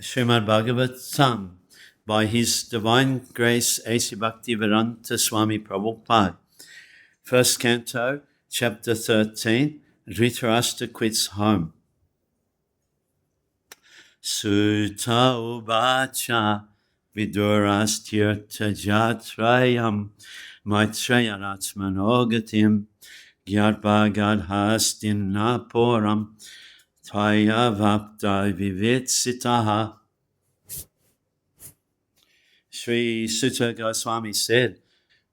Srimad-Bhagavatam by His Divine Grace A.C. Bhaktivedanta Swami Prabhupada. First Canto, Chapter 13, Dhritarashtra quits home. Sutta uvacha vidurastirtha jatrayam maitrayanatmanogatim gyatbhagadhastin naporam Tvaya vapta vivitsitaha. Sri Sutta Goswami said,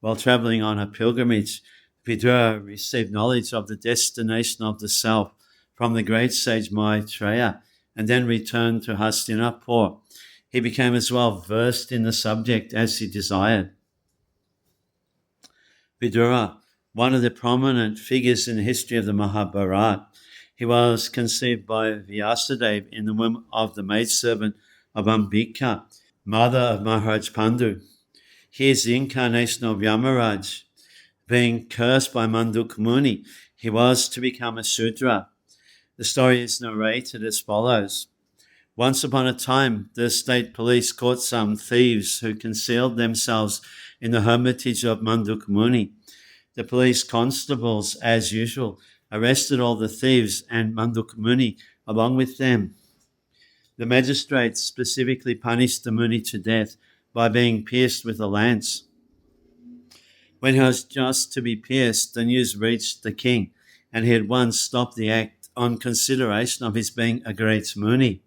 while traveling on a pilgrimage, Vidura received knowledge of the destination of the self from the great sage Maitreya and then returned to Hastinapur. He became as well versed in the subject as he desired. Vidura, one of the prominent figures in the history of the Mahabharata, he was conceived by Vyasadeva in the womb of the maidservant of Ambika, mother of Maharaj Pandu. He is the incarnation of Yamaraj. Being cursed by Manduk Muni, he was to become a Shudra. The story is narrated as follows. Once upon a time, the state police caught some thieves who concealed themselves in the hermitage of Manduk Muni. The police constables, as usual, arrested all the thieves and Manduk Muni along with them. The magistrates specifically punished the Muni to death by being pierced with a lance. When he was just to be pierced, the news reached the king, and he at once stopped the act on consideration of his being a great Muni.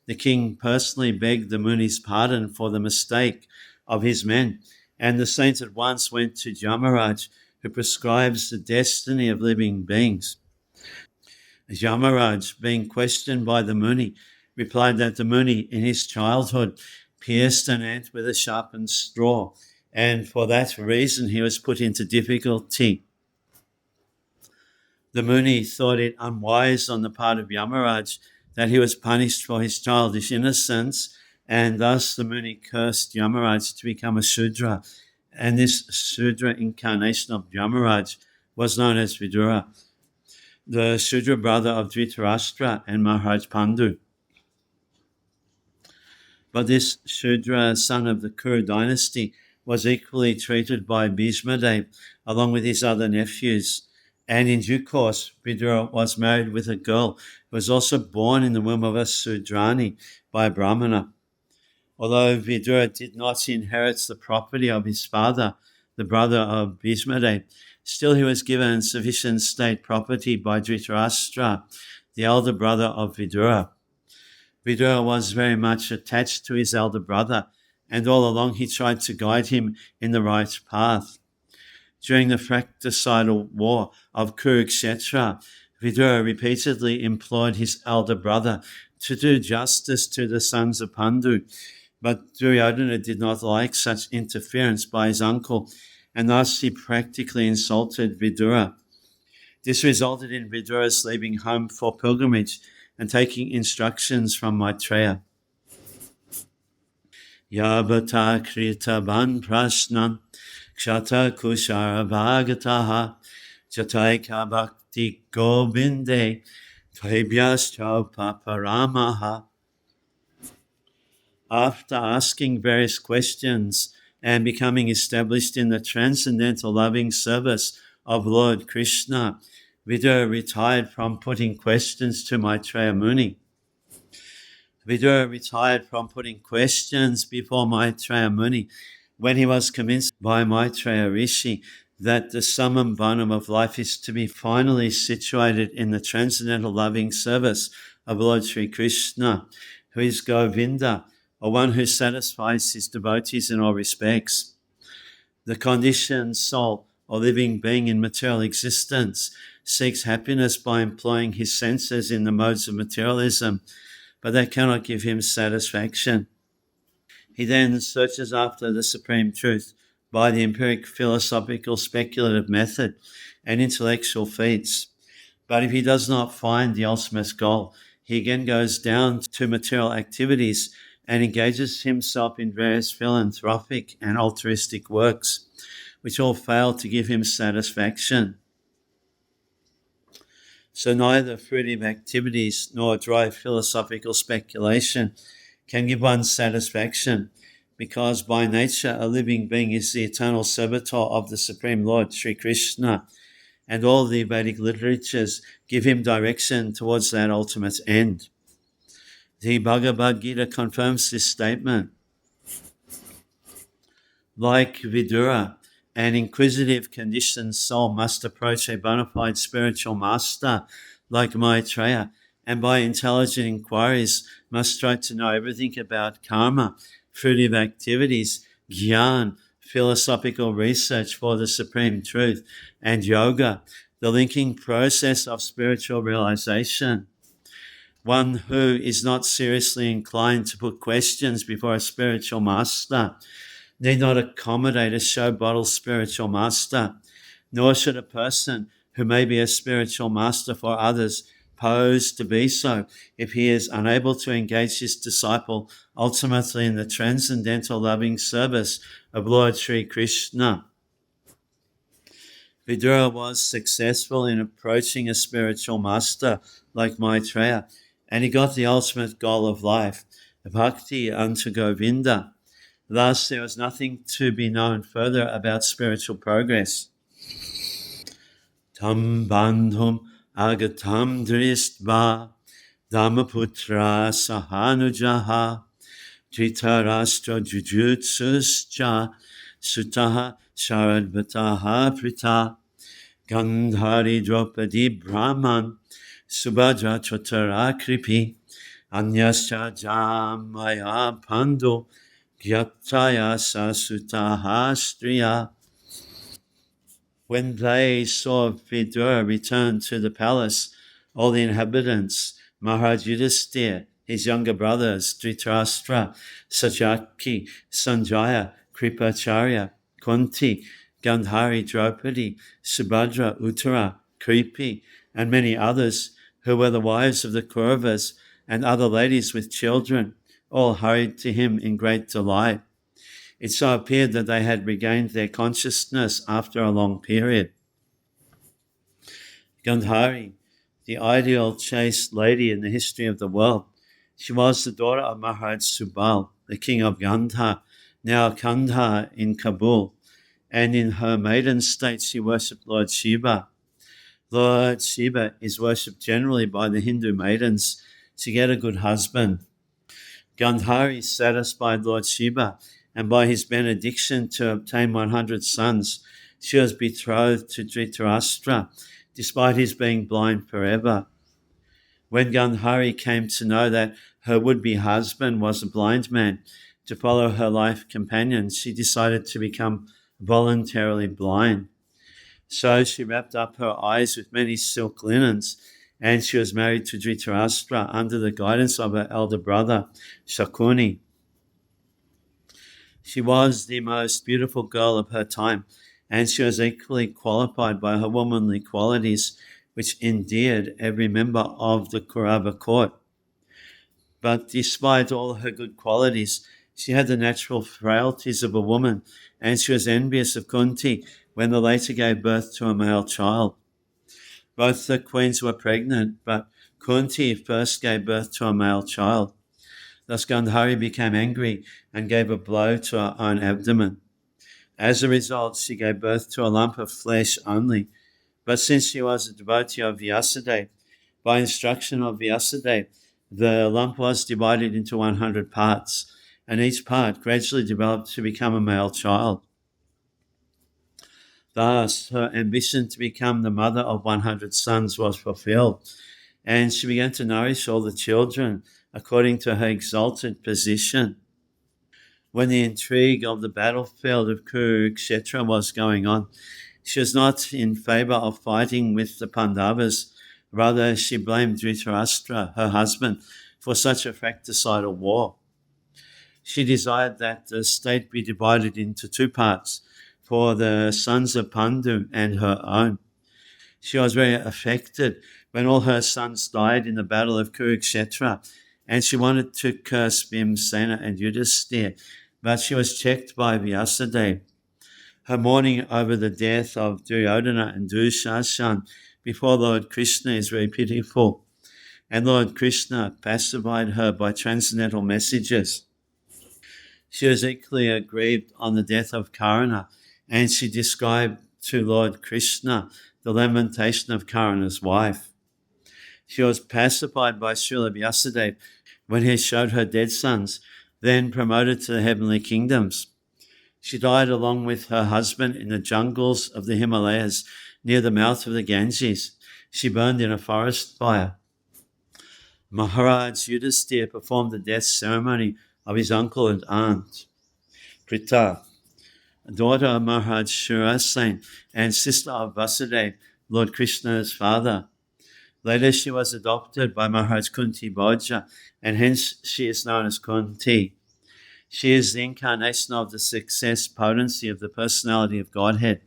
The king personally begged the Muni's pardon for the mistake of his men, and the saint at once went to Yamaraj, who prescribes the destiny of living beings. Yamaraj, being questioned by the Muni, replied that the Muni in his childhood pierced an ant with a sharpened straw, and for that reason he was put into difficulty. The Muni thought it unwise on the part of Yamaraj that he was punished for his childish innocence, and thus the Muni cursed Yamaraj to become a Shudra, and this Shudra incarnation of Yamaraj was known as Vidura, the Shudra brother of Dhritarashtra and Maharaj Pandu. But this Shudra, son of the Kuru dynasty, was equally treated by Bhishmadev along with his other nephews, and in due course Vidura was married with a girl who was also born in the womb of a Sudrani by a Brahmana. Although Vidura did not inherit the property of his father, the brother of Bhishmadev, still he was given sufficient state property by Dhritarashtra, the elder brother of Vidura. Vidura was very much attached to his elder brother, and all along he tried to guide him in the right path. During the fratricidal war of Kurukshetra, Vidura repeatedly implored his elder brother to do justice to the sons of Pandu, but Duryodhana did not like such interference by his uncle, and thus he practically insulted Vidura. This resulted in Vidura's leaving home for pilgrimage and taking instructions from Maitreya. Yabata krita ban prasnan kshata kushara bhagataha jataika bhakti gobinde tvebhyascha paparamaha. After asking various questions and becoming established in the transcendental loving service of Lord Krishna, Vidura retired from putting questions to Maitreya Muni. Vidura retired from putting questions before Maitreya Muni when he was convinced by Maitreya Rishi that the summum bonum of life is to be finally situated in the transcendental loving service of Lord Sri Krishna, who is Govinda, or one who satisfies his devotees in all respects. The conditioned soul, or living being in material existence, seeks happiness by employing his senses in the modes of materialism, but they cannot give him satisfaction. He then searches after the supreme truth by the empiric, philosophical, speculative method and intellectual feats. But if he does not find the ultimate goal, he again goes down to material activities and engages himself in various philanthropic and altruistic works, which all fail to give him satisfaction. So neither fruitive activities nor dry philosophical speculation can give one satisfaction, because by nature a living being is the eternal servitor of the Supreme Lord, Sri Krishna, and all the Vedic literatures give him direction towards that ultimate end. The Bhagavad Gita confirms this statement. Like Vidura, an inquisitive, conditioned soul must approach a bona fide spiritual master like Maitreya, and by intelligent inquiries must try to know everything about karma, fruitive activities, jnana, philosophical research for the supreme truth, and yoga, the linking process of spiritual realization. One who is not seriously inclined to put questions before a spiritual master need not accommodate a show bottle spiritual master, nor should a person who may be a spiritual master for others pose to be so if he is unable to engage his disciple ultimately in the transcendental loving service of Lord Sri Krishna. Vidura was successful in approaching a spiritual master like Maitreya, and he got the ultimate goal of life, bhakti unto Govinda. Thus, there was nothing to be known further about spiritual progress. Tam bandhum agatam dristva dhammaputra sahanujaha Dhritarashtra jujutsuscha sutaha sharadvataha prita Gandhari Draupadi Brahman Subhadra Chatara Kripi Anyascha Jamaya Pandu Gyataya Sasutaha Striya. When they saw Vidura return to the palace, all the inhabitants, Maharaj Yudhisthira, his younger brothers, Dhritarashtra, Satyaki, Sanjaya, Kripacharya, Kunti, Gandhari, Draupadi, Subhadra, Uttara, Kripi, and many others, who were the wives of the Kauravas, and other ladies with children, all hurried to him in great delight. It so appeared that they had regained their consciousness after a long period. Gandhari, the ideal chaste lady in the history of the world, she was the daughter of Maharaj Subal, the king of Gandhar, now Kandhar in Kabul, and in her maiden state she worshipped Lord Shiva. Lord Shiva is worshipped generally by the Hindu maidens to get a good husband. Gandhari satisfied Lord Shiva, and by his benediction to obtain 100 sons, she was betrothed to Dhritarashtra, despite his being blind forever. When Gandhari came to know that her would-be husband was a blind man, to follow her life companion, she decided to become voluntarily blind. So she wrapped up her eyes with many silk linens, and she was married to Dhritarashtra under the guidance of her elder brother, Shakuni. She was the most beautiful girl of her time, and she was equally qualified by her womanly qualities, which endeared every member of the Kaurava court. But despite all her good qualities, she had the natural frailties of a woman, and she was envious of Kunti when the latter gave birth to a male child. Both the queens were pregnant, but Kunti first gave birth to a male child. Thus Gandhari became angry and gave a blow to her own abdomen. As a result, she gave birth to a lump of flesh only. But since she was a devotee of Vyasadeva, by instruction of Vyasadeva, the lump was divided into 100 parts, and each part gradually developed to become a male child. Thus, her ambition to become the mother of 100 sons was fulfilled, and she began to nourish all the children according to her exalted position. When the intrigue of the battlefield of Kurukshetra was going on, she was not in favor of fighting with the Pandavas. Rather, she blamed Dhritarashtra, her husband, for such a fratricidal war. She desired that the state be divided into two parts, for the sons of Pandu and her own. She was very affected when all her sons died in the battle of Kurukshetra, and she wanted to curse Bhimsena and Yudhisthira, but she was checked by Vyasadeva. Her mourning over the death of Duryodhana and Dushashan before Lord Krishna is very pitiful. and Lord Krishna pacified her by transcendental messages. She was equally aggrieved on the death of Karna, and she described to Lord Krishna the lamentation of Karna's wife. She was pacified by Srila Vyasadeva when he showed her dead sons, then promoted to the heavenly kingdoms. She died along with her husband in the jungles of the Himalayas near the mouth of the Ganges. She burned in a forest fire. Maharaj Yudhisthira performed the death ceremony of his uncle and aunt, Pritha, daughter of Maharaj Shurasen and sister of Vasudeva, Lord Krishna's father. Later she was adopted by Maharaj Kunti Bhoja, and hence she is known as Kunti. She is the incarnation of the success potency of the personality of Godhead.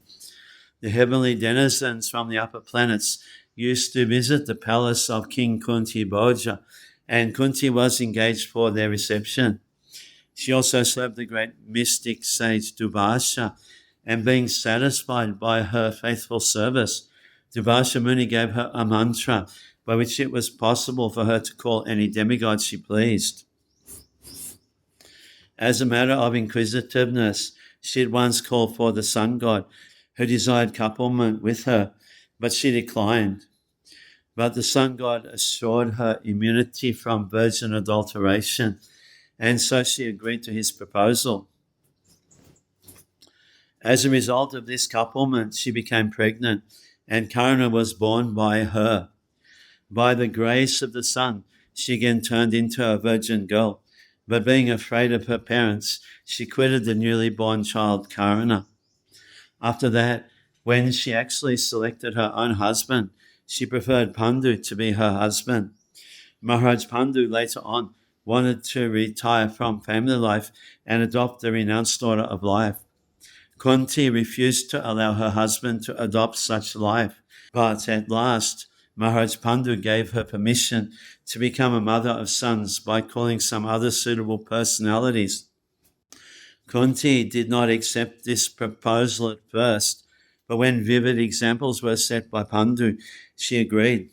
The heavenly denizens from the upper planets used to visit the palace of King Kunti Bhoja, and Kunti was engaged for their reception. She also served the great mystic sage Dubhasha, and being satisfied by her faithful service, Dubhasha Muni gave her a mantra by which it was possible for her to call any demigod she pleased. As a matter of inquisitiveness, she had once called for the sun god, who desired couplement with her, but she declined. But the sun god assured her immunity from virgin adulteration, and so she agreed to his proposal. As a result of this couplement, she became pregnant, and Karna was born by her. By the grace of the sun, she again turned into a virgin girl, but being afraid of her parents, she quitted the newly born child Karna. After that, when she actually selected her own husband, she preferred Pandu to be her husband. Maharaj Pandu later on wanted to retire from family life and adopt the renounced order of life. Kunti refused to allow her husband to adopt such life, but at last Maharaj Pandu gave her permission to become a mother of sons by calling some other suitable personalities. Kunti did not accept this proposal at first, but when vivid examples were set by Pandu, she agreed.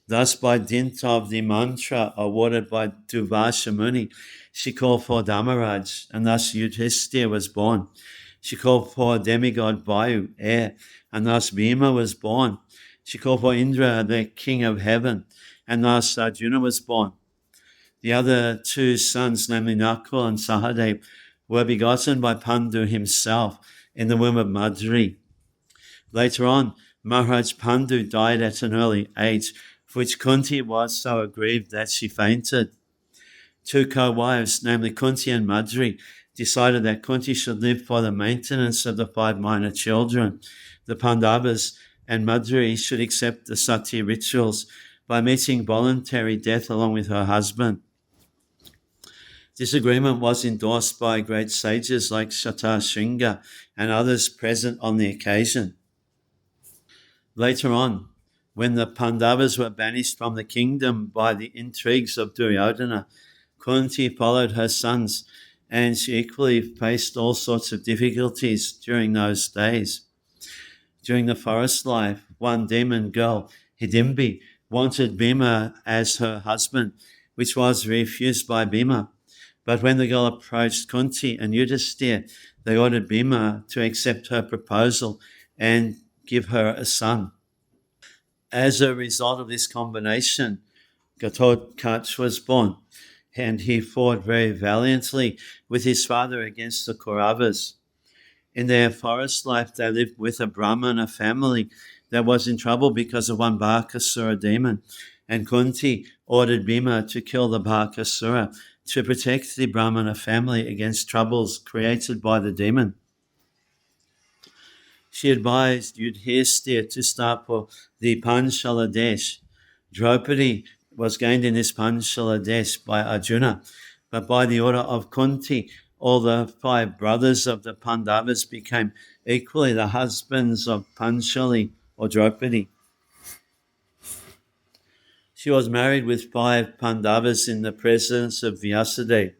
Thus, by dint of the mantra awarded by Dubhasha Muni, she called for Dharmaraj, and thus Yudhisthira was born. She called for demigod Vayu, air, and thus Bhima was born. She called for Indra, the king of heaven, and thus Arjuna was born. The other two sons, namely Nakul and Sahadev, were begotten by Pandu himself in the womb of Madhuri. Later on, Maharaj Pandu died at an early age, for which Kunti was so aggrieved that she fainted. Two co-wives, namely Kunti and Madhuri, decided that Kunti should live for the maintenance of the 5 minor children, the Pandavas, and Madhuri should accept the sati rituals by meeting voluntary death along with her husband. This agreement was endorsed by great sages like Shatasringa and others present on the occasion. Later on, when the Pandavas were banished from the kingdom by the intrigues of Duryodhana, Kunti followed her sons, and she equally faced all sorts of difficulties during those days. During the forest life, one demon girl, Hidimbi, wanted Bhima as her husband, which was refused by Bhima. But when the girl approached Kunti and Yudhisthira, they ordered Bhima to accept her proposal and give her a son. As a result of this combination, Ghatotkacha was born, and he fought very valiantly with his father against the Kauravas. In their forest life, they lived with a Brahmana family that was in trouble because of one Bhakasura demon, and Kunti ordered Bhima to kill the Bhakasura to protect the Brahmana family against troubles created by the demon. She advised Yudhisthira to start for the Panchala Desh. Draupadi was gained in this Panchala Desh by Arjuna, but by the order of Kunti, all the 5 brothers of the Pandavas became equally the husbands of Panchali or Draupadi. She was married with 5 Pandavas in the presence of Vyasadeva.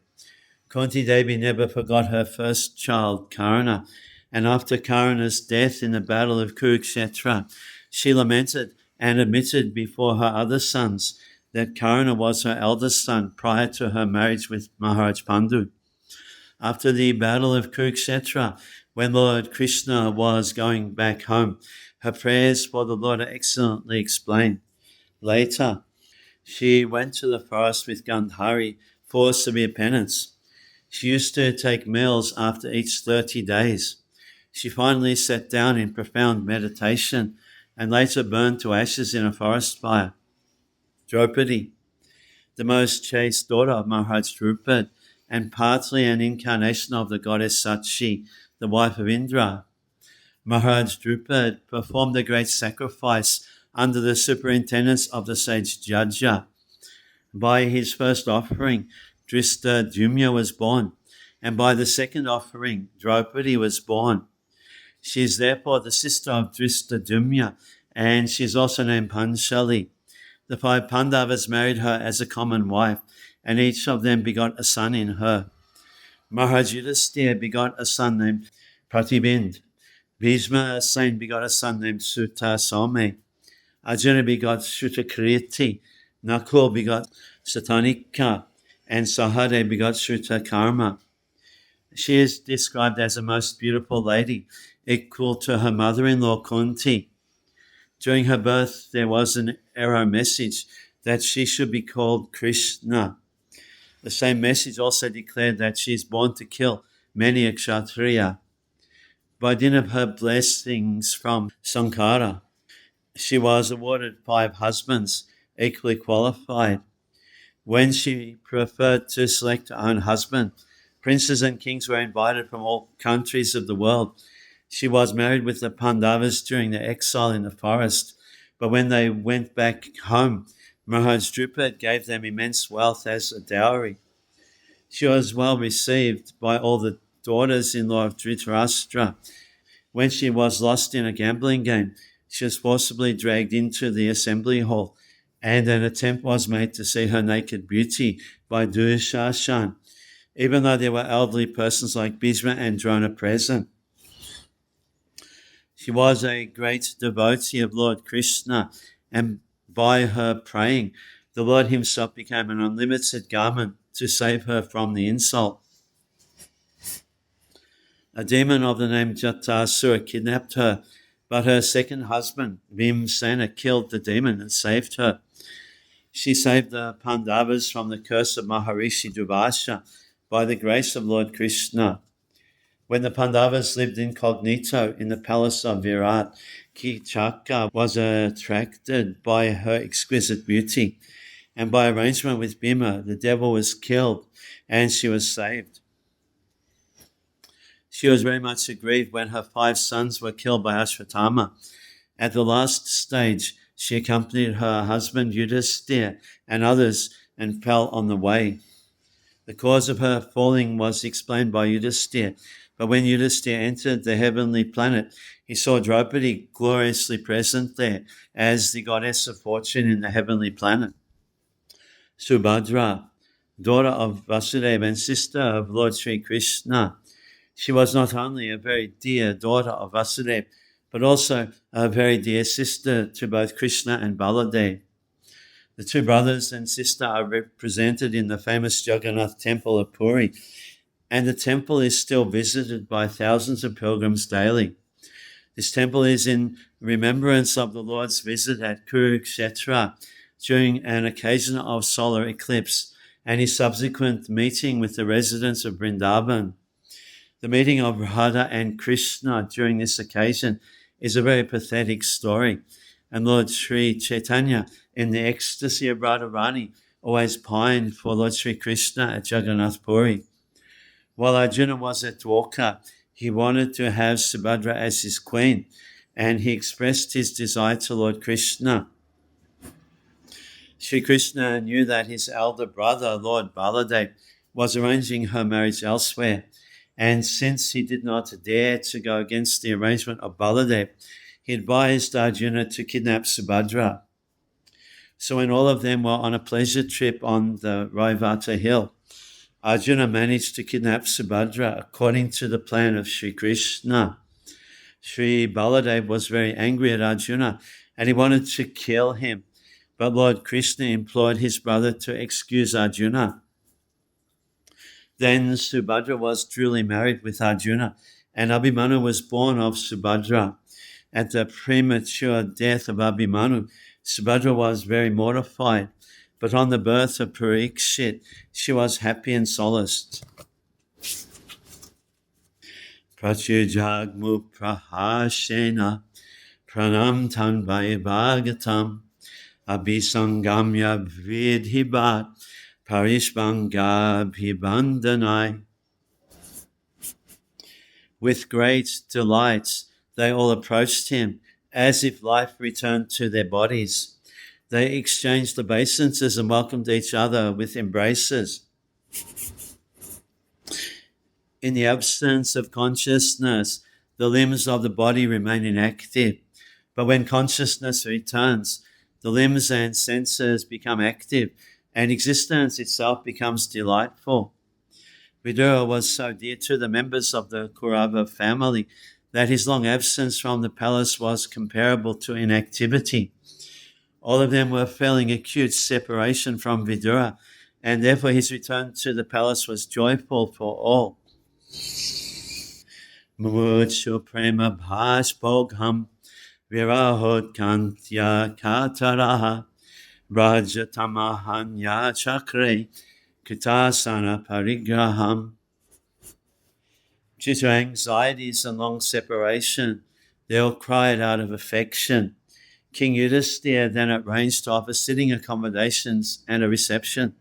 Kunti Devi never forgot her first child, Karna, and after Karna's death in the battle of Kurukshetra, she lamented and admitted before her other sons that Karna was her eldest son prior to her marriage with Maharaj Pandu. After the Battle of Kurukshetra, when Lord Krishna was going back home, her prayers for the Lord are excellently explained. Later, she went to the forest with Gandhari for severe penance. She used to take meals after each 30 days. She finally sat down in profound meditation and later burned to ashes in a forest fire. Draupadi, the most chaste daughter of Maharaj Drupad, and partly an incarnation of the goddess Sachi, the wife of Indra. Maharaj Drupad performed a great sacrifice under the superintendence of the sage Jaja. By his first offering, Drishtadyumna was born, and by the second offering, Draupadi was born. She is therefore the sister of Drishtadyumna, and she is also named Panchali. The 5 Pandavas married her as a common wife, and each of them begot a son in her. Maharaj Yudhisthira begot a son named Pratibhind. Bhishma, a saint, begot a son named Sutasome. Arjuna begot Shrutakirti. Nakul begot Satanika, and Sahadev begot Shrutakarma. She is described as a most beautiful lady, equal to her mother-in-law Kunti. During her birth, there was an error message that she should be called Krishna. The same message also declared that she is born to kill many a Kshatriya. By dint of her blessings from Sankara, she was awarded 5 husbands, equally qualified. When she preferred to select her own husband, princes and kings were invited from all countries of the world. She was married with the Pandavas during their exile in the forest, but when they went back home, Maharaj Drupad gave them immense wealth as a dowry. She was well received by all the daughters-in-law of Dhritarashtra. When she was lost in a gambling game, she was forcibly dragged into the assembly hall, and an attempt was made to see her naked beauty by Duryodhana, even though there were elderly persons like Bhishma and Drona present. She was a great devotee of Lord Krishna, and by her praying, the Lord himself became an unlimited garment to save her from the insult. A demon of the name Jatasura kidnapped her, but her second husband, Bhimsena, killed the demon and saved her. She saved the Pandavas from the curse of Maharishi Durvasha by the grace of Lord Krishna. When the Pandavas lived incognito in the palace of Virat, Kichaka was attracted by her exquisite beauty, and by arrangement with Bhima, the devil was killed and she was saved. She was very much aggrieved when her 5 sons were killed by Ashwatthama. At the last stage, she accompanied her husband Yudhisthira and others and fell on the way. The cause of her falling was explained by Yudhisthira, but when Yudhisthira entered the heavenly planet, he saw Draupadi gloriously present there as the goddess of fortune in the heavenly planet. Subhadra, daughter of Vasudeva and sister of Lord Sri Krishna, she was not only a very dear daughter of Vasudeva, but also a very dear sister to both Krishna and Baladev. The 2 brothers and sister are represented in the famous Jagannath temple of Puri, and the temple is still visited by thousands of pilgrims daily. This temple is in remembrance of the Lord's visit at Kurukshetra during an occasion of solar eclipse and his subsequent meeting with the residents of Vrindavan. The meeting of Radha and Krishna during this occasion is a very pathetic story, and Lord Sri Chaitanya, in the ecstasy of Radharani, always pined for Lord Sri Krishna at Jagannath Puri. While Arjuna was at Dwarka, he wanted to have Subhadra as his queen, and he expressed his desire to Lord Krishna. Sri Krishna knew that his elder brother, Lord Baladev, was arranging her marriage elsewhere, and since he did not dare to go against the arrangement of Baladev, he advised Arjuna to kidnap Subhadra. So when all of them were on a pleasure trip on the Raivata hill, Arjuna managed to kidnap Subhadra according to the plan of Sri Krishna. Sri Baladev was very angry at Arjuna and he wanted to kill him, But Lord Krishna implored his brother to excuse Arjuna. Then Subhadra was truly married with Arjuna, and Abhimanyu was born of Subhadra. At the premature death of Abhimanyu, Subhadra was very mortified, but on the birth of Parikshit, she was happy and solaced. Pratyujagmu prahashena pranam tanvayabhagatam abhisangamya vidhibat parishvangabhibandanai. With great delight, they all approached him, as if life returned to their bodies. They exchanged obeisances and welcomed each other with embraces. In the absence of consciousness, the limbs of the body remain inactive. But when consciousness returns, the limbs and senses become active, and existence itself becomes delightful. Vidura was so dear to the members of the Kaurava family that his long absence from the palace was comparable to inactivity. All of them were feeling acute separation from Vidura, and therefore his return to the palace was joyful for all. Mumuchu prema bhashbogham virahot kantya kataraha rajatamahanya chakre kutasana parigraham. Due to anxieties and long separation, they all cried out of affection. King Yudhisthira then arranged to offer sitting accommodations and a reception.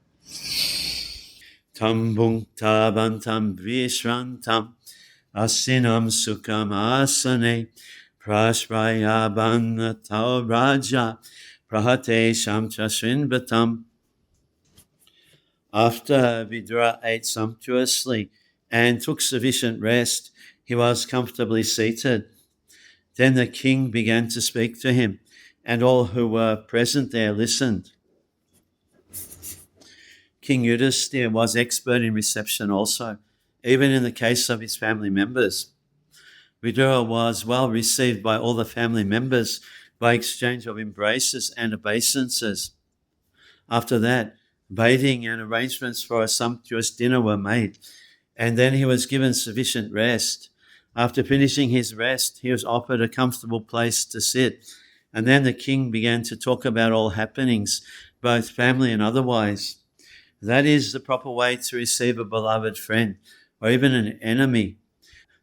Tam bhunkta bantam vishrantam asinam sukham asane prashrayabannatau raja prahate shamcha srinvatam. After Vidura ate sumptuously and took sufficient rest, he was comfortably seated. Then the king began to speak to him, and all who were present there listened. King Yudhisthira was expert in reception also, even in the case of his family members. Vidura was well received by all the family members by exchange of embraces and obeisances. After that, bathing and arrangements for a sumptuous dinner were made, and then he was given sufficient rest. After finishing his rest, he was offered a comfortable place to sit, and then the king began to talk about all happenings, both family and otherwise. That is the proper way to receive a beloved friend, or even an enemy.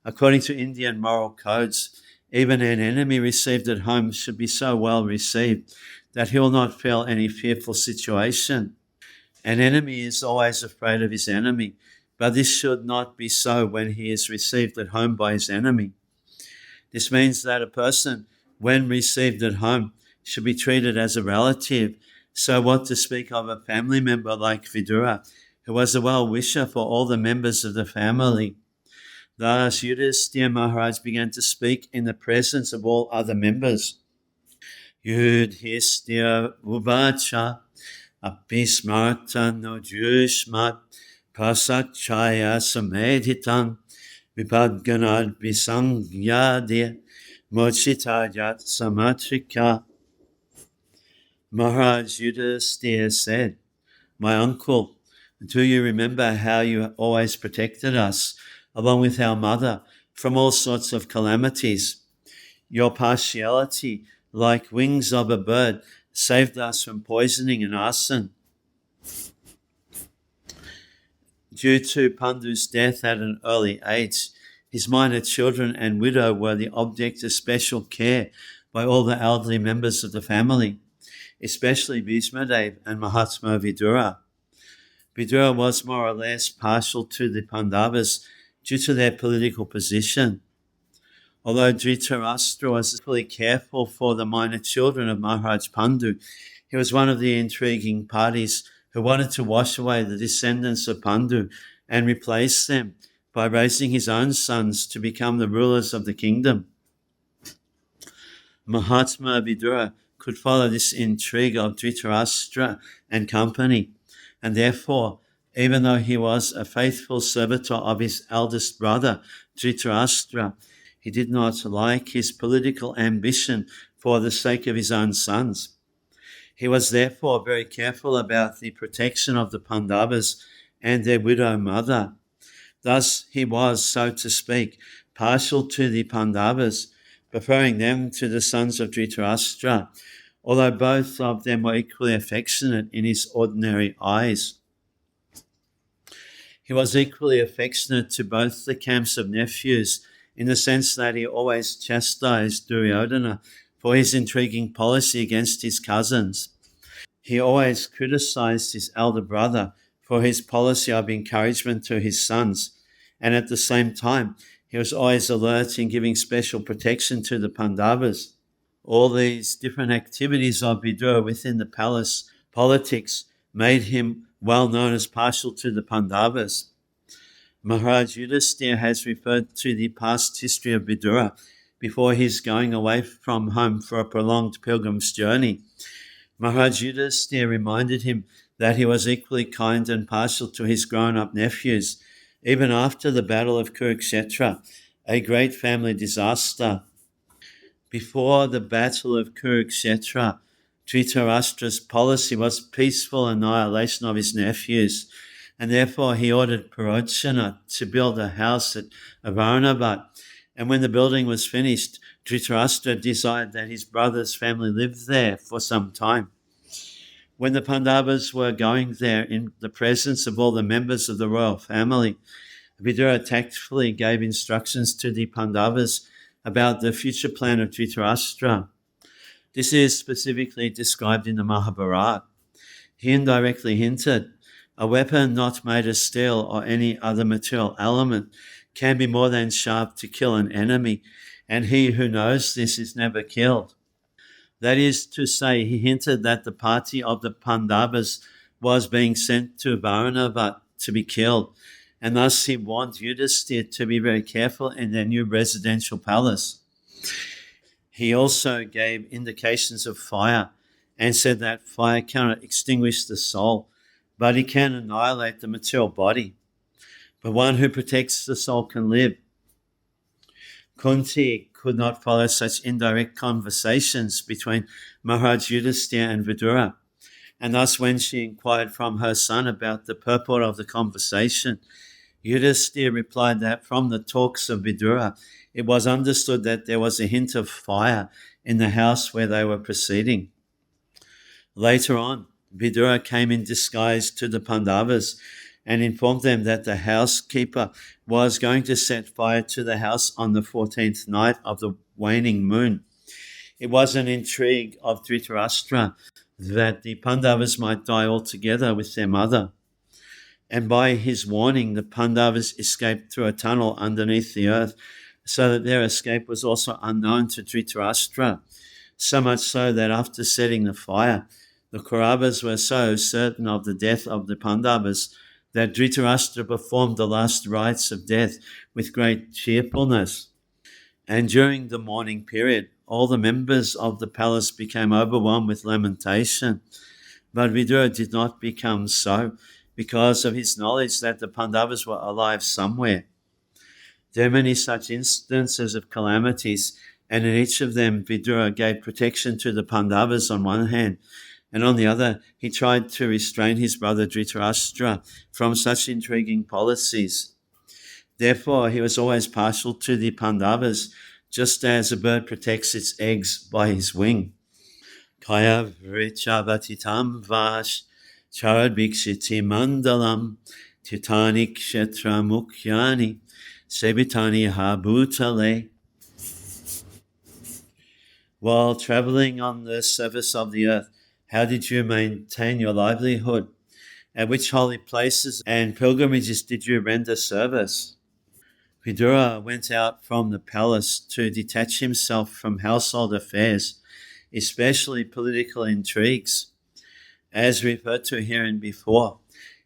According to Indian moral codes, even an enemy received at home should be so well received that he will not feel any fearful situation. An enemy is always afraid of his enemy, but this should not be so when he is received at home by his enemy. This means that a person, when received at home, should be treated as a relative. So what to speak of a family member like Vidura, who was a well-wisher for all the members of the family. Thus Yudhisthira Maharaj began to speak in the presence of all other members. Yudhisthira uvacha apismarta no jushmat prasachaya samedhitam vipadganad visangyadya mochitayat samatrika. Maharaj Yudhisthira said, "My uncle, do you remember how you always protected us, along with our mother, from all sorts of calamities? Your partiality, like wings of a bird, saved us from poisoning and arson. Due to Pandu's death at an early age, his minor children and widow were the object of special care by all the elderly members of the family, especially Bhishmadev and Mahatma Vidura. Vidura was more or less partial to the Pandavas due to their political position. Although Dhritarashtra was fully careful for the minor children of Maharaj Pandu, he was one of the intriguing parties who wanted to wash away the descendants of Pandu and replace them by raising his own sons to become the rulers of the kingdom. Mahatma Vidura could follow this intrigue of Dhritarashtra and company, and therefore, even though he was a faithful servitor of his eldest brother, Dhritarashtra, he did not like his political ambition for the sake of his own sons. He was therefore very careful about the protection of the Pandavas and their widow mother. Thus he was, so to speak, partial to the Pandavas, preferring them to the sons of Dhritarashtra, although both of them were equally affectionate in his ordinary eyes. He was equally affectionate to both the camps of nephews, in the sense that he always chastised Duryodhana for his intriguing policy against his cousins. He always criticized his elder brother for his policy of encouragement to his sons, and at the same time, he was always alert in giving special protection to the Pandavas. All these different activities of Vidura within the palace politics made him well known as partial to the Pandavas. Maharaj Yudhisthira has referred to the past history of Vidura before his going away from home for a prolonged pilgrim's journey. Maharaj Yudhisthira reminded him that he was equally kind and partial to his grown-up nephews, even after the Battle of Kurukshetra, a great family disaster. Before the Battle of Kurukshetra, Dhritarashtra's policy was peaceful annihilation of his nephews, and therefore he ordered Purochana to build a house at Avaranavat. And when the building was finished, Dhritarashtra desired that his brother's family live there for some time. When the Pandavas were going there in the presence of all the members of the royal family, Vidura tactfully gave instructions to the Pandavas about the future plan of Dhritarashtra. This is specifically described in the Mahabharata. He indirectly hinted, a weapon not made of steel or any other material element can be more than sharp to kill an enemy, and he who knows this is never killed. That is to say, he hinted that the party of the Pandavas was being sent to Varanavat to be killed, and thus he warned Yudhisthira to be very careful in their new residential palace. He also gave indications of fire and said that fire cannot extinguish the soul, but it can annihilate the material body. But one who protects the soul can live. Kunti could not follow such indirect conversations between Maharaj Yudhisthira and Vidura, and thus when she inquired from her son about the purport of the conversation, Yudhisthira replied that from the talks of Vidura, it was understood that there was a hint of fire in the house where they were proceeding. Later on, Vidura came in disguise to the Pandavas and informed them that the housekeeper was going to set fire to the house on the 14th night of the waning moon. It was an intrigue of Dhritarashtra that the Pandavas might die altogether with their mother. And by his warning, the Pandavas escaped through a tunnel underneath the earth, so that their escape was also unknown to Dhritarashtra, so much so that after setting the fire, the Kauravas were so certain of the death of the Pandavas that Dhritarashtra performed the last rites of death with great cheerfulness. And during the mourning period, all the members of the palace became overwhelmed with lamentation. But Vidura did not become so, because of his knowledge that the Pandavas were alive somewhere. There are many such instances of calamities, and in each of them Vidura gave protection to the Pandavas on one hand, and on the other he tried to restrain his brother Dhritarashtra from such intriguing policies. Therefore he was always partial to the Pandavas, just as a bird protects its eggs by his wing. Kaya vrichavatitam vash charadbhikshiti mandalam titani kshetra mukhyani sebitani habutale. While traveling on the surface of the earth, how did you maintain your livelihood? At which holy places and pilgrimages did you render service? Vidura went out from the palace to detach himself from household affairs, especially political intrigues. As referred to herein before,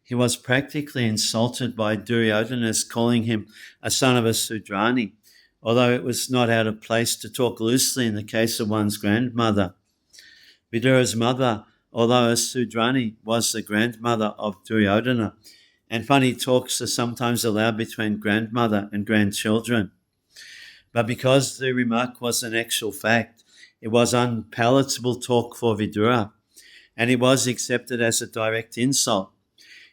he was practically insulted by Duryodhana's calling him a son of a Sudrani, although it was not out of place to talk loosely in the case of one's grandmother. Vidura's mother, although a Sudrani, was the grandmother of Duryodhana, and funny talks are sometimes allowed between grandmother and grandchildren. But because the remark was an actual fact, it was unpalatable talk for Vidura, and it was accepted as a direct insult.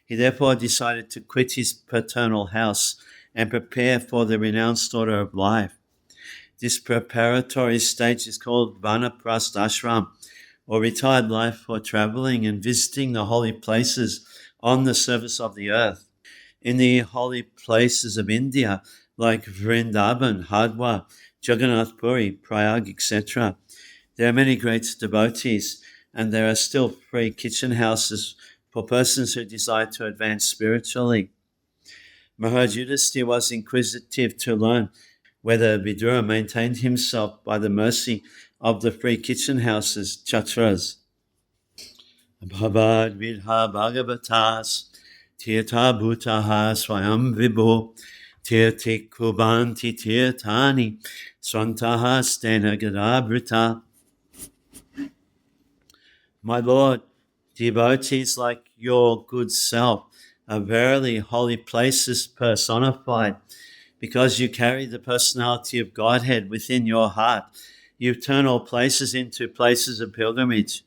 He therefore decided to quit his paternal house and prepare for the renounced order of life. This preparatory stage is called Vanaprastha Ashram, or retired life for traveling and visiting the holy places on the surface of the earth. In the holy places of India, like Vrindavan, Hardwar, Jagannath Puri, Prayag, etc., there are many great devotees, and there are still free kitchen houses for persons who desire to advance spiritually. Maharaj Yudhisthira was inquisitive to learn whether Vidura maintained himself by the mercy of the free kitchen houses, chatras. Bhavad vidha bhagavatas tirtha bhutaha swayam vibho tirti kubanti tirtani swantaha stena gadabrita. My Lord, devotees like your good self are verily holy places personified. Because you carry the personality of Godhead within your heart, you turn all places into places of pilgrimage.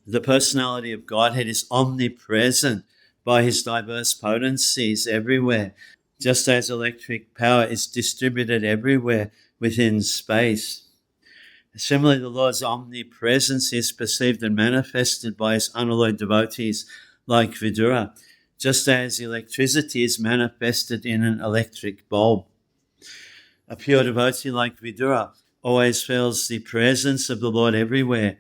The personality of Godhead is omnipresent by his diverse potencies everywhere, just as electric power is distributed everywhere within space. Similarly, the Lord's omnipresence is perceived and manifested by his unalloyed devotees like Vidura, just as electricity is manifested in an electric bulb. A pure devotee like Vidura always feels the presence of the Lord everywhere.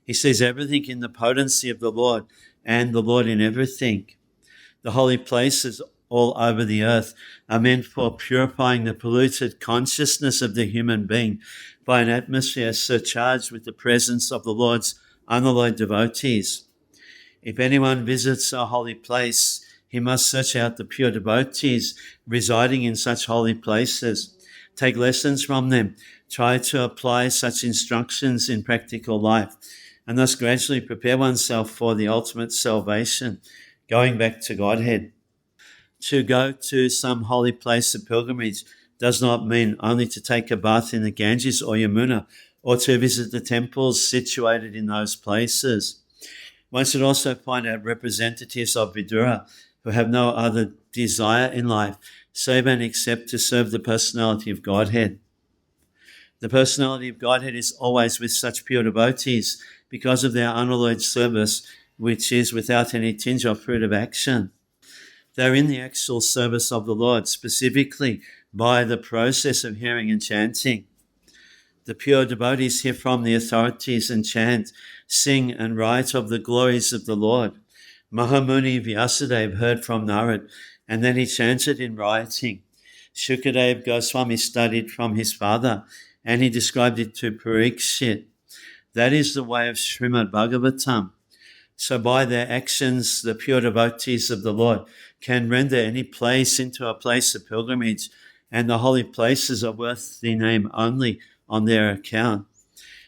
He sees everything in the potency of the Lord and the Lord in everything. The holy places all over the earth are meant for purifying the polluted consciousness of the human being by an atmosphere surcharged with the presence of the Lord's unalloyed devotees. If anyone visits a holy place, he must search out the pure devotees residing in such holy places, take lessons from them, try to apply such instructions in practical life, and thus gradually prepare oneself for the ultimate salvation, going back to Godhead. To go to some holy place of pilgrimage does not mean only to take a bath in the Ganges or Yamuna, or to visit the temples situated in those places. One should also find out representatives of Vidura who have no other desire in life save and except to serve the personality of Godhead. The personality of Godhead is always with such pure devotees because of their unalloyed service, which is without any tinge or fruit of action. They are in the actual service of the Lord, specifically by the process of hearing and chanting. The pure devotees hear from the authorities and chant, sing and write of the glories of the Lord. Mahamuni Vyasadeva heard from Narad, and then he chanted in writing. Shukadeva Goswami studied from his father, and he described it to Parikshit. That is the way of Srimad-Bhagavatam. So by their actions, the pure devotees of the Lord can render any place into a place of pilgrimage, and the holy places are worth the name only on their account.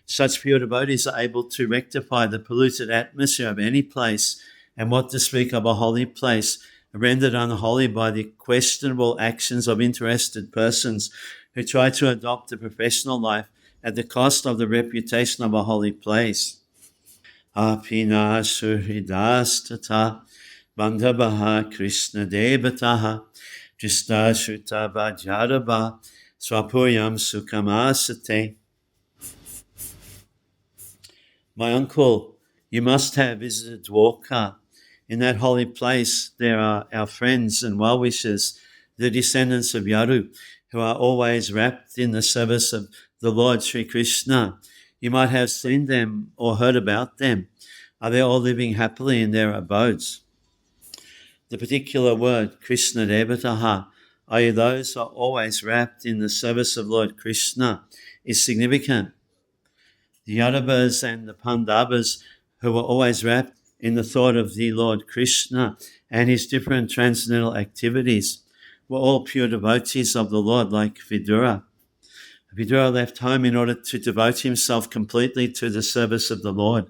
Such pure devotees are able to rectify the polluted atmosphere of any place, and what to speak of a holy place rendered unholy by the questionable actions of interested persons who try to adopt a professional life at the cost of the reputation of a holy place. Apina suhridastata bandhabaha Krishna devataha Jista shuta vajadaba swapuyam sukamasate. My uncle, you must have visited Dwarka. In that holy place, there are our friends and well-wishers, the descendants of Yadu, who are always wrapped in the service of the Lord Sri Krishna. You might have seen them or heard about them. Are they all living happily in their abodes? The particular word, Krishna Devataha, i.e. those who are always wrapped in the service of Lord Krishna, is significant. The Yadavas and the Pandavas, who were always wrapped in the thought of the Lord Krishna and his different transcendental activities, were all pure devotees of the Lord, like Vidura. Vidura left home in order to devote himself completely to the service of the Lord.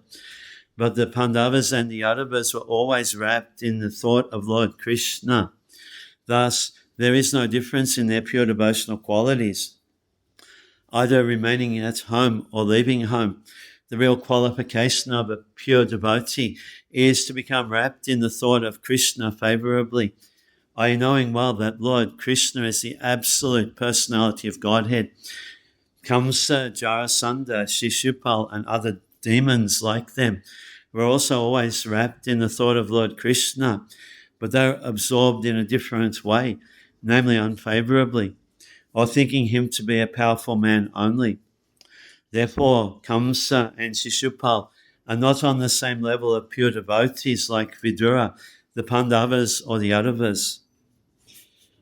But the Pandavas and the Yadavas were always wrapped in the thought of Lord Krishna. Thus, there is no difference in their pure devotional qualities. Either remaining at home or leaving home, The real qualification of a pure devotee is to become wrapped in the thought of Krishna favorably, i.e. knowing well that Lord Krishna is the absolute personality of Godhead. Kamsa, Jarasandha, Shishupal, and other demons like them were also always wrapped in the thought of Lord Krishna, but they were absorbed in a different way, namely unfavorably, or thinking him to be a powerful man only. Therefore, Kamsa and Shishupal are not on the same level of pure devotees like Vidura, the Pandavas, or the Yadavas.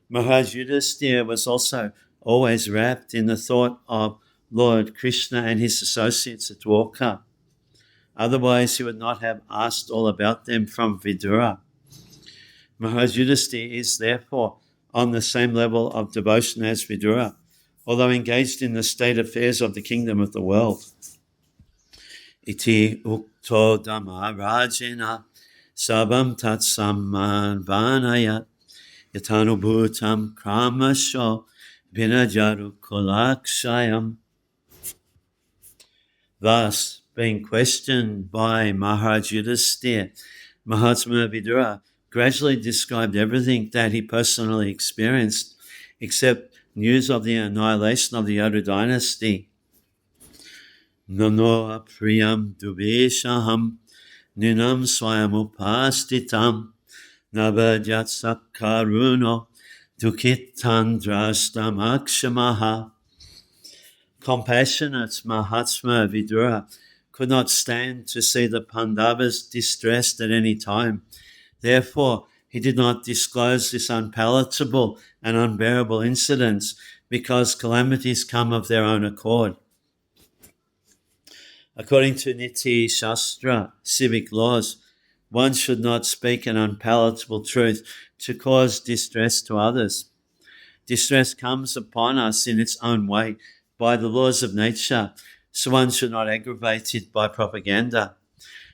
Maharaj Yudhisthira was also always wrapped in the thought of Lord Krishna and his associates at Dwarka. Otherwise, he would not have asked all about them from Vidura. Maharaj Yudhisthira is therefore on the same level of devotion as Vidura, although engaged in the state affairs of the kingdom of the world. Iti ukto dhammarajena sabam tat sammanvanayat yatanubhutam kramasho vinajaru kulakshayam. Thus, being questioned by Maharaj Yudhisthira, Mahatma Vidura gradually described everything that he personally experienced, except news of the annihilation of the Yadu dynasty. Nano apriyam dubeshaham ninam swayamupastitam nabajat sakkaruno dukhitandrastamakshamaha. Compassionate Mahatma Vidura could not stand to see the Pandavas distressed at any time. Therefore, he did not disclose this unpalatable and unbearable incident, because calamities come of their own accord. According to Niti Shastra, civic laws, one should not speak an unpalatable truth to cause distress to others. Distress comes upon us in its own way by the laws of nature, so one should not aggravate it by propaganda.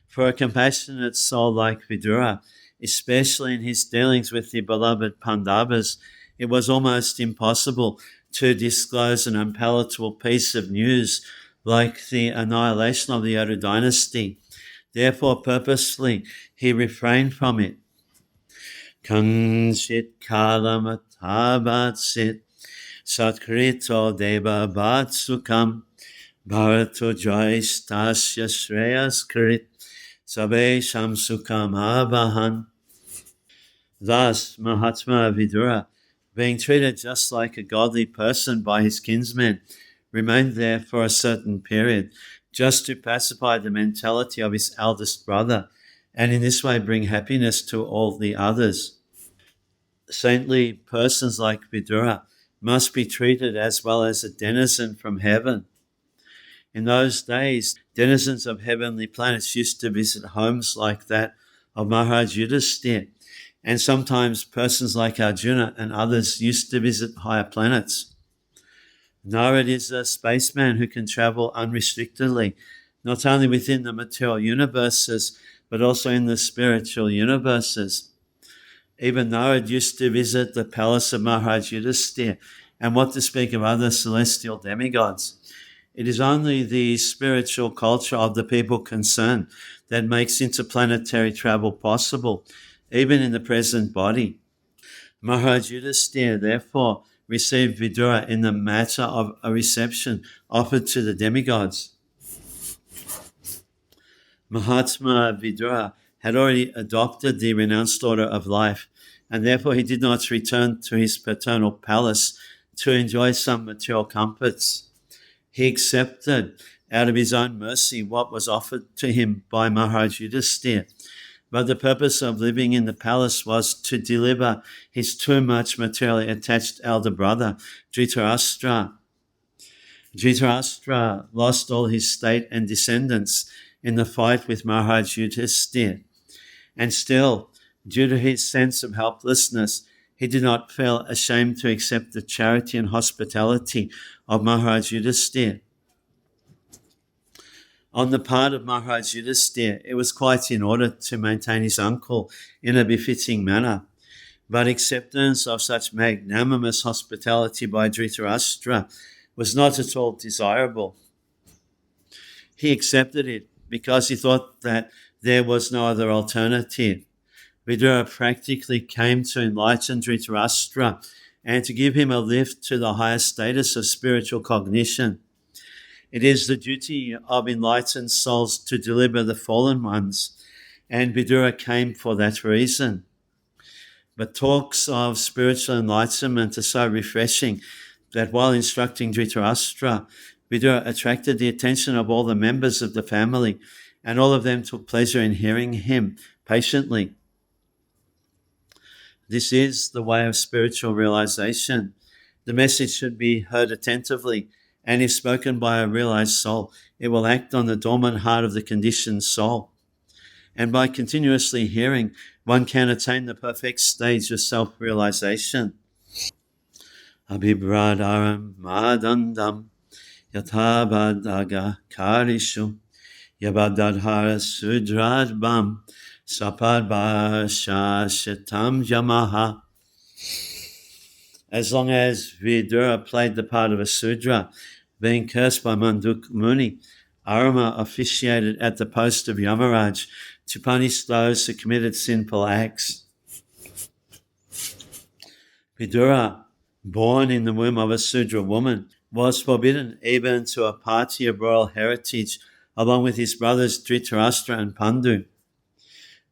For a compassionate soul like Vidura, especially in his dealings with the beloved Pandavas, it was almost impossible to disclose an unpalatable piece of news like the annihilation of the Yadu dynasty. Therefore, purposefully, he refrained from it. Kanchit kalamatabhatsit satkrito deva bhatsukam bharato jaistasya shreyas sabe shamsukam abahan. Thus, Mahatma Vidura, being treated just like a godly person by his kinsmen, remained there for a certain period, just to pacify the mentality of his eldest brother, and in this way bring happiness to all the others. Saintly persons like Vidura must be treated as well as a denizen from heaven. In those days, denizens of heavenly planets used to visit homes like that of Maharaj Yudhisthira, and sometimes persons like Arjuna and others used to visit higher planets. Narad is a spaceman who can travel unrestrictedly, not only within the material universes, but also in the spiritual universes. Even Narad used to visit the palace of Maharaj Yudhisthira, and what to speak of other celestial demigods. It is only the spiritual culture of the people concerned that makes interplanetary travel possible, even in the present body. Maharaj Yudhisthira, therefore, received Vidura in the matter of a reception offered to the demigods. Mahatma Vidura had already adopted the renounced order of life, and therefore he did not return to his paternal palace to enjoy some material comforts. He accepted out of his own mercy what was offered to him by Maharaj Yudhisthira, but the purpose of living in the palace was to deliver his too much materially attached elder brother, Dhritarashtra. Dhritarashtra lost all his state and descendants in the fight with Maharaj Yudhisthira, and still, due to his sense of helplessness, he did not feel ashamed to accept the charity and hospitality of Maharaj Yudhisthira. On the part of Maharaj Yudhisthira, it was quite in order to maintain his uncle in a befitting manner, but acceptance of such magnanimous hospitality by Dhritarashtra was not at all desirable. He accepted it because he thought that there was no other alternative. Vidura practically came to enlighten Dhritarashtra and to give him a lift to the highest status of spiritual cognition. It is the duty of enlightened souls to deliver the fallen ones, and Vidura came for that reason. But talks of spiritual enlightenment are so refreshing that while instructing Dhritarashtra, Vidura attracted the attention of all the members of the family, and all of them took pleasure in hearing him patiently. This is the way of spiritual realization. The message should be heard attentively, and if spoken by a realized soul, it will act on the dormant heart of the conditioned soul. And by continuously hearing, one can attain the perfect stage of self-realization. Abhibradaram madandam yatabadaga karishu yabadadhara sudradbam sapadbhashashatam yamaha. As long as Vidura played the part of a Sudra, being cursed by Manduk Muni, Arama officiated at the post of Yamaraj to punish those who committed sinful acts. Vidura, born in the womb of a Sudra woman, was forbidden even to a party of royal heritage along with his brothers Dhritarashtra and Pandu.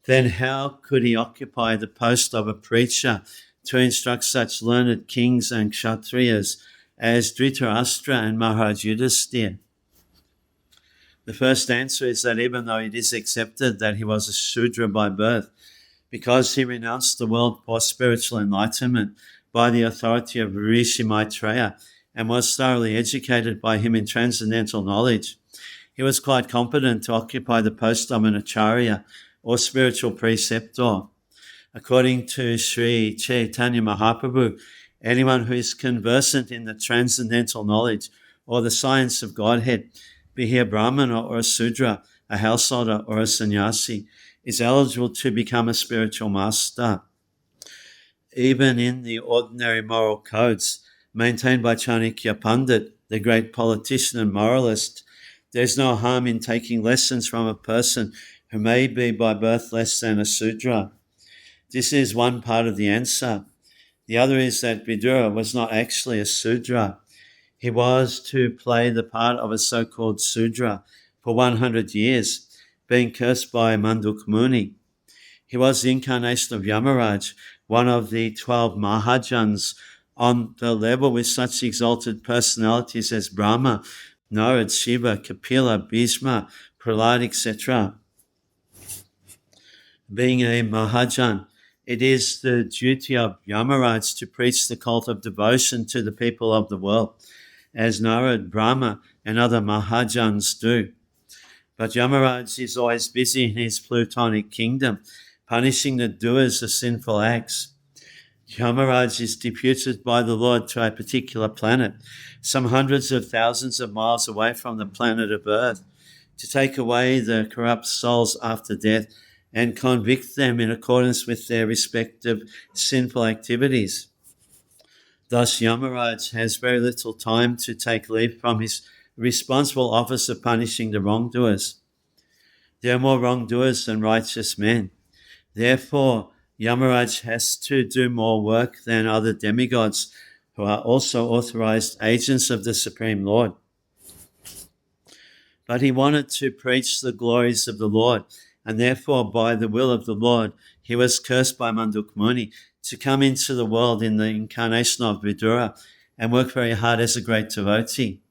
Then how could he occupy the post of a preacher to instruct such learned kings and kshatriyas as Dhritarashtra and Maharaj Yudhisthira? The first answer is that even though it is accepted that he was a Shudra by birth, because he renounced the world for spiritual enlightenment by the authority of Rishi Maitreya and was thoroughly educated by him in transcendental knowledge, he was quite competent to occupy the post of an acharya or spiritual preceptor. According to Sri Chaitanya Mahaprabhu, anyone who is conversant in the transcendental knowledge or the science of Godhead, be he a Brahmana or a Sudra, a householder or a sannyasi, is eligible to become a spiritual master. Even in the ordinary moral codes maintained by Chanakya Pandit, the great politician and moralist, there is no harm in taking lessons from a person who may be by birth less than a Sudra. This is one part of the answer. The other is that Vidura was not actually a Sudra. He was to play the part of a so-called Sudra for 100 years, being cursed by Manduk Muni. He was the incarnation of Yamaraj, one of the 12 Mahajans, on the level with such exalted personalities as Brahma, Narad, Shiva, Kapila, Bhishma, Prahlad, etc. Being a Mahajan, it is the duty of Yamaraj to preach the cult of devotion to the people of the world, as Narad, Brahma, and other Mahajans do. But Yamaraj is always busy in his plutonic kingdom, punishing the doers of sinful acts. Yamaraj is deputed by the Lord to a particular planet, some hundreds of thousands of miles away from the planet of Earth, to take away the corrupt souls after death and convict them in accordance with their respective sinful activities. Thus, Yamaraj has very little time to take leave from his responsible office of punishing the wrongdoers. There are more wrongdoers than righteous men. Therefore, Yamaraj has to do more work than other demigods who are also authorized agents of the Supreme Lord. But he wanted to preach the glories of the Lord, and therefore, by the will of the Lord, he was cursed by Manduk Muni to come into the world in the incarnation of Vidura and work very hard as a great devotee.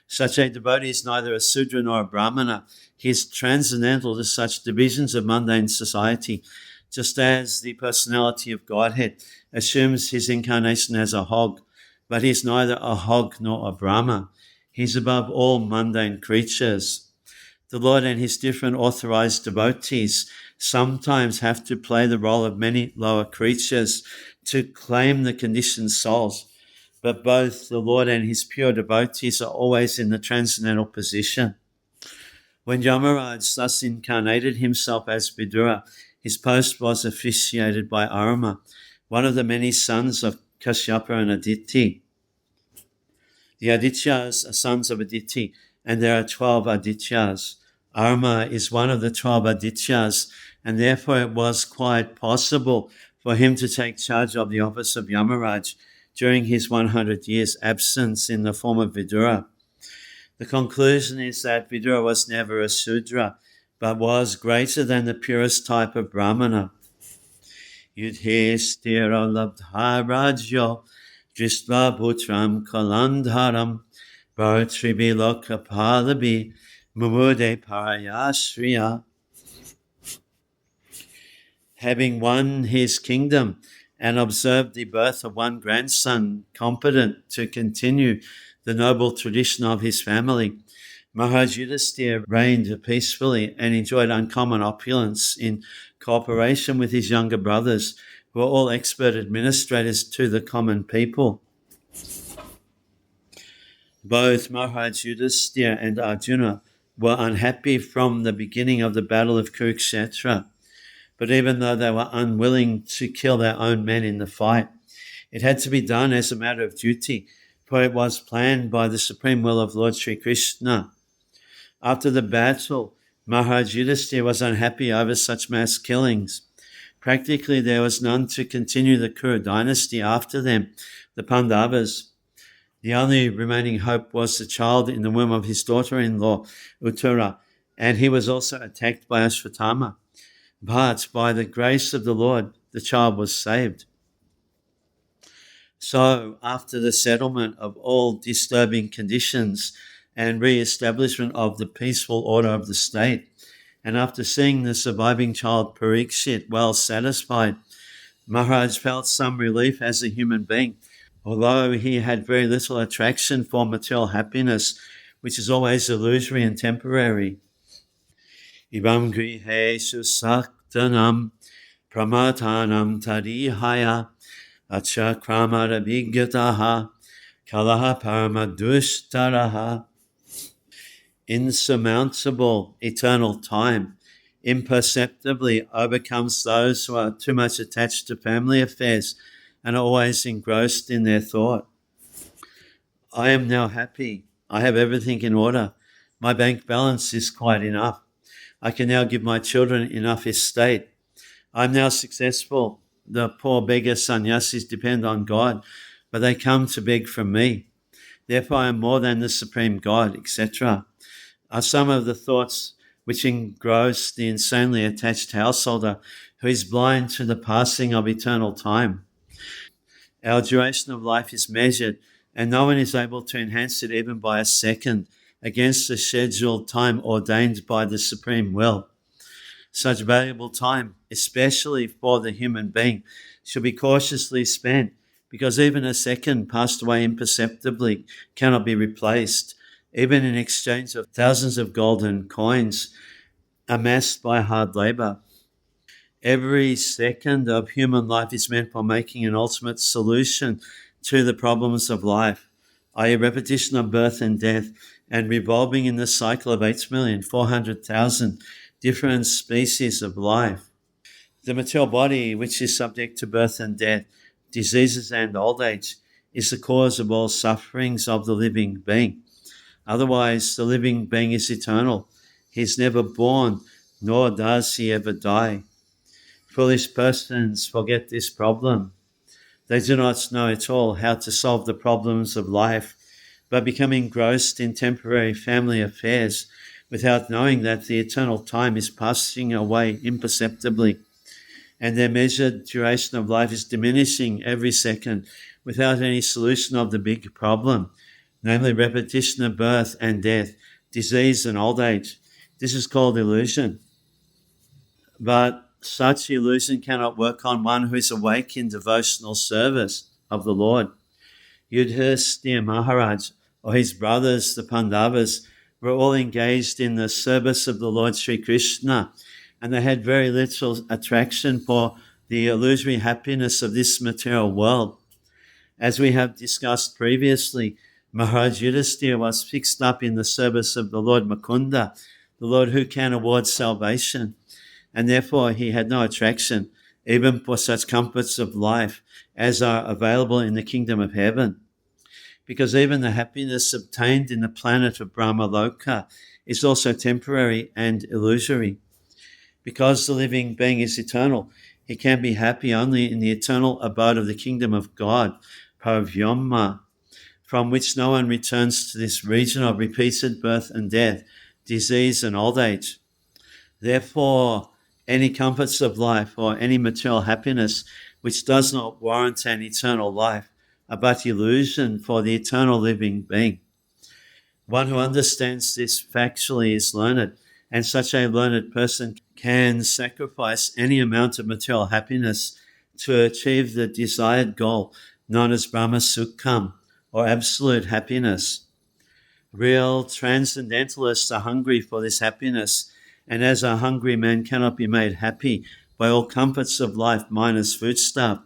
Such a devotee is neither a Sudra nor a Brahmana. He is transcendental to such divisions of mundane society, just as the personality of Godhead assumes his incarnation as a hog, but he is neither a hog nor a Brahma. He is above all mundane creatures. The Lord and his different authorized devotees sometimes have to play the role of many lower creatures to claim the conditioned souls, but both the Lord and his pure devotees are always in the transcendental position. When Yamaraj thus incarnated himself as Vidura, his post was officiated by Arama, one of the many sons of Kashyapa and Aditi. The Adityas are sons of Aditi, and there are 12 Adityas. Arma is one of the 12 Adityas, and therefore it was quite possible for him to take charge of the office of Yamaraj during his 100 years absence in the form of Vidura. The conclusion is that Vidura was never a Sudra, but was greater than the purest type of Brahmana. Yudhishthira labdha rajyo drishtva putram kalandharam bhartribi lokapalabi mumude parayashriya. Having won his kingdom and observed the birth of one grandson competent to continue the noble tradition of his family, Maharaj Yudhisthira reigned peacefully and enjoyed uncommon opulence in cooperation with his younger brothers, who were all expert administrators to the common people. Both Maharaj Yudhisthira and Arjuna were unhappy from the beginning of the battle of Kurukshetra. But even though they were unwilling to kill their own men in the fight, it had to be done as a matter of duty, for it was planned by the supreme will of Lord Sri Krishna. After the battle, Maharaj Yudhisthira was unhappy over such mass killings. Practically, there was none to continue the Kuru dynasty after them, the Pandavas. The only remaining hope was the child in the womb of his daughter-in-law, Uttara, and he was also attacked by Ashwatthama. But by the grace of the Lord, the child was saved. So, after the settlement of all disturbing conditions and re-establishment of the peaceful order of the state, and after seeing the surviving child Parikshit well satisfied, Maharaj felt some relief as a human being, although he had very little attraction for material happiness, which is always illusory and temporary. Ibam griheshu saktanam pramatanam tadihaya achakramara vigyataha kalaha paramadushtaraha. Insurmountable eternal time imperceptibly overcomes those who are too much attached to family affairs and are always engrossed in their thought. I am now happy. I have everything in order. My bank balance is quite enough. I can now give my children enough estate. I'm now successful. The poor beggar sannyasis depend on God, but they come to beg from me. Therefore I am more than the supreme God, etc. are some of the thoughts which engross the insanely attached householder who is blind to the passing of eternal time. Our duration of life is measured, and no one is able to enhance it even by a second against the scheduled time ordained by the supreme will. Such valuable time, especially for the human being, should be cautiously spent, because even a second passed away imperceptibly cannot be replaced, even in exchange of thousands of golden coins amassed by hard labor. Every second of human life is meant for making an ultimate solution to the problems of life, i.e. repetition of birth and death, and revolving in the cycle of 8,400,000 different species of life. The material body, which is subject to birth and death, diseases and old age, is the cause of all sufferings of the living being. Otherwise, the living being is eternal. He is never born, nor does he ever die. Foolish persons forget this problem. They do not know at all how to solve the problems of life, but become engrossed in temporary family affairs without knowing that the eternal time is passing away imperceptibly, and their measured duration of life is diminishing every second without any solution of the big problem, namely repetition of birth and death, disease and old age. This is called illusion. But such illusion cannot work on one who is awake in devotional service of the Lord. Yudhisthira Maharaj, or his brothers, the Pandavas, were all engaged in the service of the Lord Sri Krishna, and they had very little attraction for the illusory happiness of this material world. As we have discussed previously, Maharaj Yudhisthira was fixed up in the service of the Lord Mukunda, the Lord who can award salvation, and therefore he had no attraction even for such comforts of life as are available in the kingdom of heaven. because even the happiness obtained in the planet of Brahmaloka is also temporary and illusory. Because the living being is eternal, he can be happy only in the eternal abode of the kingdom of God, Paravyoma, from which no one returns to this region of repeated birth and death, disease and old age. Therefore, any comforts of life or any material happiness which does not warrant an eternal life are but illusion for the eternal living being. One who understands this factually is learned, and such a learned person can sacrifice any amount of material happiness to achieve the desired goal known as Brahma Sukham, or absolute happiness. Real transcendentalists are hungry for this happiness, and as a hungry man cannot be made happy by all comforts of life minus foodstuff,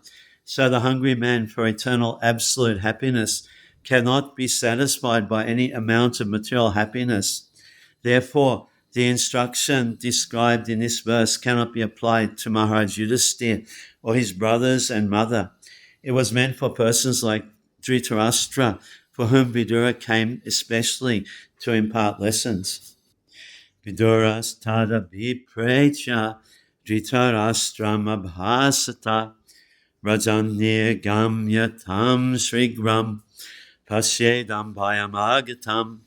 so the hungry man for eternal absolute happiness cannot be satisfied by any amount of material happiness. Therefore, the instruction described in this verse cannot be applied to Maharaj Yudhisthira or his brothers and mother. It was meant for persons like Dhritarashtra, for whom Vidura came especially to impart lessons. Vidurastada viprecha Dhritarashtra abhasata Rajanya gamyatam srigram pasyedam bhayamagatam.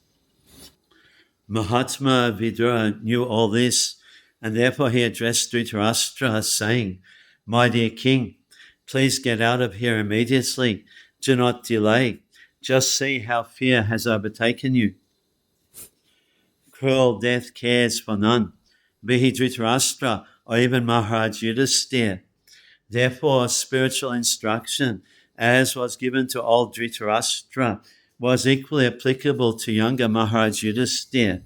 Mahatma Vidura knew all this, and therefore he addressed Dhritarashtra, saying, "My dear king, please get out of here immediately. Do not delay. Just see how fear has overtaken you. Cruel death cares for none, be he Dhritarashtra or even Maharaj Yudhisthira. Therefore, spiritual instruction, as was given to old Dhritarashtra, was equally applicable to younger Maharaj Yudhisthira.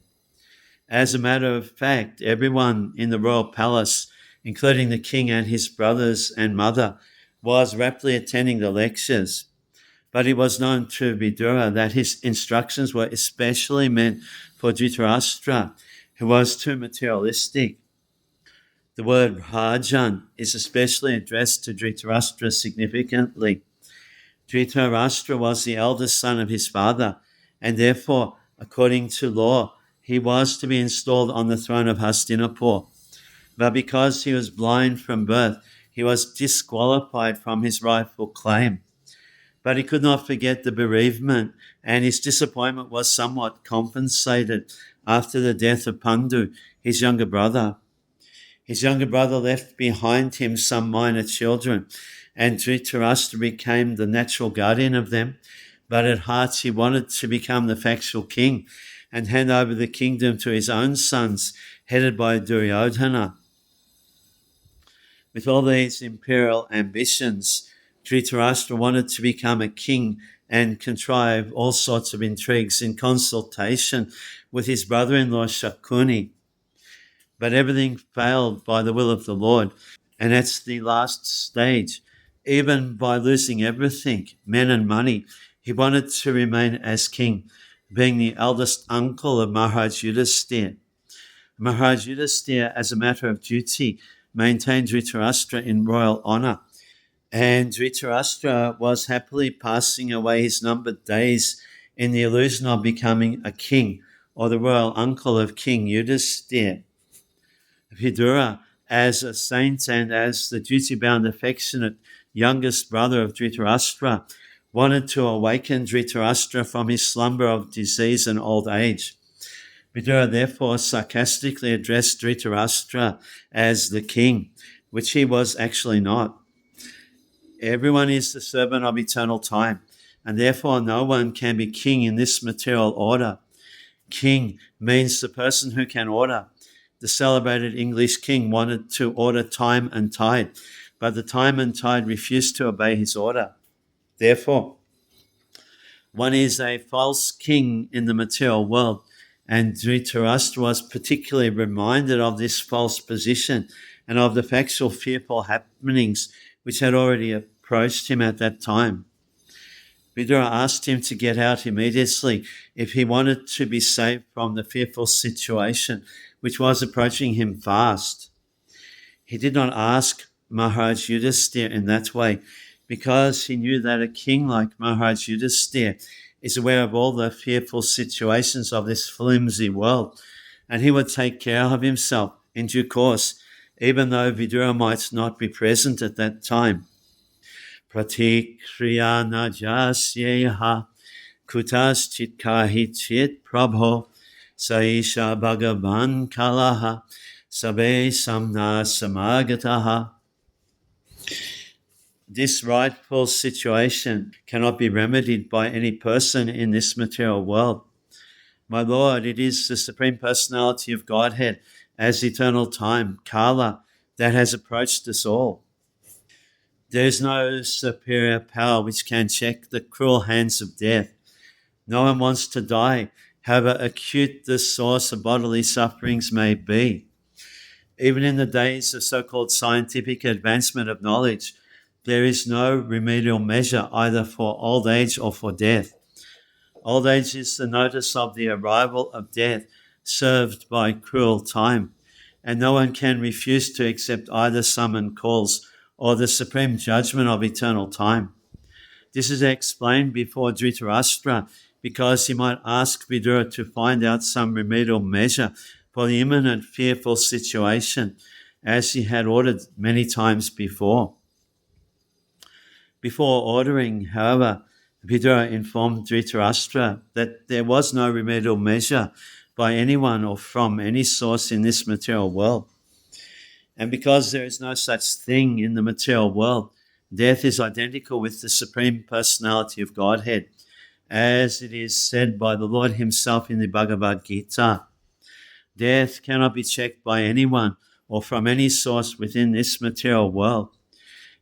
As a matter of fact, everyone in the royal palace, including the king and his brothers and mother, was rapidly attending the lectures. But it was known to Vidura that his instructions were especially meant for Dhritarashtra, who was too materialistic. The word Rajan is especially addressed to Dhritarashtra significantly. Dhritarashtra was the eldest son of his father, and therefore, according to law, he was to be installed on the throne of Hastinapur. But because he was blind from birth, he was disqualified from his rightful claim. But he could not forget the bereavement, and his disappointment was somewhat compensated after the death of Pandu, his younger brother. His younger brother left behind him some minor children, and Dhritarashtra became the natural guardian of them. But at heart he wanted to become the factual king and hand over the kingdom to his own sons, headed by Duryodhana. With all these imperial ambitions, Dhritarashtra wanted to become a king and contrive all sorts of intrigues in consultation with his brother-in-law Shakuni. But everything failed by the will of the Lord. And at the last stage, even by losing everything, men and money, he wanted to remain as king, being the eldest uncle of Maharaj Yudhisthira. Maharaj Yudhisthira, as a matter of duty, maintained Dhritarashtra in royal honour. And Dhritarashtra was happily passing away his numbered days in the illusion of becoming a king, or the royal uncle of King Yudhisthira. Vidura, as a saint and as the duty-bound affectionate youngest brother of Dhritarashtra, wanted to awaken Dhritarashtra from his slumber of disease and old age. Vidura therefore sarcastically addressed Dhritarashtra as the king, which he was actually not. Everyone is the servant of eternal time, and therefore no one can be king in this material order. King means the person who can order. The celebrated English king wanted to order time and tide, but the time and tide refused to obey his order. Therefore, one is a false king in the material world, and Dhritarashtra was particularly reminded of this false position and of the factual fearful happenings which had already approached him at that time. Vidura asked him to get out immediately if he wanted to be saved from the fearful situation which was approaching him fast. He did not ask Maharaj Yudhisthira in that way because he knew that a king like Maharaj Yudhisthira is aware of all the fearful situations of this flimsy world, and he would take care of himself in due course, even though Vidura might not be present at that time. Pratikriya najasyeha kutas chitkahi chit prabho saisha bhagavan kalaha sabe samna samagataha. This rightful situation cannot be remedied by any person in this material world. My Lord, it is the Supreme Personality of Godhead as eternal time, Kala, that has approached us all. There is no superior power which can check the cruel hands of death. No one wants to die, however acute the source of bodily sufferings may be. Even in the days of so-called scientific advancement of knowledge, there is no remedial measure either for old age or for death. Old age is the notice of the arrival of death served by cruel time, and no one can refuse to accept either summon calls or the supreme judgment of eternal time. This is explained before Dhritarashtra because he might ask Vidura to find out some remedial measure for the imminent fearful situation, as he had ordered many times before. Before ordering, however, Vidura informed Dhritarashtra that there was no remedial measure by anyone or from any source in this material world. And because there is no such thing in the material world, death is identical with the Supreme Personality of Godhead, as it is said by the Lord himself in the Bhagavad Gita. Death cannot be checked by anyone or from any source within this material world.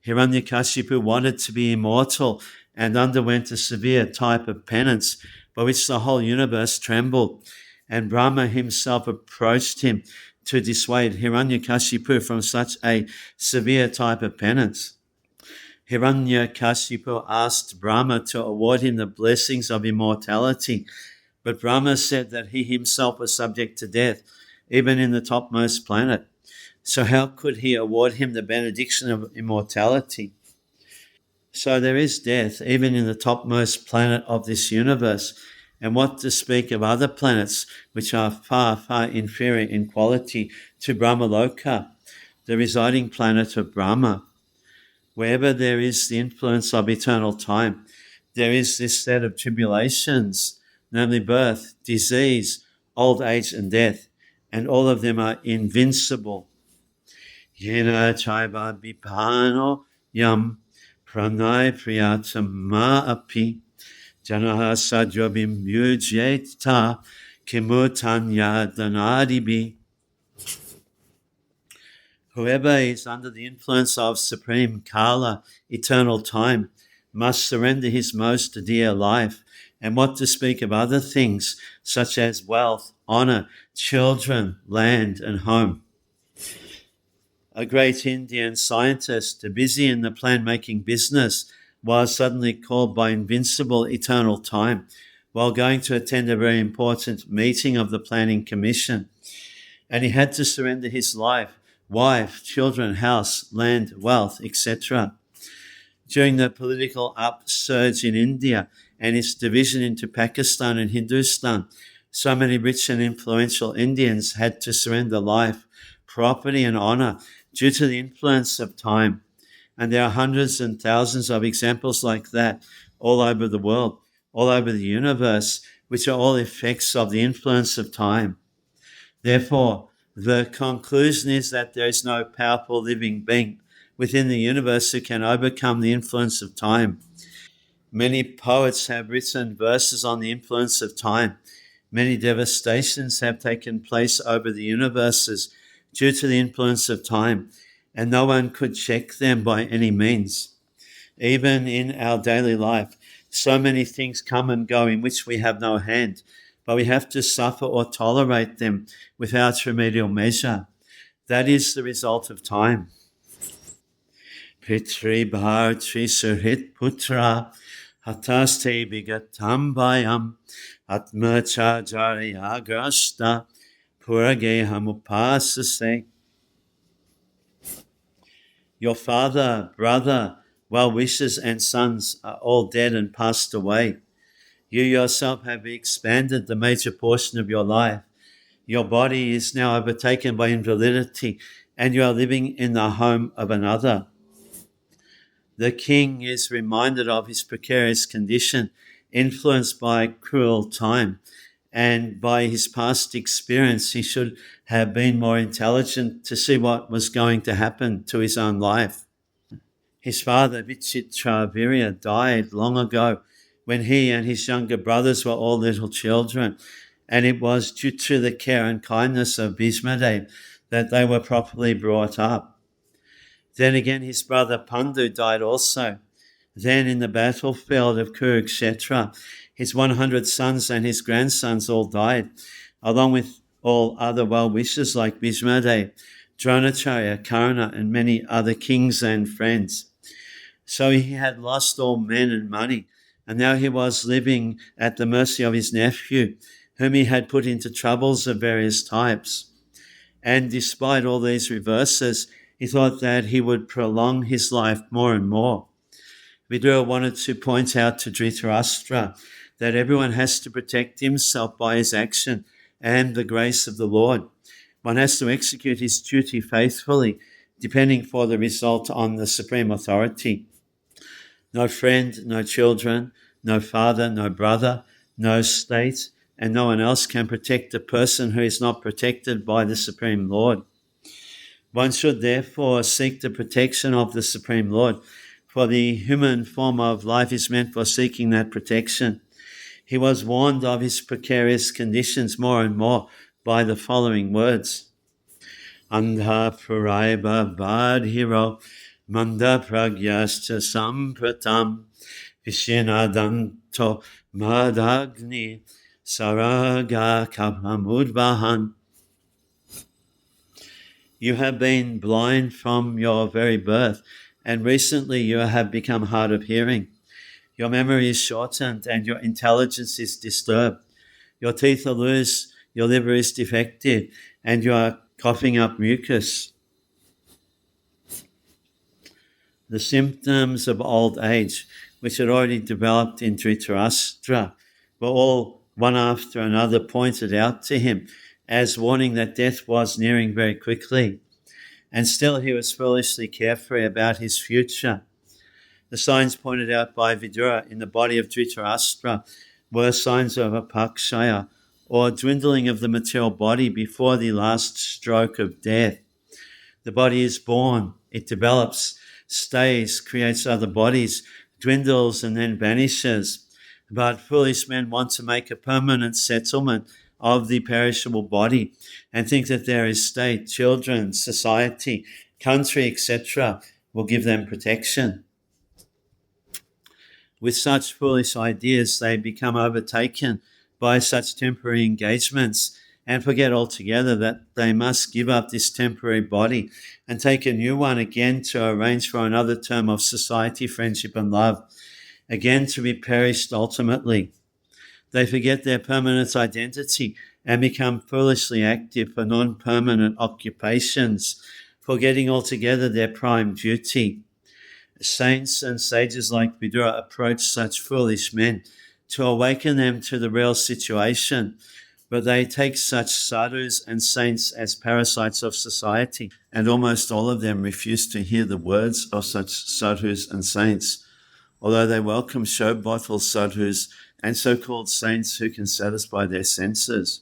Hiranyakashipu wanted to be immortal and underwent a severe type of penance by which the whole universe trembled, and Brahma himself approached him to dissuade Hiranyakashipu from such a severe type of penance. Hiranyakashipu asked Brahma to award him the blessings of immortality, but Brahma said that he himself was subject to death, even in the topmost planet. So how could he award him the benediction of immortality? So there is death, even in the topmost planet of this universe. And what to speak of other planets, which are far, far inferior in quality to Brahmaloka, the residing planet of Brahma. Wherever there is the influence of eternal time, there is this set of tribulations, namely birth, disease, old age, and death, and all of them are invincible. Yena chaiva vipano yam pranay priyatama api janaha sajobim yujeta kimutanya danadibi. Whoever is under the influence of supreme Kala, eternal time, must surrender his most dear life, and what to speak of other things such as wealth, honor, children, land, and home. A great Indian scientist, busy in the plan-making business, was suddenly called by invincible eternal time while going to attend a very important meeting of the Planning Commission. And he had to surrender his life, wife, children, house, land, wealth, etc. During the political upsurge in India and its division into Pakistan and Hindustan, so many rich and influential Indians had to surrender life, property, and honor due to the influence of time. And there are hundreds and thousands of examples like that all over the world, all over the universe, which are all effects of the influence of time. Therefore, the conclusion is that there is no powerful living being within the universe who can overcome the influence of time. Many poets have written verses on the influence of time. Many devastations have taken place over the universes due to the influence of time, and no one could check them by any means. Even in our daily life, so many things come and go in which we have no hand, but we have to suffer or tolerate them without remedial measure. That is the result of time. Pitri bhartri surhit putra hataste bigatambayam atmachajariyagrasta purageham. Your father, brother, well-wishers and sons are all dead and passed away. You yourself have expanded the major portion of your life. Your body is now overtaken by invalidity, and you are living in the home of another. The king is reminded of his precarious condition, influenced by cruel time, and by his past experience, he should have been more intelligent to see what was going to happen to his own life. His father, Vichitravirya, died long ago when he and his younger brothers were all little children, and it was due to the care and kindness of Bhishmadev that they were properly brought up. Then again, his brother Pandu died also. Then in the battlefield of Kurukshetra, his 100 sons and his grandsons all died, along with all other well-wishers like Bhishmadev, Dronacharya, Karna, and many other kings and friends. So he had lost all men and money, and now he was living at the mercy of his nephew, whom he had put into troubles of various types. And despite all these reverses, he thought that he would prolong his life more and more. Vidura wanted to point out to Dhritarashtra that everyone has to protect himself by his action and the grace of the Lord. One has to execute his duty faithfully, depending for the result on the supreme authority. No friend, no children, no father, no brother, no state, and no one else can protect a person who is not protected by the Supreme Lord. One should therefore seek the protection of the Supreme Lord, for the human form of life is meant for seeking that protection. He was warned of his precarious conditions more and more by the following words. Andha praraiba badhiro manda pragyascha sampratam vishinadanto madagni saraga kapamudvahan. You have been blind from your very birth, and recently you have become hard of hearing. Your memory is shortened and your intelligence is disturbed. Your teeth are loose, your liver is defective, and you are coughing up mucus. The symptoms of old age, which had already developed in Dhritarashtra, were all one after another pointed out to him as warning that death was nearing very quickly. And still he was foolishly carefree about his future. The signs pointed out by Vidura in the body of Dhritarashtra were signs of apakshaya, or dwindling of the material body before the last stroke of death. The body is born, it develops, stays, creates other bodies, dwindles and then vanishes. But foolish men want to make a permanent settlement of the perishable body and think that their estate, children, society, country, etc. will give them protection. With such foolish ideas, they become overtaken by such temporary engagements and forget altogether that they must give up this temporary body and take a new one again to arrange for another term of society, friendship, and love, again to be perished ultimately. They forget their permanent identity and become foolishly active for non-permanent occupations, forgetting altogether their prime duty. Saints and sages like Vidura approach such foolish men to awaken them to the real situation, but they take such sadhus and saints as parasites of society, and almost all of them refuse to hear the words of such sadhus and saints, although they welcome show bottle sadhus and so-called saints who can satisfy their senses.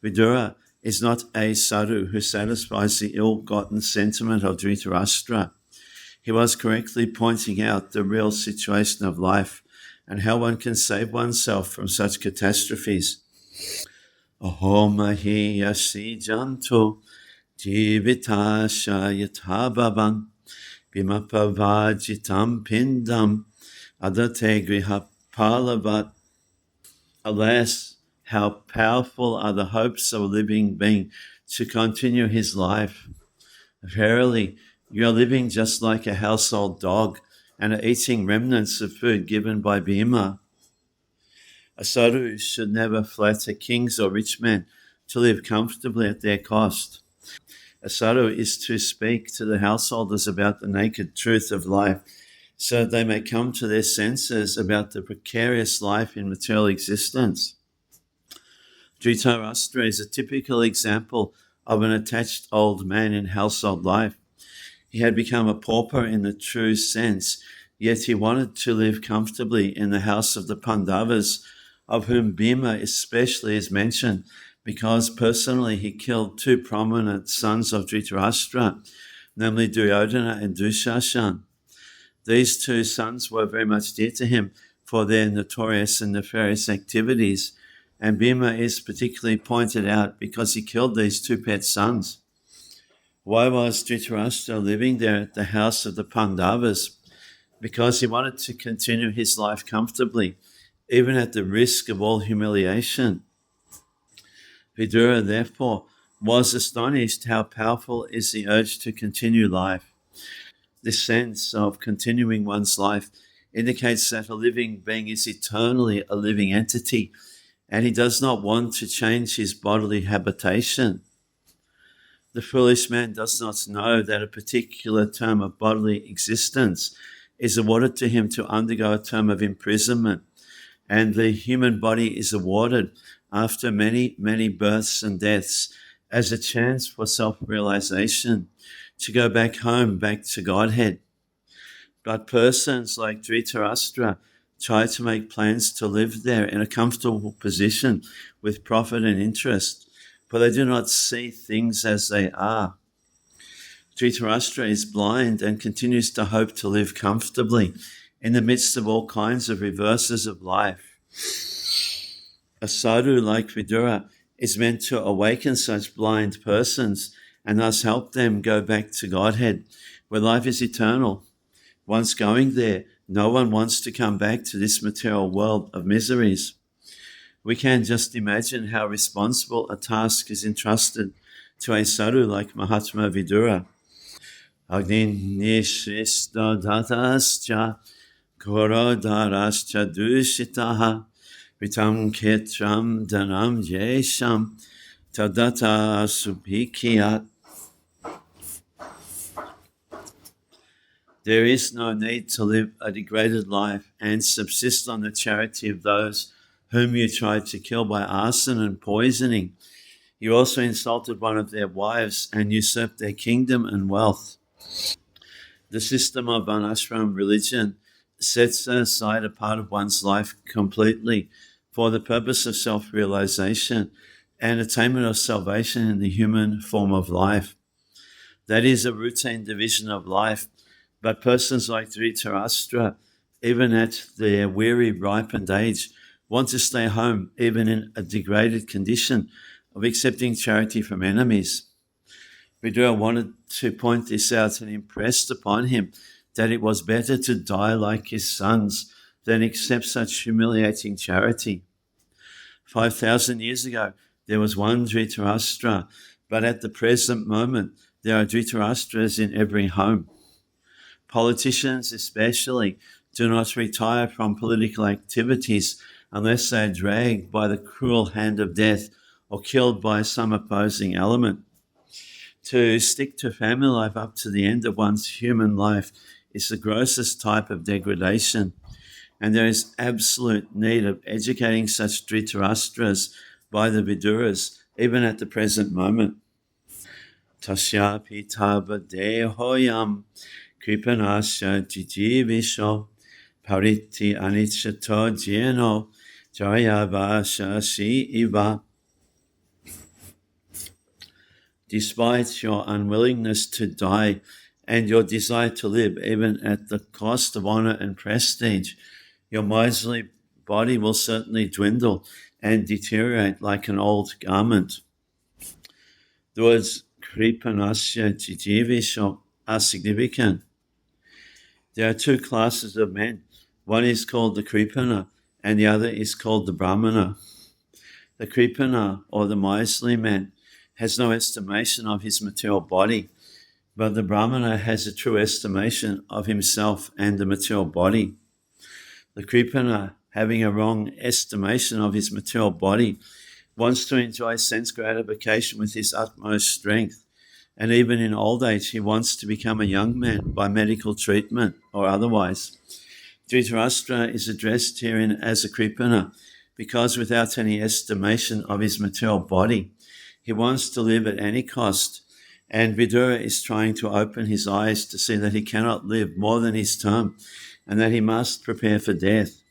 Vidura is not a sadhu who satisfies the ill-gotten sentiment of Dhritarashtra. He was correctly pointing out the real situation of life and how one can save oneself from such catastrophes. Aho mahi yasi janto jivitasha yatabhavan bimapavajitam pindam adate griha palavat. Alas, how powerful are the hopes of a living being to continue his life. Verily, you are living just like a household dog and are eating remnants of food given by Bhima. A sadhu should never flatter kings or rich men to live comfortably at their cost. A sadhu is to speak to the householders about the naked truth of life, so they may come to their senses about the precarious life in material existence. Dhritarashtra is a typical example of an attached old man in household life. He had become a pauper in the true sense, yet he wanted to live comfortably in the house of the Pandavas, of whom Bhima especially is mentioned, because personally he killed two prominent sons of Dhritarashtra, namely Duryodhana and Dushashan. These two sons were very much dear to him for their notorious and nefarious activities, and Bhima is particularly pointed out because he killed these two pet sons. Why was Dhritarashtra living there at the house of the Pandavas? Because he wanted to continue his life comfortably, even at the risk of all humiliation. Vidura, therefore, was astonished how powerful is the urge to continue life. This sense of continuing one's life indicates that a living being is eternally a living entity, and he does not want to change his bodily habitation. The foolish man does not know that a particular term of bodily existence is awarded to him to undergo a term of imprisonment, and the human body is awarded after many, many births and deaths as a chance for self-realization, to go back home, back to Godhead. But persons like Dhritarashtra try to make plans to live there in a comfortable position with profit and interest, but they do not see things as they are. Dhritarashtra is blind and continues to hope to live comfortably in the midst of all kinds of reverses of life. A sadhu like Vidura is meant to awaken such blind persons and thus help them go back to Godhead, where life is eternal. Once going there, no one wants to come back to this material world of miseries. We can just imagine how responsible a task is entrusted to a sadhu like Mahatma Vidura. Agni nishista datascha korodarascha dushitaha vitam ketram dhanam yesham tadata subhikyat. There is no need to live a degraded life and subsist on the charity of those whom you tried to kill by arson and poisoning. You also insulted one of their wives and usurped their kingdom and wealth. The system of Varnashram religion sets aside a part of one's life completely for the purpose of self-realization and attainment of salvation in the human form of life. That is a routine division of life, but persons like Dhritarashtra, even at their weary, ripened age, want to stay home even in a degraded condition of accepting charity from enemies. Vidura wanted to point this out and impressed upon him that it was better to die like his sons than accept such humiliating charity. 5,000 years ago, there was one Dhritarashtra, but at the present moment, there are Dhritarashtras in every home. Politicians especially do not retire from political activities unless they are dragged by the cruel hand of death or killed by some opposing element. To stick to family life up to the end of one's human life is the grossest type of degradation, and there is absolute need of educating such Dhritarashtras by the Viduras, even at the present moment. Tasya pitava dehoyam kripanasya jijivisho pariti anichato jeno jayavasha iva. Despite your unwillingness to die and your desire to live, even at the cost of honor and prestige, your miserly body will certainly dwindle and deteriorate like an old garment. The words kripanasya jijivisho are significant. There are two classes of men. One is called the kripana and the other is called the brahmana. The kripana, or the miserly man, has no estimation of his material body, but the brahmana has a true estimation of himself and the material body. The kripana, having a wrong estimation of his material body, wants to enjoy sense gratification with his utmost strength, And even in old age, he wants to become a young man by medical treatment or otherwise. Dhritarashtra is addressed herein as a Kripana because without any estimation of his material body, he wants to live at any cost. And Vidura is trying to open his eyes to see that he cannot live more than his term and that he must prepare for death.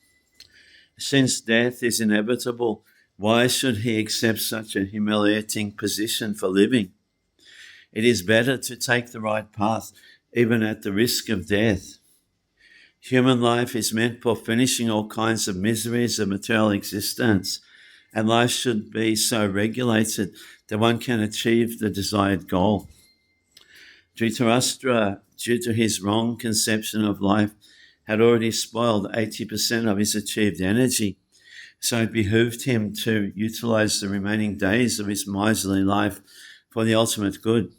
Since death is inevitable, why should he accept such a humiliating position for living? It is better to take the right path, even at the risk of death. Human life is meant for finishing all kinds of miseries of material existence, and life should be so regulated that one can achieve the desired goal. Dhritarashtra, due to his wrong conception of life, had already spoiled 80% of his achieved energy, so it behooved him to utilize the remaining days of his miserly life for the ultimate good.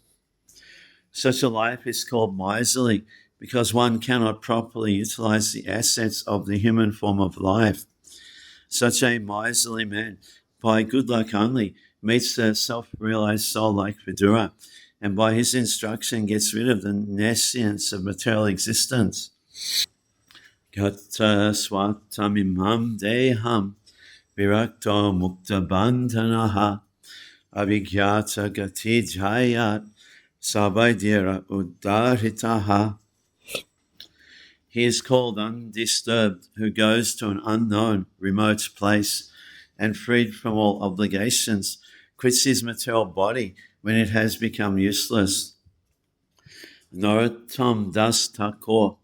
Such a life is called miserly because one cannot properly utilize the assets of the human form of life. Such a miserly man, by good luck only, meets a self-realized soul like Vidura, and by his instruction gets rid of the nescience of material existence. Gata swatamimam deham virakto mukta bandhanaha avigyata gati jayat Sabaidira Uddharitaha. He is called undisturbed, who goes to an unknown, remote place and freed from all obligations, quits his material body when it has become useless. Narottam Das Thakur,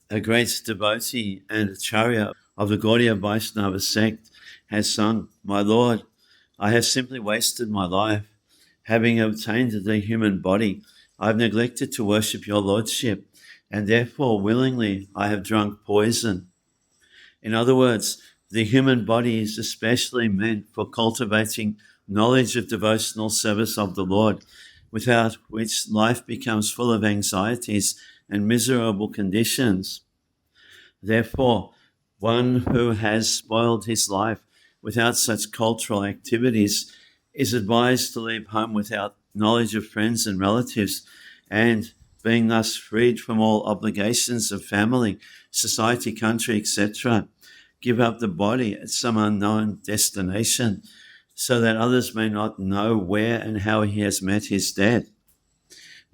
a great devotee and acharya of the Gaudiya Vaishnava sect, has sung, "My Lord, I have simply wasted my life. Having obtained the human body, I have neglected to worship your Lordship, and therefore willingly I have drunk poison." In other words, the human body is especially meant for cultivating knowledge of devotional service of the Lord, without which life becomes full of anxieties and miserable conditions. Therefore, one who has spoiled his life without such cultural activities is advised to leave home without knowledge of friends and relatives, and, being thus freed from all obligations of family, society, country, etc., give up the body at some unknown destination, so that others may not know where and how he has met his death.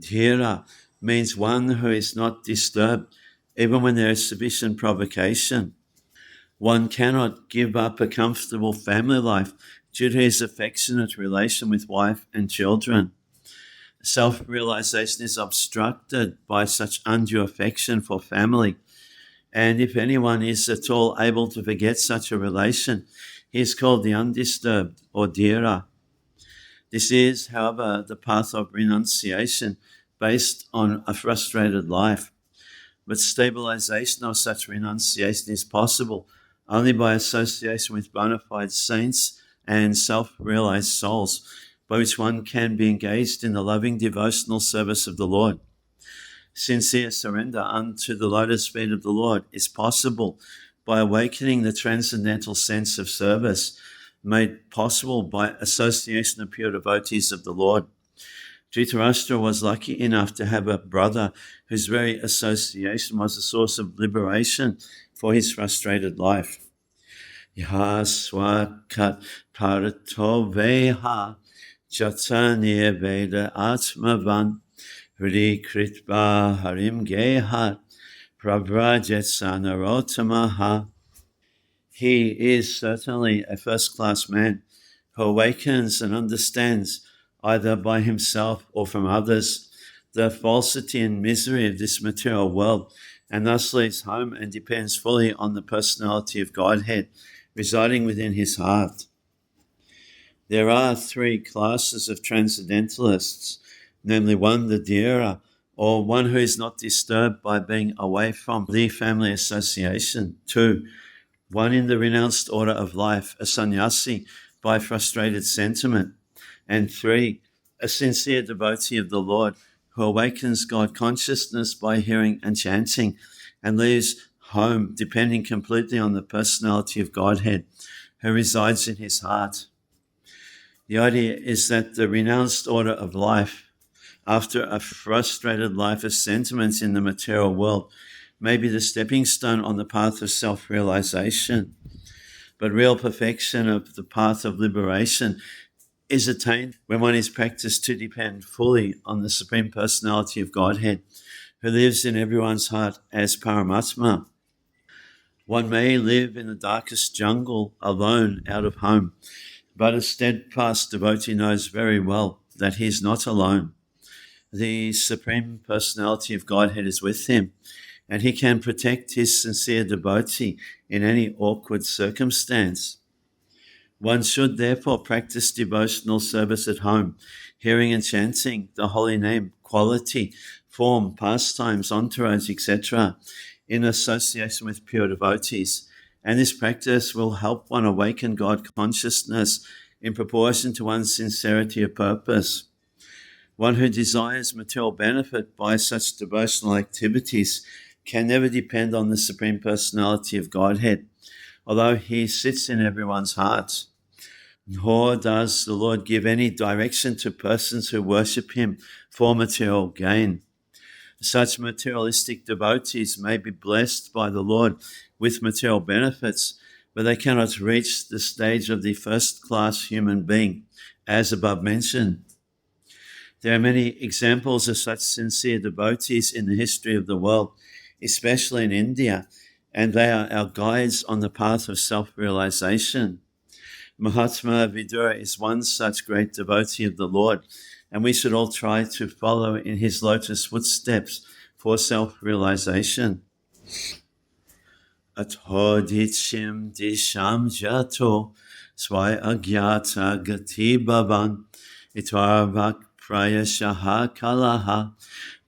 Dhira means one who is not disturbed, even when there is sufficient provocation. One cannot give up a comfortable family life due to his affectionate relation with wife and children. Self-realization is obstructed by such undue affection for family, and if anyone is at all able to forget such a relation, he is called the undisturbed or dhira. This is, however, the path of renunciation based on a frustrated life. But stabilization of such renunciation is possible only by association with bona fide saints and self-realized souls, by which one can be engaged in the loving devotional service of the Lord. Sincere surrender unto the lotus feet of the Lord is possible by awakening the transcendental sense of service, made possible by association of pure devotees of the Lord. Dhritarashtra was lucky enough to have a brother whose very association was a source of liberation for his frustrated life. Yahaswakat parato veha jataniya veda atmavan hridi kritva harim gehat prabrajet sanarotamaha. He is certainly a first-class man who awakens and understands, either by himself or from others, the falsity and misery of this material world, and thus leaves home and depends fully on the personality of Godhead residing within his heart. There are three classes of transcendentalists, namely one, the dhira, or one who is not disturbed by being away from the family association. Two, one in the renounced order of life, a sannyasi by frustrated sentiment. And three, a sincere devotee of the Lord who awakens God consciousness by hearing and chanting and leaves home depending completely on the personality of Godhead who resides in his heart. The idea is that the renounced order of life, after a frustrated life of sentiments in the material world may be the stepping stone on the path of self-realization. But real perfection of the path of liberation is attained when one is practiced to depend fully on the Supreme Personality of Godhead, who lives in everyone's heart as Paramatma. One may live in the darkest jungle alone out of home, but a steadfast devotee knows very well that he is not alone. The Supreme Personality of Godhead is with him, and he can protect his sincere devotee in any awkward circumstance. One should therefore practice devotional service at home, hearing and chanting the holy name, quality, form, pastimes, entourage, etc., in association with pure devotees. And this practice will help one awaken God consciousness in proportion to one's sincerity of purpose. One who desires material benefit by such devotional activities can never depend on the Supreme Personality of Godhead, although he sits in everyone's hearts. Nor does the Lord give any direction to persons who worship him for material gain. Such materialistic devotees may be blessed by the Lord with material benefits, but they cannot reach the stage of the first-class human being, as above mentioned. There are many examples of such sincere devotees in the history of the world, especially in India, and they are our guides on the path of self-realization. Mahatma Vidura is one such great devotee of the Lord, and we should all try to follow in his lotus footsteps for self-realization. Athoditshim disham jato swai agyata gati bhavan itvarvak prayashaha kalaha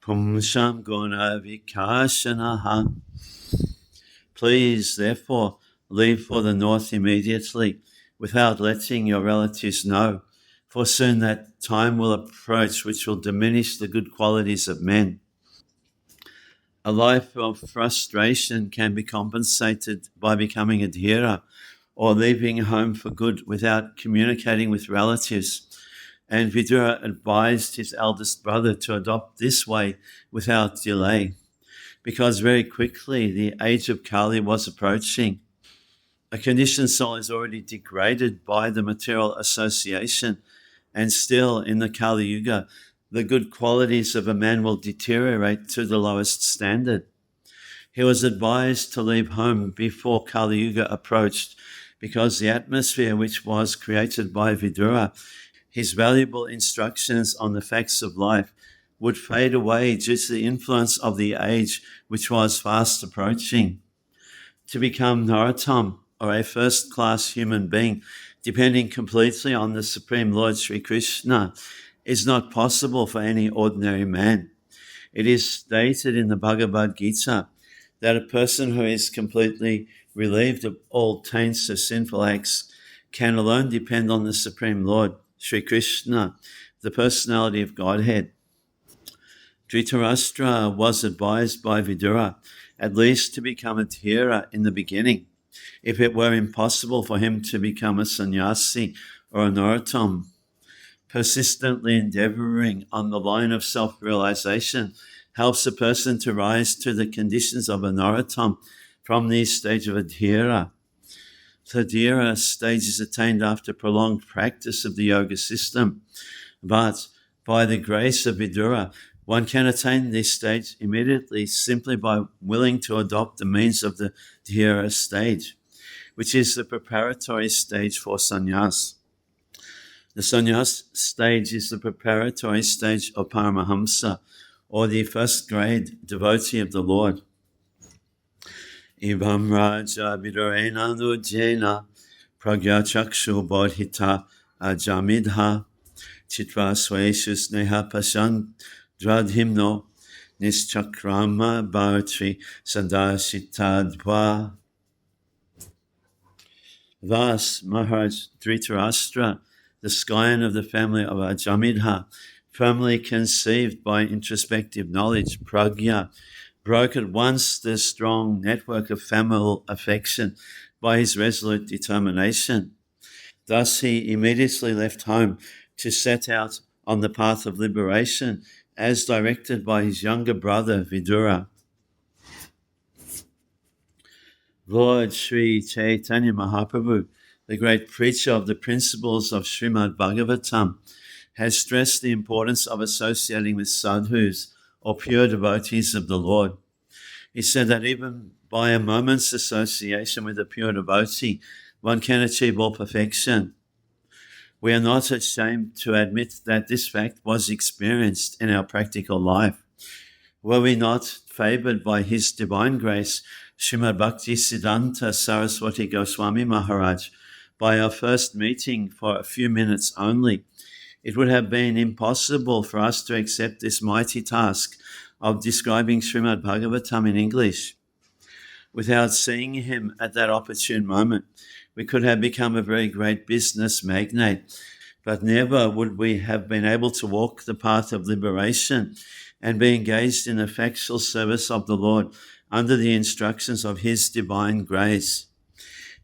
pumsham guna vikashanaha. Please, therefore, leave for the north immediately, without letting your relatives know, for soon that time will approach which will diminish the good qualities of men. A life of frustration can be compensated by becoming a dhira, or leaving home for good without communicating with relatives. And Vidura advised his eldest brother to adopt this way without delay, because very quickly the age of Kali was approaching. A conditioned soul is already degraded by the material association, and still in the Kali Yuga, the good qualities of a man will deteriorate to the lowest standard. He was advised to leave home before Kali Yuga approached, because the atmosphere which was created by Vidura, his valuable instructions on the facts of life, would fade away due to the influence of the age which was fast approaching. To become Narottam, or a first-class human being, depending completely on the Supreme Lord Sri Krishna, is not possible for any ordinary man. It is stated in the Bhagavad Gita that a person who is completely relieved of all taints of sinful acts can alone depend on the Supreme Lord, Sri Krishna, the personality of Godhead. Dhritarashtra was advised by Vidura at least to become a dhira in the beginning, if it were impossible for him to become a sannyasi or a narottam. Persistently endeavoring on the line of self-realization helps a person to rise to the conditions of a narottam from the stage of a dhira. The dhira stage is attained after prolonged practice of the yoga system, but by the grace of Vidura, one can attain this stage immediately simply by willing to adopt the means of the dhira stage, which is the preparatory stage for sannyas. The sannyas stage is the preparatory stage of Paramahamsa, or the first grade devotee of the Lord. Ivam Raja Vidurena Nujena Pragya Chakshu Bodhita Ajamidha Chitra Sweshu Sneha Pashan Dradhimno Nischakrama Bharatri Sadashitadva. Thus, Maharaj Dhritarashtra, the scion of the family of Ajamidha, firmly conceived by introspective knowledge, pragya, broke at once the strong network of familial affection by his resolute determination. Thus he immediately left home to set out on the path of liberation as directed by his younger brother Vidura. Lord Sri Chaitanya Mahaprabhu, the great preacher of the principles of Srimad-Bhagavatam, has stressed the importance of associating with sadhus, or pure devotees of the Lord. He said that even by a moment's association with a pure devotee, one can achieve all perfection. We are not ashamed to admit that this fact was experienced in our practical life. Were we not favored by His divine grace, Srimad Bhaktivedanta Saraswati Goswami Maharaj, by our first meeting for a few minutes only, it would have been impossible for us to accept this mighty task of describing Srimad-Bhagavatam in English. Without seeing him at that opportune moment, we could have become a very great business magnate, but never would we have been able to walk the path of liberation and be engaged in effectual service of the Lord under the instructions of His divine grace.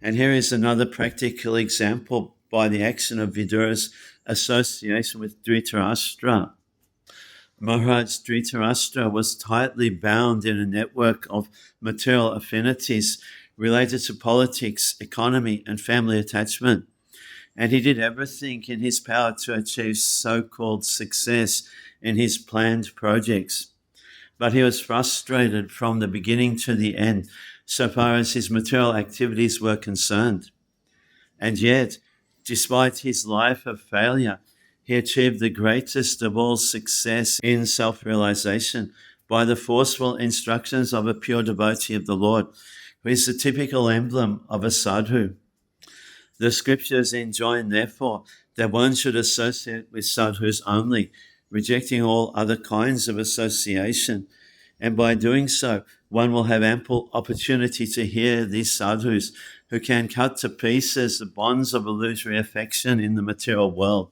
And here is another practical example by the action of Vidura's association with Dhritarashtra. Maharaj Dhritarashtra was tightly bound in a network of material affinities related to politics, economy, and family attachment. And he did everything in his power to achieve so-called success in his planned projects. But he was frustrated from the beginning to the end, so far as his material activities were concerned. And yet, despite his life of failure, he achieved the greatest of all success in self-realization by the forceful instructions of a pure devotee of the Lord, who is the typical emblem of a sadhu. The scriptures enjoin, therefore, that one should associate with sadhus only, rejecting all other kinds of association. And by doing so, one will have ample opportunity to hear these sadhus who can cut to pieces the bonds of illusory affection in the material world.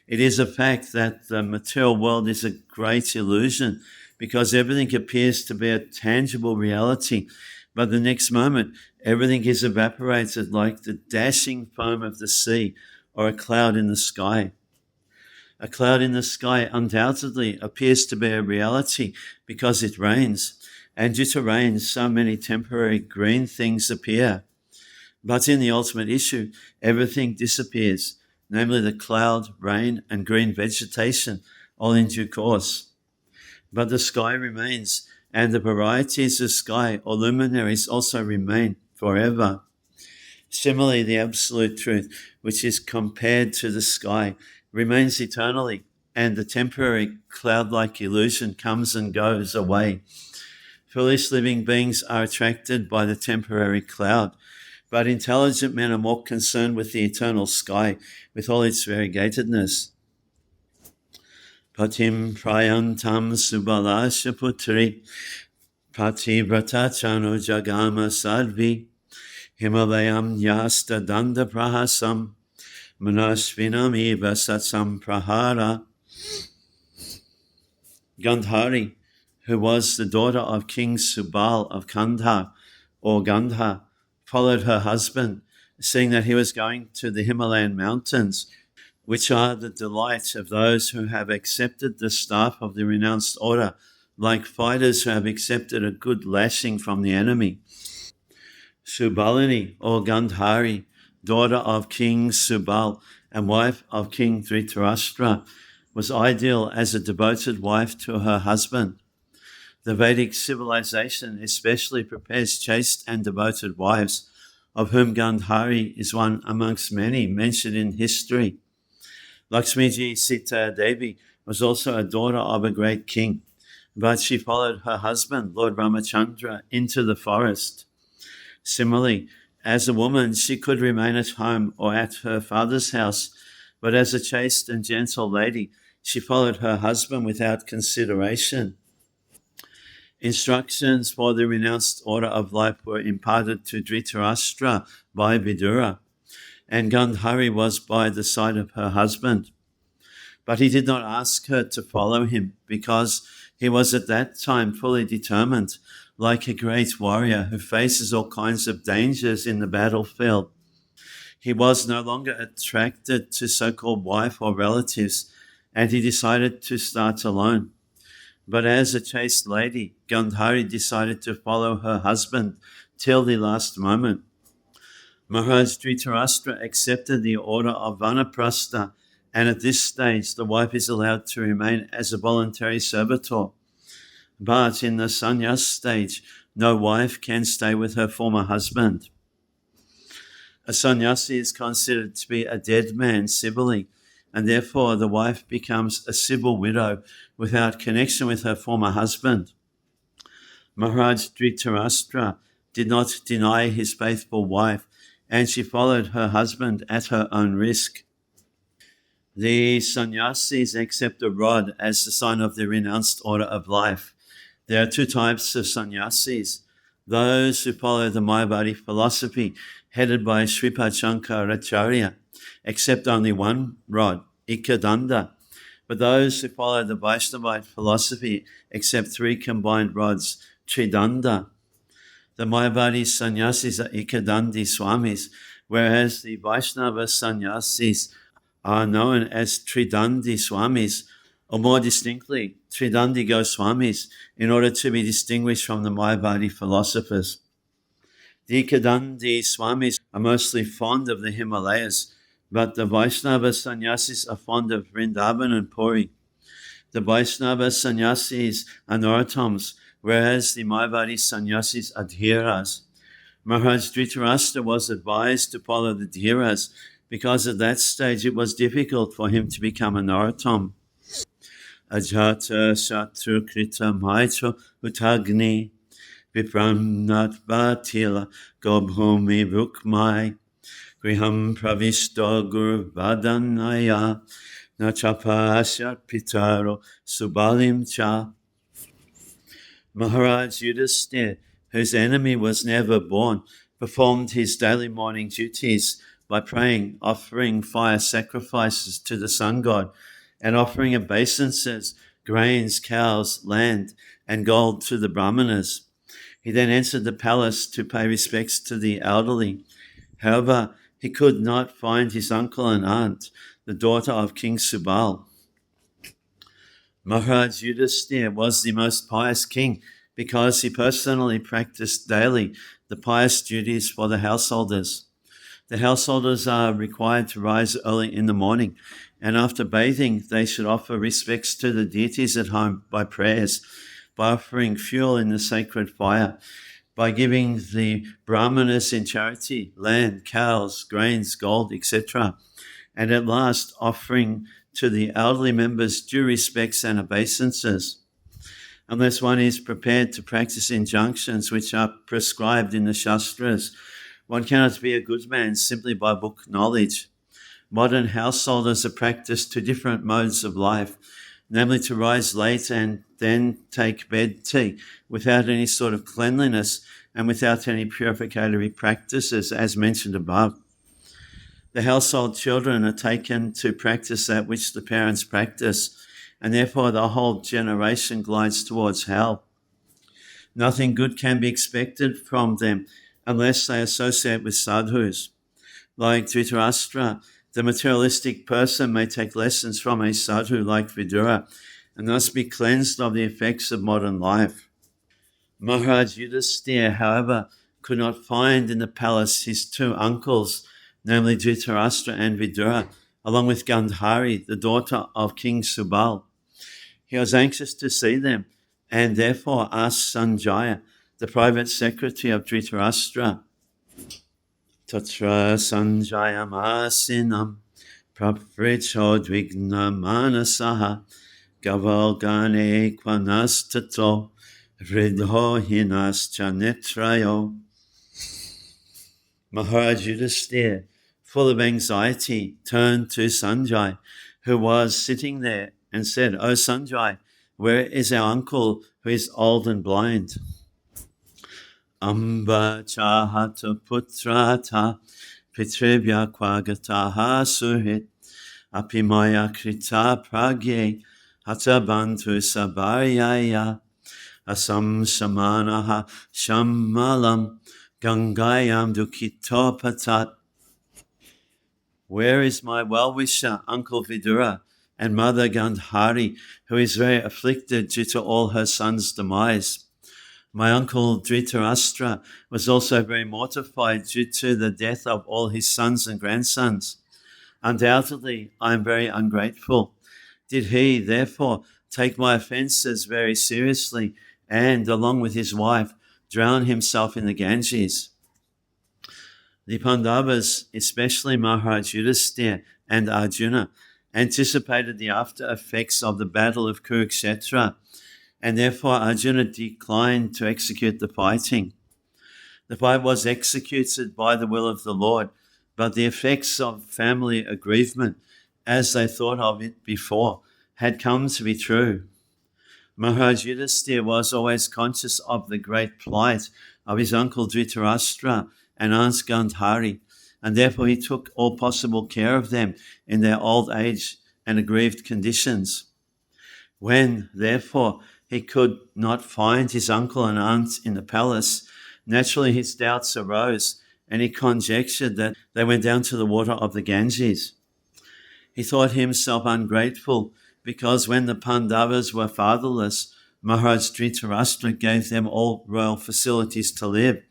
It is a fact that the material world is a great illusion because everything appears to be a tangible reality, but the next moment, everything is evaporated like the dashing foam of the sea or a cloud in the sky. A cloud in the sky undoubtedly appears to be a reality because it rains, and due to rain, so many temporary green things appear. But in the ultimate issue, everything disappears, namely the cloud, rain, and green vegetation, all in due course. But the sky remains, and the varieties of sky or luminaries also remain forever. Similarly, the absolute truth, which is compared to the sky, remains eternally, and the temporary cloud-like illusion comes and goes away. Foolish living beings are attracted by the temporary cloud, but intelligent men are more concerned with the eternal sky, with all its variegatedness. Patim prayantam subalasya putri, pativrata chano jagama sadvi, Himalayam yasta danda prahasam, manasvinam eva satsam prahara. Gandhari, who was the daughter of King Subal of Kandha, or Gandha, followed her husband, seeing that he was going to the Himalayan mountains, which are the delight of those who have accepted the staff of the renounced order, like fighters who have accepted a good lashing from the enemy. Subalini, or Gandhari, daughter of King Subal and wife of King Dhritarashtra, was ideal as a devoted wife to her husband. The Vedic civilization especially prepares chaste and devoted wives, of whom Gandhari is one amongst many mentioned in history. Lakshmiji Sita Devi was also a daughter of a great king, but she followed her husband, Lord Ramachandra, into the forest. Similarly, as a woman, she could remain at home or at her father's house, but as a chaste and gentle lady, she followed her husband without consideration. Instructions for the renounced order of life were imparted to Dhritarashtra by Vidura, and Gandhari was by the side of her husband. But he did not ask her to follow him because he was at that time fully determined, like a great warrior who faces all kinds of dangers in the battlefield. He was no longer attracted to so-called wife or relatives, and he decided to start alone. But as a chaste lady, Gandhari decided to follow her husband till the last moment. Maharaj Dhritarashtra accepted the order of Vanaprastha, and at this stage the wife is allowed to remain as a voluntary servitor. But in the sannyas stage, no wife can stay with her former husband. A sannyasi is considered to be a dead man civilly, and therefore the wife becomes a civil widow without connection with her former husband. Maharaj Dhritarashtra did not deny his faithful wife, and she followed her husband at her own risk. The sannyasis accept a rod as the sign of the renounced order of life. There are two types of sannyasis: those who follow the Mayavadi philosophy headed by Sripad Shankaracharya accept only one rod, Ikadanda, but those who follow the Vaishnavite philosophy accept three combined rods, Tridanda. The Mayavadi sannyasis are Ikadandi Swamis, whereas the Vaishnava sannyasis are known as Tridandi Swamis, or more distinctly, Tridandi Goswamis, in order to be distinguished from the Mayavadi philosophers. The Ikadandi Swamis are mostly fond of the Himalayas, but the Vaishnava sannyasis are fond of Vrindavan and Puri. The Vaishnava sannyasis are Narottams, whereas the Mayavadi sannyasis are Dhiras. Maharaj Dhritarashtra was advised to follow the Dhiras because at that stage it was difficult for him to become a Narottam. Ajata Shatru Krita Maitra Utagni Vipramnat Bhatila Gobhumi Rukmai Griham Pravishta Guru Vadanaya Nachapasya Pitaro Subalim Cha. Maharaj Yudhisthira, whose enemy was never born, performed his daily morning duties by praying, offering fire sacrifices to the sun god, and offering obeisances, grains, cows, land, and gold to the brahmanas. He then entered the palace to pay respects to the elderly. However, he could not find his uncle and aunt, the daughter of King Subal. Maharaj Yudhisthira was the most pious king because he personally practiced daily the pious duties for the householders. The householders are required to rise early in the morning, and after bathing, they should offer respects to the deities at home by prayers, by offering fuel in the sacred fire, by giving the brahmanas in charity land, cows, grains, gold, etc., and at last offering to the elderly members due respects and obeisances. Unless one is prepared to practice injunctions which are prescribed in the Shastras, one cannot be a good man simply by book knowledge. Modern householders are practiced to different modes of life, namely to rise late and then take bed tea without any sort of cleanliness and without any purificatory practices, as mentioned above. The household children are taken to practice that which the parents practice, and therefore the whole generation glides towards hell. Nothing good can be expected from them unless they associate with sadhus. Like Dhritarashtra, the materialistic person may take lessons from a sadhu like Vidura and thus be cleansed of the effects of modern life. Maharaj Yudhisthira, however, could not find in the palace his two uncles, namely Dhritarashtra and Vidura, along with Gandhari, the daughter of King Subal. He was anxious to see them and therefore asked Sanjaya, the private secretary of Dhritarashtra, Tatra Sanjayam Asinam Prapricho Dvigna Manasaha Gavalgane Quanastato Vridho Hinascha Netrayo. Maharaj Yudhisthira, full of anxiety, turned to Sanjay, who was sitting there, and said, "O Sanjay, where is our uncle who is old and blind?" Amba chahata putrata pitribhya kwagataha suhit apimaya krita pragye hatabantu sabaryaya asam shamanaha shammalam gangayam dukito patat. Where is my well-wisher, Uncle Vidura, and Mother Gandhari, who is very afflicted due to all her sons' demise. My uncle Dhritarashtra was also very mortified due to the death of all his sons and grandsons. Undoubtedly, I am very ungrateful. Did he, therefore, take my offences very seriously and, along with his wife, drown himself in the Ganges? The Pandavas, especially Maharaj Yudhisthira and Arjuna, anticipated the after effects of the battle of Kurukshetra, and therefore Arjuna declined to execute the fighting. The fight was executed by the will of the Lord, but the effects of family aggrievement, as they thought of it before, had come to be true. Maharaj Yudhisthira was always conscious of the great plight of his uncle Dhritarashtra and Aunt Gandhari, and therefore he took all possible care of them in their old age and aggrieved conditions. When, therefore, he could not find his uncle and aunt in the palace, naturally his doubts arose, and he conjectured that they went down to the water of the Ganges. He thought himself ungrateful because when the Pandavas were fatherless, Maharaj Dhritarashtra gave them all royal facilities to live,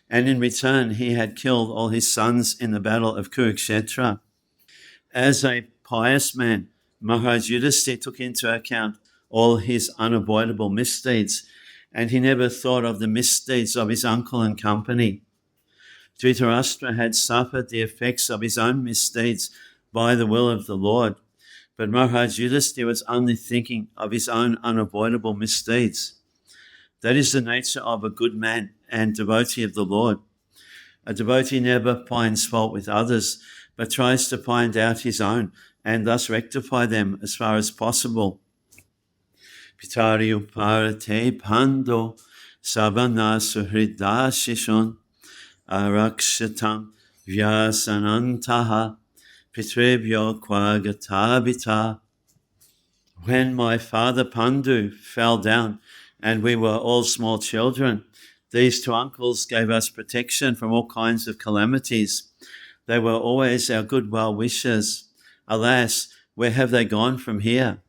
and in return he had killed all his sons in the battle of Kurukshetra. As a pious man, Maharaj Yudhisthira took into account all his unavoidable misdeeds, and he never thought of the misdeeds of his uncle and company. Dhritarashtra had suffered the effects of his own misdeeds by the will of the Lord, but Maharaj Yudhisthira was only thinking of his own unavoidable misdeeds. That is the nature of a good man and devotee of the Lord. A devotee never finds fault with others, but tries to find out his own and thus rectify them as far as possible. Pitari uparate pando sabana suhridashishon arakshatam vyasanantaha pitrebhyo kwagatabita. When my father Pandu fell down and we were all small children, these two uncles gave us protection from all kinds of calamities. They were always our good well-wishers. Alas, where have they gone from here?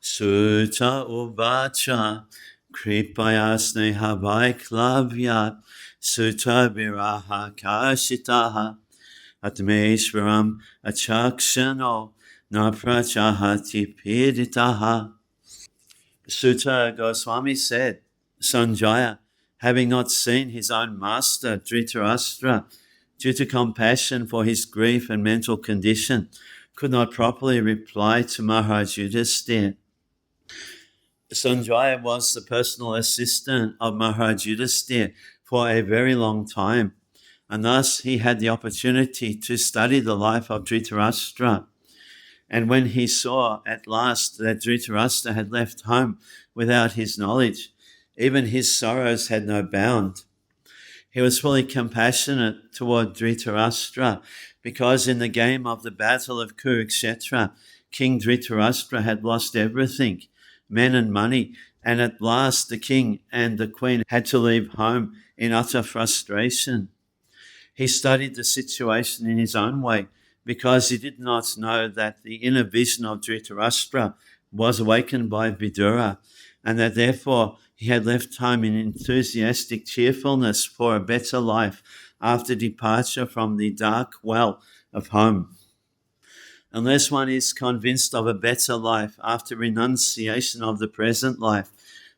Sutta uvacha kripaya sneha vaiklavyat sutta viraha kashitaha atmeshvaram achakshano naprachahati piditaha. Sutta Goswami said, Sanjaya, having not seen his own master Dhritarashtra, due to compassion for his grief and mental condition, could not properly reply to Maharaj Yudhisthira. Sanjaya was the personal assistant of Maharaj Yudhisthira for a very long time, and thus he had the opportunity to study the life of Dhritarashtra. And when he saw at last that Dhritarashtra had left home without his knowledge, even his sorrows had no bound. He was fully compassionate toward Dhritarashtra because in the game of the battle of Kurukshetra, King Dhritarashtra had lost everything, men and money, and at last the king and the queen had to leave home in utter frustration. He studied the situation in his own way because he did not know that the inner vision of Dhritarashtra was awakened by Vidura, and that therefore he had left home in enthusiastic cheerfulness for a better life after departure from the dark well of home. Unless one is convinced of a better life after renunciation of the present life,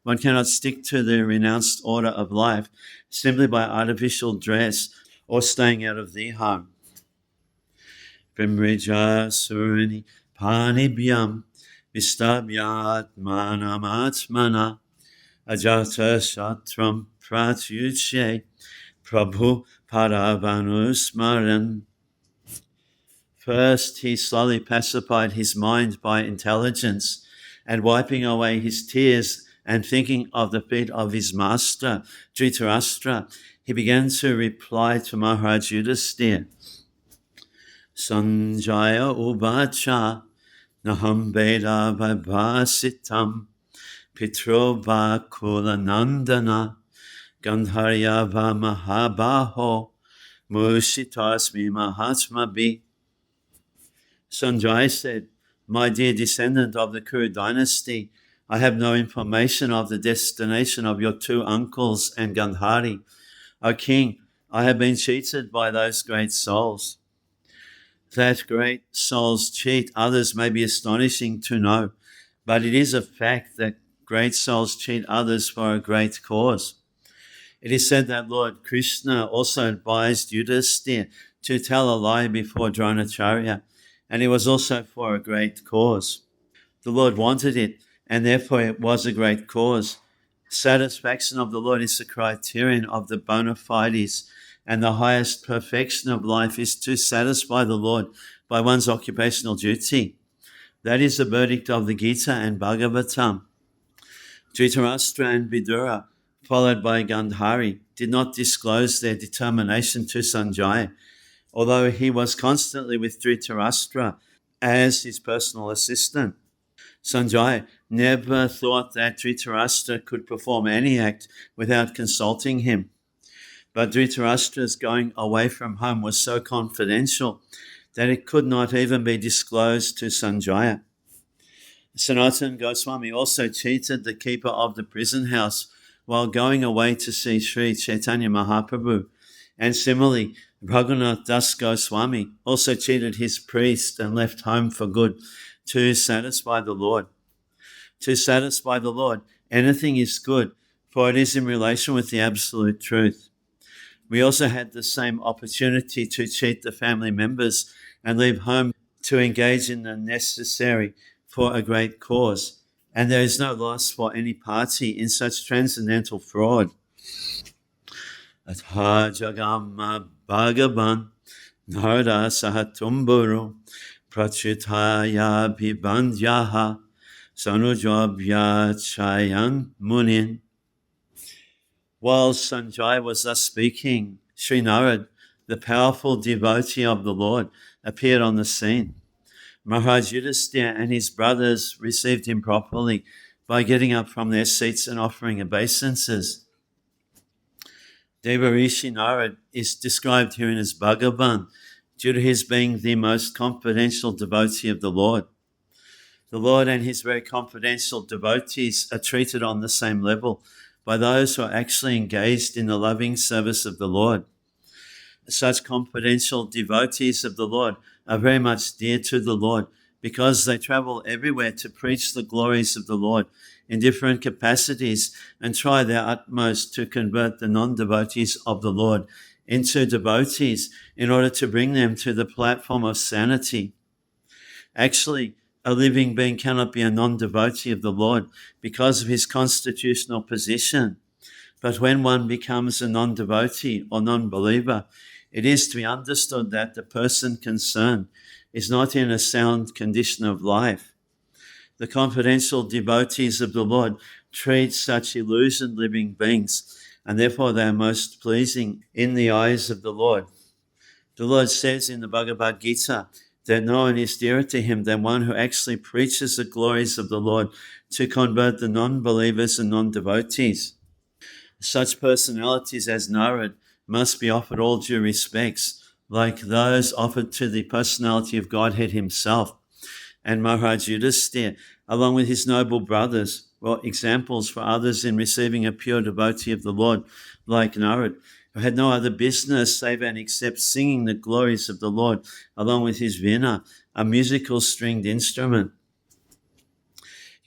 one cannot stick to the renounced order of life simply by artificial dress or staying out of the home. Primrija surani panibhyam vistabhyat manamatmana ajata shatram pratyuche prabhu paravanusmaran. First, he slowly pacified his mind by intelligence, and wiping away his tears and thinking of the feet of his master, Dhritarashtra, he began to reply to Maharaj Yudhisthira. Sanjaya uvacha naham veda vibhasitam pitrova kulanandana gandharyava mahabaho mushitasmi mahatmabi. Sanjaya said, my dear descendant of the Kuru dynasty, I have no information of the destination of your two uncles and Gandhari. O king, I have been cheated by those great souls. That great souls cheat others may be astonishing to know, but it is a fact that great souls cheat others for a great cause. It is said that Lord Krishna also advised Yudhisthira to tell a lie before Dronacharya, and it was also for a great cause. The Lord wanted it, and therefore it was a great cause. Satisfaction of the Lord is the criterion of the bona fides, and the highest perfection of life is to satisfy the Lord by one's occupational duty. That is the verdict of the Gita and Bhagavatam. Dhritarashtra and Vidura, followed by Gandhari, did not disclose their determination to Sanjaya, although he was constantly with Dhritarashtra as his personal assistant. Sanjaya never thought that Dhritarashtra could perform any act without consulting him. But Dhritarashtra's going away from home was so confidential that it could not even be disclosed to Sanjaya. Sanatana Goswami also cheated the keeper of the prison house while going away to see Sri Chaitanya Mahaprabhu. And similarly, Raghunath Das Goswami also cheated his priest and left home for good to satisfy the Lord. To satisfy the Lord, anything is good, for it is in relation with the absolute truth. We also had the same opportunity to cheat the family members and leave home to engage in the necessary for a great cause. And there is no loss for any party in such transcendental fraud. Atha Jagama Bhagavan Narada Sahatumburu Prachitaya Bibandyaha Sanujabhya Chayan Munin. While Sanjaya was thus speaking, Sri Narad, the powerful devotee of the Lord, appeared on the scene. Maharaj Yudhisthira and his brothers received him properly by getting up from their seats and offering obeisances. Devarishi Narad is described herein as Bhagavan due to his being the most confidential devotee of the Lord. The Lord and his very confidential devotees are treated on the same level by those who are actually engaged in the loving service of the Lord. Such confidential devotees of the Lord are very much dear to the Lord because they travel everywhere to preach the glories of the Lord in different capacities and try their utmost to convert the non-devotees of the Lord into devotees in order to bring them to the platform of sanity. Actually, a living being cannot be a non-devotee of the Lord because of his constitutional position. But when one becomes a non-devotee or non-believer, it is to be understood that the person concerned is not in a sound condition of life. The confidential devotees of the Lord treat such illusioned living beings, and therefore they are most pleasing in the eyes of the Lord. The Lord says in the Bhagavad Gita that no one is dearer to him than one who actually preaches the glories of the Lord to convert the non-believers and non-devotees. Such personalities as Narad must be offered all due respects, like those offered to the personality of Godhead himself. And Maharaj Yudhisthira, along with his noble brothers, were examples for others in receiving a pure devotee of the Lord, like Narad, who had no other business save and except singing the glories of the Lord, along with his veena, a musical stringed instrument.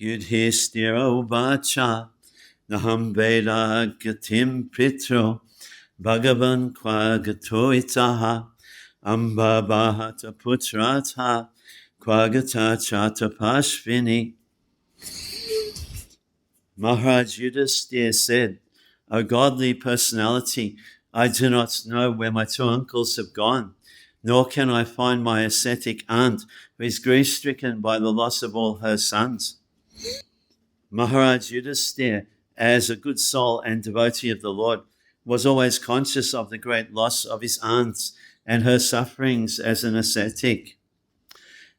Yudhisthira uvacha Naham Veda Gatim Pitro Bhagavan Kwagato Itaha Amba Bahata Putrata Kwagata Chatapashvini. Maharaj Yudhisthira said, O godly personality, I do not know where my two uncles have gone, nor can I find my ascetic aunt, who is grief-stricken by the loss of all her sons. Maharaj Yudhisthira, as a good soul and devotee of the Lord, was always conscious of the great loss of his aunts and her sufferings as an ascetic.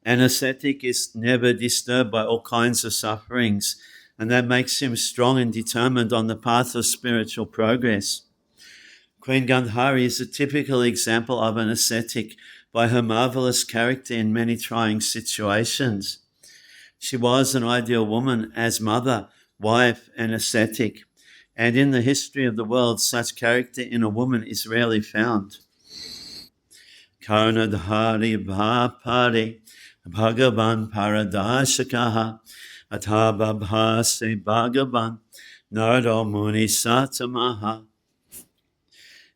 An ascetic is never disturbed by all kinds of sufferings, and that makes him strong and determined on the path of spiritual progress. Queen Gandhari is a typical example of an ascetic by her marvelous character in many trying situations. She was an ideal woman as mother, wife, and ascetic. And in the history of the world, such character in a woman is rarely found. Karnadhari Bhapari Bhagavan Paradashakaha Athabhabhase Bhagavan Nardo Muni Satamaha.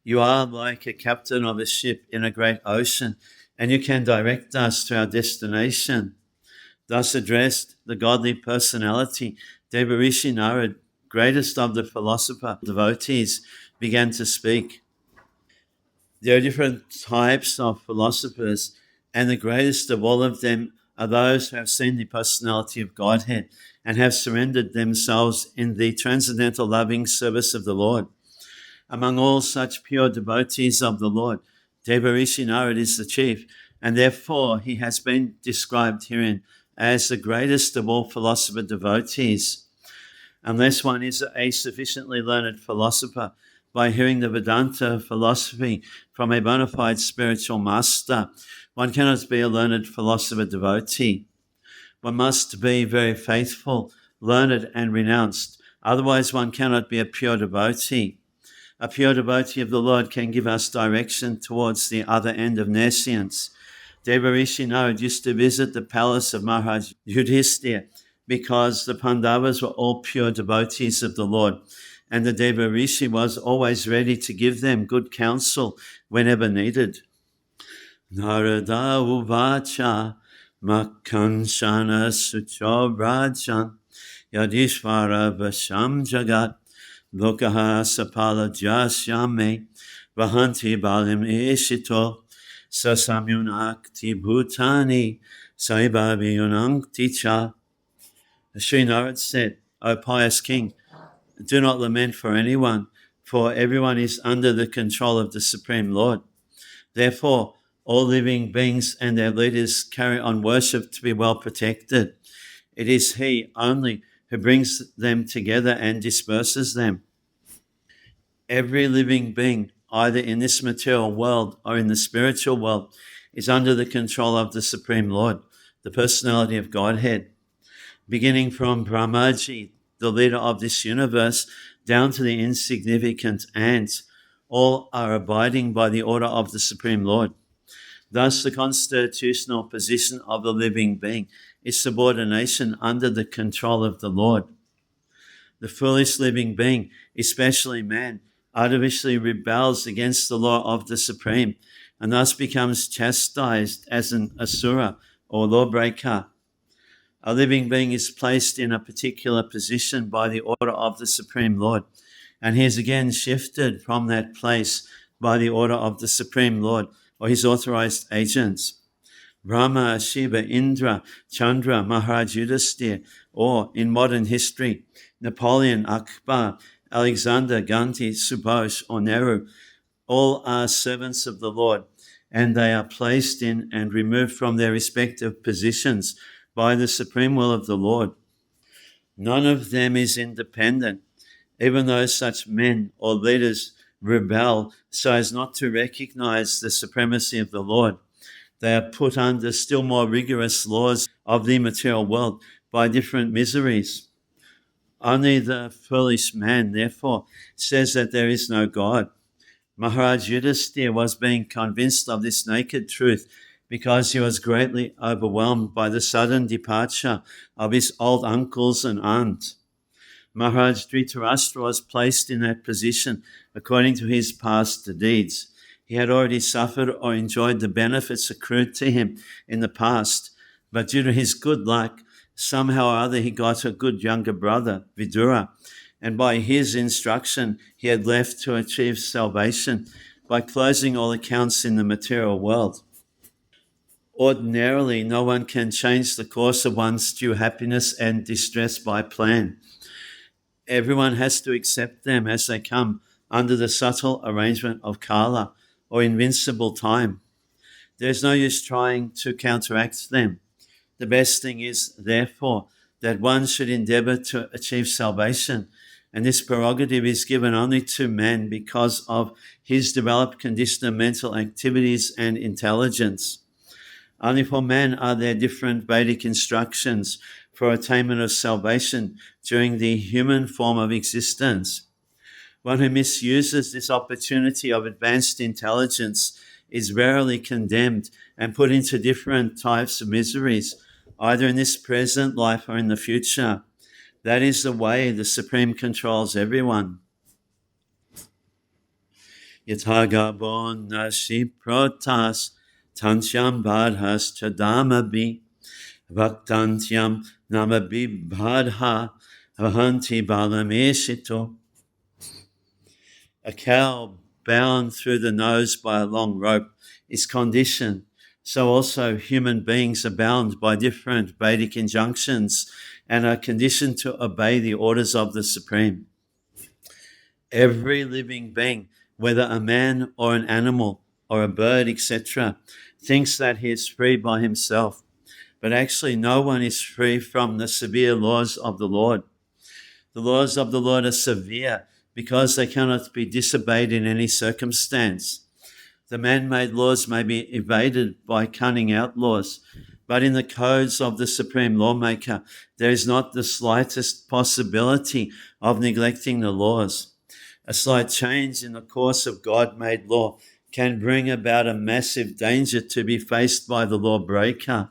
You are like a captain of a ship in a great ocean, and you can direct us to our destination. Thus addressed the godly personality, Devarishi Narad, greatest of the philosopher devotees, began to speak. There are different types of philosophers, and the greatest of all of them are those who have seen the personality of Godhead and have surrendered themselves in the transcendental loving service of the Lord. Among all such pure devotees of the Lord, Devarishi Narad is the chief, and therefore he has been described herein as the greatest of all philosopher devotees. Unless one is a sufficiently learned philosopher, by hearing the Vedanta philosophy from a bona fide spiritual master, one cannot be a learned philosopher devotee. One must be very faithful, learned, and renounced. Otherwise, one cannot be a pure devotee. A pure devotee of the Lord can give us direction towards the other end of nescience. Devarishi Narad used to visit the palace of Maharaj Yudhisthira because the Pandavas were all pure devotees of the Lord, and the Devarishi was always ready to give them good counsel whenever needed. Narada uvacha makanshana suchobrajan yadishvara vasham jagat lokaha sapala jasyame vahanti balim ishito sasamyunakti bhutani saibhaviyunankti cha. Sri Narad said, O pious king, do not lament for anyone, for everyone is under the control of the Supreme Lord. Therefore, all living beings and their leaders carry on worship to be well protected. It is He only who brings them together and disperses them. Every living being, either in this material world or in the spiritual world, is under the control of the Supreme Lord, the personality of Godhead. Beginning from Brahmaji, the leader of this universe, down to the insignificant ants, all are abiding by the order of the Supreme Lord. Thus, the constitutional position of the living being is subordination under the control of the Lord. The foolish living being, especially man, artificially rebels against the law of the Supreme and thus becomes chastised as an asura or lawbreaker. A living being is placed in a particular position by the order of the Supreme Lord, and he is again shifted from that place by the order of the Supreme Lord or his authorized agents. Brahma, Shiva, Indra, Chandra, Maharaj Yudhisthira, or in modern history, Napoleon, Akbar, Alexander, Gandhi, Subhash, or Nehru, all are servants of the Lord, and they are placed in and removed from their respective positions by the supreme will of the Lord. None of them is independent, even though such men or leaders rebel so as not to recognize the supremacy of the Lord. They are put under still more rigorous laws of the material world by different miseries. Only the foolish man, therefore, says that there is no God. Maharaj Yudhisthira was being convinced of this naked truth because he was greatly overwhelmed by the sudden departure of his old uncles and aunt. Maharaj Dhritarashtra was placed in that position according to his past deeds. He had already suffered or enjoyed the benefits accrued to him in the past, but due to his good luck, somehow or other he got a good younger brother, Vidura, and by his instruction he had left to achieve salvation by closing all accounts in the material world. Ordinarily, no one can change the course of one's due happiness and distress by plan. Everyone has to accept them as they come under the subtle arrangement of Kala, or invincible time. There's no use trying to counteract them. The best thing is, therefore, that one should endeavor to achieve salvation, and this prerogative is given only to man because of his developed condition of mental activities and intelligence. Only for man are there different Vedic instructions for attainment of salvation during the human form of existence. One who misuses this opportunity of advanced intelligence is verily condemned and put into different types of miseries, either in this present life or in the future. That is the way the Supreme controls everyone. Yatagabon nashi protas tansyam badhas chadamabi bhaktantyam namabi badha ahanti balameshito. A cow bound through the nose by a long rope is conditioned. So also human beings are bound by different Vedic injunctions and are conditioned to obey the orders of the Supreme. Every living being, whether a man or an animal or a bird, etc., thinks that he is free by himself. But actually no one is free from the severe laws of the Lord. The laws of the Lord are severe because they cannot be disobeyed in any circumstance. The man-made laws may be evaded by cunning outlaws, but in the codes of the Supreme Lawmaker, there is not the slightest possibility of neglecting the laws. A slight change in the course of God-made law can bring about a massive danger to be faced by the lawbreaker.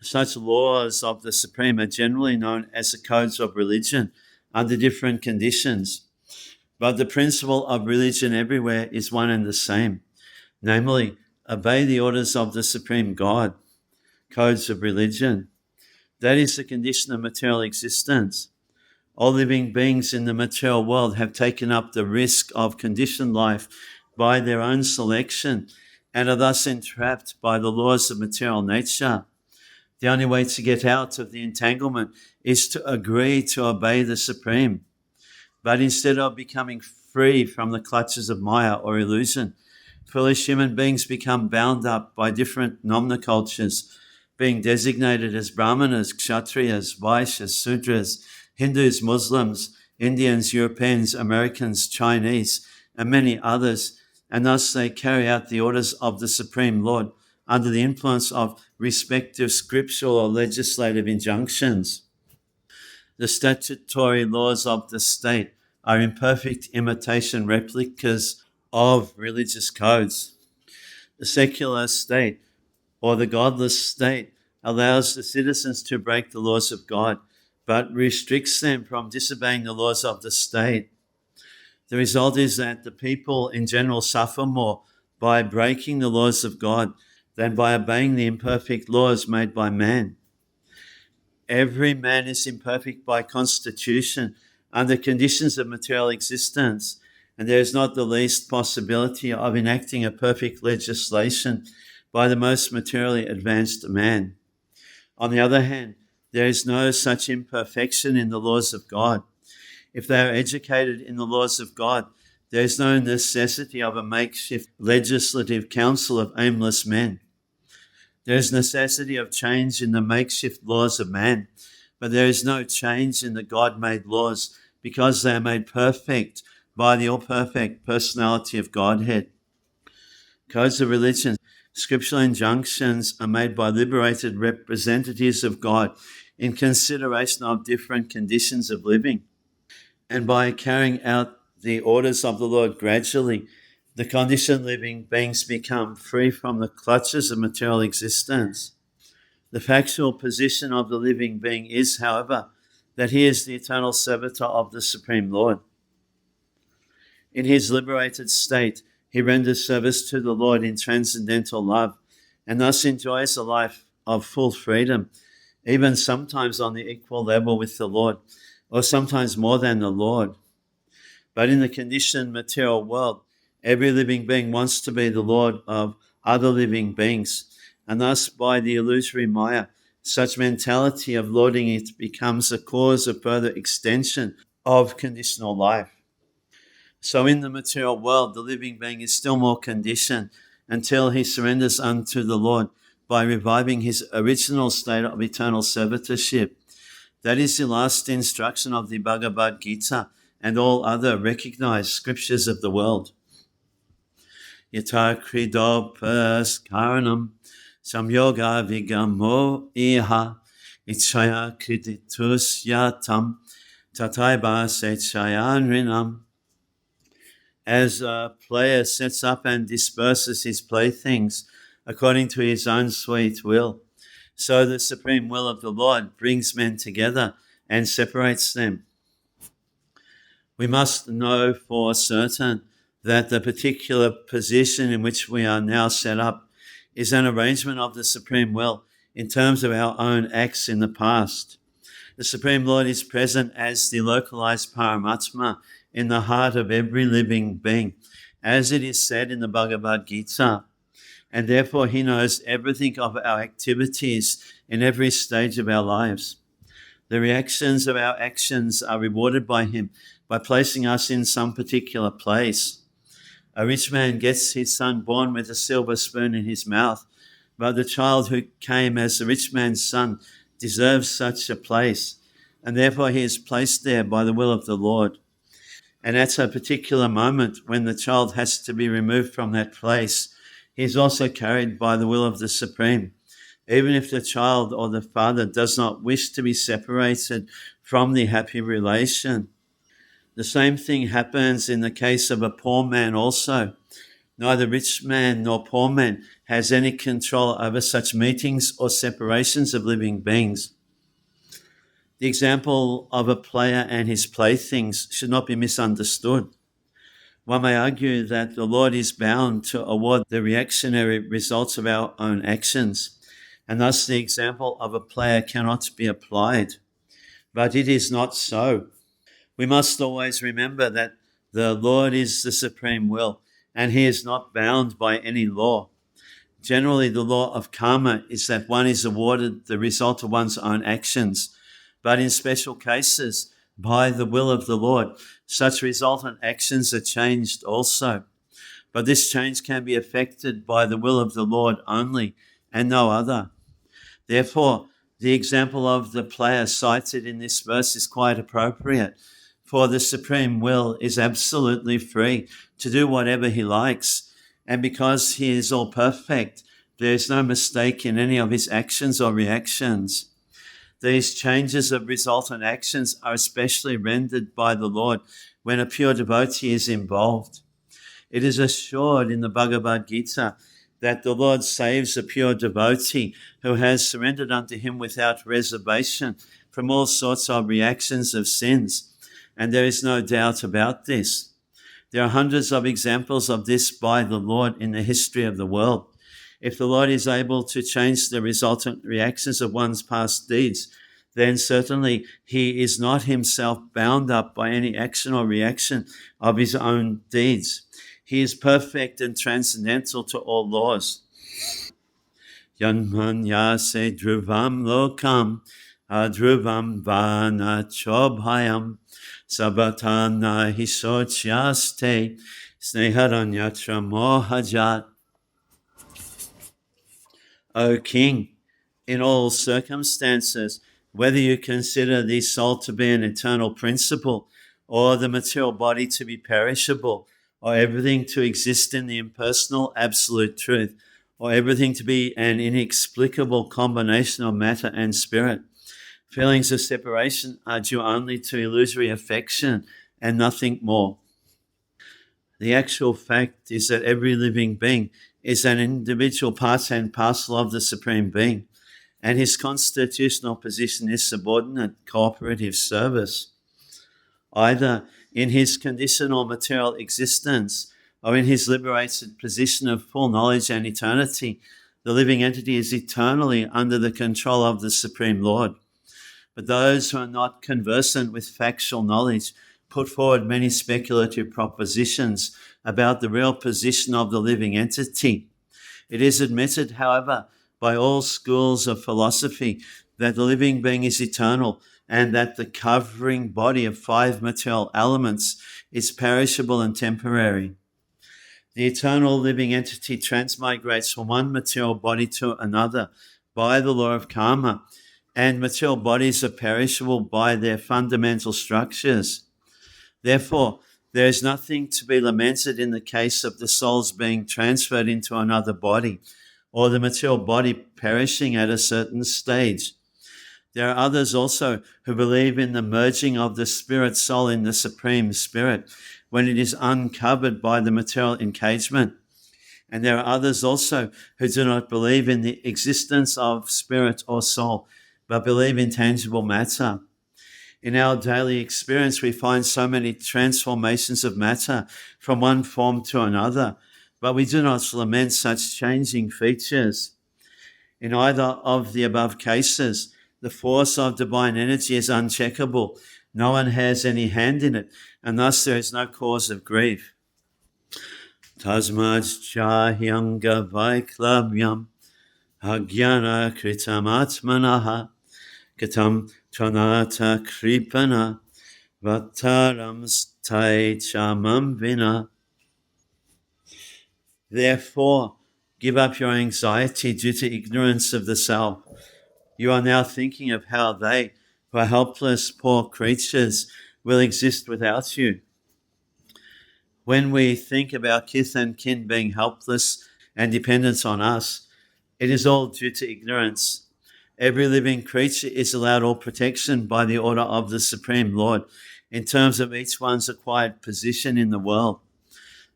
Such laws of the Supreme are generally known as the codes of religion under different conditions. But the principle of religion everywhere is one and the same, namely, obey the orders of the Supreme God, codes of religion. That is the condition of material existence. All living beings in the material world have taken up the risk of conditioned life by their own selection and are thus entrapped by the laws of material nature. The only way to get out of the entanglement is to agree to obey the Supreme. But instead of becoming free from the clutches of Maya or illusion, foolish human beings become bound up by different nomnocultures, being designated as Brahmanas, Kshatriyas, Vaishyas, Sudras, Hindus, Muslims, Indians, Europeans, Americans, Chinese, and many others, and thus they carry out the orders of the Supreme Lord under the influence of respective scriptural or legislative injunctions. The statutory laws of the state are imperfect imitation replicas of religious codes. The secular state or the godless state allows the citizens to break the laws of God, but restricts them from disobeying the laws of the state. The result is that the people in general suffer more by breaking the laws of God than by obeying the imperfect laws made by man. Every man is imperfect by constitution under conditions of material existence, and there is not the least possibility of enacting a perfect legislation by the most materially advanced man. On the other hand, there is no such imperfection in the laws of God. If they are educated in the laws of God, there is no necessity of a makeshift legislative council of aimless men. There is necessity of change in the makeshift laws of man, but there is no change in the God-made laws because they are made perfect by the all-perfect personality of Godhead. Codes of religion, scriptural injunctions are made by liberated representatives of God in consideration of different conditions of living. And by carrying out the orders of the Lord gradually, the conditioned living beings become free from the clutches of material existence. The factual position of the living being is, however, that he is the eternal servitor of the Supreme Lord. In his liberated state, he renders service to the Lord in transcendental love and thus enjoys a life of full freedom, even sometimes on the equal level with the Lord, or sometimes more than the Lord. But in the conditioned material world, every living being wants to be the Lord of other living beings, and thus by the illusory Maya, such mentality of lording it becomes a cause of further extension of conditional life. So in the material world, the living being is still more conditioned until he surrenders unto the Lord by reviving his original state of eternal servitorship. That is the last instruction of the Bhagavad Gita and all other recognized scriptures of the world. Yata kridopas karanam samyoga vigamo iha Ichaya kriditus yatam tataiba sechayan rinam. As a player sets up and disperses his playthings according to his own sweet will, so the supreme will of the Lord brings men together and separates them. We must know for certain that the particular position in which we are now set up is an arrangement of the supreme will in terms of our own acts in the past. The Supreme Lord is present as the localized Paramatma in the heart of every living being, as it is said in the Bhagavad Gita. And therefore he knows everything of our activities in every stage of our lives. The reactions of our actions are rewarded by him by placing us in some particular place. A rich man gets his son born with a silver spoon in his mouth, but the child who came as the rich man's son deserves such a place, and therefore he is placed there by the will of the Lord. And at a particular moment when the child has to be removed from that place, he is also carried by the will of the Supreme, even if the child or the father does not wish to be separated from the happy relation. The same thing happens in the case of a poor man also. Neither rich man nor poor man has any control over such meetings or separations of living beings. The example of a player and his playthings should not be misunderstood. One may argue that the Lord is bound to award the reactionary results of our own actions, and thus the example of a player cannot be applied. But it is not so. We must always remember that the Lord is the supreme will, and he is not bound by any law. Generally, the law of karma is that one is awarded the result of one's own actions, but in special cases, by the will of the Lord, such resultant actions are changed also. But this change can be effected by the will of the Lord only, and no other. Therefore, the example of the player cited in this verse is quite appropriate, for the supreme will is absolutely free to do whatever he likes, and because he is all perfect, there is no mistake in any of his actions or reactions. These changes of resultant actions are especially rendered by the Lord when a pure devotee is involved. It is assured in the Bhagavad Gita that the Lord saves a pure devotee who has surrendered unto him without reservation from all sorts of reactions of sins. And there is no doubt about this. There are hundreds of examples of this by the Lord in the history of the world. If the Lord is able to change the resultant reactions of one's past deeds, then certainly he is not himself bound up by any action or reaction of his own deeds. He is perfect and transcendental to all laws. Yanmanyase dhruvam lokam adhruvam vana chobhayam sabatana hisochyaste sneharanyatra mohajat. O King, in all circumstances, whether you consider the soul to be an eternal principle, or the material body to be perishable, or everything to exist in the impersonal absolute truth, or everything to be an inexplicable combination of matter and spirit, feelings of separation are due only to illusory affection and nothing more. The actual fact is that every living being is an individual part and parcel of the Supreme Being, and his constitutional position is subordinate cooperative service. Either in his conditional material existence or in his liberated position of full knowledge and eternity, the living entity is eternally under the control of the Supreme Lord. But those who are not conversant with factual knowledge put forward many speculative propositions about the real position of the living entity. It is admitted, however, by all schools of philosophy that the living being is eternal and that the covering body of 5 material elements is perishable and temporary. The eternal living entity transmigrates from one material body to another by the law of karma, and material bodies are perishable by their fundamental structures. Therefore, there is nothing to be lamented in the case of the souls being transferred into another body or the material body perishing at a certain stage. There are others also who believe in the merging of the spirit soul in the Supreme Spirit when it is uncovered by the material engagement. And there are others also who do not believe in the existence of spirit or soul, but believe in tangible matter. In our daily experience, we find so many transformations of matter from one form to another, but we do not lament such changing features. In either of the above cases, the force of divine energy is uncheckable. No one has any hand in it, and thus there is no cause of grief. Tasmad chahyanga vaiklavyam agyana kritamatmanaha katam tvanata kripana vataram stai chamam vina. Therefore, give up your anxiety due to ignorance of the self. You are now thinking of how they, who are helpless, poor creatures, will exist without you. When we think of our kith and kin being helpless and dependent on us, it is all due to ignorance. Every living creature is allowed all protection by the order of the Supreme Lord in terms of each one's acquired position in the world.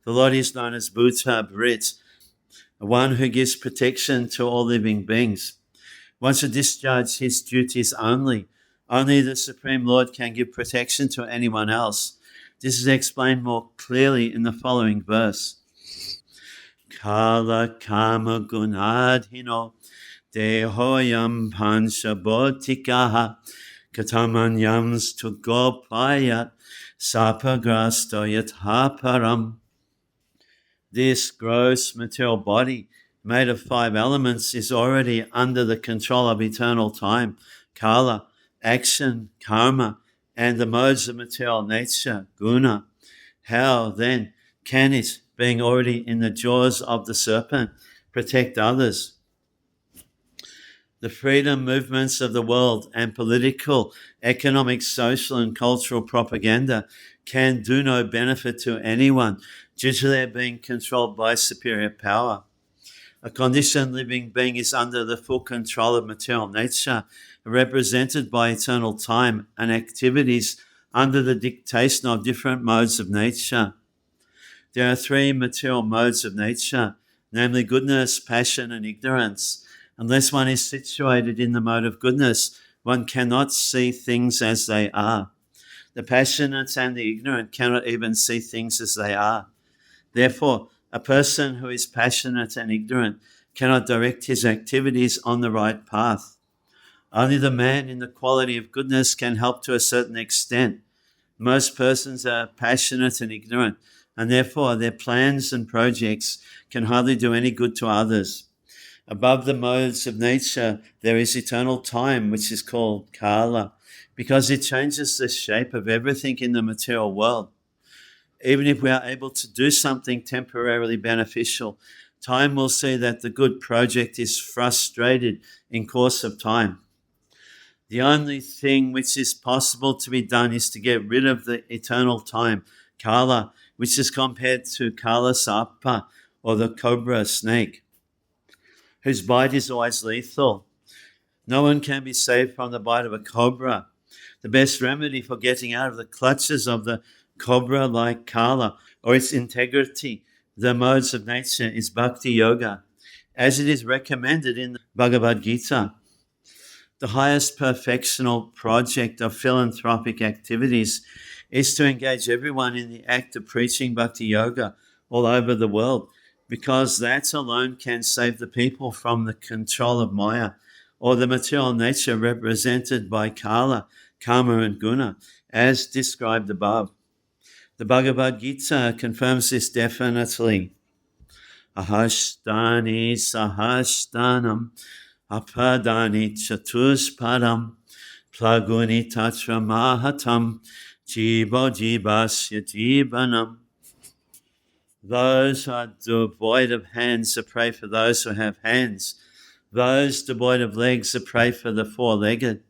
The Lord is known as Bhuta Brit, one who gives protection to all living beings. Once to discharge his duties only the Supreme Lord can give protection to anyone else. This is explained more clearly in the following verse. Kala kama gunadhino dehoyam panshabotikaha katamanyams to gopayat sapagrastoyat haparam. This gross material body made of 5 elements is already under the control of eternal time, kala, action, karma, and the modes of material nature, guna. How then can it, being already in the jaws of the serpent, protect others? The freedom movements of the world and political, economic, social, and cultural propaganda can do no benefit to anyone due to their being controlled by superior power. A conditioned living being is under the full control of material nature, represented by eternal time and activities under the dictation of different modes of nature. There are 3 material modes of nature, namely goodness, passion, and ignorance. Unless one is situated in the mode of goodness, one cannot see things as they are. The passionate and the ignorant cannot even see things as they are. Therefore, a person who is passionate and ignorant cannot direct his activities on the right path. Only the man in the quality of goodness can help to a certain extent. Most persons are passionate and ignorant, and therefore their plans and projects can hardly do any good to others. Above the modes of nature, there is eternal time, which is called Kala, because it changes the shape of everything in the material world. Even if we are able to do something temporarily beneficial, time will see that the good project is frustrated in course of time. The only thing which is possible to be done is to get rid of the eternal time, Kala, which is compared to Kala Sapa, or the cobra snake, whose bite is always lethal. No one can be saved from the bite of a cobra. The best remedy for getting out of the clutches of the cobra like Kala or its integrity, the modes of nature, is bhakti yoga, as it is recommended in the Bhagavad Gita. The highest perfectional project of philanthropic activities is to engage everyone in the act of preaching bhakti yoga all over the world, because that alone can save the people from the control of Maya, or the material nature represented by Kala, Karma, and Guna, as described above. The Bhagavad Gita confirms this definitely. Ahashtani sahashtanam apadani chatuspadam plaguni tatra mahatam jiva jivasya jivanam. Those who are devoid of hands are pray for those who have hands. Those devoid of legs are pray for the 4-legged.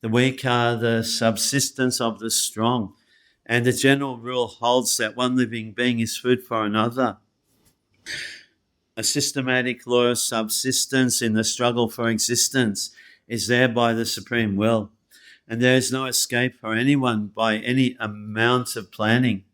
The weak are the subsistence of the strong. And the general rule holds that one living being is food for another. A systematic law of subsistence in the struggle for existence is there by the supreme will, and there is no escape for anyone by any amount of planning.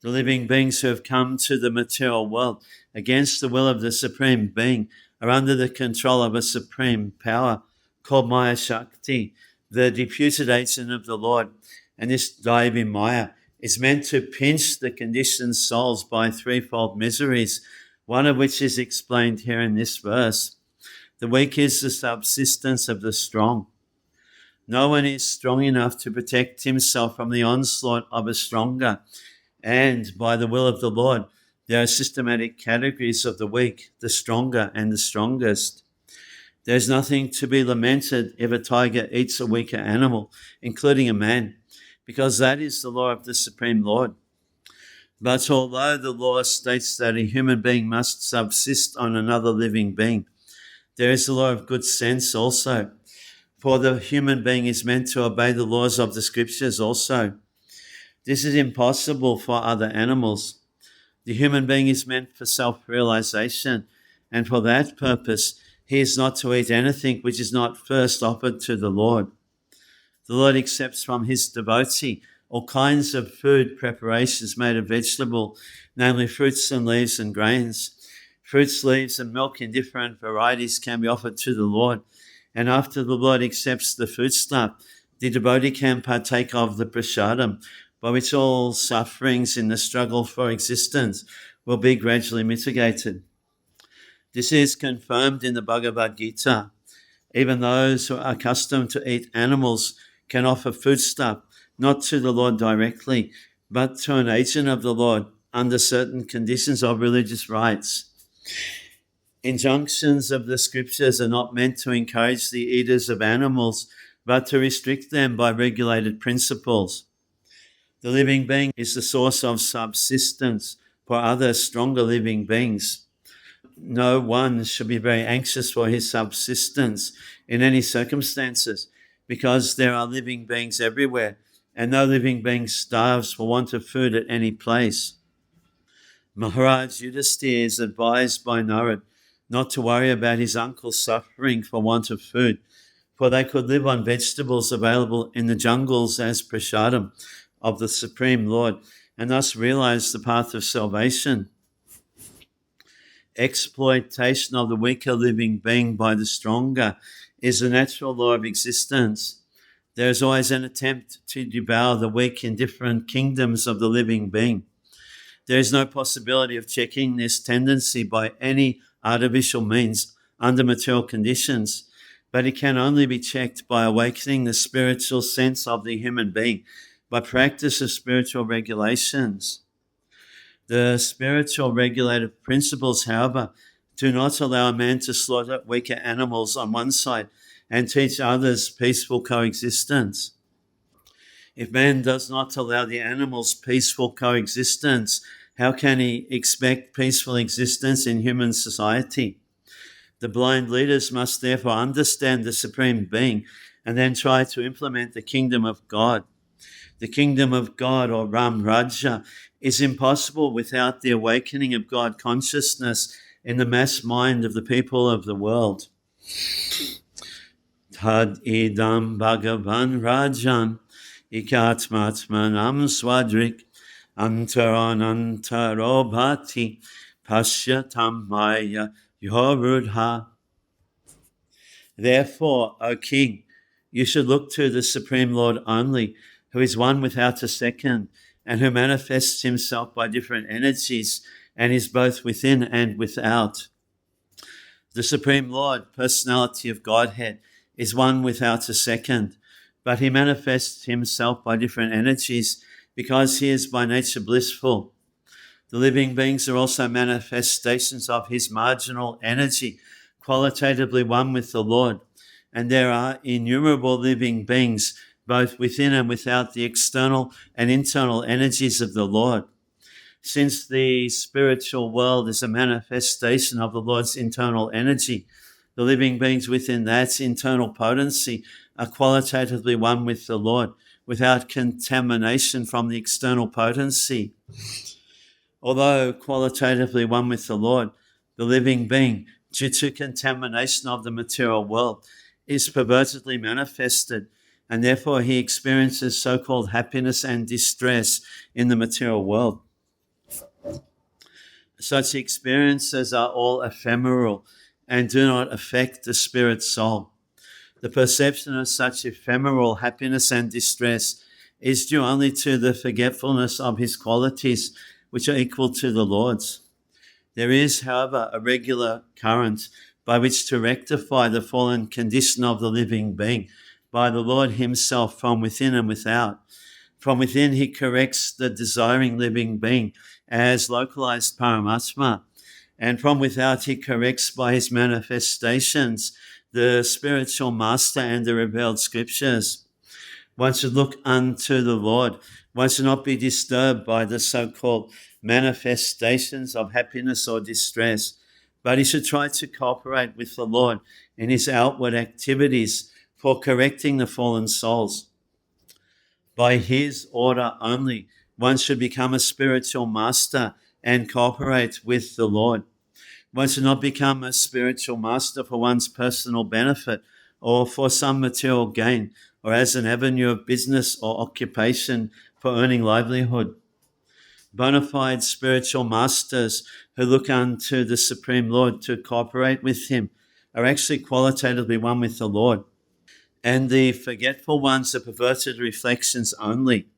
The living beings who have come to the material world against the will of the Supreme Being are under the control of a supreme power called Maya Shakti, the deputed agent of the Lord. And this Daivi Maya is meant to pinch the conditioned souls by threefold miseries, one of which is explained here in this verse. The weak is the subsistence of the strong. No one is strong enough to protect himself from the onslaught of a stronger. And by the will of the Lord, there are systematic categories of the weak, the stronger, and the strongest. There's nothing to be lamented if a tiger eats a weaker animal, including a man, because that is the law of the Supreme Lord. But although the law states that a human being must subsist on another living being, there is the law of good sense also, for the human being is meant to obey the laws of the scriptures also. This is impossible for other animals. The human being is meant for self-realization, and for that purpose, he is not to eat anything which is not first offered to the Lord. The Lord accepts from his devotee all kinds of food preparations made of vegetable, namely fruits and leaves and grains. Fruits, leaves, and milk in different varieties can be offered to the Lord, and after the Lord accepts the foodstuff, the devotee can partake of the prasadam, by which all sufferings in the struggle for existence will be gradually mitigated. This is confirmed in the Bhagavad Gita. Even those who are accustomed to eat animals can offer foodstuff, not to the Lord directly, but to an agent of the Lord under certain conditions of religious rites. Injunctions of the scriptures are not meant to encourage the eaters of animals, but to restrict them by regulated principles. The living being is the source of subsistence for other stronger living beings. No one should be very anxious for his subsistence in any circumstances, because there are living beings everywhere, and no living being starves for want of food at any place. Maharaj Yudhisthira is advised by Narad not to worry about his uncle suffering for want of food, for they could live on vegetables available in the jungles as prasadam of the Supreme Lord, and thus realize the path of salvation. Exploitation of the weaker living being by the stronger is the natural law of existence. There is always an attempt to devour the weak in different kingdoms of the living being. There is no possibility of checking this tendency by any artificial means under material conditions, but it can only be checked by awakening the spiritual sense of the human being, by practice of spiritual regulations. The spiritual regulative principles, however, do not allow a man to slaughter weaker animals on one side and teach others peaceful coexistence. If man does not allow the animals peaceful coexistence, how can he expect peaceful existence in human society? The blind leaders must therefore understand the Supreme Being and then try to implement the kingdom of God. The kingdom of God, or Ram Raja, is impossible without the awakening of God consciousness in the mass mind of the people of the world. Tad idam Bhagavan Rajan ikatmatmanam swadrik antaranantarobhati pashyatam maya yorudha. Therefore, O King, you should look to the Supreme Lord only, who is one without a second, and who manifests himself by different energies, and is both within and without. The Supreme Lord, personality of Godhead, is one without a second, but he manifests himself by different energies because he is by nature blissful. The living beings are also manifestations of his marginal energy, qualitatively one with the Lord, and there are innumerable living beings both within and without the external and internal energies of the Lord. Since the spiritual world is a manifestation of the Lord's internal energy, the living beings within that internal potency are qualitatively one with the Lord, without contamination from the external potency. Although qualitatively one with the Lord, the living being, due to contamination of the material world, is pervertedly manifested, and therefore he experiences so-called happiness and distress in the material world. Such experiences are all ephemeral and do not affect the spirit soul. The perception of such ephemeral happiness and distress is due only to the forgetfulness of his qualities, which are equal to the Lord's. There is, however, a regular current by which to rectify the fallen condition of the living being by the Lord himself from within and without. From within, he corrects the desiring living being as localized Paramatma, and from without, he corrects by his manifestations the spiritual master and the revealed scriptures. One should look unto the Lord. One should not be disturbed by the so-called manifestations of happiness or distress, but he should try to cooperate with the Lord in his outward activities for correcting the fallen souls. By his order only, one should become a spiritual master and cooperate with the Lord. One should not become a spiritual master for one's personal benefit or for some material gain or as an avenue of business or occupation for earning livelihood. Bona fide spiritual masters who look unto the Supreme Lord to cooperate with him are actually qualitatively one with the Lord. And the forgetful ones are perverted reflections only.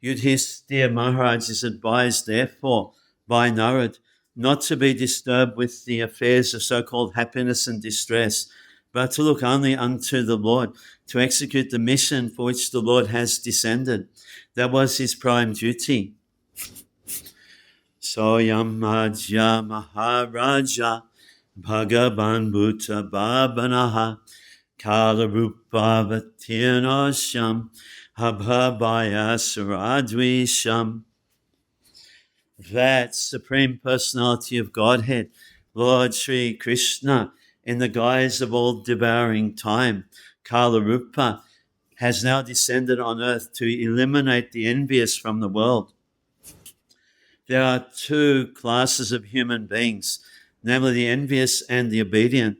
Yudhisthira Maharaj is advised, therefore, by Narad, not to be disturbed with the affairs of so-called happiness and distress, but to look only unto the Lord, to execute the mission for which the Lord has descended. That was his prime duty. Soyam Madhya Maharaja Bhagavan Bhuta Bhavanaha Kala Rupavatirnosham Abhabhaya Saradvisham. That Supreme Personality of Godhead, Lord Sri Krishna, in the guise of all devouring time, Kala Rupa, has now descended on earth to eliminate the envious from the world. There are two classes of human beings, namely the envious and the obedient.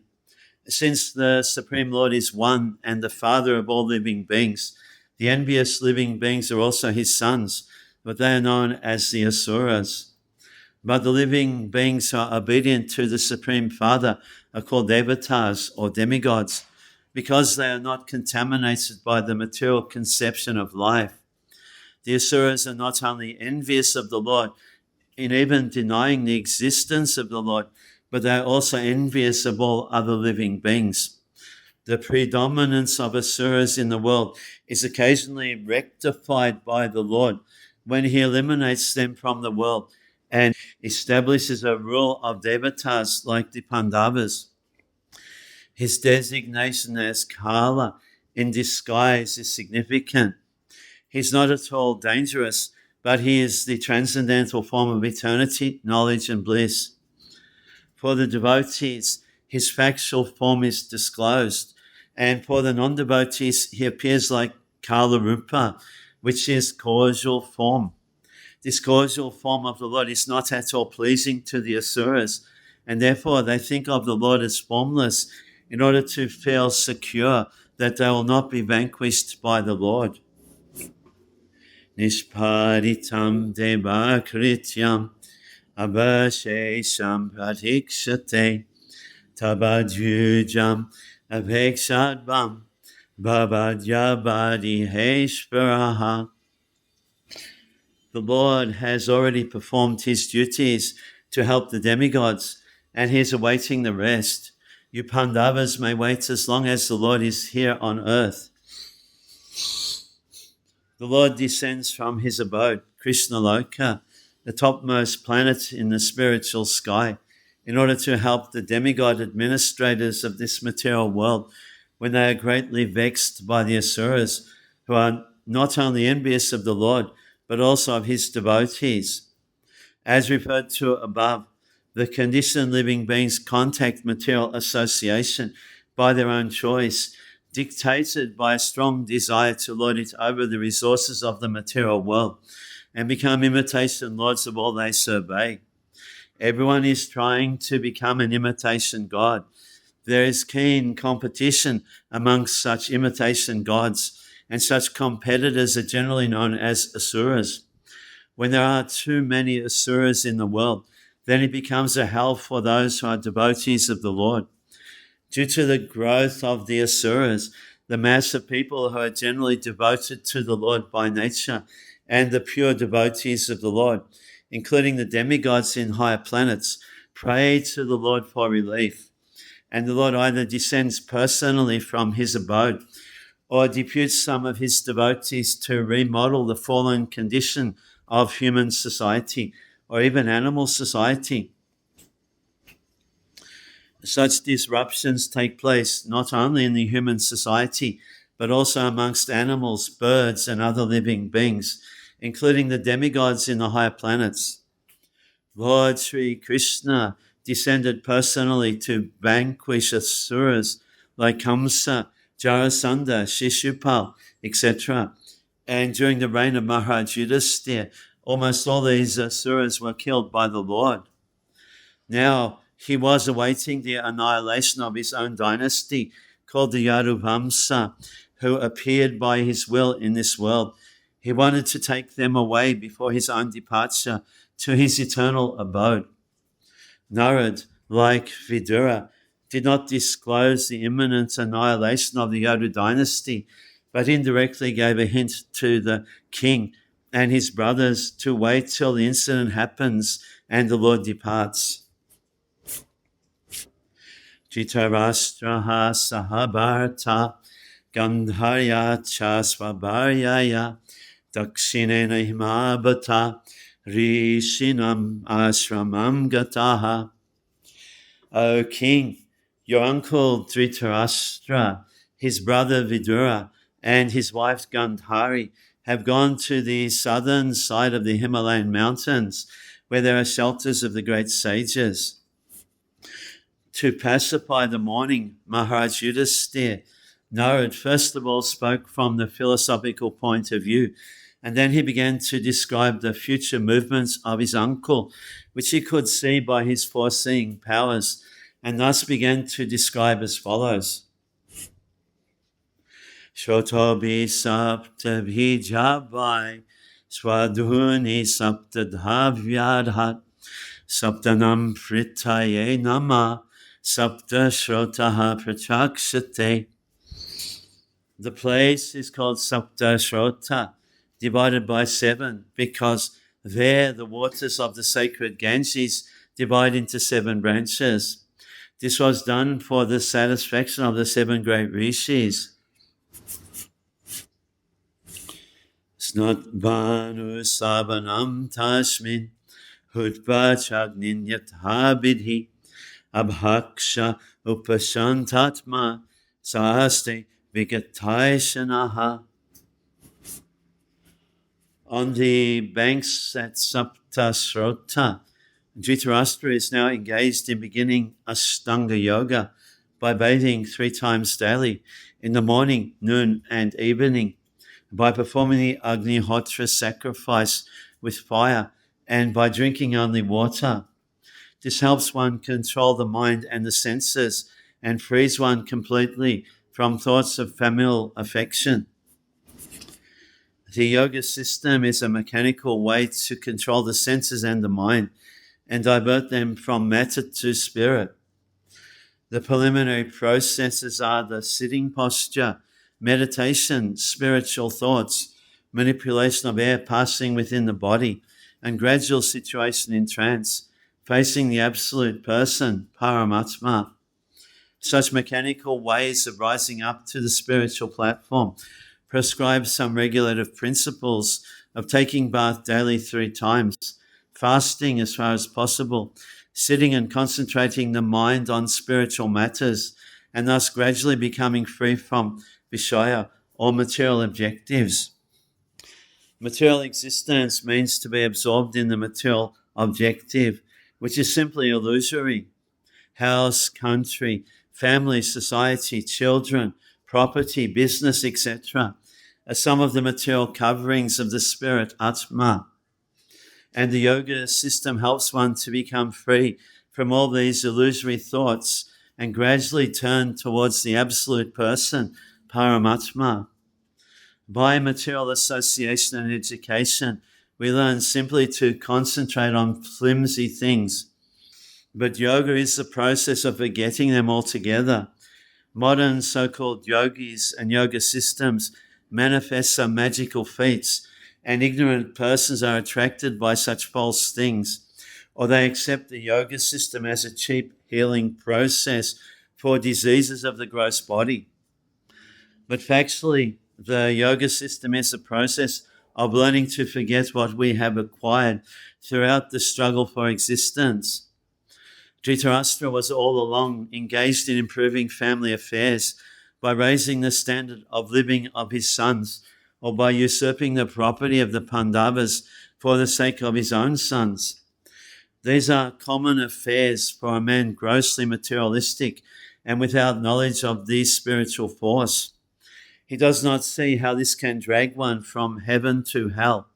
Since the Supreme Lord is one and the Father of all living beings, the envious living beings are also his sons, but they are known as the Asuras. But the living beings who are obedient to the Supreme Father are called Devatas or demigods, because they are not contaminated by the material conception of life. The Asuras are not only envious of the Lord, in even denying the existence of the Lord, but they are also envious of all other living beings. The predominance of Asuras in the world is occasionally rectified by the Lord when he eliminates them from the world and establishes a rule of Devatas like the Pandavas. His designation as Kala in disguise is significant. He's not at all dangerous, but he is the transcendental form of eternity, knowledge, and bliss. For the devotees, his factual form is disclosed, and for the non-devotees, he appears like Kala Rupa, which is causal form. This causal form of the Lord is not at all pleasing to the Asuras, and therefore they think of the Lord as formless in order to feel secure that they will not be vanquished by the Lord. Nishparitam deva krityam abhashesham pratikshate tabadhyujam abhekshadvam bhavadyabadiheshvaraha. The Lord has already performed his duties to help the demigods, and he is awaiting the rest. You Pandavas may wait as long as the Lord is here on earth. The Lord descends from his abode, Krishnaloka, the topmost planet in the spiritual sky, in order to help the demigod administrators of this material world when they are greatly vexed by the Asuras, who are not only envious of the Lord, but also of his devotees. As referred to above, the conditioned living beings contact material association by their own choice, dictated by a strong desire to lord it over the resources of the material world and become imitation lords of all they survey. Everyone is trying to become an imitation God, There is keen competition amongst such imitation gods, and such competitors are generally known as asuras. When there are too many asuras in the world, then it becomes a hell for those who are devotees of the Lord. Due to the growth of the asuras, the mass of people who are generally devoted to the Lord by nature and the pure devotees of the Lord, including the demigods in higher planets, pray to the Lord for relief. And the Lord either descends personally from his abode or deputes some of his devotees to remodel the fallen condition of human society or even animal society. Such disruptions take place not only in the human society, but also amongst animals, birds, and other living beings, including the demigods in the higher planets. Lord Sri Krishna descended personally to vanquish asuras like Kamsa, Jarasandha, Shishupal, etc. And during the reign of Maharaj Yudhisthira, almost all these asuras were killed by the Lord. Now, he was awaiting the annihilation of his own dynasty, called the Yaruvamsa, who appeared by his will in this world. He wanted to take them away before his own departure to his eternal abode. Narad, like Vidura, did not disclose the imminent annihilation of the Yadu dynasty, but indirectly gave a hint to the king and his brothers to wait till the incident happens and the Lord departs. Jitarashtraha sahabharta gandharya cha svabharyaya dakshinena himabhata rishinam ashramam gataha. O king, your uncle Dhritarashtra, his brother Vidura, and his wife Gandhari have gone to the southern side of the Himalayan mountains, where there are shelters of the great sages. To pacify the mourning Maharaj Yudhisthira, Narad first of all spoke from the philosophical point of view, and then he began to describe the future movements of his uncle, which he could see by his foreseeing powers, and thus began to describe as follows. Shotobi saptabhi javai swadhuni saptadhavyadhat saptanam pritaye nama sapta shrotaha prachakshate. The place is called Sapta Shrota, divided by 7, because there the waters of the sacred Ganges divide into 7 branches. This was done for the satisfaction of the 7 great rishis. Snat Bhanu Sabanam Tashmin Hutpa Chagnin Yathabidhi Abhaksha Upashantatma Sahaste Vigataishanaha. On the banks at Saptasrota, Dhritarashtra is now engaged in beginning Ashtanga Yoga by bathing 3 times daily, in the morning, noon, and evening, by performing the Agnihotra sacrifice with fire, and by drinking only water. This helps one control the mind and the senses and frees one completely from thoughts of familial affection. The yoga system is a mechanical way to control the senses and the mind and divert them from matter to spirit. The preliminary processes are the sitting posture, meditation, spiritual thoughts, manipulation of air passing within the body, and gradual situation in trance, facing the absolute person, Paramatma. Such mechanical ways of rising up to the spiritual platform prescribe some regulative principles of taking bath daily 3 times, fasting as far as possible, sitting and concentrating the mind on spiritual matters, and thus gradually becoming free from Vishaya or material objectives. Material existence means to be absorbed in the material objective, which is simply illusory. House, country, family, society, children, property, business, etc. are some of the material coverings of the spirit, Atma. And the yoga system helps one to become free from all these illusory thoughts and gradually turn towards the absolute person, Paramatma. By material association and education, we learn simply to concentrate on flimsy things. But yoga is the process of forgetting them altogether. Modern so-called yogis and yoga systems manifest some magical feats, and ignorant persons are attracted by such false things, or they accept the yoga system as a cheap healing process for diseases of the gross body. But factually, the yoga system is a process of learning to forget what we have acquired throughout the struggle for existence. Dhritarashtra was all along engaged in improving family affairs by raising the standard of living of his sons, or by usurping the property of the Pandavas for the sake of his own sons. These are common affairs for a man grossly materialistic and without knowledge of the spiritual force. He does not see how this can drag one from heaven to hell.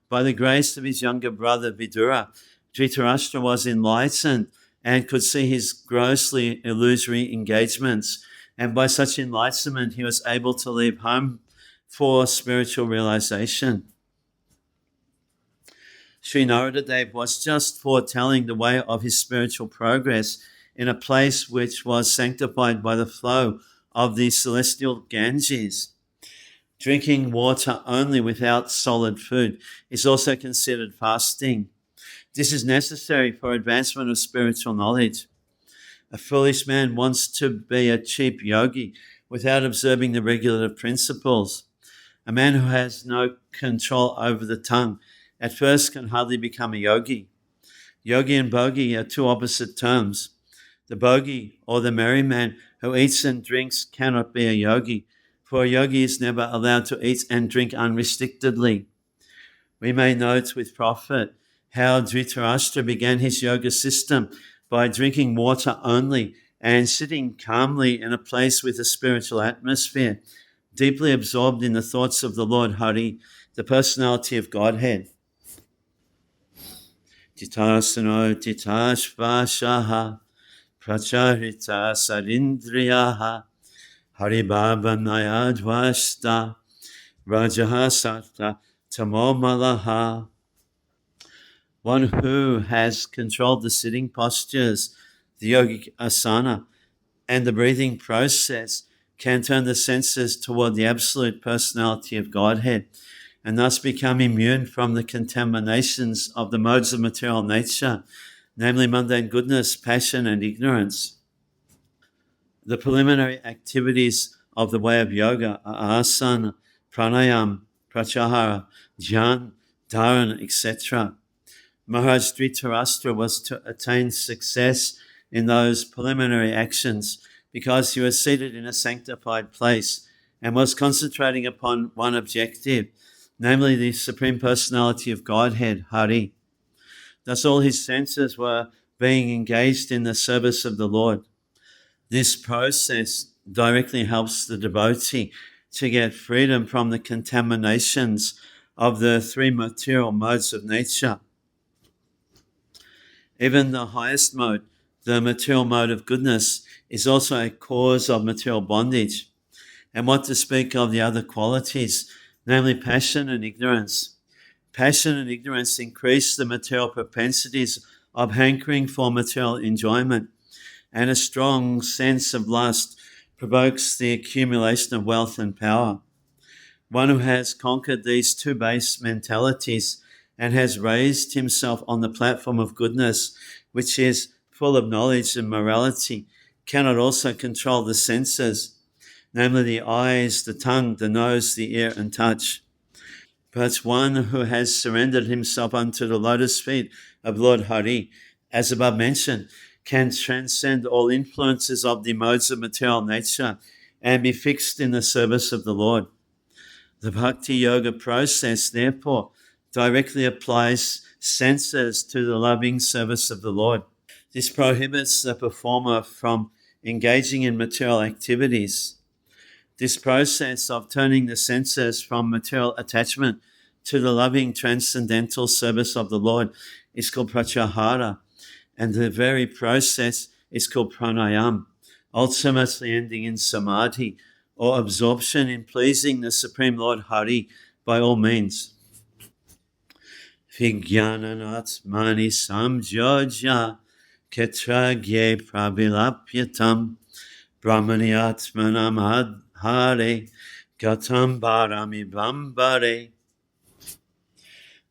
By the grace of his younger brother Vidura, Dhritarashtra was enlightened and could see his grossly illusory engagements. And by such enlightenment, he was able to leave home for spiritual realization. Sri Naradadev was just foretelling the way of his spiritual progress in a place which was sanctified by the flow of the celestial Ganges. Drinking water only without solid food is also considered fasting. This is necessary for advancement of spiritual knowledge. A foolish man wants to be a cheap yogi without observing the regulative principles. A man who has no control over the tongue at first can hardly become a yogi. Yogi and bogi are two opposite terms. The bogi, or the merry man who eats and drinks, cannot be a yogi, for a yogi is never allowed to eat and drink unrestrictedly. We may note with profit how Dhritarashtra began his yoga system by drinking water only and sitting calmly in a place with a spiritual atmosphere, deeply absorbed in the thoughts of the Lord Hari, the personality of Godhead. Titasano titashvashaha pracharita sarindriyaha haribhavanayadvashta rajahasata tamomalaha. One who has controlled the sitting postures, the yogic asana, and the breathing process can turn the senses toward the absolute personality of Godhead and thus become immune from the contaminations of the modes of material nature, namely mundane goodness, passion, and ignorance. The preliminary activities of the way of yoga are asana, pranayam, pratyahara, dhyan, dharan, etc. Maharaj Dhritarashtra was to attain success in those preliminary actions because he was seated in a sanctified place and was concentrating upon one objective, namely the Supreme Personality of Godhead, Hari. Thus all his senses were being engaged in the service of the Lord. This process directly helps the devotee to get freedom from the contaminations of the three material modes of nature. Even the highest mode, the material mode of goodness, is also a cause of material bondage. And what to speak of the other qualities, namely passion and ignorance. Passion and ignorance increase the material propensities of hankering for material enjoyment, and a strong sense of lust provokes the accumulation of wealth and power. One who has conquered these two base mentalities and has raised himself on the platform of goodness, which is full of knowledge and morality, cannot also control the senses, namely the eyes, the tongue, the nose, the ear, and touch. But one who has surrendered himself unto the lotus feet of Lord Hari, as above mentioned, can transcend all influences of the modes of material nature and be fixed in the service of the Lord. The Bhakti Yoga process, therefore, directly applies senses to the loving service of the Lord. This prohibits the performer from engaging in material activities. This process of turning the senses from material attachment to the loving transcendental service of the Lord is called pratyahara, and the very process is called pranayam. ultimately ending in samadhi, or absorption in pleasing the Supreme Lord Hari by all means. Vijnanatmani samjyoja ketragye pravilapyatam brahmaniatmanam hare gatam bharami bambare.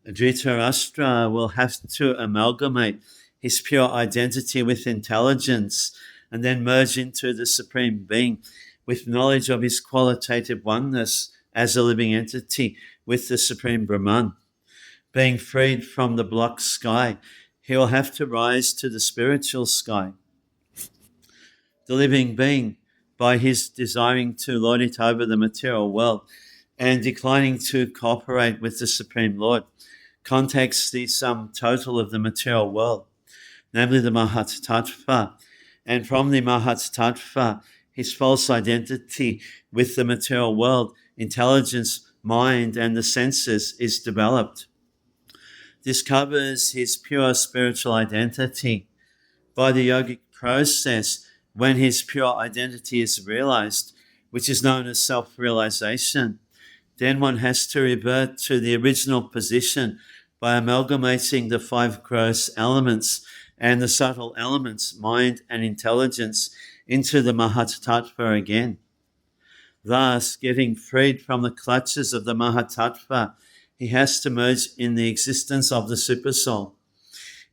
Dhritarashtra will have to amalgamate his pure identity with intelligence and then merge into the Supreme Being with knowledge of his qualitative oneness as a living entity with the Supreme Brahman. Being freed from the blocked sky, he will have to rise to the spiritual sky. The living being, by his desiring to lord it over the material world and declining to cooperate with the Supreme Lord, contacts the sum total of the material world, namely the Mahat Tattva, and from the Mahat Tattva, his false identity with the material world, intelligence, mind, and the senses is developed. This covers his pure spiritual identity. By the yogic process, when his pure identity is realized, which is known as self-realization, then one has to revert to the original position by amalgamating the 5 gross elements and the subtle elements, mind and intelligence, into the Mahat Tattva again. Thus, getting freed from the clutches of the Mahat Tattva, he has to merge in the existence of the Supersoul.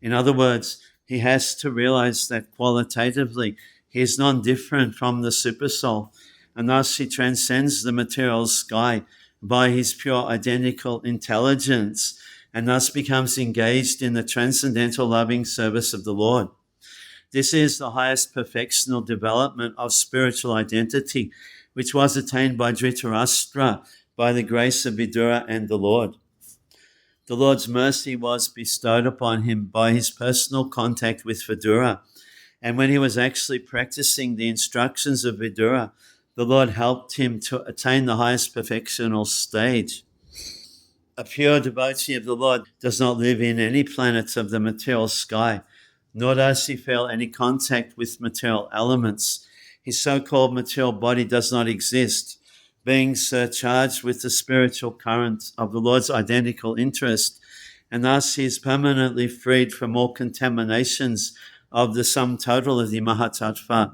In other words, he has to realize that qualitatively he is non-different from the Supersoul, and thus he transcends the material sky by his pure identical intelligence, and thus becomes engaged in the transcendental loving service of the Lord. This is the highest perfectional development of spiritual identity, which was attained by Dhritarashtra by the grace of Vidura and the Lord. The Lord's mercy was bestowed upon him by his personal contact with Vidura, and when he was actually practicing the instructions of Vidura, the Lord helped him to attain the highest perfectional stage. A pure devotee of the Lord does not live in any planets of the material sky, nor does he feel any contact with material elements. His so-called material body does not exist. Being surcharged with the spiritual current of the Lord's identical interest, and thus he is permanently freed from all contaminations of the sum total of the Mahatattva.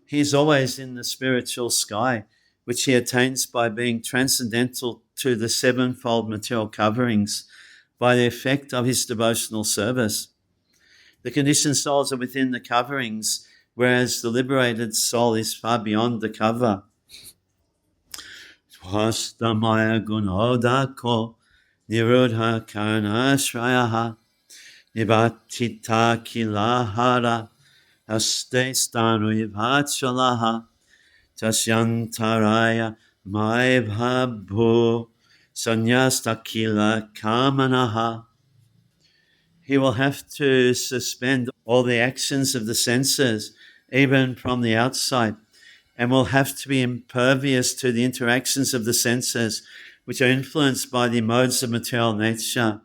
He is always in the spiritual sky, which he attains by being transcendental to the 7-fold material coverings by the effect of his devotional service. The conditioned souls are within the coverings, whereas the liberated soul is far beyond the cover. Twastamaya gunodako nirudha karanashrayaha nivatita kilahara aste stanu ivachalaha tasyantaraya maibhabhu sanyastakila kamanaha. He will have to suspend all the actions of the senses, even from the outside, and will have to be impervious to the interactions of the senses, which are influenced by the modes of material nature.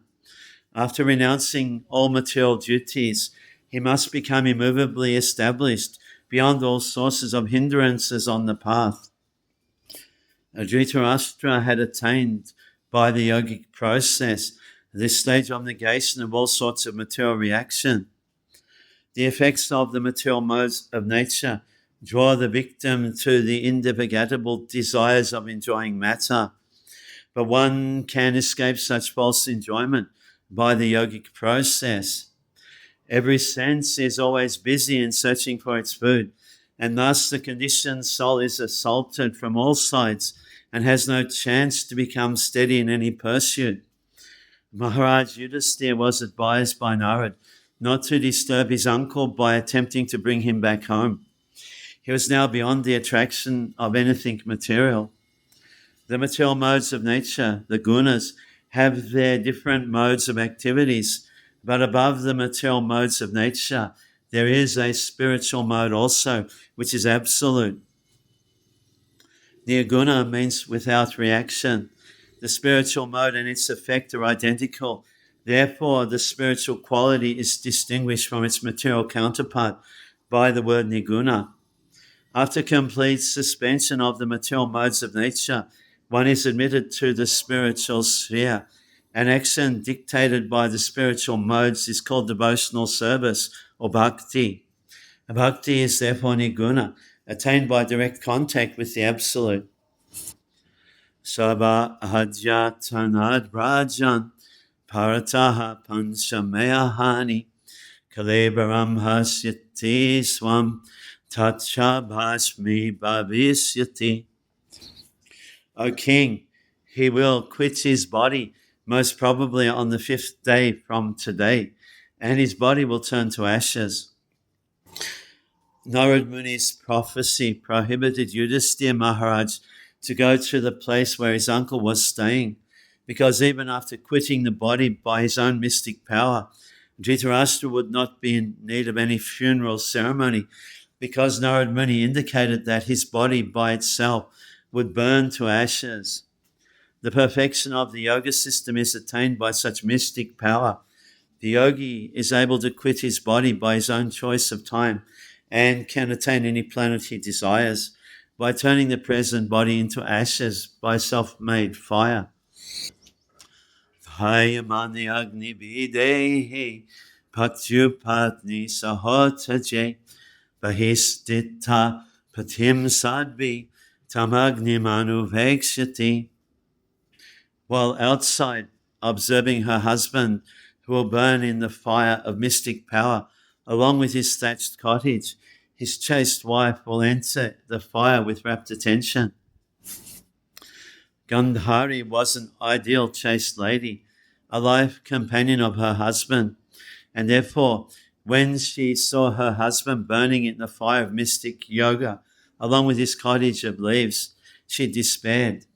After renouncing all material duties, he must become immovably established beyond all sources of hindrances on the path. Dhritarashtra had attained by the yogic process this stage of negation of all sorts of material reaction. The effects of the material modes of nature draw the victim to the indefatigable desires of enjoying matter, but one can escape such false enjoyment by the yogic process. Every sense is always busy in searching for its food, and thus the conditioned soul is assaulted from all sides and has no chance to become steady in any pursuit. Maharaj Yudhisthira was advised by Narad not to disturb his uncle by attempting to bring him back home. He was now beyond the attraction of anything material. The material modes of nature, the gunas, have their different modes of activities, but above the material modes of nature, there is a spiritual mode also, which is absolute. Nirguna means without reaction. The spiritual mode and its effect are identical. Therefore, the spiritual quality is distinguished from its material counterpart by the word niguna. After complete suspension of the material modes of nature, one is admitted to the spiritual sphere. An action dictated by the spiritual modes is called devotional service or bhakti. Bhakti is therefore niguna, attained by direct contact with the Absolute. Sabha adyatanad rajan parataha panchameyahani kalebaram hasyati swam tacha bhasmi bhavisyati. O king, he will quit his body, most probably on the 5th day from today, and his body will turn to ashes. Narad Muni's prophecy prohibited Yudhisthira Maharaj to go to the place where his uncle was staying, because even after quitting the body by his own mystic power, Dhritarashtra would not be in need of any funeral ceremony, because Narad Muni indicated that his body by itself would burn to ashes. The perfection of the yoga system is attained by such mystic power. The yogi is able to quit his body by his own choice of time and can attain any planet he desires by turning the present body into ashes by self-made fire. Hayamani agni videhi patyupatni sahotaje bahistita patim sadvi tamagni vekshati. While outside, observing her husband, who will burn in the fire of mystic power, along with his thatched cottage, his chaste wife will enter the fire with rapt attention. Gandhari was an ideal chaste lady, a life companion of her husband, and therefore, when she saw her husband burning in the fire of mystic yoga, along with his cottage of leaves, she despaired.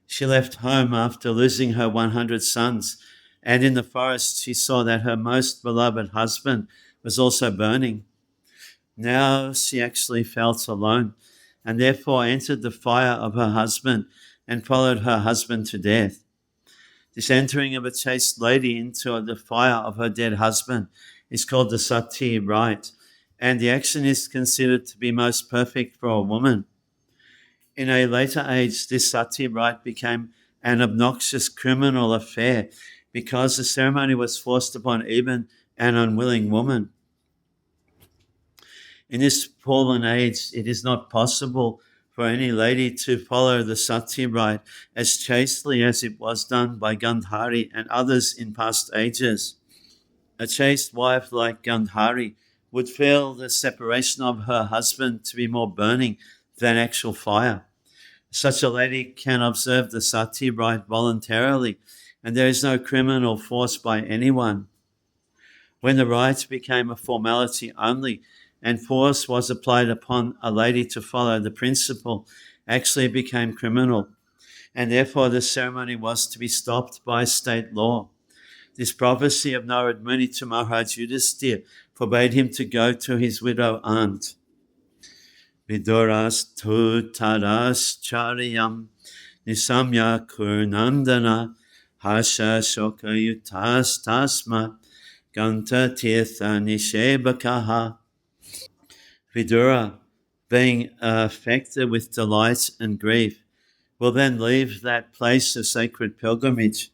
She left home after losing her 100 sons, and in the forest she saw that her most beloved husband was also burning. Now she actually felt alone, and therefore entered the fire of her husband and followed her husband to death. This entering of a chaste lady into the fire of her dead husband is called the sati rite, and the action is considered to be most perfect for a woman. In a later age, this sati rite became an obnoxious criminal affair because the ceremony was forced upon even an unwilling woman. In this fallen age, it is not possible for any lady to follow the sati rite as chastely as it was done by Gandhari and others in past ages. A chaste wife like Gandhari would feel the separation of her husband to be more burning than actual fire. Such a lady can observe the sati rite voluntarily, and there is no criminal force by anyone. When the rite became a formality only, and force was applied upon a lady to follow the principle, actually became criminal, and therefore the ceremony was to be stopped by state law. This prophecy of Narad Muni to Maharaj Yudhisthira forbade him to go to his widow aunt. Viduras tu taras chariyam nisamya kurnandana hasha shoka yutas tasmat ganta tirtha nishebakaha. Vidura, being affected with delight and grief, will then leave that place of sacred pilgrimage.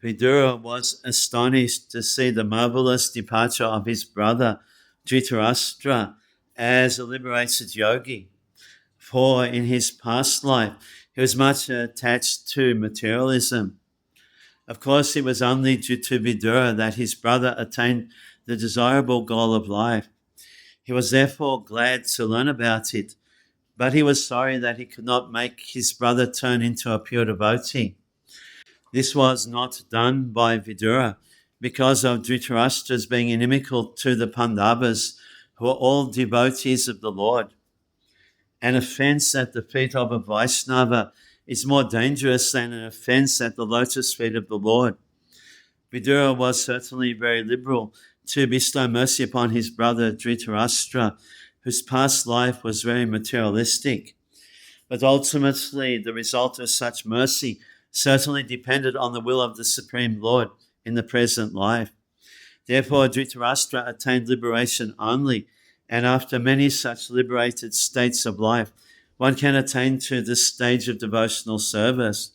Vidura was astonished to see the marvelous departure of his brother Dhritarashtra as a liberated yogi, for in his past life he was much attached to materialism. Of course, it was only due to Vidura that his brother attained the desirable goal of life. He was therefore glad to learn about it, but he was sorry that he could not make his brother turn into a pure devotee. This was not done by Vidura because of Dhritarashtra's being inimical to the Pandavas, who are all devotees of the Lord. An offense at the feet of a Vaishnava is more dangerous than an offense at the lotus feet of the Lord. Vidura was certainly very liberal to bestow mercy upon his brother Dhritarashtra, whose past life was very materialistic. But ultimately, the result of such mercy certainly depended on the will of the Supreme Lord in the present life. Therefore, Dhritarashtra attained liberation only, and after many such liberated states of life, one can attain to this stage of devotional service.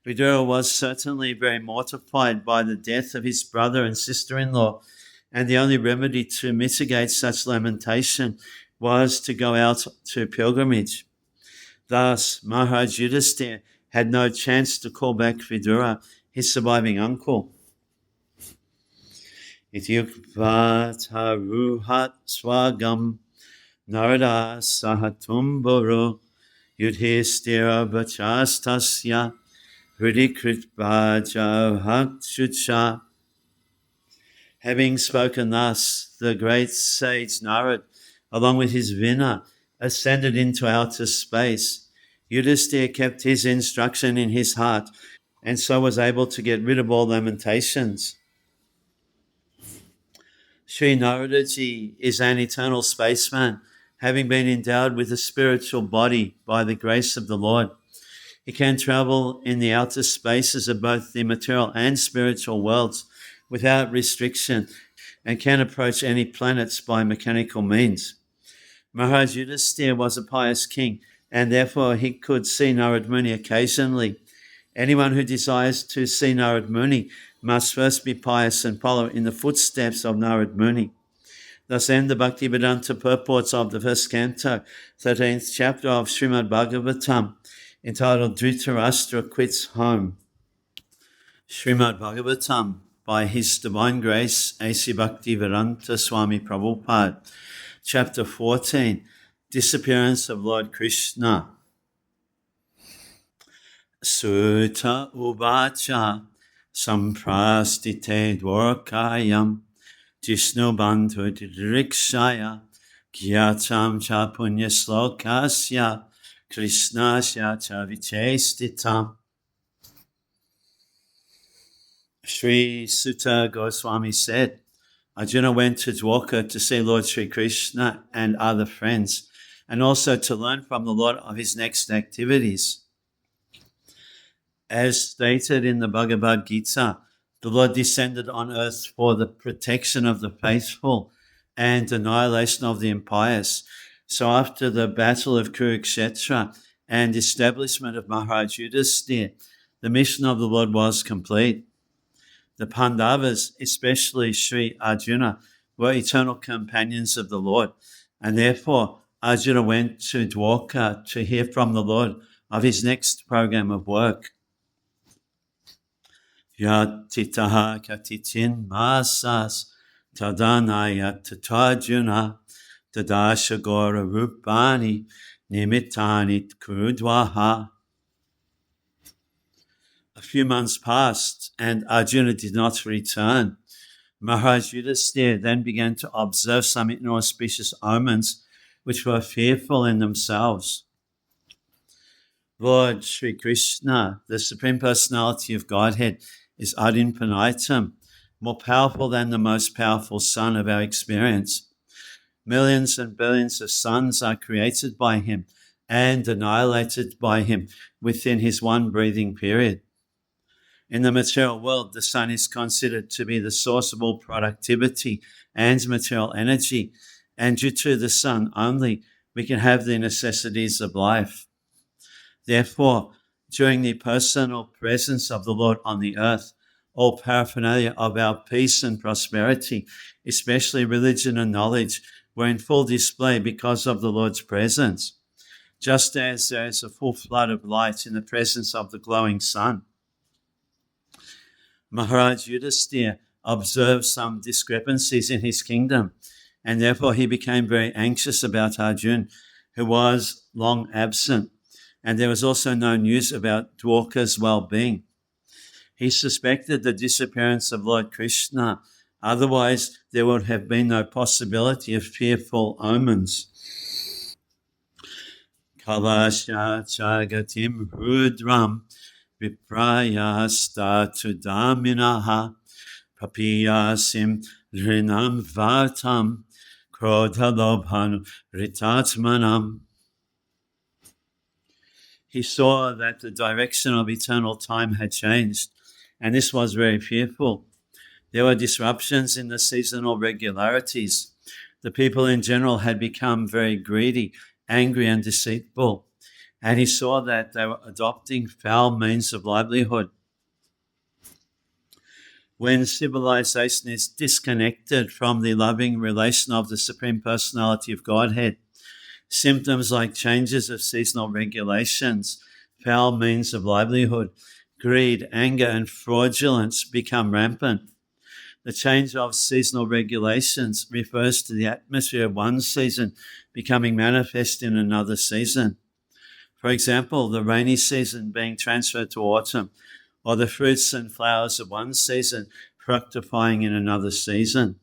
Vidura was certainly very mortified by the death of his brother and sister-in-law, and the only remedy to mitigate such lamentation was to go out to pilgrimage. Thus, Maharaj Yudhisthira had no chance to call back Vidura, his surviving uncle. Ityukva taruhat swagam narada sahatumboro Yudhisthira vachastasya hridikritvaja hakshucha. Having spoken thus, the great sage Narad, along with his Vinaya, ascended into outer space. Yudhisthira kept his instruction in his heart and so was able to get rid of all lamentations. Sri Naradaji is an eternal spaceman, having been endowed with a spiritual body by the grace of the Lord. He can travel in the outer spaces of both the material and spiritual worlds without restriction and can approach any planets by mechanical means. Maharaj Yudhisthira was a pious king, and therefore he could see Narad Muni occasionally. Anyone who desires to see Narad Muni must first be pious and follow in the footsteps of Narad Muni. Thus end the Bhaktivedanta purports of the first canto, 13th chapter of Srimad-Bhagavatam, entitled Dhritarashtra Quits Home. Srimad-Bhagavatam, by His Divine Grace, A.C. Bhaktivedanta Swami Prabhupada, Chapter 14, Disappearance of Lord Krishna. Sutta uvacha samprastite dwarkayam Jishnu bandhu didrikshaya gyatam cha punyaslokasya krishnasya cha vichestitam. Sri Sutta Goswami said, Arjuna went to Dwarka to see Lord Sri Krishna and other friends, and also to learn from the Lord of his next activities. As stated in the Bhagavad Gita, the Lord descended on earth for the protection of the faithful and annihilation of the impious. So after the battle of Kurukshetra and establishment of Maharaj Yudhisthira, the mission of the Lord was complete. The Pandavas, especially Sri Arjuna, were eternal companions of the Lord, and therefore Arjuna went to Dwarka to hear from the Lord of his next program of work. Yatitaha katitin masas tadanaya tatajuna tadashagora rupani nimittani kurudvaha. A few months passed and Arjuna did not return. Maharaj Yudhisthira then began to observe some inauspicious omens which were fearful in themselves. Lord Sri Krishna, the Supreme Personality of Godhead, is ad infinitum, more powerful than the most powerful sun of our experience. Millions and billions of suns are created by him and annihilated by him within his one breathing period. In the material world, the sun is considered to be the source of all productivity and material energy, and due to the sun only, we can have the necessities of life. Therefore, during the personal presence of the Lord on the earth, all paraphernalia of our peace and prosperity, especially religion and knowledge, were in full display because of the Lord's presence, just as there is a full flood of light in the presence of the glowing sun. Maharaj Yudhisthira observed some discrepancies in his kingdom, and therefore he became very anxious about Arjuna, who was long absent, and there was also no news about Dwarka's well-being. He suspected the disappearance of Lord Krishna, otherwise there would have been no possibility of fearful omens. Kalasya jagatim rudram viprayasta tudaminaha papiyasim rinam vartam krodhalobhan ritatmanam. He saw that the direction of eternal time had changed, and this was very fearful. There were disruptions in the seasonal regularities. The people in general had become very greedy, angry, and deceitful. And he saw that they were adopting foul means of livelihood. When civilization is disconnected from the loving relation of the Supreme Personality of Godhead, symptoms like changes of seasonal regulations, foul means of livelihood, greed, anger, and fraudulence become rampant. The change of seasonal regulations refers to the atmosphere of one season becoming manifest in another season. For example, the rainy season being transferred to autumn, or the fruits and flowers of one season fructifying in another season.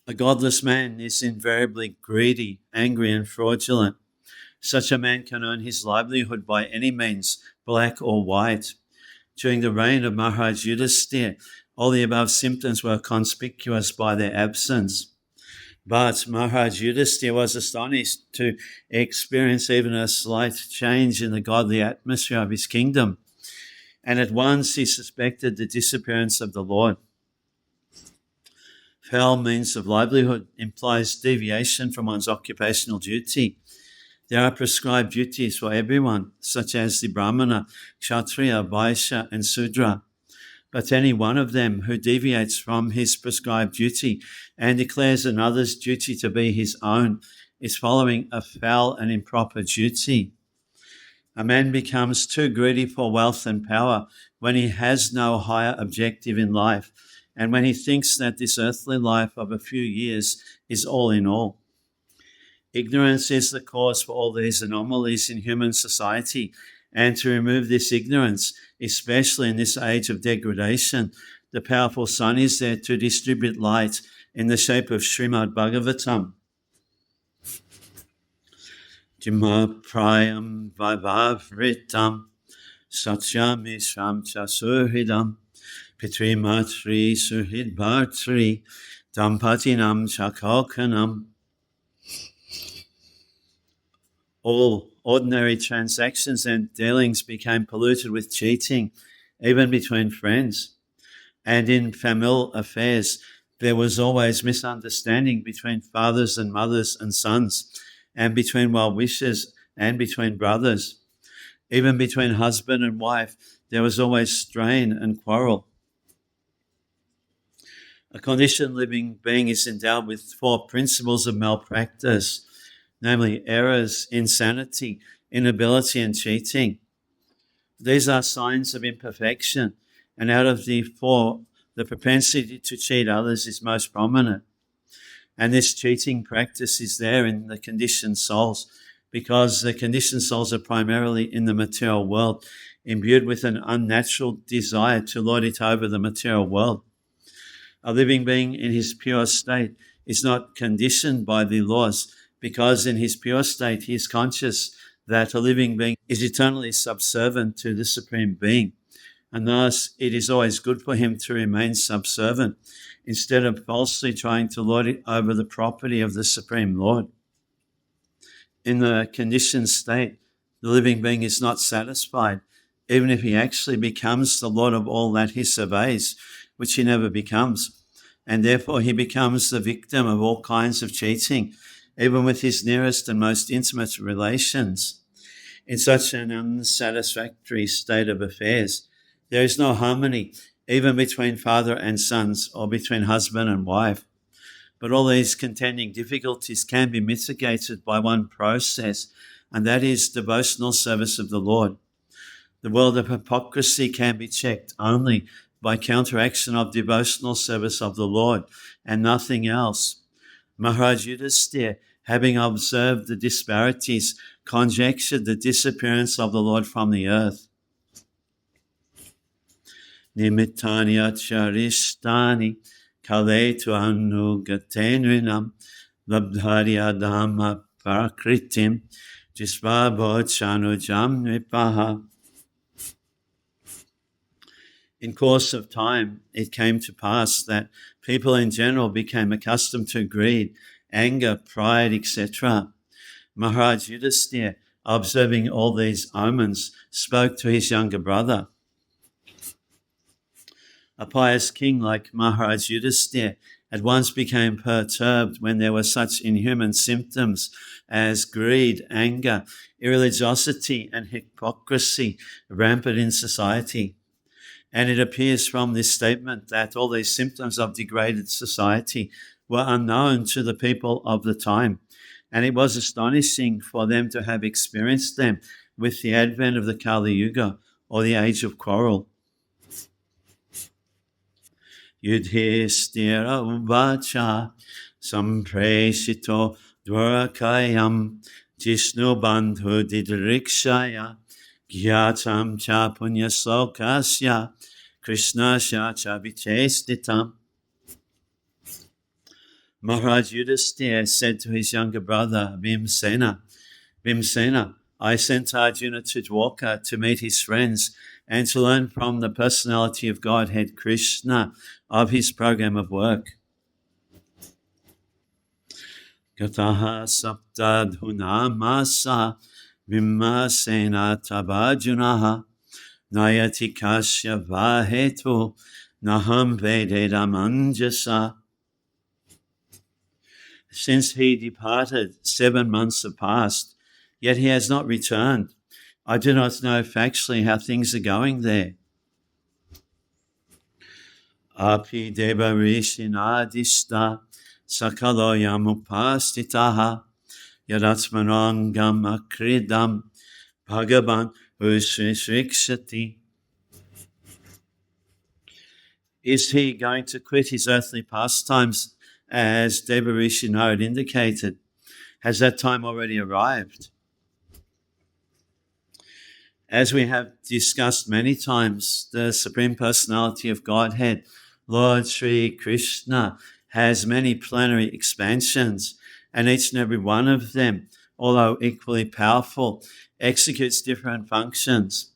A godless man is invariably greedy, angry, and fraudulent. Such a man can earn his livelihood by any means, black or white. During the reign of Maharaj Yudhisthira, all the above symptoms were conspicuous by their absence. But Maharaj Yudhisthira was astonished to experience even a slight change in the godly atmosphere of his kingdom, and at once he suspected the disappearance of the Lord. Foul means of livelihood implies deviation from one's occupational duty. There are prescribed duties for everyone, such as the Brahmana, Kshatriya, Vaishya, and Sudra. But any one of them who deviates from his prescribed duty and declares another's duty to be his own is following a foul and improper duty. A man becomes too greedy for wealth and power when he has no higher objective in life, and when he thinks that this earthly life of a few years is all in all. Ignorance is the cause for all these anomalies in human society, and to remove this ignorance, especially in this age of degradation, the powerful sun is there to distribute light in the shape of Srimad-Bhagavatam. Jima prayam vivavritam satyam isham chasurhidam Pitrimatri suhidbhartri dampatinam chakalkanam. All ordinary transactions and dealings became polluted with cheating, even between friends. And in familial affairs, there was always misunderstanding between fathers and mothers and sons, and between well-wishers and between brothers. Even between husband and wife, there was always strain and quarrel. A conditioned living being is endowed with 4 principles of malpractice, namely errors, insanity, inability, and cheating. These are signs of imperfection, and out of the 4, the propensity to cheat others is most prominent. And this cheating practice is there in the conditioned souls, because the conditioned souls are primarily in the material world, imbued with an unnatural desire to lord it over the material world. A living being in his pure state is not conditioned by the laws, because in his pure state he is conscious that a living being is eternally subservient to the Supreme Being, and thus it is always good for him to remain subservient instead of falsely trying to lord it over the property of the Supreme Lord. In the conditioned state, the living being is not satisfied, even if he actually becomes the Lord of all that he surveys, which he never becomes, and therefore he becomes the victim of all kinds of cheating, even with his nearest and most intimate relations. In such an unsatisfactory state of affairs, there is no harmony, even between father and sons or between husband and wife. But all these contending difficulties can be mitigated by one process, and that is devotional service of the Lord. The world of hypocrisy can be checked only by counteraction of devotional service of the Lord and nothing else. Maharaj Yudhisthira, having observed the disparities, conjectured the disappearance of the Lord from the earth. Nimittani acharishtani kaletu anugatenrinam labdharya dhamma parakritim jisvabhochanujam nipaha. In course of time, it came to pass that people in general became accustomed to greed, anger, pride, etc. Maharaj Yudhisthira, observing all these omens, spoke to his younger brother. A pious king like Maharaj Yudhisthira at once became perturbed when there were such inhuman symptoms as greed, anger, irreligiosity, and hypocrisy rampant in society. And it appears from this statement that all these symptoms of degraded society were unknown to the people of the time. And it was astonishing for them to have experienced them with the advent of the Kali Yuga, or the age of quarrel. Yudhisthira uvacha sampresito dvarakayam jishnu bandhu didrikshaya gyatam cha punyaslokasya krishnasya cha vichestitam. Maharaj Yudhisthira said to his younger brother Bhimsena, I sent Arjuna to Dwarka to meet his friends and to learn from the personality of Godhead Krishna of his program of work. Gataha saptadhunamasa vimasena tabajunaha nayati kasya vahetu naham vededamanjasa. Since he departed, 7 months have passed, yet he has not returned. I do not know factually how things are going there. Api deva rishinadista sakalo yamupastitaha yadatsmanangam akridam bhagavan ushrikshati. Is he going to quit his earthly pastimes as Devarishi Narad indicated? Has that time already arrived? As we have discussed many times, the Supreme Personality of Godhead, Lord Sri Krishna, has many plenary expansions, and each and every one of them, although equally powerful, executes different functions.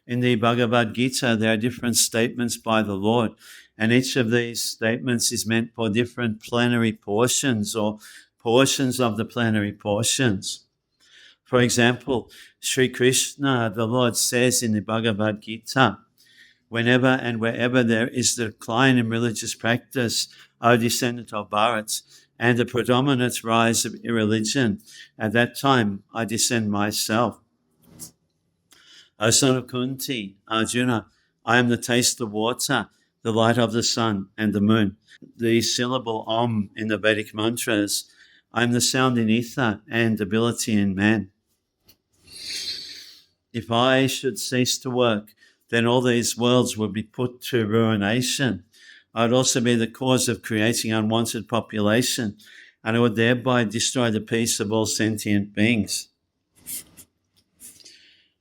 In the Bhagavad Gita, there are different statements by the Lord, and each of these statements is meant for different plenary portions or portions of the plenary portions. For example, Sri Krishna, the Lord says in the Bhagavad Gita, whenever and wherever there is the decline in religious practice, O descendant of Bharat, and the predominant rise of irreligion, at that time I descend myself. O son of Kunti, Arjuna, I am the taste of water, the light of the sun and the moon, the syllable Om in the Vedic mantras. I am the sound in ether and ability in man. If I should cease to work, then all these worlds would be put to ruination. I would also be the cause of creating unwanted population, and I would thereby destroy the peace of all sentient beings.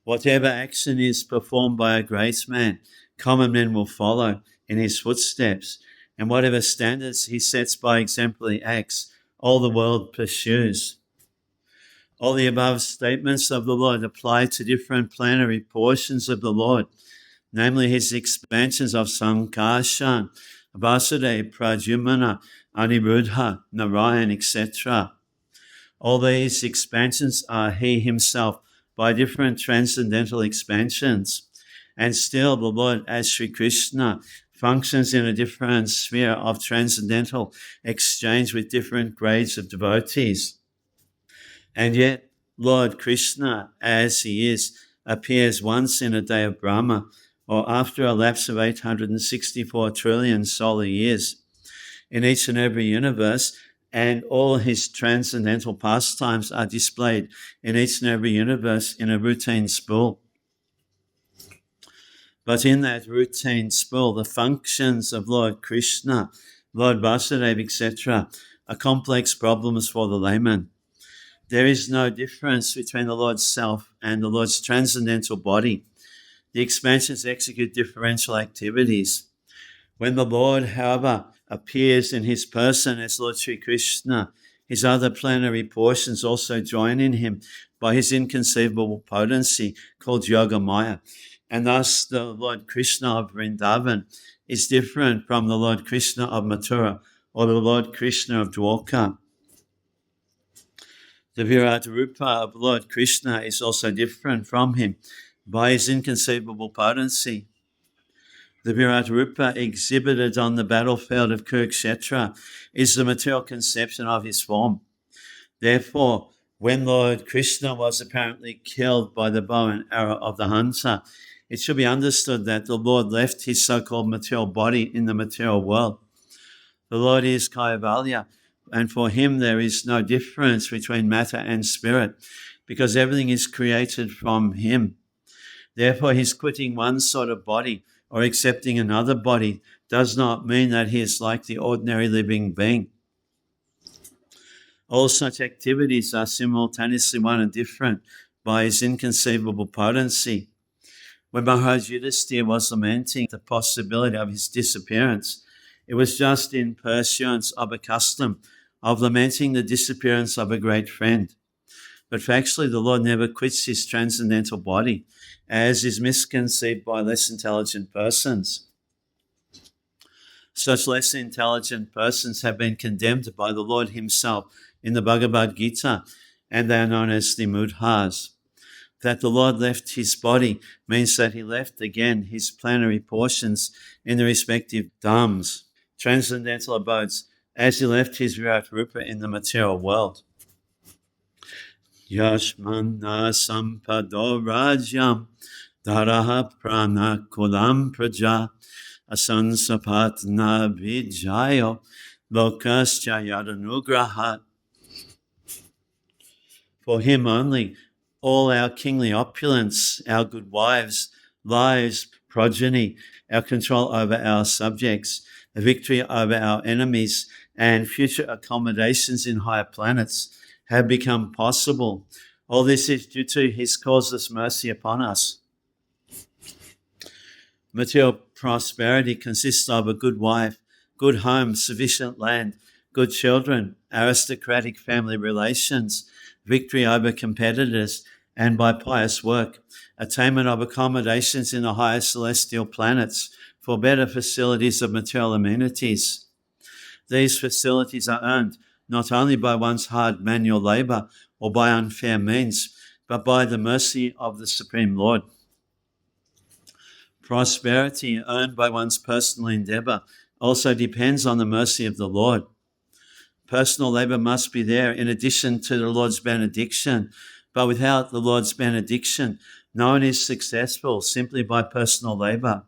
Whatever action is performed by a great man, common men will follow in his footsteps, and whatever standards he sets by exemplary acts, all the world pursues. All the above statements of the Lord apply to different plenary portions of the Lord, namely his expansions of Sankarshan, Vasudeva, Pradyumna, Aniruddha, Narayan, etc. All these expansions are he himself by different transcendental expansions. And still the Lord, as Sri Krishna, functions in a different sphere of transcendental exchange with different grades of devotees. And yet, Lord Krishna, as he is, appears once in a day of Brahma, or after a lapse of 864 trillion solar years, in each and every universe, and all his transcendental pastimes are displayed in each and every universe in a routine spool. But in that routine spool, the functions of Lord Krishna, Lord Vasudeva, etc., are complex problems for the layman. There is no difference between the Lord's self and the Lord's transcendental body. The expansions execute differential activities. When the Lord, however, appears in his person as Lord Sri Krishna, his other plenary portions also join in him by his inconceivable potency called Yogamaya. And thus the Lord Krishna of Vrindavan is different from the Lord Krishna of Mathura or the Lord Krishna of Dwarka. The Virat Rupa of Lord Krishna is also different from him by his inconceivable potency. The Virat Rupa exhibited on the battlefield of Kurukshetra is the material conception of his form. Therefore, when Lord Krishna was apparently killed by the bow and arrow of the hunter, it should be understood that the Lord left his so-called material body in the material world. The Lord is Kaivalya, and for him there is no difference between matter and spirit, because everything is created from him. Therefore, his quitting one sort of body or accepting another body does not mean that he is like the ordinary living being. All such activities are simultaneously one and different by his inconceivable potency. When Maharaj Yudhisthira was lamenting the possibility of his disappearance, it was just in pursuance of a custom of lamenting the disappearance of a great friend. But factually, the Lord never quits his transcendental body, as is misconceived by less intelligent persons. Such less intelligent persons have been condemned by the Lord himself in the Bhagavad Gita, and they are known as the Mudhas. That the Lord left his body means that he left again his plenary portions in the respective dhams, transcendental abodes, as he left his Virat Rupa in the material world. Yashmana sampado rajyam daraha prana kulam praja asansapatna vijayo lokascha yadanugrahat. For him only, all our kingly opulence, our good wives, lives, progeny, our control over our subjects, a victory over our enemies, and future accommodations in higher planets have become possible. All this is due to his causeless mercy upon us. Material prosperity consists of a good wife, good home, sufficient land, good children, aristocratic family relations, victory over competitors, and by pious work, attainment of accommodations in the higher celestial planets for better facilities of material amenities. These facilities are earned not only by one's hard manual labor or by unfair means, but by the mercy of the Supreme Lord. Prosperity earned by one's personal endeavor also depends on the mercy of the Lord. Personal labor must be there in addition to the Lord's benediction, but without the Lord's benediction, no one is successful simply by personal labor.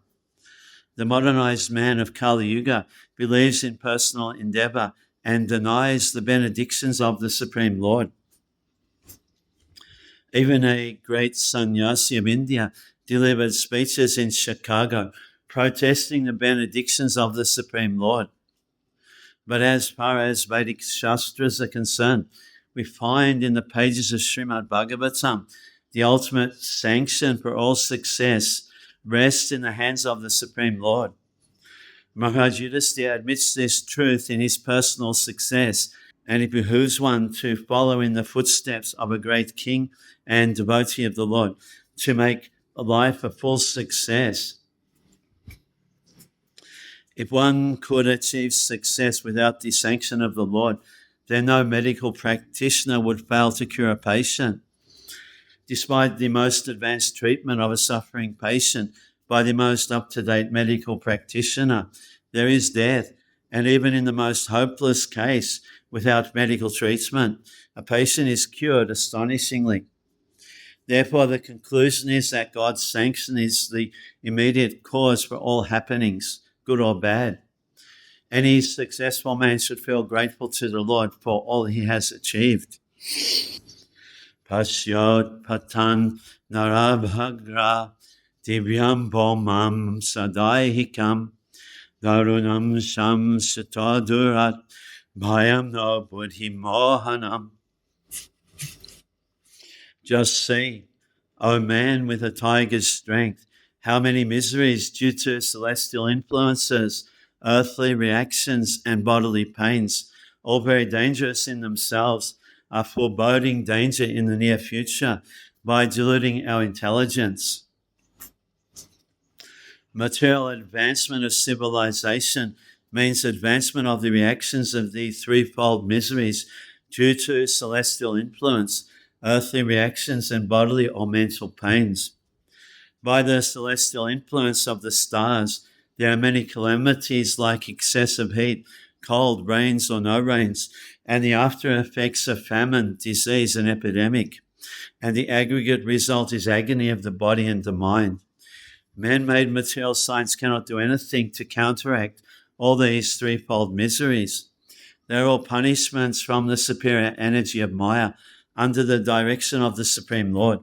The modernized man of Kali Yuga believes in personal endeavor and denies the benedictions of the Supreme Lord. Even a great sannyasi of India delivered speeches in Chicago protesting the benedictions of the Supreme Lord. But as far as Vedic Shastras are concerned, we find in the pages of Srimad-Bhagavatam the ultimate sanction for all success rests in the hands of the Supreme Lord. Maharaj Yudhisthira admits this truth in his personal success, and it behooves one to follow in the footsteps of a great king and devotee of the Lord to make life a full success. If one could achieve success without the sanction of the Lord, then no medical practitioner would fail to cure a patient. Despite the most advanced treatment of a suffering patient by the most up-to-date medical practitioner, there is death, and even in the most hopeless case, without medical treatment, a patient is cured astonishingly. Therefore, the conclusion is that God's sanction is the immediate cause for all happenings, good or bad. Any successful man should feel grateful to the Lord for all he has achieved. Pasyot patan narabhagra divyam bhomam sadaihikam darunam sham satadurat bhayam no buddhi mohanam. Just see, O man with a tiger's strength, how many miseries due to celestial influences, earthly reactions, and bodily pains, all very dangerous in themselves, are foreboding danger in the near future by diluting our intelligence. Material advancement of civilization means advancement of the reactions of the threefold miseries due to celestial influence, earthly reactions, and bodily or mental pains. By the celestial influence of the stars, There are many calamities like excessive heat, cold, rains or no rains, and the after effects of famine, disease and epidemic. And the aggregate result is agony of the body and the mind. Man-made material science cannot do anything to counteract all these threefold miseries. They're all punishments from the superior energy of Maya under the direction of the Supreme Lord.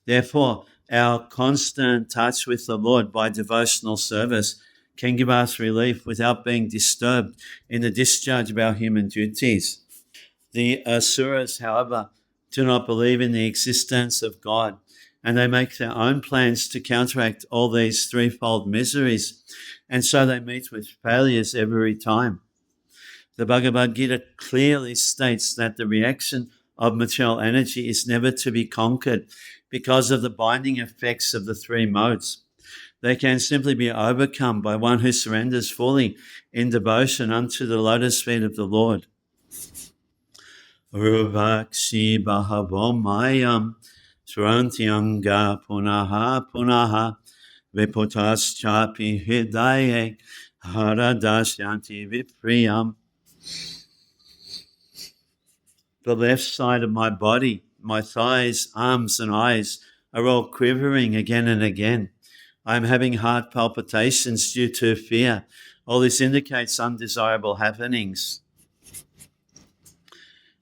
Therefore, our constant touch with the Lord by devotional service can give us relief without being disturbed in the discharge of our human duties. The Asuras, however, do not believe in the existence of God, and they make their own plans to counteract all these threefold miseries, and so they meet with failures every time. The Bhagavad Gita clearly states that the reaction of material energy is never to be conquered because of the binding effects of the three modes. They can simply be overcome by one who surrenders fully in devotion unto the lotus feet of the Lord. Ruvakshi Bahavom Mayam Srantyanga Punaha Punaha Viputas Chapi Hidaye Haradashyanti Vipriyam. The left side of my body, my thighs, arms and eyes are all quivering again and again. I am having heart palpitations due to fear. All this indicates undesirable happenings.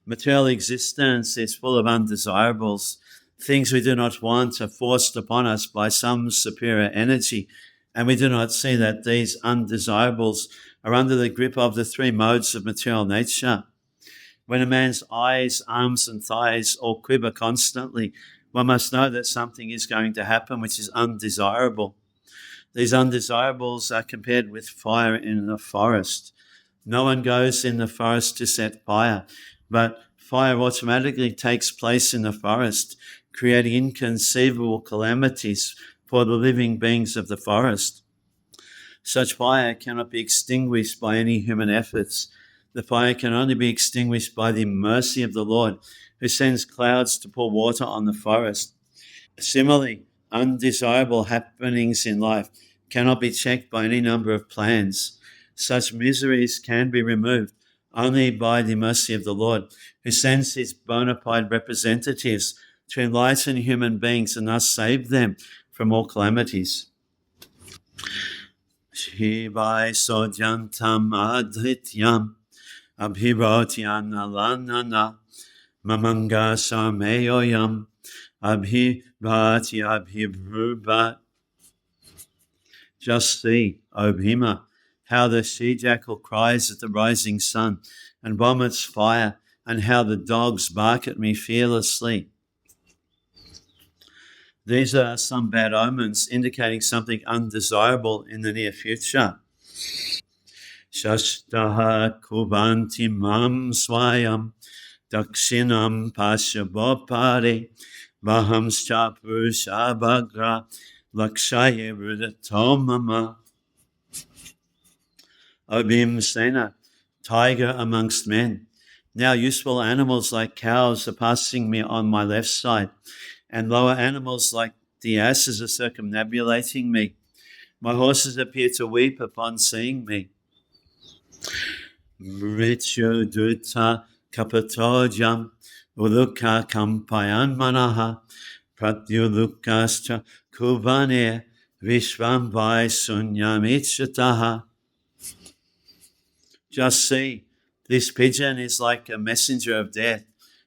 Material existence is full of undesirables. Things we do not want are forced upon us by some superior energy, and we do not see that these undesirables are under the grip of the three modes of material nature. When a man's eyes, arms and thighs all quiver constantly, one must know that something is going to happen which is undesirable. These undesirables are compared with fire in the forest. No one goes in the forest to set fire, but fire automatically takes place in the forest, creating inconceivable calamities for the living beings of the forest. Such fire cannot be extinguished by any human efforts. The fire can only be extinguished by the mercy of the Lord, who sends clouds to pour water on the forest. Similarly, undesirable happenings in life cannot be checked by any number of plans. Such miseries can be removed only by the mercy of the Lord, who sends his bona fide representatives to enlighten human beings and thus save them from all calamities. Shivai sojantam adhityam abhivotyannalanana mamanga sameyoyam abhivati abhivruvat. Just see, O Bhima, how the she-jackal cries at the rising sun and vomits fire, and how the dogs bark at me fearlessly. These are some bad omens indicating something undesirable in the near future. Shashtaha kubanti mam swayam dakshinam pashabopare vahamscha purushabhagra lakshaye rudatomama. O Bhimsena, tiger amongst men. Now useful animals like cows are passing me on my left side, and lower animals like the asses are circumambulating me. My horses appear to weep upon seeing me. Mrityu duta kapatojam uluka kampayan manaha pratyulukascha kuvane vishvam vai sunyam ichataha. Just see, this pigeon is like a messenger of death.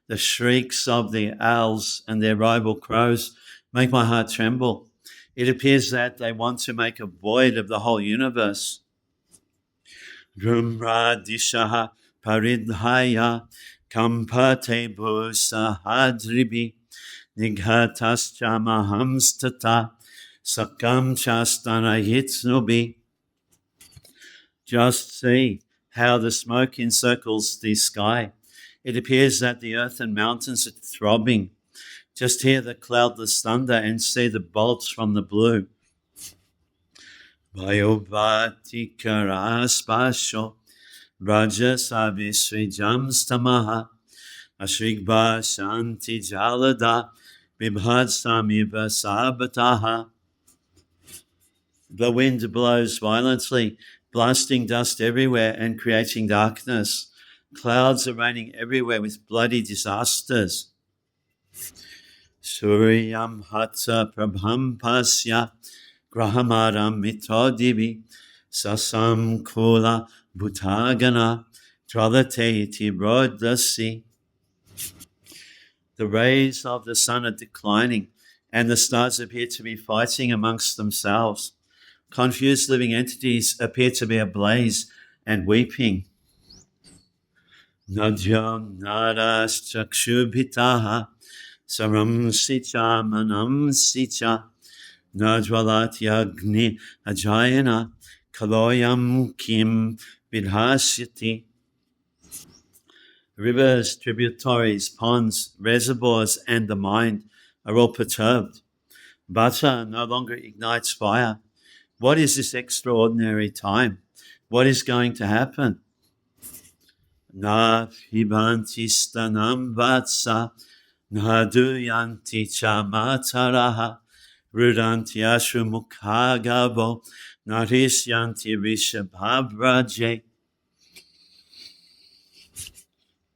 The shrieks of the owls and their rival crows make my heart tremble. It appears that they want to make a void of the whole universe. Drumra dishaha paridhaya kampate bhusahadribi nighatascha mahamstata sakam chastana hitsnubi. Just see how the smoke encircles the sky. It appears that the earth and mountains are throbbing. Just hear the cloudless thunder and see the bolts from the blue. Vayovati karaspasho Rajasavisrijam stamaha Ashrigba shanti jalada Bibhadsamiva sabataha. The wind blows violently, blasting dust everywhere and creating darkness. Clouds are raining everywhere with bloody disasters. Suryam hatsa prabham pasya grahamaram mitodivi sasam kula bhutagana tralateti brodasi. The rays of the sun are declining, and the stars appear to be fighting amongst themselves. Confused living entities appear to be ablaze and weeping. Nadyam naras chakshubhitaha saram sicha manam sicha najvalat yagni ajayana kaloyam kim vidhasyati. Rivers, tributaries, ponds, reservoirs, and the mind are all perturbed. Butter no longer ignites fire. What is this extraordinary time? What is going to happen? Na pibanti stanam vatsa na duyanti chamataraha rudanti ashumukhagavo narisyanti rishabhabraje.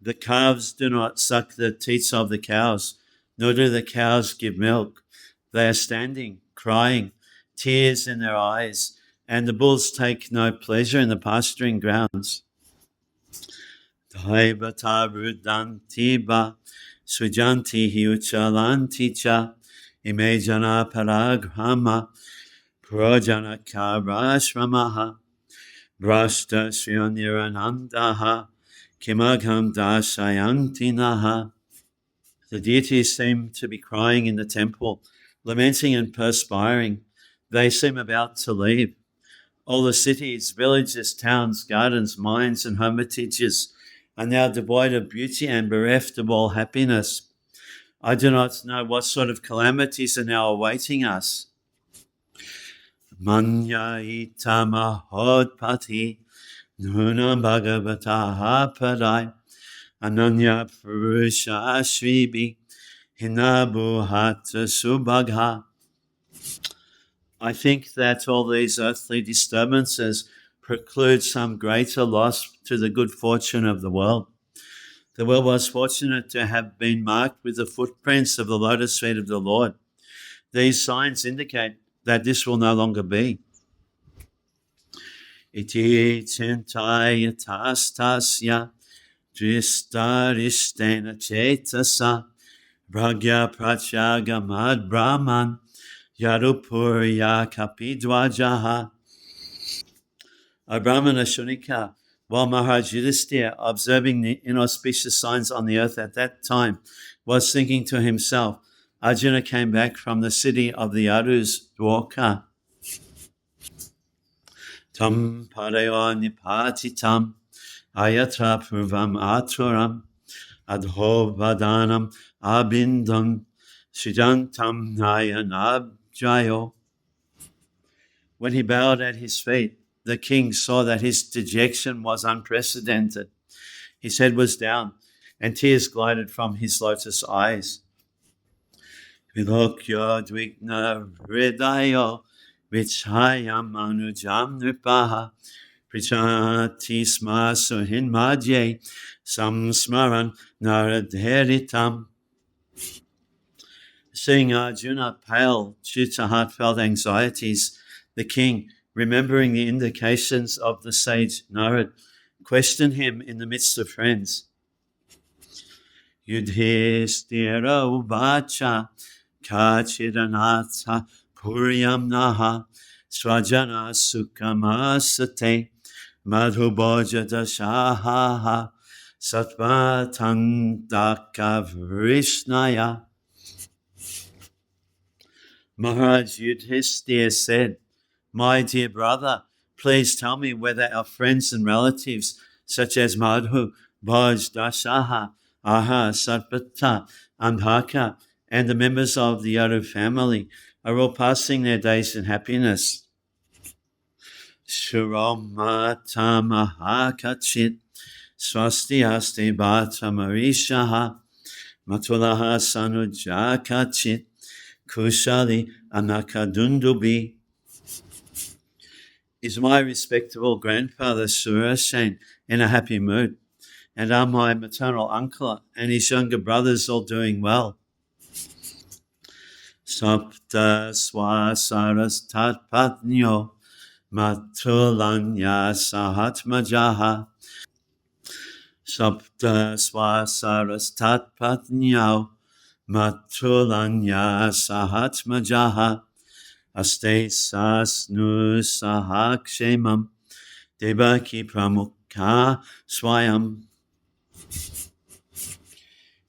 The calves do not suck the teats of the cows, nor do the cows give milk. They are standing, crying, tears in their eyes, and the bulls take no pleasure in the pasturing grounds. Daibata rudantiba sujanti hiuchalanticha imejana paragrama prajana karashramaha brashta sriyaniranandaha kimagham dasayantinaha. The deities seem to be crying in the temple, lamenting and perspiring. They seem about to leave. All the cities, villages, towns, gardens, mines, and hermitages are now devoid of beauty and bereft of all happiness. I do not know what sort of calamities are now awaiting us. Manya itama hodpati nuna bhagavata padai ananya purusha ashvibi hinabu hata subhagha. I think that all these earthly disturbances preclude some greater loss to the good fortune of the world. The world was fortunate to have been marked with the footprints of the lotus feet of the Lord. These signs indicate that this will no longer be. Iti chintaya tastasya dristaristena chetasa bragya prachyagamad brahman Yadupurya kapidwajaha. O Brahmana Shunika, while Maharaj Yudhisthira, observing the inauspicious signs on the earth at that time, was thinking to himself, Arjuna came back from the city of the Yarus, Dwarka. Tam parayo nipatitam ayatra purvam aturam adho vadanam abindam shijantam nayanab jayo. When he bowed at his feet, the king saw that his dejection was unprecedented. His head was down, and tears glided from his lotus eyes. Vilokyo dvigna hridayo vichayam anujam nripaha prichati sma suhin madye samsmaran naradheritam. Seeing Arjuna pale due to heartfelt anxieties, the king, remembering the indications of the sage Narad, questioned him in the midst of friends. Yudhisthira uvacha kachidanatha puryam naha swajana sukhamasate madhuboja dashaha satvatandaka. Maharaj Yudhisthira said, My dear brother, please tell me whether our friends and relatives, such as Madhu, Bhoj, Dashaha, Aha, Satvata, Andhaka, and the members of the Yadu family are all passing their days in happiness. Shuromata mahakachit swasti aste bhata marishaha matulaha sanujakachit Kushali Anakadundubi. Is my respectable grandfather Suresh in a happy mood? And are my maternal uncle and his younger brothers all doing well? Sapta swasaras tatpatnyo matulanya sahatmajaha. Sapta swasaras tatpatnyo matulanya sahatmajaha. Aste sasnu sahakshemam devaki pramukha swayam.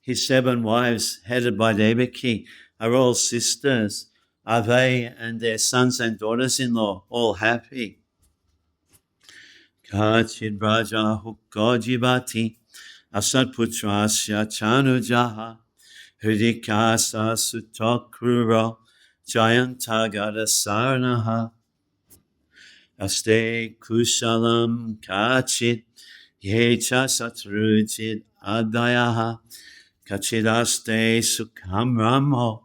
His 7 wives, headed by Devaki, are all sisters. Are they and their sons and daughters-in-law all happy? Kachid Raja Hukojibati Asatputrasya Chanujaha Hridikasa Sutakruro Jayantagada Sarnaha Aste Kushalam Kachit Yecha Satrujit Adayaha Kachidaste Sukham Ramo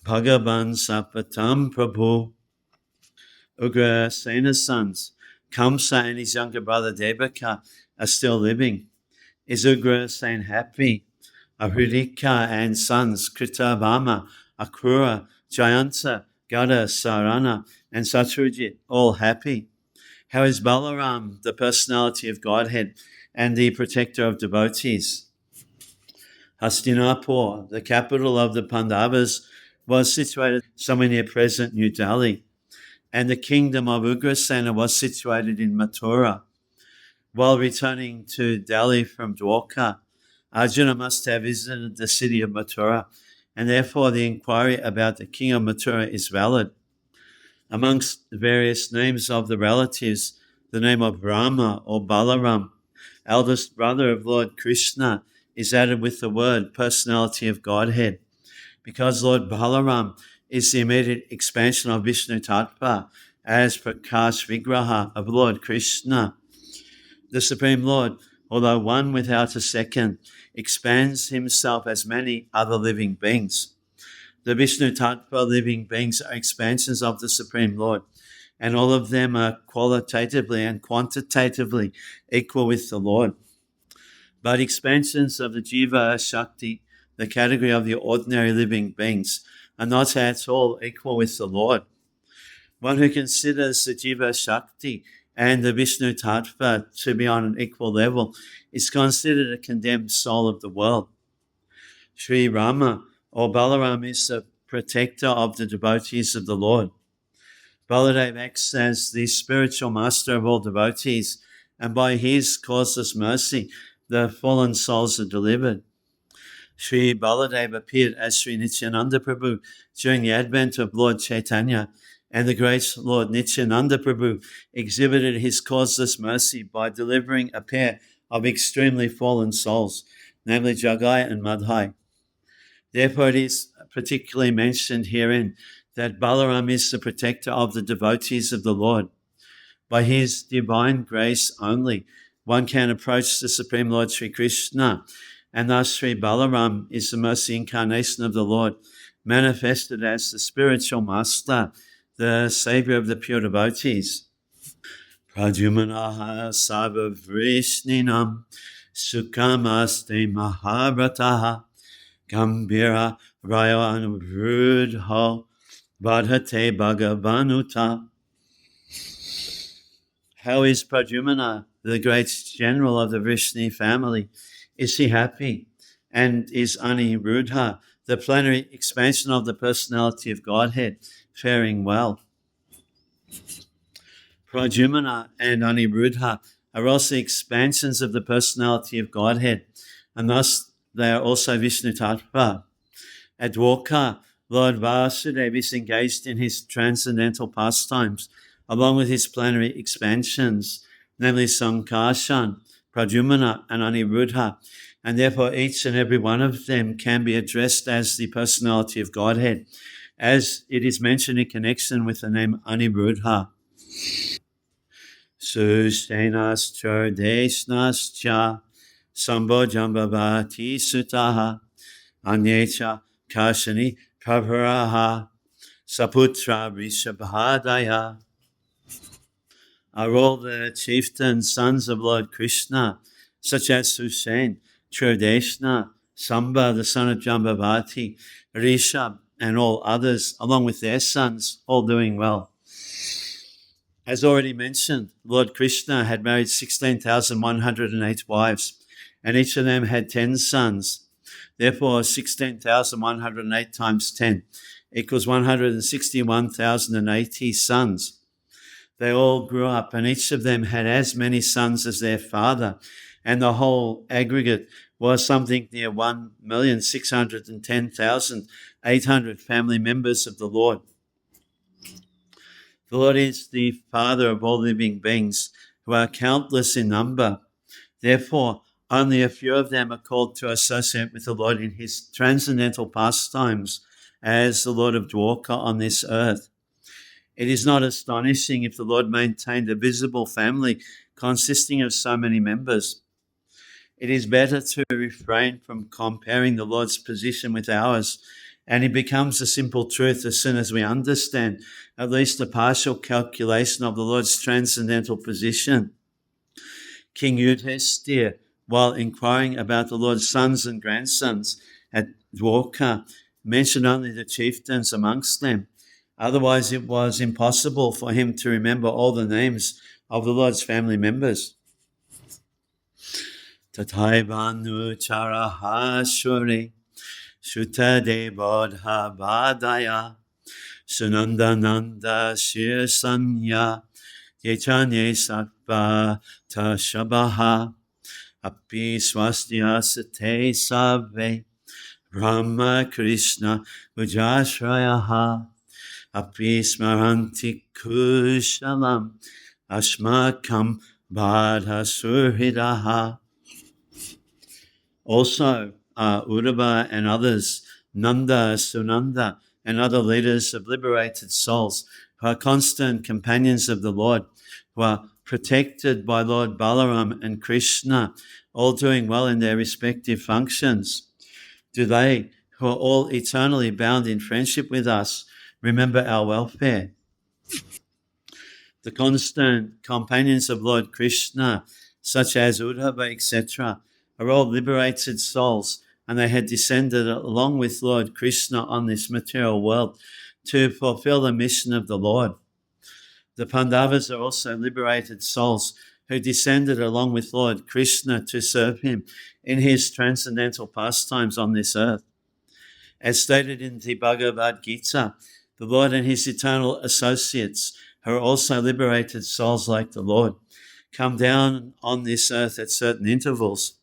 Bhagavan Sapatam Prabhu. Ugrasena's sons, Kamsa and his younger brother Devaka, are still living. Is Ugrasena happy? Ahridika and sons Kritabhama, Akrura, Jayanta, Gada, Sarana, and Satrujit all happy? How is Balaram, the personality of Godhead and the protector of devotees? Hastinapur, the capital of the Pandavas, was situated somewhere near present New Delhi, and the kingdom of Ugrasena was situated in Mathura. While returning to Delhi from Dwarka, Arjuna must have visited the city of Mathura, and therefore the inquiry about the king of Mathura is valid. Amongst the various names of the relatives, the name of Rama or Balaram, eldest brother of Lord Krishna, is added with the word personality of Godhead, because Lord Balaram is the immediate expansion of Vishnu Tattva as Prakash Vigraha of Lord Krishna. The Supreme Lord, although one without a second, expands himself as many other living beings. The Vishnu Tattva living beings are expansions of the Supreme Lord, and all of them are qualitatively and quantitatively equal with the Lord. But expansions of the Jiva Shakti, the category of the ordinary living beings, are not at all equal with the Lord. One who considers the Jiva Shakti and the Vishnu Tattva to be on an equal level is considered a condemned soul of the world. Sri Rama or Balaram is the protector of the devotees of the Lord. Baladev acts as the spiritual master of all devotees, and by his causeless mercy, the fallen souls are delivered. Sri Baladev appeared as Sri Nityananda Prabhu during the advent of Lord Chaitanya, and the great Lord Nityananda Prabhu exhibited his causeless mercy by delivering a pair of extremely fallen souls, namely Jagai and Madhai. Therefore, it is particularly mentioned herein that Balaram is the protector of the devotees of the Lord. By his divine grace only, one can approach the Supreme Lord Sri Krishna, and thus Sri Balaram is the mercy incarnation of the Lord, manifested as the spiritual master, the savior of the pure devotees. Pradyumanaha sarvavrishnenam sukhamaste mahavrataha gambira rayo anuvrudho vadhate bhagavanuta. How is Pradyumna, the great general of the Vrishni family? Is he happy? And is Aniruddha, the plenary expansion of the personality of Godhead, faring well? Pradyumna and Aniruddha are also expansions of the personality of Godhead, and thus they are also Vishnu Tattva. At Dwarka, Lord Vasudeva is engaged in his transcendental pastimes, along with his plenary expansions, namely Sankarshan, Pradyumna, and Aniruddha, and therefore each and every one of them can be addressed as the personality of Godhead, as it is mentioned in connection with the name Aniruddha. Sushenascha Deshnascha Sambhojambhavati Sutaha Anyecha Kashani Prabharaha Saputra Rishabhadaya. are all the chieftains, sons of Lord Krishna, such as Susen, Trideshna, Samba, the son of Jambavati, Rishabh, and all others, along with their sons, all doing well. As already mentioned, Lord Krishna had married 16,108 wives, and each of them had 10 sons. Therefore, 16,108 times 10 equals 161,080 sons. They all grew up, and each of them had as many sons as their father, and the whole aggregate was something near 1,610,800 family members of the Lord. The Lord is the Father of all living beings, who are countless in number. Therefore, only a few of them are called to associate with the Lord in his transcendental pastimes as the Lord of Dwarka on this earth. It is not astonishing if the Lord maintained a visible family consisting of so many members. It is better to refrain from comparing the Lord's position with ours, and it becomes a simple truth as soon as we understand at least a partial calculation of the Lord's transcendental position. King Yudhisthira, while inquiring about the Lord's sons and grandsons at Dwarka, mentioned only the chieftains amongst them. Otherwise, it was impossible for him to remember all the names of the Lord's family members. Tataibanu charahashuri shutade bodha vadaya sunandananda shirsanya yechanye sattva tashabaha api swastya sate save Brahma Krishna ujashrayaha api smaranti kushalam ashmakam badha surhidaha. Also, Uddhava and others, Nanda, Sunanda, and other leaders of liberated souls who are constant companions of the Lord, who are protected by Lord Balaram and Krishna, all doing well in their respective functions. Do they, who are all eternally bound in friendship with us, remember our welfare? The constant companions of Lord Krishna, such as Uddhava, etc., are all liberated souls, and they had descended along with Lord Krishna on this material world to fulfill the mission of the Lord. The Pandavas are also liberated souls who descended along with Lord Krishna to serve him in his transcendental pastimes on this earth. As stated in the Bhagavad Gita, the Lord and his eternal associates, who are also liberated souls like the Lord, come down on this earth at certain intervals.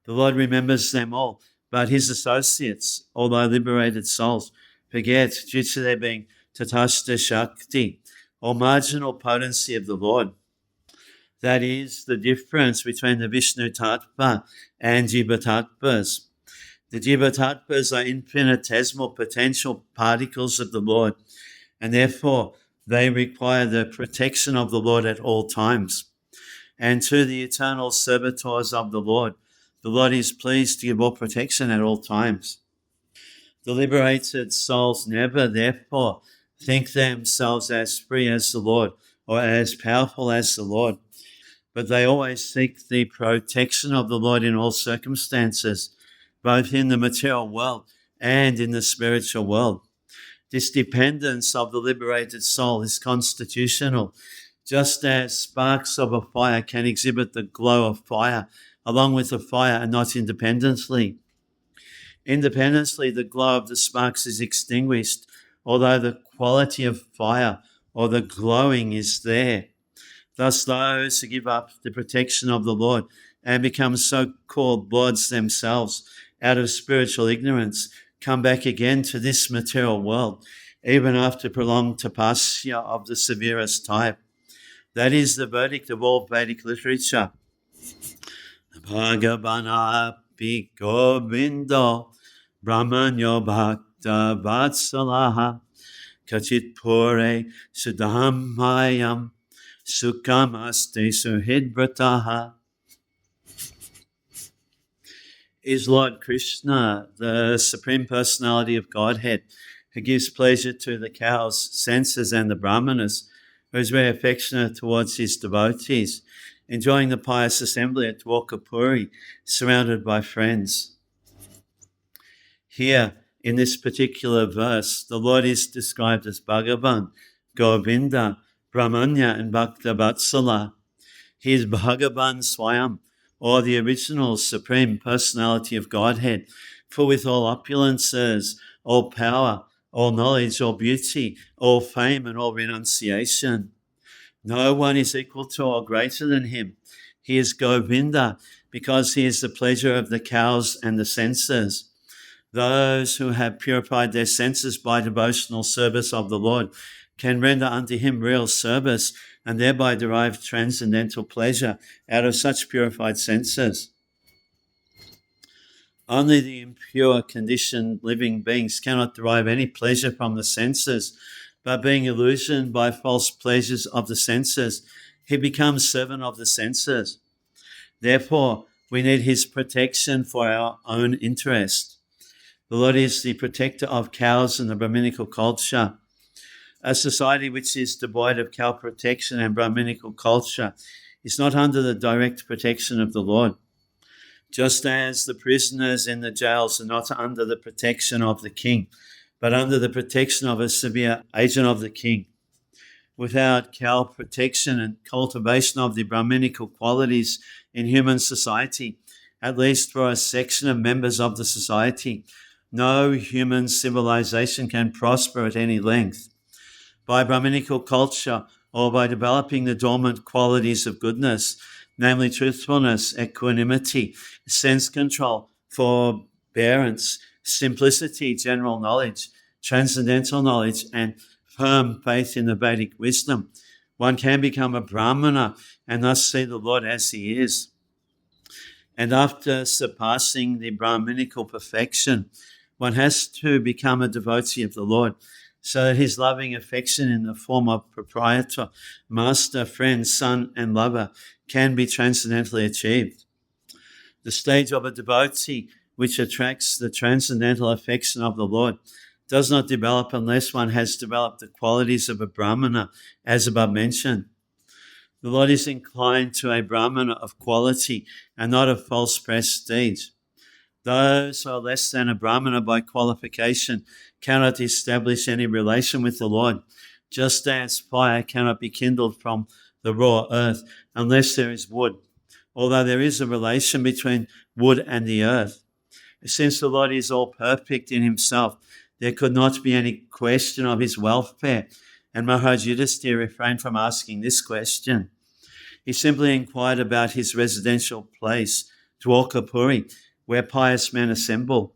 The Lord remembers them all, but his associates, although liberated souls, forget due to their being tatashta shakti, or marginal potency of the Lord. That is the difference between the Vishnu Tattva and Jiva Tattvas. The Jiva Tattvas are infinitesimal potential particles of the Lord, and therefore they require the protection of the Lord at all times. And to the eternal servitors of the Lord is pleased to give all protection at all times. The liberated souls never, therefore, think themselves as free as the Lord or as powerful as the Lord, but they always seek the protection of the Lord in all circumstances, both in the material world and in the spiritual world. This dependence of the liberated soul is constitutional, just as sparks of a fire can exhibit the glow of fire along with the fire and not independently. Independently, the glow of the sparks is extinguished, although the quality of fire or the glowing is there. Thus, those who give up the protection of the Lord and become so-called lords themselves out of spiritual ignorance come back again to this material world, even after prolonged tapasya of the severest type. That is the verdict of all Vedic literature. Bhagavana pi govindo brahmanyo bhakta vatsalaha kachit pure sudhammayam sukham aste suhidvrataha. Is Lord Krishna, the Supreme Personality of Godhead, who gives pleasure to the cows, senses, and the brahmanas, who is very affectionate towards his devotees, enjoying the pious assembly at Dwarkapuri, surrounded by friends. Here, in this particular verse, the Lord is described as Bhagavan, Govinda, Brahmanya, and Bhaktavatsala. He is Bhagavan Swayam, or the original Supreme Personality of Godhead, full with all opulences, all power, all knowledge, all beauty, all fame, and all renunciation. No one is equal to or greater than him. He is Govinda because he is the pleasure of the cows and the senses. Those who have purified their senses by devotional service of the Lord can render unto him real service and thereby derive transcendental pleasure out of such purified senses. Only the impure, conditioned living beings cannot derive any pleasure from the senses, but being illusioned by false pleasures of the senses, he becomes servant of the senses. Therefore, we need his protection for our own interest. The Lord is the protector of cows and the Brahminical culture. A society which is devoid of cow protection and Brahminical culture is not under the direct protection of the Lord. Just as the prisoners in the jails are not under the protection of the king, but under the protection of a severe agent of the king. Without cow protection and cultivation of the Brahminical qualities in human society, at least for a section of members of the society, no human civilization can prosper at any length. By Brahminical culture, or by developing the dormant qualities of goodness, namely truthfulness, equanimity, sense control, forbearance, simplicity, general knowledge, transcendental knowledge, and firm faith in the Vedic wisdom, one can become a Brahmana and thus see the Lord as he is. And after surpassing the Brahminical perfection, one has to become a devotee of the Lord, so that his loving affection in the form of proprietor, master, friend, son, and lover can be transcendentally achieved. The stage of a devotee which attracts the transcendental affection of the Lord does not develop unless one has developed the qualities of a Brahmana, as above mentioned. The Lord is inclined to a Brahmana of quality and not of false prestige. Those who are less than a Brahmana by qualification cannot establish any relation with the Lord, just as fire cannot be kindled from the raw earth unless there is wood, although there is a relation between wood and the earth. Since the Lord is all perfect in himself, there could not be any question of his welfare, and Maharaj Yudhisthira refrained from asking this question. He simply inquired about his residential place, Dwarkapuri, where pious men assemble.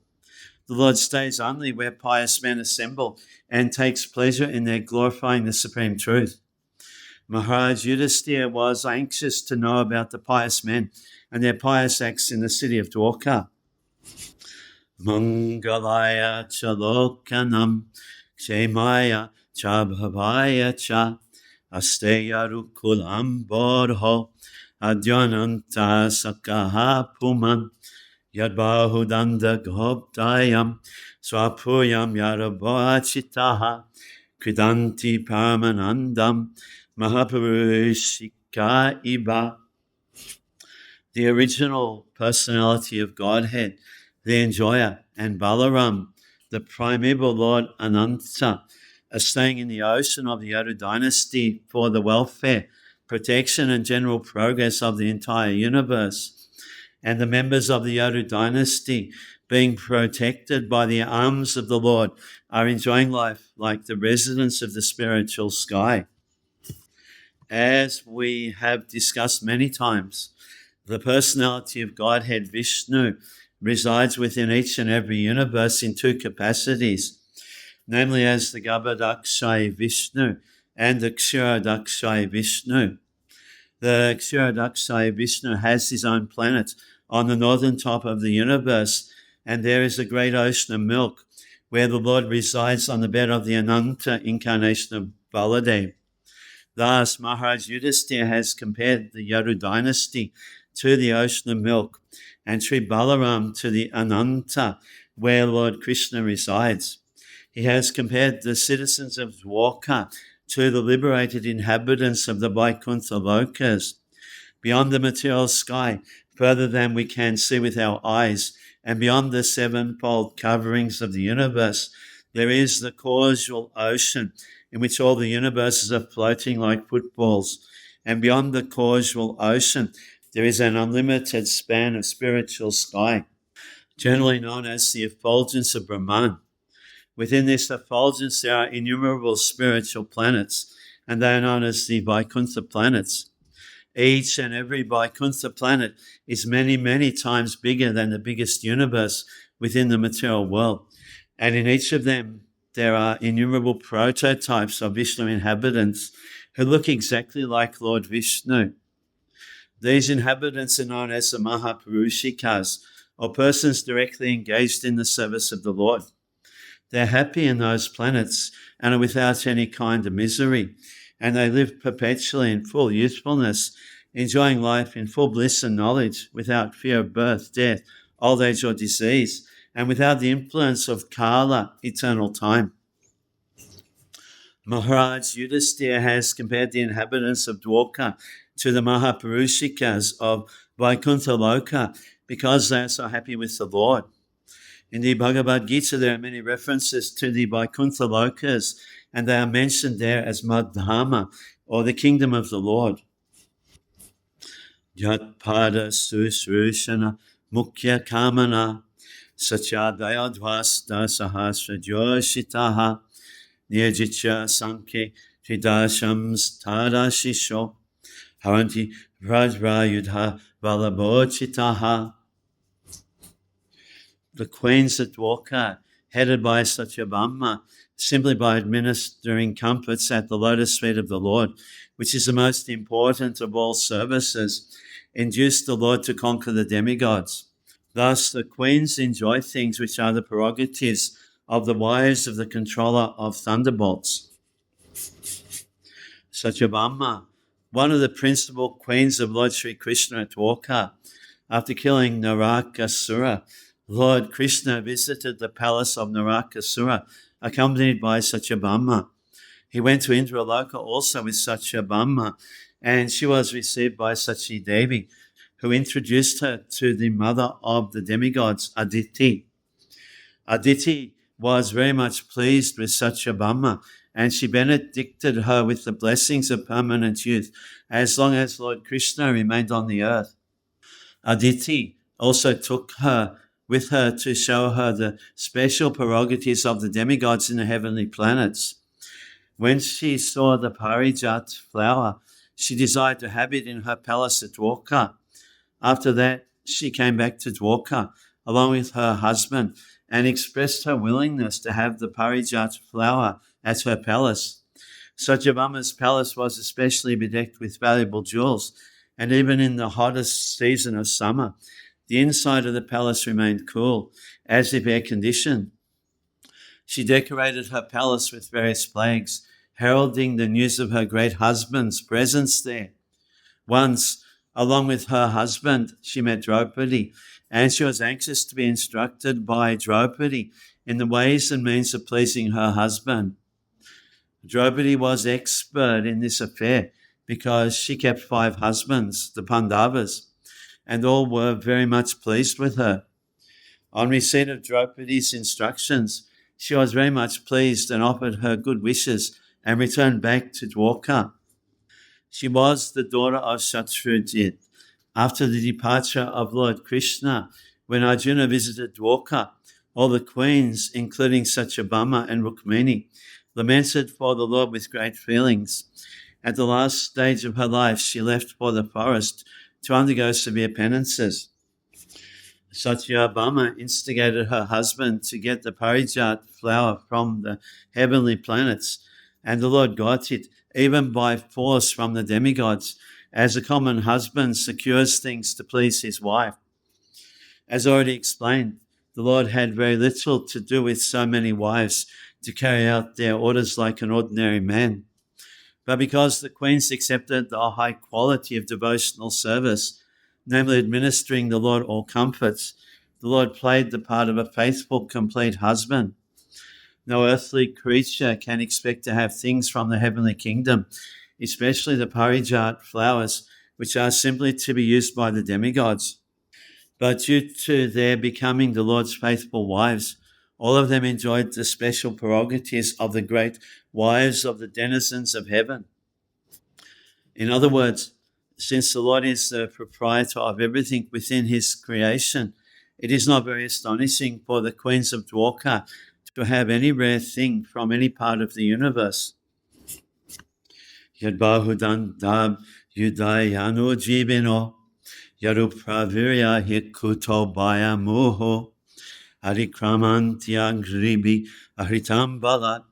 The Lord stays only where pious men assemble and takes pleasure in their glorifying the supreme truth. Maharaj Yudhisthira was anxious to know about the pious men and their pious acts in the city of Dwarka. Mangalaya cha lokanam kshemaya cha bhavaya cha asteya rukulam bodho adyananta sakaha puman yadbahudanda goptayam swapuyam yarabhachitaha kridanti paramanandam mahapurushika iba. The original personality of Godhead, the enjoyer, and Balaram, the primeval Lord Ananta, are staying in the ocean of the Yadu dynasty for the welfare, protection, and general progress of the entire universe. And the members of the Yadu dynasty, being protected by the arms of the Lord, are enjoying life like the residents of the spiritual sky. As we have discussed many times, the personality of Godhead Vishnu resides within each and every universe in two capacities, namely as the Garbhodakshayi Vishnu and the Kshirodakshayi Vishnu. The Kshirodakshayi Vishnu has his own planet on the northern top of the universe, and there is a great ocean of milk where the Lord resides on the bed of the Ananta incarnation of Baladev. Thus, Maharaj Yudhisthira has compared the Yadu dynasty to the ocean of milk, and Sri Balaram to the Ananta, where Lord Krishna resides. He has compared the citizens of Dwarka to the liberated inhabitants of the Vaikuntha Lokas, beyond the material sky, further than we can see with our eyes, and beyond the sevenfold coverings of the universe, there is the causal ocean in which all the universes are floating like footballs. And beyond the causal ocean, there is an unlimited span of spiritual sky, generally known as the effulgence of Brahman. Within this effulgence, there are innumerable spiritual planets, and they are known as the Vaikuntha planets. Each and every Vaikuntha planet is many, many times bigger than the biggest universe within the material world. And in each of them, there are innumerable prototypes of Vishnu inhabitants who look exactly like Lord Vishnu. These inhabitants are known as the Mahapurushikas, or persons directly engaged in the service of the Lord. They're happy in those planets and are without any kind of misery, and they live perpetually in full youthfulness, enjoying life in full bliss and knowledge, without fear of birth, death, old age or disease, and without the influence of Kala, eternal time. Maharaj Yudhisthira has compared the inhabitants of Dwarka to the Mahapurushikas of Vaikuntha Loka because they are so happy with the Lord. In the Bhagavad Gita, there are many references to the Vaikuntha Lokas, and they are mentioned there as Madhama, or the kingdom of the Lord. Yat pada susrushana mukhya kamana satyadayadvasta sahasra joshitaha nirjitya sankhe tridashams tadashisho haranti vrajrayudha valabochitaha. The queens at Dwarka, headed by Satyabhama, simply by administering comforts at the lotus feet of the Lord, which is the most important of all services, induced the Lord to conquer the demigods. Thus, the queens enjoy things which are the prerogatives of the wives of the controller of thunderbolts. Satyabhama, one of the principal queens of Lord Sri Krishna at Dwarka, after killing Narakasura, Lord Krishna visited the palace of Narakasura, accompanied by Satyabhama. He went to Indraloka also with Satyabhama, and she was received by Sachi Devi, who introduced her to the mother of the demigods, Aditi. Aditi was very much pleased with Satyabhama, and she benedicted her with the blessings of permanent youth as long as Lord Krishna remained on the earth. Aditi also took her with her to show her the special prerogatives of the demigods in the heavenly planets. When she saw the parijat flower, she desired to have it in her palace at Dwarka. After that, she came back to Dwarka along with her husband and expressed her willingness to have the parijat flower at her palace. Satyabhama's palace was especially bedecked with valuable jewels, and even in the hottest season of summer, the inside of the palace remained cool, as if air-conditioned. She decorated her palace with various flags, heralding the news of her great husband's presence there. Once, along with her husband, she met Draupadi, and she was anxious to be instructed by Draupadi in the ways and means of pleasing her husband. Draupadi was expert in this affair because she kept 5 husbands, the Pandavas, and all were very much pleased with her. On receipt of Draupadi's instructions, she was very much pleased and offered her good wishes and returned back to Dwarka. She was the daughter of Shatrujit. After the departure of Lord Krishna, when Arjuna visited Dwarka, all the queens, including Satyabhama and Rukmini, lamented for the Lord with great feelings. At the last stage of her life, she left for the forest to undergo severe penances. Satyabhama instigated her husband to get the parijat flower from the heavenly planets, and the Lord got it, even by force from the demigods, as a common husband secures things to please his wife. As already explained, the Lord had very little to do with so many wives to carry out their orders like an ordinary man. But because the queens accepted the high quality of devotional service, namely administering the Lord all comforts, the Lord played the part of a faithful, complete husband. No earthly creature can expect to have things from the heavenly kingdom, especially the parijat flowers, which are simply to be used by the demigods. But due to their becoming the Lord's faithful wives, all of them enjoyed the special prerogatives of the great wives of the denizens of heaven. In other words, since the Lord is the proprietor of everything within his creation, it is not very astonishing for the queens of Dwarka to have any rare thing from any part of the universe. Yadbahudan dab yudayanu jibino yarupravirya hikuto baya muho harikramantyagribi ahritam balat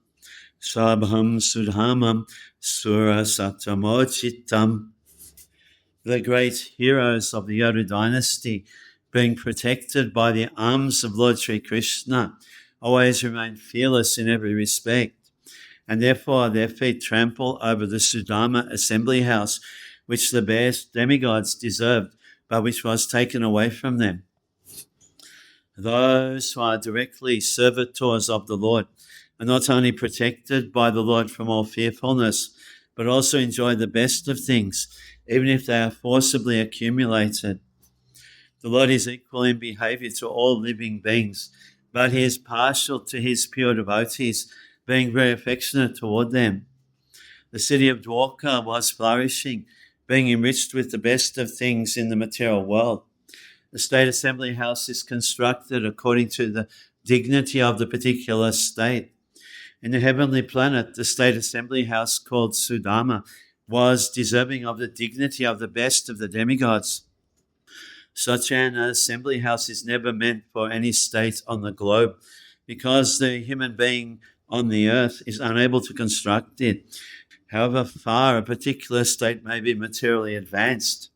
sabham sudhamam surasatamochitam. The great heroes of the Yadu dynasty, being protected by the arms of Lord Sri Krishna, always remain fearless in every respect, and therefore their feet trample over the Sudama assembly house, which the best demigods deserved, but which was taken away from them. Those who are directly servitors of the Lord are not only protected by the Lord from all fearfulness, but also enjoy the best of things, even if they are forcibly accumulated. The Lord is equal in behavior to all living beings, but he is partial to his pure devotees, being very affectionate toward them. The city of Dwarka was flourishing, being enriched with the best of things in the material world. The state assembly house is constructed according to the dignity of the particular state. In the heavenly planet, the state assembly house called Sudama was deserving of the dignity of the best of the demigods. Such an assembly house is never meant for any state on the globe, because the human being on the earth is unable to construct it, however far a particular state may be materially advanced.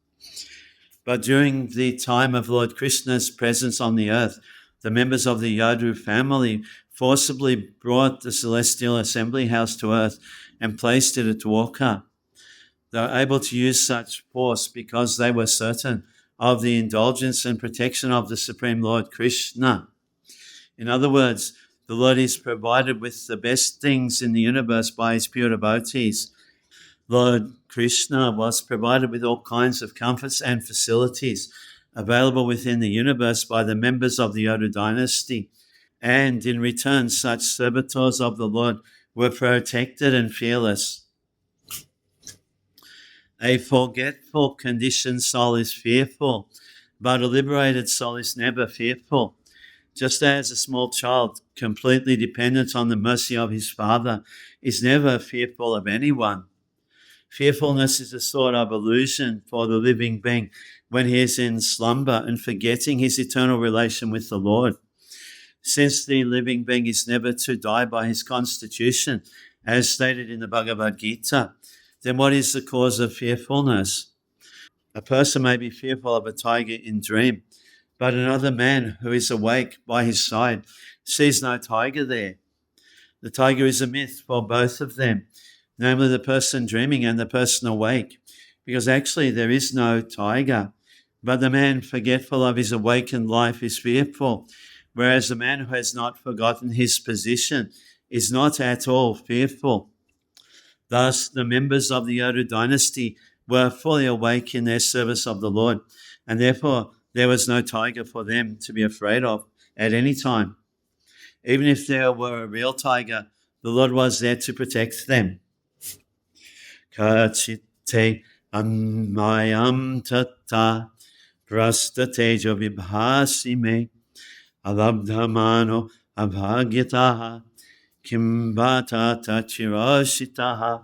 But during the time of Lord Krishna's presence on the earth, the members of the Yadu family forcibly brought the celestial assembly house to earth and placed it at Dwarka. They were able to use such force because they were certain of the indulgence and protection of the Supreme Lord Krishna. In other words, the Lord is provided with the best things in the universe by his pure devotees. Lord Krishna was provided with all kinds of comforts and facilities available within the universe by the members of the Yadu dynasty. And in return, such servitors of the Lord were protected and fearless. A forgetful, conditioned soul is fearful, but a liberated soul is never fearful. Just as a small child, completely dependent on the mercy of his father, is never fearful of anyone. Fearfulness is a sort of illusion for the living being when he is in slumber and forgetting his eternal relation with the Lord. Since the living being is never to die by his constitution, as stated in the Bhagavad Gita, then what is the cause of fearfulness? A person may be fearful of a tiger in dream, but another man who is awake by his side sees no tiger there. The tiger is a myth for both of them, namely the person dreaming and the person awake, because actually there is no tiger. But the man forgetful of his awakened life is fearful, whereas the man who has not forgotten his position is not at all fearful. Thus, the members of the Yadu dynasty were fully awake in their service of the Lord, and therefore there was no tiger for them to be afraid of at any time. Even if there were a real tiger, the Lord was there to protect them. Kachite anmayam tata prastatejo vibhasime alabdhamano abhagyataha kimbata tachirashitaha.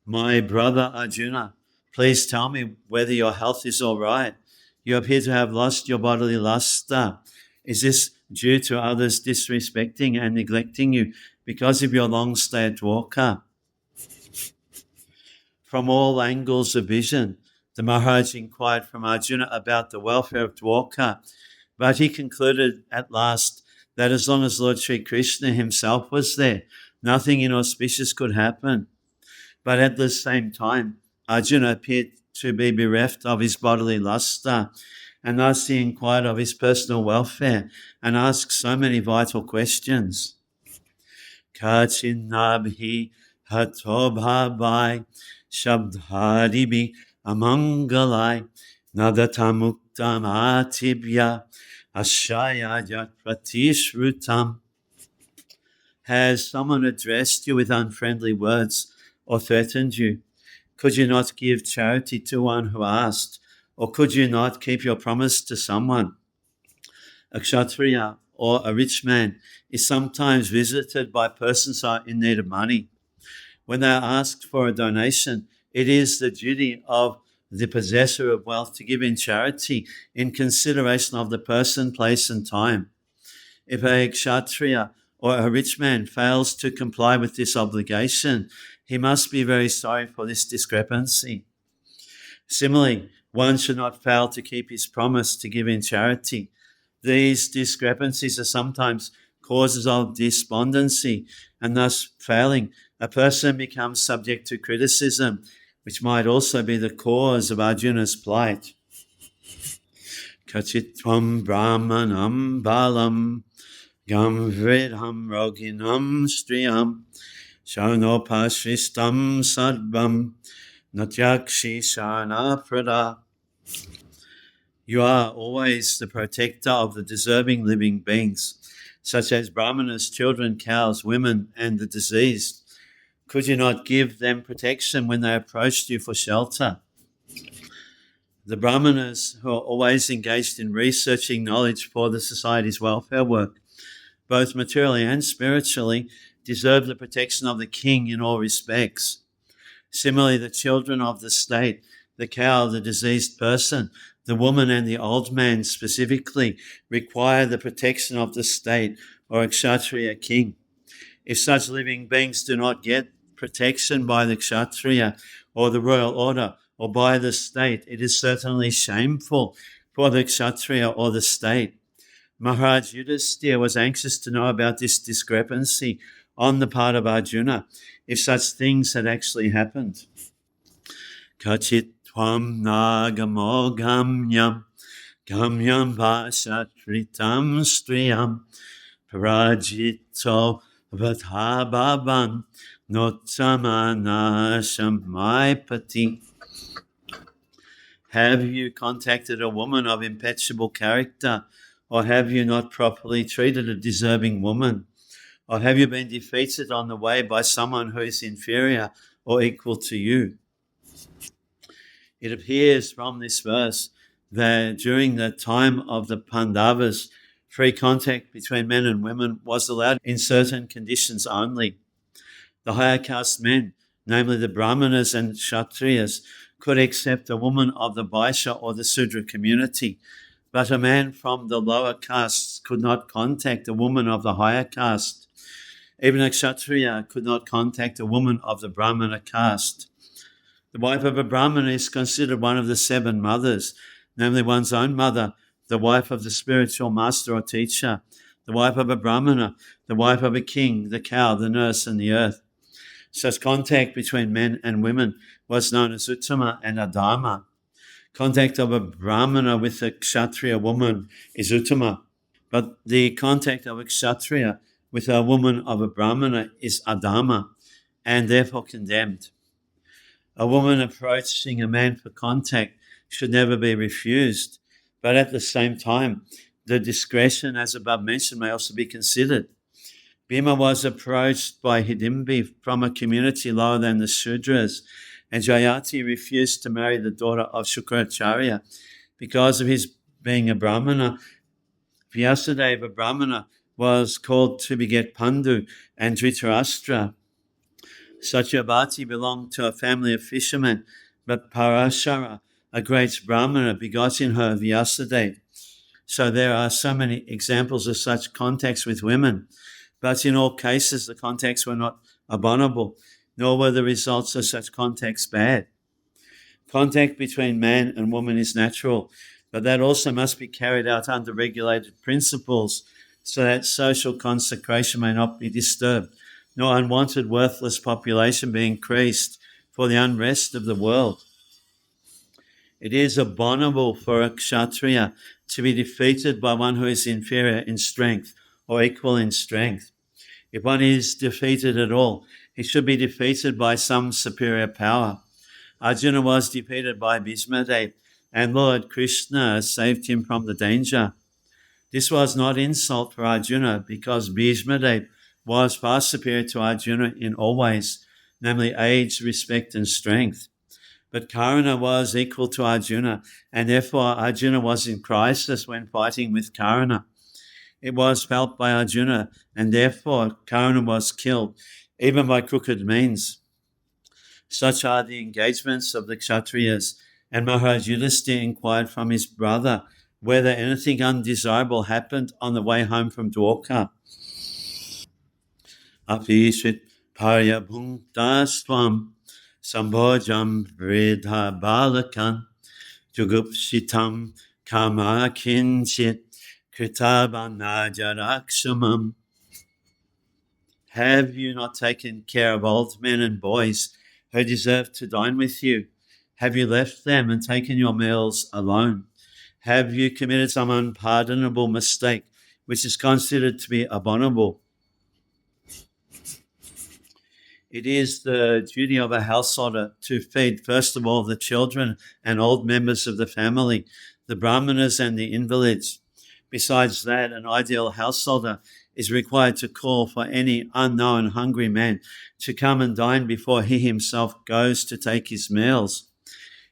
My brother Arjuna, please tell me whether your health is all right. You appear to have lost your bodily luster. Is this due to others disrespecting and neglecting you because of your long stay at Dwarka? From all angles of vision, the Maharaj inquired from Arjuna about the welfare of Dwarka, but he concluded at last that as long as Lord Sri Krishna himself was there, nothing inauspicious could happen. But at the same time, Arjuna appeared to be bereft of his bodily luster, and thus he inquired of his personal welfare and asked so many vital questions. Kachinabhi hatobhabai shabdharibi amangalai nadatamuktam atibya ashayajat pratishrutam. Has someone addressed you with unfriendly words or threatened you? Could you not give charity to one who asked? Or could you not keep your promise to someone? A kshatriya or a rich man is sometimes visited by persons who are in need of money. When they are asked for a donation, it is the duty of the possessor of wealth to give in charity in consideration of the person, place, and time. If a kshatriya or a rich man fails to comply with this obligation, he must be very sorry for this discrepancy. Similarly, one should not fail to keep his promise to give in charity. These discrepancies are sometimes causes of despondency, and thus failing, a person becomes subject to criticism, which might also be the cause of Arjuna's plight. Kachitvam brahmanam balam gam vridham roginam striyam shaunopashristam sadvam natyakshi shana prada. You are always the protector of the deserving living beings, such as brahmanas, children, cows, women, and the diseased. Could you not give them protection when they approached you for shelter? The brahmanas, who are always engaged in researching knowledge for the society's welfare work, both materially and spiritually, deserve the protection of the king in all respects. Similarly, the children of the state, the cow, the diseased person, the woman, and the old man specifically require the protection of the state or a kshatriya king. If such living beings do not get protection by the kshatriya or the royal order or by the state, it is certainly shameful for the kshatriya or the state. Maharaj Yudhisthira was anxious to know about this discrepancy on the part of Arjuna, if such things had actually happened. Kachit tvam nagamo gamyam gamyam vashatritam striyam parajito vathababan notamanasham maipati. Have you contacted a woman of impeccable character, or have you not properly treated a deserving woman? Or have you been defeated on the way by someone who is inferior or equal to you? It appears from this verse that during the time of the Pandavas, free contact between men and women was allowed in certain conditions only. The higher caste men, namely the Brahmanas and Kshatriyas, could accept a woman of the Vaishya or the Sudra community, but a man from the lower castes could not contact a woman of the higher caste. Even a Kshatriya could not contact a woman of the Brahmana caste. The wife of a Brahmana is considered one of the seven mothers, namely one's own mother, the wife of the spiritual master or teacher, the wife of a Brahmana, the wife of a king, the cow, the nurse, and the earth. Such contact between men and women was known as Uttama and Adama. Contact of a Brahmana with a Kshatriya woman is Uttama, but the contact of a Kshatriya with a woman of a Brahmana is Adama, and therefore condemned. A woman approaching a man for contact should never be refused, but at the same time, the discretion as above mentioned may also be considered. Bhima was approached by Hidimbi from a community lower than the Shudras, and Jayati refused to marry the daughter of Shukracharya because of his being a Brahmana. Vyasadeva, a Brahmana, was called to beget Pandu and Dhritarashtra. Satyavati belonged to a family of fishermen, but Parashara, a great Brahmana, begot in her Vyasadeva. So there are so many examples of such contacts with women, but in all cases the contacts were not abominable, nor were the results of such contacts bad. Contact between man and woman is natural, but that also must be carried out under regulated principles so that social consecration may not be disturbed, nor unwanted worthless population be increased for the unrest of the world. It is abominable for a Kshatriya to be defeated by one who is inferior in strength or equal in strength. If one is defeated at all, he should be defeated by some superior power. Arjuna was defeated by Bhishmadev, and Lord Krishna saved him from the danger. This was not insult for Arjuna, because Bhishmadev was far superior to Arjuna in all ways, namely age, respect, and strength. But Karna was equal to Arjuna, and therefore Arjuna was in crisis when fighting with Karna. It was felt by Arjuna, and therefore Karna was killed, even by crooked means. Such are the engagements of the Kshatriyas, and Maharaj Yudhisthira inquired from his brother whether anything undesirable happened on the way home from Dwarka. Apishit paryabhuntasvam sambhojam vridha balakan jugupshitam kama kinchit kritabanajaraksamam. Have you not taken care of old men and boys who deserve to dine with you? Have you left them and taken your meals alone? Have you committed some unpardonable mistake which is considered to be abominable? It is the duty of a householder to feed, first of all, the children and old members of the family, the brahmanas and the invalids. Besides that, an ideal householder is required to call for any unknown hungry man to come and dine before he himself goes to take his meals.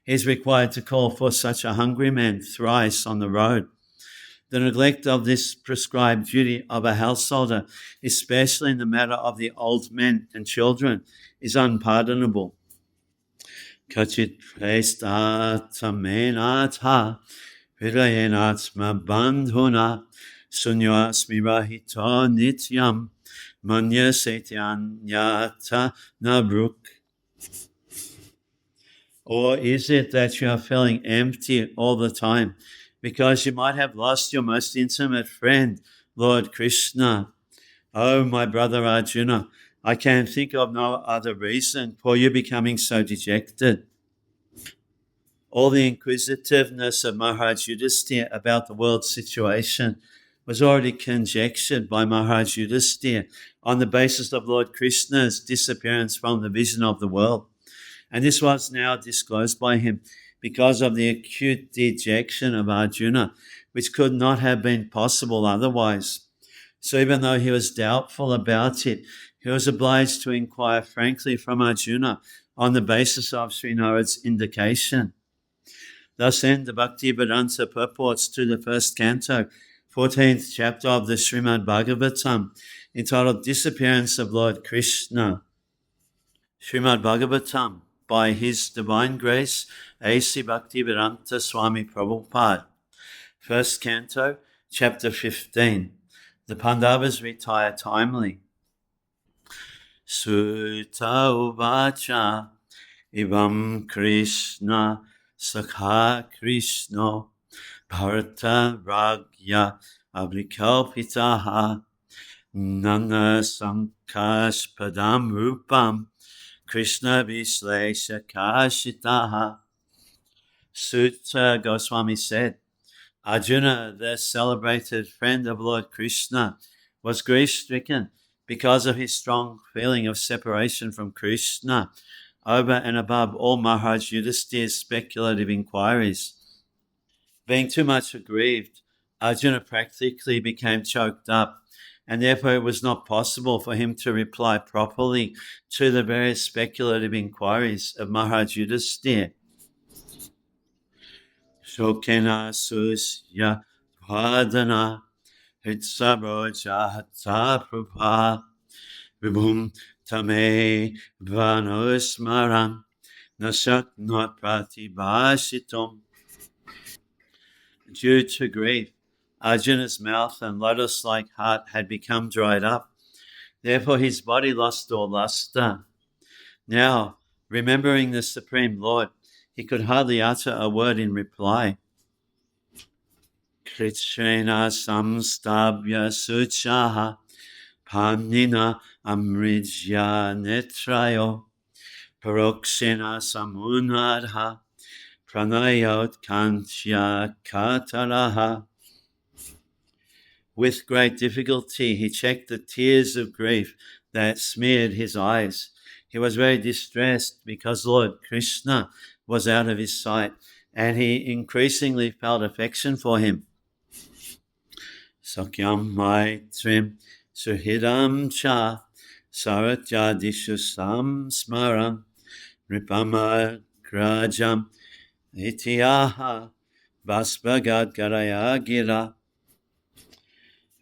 He is required to call for such a hungry man thrice on the road. The neglect of this prescribed duty of a householder, especially in the matter of the old men and children, is unpardonable. Kachit presthatamenatha hridayenatma bandhuna sunyasmi rahito nityam manya setyanyata nabruk. Or is it that you are feeling empty all the time because you might have lost your most intimate friend, Lord Krishna? Oh, my brother Arjuna, I can think of no other reason for you becoming so dejected. All the inquisitiveness of Maharaj Yudhisthira about the world's situation was already conjectured by Maharaj Yudhisthira on the basis of Lord Krishna's disappearance from the vision of the world. And this was now disclosed by him because of the acute dejection of Arjuna, which could not have been possible otherwise. So even though he was doubtful about it, he was obliged to inquire frankly from Arjuna on the basis of Sri Narad's indication. Thus end the Bhaktivedanta purports to the first canto, 14th chapter of the Srimad-Bhagavatam, entitled Disappearance of Lord Krishna. Srimad-Bhagavatam, by His Divine Grace, A.C. Bhaktivedanta Swami Prabhupada. First Canto, Chapter 15. The Pandavas retire timely. Sutta uvacha ivam Krishna sakha Krishna bharata ragya avikalpitaha nana sankaspadam rupam Krishna Vislesha Kashitaha. Sutta Goswami said, Arjuna, the celebrated friend of Lord Krishna, was grief-stricken because of his strong feeling of separation from Krishna, over and above all Maharaj Yudhisthira's speculative inquiries. Being too much aggrieved, Arjuna practically became choked up, and therefore it was not possible for him to reply properly to the various speculative inquiries of Maharaj Yudhisthira. Shokena susya dvadana hitsabroja hatsa prabha vibhum tame vanusmaram nasaknot pratibhashitum. Due to grief, Arjuna's mouth and lotus-like heart had become dried up. Therefore his body lost all luster. Now, remembering the Supreme Lord, he could hardly utter a word in reply. Krishna samstabhya suchaha panina amrijya netrayo parokshena samunadha pranayot kanchya kataraha. With great difficulty, he checked the tears of grief that smeared his eyes. He was very distressed because Lord Krishna was out of his sight, and he increasingly felt affection for him. Sakyam maitrim suhidam cha saratyadishu samsmaram ripama grajam itiyaha vasbagad garaya gira.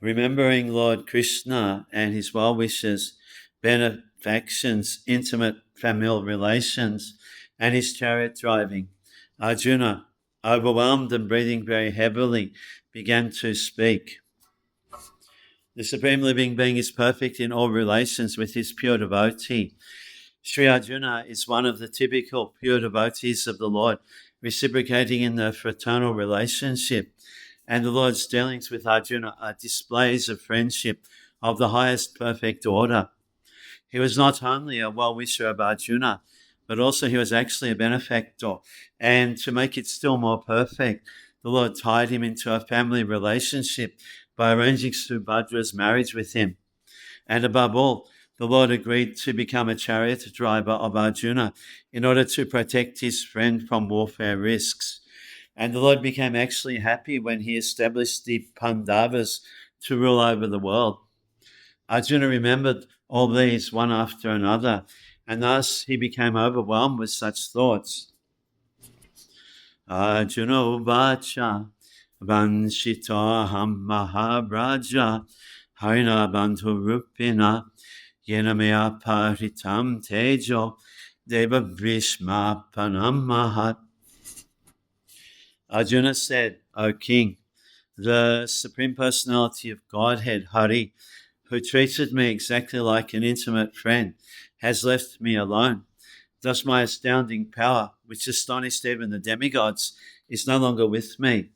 Remembering Lord Krishna and his well-wishes, benefactions, intimate familial relations, and his chariot driving, Arjuna, overwhelmed and breathing very heavily, began to speak. The Supreme Living Being is perfect in all relations with his pure devotee. Sri Arjuna is one of the typical pure devotees of the Lord, reciprocating in the fraternal relationship. And the Lord's dealings with Arjuna are displays of friendship of the highest perfect order. He was not only a well-wisher of Arjuna, but also he was actually a benefactor. And to make it still more perfect, the Lord tied him into a family relationship by arranging Subhadra's marriage with him. And above all, the Lord agreed to become a chariot driver of Arjuna in order to protect his friend from warfare risks. And the Lord became actually happy when he established the Pandavas to rule over the world. Arjuna remembered all these one after another, and thus he became overwhelmed with such thoughts. Arjuna uvacha vanshitoham mahabraja harina bandhu rupina yenamaya paritam tejo deva vrishma panamahat. Arjuna said, O King, the Supreme Personality of Godhead, Hari, who treated me exactly like an intimate friend, has left me alone. Thus my astounding power, which astonished even the demigods, is no longer with me.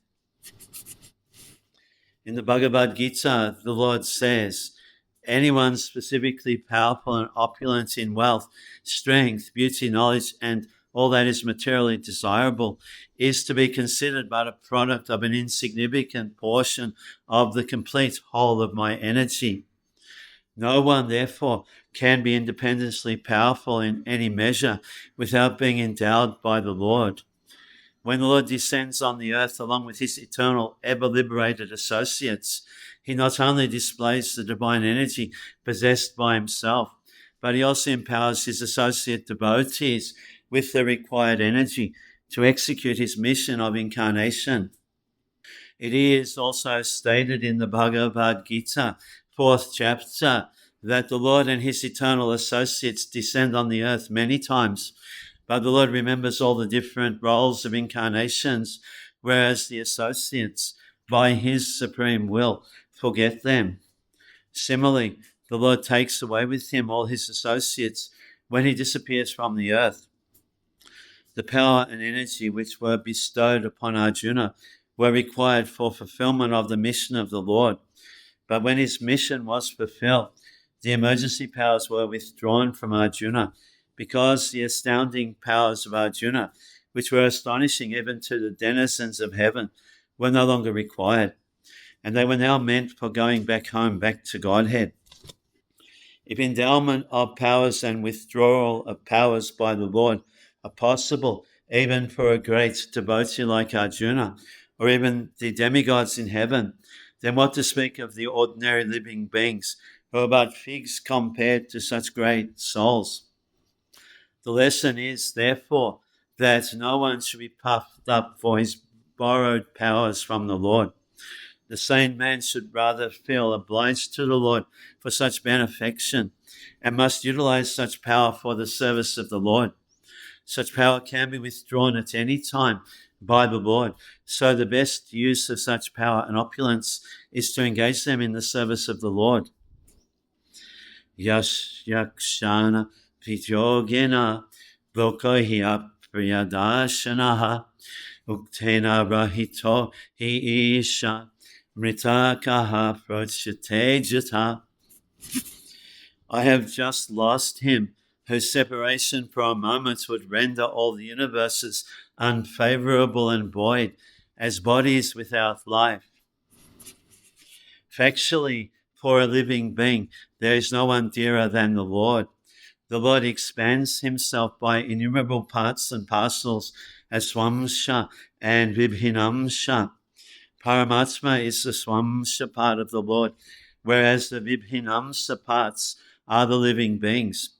In the Bhagavad Gita, the Lord says, anyone specifically powerful and opulent in wealth, strength, beauty, knowledge, and all that is materially desirable is to be considered but a product of an insignificant portion of the complete whole of my energy. No one, therefore, can be independently powerful in any measure without being endowed by the Lord. When the Lord descends on the earth along with his eternal, ever-liberated associates, he not only displays the divine energy possessed by himself, but he also empowers his associate devotees with the required energy to execute his mission of incarnation. It is also stated in the Bhagavad Gita, 4th chapter, that the Lord and his eternal associates descend on the earth many times, but the Lord remembers all the different roles of incarnations, whereas the associates, by his supreme will, forget them. Similarly, the Lord takes away with him all his associates when he disappears from the earth. The power and energy which were bestowed upon Arjuna were required for fulfillment of the mission of the Lord. But when his mission was fulfilled, the emergency powers were withdrawn from Arjuna because the astounding powers of Arjuna, which were astonishing even to the denizens of heaven, were no longer required, and they were now meant for going back home, back to Godhead. If endowment of powers and withdrawal of powers by the Lord are possible, even for a great devotee like Arjuna, or even the demigods in heaven, then what to speak of the ordinary living beings who are but figs compared to such great souls? The lesson is, therefore, that no one should be puffed up for his borrowed powers from the Lord. The sane man should rather feel obliged to the Lord for such benefaction and must utilize such power for the service of the Lord. Such power can be withdrawn at any time by the Lord. So the best use of such power and opulence is to engage them in the service of the Lord. Yash yakshana vidyogena lokohi apriyadashanaha uktena rahito hi isha mritakaha prochite jata. I have just lost him, whose separation for a moment would render all the universes unfavorable and void, as bodies without life. Factually, for a living being, there is no one dearer than the Lord. The Lord expands himself by innumerable parts and parcels as Swamsha and Vibhinamsha. Paramatma is the Swamsha part of the Lord, whereas the Vibhinamsha parts are the living beings.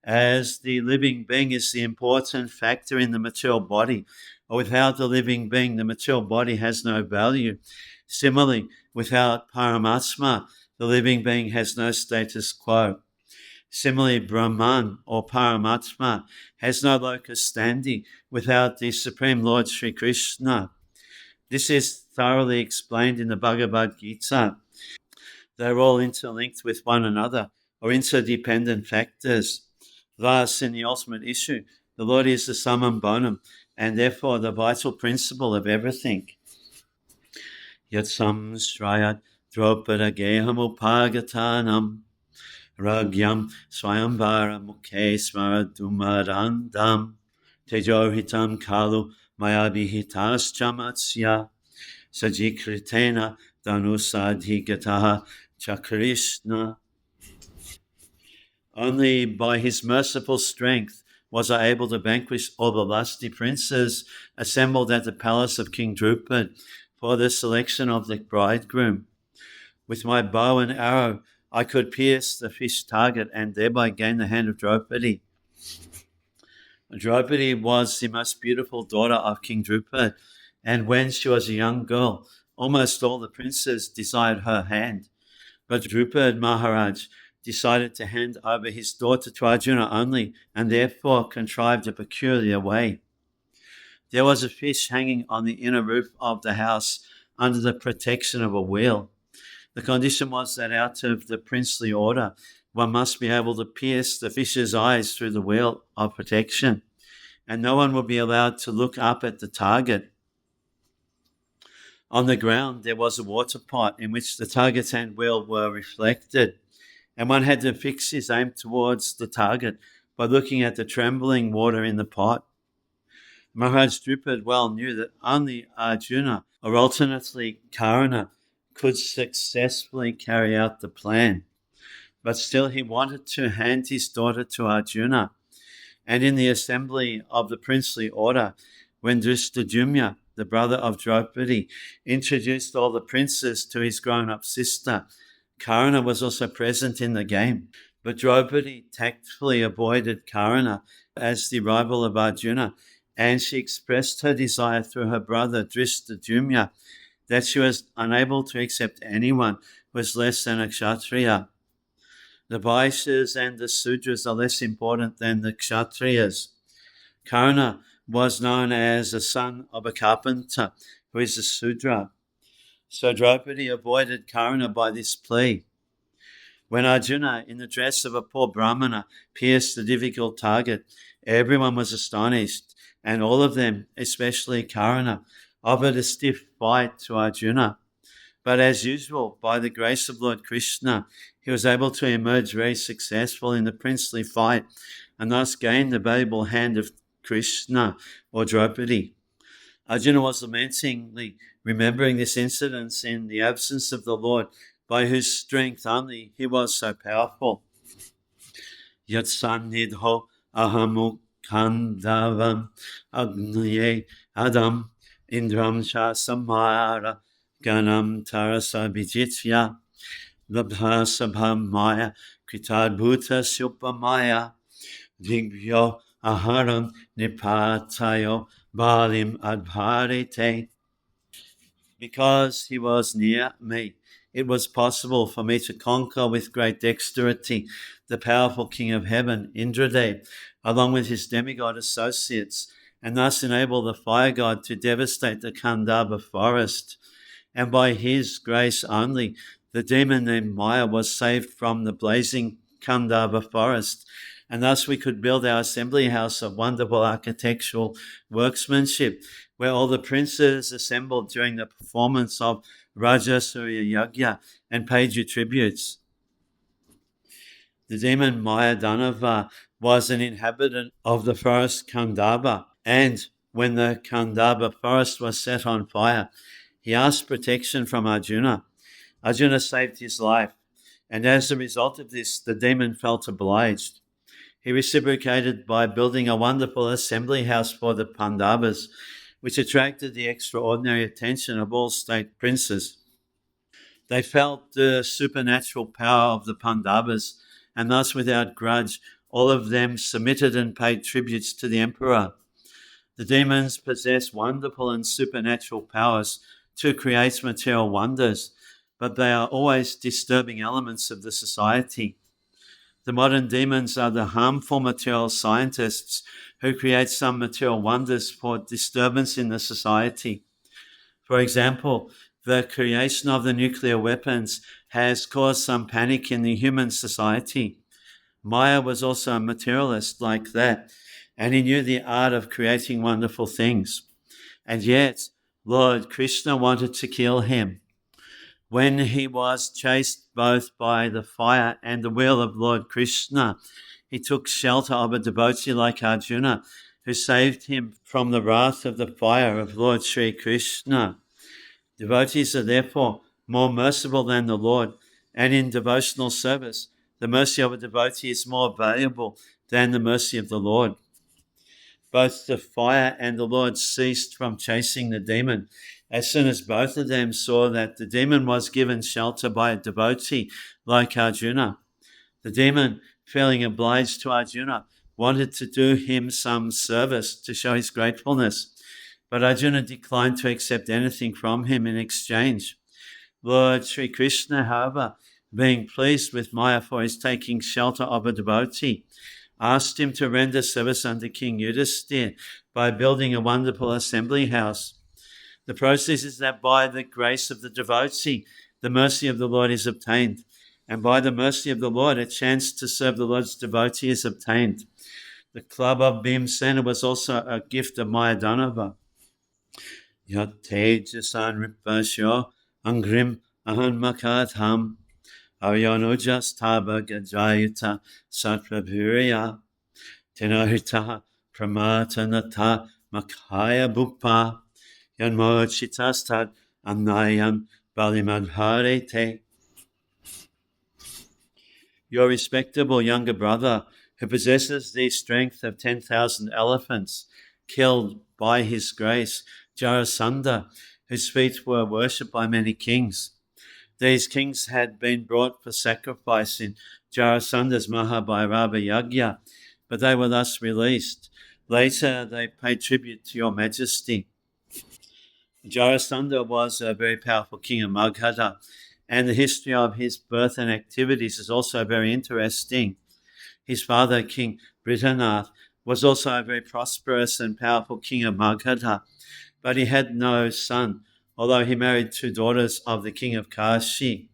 As the living being is the important factor in the material body, or without the living being, the material body has no value. Similarly, without Paramatma, the living being has no status quo. Similarly, Brahman or Paramatma has no locus standi without the Supreme Lord Sri Krishna. This is thoroughly explained in the Bhagavad Gita. They're all interlinked with one another, or interdependent factors. Thus, in the ultimate issue, the Lord is the summum bonum, and therefore the vital principle of everything. Yat samshrayat dropada geham upagatanam ragyam swayambara mukhe smaradumarandam tejohitam kalu mayabhihitas chamatsya sajikritena dhanusadhigataha chakrishna. Only by his merciful strength was I able to vanquish all the lusty princes assembled at the palace of King Drupad for the selection of the bridegroom. With my bow and arrow, I could pierce the fish target and thereby gain the hand of Draupadi. Draupadi was the most beautiful daughter of King Drupad, and when she was a young girl, almost all the princes desired her hand. But Drupad Maharaj decided to hand over his daughter to Arjuna only, and therefore contrived a peculiar way. There was a fish hanging on the inner roof of the house under the protection of a wheel. The condition was that out of the princely order, one must be able to pierce the fish's eyes through the wheel of protection, and no one would be allowed to look up at the target. On the ground, there was a water pot in which the target and wheel were reflected, and one had to fix his aim towards the target by looking at the trembling water in the pot. Maharaj Drupad well knew that only Arjuna, or alternately Karna, could successfully carry out the plan. But still he wanted to hand his daughter to Arjuna. And in the assembly of the princely order, when Drishtadyumna, the brother of Draupadi, introduced all the princes to his grown-up sister, Karna was also present in the game. But Draupadi tactfully avoided Karna as the rival of Arjuna, and she expressed her desire through her brother Drishtadyumna that she was unable to accept anyone who was less than a Kshatriya. The Vaishyas and the Sudras are less important than the Kshatriyas. Karna was known as the son of a carpenter who is a Sudra. So Draupadi avoided Karna by this plea. When Arjuna, in the dress of a poor Brahmana, pierced the difficult target, everyone was astonished, and all of them, especially Karna, offered a stiff fight to Arjuna. But as usual, by the grace of Lord Krishna, he was able to emerge very successful in the princely fight and thus gain the valuable hand of Krishna or Draupadi. Arjuna was lamentingly remembering this incident in the absence of the Lord, by whose strength only he was so powerful. Yat sannidho ahamukandavam agnaye adam indram cha samara ganam tarasa vijitya labha sabha maya kritadbhuta supamaya digbyo aharam nipatayo balim advarite. Because he was near me, it was possible for me to conquer with great dexterity the powerful king of heaven, Indradev, along with his demigod associates, and thus enable the fire god to devastate the Kandava forest. And by his grace only, the demon named Maya was saved from the blazing Kandava forest, and thus we could build our assembly house of wonderful architectural workmanship, where all the princes assembled during the performance of Rajasuya Yagya and paid you tributes. The demon Mayadanava was an inhabitant of the forest Kandava, and when the Kandava forest was set on fire, he asked protection from Arjuna. Arjuna saved his life, and as a result of this, the demon felt obliged. He reciprocated by building a wonderful assembly house for the Pandavas, which attracted the extraordinary attention of all state princes. They felt the supernatural power of the Pandavas, and thus, without grudge, all of them submitted and paid tributes to the emperor. The demons possess wonderful and supernatural powers to create material wonders, but they are always disturbing elements of the society. The modern demons are the harmful material scientists who create some material wonders for disturbance in the society. For example, the creation of the nuclear weapons has caused some panic in the human society. Maya was also a materialist like that, and he knew the art of creating wonderful things. And yet, Lord Krishna wanted to kill him. When he was chased both by the fire and the will of Lord Krishna, he took shelter of a devotee like Arjuna, who saved him from the wrath of the fire of Lord Sri Krishna. Devotees are therefore more merciful than the Lord, and in devotional service, the mercy of a devotee is more valuable than the mercy of the Lord. Both the fire and the Lord ceased from chasing the demon as soon as both of them saw that the demon was given shelter by a devotee like Arjuna. The demon, feeling obliged to Arjuna, wanted to do him some service to show his gratefulness, but Arjuna declined to accept anything from him in exchange. Lord Sri Krishna, however, being pleased with Maya for his taking shelter of a devotee, asked him to render service under King Yudhisthira by building a wonderful assembly house. The process is that by the grace of the devotee, the mercy of the Lord is obtained, and by the mercy of the Lord, a chance to serve the Lord's devotee is obtained. The club of Bhimsena was also a gift of Mayadanava. Yat tejasan ripasyo angrim ahanmakatham aryonujas taba gajayuta satrabhuriya tenahita pramatanata makaya bhukpa yanmochitastat annayan balimadharete. Your respectable younger brother, who possesses the strength of 10,000 elephants, killed by his grace Jarasandha, whose feet were worshipped by many kings. These kings had been brought for sacrifice in Jarasandha's Mahabhairava Yagya, but they were thus released. Later, they paid tribute to your majesty. Jarasandha was a very powerful king of Magadha, and the history of his birth and activities is also very interesting. His father, King Brithanath, was also a very prosperous and powerful king of Magadha, but he had no son, although he married 2 daughters of the king of Kashi.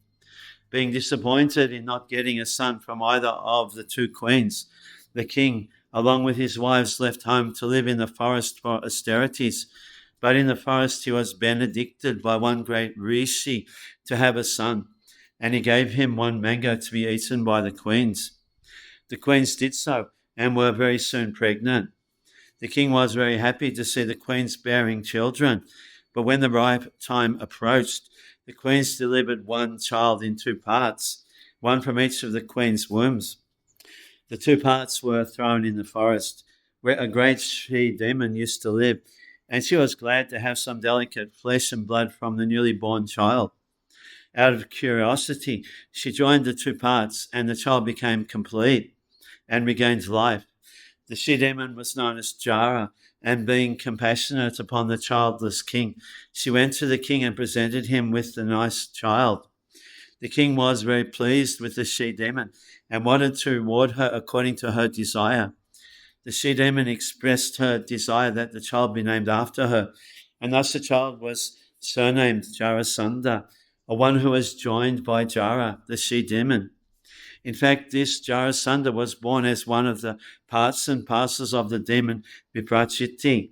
Being disappointed in not getting a son from either of the 2 queens, the king, along with his wives, left home to live in the forest for austerities. But in the forest he was benedicted by one great rishi to have a son, and he gave him 1 mango to be eaten by the queens. The queens did so and were very soon pregnant. The king was very happy to see the queens bearing children, but when the ripe time approached, the queens delivered 1 child in 2 parts, one from each of the queens' wombs. The 2 parts were thrown in the forest, where a great she-demon used to live, and she was glad to have some delicate flesh and blood from the newly born child. Out of curiosity, she joined the 2 parts, and the child became complete and regained life. The she-demon was known as Jara, and being compassionate upon the childless king, she went to the king and presented him with the nice child. The king was very pleased with the she-demon and wanted to reward her according to her desire. The she-demon expressed her desire that the child be named after her, and thus the child was surnamed Jarasandha, or one who was joined by Jara, the she-demon. In fact, this Jarasandha was born as one of the parts and parcels of the demon Viprachiti.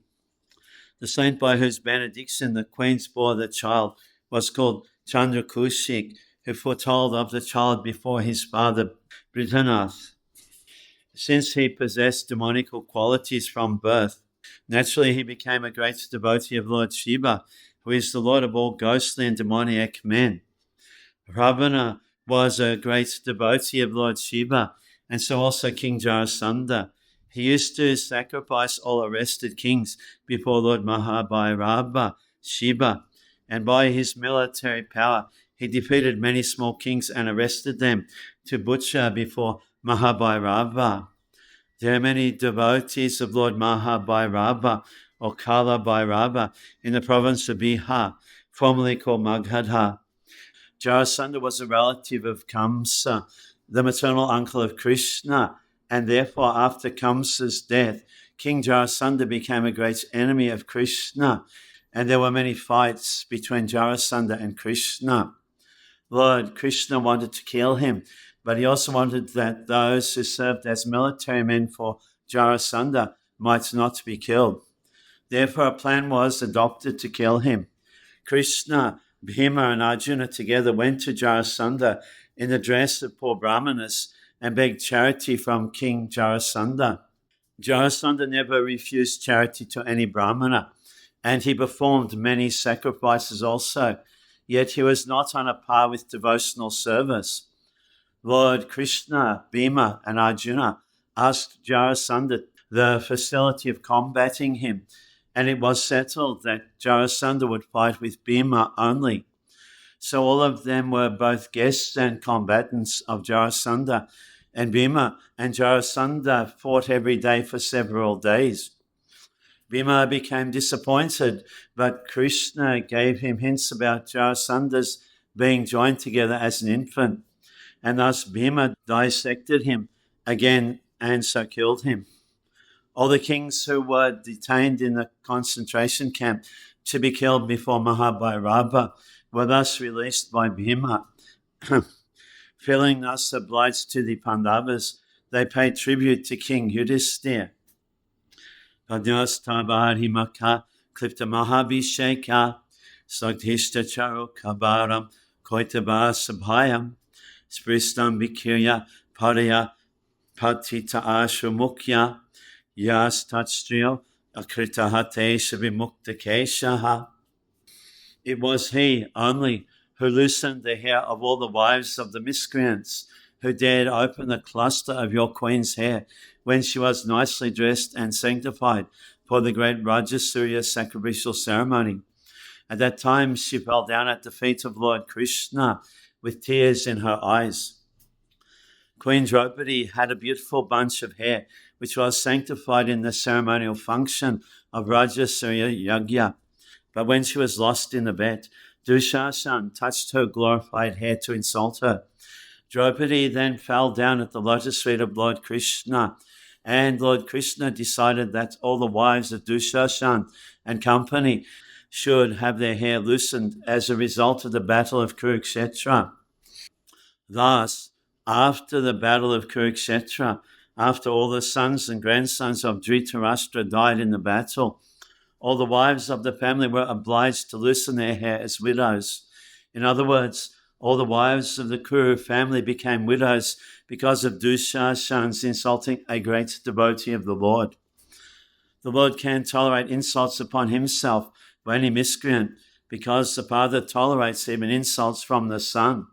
The saint by whose benediction the queens bore the child was called Chandrakushik, who foretold of the child before his father Bridhanath. Since he possessed demonical qualities from birth, naturally he became a great devotee of Lord Shiva, who is the Lord of all ghostly and demoniac men. Ravana was a great devotee of Lord Shiva, and so also King Jarasandha. He used to sacrifice all arrested kings before Lord Mahabhairava, Shiva, and by his military power, he defeated many small kings and arrested them to butcher before Mahabhairava. There are many devotees of Lord Mahabhairava or Kala Bhairava in the province of Bihar, formerly called Magadha. Jarasandha was a relative of Kamsa, the maternal uncle of Krishna, and therefore after Kamsa's death, King Jarasandha became a great enemy of Krishna, and there were many fights between Jarasandha and Krishna. Lord Krishna wanted to kill him, but he also wanted that those who served as military men for Jarasandha might not be killed. Therefore, a plan was adopted to kill him. Krishna, Bhima, and Arjuna together went to Jarasandha in the dress of poor brahmanas and begged charity from King Jarasandha. Jarasandha never refused charity to any brahmana, and he performed many sacrifices also, yet he was not on a par with devotional service. Lord Krishna, Bhima, and Arjuna asked Jarasandha the facility of combating him, and it was settled that Jarasandha would fight with Bhima only. So all of them were both guests and combatants of Jarasandha, and Bhima and Jarasandha fought every day for several days. Bhima became disappointed, but Krishna gave him hints about Jarasandha's being joined together as an infant, and thus Bhima dissected him again and so killed him. All the kings who were detained in the concentration camp to be killed before Mahabhairava were thus released by Bhima. Feeling thus obliged to the Pandavas, they paid tribute to King Yudhisthira. Padnyastabharimaka klipta mahabhisheka sagdhishta charo kabaram koitaba sabhayam spristam vikirya padaya patita ashramukya yas tatstriyo akritahate shabimuktakeshaha. It was he only who loosened the hair of all the wives of the miscreants, who dared open the cluster of your queen's hair when she was nicely dressed and sanctified for the great Rajasuya sacrificial ceremony. At that time she fell down at the feet of Lord Krishna with tears in her eyes. Queen Draupadi had a beautiful bunch of hair which was sanctified in the ceremonial function of Rajasuya Yagya. But when she was lost in the bed, Dushashan touched her glorified hair to insult her. Draupadi then fell down at the lotus feet of Lord Krishna, and Lord Krishna decided that all the wives of Dushashan and company should have their hair loosened as a result of the battle of Kurukshetra. Thus, after the battle of Kurukshetra, after all the sons and grandsons of Dhritarashtra died in the battle, all the wives of the family were obliged to loosen their hair as widows. In other words, all the wives of the Kuru family became widows because of Dushashan's insulting a great devotee of the Lord. The Lord can tolerate insults upon himself by any miscreant because the Father tolerates even insults from the Son.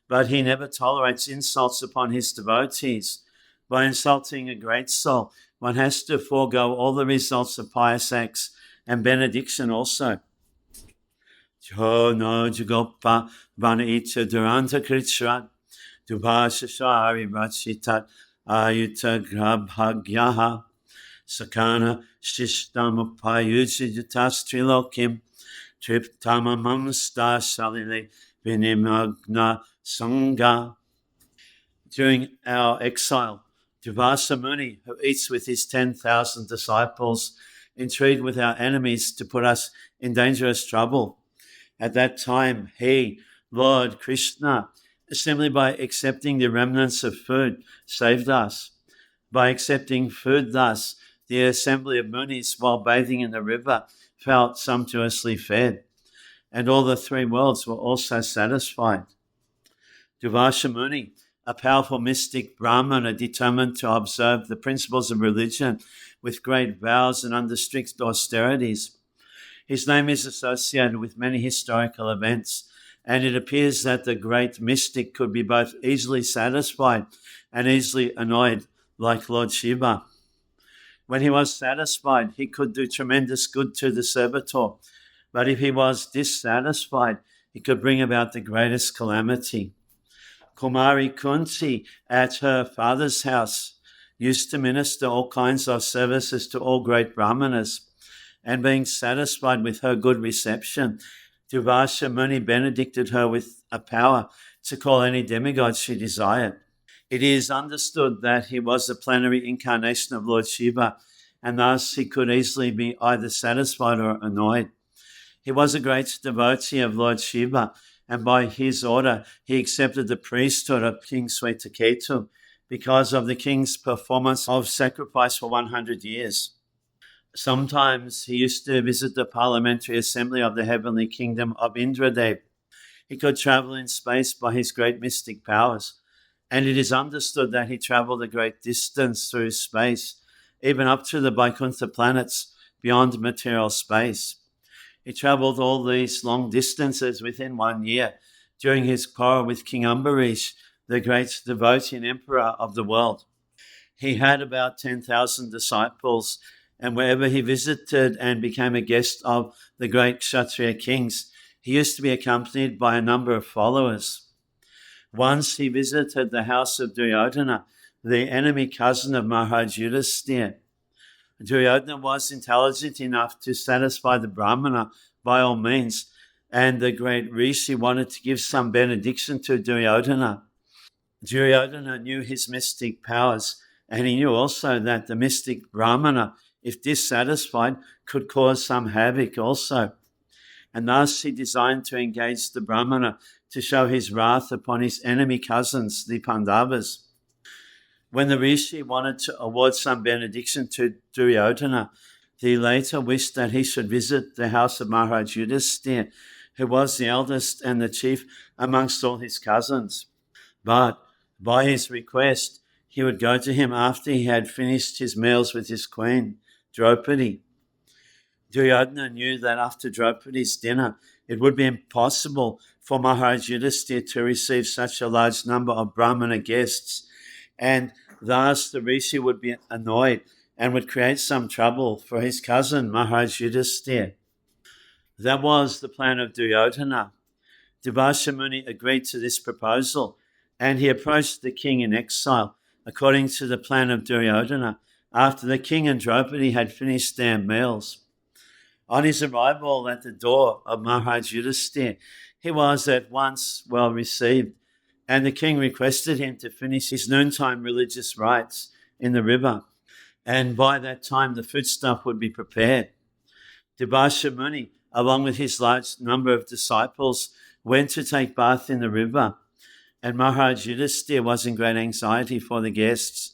But he never tolerates insults upon his devotees. By insulting a great soul, one has to forego all the results of pious acts and benediction also. Jo no jugopa vanaita duranta kritshat dubhashashari vachitat ayuta grabhagyaha sakana shishtam upayujitas trilokim triptamamam stasalile vinimagna sangha. During our exile, Duvasa Muni, who eats with his 10,000 disciples, intrigued with our enemies to put us in dangerous trouble. At that time, he, Lord Krishna, simply by accepting the remnants of food, saved us. By accepting food thus, the assembly of munis, while bathing in the river, felt sumptuously fed, and all the three worlds were also satisfied. Durvasha Muni, a powerful mystic Brahmana determined to observe the principles of religion with great vows and under strict austerities. His name is associated with many historical events, and it appears that the great mystic could be both easily satisfied and easily annoyed, like Lord Shiva. When he was satisfied, he could do tremendous good to the servitor, but if he was dissatisfied, he could bring about the greatest calamity. Kumari Kunti, at her father's house, used to minister all kinds of services to all great brahmanas, and being satisfied with her good reception, Durvasha Muni benedicted her with a power to call any demigod she desired. It is understood that he was a plenary incarnation of Lord Shiva, and thus he could easily be either satisfied or annoyed. He was a great devotee of Lord Shiva, and by his order he accepted the priesthood of King Swetaketu because of the king's performance of sacrifice for 100 years. Sometimes he used to visit the parliamentary assembly of the heavenly kingdom of Indradev. He could travel in space by his great mystic powers, and it is understood that he traveled a great distance through space, even up to the Vaikuntha planets beyond material space. He traveled all these long distances within 1 year during his quarrel with King Ambarish, the great devotee and emperor of the world. He had about 10,000 disciples, and wherever he visited and became a guest of the great Kshatriya kings, he used to be accompanied by a number of followers. Once he visited the house of Duryodhana, the enemy cousin of Maharaj Yudhisthira. Duryodhana was intelligent enough to satisfy the Brahmana by all means, and the great Rishi wanted to give some benediction to Duryodhana. Duryodhana knew his mystic powers, and he knew also that the mystic Brahmana, if dissatisfied, could cause some havoc also. And thus he designed to engage the Brahmana to show his wrath upon his enemy cousins, the Pandavas. When the Rishi wanted to award some benediction to Duryodhana, he later wished that he should visit the house of Maharaj Yudhisthira, who was the eldest and the chief amongst all his cousins. But by his request, he would go to him after he had finished his meals with his queen, Draupadi. Duryodhana knew that after Draupadi's dinner, it would be impossible for Maharaj Yudhisthira to receive such a large number of Brahmana guests, and thus the Rishi would be annoyed and would create some trouble for his cousin Maharaj Yudhisthira. That was the plan of Duryodhana. Durvasha Muni agreed to this proposal, and he approached the king in exile according to the plan of Duryodhana after the king and Draupadi had finished their meals. On his arrival at the door of Maharaj Yudhisthira, he was at once well received, and the king requested him to finish his noontime religious rites in the river, and by that time the foodstuff would be prepared. Durvasha Muni, along with his large number of disciples, went to take bath in the river, and Maharaj Yudhisthira was in great anxiety for the guests.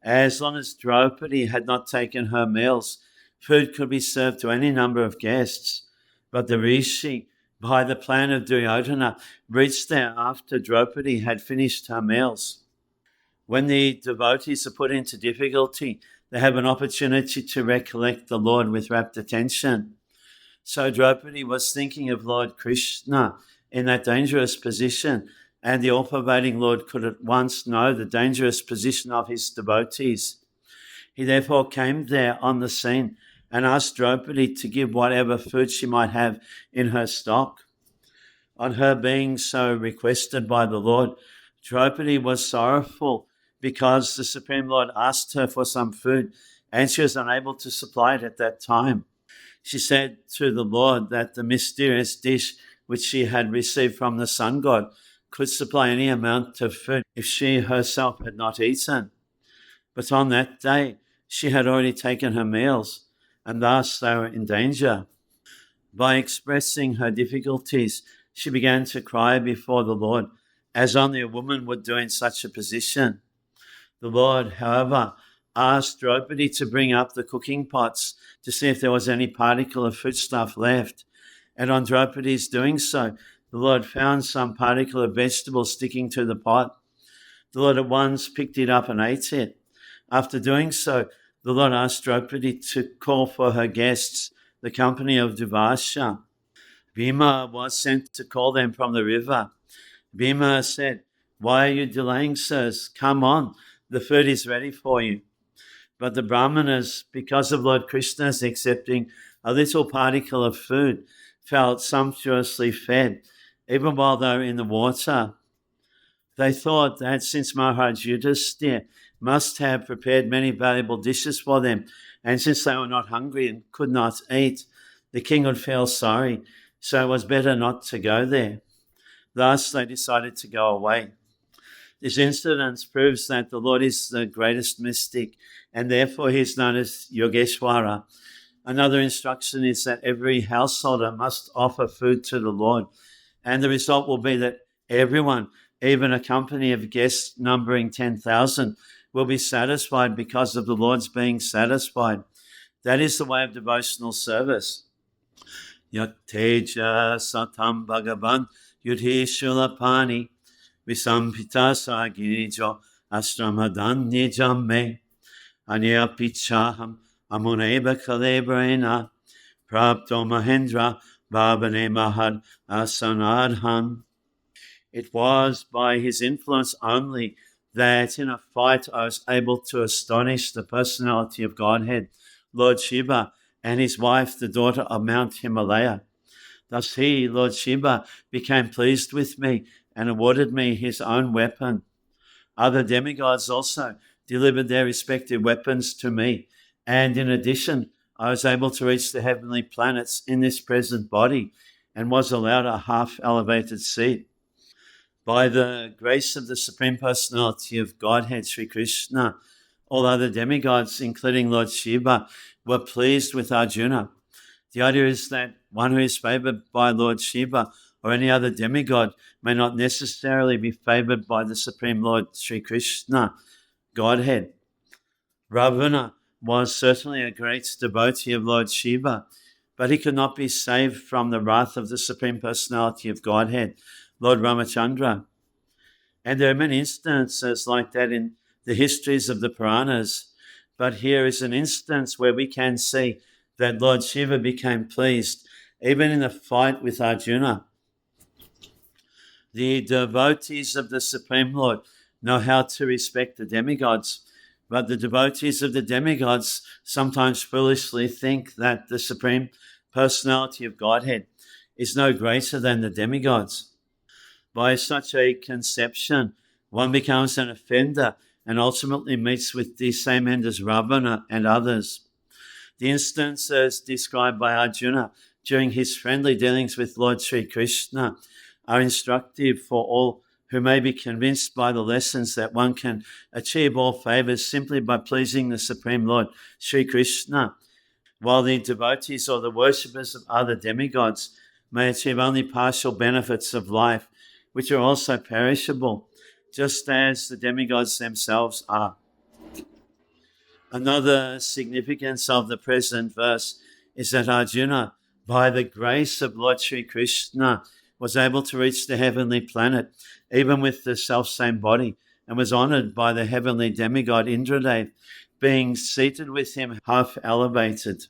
As long as Draupadi had not taken her meals, food could be served to any number of guests, but the Rishi, by the plan of Duryodhana, reached there after Draupadi had finished her meals. When the devotees are put into difficulty, they have an opportunity to recollect the Lord with rapt attention. So Draupadi was thinking of Lord Krishna in that dangerous position, and the all-pervading Lord could at once know the dangerous position of his devotees. He therefore came there on the scene and asked Draupadi to give whatever food she might have in her stock. On her being so requested by the Lord, Draupadi was sorrowful because the Supreme Lord asked her for some food and she was unable to supply it at that time. She said to the Lord that the mysterious dish which she had received from the sun god could supply any amount of food if she herself had not eaten. But on that day, she had already taken her meals, and thus they were in danger. By expressing her difficulties, she began to cry before the Lord, as only a woman would do in such a position. The Lord, however, asked Draupadi to bring up the cooking pots to see if there was any particle of foodstuff left. And on Draupadi's doing so, the Lord found some particle of vegetable sticking to the pot. The Lord at once picked it up and ate it. After doing so, the Lord asked Draupadi to call for her guests, the company of Durvasha. Bhima was sent to call them from the river. Bhima said, "Why are you delaying, sirs? Come on, the food is ready for you." But the Brahmanas, because of Lord Krishna's accepting a little particle of food, felt sumptuously fed, even while they were in the water. They thought that since Maharaj Yudhisthira must have prepared many valuable dishes for them, and since they were not hungry and could not eat, the king would feel sorry, so it was better not to go there. Thus, they decided to go away. This incident proves that the Lord is the greatest mystic, and therefore he is known as Yogeshwara. Another instruction is that every householder must offer food to the Lord, and the result will be that everyone, even a company of guests numbering 10,000, will be satisfied because of the Lord's being satisfied. That is the way of devotional service. Yateja satam bhagavan yudhi shulapani visampita sagirijo astramadan nijam me anya pichaham amuneba kalebrena prapto mahendra bhavane mahad asanadhan. It was by his influence only that in a fight I was able to astonish the personality of Godhead, Lord Shiva, and his wife, the daughter of Mount Himalaya. Thus he, Lord Shiva, became pleased with me and awarded me his own weapon. Other demigods also delivered their respective weapons to me, and in addition, I was able to reach the heavenly planets in this present body and was allowed a half-elevated seat. By the grace of the Supreme Personality of Godhead, Sri Krishna, all other demigods, including Lord Shiva, were pleased with Arjuna. The idea is that one who is favored by Lord Shiva or any other demigod may not necessarily be favored by the Supreme Lord Sri Krishna, Godhead. Ravana was certainly a great devotee of Lord Shiva, but he could not be saved from the wrath of the Supreme Personality of Godhead, Lord Ramachandra. And there are many instances like that in the histories of the Puranas, but here is an instance where we can see that Lord Shiva became pleased, even in the fight with Arjuna. The devotees of the Supreme Lord know how to respect the demigods, but the devotees of the demigods sometimes foolishly think that the Supreme Personality of Godhead is no greater than the demigods. By such a conception, one becomes an offender and ultimately meets with the same end as Ravana and others. The instances described by Arjuna during his friendly dealings with Lord Sri Krishna are instructive for all who may be convinced by the lessons that one can achieve all favors simply by pleasing the Supreme Lord Sri Krishna, while the devotees or the worshippers of other demigods may achieve only partial benefits of life, which are also perishable, just as the demigods themselves are. Another significance of the present verse is that Arjuna, by the grace of Lord Sri Krishna, was able to reach the heavenly planet, even with the self-same body, and was honored by the heavenly demigod Indradev, being seated with him half elevated.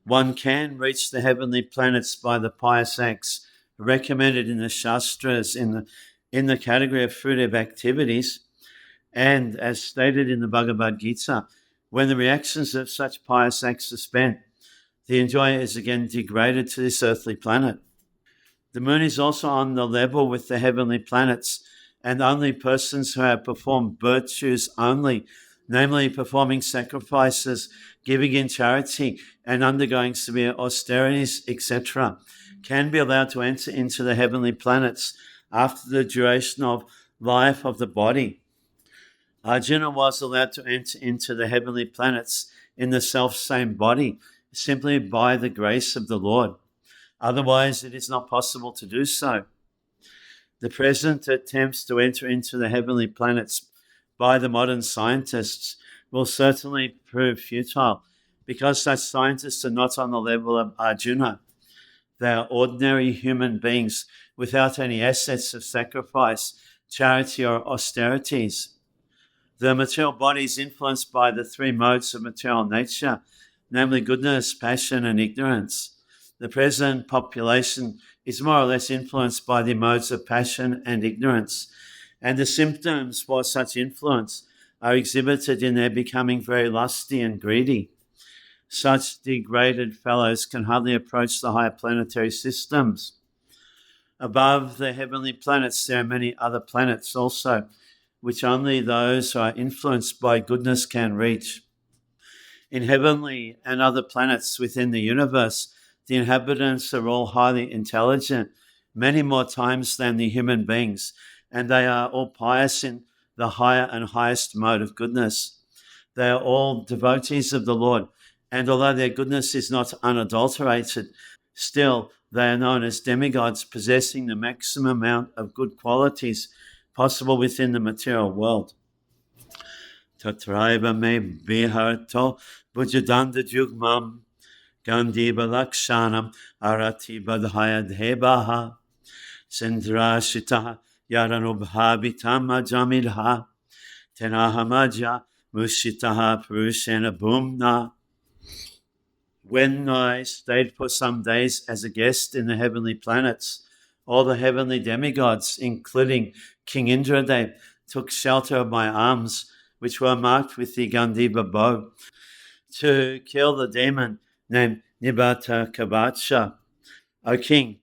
One can reach the heavenly planets by the pious acts recommended in the Shastras in the category of fruitive activities, and as stated in the Bhagavad Gita, when the reactions of such pious acts are spent, the enjoyer is again degraded to this earthly planet. The moon is also on the level with the heavenly planets, and only persons who have performed virtues only, namely performing sacrifices, giving in charity, and undergoing severe austerities, etc., can be allowed to enter into the heavenly planets after the duration of life of the body. Arjuna was allowed to enter into the heavenly planets in the self-same body simply by the grace of the Lord. Otherwise, it is not possible to do so. The present attempts to enter into the heavenly planets by the modern scientists will certainly prove futile because such scientists are not on the level of Arjuna. They are ordinary human beings without any assets of sacrifice, charity, or austerities. The material body is influenced by the three modes of material nature, namely goodness, passion, and ignorance. The present population is more or less influenced by the modes of passion and ignorance, and the symptoms for such influence are exhibited in their becoming very lusty and greedy. Such degraded fellows can hardly approach the higher planetary systems. Above the heavenly planets, there are many other planets also, which only those who are influenced by goodness can reach. In heavenly and other planets within the universe, the inhabitants are all highly intelligent, many more times than the human beings, and they are all pious in the higher and highest mode of goodness. They are all devotees of the Lord, and although their goodness is not unadulterated, still they are known as demigods, possessing the maximum amount of good qualities possible within the material world. Tatraiva me biharto bujadanda jugmam gandiba lakshanam arati badhaya debaha sendrashita yaranubhabitam ajamidha tenahamaja mushitaha purushena bhumna. When I stayed for some days as a guest in the heavenly planets, all the heavenly demigods, including King Indradev, took shelter of my arms, which were marked with the Gandiva bow, to kill the demon named Nibata Kabacha. O king,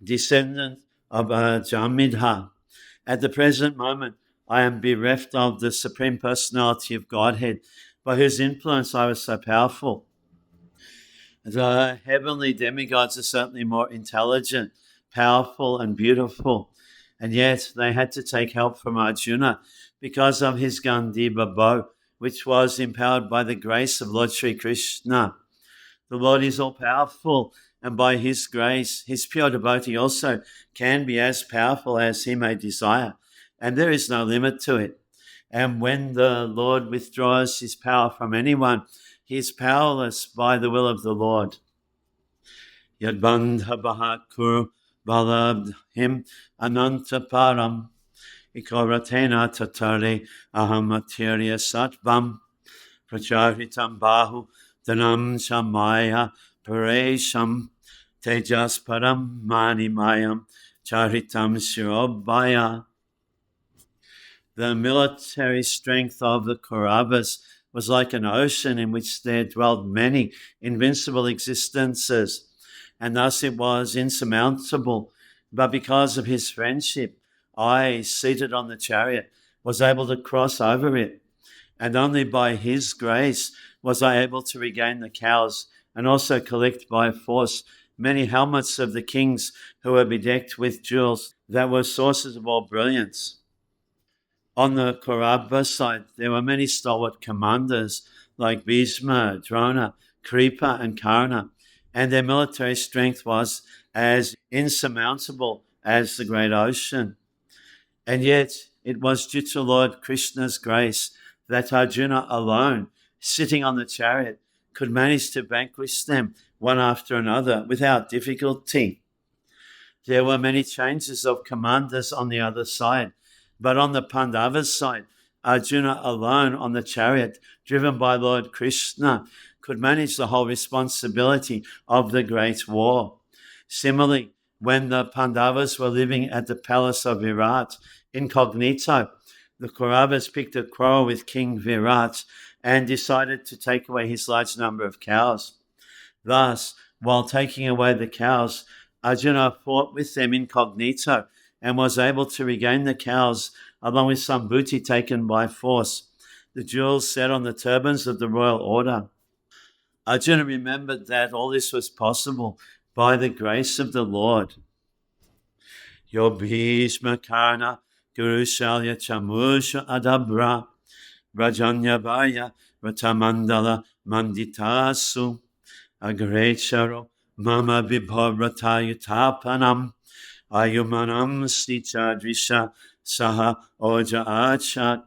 descendant of Jamidha, at the present moment I am bereft of the Supreme Personality of Godhead, by whose influence I was so powerful. The heavenly demigods are certainly more intelligent, powerful, and beautiful, and yet they had to take help from Arjuna because of his Gandiva bow, which was empowered by the grace of Lord Sri Krishna. The Lord is all-powerful, and by his grace, his pure devotee also can be as powerful as he may desire, and there is no limit to it. And when the Lord withdraws his power from anyone, he is powerless by the will of the Lord. Yadbandha Bahakur Balabhim Ananta Param Ikoratena Tatare Ahamatirya Satvam Pracharitam Bahu Danam Shamaya Paresham Tejas Param Manimayam Charitam Shirobhaya. The military strength of the Kauravas was like an ocean in which there dwelled many invincible existences, and thus it was insurmountable. But because of his friendship, I, seated on the chariot, was able to cross over it, and only by his grace was I able to regain the cows and also collect by force many helmets of the kings who were bedecked with jewels that were sources of all brilliance. On the Kaurava side, there were many stalwart commanders like Bhishma, Drona, Kripa, and Karna, and their military strength was as insurmountable as the great ocean. And yet, it was due to Lord Krishna's grace that Arjuna alone, sitting on the chariot, could manage to vanquish them one after another without difficulty. There were many changes of commanders on the other side, but on the Pandavas' side, Arjuna alone on the chariot, driven by Lord Krishna, could manage the whole responsibility of the great war. Similarly, when the Pandavas were living at the palace of Virat, incognito, the Kauravas picked a quarrel with King Virat and decided to take away his large number of cows. Thus, while taking away the cows, Arjuna fought with them incognito and was able to regain the cows along with some booty taken by force, the jewels set on the turbans of the royal order. Arjuna remembered that all this was possible by the grace of the Lord. Yo Bhishma Karna Guru Shalya Chamusha Adabra Rajanya Vaya Ratamandala Manditasu Agrecharo Mama Vibharatayutapanam Ayumanam Stichadrisha Saha Oja Achat.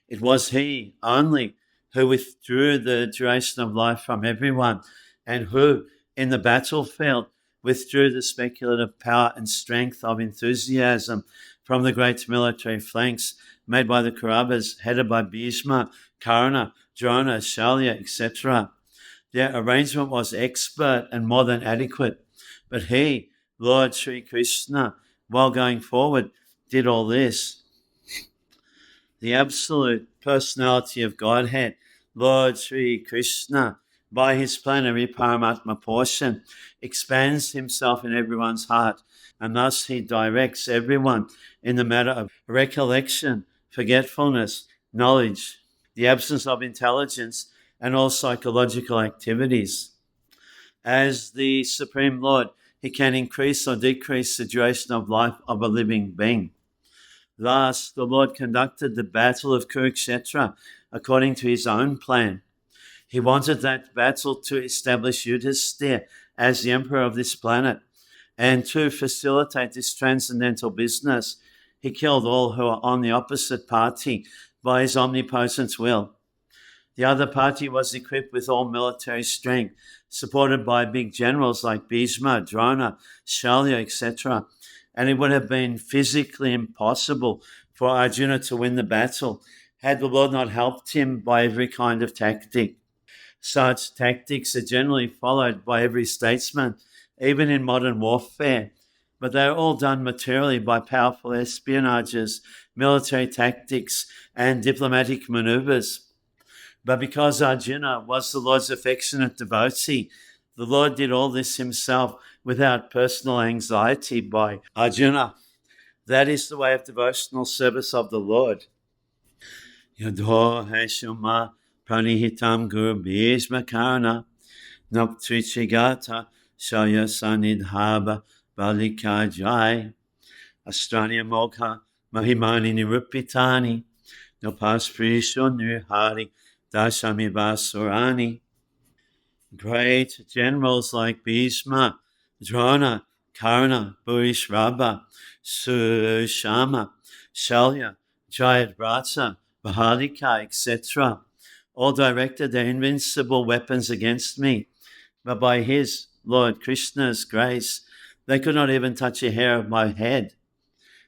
It was he only who withdrew the duration of life from everyone, and who, in the battlefield, withdrew the speculative power and strength of enthusiasm from the great military flanks made by the Kauravas, headed by Bhishma, Karna, Drona, Shalya, etc. Their arrangement was expert and more than adequate. But he, Lord Sri Krishna, while going forward, did all this. The absolute personality of Godhead, Lord Sri Krishna, by his plenary Paramatma portion, expands himself in everyone's heart, and thus he directs everyone in the matter of recollection, forgetfulness, knowledge, the absence of intelligence, and all psychological activities. As the Supreme Lord, he can increase or decrease the duration of life of a living being. Thus, the Lord conducted the battle of Kurukshetra according to his own plan. He wanted that battle to establish Yudhisthira as the emperor of this planet, and to facilitate this transcendental business, he killed all who are on the opposite party by his omnipotent will. The other party was equipped with all military strength, supported by big generals like Bhishma, Drona, Shalya, etc., and it would have been physically impossible for Arjuna to win the battle had the Lord not helped him by every kind of tactic. Such tactics are generally followed by every statesman, even in modern warfare, but they are all done materially by powerful espionages, military tactics, and diplomatic maneuvers. But because Arjuna was the Lord's affectionate devotee, the Lord did all this himself without personal anxiety by Arjuna. That is the way of devotional service of the Lord. Yadho Heshuma Pranihitam Guru Bhishma Karna Noktrichigata Shaya Sanidhaba Balika Jai Astranya Mokha Mahimani Nirupitani Nopasprisho Nirhari Dashami Basurani. Great generals like Bhishma, Drona, Karna, Bhurishrava, Sushama, Shalya, Jayadratha, Bahalika, etc., all directed their invincible weapons against me. But by his, Lord Krishna's grace, they could not even touch a hair of my head.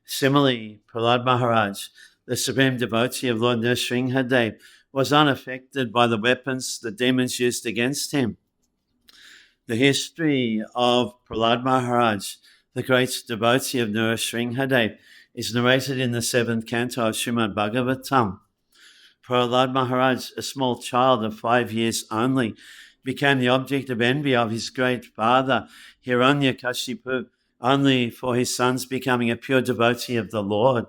Similarly, Prahlad Maharaj, the supreme devotee of Lord Nrsimhadev, was unaffected by the weapons the demons used against him. The history of Prahlad Maharaj, the great devotee of Nrsimhadev, is narrated in the 7th canto of Srimad-Bhagavatam. Prahlad Maharaj, a small child of 5 years only, became the object of envy of his great father, Hiranyakashipu, only for his son's becoming a pure devotee of the Lord.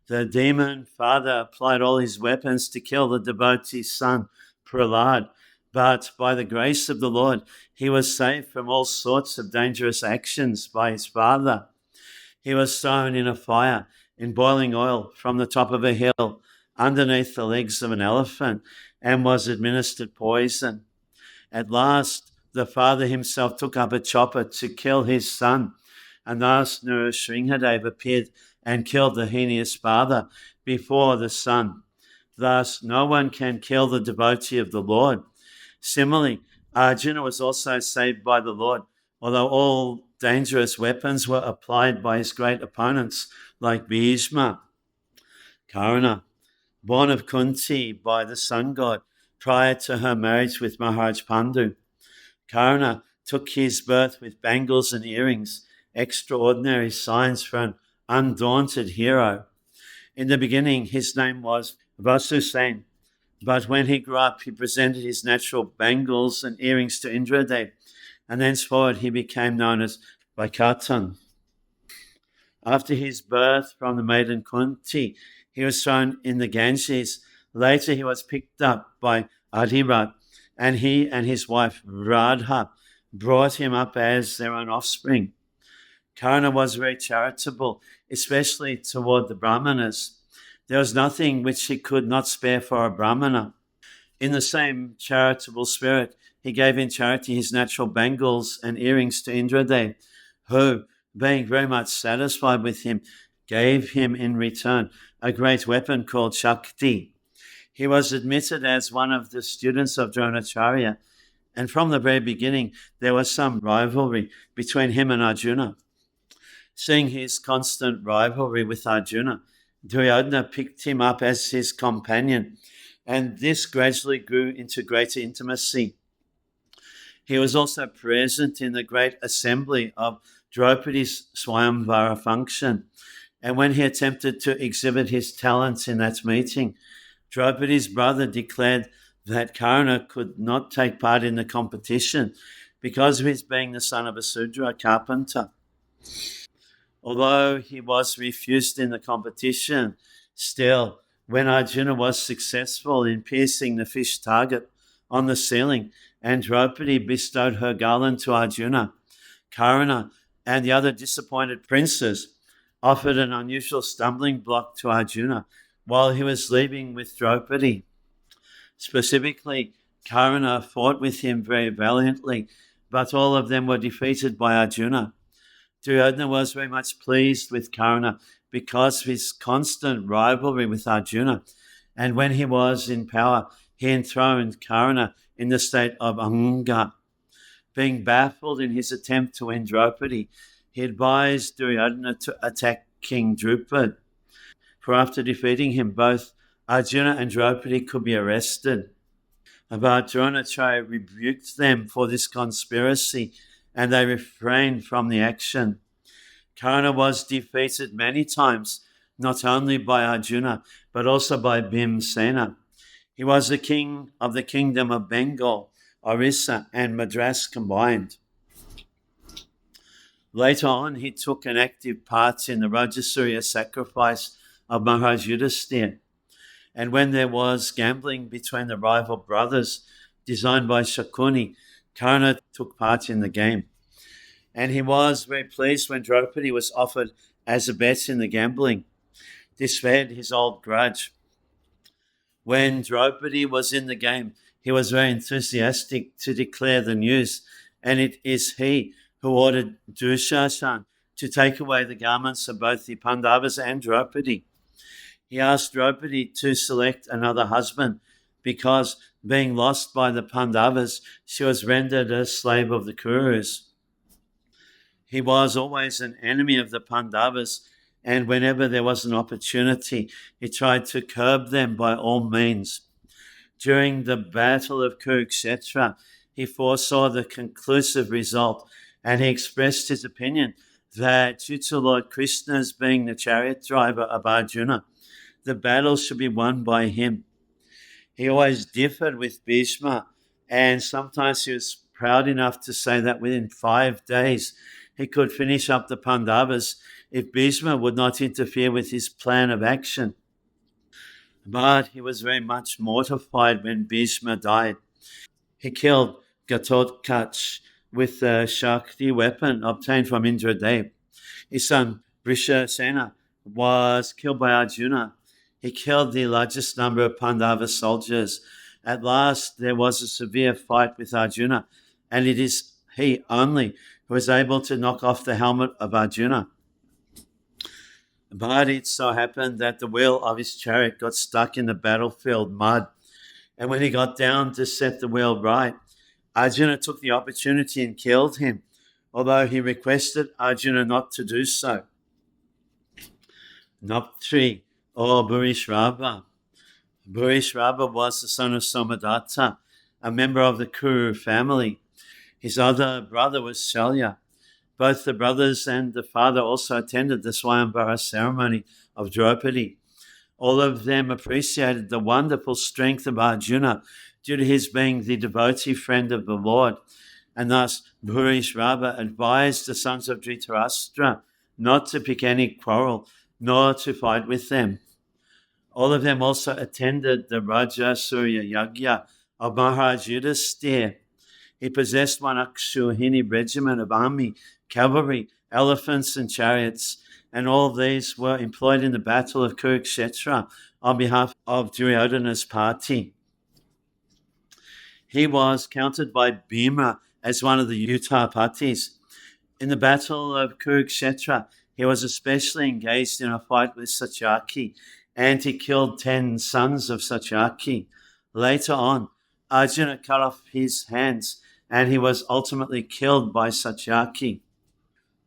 The demon father applied all his weapons to kill the devotee's son, Prahlad, but by the grace of the Lord, he was saved from all sorts of dangerous actions by his father. He was thrown in a fire, in boiling oil, from the top of a hill, underneath the legs of an elephant, and was administered poison. At last, the father himself took up a chopper to kill his son, and thus Nrsimhadev appeared and killed the heinous father before the son. Thus, no one can kill the devotee of the Lord. Similarly, Arjuna was also saved by the Lord, although all dangerous weapons were applied by his great opponents like Bhishma. Karna, born of Kunti by the sun god prior to her marriage with Maharaj Pandu. Karna took his birth with bangles and earrings, extraordinary signs for an undaunted hero. In the beginning, his name was Vasusen, but when he grew up, he presented his natural bangles and earrings to Indradev, and thenceforward he became known as Vaikatan. After his birth from the maiden Kunti, he was thrown in the Ganges. Later, he was picked up by Adhirat, and he and his wife Radha brought him up as their own offspring. Karna was very charitable, especially toward the Brahmanas. There was nothing which he could not spare for a Brahmana. In the same charitable spirit, he gave in charity his natural bangles and earrings to Indradev, who, being very much satisfied with him, gave him in return a great weapon called Shakti. He was admitted as one of the students of Dronacharya, And from the very beginning, there was some rivalry between him and Arjuna. Seeing his constant rivalry with Arjuna, Duryodhana picked him up as his companion, and this gradually grew into greater intimacy. He was also present in the great assembly of Draupadi's Swayamvara function, and when he attempted to exhibit his talents in that meeting, Draupadi's brother declared that Karna could not take part in the competition because of his being the son of a Sudra carpenter. Although he was refused in the competition, still, when Arjuna was successful in piercing the fish target on the ceiling and Draupadi bestowed her garland to Arjuna, Karna and the other disappointed princes offered an unusual stumbling block to Arjuna while he was leaving with Draupadi. Specifically, Karna fought with him very valiantly, but all of them were defeated by Arjuna. Duryodhana was very much pleased with Karna because of his constant rivalry with Arjuna. And when he was in power, he enthroned Karna in the state of Anga. Being baffled in his attempt to win Draupadi, he advised Duryodhana to attack King Drupad. For after defeating him, both Arjuna and Draupadi could be arrested. But Dronacharya rebuked them for this conspiracy, and they refrained from the action. Karna was defeated many times, not only by Arjuna, but also by Bhimsena. He was the king of the kingdom of Bengal, Orissa, and Madras combined. Later on, he took an active part in the Rajasuya sacrifice of Maharaj Yudhisthira. And when there was gambling between the rival brothers designed by Shakuni, Karna took part in the game. And he was very pleased when Draupadi was offered as a bet in the gambling. This fed his old grudge. When Draupadi was in the game, he was very enthusiastic to declare the news, and it is he who ordered Dushashan to take away the garments of both the Pandavas and Draupadi. He asked Draupadi to select another husband because, being lost by the Pandavas, she was rendered a slave of the Kurus. He was always an enemy of the Pandavas, and whenever there was an opportunity, he tried to curb them by all means. During the Battle of Kurukshetra, he foresaw the conclusive result, and he expressed his opinion that due to Lord Krishna's being the chariot driver of Arjuna, the battle should be won by him. He always differed with Bhishma, and sometimes he was proud enough to say that within 5 days he could finish up the Pandavas if Bhishma would not interfere with his plan of action. But he was very much mortified when Bhishma died. He killed Ghatotkach with a Shakti weapon obtained from Indradev. His son Vrishasena was killed by Arjuna. He killed the largest number of Pandava soldiers. At last, there was a severe fight with Arjuna, and it is he only who was able to knock off the helmet of Arjuna. But it so happened that the wheel of his chariot got stuck in the battlefield mud, and when he got down to set the wheel right, Arjuna took the opportunity and killed him, although he requested Arjuna not to do so. Naptri, or Bhurishrava. Bhurishrava was the son of Somadatta, a member of the Kuru family. His other brother was Shalya. Both the brothers and the father also attended the Swayamvara ceremony of Draupadi. All of them appreciated the wonderful strength of Arjuna due to his being the devotee friend of the Lord. And thus Bhurishrava advised the sons of Dhritarashtra not to pick any quarrel, nor to fight with them. All of them also attended the Rajasuya Yagya of Maharaj Yudhisthira. He possessed one Akshuhini regiment of army, cavalry, elephants, and chariots, and all these were employed in the battle of Kurukshetra on behalf of Duryodhana's party. He was counted by Bhima as one of the Uttapatis. In the battle of Kurukshetra, he was especially engaged in a fight with Satyaki, and he killed 10 sons of Satyaki. Later on, Arjuna cut off his hands and he was ultimately killed by Satyaki.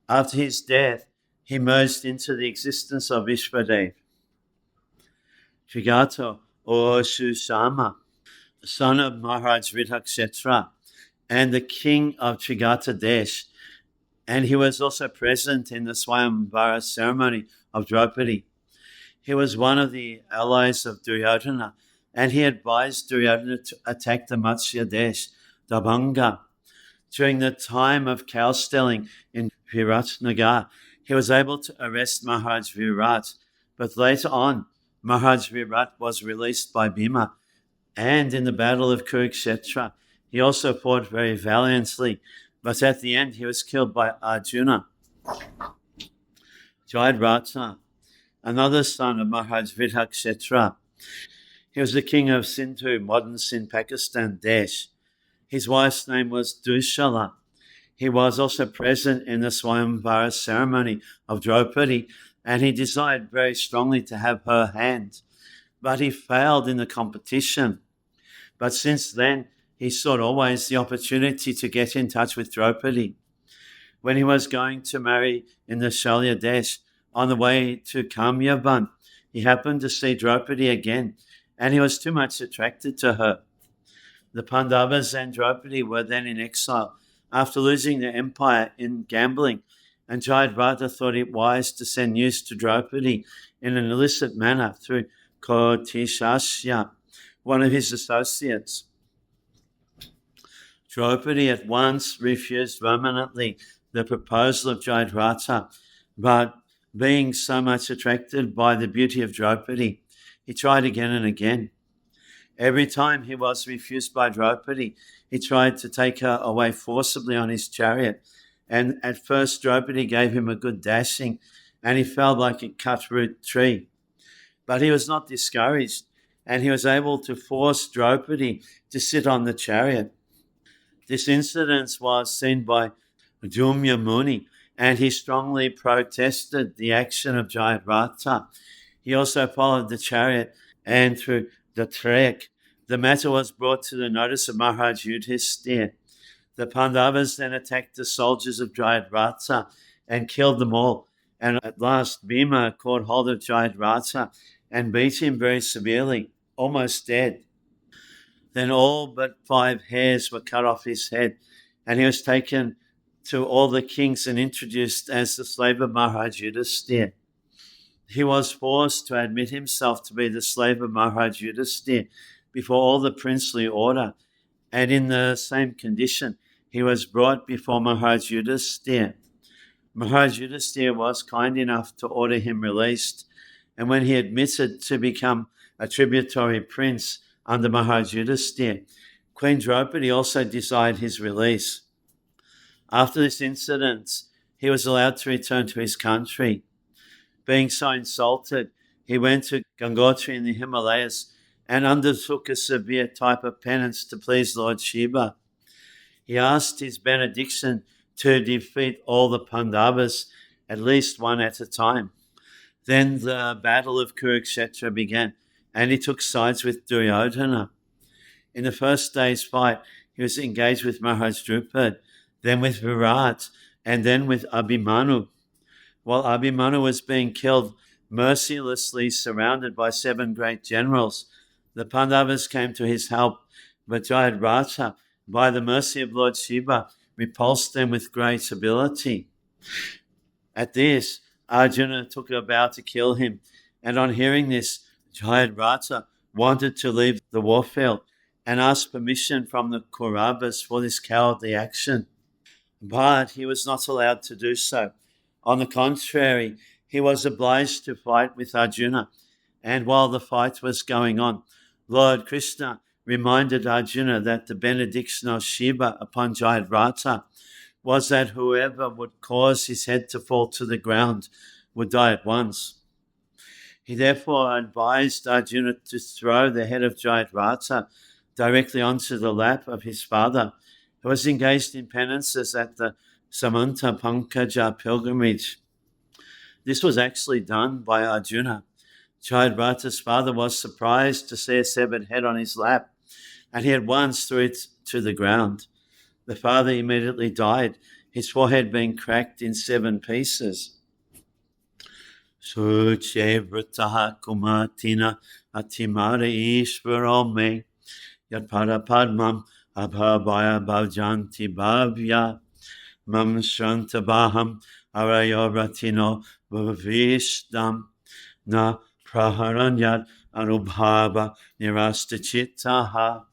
After his death, he merged into the existence of Vishvadev. Trigata or Susama, son of Maharaj Vidhakshetra and the king of Trigata Desh, and he was also present in the Swayamvara ceremony of Draupadi. He was one of the allies of Duryodhana, and he advised Duryodhana to attack the Matsya Desh, Dabanga. During the time of cow stealing in Viratnagar, he was able to arrest Maharaj Virat, but later on, Maharaj Virat was released by Bhima, and in the battle of Kurukshetra, he also fought very valiantly, but at the end he was killed by Arjuna. Jayadratha, another son of Maharaj Vidhakshetra. He was the king of Sindhu, modern Sindh, Pakistan, Desh. His wife's name was Dushala. He was also present in the Swayamvara ceremony of Draupadi, and he desired very strongly to have her hand, but he failed in the competition. But since then, he sought always the opportunity to get in touch with Draupadi. When he was going to marry in the Shalya Desh, on the way to Kamyavan, he happened to see Draupadi again, and he was too much attracted to her. The Pandavas and Draupadi were then in exile after losing their empire in gambling, and Jayadratha thought it wise to send news to Draupadi in an illicit manner through Kotishashya, one of his associates. Draupadi at once refused vehemently the proposal of Jayadratha, but being so much attracted by the beauty of Draupadi, he tried again and again. Every time he was refused by Draupadi, he tried to take her away forcibly on his chariot, and at first Draupadi gave him a good dashing, and he fell like a cut-root tree. But he was not discouraged, and he was able to force Draupadi to sit on the chariot. This incident was seen by Jumya Muni, and he strongly protested the action of Jayadratha. He also followed the chariot, and through the trek, the matter was brought to the notice of Maharaj Yudhisthira. The Pandavas then attacked the soldiers of Jayadratha and killed them all. And at last, Bhima caught hold of Jayadratha and beat him very severely, almost dead. Then all but 5 hairs were cut off his head, and he was taken to all the kings and introduced as the slave of Maharaj Yudhisthira. He was forced to admit himself to be the slave of Maharaj Yudhisthira before all the princely order, and in the same condition, he was brought before Maharaj Yudhisthira. Maharaj Yudhisthira was kind enough to order him released, and when he admitted to become a tributary prince under Maharaj Yudhisthira, Queen Draupadi also desired his release. After this incident, he was allowed to return to his country. Being so insulted, he went to Gangotri in the Himalayas and undertook a severe type of penance to please Lord Shiva. He asked his benediction to defeat all the Pandavas, at least one at a time. Then the battle of Kurukshetra began, and he took sides with Duryodhana. In the first day's fight, he was engaged with Maharaj Drupad, then with Virat, and then with Abhimanyu. While Abhimanyu was being killed, mercilessly surrounded by 7 great generals, the Pandavas came to his help, but Jayadratha, by the mercy of Lord Shiva, repulsed them with great ability. At this, Arjuna took a vow to kill him, and on hearing this, Jayadratha wanted to leave the warfield and asked permission from the Kauravas for this cowardly action. But he was not allowed to do so. On the contrary, he was obliged to fight with Arjuna, and while the fight was going on, Lord Krishna reminded Arjuna that the benediction of Shiva upon Jayadratha was that whoever would cause his head to fall to the ground would die at once. He therefore advised Arjuna to throw the head of Jayadratha directly onto the lap of his father, who was engaged in penances at the Samanta Pankaja pilgrimage. This was actually done by Arjuna. Jayadratha's father was surprised to see a severed head on his lap, and he at once threw it to the ground. The father immediately died, his forehead being cracked in 7 pieces. Suche vrtaha kumatina atimara ishvaro me yatpada padmam abhabaya bhavjanti bhavya mam shrantabaham arayoratino bhavishdam na praharanyat anubhava nirastachitaha.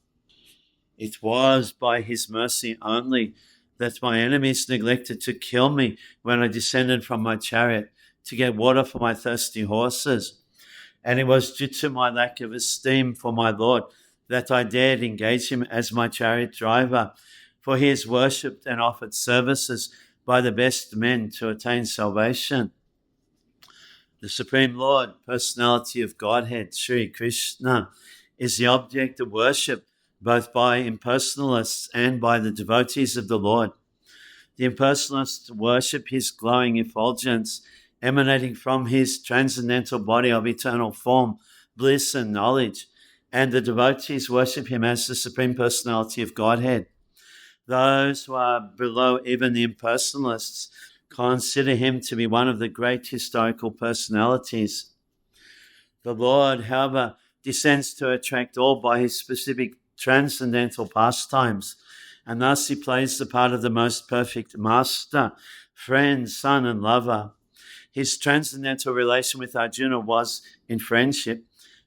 It was by his mercy only that my enemies neglected to kill me when I descended from my chariot to get water for my thirsty horses. And it was due to my lack of esteem for my Lord that I dared engage him as my chariot driver, for he is worshipped and offered services by the best men to attain salvation. The Supreme Lord, Personality of Godhead, Sri Krishna, is the object of worship both by impersonalists and by the devotees of the Lord. The impersonalists worship his glowing effulgence emanating from his transcendental body of eternal form, bliss, and knowledge, and the devotees worship him as the Supreme Personality of Godhead. Those who are below even the impersonalists consider him to be one of the great historical personalities. The Lord, however, descends to attract all by his specific transcendental pastimes, and thus he plays the part of the most perfect master, friend, son, and lover. His transcendental relation with Arjuna was in friendship,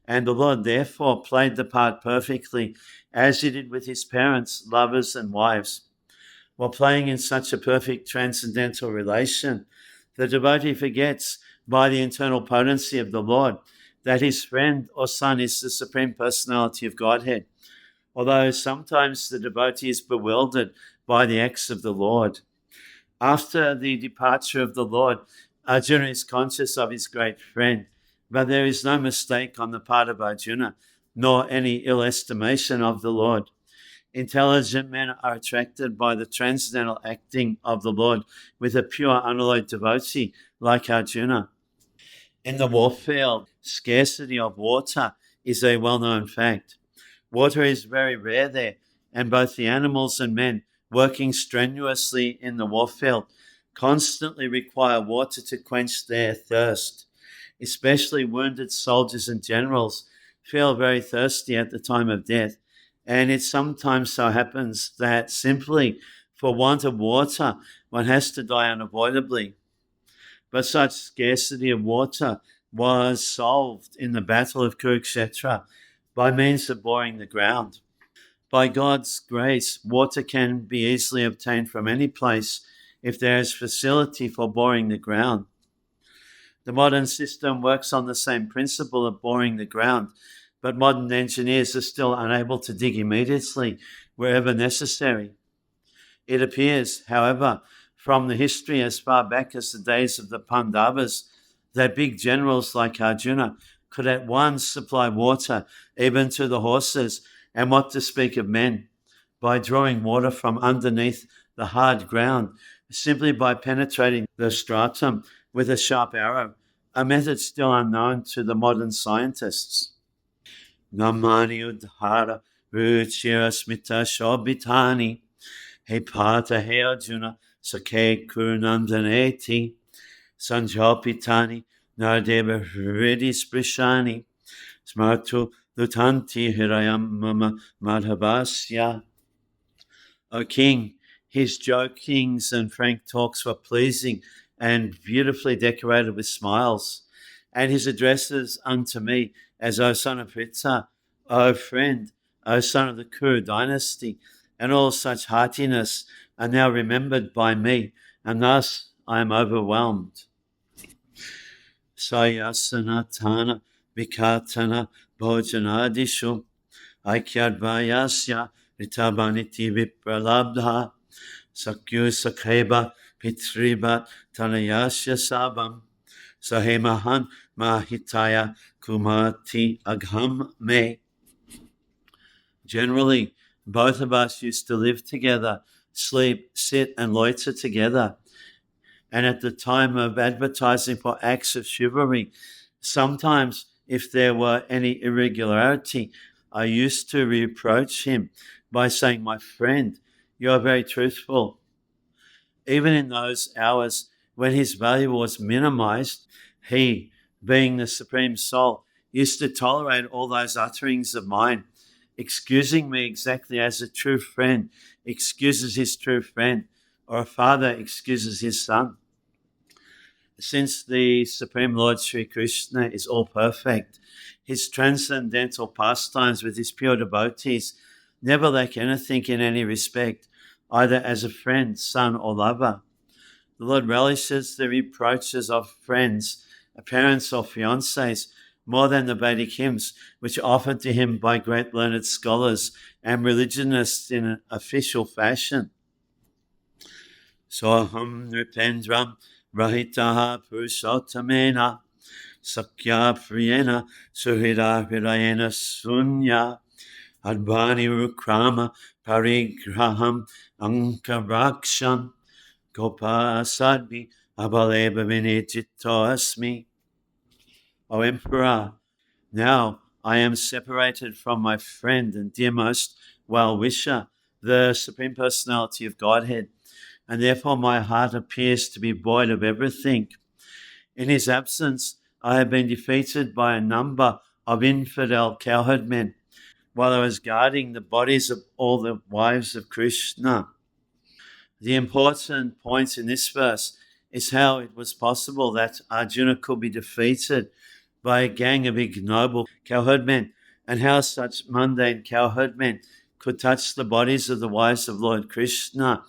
and the Lord therefore played the part perfectly, as he did with his parents, lovers, and wives. While playing in such a perfect transcendental relation, the devotee forgets by the internal potency of the Lord that his friend or son is the Supreme Personality of Godhead, although sometimes the devotee is bewildered by the acts of the Lord. After the departure of the Lord, Arjuna is conscious of his great friend, but there is no mistake on the part of Arjuna, nor any ill estimation of the Lord. Intelligent men are attracted by the transcendental acting of the Lord with a pure, unalloyed devotee like Arjuna. In the warfield, scarcity of water is a well-known fact. Water is very rare there, and both the animals and men working strenuously in the warfield constantly require water to quench their thirst. Especially wounded soldiers and generals feel very thirsty at the time of death, and it sometimes so happens that simply for want of water, one has to die unavoidably. But such scarcity of water was solved in the Battle of Kurukshetra by means of boring the ground. By God's grace, water can be easily obtained from any place if there is facility for boring the ground. The modern system works on the same principle of boring the ground, but modern engineers are still unable to dig immediately wherever necessary. It appears, however, from the history as far back as the days of the Pandavas, that big generals like Arjuna could at once supply water even to the horses, and what to speak of men, by drawing water from underneath the hard ground, simply by penetrating the stratum with a sharp arrow, a method still unknown to the modern scientists. Namani udhara ruchira smita shobitani he pata he Arjuna sake kurunandaneti sanjopitani nardeva hridi sprishani smartu lutanti hirayam mama madhavasya. O King, his jokings and frank talks were pleasing and beautifully decorated with smiles, and his addresses unto me as O son of Pritha, O friend, O son of the Kuru dynasty, and all such heartiness are now remembered by me, and thus I am overwhelmed. Sayasanatana vikatana bhojanadishu aikyadvayasya ritabaniti vipralabdha sakyu sakheba pitribat tanayasya sabam sahemahan mahitaya kumati agham me. Generally, both of us used to live together, sleep, sit, and loiter together. And at the time of advertising for acts of chivalry, sometimes if there were any irregularity, I used to reproach him by saying, my friend, You are very truthful. Even in those hours when his value was minimized, he, being the Supreme Soul, used to tolerate all those utterings of mine, excusing me exactly as a true friend excuses his true friend, or a father excuses his son. Since the Supreme Lord Sri Krishna is all perfect, his transcendental pastimes with his pure devotees never lack anything in any respect, either as a friend, son, or lover. The Lord relishes the reproaches of friends, parents, or fiancés more than the Vedic hymns, which are offered to him by great learned scholars and religionists in an official fashion. Soham Nripendram Rahitaha Purushottamena Sakya Priyena Suhida Hridayena Sunya Advani Rukrama Parigraham Ankaraksham Gopa Sadvi Abaleba Vinijito Asmi. O Emperor, now I am separated from my friend and dearmost well-wisher, the Supreme Personality of Godhead, and therefore my heart appears to be void of everything. In his absence, I have been defeated by a number of infidel cowherdmen while I was guarding the bodies of all the wives of Krishna. The important point in this verse is how it was possible that Arjuna could be defeated by a gang of ignoble cowherdmen, and how such mundane cowherdmen could touch the bodies of the wives of Lord Krishna,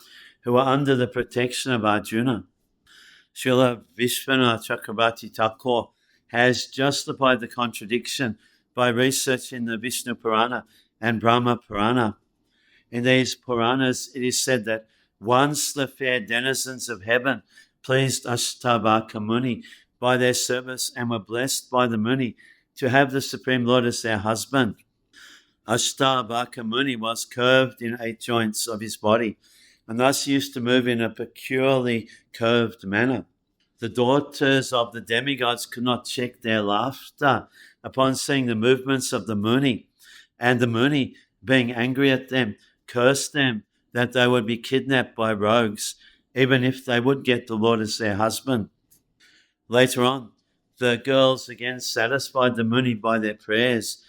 who were under the protection of Arjuna. Srila Vishwanath Chakrabarti Thakur has justified the contradiction by researching the Vishnu Purana and Brahma Purana. In these Puranas, it is said that once the fair denizens of heaven pleased Ashtavaka Muni by their service and were blessed by the Muni to have the Supreme Lord as their husband. Ashtavaka Muni was curved in 8 joints of his body, and thus used to move in a peculiarly curved manner. The daughters of the demigods could not check their laughter upon seeing the movements of the Muni, and the Muni, being angry at them, cursed them that they would be kidnapped by rogues, even if they would get the Lord as their husband. Later on, the girls again satisfied the Muni by their prayers,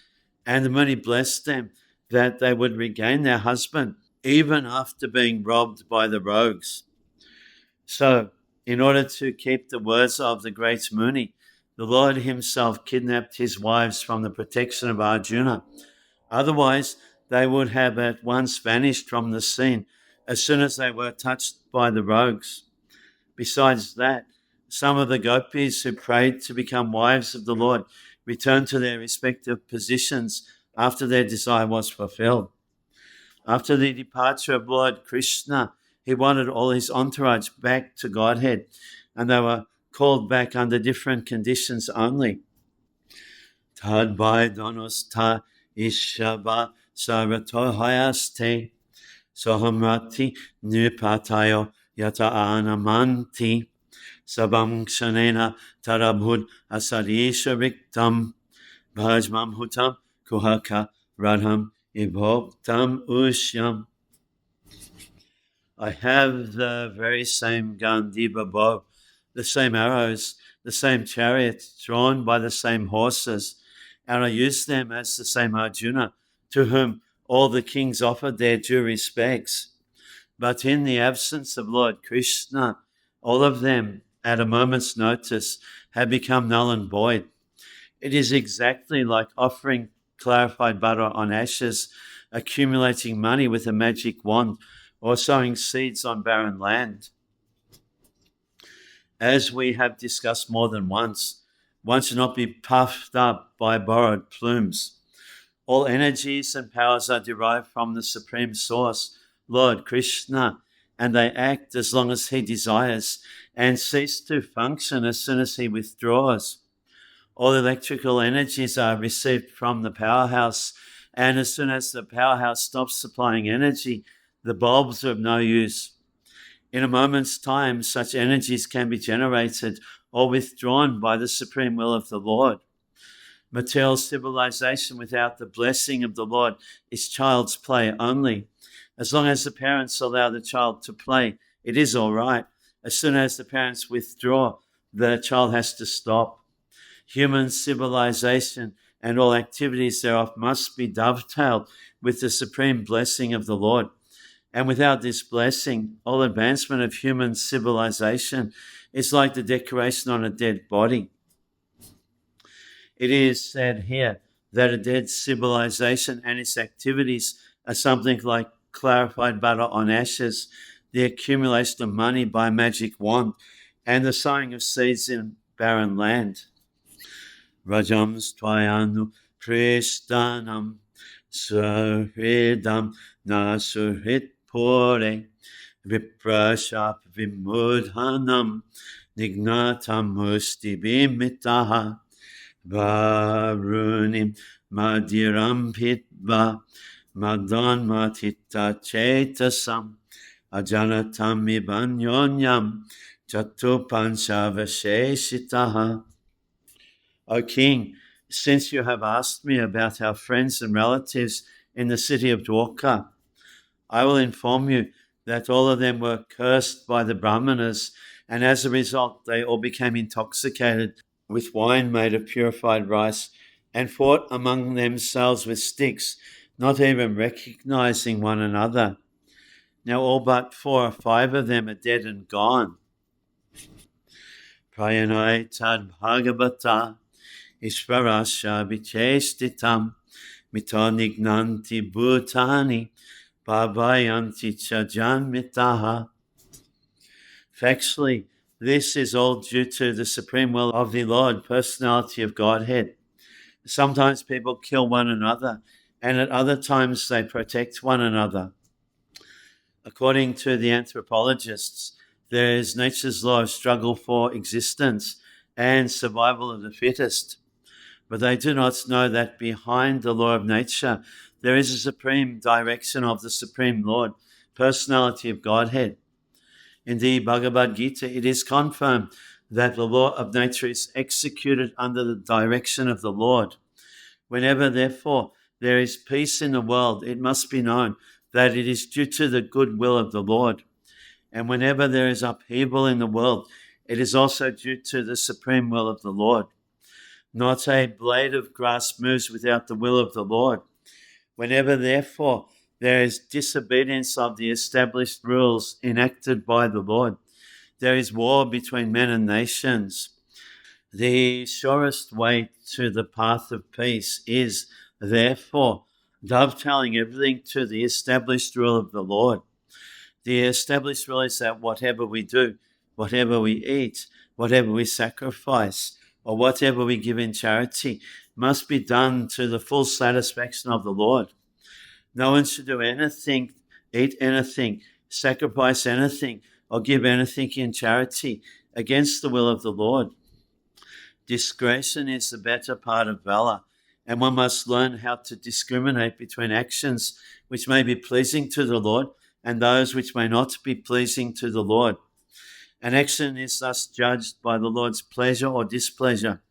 and the Muni blessed them that they would regain their husband, even after being robbed by the rogues. So, in order to keep the words of the great Muni, the Lord himself kidnapped his wives from the protection of Arjuna. Otherwise, they would have at once vanished from the scene as soon as they were touched by the rogues. Besides that, some of the gopis who prayed to become wives of the Lord returned to their respective positions after their desire was fulfilled. After the departure of Lord Krishna, he wanted all his entourage back to Godhead, and they were called back under different conditions only. Tad Vaidanos ta Ishaba Saratohayaste Sohamrati Nipatayo Yata Anamanti Sabam Kshanena Tarabhud Asadisha Riktam Bhajmam Hutam Kuhaka Radham Ibhoktam Ushyam. I have the very same Gandiva bow, the same arrows, the same chariots drawn by the same horses, and I use them as the same Arjuna, to whom all the kings offered their due respects. But in the absence of Lord Krishna, all of them, at a moment's notice, have become null and void. It is exactly like offering clarified butter on ashes, accumulating money with a magic wand, or sowing seeds on barren land. As we have discussed more than once, one should not be puffed up by borrowed plumes. All energies and powers are derived from the Supreme Source, Lord Krishna, and they act as long as he desires and cease to function as soon as he withdraws. All electrical energies are received from the powerhouse, and as soon as the powerhouse stops supplying energy, the bulbs are of no use. In a moment's time, such energies can be generated or withdrawn by the supreme will of the Lord. Material civilization without the blessing of the Lord is child's play only. As long as the parents allow the child to play, it is all right. As soon as the parents withdraw, the child has to stop. Human civilization and all activities thereof must be dovetailed with the supreme blessing of the Lord. And without this blessing, all advancement of human civilization is like the decoration on a dead body. It is said here that a dead civilization and its activities are something like clarified butter on ashes, the accumulation of money by a magic wand, and the sowing of seeds in barren land. Rajam Stvayanu Prishtanam Suhridam Nasuhrit Pore Viprashap Vimudhanam Nignatam Musti Bimitaha Varunim Madiram Pitva Madan Matita Chetasam Ajanatam Ibanyonyam Chatupanshavasheshitaha. O King, since you have asked me about our friends and relatives in the city of Dwarka, I will inform you that all of them were cursed by the Brahmanas, and as a result they all became intoxicated with wine made of purified rice and fought among themselves with sticks, not even recognizing one another. Now all but 4 or 5 of them are dead and gone. Prayanai tad bhagavata Ishvarasya vichestitam mitonignanti bhutani bhavayanti chajanmitaha. Factually, this is all due to the supreme will of the Lord, personality of Godhead. Sometimes people kill one another, and at other times they protect one another. According to the anthropologists, there is nature's law of struggle for existence and survival of the fittest. But they do not know that behind the law of nature, there is a supreme direction of the Supreme Lord, personality of Godhead. In the Bhagavad Gita, it is confirmed that the law of nature is executed under the direction of the Lord. Whenever, therefore, there is peace in the world, it must be known that it is due to the good will of the Lord. And whenever there is upheaval in the world, it is also due to the supreme will of the Lord. Not a blade of grass moves without the will of the Lord. Whenever, therefore, there is disobedience of the established rules enacted by the Lord, there is war between men and nations. The surest way to the path of peace is, therefore, dovetailing everything to the established rule of the Lord. The established rule is that whatever we do, whatever we eat, whatever we sacrifice, or whatever we give in charity must be done to the full satisfaction of the Lord. No one should do anything, eat anything, sacrifice anything, or give anything in charity against the will of the Lord. Discretion is the better part of valor, and one must learn how to discriminate between actions which may be pleasing to the Lord and those which may not be pleasing to the Lord. An action is thus judged by the Lord's pleasure or displeasure.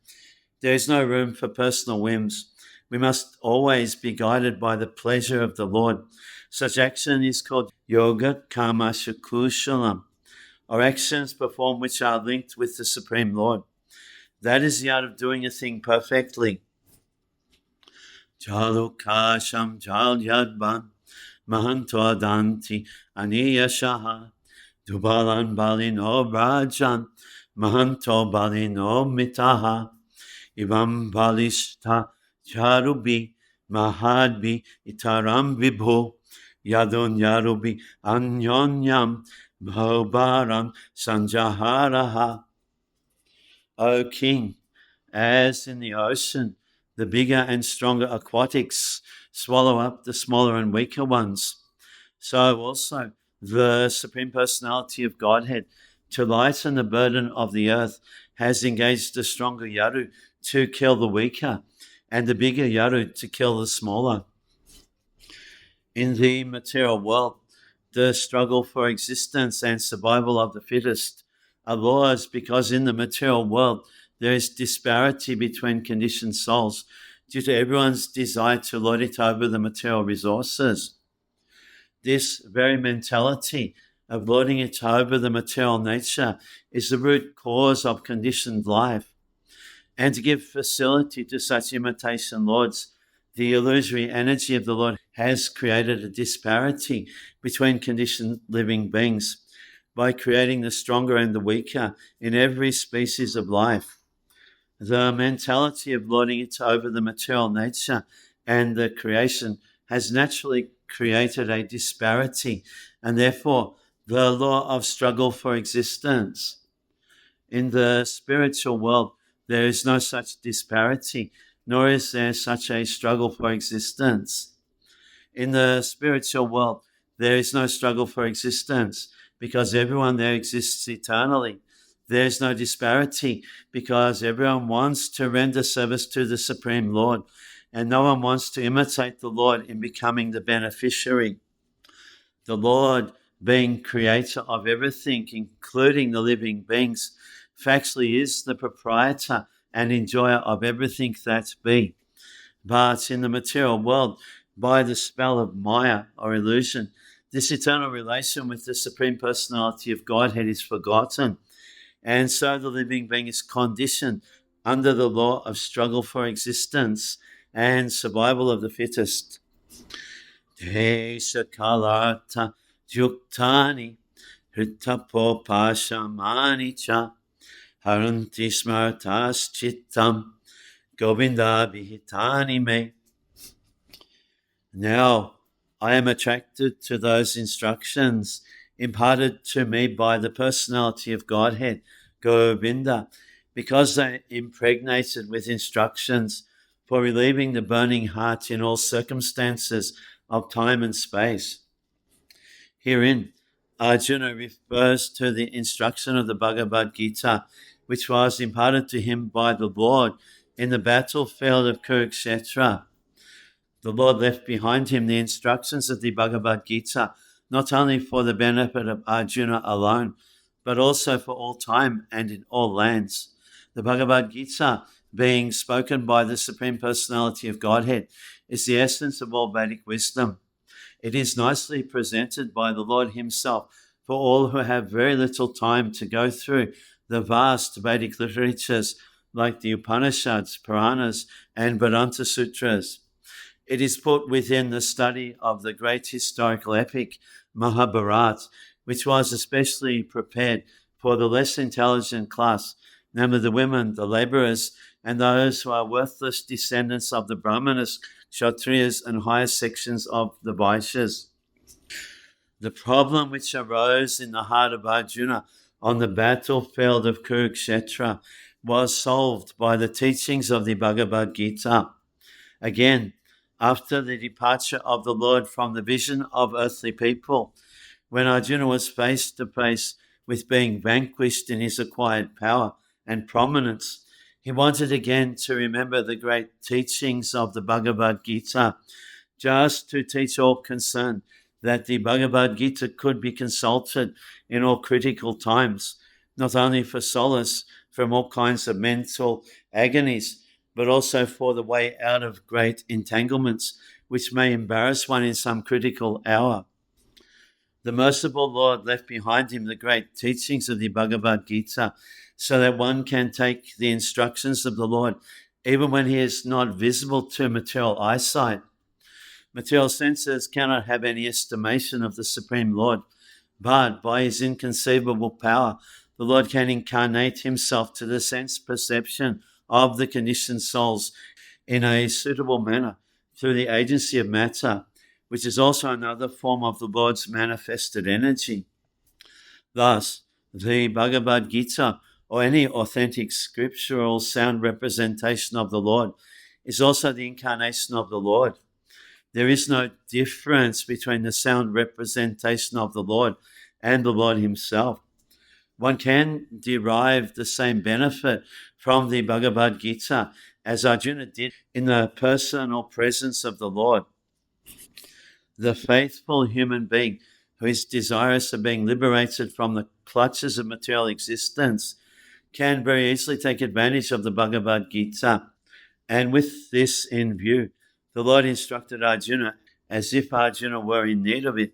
There is no room for personal whims. We must always be guided by the pleasure of the Lord. Such action is called yoga karma shakushalam, or actions performed which are linked with the Supreme Lord. That is the art of doing a thing perfectly. Jalukasham jal yadban mahanto adanti aniyashaha Dubalan balino brajan, mahanto balino mitaha, ivam balishta charubi, mahadbi itaram vibho, yadon yarubi anyonyam, bhobaram sanjaharaha. O King, as in the ocean, the bigger and stronger aquatics swallow up the smaller and weaker ones, so also the Supreme Personality of Godhead, to lighten the burden of the earth, has engaged the stronger Yaru to kill the weaker, and the bigger Yaru to kill the smaller. In the material world, the struggle for existence and survival of the fittest are laws, because in the material world there is disparity between conditioned souls due to everyone's desire to lord it over the material resources. This very mentality of lording it over the material nature is the root cause of conditioned life. And to give facility to such imitation lords, the illusory energy of the Lord has created a disparity between conditioned living beings by creating the stronger and the weaker in every species of life. The mentality of lording it over the material nature and the creation has naturally created a disparity, and therefore the law of struggle for existence. In the spiritual world, there is no such disparity, nor is there such a struggle for existence. In the spiritual world, there is no struggle for existence because everyone there exists eternally. There is no disparity because everyone wants to render service to the Supreme Lord, and no one wants to imitate the Lord in becoming the beneficiary. The Lord, being creator of everything, including the living beings, factually is the proprietor and enjoyer of everything that be. But in the material world, by the spell of Maya or illusion, this eternal relation with the Supreme Personality of Godhead is forgotten. And so the living being is conditioned under the law of struggle for existence and survival of the fittest. Desha kalarta yuktani hritapo pashamani cha haranti smartas chittam govinda vihitani me. Now I am attracted to those instructions imparted to me by the personality of Godhead, Govinda, because they are impregnated with instructions for relieving the burning heart in all circumstances of time and space. Herein, Arjuna refers to the instruction of the Bhagavad Gita, which was imparted to him by the Lord in the battlefield of Kurukshetra. The Lord left behind him the instructions of the Bhagavad Gita, not only for the benefit of Arjuna alone, but also for all time and in all lands. The Bhagavad Gita, being spoken by the Supreme Personality of Godhead, is the essence of all Vedic wisdom. It is nicely presented by the Lord himself for all who have very little time to go through the vast Vedic literatures like the Upanishads, Puranas, and Vedanta Sutras. It is put within the study of the great historical epic Mahabharata, which was especially prepared for the less intelligent class, namely the women, the laborers, and those who are worthless descendants of the Brahmanas, Kshatriyas, and higher sections of the Vaishyas. The problem which arose in the heart of Arjuna on the battlefield of Kurukshetra was solved by the teachings of the Bhagavad Gita. Again, after the departure of the Lord from the vision of earthly people, when Arjuna was face to face with being vanquished in his acquired power and prominence, he wanted again to remember the great teachings of the Bhagavad Gita, just to teach all concerned that the Bhagavad Gita could be consulted in all critical times, not only for solace from all kinds of mental agonies, but also for the way out of great entanglements, which may embarrass one in some critical hour. The merciful Lord left behind him the great teachings of the Bhagavad Gita, so that one can take the instructions of the Lord even when he is not visible to material eyesight. Material senses cannot have any estimation of the Supreme Lord, but by his inconceivable power, the Lord can incarnate himself to the sense perception of the conditioned souls in a suitable manner through the agency of matter, which is also another form of the Lord's manifested energy. Thus, the Bhagavad Gita, or any authentic scriptural sound representation of the Lord, is also the incarnation of the Lord. There is no difference between the sound representation of the Lord and the Lord himself. One can derive the same benefit from the Bhagavad Gita as Arjuna did in the personal presence of the Lord. The faithful human being who is desirous of being liberated from the clutches of material existence can very easily take advantage of the Bhagavad Gita. And with this in view, the Lord instructed Arjuna as if Arjuna were in need of it.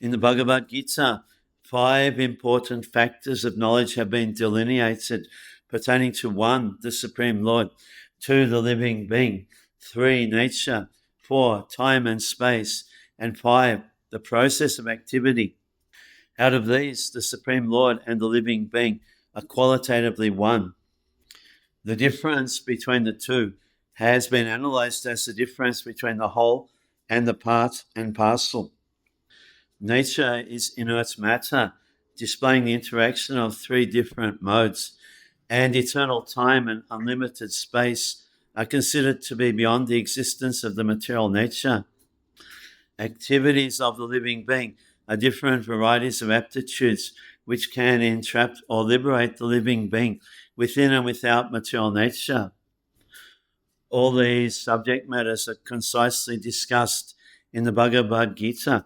In the Bhagavad Gita, 5 important factors of knowledge have been delineated pertaining to 1, the Supreme Lord, 2, the living being, 3, nature, 4, time and space, and 5, the process of activity. Out of these, the Supreme Lord and the living being are qualitatively one. The difference between the two has been analysed as the difference between the whole and the part and parcel. Nature is inert matter, displaying the interaction of 3 different modes, and eternal time and unlimited space are considered to be beyond the existence of the material nature. Activities of the living being are different varieties of aptitudes which can entrap or liberate the living being within and without material nature. All these subject matters are concisely discussed in the Bhagavad Gita,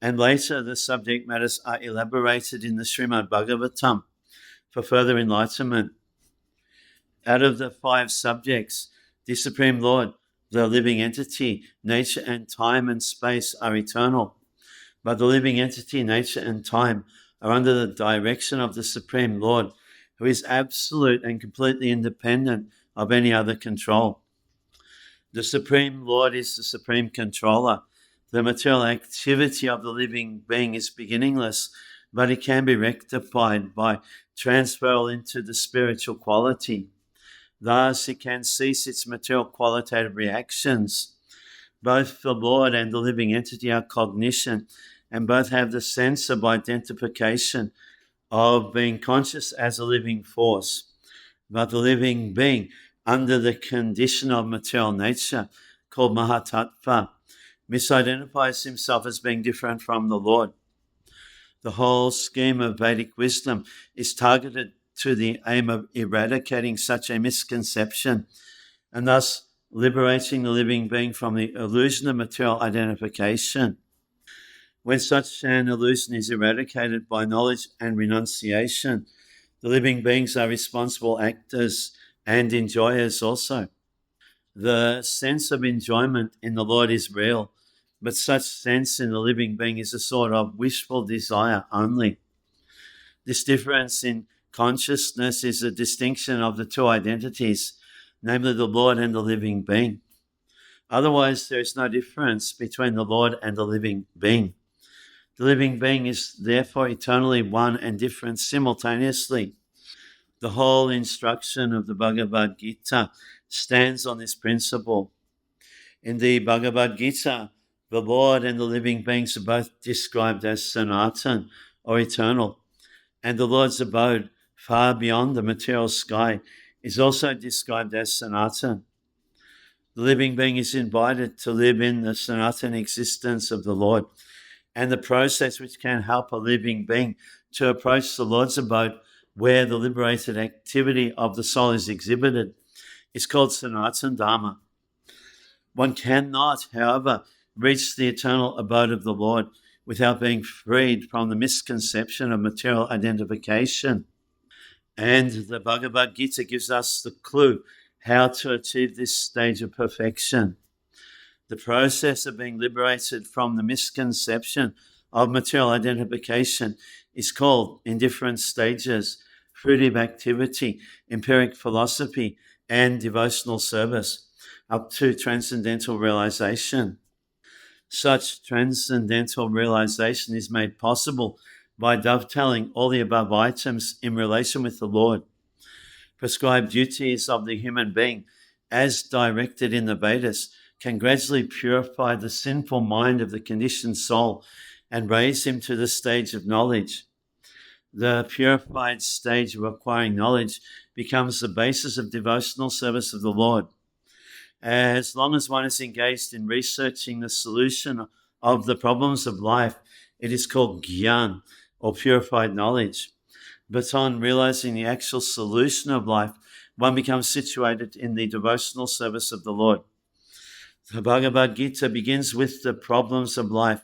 and later the subject matters are elaborated in the Srimad-Bhagavatam for further enlightenment. Out of the 5 subjects, the Supreme Lord, the living entity, nature and time and space are eternal, but the living entity, nature and time are under the direction of the Supreme Lord, who is absolute and completely independent of any other control. The Supreme Lord is the supreme controller. The material activity of the living being is beginningless, but it can be rectified by transferal into the spiritual quality. Thus, it can cease its material qualitative reactions. Both the Lord and the living entity are cognition, and both have the sense of identification of being conscious as a living force. But the living being, under the condition of material nature, called Mahatattva, misidentifies himself as being different from the Lord. The whole scheme of Vedic wisdom is targeted to the aim of eradicating such a misconception and thus liberating the living being from the illusion of material identification. When such an illusion is eradicated by knowledge and renunciation, the living beings are responsible actors and enjoyers also. The sense of enjoyment in the Lord is real, but such sense in the living being is a sort of wishful desire only. This difference in consciousness is a distinction of the 2 identities, namely the Lord and the living being. Otherwise, there is no difference between the Lord and the living being. The living being is therefore eternally one and different simultaneously. The whole instruction of the Bhagavad Gita stands on this principle. In the Bhagavad Gita, the Lord and the living beings are both described as Sanatan, or eternal, and the Lord's abode, far beyond the material sky, is also described as Sanatan. The living being is invited to live in the Sanatan existence of the Lord, and the process which can help a living being to approach the Lord's abode, where the liberated activity of the soul is exhibited, is called Sanatan Dharma. One cannot, however, reach the eternal abode of the Lord without being freed from the misconception of material identification. And the Bhagavad Gita gives us the clue how to achieve this stage of perfection. The process of being liberated from the misconception of material identification is called, in different stages, fruitive activity, empiric philosophy, and devotional service, up to transcendental realization. Such transcendental realization is made possible by dovetailing all the above items in relation with the Lord. Prescribed duties of the human being, as directed in the Vedas, can gradually purify the sinful mind of the conditioned soul and raise him to the stage of knowledge. The purified stage of acquiring knowledge becomes the basis of devotional service of the Lord. As long as one is engaged in researching the solution of the problems of life, it is called Gyan, or purified knowledge. But on realizing the actual solution of life, one becomes situated in the devotional service of the Lord. The Bhagavad Gita begins with the problems of life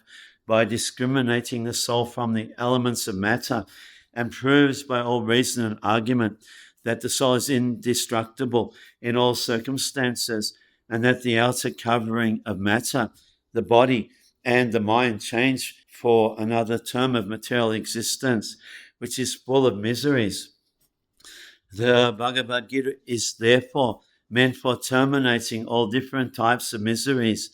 by discriminating the soul from the elements of matter, and proves by all reason and argument that the soul is indestructible in all circumstances, and that the outer covering of matter, the body and the mind, change for another term of material existence, which is full of miseries. The Bhagavad Gita is therefore meant for terminating all different types of miseries,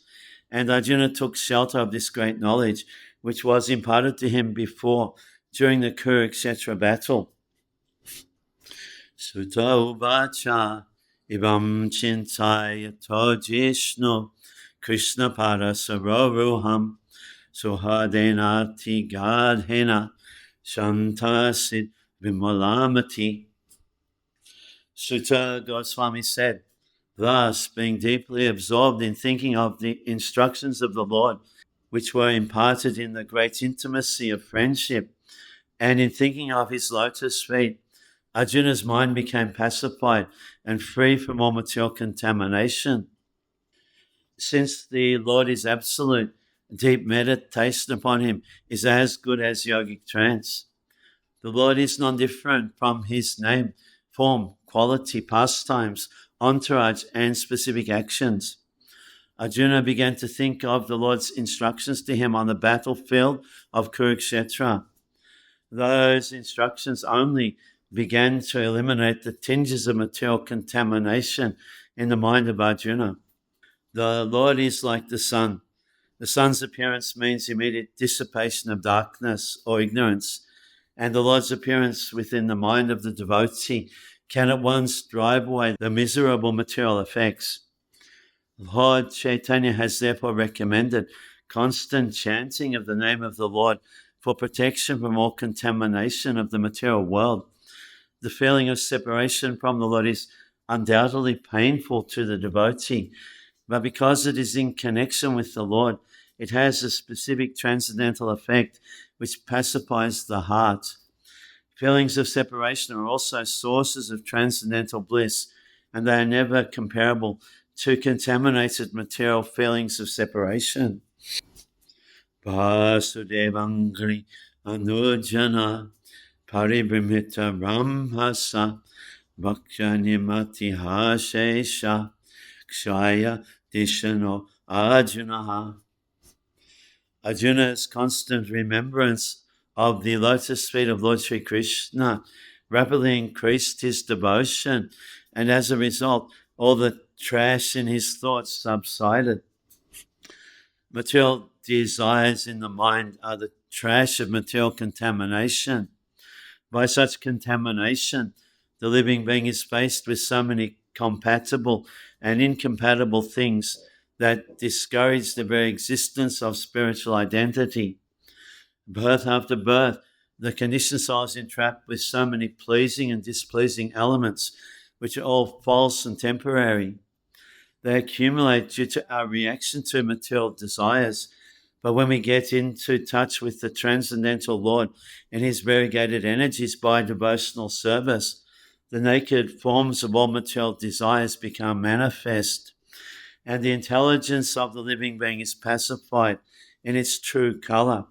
and Arjuna took shelter of this great knowledge, which was imparted to him before, during the Kurukshetra battle. Sutta uvacha ivam chintayato jishnu Krishna pada saroruham suhadenati gadhena shantasid vimalamati. Sutta Goswami said, thus, being deeply absorbed in thinking of the instructions of the Lord, which were imparted in the great intimacy of friendship, and in thinking of his lotus feet, Arjuna's mind became pacified and free from all material contamination. Since the Lord is absolute, deep meditation upon him is as good as yogic trance. The Lord is non-different from his name, form, quality, pastimes, entourage, and specific actions. Arjuna began to think of the Lord's instructions to him on the battlefield of Kurukshetra. Those instructions only began to eliminate the tinges of material contamination in the mind of Arjuna. The Lord is like the sun. The sun's appearance means immediate dissipation of darkness or ignorance, and the Lord's appearance within the mind of the devotee can at once drive away the miserable material effects. Lord Chaitanya has therefore recommended constant chanting of the name of the Lord for protection from all contamination of the material world. The feeling of separation from the Lord is undoubtedly painful to the devotee, but because it is in connection with the Lord, it has a specific transcendental effect which pacifies the heart. Feelings of separation are also sources of transcendental bliss, and they are never comparable to contaminated material feelings of separation. Vasudevangri anujana paribrimita ramhasa bhakshanimati hashesha kshaya dishano arjunaha. Arjuna's constant remembrance of the lotus feet of Lord Sri Krishna rapidly increased his devotion, and as a result, all the trash in his thoughts subsided. Material desires in the mind are the trash of material contamination. By such contamination, the living being is faced with so many compatible and incompatible things that discourage the very existence of spiritual identity. Birth after birth, the conditioned soul is entrapped with so many pleasing and displeasing elements, which are all false and temporary. They accumulate due to our reaction to material desires. But when we get into touch with the transcendental Lord and his variegated energies by devotional service, the naked forms of all material desires become manifest, and the intelligence of the living being is pacified in its true color.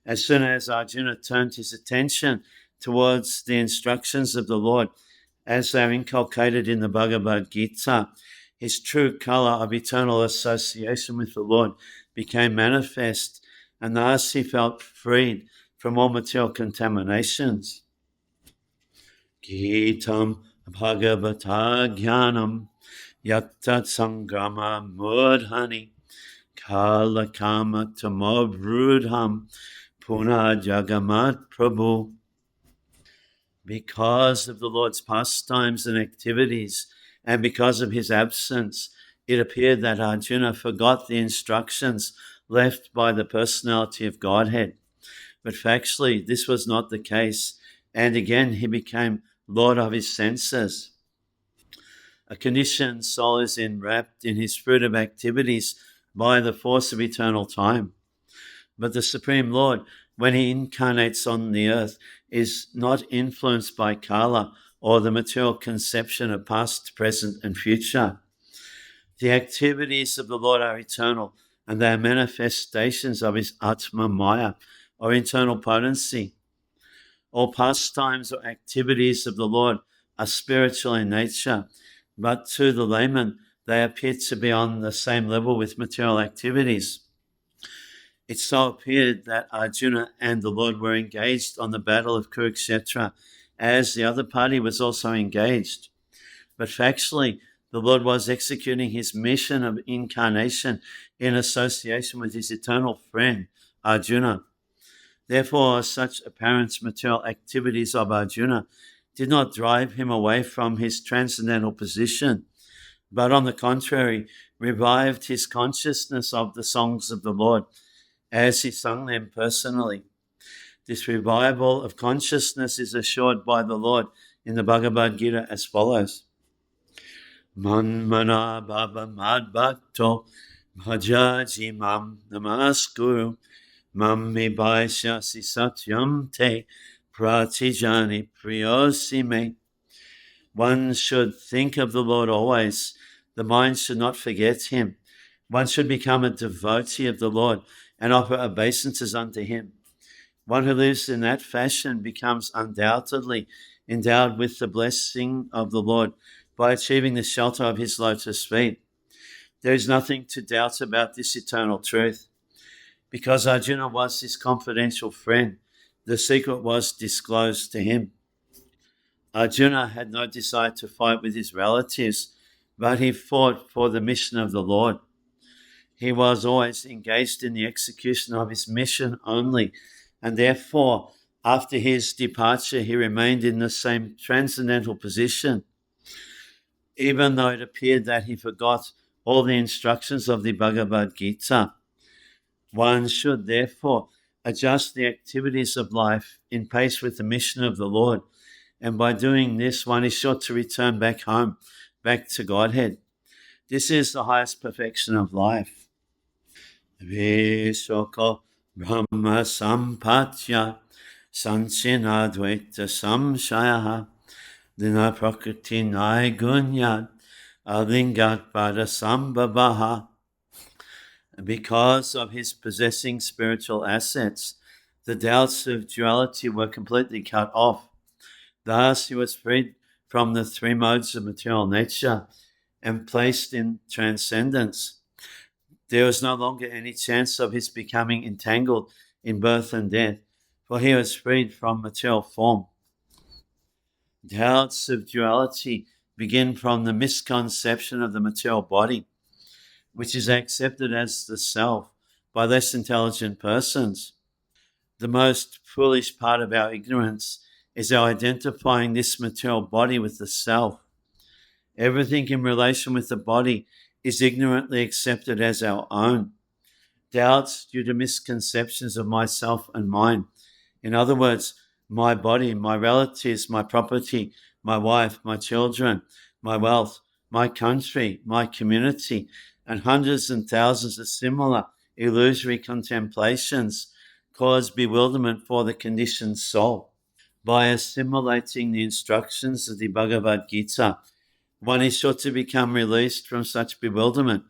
As soon as Arjuna turned his attention towards the instructions of the Lord, as they are inculcated in the Bhagavad Gita, his true color of eternal association with the Lord became manifest, and thus he felt freed from all material contaminations. Gitam Bhagavata Jnanam Yattat Sangrama Mudhani Kala Kama Tamovrudham Puna Jagamat Prabhu. Because of the Lord's pastimes and activities, and because of his absence, it appeared that Arjuna forgot the instructions left by the personality of Godhead. But factually, this was not the case, and again he became Lord of his senses. A conditioned soul is enwrapped in his fruit of activities by the force of eternal time. But the Supreme Lord, when he incarnates on the earth, is not influenced by Kala or the material conception of past, present, and future. The activities of the Lord are eternal, and they are manifestations of his Atma Maya, or internal potency. All pastimes or activities of the Lord are spiritual in nature, but to the layman, they appear to be on the same level with material activities. It so appeared that Arjuna and the Lord were engaged on the battle of Kurukshetra, as the other party was also engaged. But factually, the Lord was executing his mission of incarnation in association with his eternal friend, Arjuna. Therefore, such apparent material activities of Arjuna did not drive him away from his transcendental position, but on the contrary, revived his consciousness of the songs of the Lord as he sung them personally. This revival of consciousness is assured by the Lord in the Bhagavad Gita as follows. Manmana bhava madbhakto bhajaji mam namaskuru mam me bhaishyasi satyam te pratijani priyosi me. One should think of the Lord always. The mind should not forget him. One should become a devotee of the Lord and offer obeisances unto him. One who lives in that fashion becomes undoubtedly endowed with the blessing of the Lord by achieving the shelter of his lotus feet. There is nothing to doubt about this eternal truth. Because Arjuna was his confidential friend, the secret was disclosed to him. Arjuna had no desire to fight with his relatives, but he fought for the mission of the Lord. He was always engaged in the execution of his mission only, and therefore, after his departure, he remained in the same transcendental position, even though it appeared that he forgot all the instructions of the Bhagavad Gita. One should therefore adjust the activities of life in pace with the mission of the Lord, and by doing this, one is sure to return back home, back to Godhead. This is the highest perfection of life. Vishoko Brahma Sampatya Sanchinadvaita Samshayaha Dina Prakriti Naigunyat Alingat Pada Sambhabaha. Because of his possessing spiritual assets, the doubts of duality were completely cut off. Thus, he was freed from the three modes of material nature and placed in transcendence. There was no longer any chance of his becoming entangled in birth and death, for he was freed from material form. Doubts of duality begin from the misconception of the material body, which is accepted as the self by less intelligent persons. The most foolish part of our ignorance is our identifying this material body with the self. Everything in relation with the body is ignorantly accepted as our own. Doubts due to misconceptions of myself and mine. In other words, my body, my relatives, my property, my wife, my children, my wealth, my country, my community, and hundreds and thousands of similar illusory contemplations cause bewilderment for the conditioned soul. By assimilating the instructions of the Bhagavad Gita, one is sure to become released from such bewilderment,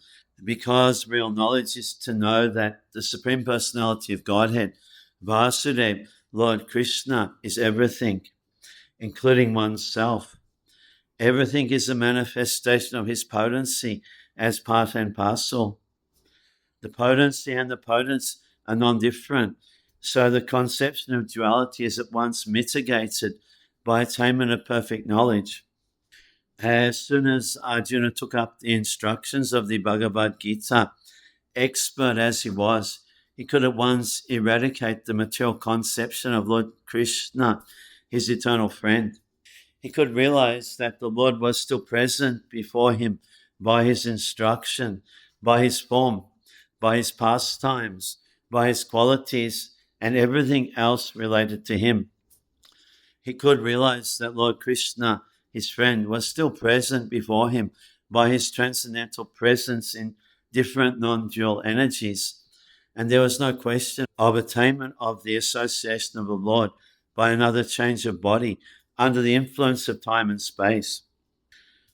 because real knowledge is to know that the Supreme Personality of Godhead, Vasudeva, Lord Krishna, is everything, including oneself. Everything is a manifestation of his potency as part and parcel. The potency and the potence are non-different, so the conception of duality is at once mitigated by attainment of perfect knowledge. As soon as Arjuna took up the instructions of the Bhagavad Gita, expert as he was, he could at once eradicate the material conception of Lord Krishna, his eternal friend. He could realize that the Lord was still present before him by his instruction, by his form, by his pastimes, by his qualities, and everything else related to him. He could realize that Lord Krishna, his friend, was still present before him by his transcendental presence in different non-dual energies. And there was no question of attainment of the association of the Lord by another change of body under the influence of time and space.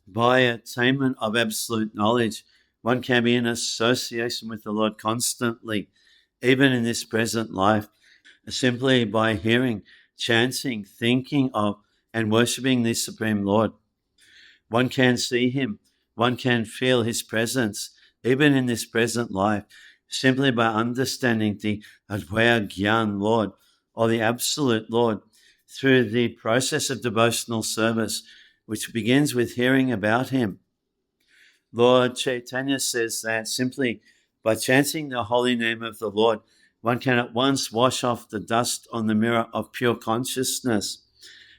By attainment of absolute knowledge, one can be in association with the Lord constantly, even in this present life, simply by hearing, chanting, thinking of, and worshipping the Supreme Lord. One can see him, one can feel his presence, even in this present life, simply by understanding the Advaya Gyan Lord, or the Absolute Lord, through the process of devotional service, which begins with hearing about him. Lord Chaitanya says that simply by chanting the holy name of the Lord, one can at once wash off the dust on the mirror of pure consciousness.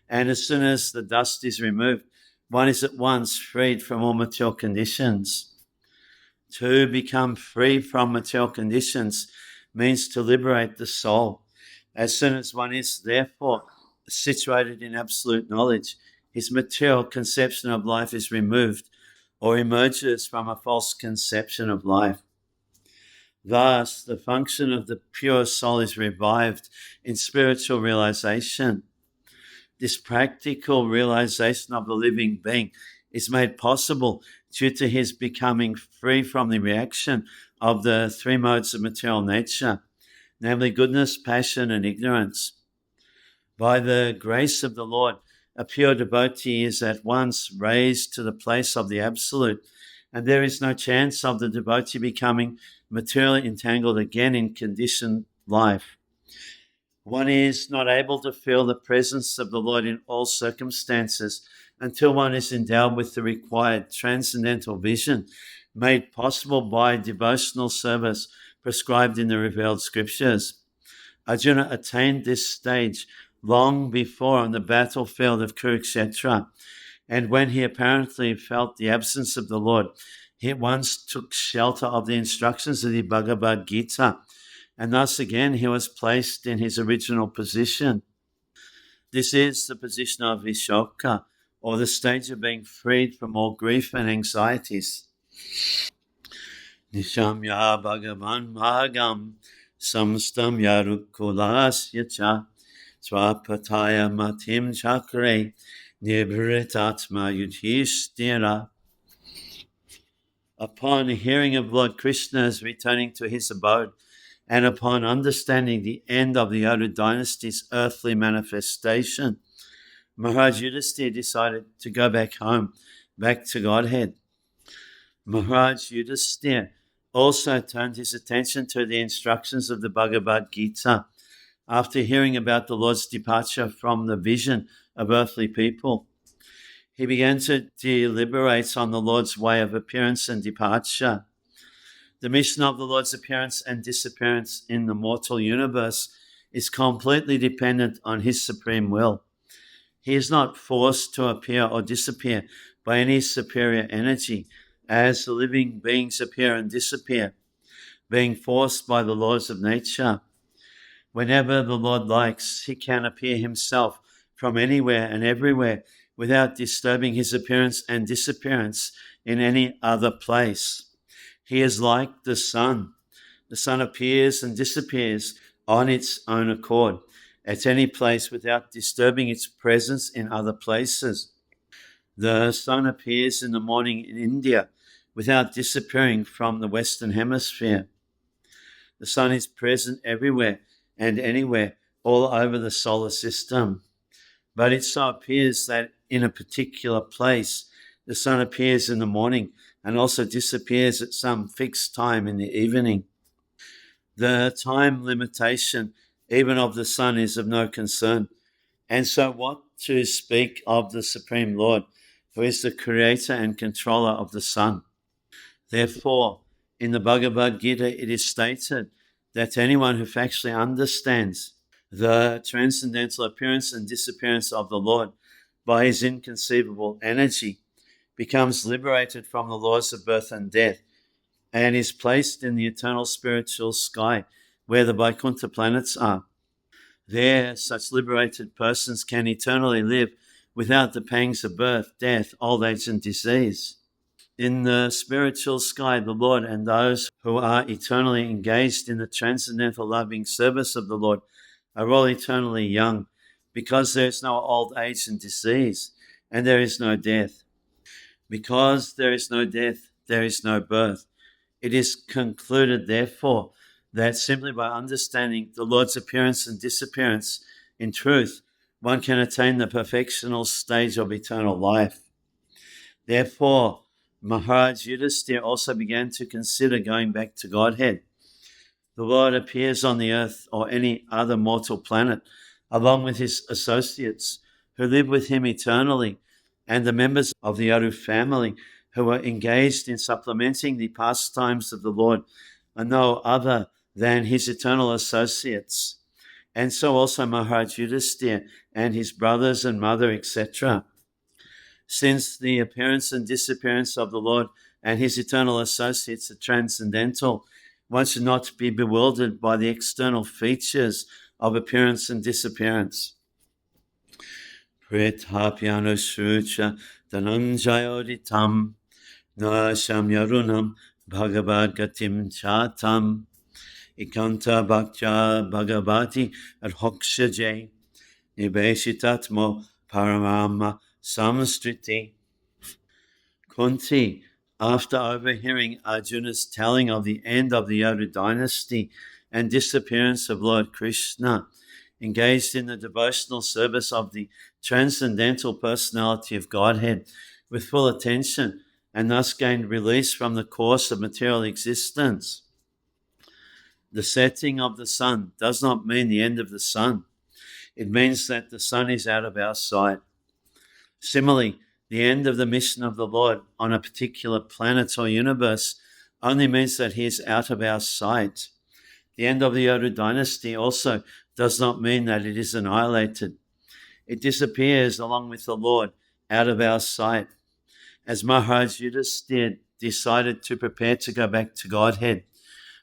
And as soon as the dust is removed, one is at once freed from all material conditions. To become free from material conditions means to liberate the soul. As soon as one is, therefore, situated in absolute knowledge, his material conception of life is removed or emerges from a false conception of life. Thus, the function of the pure soul is revived in spiritual realization. This practical realization of the living being is made possible due to his becoming free from the reaction of the three modes of material nature, namely goodness, passion, and ignorance. By the grace of the Lord, a pure devotee is at once raised to the place of the Absolute, and there is no chance of the devotee becoming materially entangled again in conditioned life. One is not able to feel the presence of the Lord in all circumstances until one is endowed with the required transcendental vision made possible by devotional service prescribed in the revealed scriptures. Arjuna attained this stage long before on the battlefield of Kurukshetra, and when he apparently felt the absence of the Lord, he at once took shelter of the instructions of the Bhagavad Gita, and thus again he was placed in his original position. This is the position of Vishoka, or the stage of being freed from all grief and anxieties. Nishamya Bhagavan Bhagam Samstam Yarukulasya Cha Swapataya Matim Chakre Nivritatma Yudhishthira. Upon hearing of Lord Krishna's returning to his abode, and upon understanding the end of the Yadu dynasty's earthly manifestation, Maharaj Yudhisthira decided to go back home, back to Godhead. Maharaj Yudhisthira also turned his attention to the instructions of the Bhagavad Gita after hearing about the Lord's departure from the vision of earthly people. He began to deliberate on the Lord's way of appearance and departure. The mission of the Lord's appearance and disappearance in the mortal universe is completely dependent on his supreme will. He is not forced to appear or disappear by any superior energy, as the living beings appear and disappear, being forced by the laws of nature. Whenever the Lord likes, he can appear himself from anywhere and everywhere without disturbing his appearance and disappearance in any other place. He is like the sun. The sun appears and disappears on its own accord at any place without disturbing its presence in other places. The sun appears in the morning in India without disappearing from the Western Hemisphere. The sun is present everywhere and anywhere all over the solar system. But it so appears that in a particular place, the sun appears in the morning and also disappears at some fixed time in the evening. The time limitation, even of the sun, is of no concern. And so what to speak of the Supreme Lord, who is the creator and controller of the sun? Therefore, in the Bhagavad Gita, it is stated that anyone who factually understands the transcendental appearance and disappearance of the Lord by his inconceivable energy becomes liberated from the laws of birth and death and is placed in the eternal spiritual sky where the Vaikuntha planets are. There, such liberated persons can eternally live without the pangs of birth, death, old age, and disease. In the spiritual sky, the Lord and those who are eternally engaged in the transcendental loving service of the Lord are all eternally young, because there is no old age and disease, and there is no death. Because there is no death, there is no birth. It is concluded, therefore, that simply by understanding the Lord's appearance and disappearance in truth, one can attain the perfectional stage of eternal life. Therefore, Maharaj Yudhisthira also began to consider going back to Godhead. the Lord appears on the earth or any other mortal planet, along with his associates who live with him eternally, and the members of the Yaru family who are engaged in supplementing the pastimes of the Lord are no other than his eternal associates. And so also Maharaj Yudhisthira and his brothers and mother, etc. Since the appearance and disappearance of the Lord and his eternal associates are transcendental, one should not be bewildered by the external features of appearance and disappearance. Pritapyano Shrucha Dhananjayoditam Nasham Yarunam Bhagavad Gatim Chatam Ikanta Bhaktya Bhagavati Adhokshaje Nibeshitatmo Paramama Samstriti. Kunti, after overhearing Arjuna's telling of the end of the Yaru dynasty and disappearance of Lord Krishna, engaged in the devotional service of the transcendental personality of Godhead with full attention, and thus gained release from the course of material existence. The setting of the sun does not mean the end of the sun. It means that the sun is out of our sight. Similarly, the end of the mission of the Lord on a particular planet or universe only means that he is out of our sight. The end of the Yaru dynasty also does not mean that it is annihilated. It disappears along with the Lord out of our sight. As Maharaj Yudhisthira decided to prepare to go back to Godhead,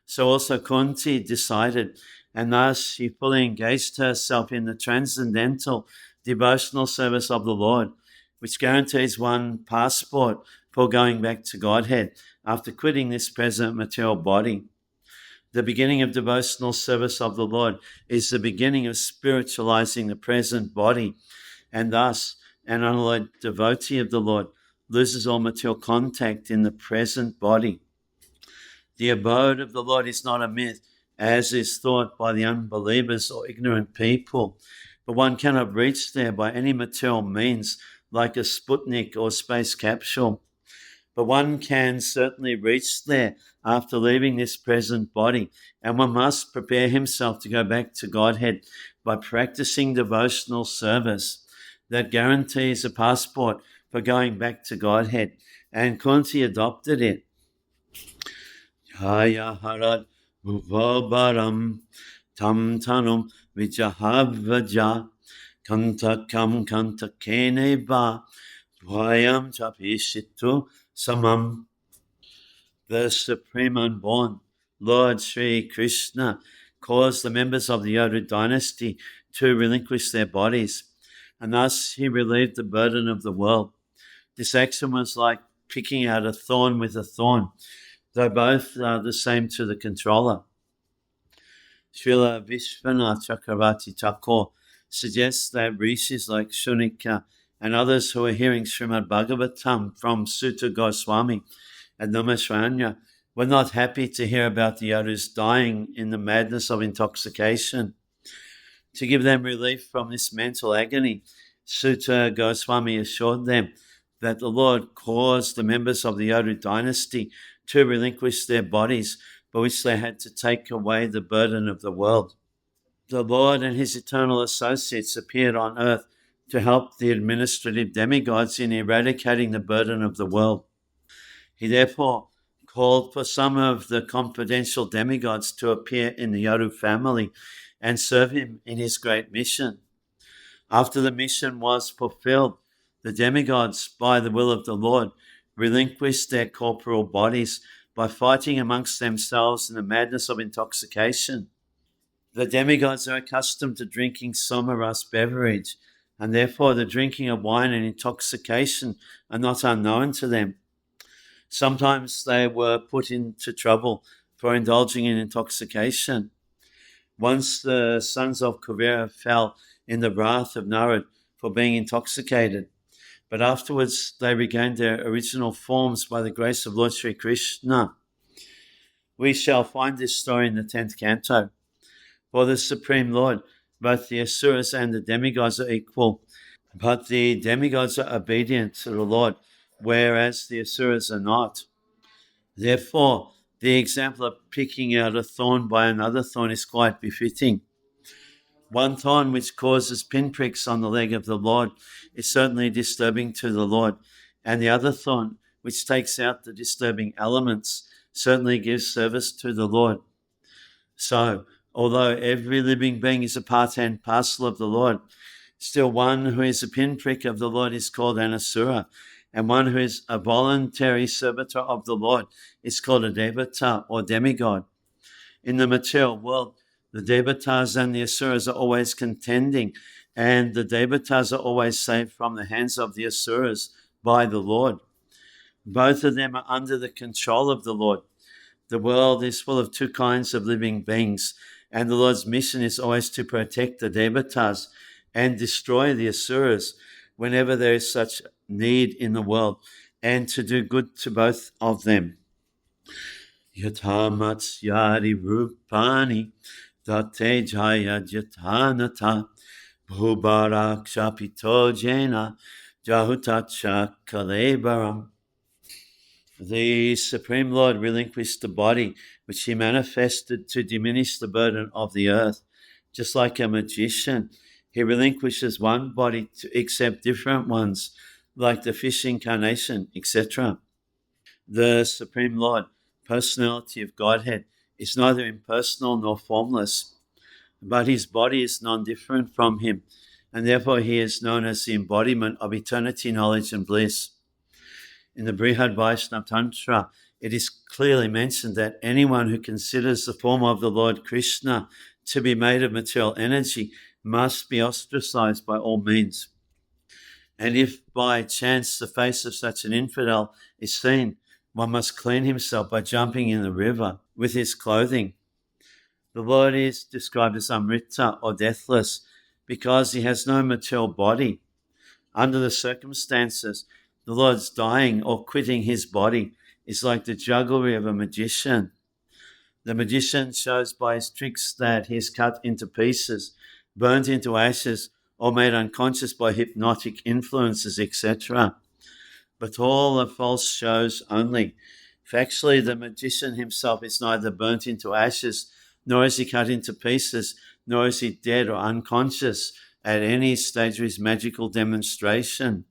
so also Kunti decided, and thus she fully engaged herself in the transcendental devotional service of the Lord, which guarantees one passport for going back to Godhead after quitting this present material body. The beginning of devotional service of the Lord is the beginning of spiritualizing the present body, and thus an unalloyed devotee of the Lord loses all material contact in the present body. The abode of the Lord is not a myth, as is thought by the unbelievers or ignorant people, but one cannot reach there by any material means like a Sputnik or space capsule. But one can certainly reach there after leaving this present body, and one must prepare himself to go back to Godhead by practicing devotional service that guarantees a passport for going back to Godhead, and Kunti adopted it. Jaya Harad Bhuvabaram Tam Tanum Vijahavaja Kantakam Kantakene Ba Dvayam Chapishitu Samam. The Supreme Unborn, Lord Sri Krishna, caused the members of the Yaru dynasty to relinquish their bodies, and thus he relieved the burden of the world. This action was like picking out a thorn with a thorn, though both are the same to the controller. Srila Vishwanath Chakravarti Thakur suggests that rishis like Shunika and others who are hearing Srimad-Bhagavatam from Sutta Goswami and Namashranya were not happy to hear about the Yarus dying in the madness of intoxication. To give them relief from this mental agony, Sutta Goswami assured them that the Lord caused the members of the Yaru dynasty to relinquish their bodies, by which they had to take away the burden of the world. The Lord and his eternal associates appeared on earth to help the administrative demigods in eradicating the burden of the world. He therefore called for some of the confidential demigods to appear in the Yaru family and serve him in his great mission. After the mission was fulfilled, the demigods, by the will of the Lord, relinquished their corporal bodies by fighting amongst themselves in the madness of intoxication. The demigods are accustomed to drinking somaras beverage, and therefore the drinking of wine and intoxication are not unknown to them. Sometimes they were put into trouble for indulging in intoxication. Once the sons of Kuvera fell in the wrath of Narad for being intoxicated, but afterwards they regained their original forms by the grace of Lord Sri Krishna. We shall find this story in the 10th canto. For the Supreme Lord, both the Asuras and the demigods are equal, but the demigods are obedient to the Lord, whereas the Asuras are not. Therefore, The example of picking out a thorn by another thorn is quite befitting. One thorn which causes pinpricks on the leg of the Lord is certainly disturbing to the Lord, and the other thorn which takes out the disturbing elements certainly gives service to the Lord. So, although every living being is a part and parcel of the Lord, still one who is a pinprick of the Lord is called an asura, and one who is a voluntary servitor of the Lord is called a devata or demigod. In the material world, the devatas and the asuras are always contending, and the devatas are always saved from the hands of the asuras by the Lord. Both of them are under the control of the Lord. The world is full of two kinds of living beings, and the Lord's mission is always to protect the devatas and destroy the asuras whenever there is such need in the world, and to do good to both of them. Yathamatsyari rupani tate jaya jatanata bhubarakshapito jena jahutacha kalebaram. The Supreme Lord relinquished the body which he manifested to diminish the burden of the earth. Just like a magician, he relinquishes one body to accept different ones, like the fish incarnation, etc. The Supreme Lord, personality of Godhead, is neither impersonal nor formless, but his body is non-different from him, and therefore he is known as the embodiment of eternity, knowledge, and bliss. In the Brihad Vaishnava Tantra, it is clearly mentioned that anyone who considers the form of the Lord Krishna to be made of material energy must be ostracized by all means. And if by chance the face of such an infidel is seen, one must clean himself by jumping in the river with his clothing. The Lord is described as Amrita or deathless because he has no material body. Under the circumstances, the Lord's dying or quitting his body is like the jugglery of a magician. The magician shows by his tricks that he is cut into pieces, burnt into ashes, or made unconscious by hypnotic influences, etc. But all are false shows only. Factually, the magician himself is neither burnt into ashes, nor is he cut into pieces, nor is he dead or unconscious at any stage of his magical demonstration.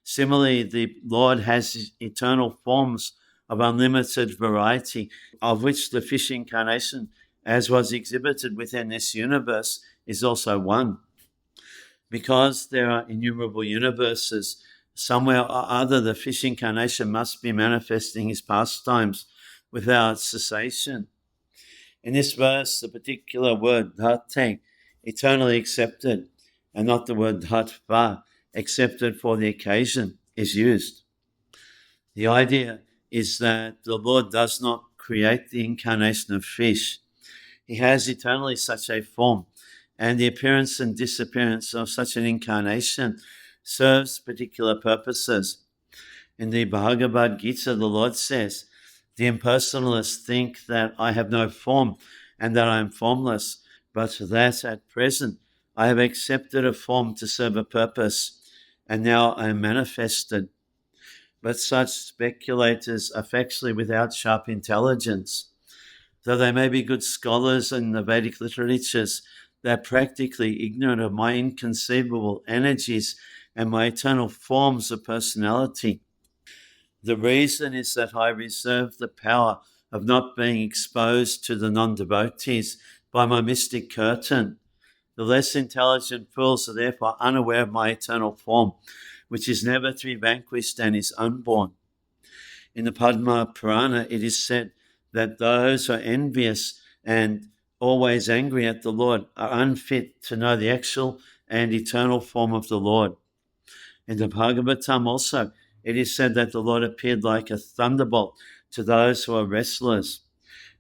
Similarly, the Lord has eternal forms of unlimited variety, of which the fish incarnation, as was exhibited within this universe, is also one. Because there are innumerable universes, somewhere or other the fish incarnation must be manifesting his pastimes without cessation. In this verse, the particular word dhate, eternally accepted, and not the word dhatva, accepted for the occasion, is used. The idea is that the Lord does not create the incarnation of fish. He has eternally such a form, and the appearance and disappearance of such an incarnation serves particular purposes. In the Bhagavad Gita, the Lord says, "The impersonalists think that I have no form and that I am formless, but that at present I have accepted a form to serve a purpose, and now I am manifested." But such speculators are factually without sharp intelligence. Though they may be good scholars in the Vedic literatures, they are practically ignorant of my inconceivable energies and my eternal forms of personality. The reason is that I reserve the power of not being exposed to the non-devotees by my mystic curtain. The less intelligent fools are therefore unaware of my eternal form, which is never to be vanquished and is unborn. In the Padma Purana, it is said that those who are envious and always angry at the Lord are unfit to know the actual and eternal form of the Lord. In the Bhagavatam also, it is said that the Lord appeared like a thunderbolt to those who are wrestlers.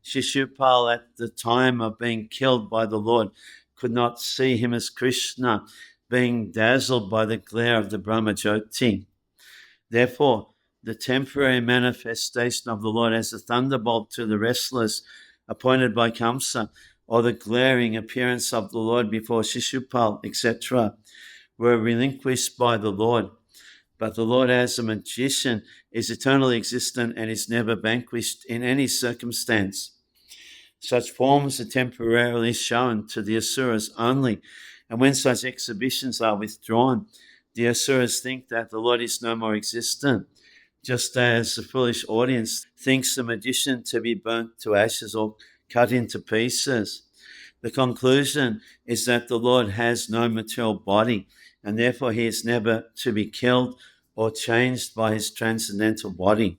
Shishupal, at the time of being killed by the Lord, could not see him as Krishna, being dazzled by the glare of the Brahmajyoti. Therefore, the temporary manifestation of the Lord as a thunderbolt to the wrestlers appointed by Kamsa, or the glaring appearance of the Lord before Shishupal, etc., were relinquished by the Lord. But the Lord, as a magician, is eternally existent and is never vanquished in any circumstance. Such forms are temporarily shown to the asuras only, and when such exhibitions are withdrawn, the asuras think that the Lord is no more existent, just as the foolish audience thinks the magician to be burnt to ashes or cut into pieces. The conclusion is that the Lord has no material body, and therefore he is never to be killed or changed by his transcendental body.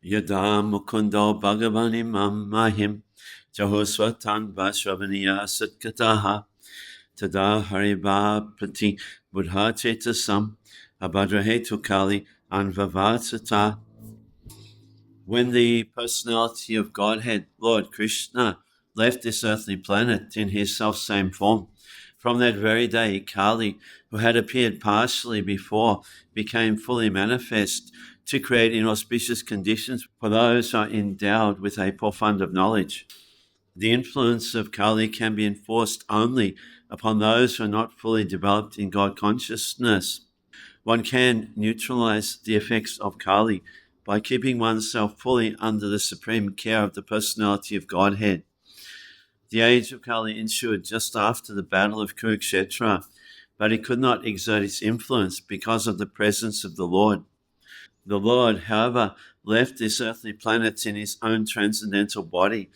Yada mukundo bhagavani mahim jahosvatan vashravaniya satkataha tada hariva prati buddha chetasam abhadrahetu kali anvavatsata. When the personality of Godhead, Lord Krishna, left this earthly planet in his self-same form, from that very day, Kali, who had appeared partially before, became fully manifest to create inauspicious conditions for those who are endowed with a profound of knowledge. The influence of Kali can be enforced only upon those who are not fully developed in God consciousness. One can neutralize the effects of Kali by keeping oneself fully under the supreme care of the personality of Godhead. The age of Kali ensued just after the battle of Kurukshetra, but it could not exert its influence because of the presence of the Lord. The Lord, however, left this earthly planet in his own transcendental body,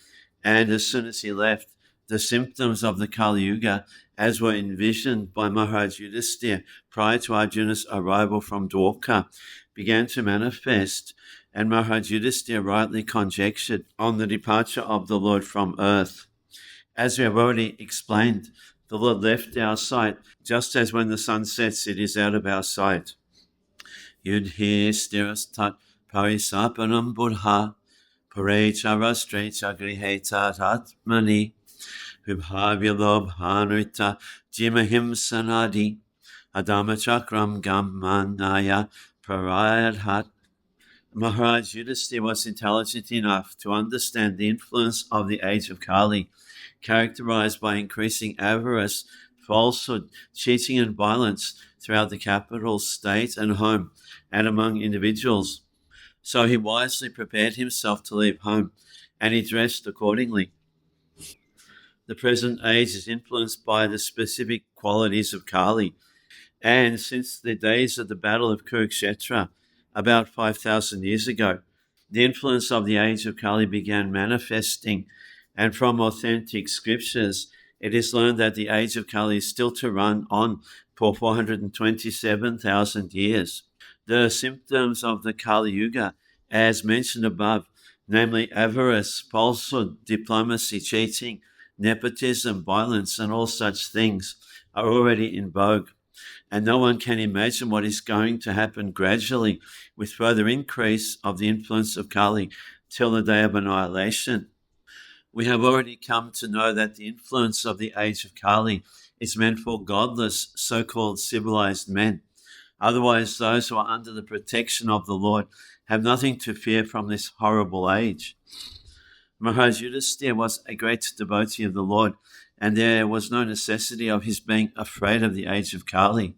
and as soon as he left, the symptoms of the Kali Yuga, as were envisioned by Maharaj Yudhisthira prior to Arjuna's arrival from Dwarka, began to manifest, and Maharaj Yudhisthira rightly conjectured on the departure of the Lord from earth. As we have already explained, the Lord left our sight just as when the sun sets it is out of our sight. Yudhistiras tat parisapanam buddha parechara griheta atmani vibhavyalobhanrita jimahim sanadi adamachakram gammanaya parayadhat. Maharaj Yudhisthira was intelligent enough to understand the influence of the age of Kali, characterized by increasing avarice, falsehood, cheating, and violence throughout the capital, state, and home, and among individuals. So he wisely prepared himself to leave home, and he dressed accordingly. The present age is influenced by the specific qualities of Kali, and since the days of the Battle of Kurukshetra, about 5,000 years ago, the influence of the age of Kali began manifesting, and from authentic scriptures, it is learned that the age of Kali is still to run on for 427,000 years. The symptoms of the Kali Yuga, as mentioned above, namely avarice, falsehood, diplomacy, cheating, nepotism, violence, and all such things, are already in vogue. And no one can imagine what is going to happen gradually with further increase of the influence of Kali till the day of annihilation. We have already come to know that the influence of the age of Kali is meant for godless, so-called civilized men. Otherwise, those who are under the protection of the Lord have nothing to fear from this horrible age. Maharaj Yudhisthira was a great devotee of the Lord, and there was no necessity of his being afraid of the age of Kali.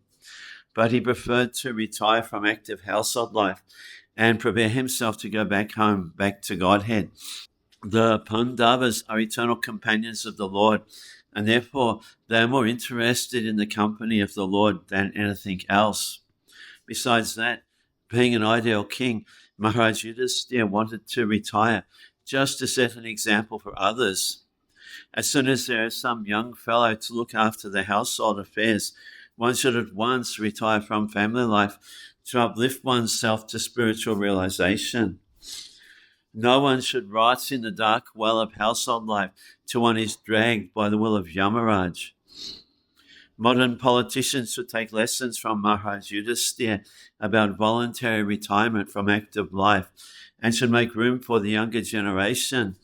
But he preferred to retire from active household life and prepare himself to go back home, back to Godhead. The Pandavas are eternal companions of the Lord, and therefore they are more interested in the company of the Lord than anything else. Besides that, being an ideal king, Maharaj Yudhisthira wanted to retire just to set an example for others. As soon as there is some young fellow to look after the household affairs, one should at once retire from family life to uplift oneself to spiritual realization. No one should rot in the dark well of household life till one is dragged by the will of Yamaraj. Modern politicians should take lessons from Maharaj Yudhisthira about voluntary retirement from active life and should make room for the younger generation.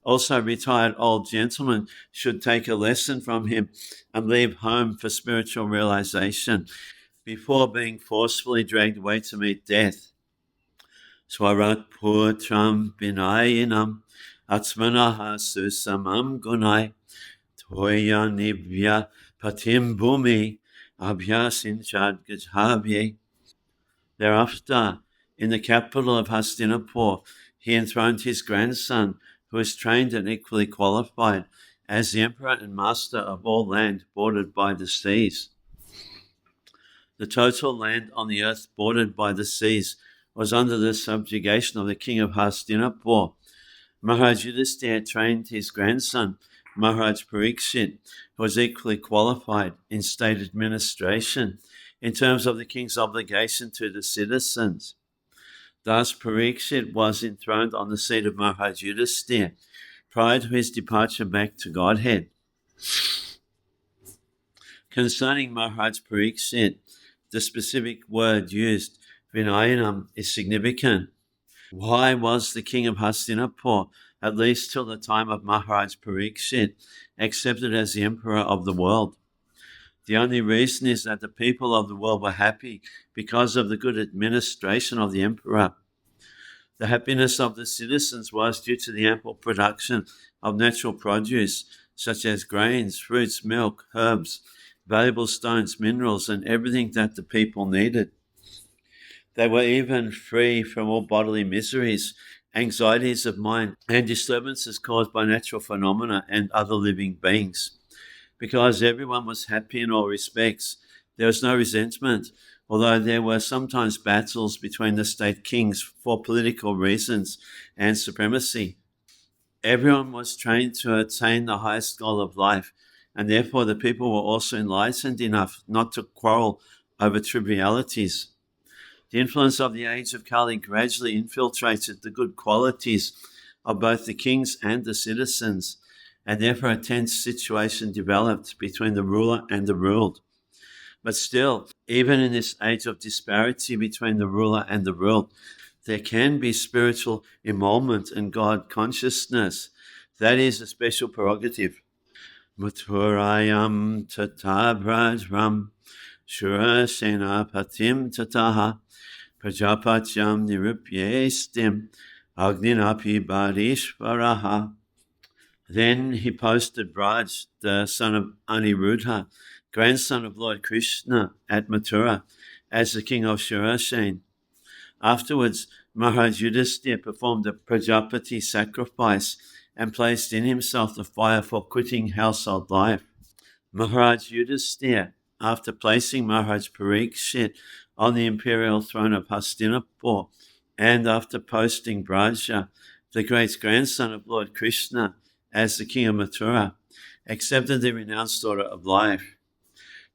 Also, retired old gentlemen should take a lesson from him and leave home for spiritual realization before being forcefully dragged away to meet death. Swarat putram vinayinam atmanaha susamam gunai toya nivya patim bhumi abhyasinchad gajhavye. Thereafter, In the capital of Hastinapur, he enthroned his grandson, who was trained and equally qualified, as the emperor and master of all land bordered by the seas. The total land on the earth bordered by the seas was under the subjugation of the king of Hastinapur. Maharaj Yudhisthira trained his grandson, Maharaj Parikshit, who was equally qualified in state administration in terms of the king's obligation to the citizens. Thus, Parikshit was enthroned on the seat of Maharaj Yudhisthira prior to his departure back to Godhead. Concerning Maharaj Parikshit, the specific word used, Vinayanam, is significant. Why was the king of Hastinapur, at least till the time of Maharaj Parikshit, accepted as the emperor of the world? The only reason is that the people of the world were happy because of the good administration of the emperor. The happiness of the citizens was due to the ample production of natural produce, such as grains, fruits, milk, herbs, valuable stones, minerals, and everything that the people needed. They were even free from all bodily miseries, anxieties of mind, and disturbances caused by natural phenomena and other living beings. Because everyone was happy in all respects, there was no resentment, although there were sometimes battles between the state kings for political reasons and supremacy. Everyone was trained to attain the highest goal of life, and therefore the people were also enlightened enough not to quarrel over trivialities. The influence of the age of Kali gradually infiltrated the good qualities of both the kings and the citizens, and therefore a tense situation developed between the ruler and the ruled. But still, even in this age of disparity between the ruler and the ruled, there can be spiritual emolument and God consciousness. That is a special prerogative. Mathurayam tatabrajram shura senapatim tataha prajapatyam nirupyestim agninapi barishvaraha. Then he posted Braj, the son of Aniruddha, grandson of Lord Krishna, at Mathura as the king of Shurasen. Afterwards, Maharaj Yudhisthira performed a Prajapati sacrifice and placed in himself the fire for quitting household life. Maharaj Yudhisthira, after placing Maharaj Parikshit on the imperial throne of Hastinapur, and after posting Braja, the great-grandson of Lord Krishna, as the king of Mathura, accepted the renounced order of life.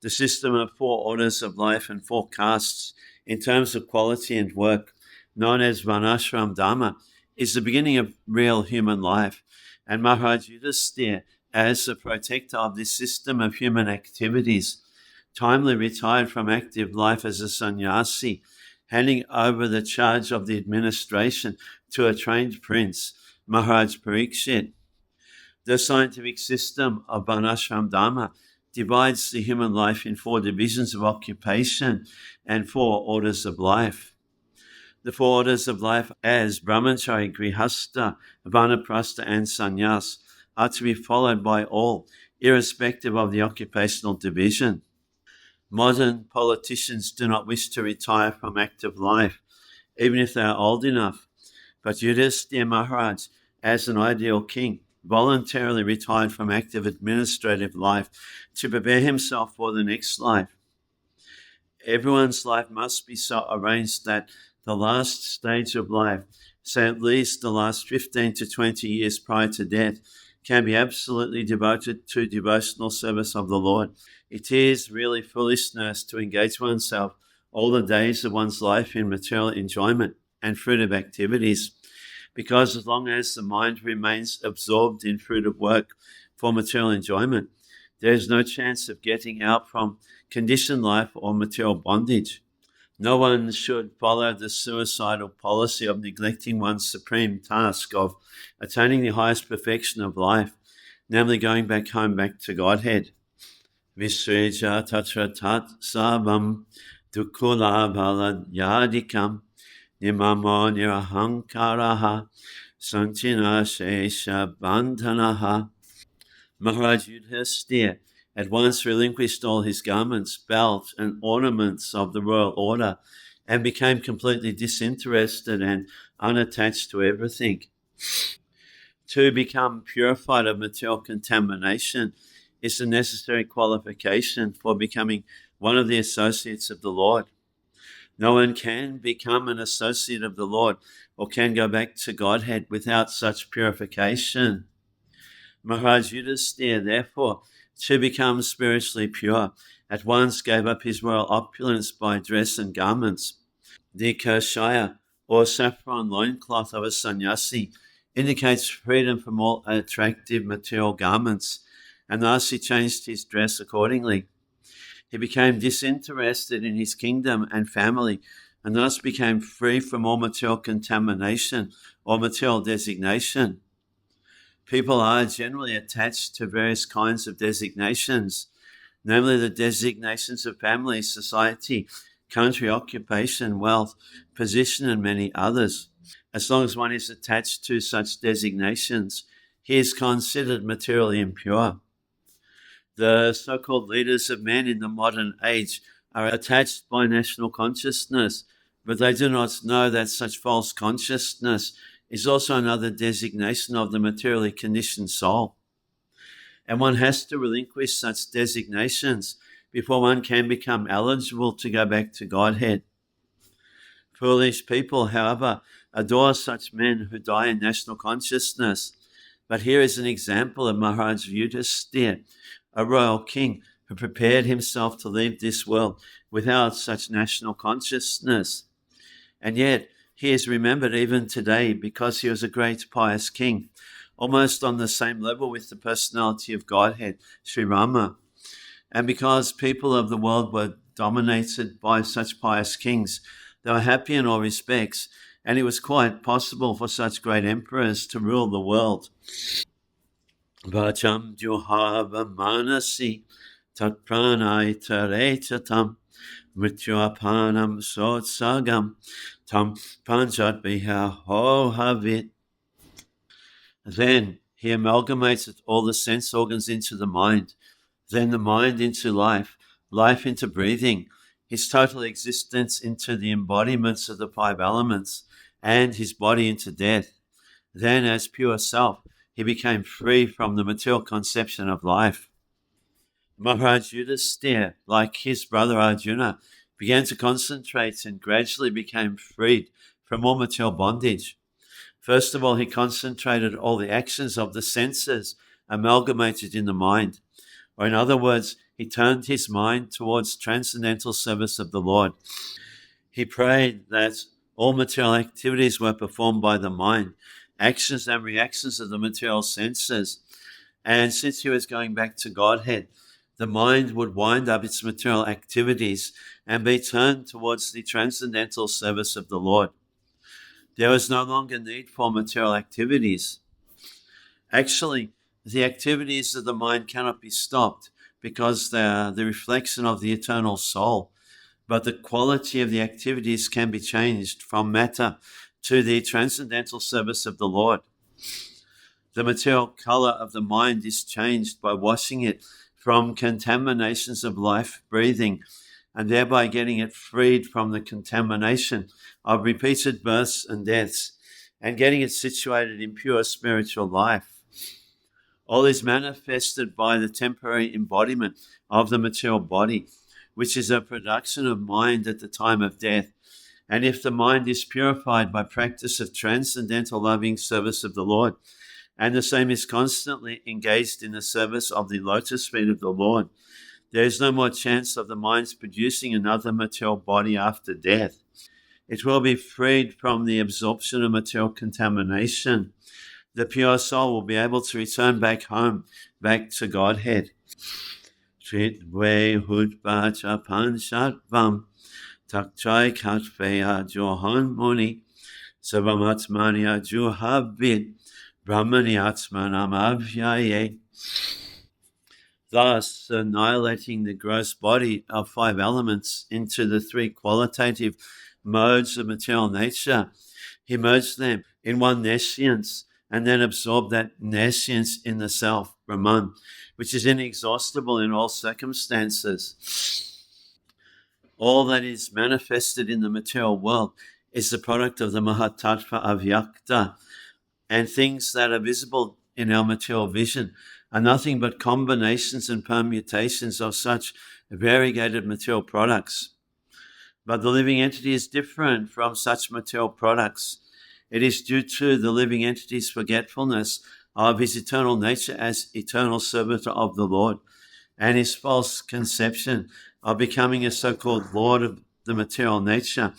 The system of 4 orders of life and 4 castes in terms of quality and work, known as Varnashram Dharma, is the beginning of real human life, and Maharaj Yudhisthira, as the protector of this system of human activities, timely retired from active life as a sannyasi, handing over the charge of the administration to a trained prince, Maharaj Parikshit. The scientific system of Varnashram Dharma divides the human life in 4 divisions of occupation and 4 orders of life. The 4 orders of life as Brahmachari, Grihastha, Vanaprastha, and Sannyas are to be followed by all, irrespective of the occupational division. Modern politicians do not wish to retire from active life, even if they are old enough. But Yudhisthira Maharaj, as an ideal king, voluntarily retired from active administrative life to prepare himself for the next life. Everyone's life must be so arranged that the last stage of life, say at least the last 15 to 20 years prior to death, can be absolutely devoted to devotional service of the Lord. It is really foolishness to engage oneself all the days of one's life in material enjoyment and fruitive activities, because as long as the mind remains absorbed in fruitive work for material enjoyment, there is no chance of getting out from conditioned life or material bondage. No one should follow the suicidal policy of neglecting one's supreme task of attaining the highest perfection of life, namely going back home, back to Godhead. Visreja tatra tat savam dukula baladhyadikam nimamo nirahankaraha santina shesha bandhanaha. Maharaj Yudhisthira at once relinquished all his garments, belt, and ornaments of the royal order and became completely disinterested and unattached to everything. To become purified of material contamination is the necessary qualification for becoming one of the associates of the Lord. No one can become an associate of the Lord or can go back to Godhead without such purification. Maharaj Yudhisthira, therefore, to become spiritually pure, at once gave up his royal opulence by dress and garments. The kashaya, or saffron loincloth of a sannyasi, indicates freedom from all attractive material garments, and thus he changed his dress accordingly. He became disinterested in his kingdom and family, and thus became free from all material contamination or material designation. People are generally attached to various kinds of designations, namely the designations of family, society, country, occupation, wealth, position, and many others. As long as one is attached to such designations, he is considered materially impure. The so-called leaders of men in the modern age are attached by national consciousness, but they do not know that such false consciousness is also another designation of the materially conditioned soul. And one has to relinquish such designations before one can become eligible to go back to Godhead. Foolish people, however, adore such men who die in national consciousness. But here is an example of Maharaj Yudhisthira, a royal king who prepared himself to leave this world without such national consciousness. And yet, he is remembered even today because he was a great pious king, almost on the same level with the personality of Godhead, Sri Rama. And because people of the world were dominated by such pious kings, they were happy in all respects, and it was quite possible for such great emperors to rule the world. Vacham juhava manasi tat pranai tarechatam mrityuapanam sotsagam tam panchat biha havit. Then he amalgamated all the sense organs into the mind, then the mind into life, life into breathing, his total existence into the embodiments of the five elements, and his body into death. Then, as pure self, he became free from the material conception of life. Maharaj Yudhisthira, like his brother Arjuna, began to concentrate and gradually became freed from all material bondage. First of all, he concentrated all the actions of the senses amalgamated in the mind. Or in other words, he turned his mind towards transcendental service of the Lord. He prayed that all material activities were performed by the mind, actions and reactions of the material senses. And since he was going back to Godhead, the mind would wind up its material activities and be turned towards the transcendental service of the Lord. There was no longer need for material activities. Actually, the activities of the mind cannot be stopped because they are the reflection of the eternal soul. But the quality of the activities can be changed from matter to the transcendental service of the Lord. The material color of the mind is changed by washing it from contaminations of life breathing, and thereby getting it freed from the contamination of repeated births and deaths, and getting it situated in pure spiritual life. All is manifested by the temporary embodiment of the material body, which is a production of mind at the time of death. And if the mind is purified by practice of transcendental loving service of the Lord, and the same is constantly engaged in the service of the lotus feet of the Lord, there is no more chance of the mind's producing another material body after death. It will be freed from the absorption of material contamination. The pure soul will be able to return back home, back to Godhead. Chitve hudvacha panchatvam takchai katveya johan muni savamatmania juhabvid brahmani atmanam avyaye. Thus, annihilating the gross body of five elements into the three qualitative modes of material nature, he merged them in one nescience and then absorbed that nescience in the self, Brahman, which is inexhaustible in all circumstances. All that is manifested in the material world is the product of the Mahatattva Avyakta, and things that are visible in our material vision are nothing but combinations and permutations of such variegated material products. But the living entity is different from such material products. It is due to the living entity's forgetfulness of his eternal nature as eternal servitor of the Lord, and his false conception of becoming a so-called Lord of the material nature,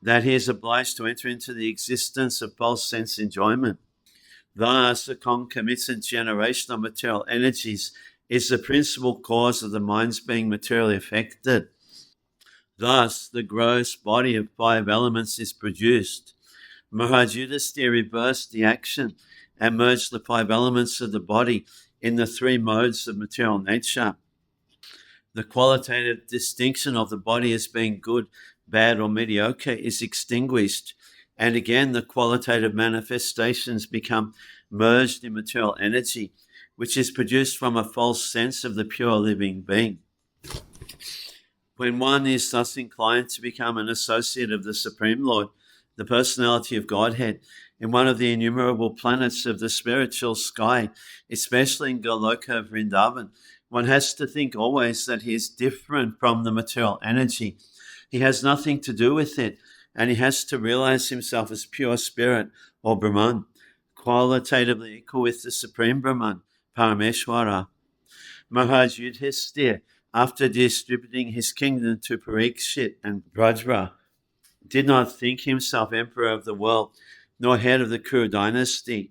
that he is obliged to enter into the existence of false sense enjoyment. Thus, the concomitant generation of material energies is the principal cause of the mind's being materially affected. Thus, the gross body of 5 elements is produced. Maharaj Yudhisthira reversed the action and merged the 5 elements of the body in the 3 modes of material nature. The qualitative distinction of the body as being good, bad, or mediocre is extinguished, and again the qualitative manifestations become merged in material energy, which is produced from a false sense of the pure living being. When one is thus inclined to become an associate of the Supreme Lord, the personality of Godhead, in one of the innumerable planets of the spiritual sky, especially in Goloka Vrindavan, one has to think always that he is different from the material energy. He has nothing to do with it, and he has to realize himself as pure spirit or Brahman, qualitatively equal with the Supreme Brahman, Parameshwara. Maharaj Yudhisthira, after distributing his kingdom to Parikshit and Brajra, did not think himself emperor of the world, nor head of the Kuru dynasty.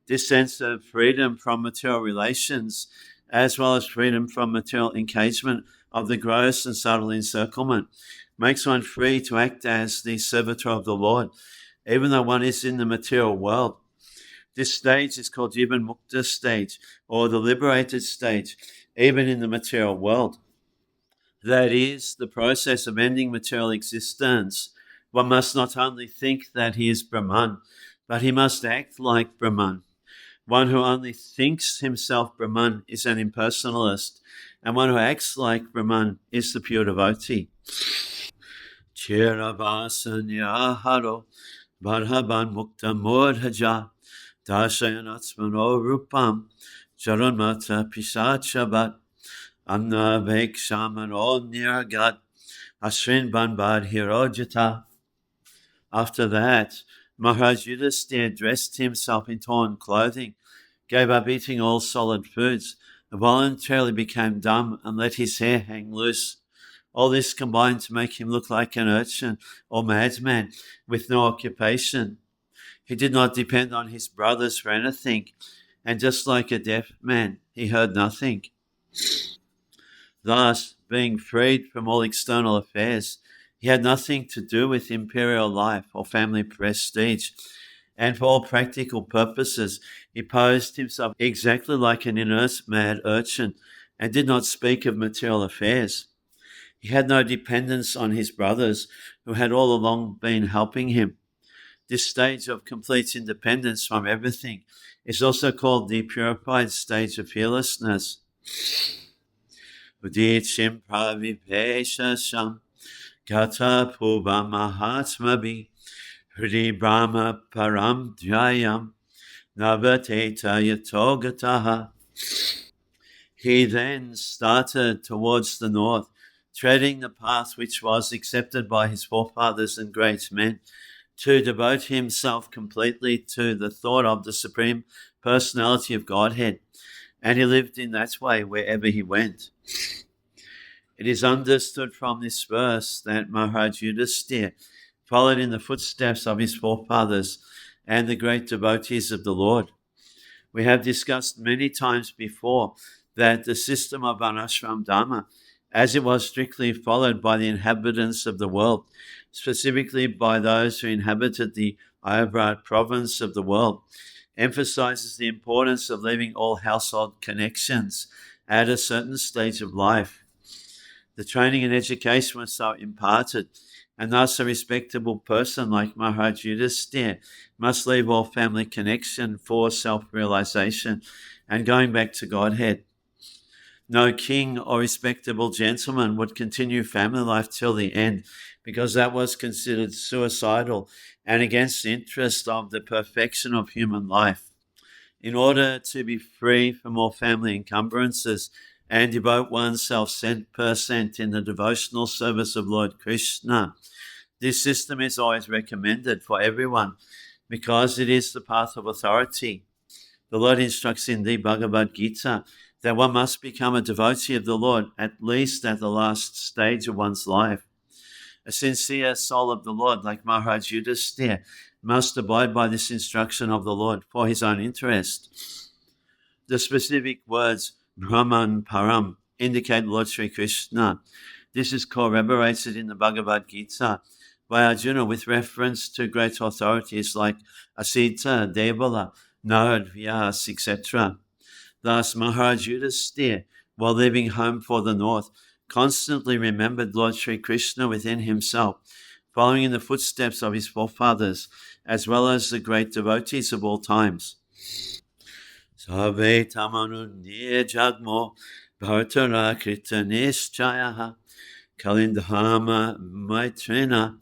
This sense of freedom from material relations, as well as freedom from material engagement of the gross and subtle encirclement, makes one free to act as the servitor of the Lord, even though one is in the material world. This stage is called Jivan Mukta stage, or the liberated stage, even in the material world. That is the process of ending material existence. One must not only think that he is Brahman, but he must act like Brahman. One who only thinks himself Brahman is an impersonalist, and one who acts like Brahman is the pure devotee. Chirabhasanyaharo Bharhaban Mukta Mordhaja Darshayanatsmano Rupam Jarunmata Pishachabat Anna Vekshamano Niragat Ashrin Banbad Hirojata. After that, Maharaj Yudhisthira dressed himself in torn clothing, gave up eating all solid foods, voluntarily became dumb, and let his hair hang loose. All this combined to make him look like an urchin or madman with no occupation. He did not depend on his brothers for anything, and just like a deaf man, he heard nothing. Thus, being freed from all external affairs, he had nothing to do with imperial life or family prestige, and for all practical purposes, he posed himself exactly like an inert mad urchin and did not speak of material affairs. He had no dependence on his brothers, who had all along been helping him. This stage of complete independence from everything is also called the purified stage of fearlessness. Uditshim pravipeshasham Gata Puva Mahatmabi Hridi Brahma Param Dhyayam Navateta Yatogataha. He then started towards the north, treading the path which was accepted by his forefathers and great men, to devote himself completely to the thought of the Supreme Personality of Godhead, and he lived in that way wherever he went. It is understood from this verse that Maharaj Yudhisthira followed in the footsteps of his forefathers and the great devotees of the Lord. We have discussed many times before that the system of Varnashram Dharma, as it was strictly followed by the inhabitants of the world, specifically by those who inhabited the Ayavrat province of the world, emphasizes the importance of leaving all household connections at a certain stage of life. The training and education was so imparted, and thus a respectable person like Maharaj Yudhisthira must leave all family connection for self-realization and going back to Godhead. No king or respectable gentleman would continue family life till the end, because that was considered suicidal and against the interest of the perfection of human life. In order to be free from all family encumbrances and devote oneself 100% in the devotional service of Lord Krishna, this system is always recommended for everyone because it is the path of authority. The Lord instructs in the Bhagavad Gita that one must become a devotee of the Lord at least at the last stage of one's life. A sincere soul of the Lord, like Maharaj Yudhisthira, must abide by this instruction of the Lord for his own interest. The specific words Brahman Param indicate Lord Sri Krishna. This is corroborated in the Bhagavad Gita by Arjuna with reference to great authorities like Asita, Devala, Narad, Vyas, etc. Thus, Maharaj Yudhisthira, while leaving home for the north, constantly remembered Lord Sri Krishna within himself, following in the footsteps of his forefathers, as well as the great devotees of all times. Sarve tamanunye jagmo bhartara krita nischayaha kalindhama maitrena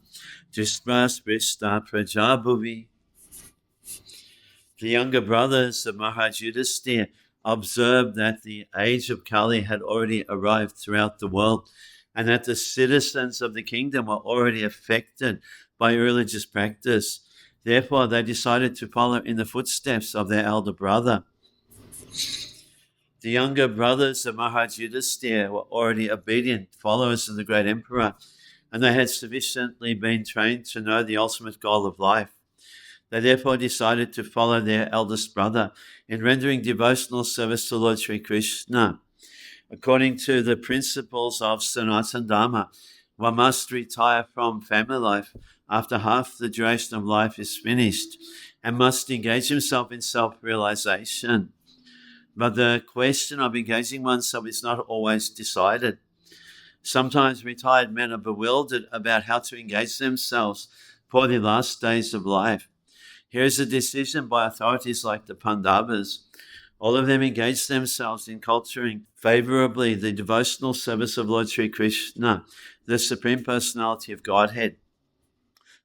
disprasprista prajabhuvi. The younger brothers of Maharaj Yudhisthira observed that the age of Kali had already arrived throughout the world and that the citizens of the kingdom were already affected by religious practice. Therefore, they decided to follow in the footsteps of their elder brother. The younger brothers of Maharaj Yudhisthira were already obedient followers of the great emperor, and they had sufficiently been trained to know the ultimate goal of life. They therefore decided to follow their eldest brother in rendering devotional service to Lord Sri Krishna. According to the principles of Sanatana Dharma, one must retire from family life after half the duration of life is finished and must engage himself in self-realization. But the question of engaging oneself is not always decided. Sometimes retired men are bewildered about how to engage themselves for the last days of life. Here is a decision by authorities like the Pandavas. All of them engaged themselves in culturing favorably the devotional service of Lord Sri Krishna, the Supreme Personality of Godhead.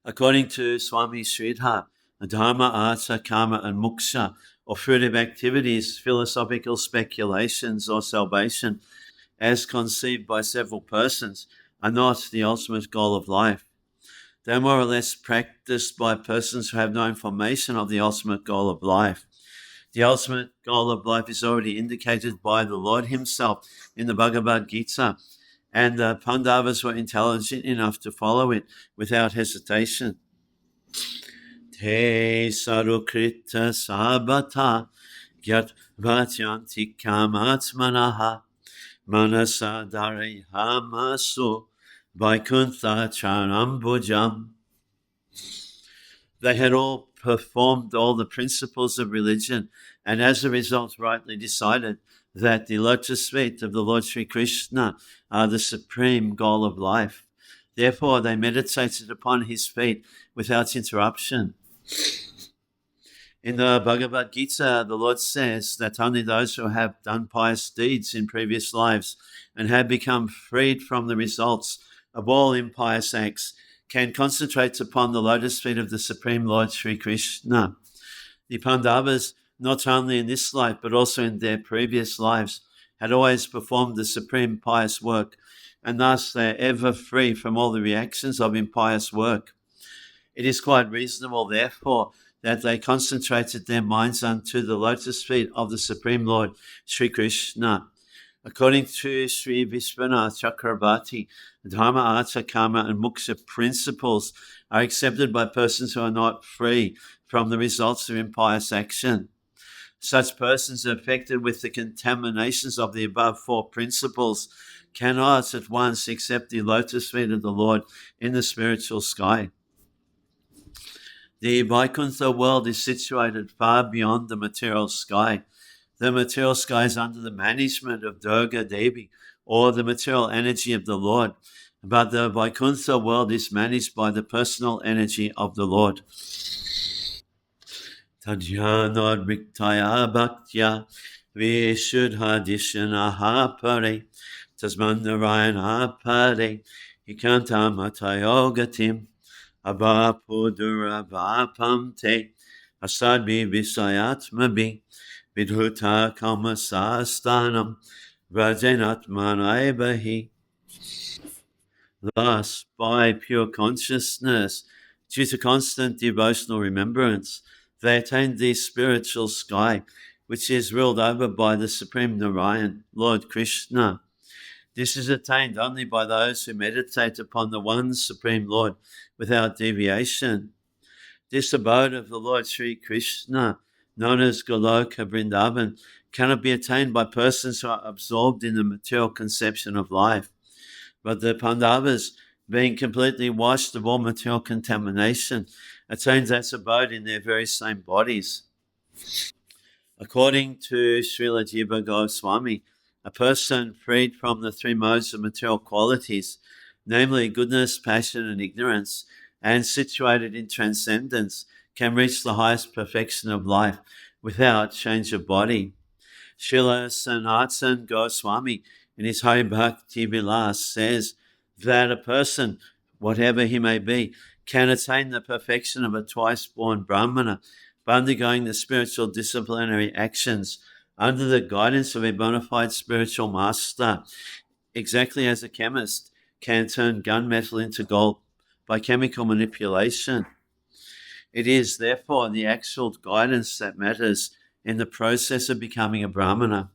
According to Swami Sridhar, Dharma, Artha, Karma, and Moksha, or fruitive activities, philosophical speculations, or salvation, as conceived by several persons, are not the ultimate goal of life. They are more or less practiced by persons who have no information of the ultimate goal of life. The ultimate goal of life is already indicated by the Lord himself in the Bhagavad Gita, and the Pandavas were intelligent enough to follow it without hesitation. Te sarukrita sabata gyat vatyanti kamatmanaha manasa darihamasu vaikuntha charanambujam. They had all performed all the principles of religion and as a result rightly decided that the lotus feet of the Lord Sri Krishna are the supreme goal of life. Therefore, they meditated upon his feet without interruption. In the Bhagavad Gita, the Lord says that only those who have done pious deeds in previous lives and have become freed from the results of all impious acts can concentrate upon the lotus feet of the Supreme Lord Sri Krishna. The Pandavas, not only in this life but also in their previous lives, had always performed the supreme pious work, and thus they are ever free from all the reactions of impious work. It is quite reasonable, therefore, that they concentrated their minds unto the lotus feet of the Supreme Lord Sri Krishna. According to Sri Vishwanath Chakrabarti, Dharma, Artha, Karma, and Moksha principles are accepted by persons who are not free from the results of impious action. Such persons affected with the contaminations of the above four principles cannot at once accept the lotus feet of the Lord in the spiritual sky. The Vaikuntha world is situated far beyond the material sky. The material sky is under the management of Durga Devi, or the material energy of the Lord, but the Vaikuntha world is managed by the personal energy of the Lord. Tadjnanadviktaya bhaktya Vishuddha Dishanaha Pare, Tasmandarayana Pare, Hikanta Matayogatim, Abhapudurabhapamte, Asadbi Visayatmabi, Vidhuta Kalmasastanam, Vrajanatmanaibahi. Thus, by pure consciousness, due to constant devotional remembrance, they attained the spiritual sky, which is ruled over by the Supreme Narayan, Lord Krishna. This is attained only by those who meditate upon the one Supreme Lord without deviation. This abode of the Lord Sri Krishna, known as Goloka Vrindavan, cannot be attained by persons who are absorbed in the material conception of life. But the Pandavas, being completely washed of all material contamination, attained that abode in their very same bodies. According to Srila Jiva Goswami, a person freed from the three modes of material qualities, namely goodness, passion, and ignorance, and situated in transcendence, can reach the highest perfection of life without change of body. Srila Sanatana Goswami, in his Hari Bhakti Vilas, says that a person, whatever he may be, can attain the perfection of a twice-born Brahmana by undergoing the spiritual disciplinary actions under the guidance of a bona fide spiritual master, exactly as a chemist can turn gunmetal into gold by chemical manipulation. It is, therefore, the actual guidance that matters in the process of becoming a Brahmana,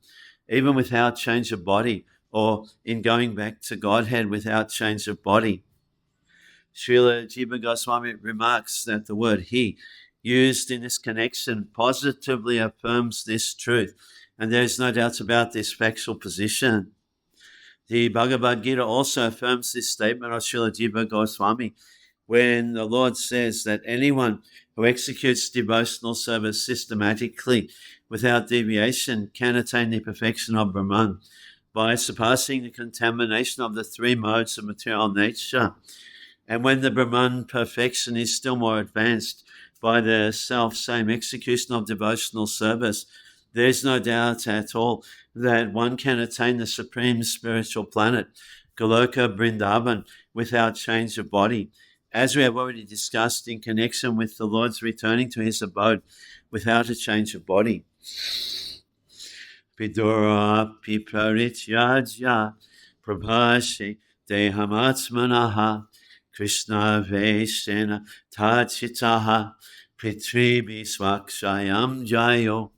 even without change of body, or in going back to Godhead without change of body. Srila Jiva Goswami remarks that the word he, used in this connection, positively affirms this truth, and there is no doubt about this factual position. The Bhagavad Gita also affirms this statement of Srila Jiva Goswami, when the Lord says that anyone who executes devotional service systematically without deviation can attain the perfection of Brahman by surpassing the contamination of the three modes of material nature. And when the Brahman perfection is still more advanced by the self-same execution of devotional service, there is no doubt at all that one can attain the supreme spiritual planet, Goloka Vrindavan, without change of body, as we have already discussed in connection with the Lord's returning to his abode without a change of body. Vidura Piparityaja Prabhashi Dehamatmanaha Krishna Veshena Tachitaha Pritribi Swakshayam Jayo.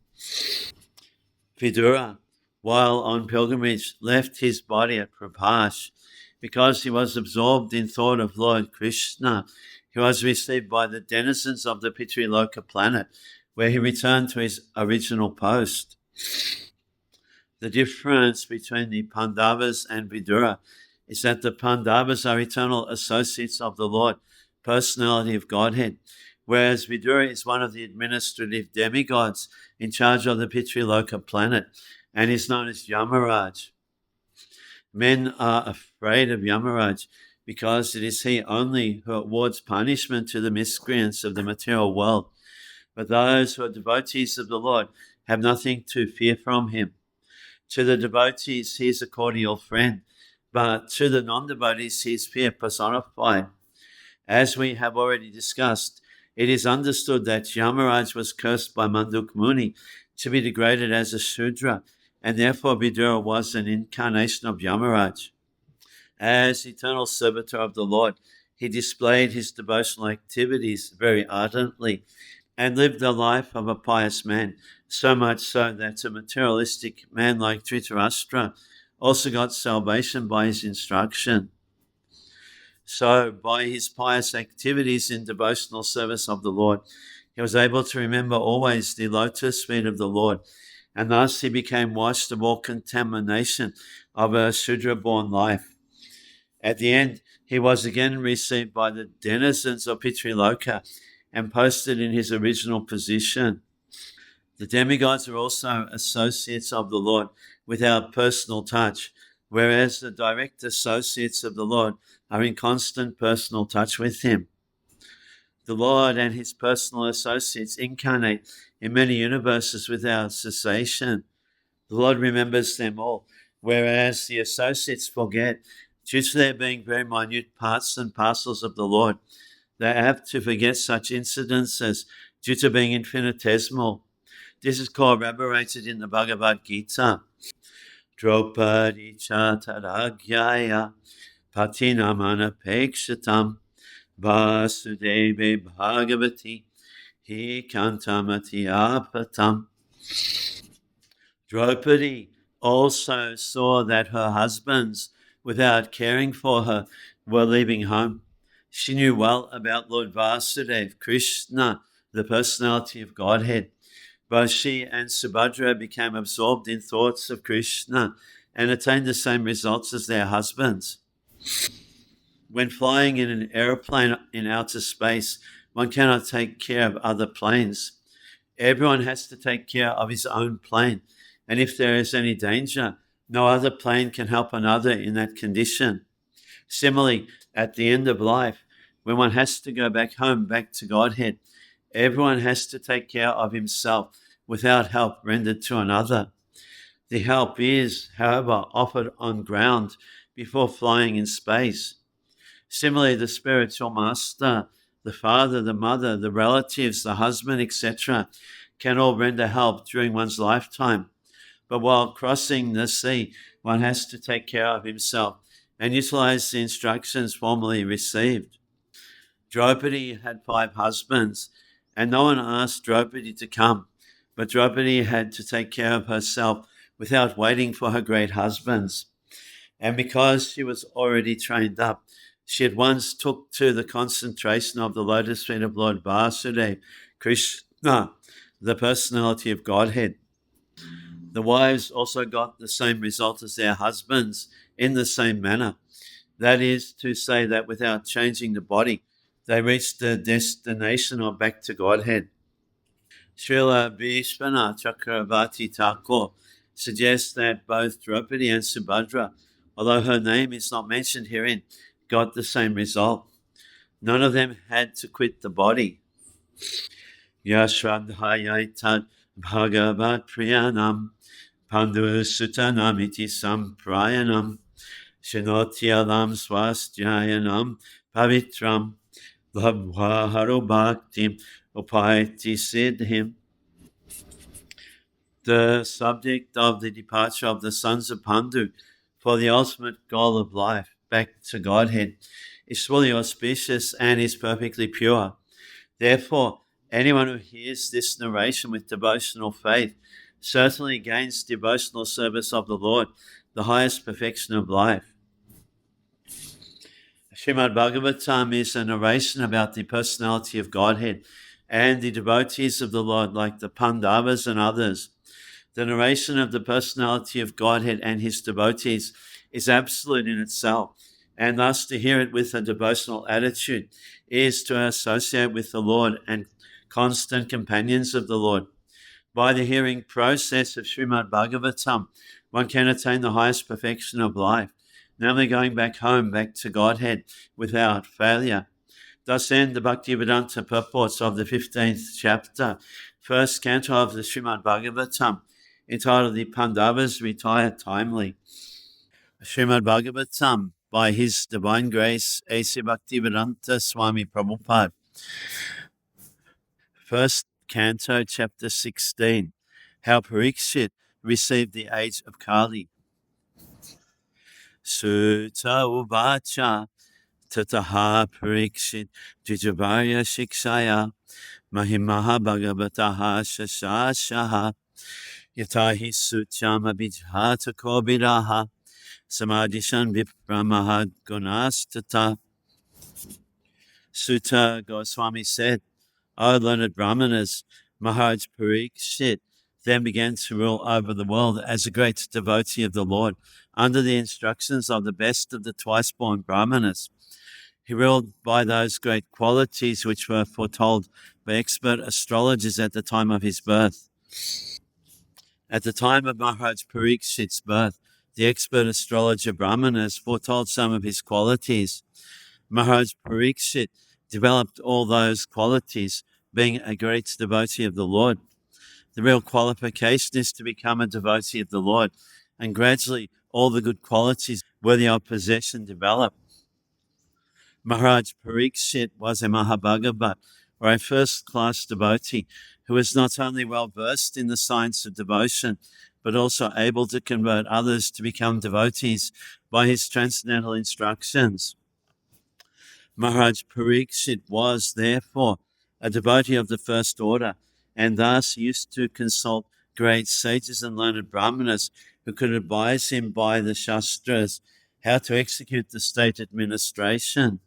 Vidura, while on pilgrimage, left his body at Prabhash because he was absorbed in thought of Lord Krishna. He was received by the denizens of the Pitriloka planet, where he returned to his original post. The difference between the Pandavas and Vidura is that the Pandavas are eternal associates of the Lord, personality of Godhead, whereas Vidura is one of the administrative demigods in charge of the Pitriloka planet and is known as Yamaraj. Men are afraid of Yamaraj because it is he only who awards punishment to the miscreants of the material world. But those who are devotees of the Lord have nothing to fear from him. To the devotees, he is a cordial friend, but to the non-devotees, he is fear personified. As we have already discussed, it is understood that Yamaraj was cursed by Manduk Muni to be degraded as a Shudra, and therefore Vidura was an incarnation of Yamaraj. As eternal servitor of the Lord, he displayed his devotional activities very ardently and lived the life of a pious man, so much so that a materialistic man like Dhritarashtra also got salvation by his instruction. So, by his pious activities in devotional service of the Lord, he was able to remember always the lotus feet of the Lord, and thus he became washed of all contamination of a Shudra-born life. At the end, he was again received by the denizens of Pitriloka and posted in his original position. The demigods are also associates of the Lord without personal touch, whereas the direct associates of the Lord are in constant personal touch with him. The Lord and his personal associates incarnate in many universes without cessation. The Lord remembers them all, whereas the associates forget. Due to their being very minute parts and parcels of the Lord, they are apt to forget such incidences due to being infinitesimal. This is corroborated in the Bhagavad Gita. Draupadi Chataragyaya Patinamanapekshatam Vasudeve Bhagavati He Kantamati Apatam. Draupadi also saw that her husbands, without caring for her, were leaving home. She knew well about Lord Vasudeva, Krishna, the personality of Godhead. Both she and Subhadra became absorbed in thoughts of Krishna and attained the same results as their husbands. When flying in an aeroplane in outer space, one cannot take care of other planes. Everyone has to take care of his own plane. And if there is any danger, no other plane can help another in that condition. Similarly, at the end of life, when one has to go back home, back to Godhead, everyone has to take care of himself without help rendered to another. The help is, however, offered on ground before flying in space. Similarly, the spiritual master, the father, the mother, the relatives, the husband, etc., can all render help during one's lifetime. But while crossing the sea, one has to take care of himself and utilize the instructions formerly received. Draupadi had 5 husbands, and no one asked Draupadi to come, but Draupadi had to take care of herself without waiting for her great husbands. And because she was already trained up, she at once took to the concentration of the lotus feet of Lord Vasudeva, Krishna, the personality of Godhead. The wives also got the same result as their husbands in the same manner. That is to say that without changing the body, they reached the destination of back to Godhead. Srila Vishwanath Chakravarti Thakur suggests that both Draupadi and Subhadra, although her name is not mentioned herein, got the same result. None of them had to quit the body. Yashradhayaitat Bhagavat Priyanam Pandu Sutanam iti Samprayanam Shinotyalam Swastyayanam Pavitram Labhvaharo Bhaktim Upaiti Siddhim. The subject of the departure of the sons of Pandu for the ultimate goal of life, back to Godhead, is fully auspicious and is perfectly pure. Therefore, anyone who hears this narration with devotional faith certainly gains devotional service of the Lord, the highest perfection of life. Srimad-Bhagavatam is a narration about the personality of Godhead and the devotees of the Lord like the Pandavas and others. The narration of the personality of Godhead and his devotees is absolute in itself, and thus to hear it with a devotional attitude is to associate with the Lord and constant companions of the Lord. By the hearing process of Srimad-Bhagavatam, one can attain the highest perfection of life, namely going back home, back to Godhead, without failure. Thus end the Bhaktivedanta purports of the 15th chapter, first canto of the Srimad-Bhagavatam, entitled The Pandavas Retire Timely. Srimad-Bhagavatam, by His Divine Grace, A.C. Bhaktivedanta Swami Prabhupada. First Canto, Chapter 16, How Parikshit Received the Age of Kali. Sutta Uvacha Tataha Parikshit Jijavarya Shikshaya Mahimaha Bhagavataha Shashashaha Yatahi Sutyam Abhijhata Kobiraha Samadhishan Vipramaha Gunastata. Sutta Goswami said, O learned Brahmanas, Maharaj Parikshit then began to rule over the world as a great devotee of the Lord, under the instructions of the best of the twice-born Brahmanas. He ruled by those great qualities which were foretold by expert astrologers at the time of his birth. At the time of Maharaj Parikshit's birth, the expert astrologer Brahmanas foretold some of his qualities. Maharaj Parikshit developed all those qualities, being a great devotee of the Lord. The real qualification is to become a devotee of the Lord, and gradually all the good qualities worthy of possession develop. Maharaj Parikshit was a Mahabhagavat, or a first-class devotee, who was not only well-versed in the science of devotion, but also able to convert others to become devotees by his transcendental instructions. Maharaj Parikshit was, therefore, a devotee of the first order, and thus used to consult great sages and learned brahmanas who could advise him by the Shastras how to execute the state administration.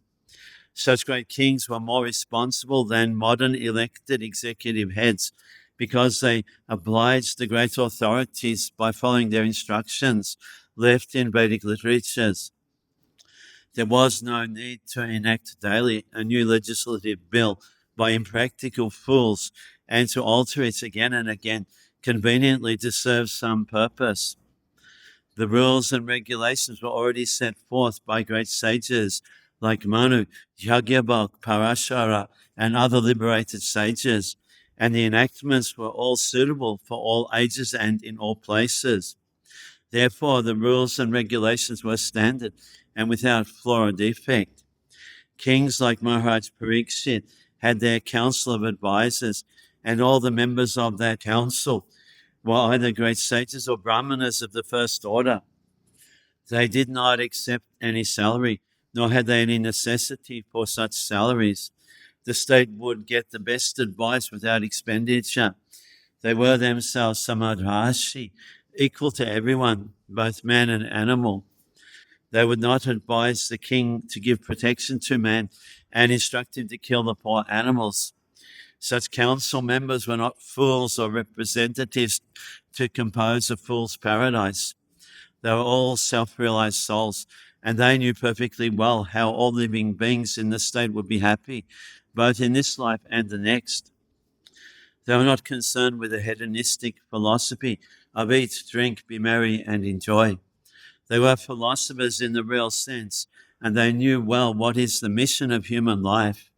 Such great kings were more responsible than modern elected executive heads because they obliged the great authorities by following their instructions left in Vedic literatures. There was no need to enact daily a new legislative bill by impractical fools and to alter it again and again, conveniently to serve some purpose. The rules and regulations were already set forth by great sages like Manu, Yagyabal, Parashara, and other liberated sages, and the enactments were all suitable for all ages and in all places. Therefore, the rules and regulations were standard and without flaw or defect. Kings like Maharaj Parikshit had their council of advisors, and all the members of that council were either great sages or brahmanas of the first order. They did not accept any salary, nor had they any necessity for such salaries. The state would get the best advice without expenditure. They were themselves samadhashi, equal to everyone, both man and animal. They would not advise the king to give protection to man and instruct him to kill the poor animals. Such council members were not fools or representatives to compose a fool's paradise. They were all self-realized souls, and they knew perfectly well how all living beings in the state would be happy, both in this life and the next. They were not concerned with the hedonistic philosophy of eat, drink, be merry, and enjoy. They were philosophers in the real sense, and they knew well what is the mission of human life.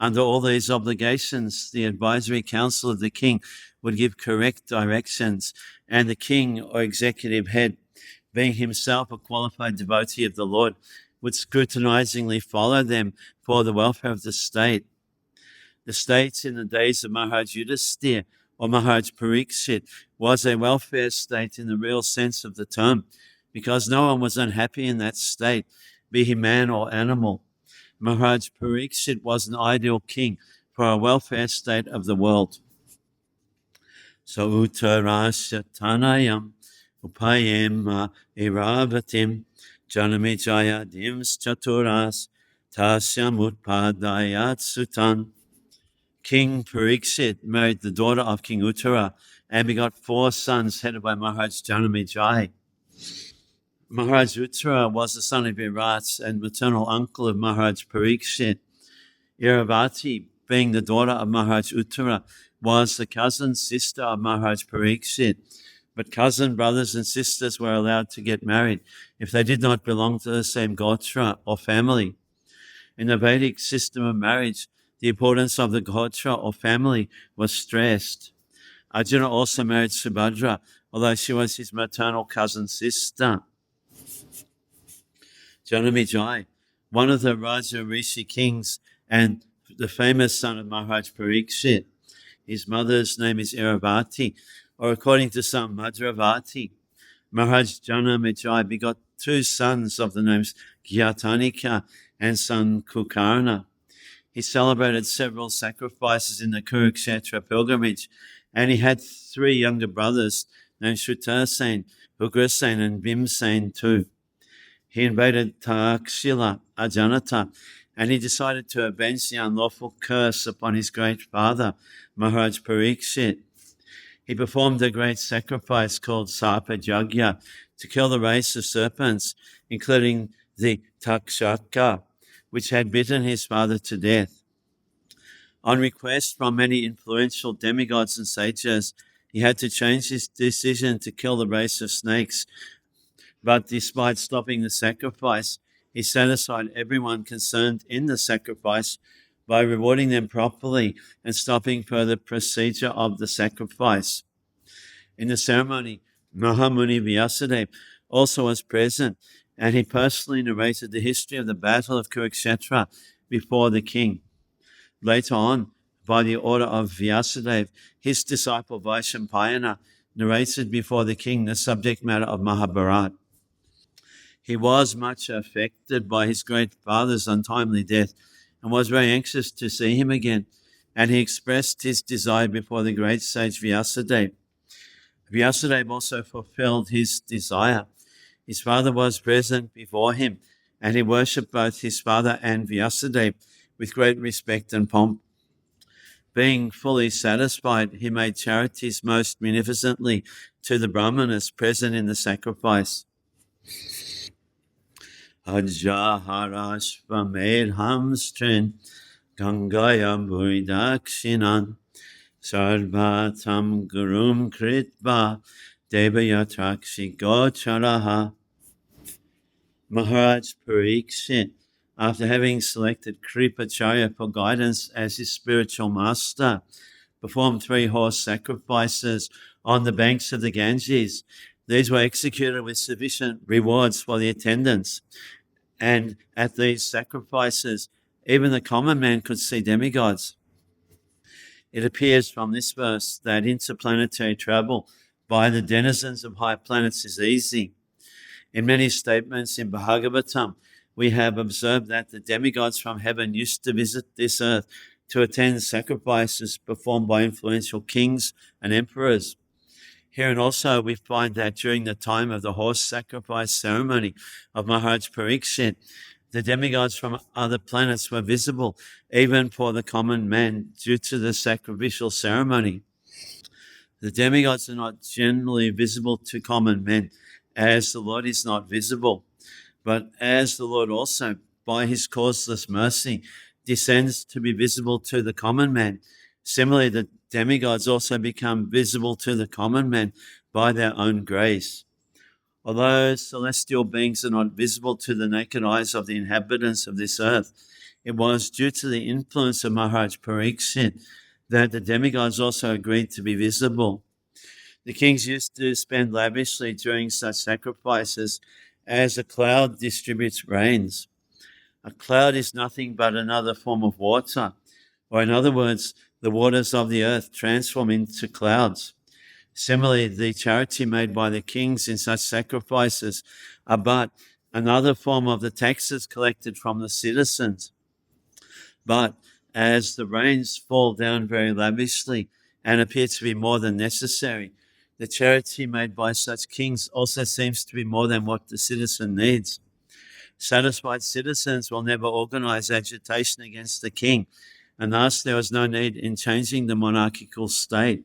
Under all these obligations, the advisory council of the king would give correct directions, and the king or executive head, being himself a qualified devotee of the Lord, would scrutinizingly follow them for the welfare of the state. The state in the days of Maharaj Yudhisthira or Maharaj Parikshit was a welfare state in the real sense of the term, because no one was unhappy in that state, be he man or animal. Maharaj Parikshit was an ideal king for a welfare state of the world. So uttarasya tanayam upayem iravatim janamijaya dims chaturas tasyam utpadayat sutan. King Parikshit married the daughter of King Uttara and begot 4 sons headed by Maharaj Janamejaya. Maharaj Uttara was the son of Virat and maternal uncle of Maharaj Parikshit. Iravati, being the daughter of Maharaj Uttara, was the cousin sister of Maharaj Parikshit. But cousin brothers and sisters were allowed to get married if they did not belong to the same gotra or family. In the Vedic system of marriage, the importance of the gotra or family was stressed. Arjuna also married Subhadra, although she was his maternal cousin sister. Janamejaya, one of the Raja Rishi kings and the famous son of Maharaj Parikshit. His mother's name is Iravati, or according to some, Madravati. Maharaj Janamejaya begot 2 sons of the names Gyatanika and son Kukarna. He celebrated several sacrifices in the Kurukshetra pilgrimage, and he had 3 younger brothers named Shrutarsen, Ugrasen, and Bhimsen too. He invaded Takshila, Ajanata, and he decided to avenge the unlawful curse upon his great father, Maharaj Parikshit. He performed a great sacrifice called Sarpa Jagya to kill the race of serpents, including the Takshaka, which had bitten his father to death. On request from many influential demigods and sages, he had to change his decision to kill the race of snakes. But despite stopping the sacrifice, he satisfied everyone concerned in the sacrifice by rewarding them properly and stopping further procedure of the sacrifice. In the ceremony, Mahamuni Vyasadeva also was present, and he personally narrated the history of the Battle of Kurukshetra before the king. Later on, by the order of Vyasadeva, his disciple Vaishampayana narrated before the king the subject matter of Mahabharata. He was much affected by his great father's untimely death and was very anxious to see him again, and he expressed his desire before the great sage Vyasadeva. Vyasadeva also fulfilled his desire. His father was present before him, and he worshipped both his father and Vyasadeva with great respect and pomp. Being fully satisfied, he made charities most munificently to the brahmanas present in the sacrifice. Ajaharaśvamedhamstrin Gangaya Buridakshinan Sarvatam Gurum Kritva Devayatrakshi Gocharaha. Maharaj Parikshit, after having selected Kripacharya for guidance as his spiritual master, performed 3 horse sacrifices on the banks of the Ganges. These were executed with sufficient rewards for the attendants. And at these sacrifices, even the common man could see demigods. It appears from this verse that interplanetary travel by the denizens of high planets is easy. In many statements in Bhagavatam, we have observed that the demigods from heaven used to visit this earth to attend sacrifices performed by influential kings and emperors. Herein also we find that during the time of the horse sacrifice ceremony of Maharaj Parikshit, the demigods from other planets were visible even for the common man due to the sacrificial ceremony. The demigods are not generally visible to common men, as the Lord is not visible, but as the Lord also, by his causeless mercy, descends to be visible to the common man. Similarly, the demigods also become visible to the common man by their own grace. Although celestial beings are not visible to the naked eyes of the inhabitants of this earth, it was due to the influence of Maharaj Parikshit that the demigods also agreed to be visible. The kings used to spend lavishly during such sacrifices as a cloud distributes rains. A cloud is nothing but another form of water, or in other words, the waters of the earth transform into clouds. Similarly, the charity made by the kings in such sacrifices are but another form of the taxes collected from the citizens. But as the rains fall down very lavishly and appear to be more than necessary, the charity made by such kings also seems to be more than what the citizen needs. Satisfied citizens will never organize agitation against the king, and thus there was no need in changing the monarchical state.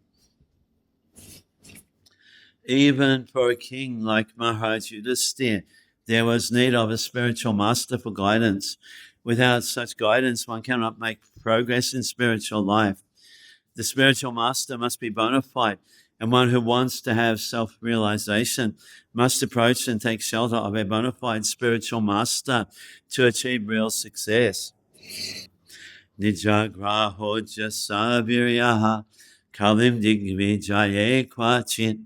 Even for a king like Maharaj Yudhisthira, there was need of a spiritual master for guidance. Without such guidance, one cannot make progress in spiritual life. The spiritual master must be bona fide, and one who wants to have self-realization must approach and take shelter of a bona fide spiritual master to achieve real success. Nijagraho jasaviryaha kalim digvijaye kvachit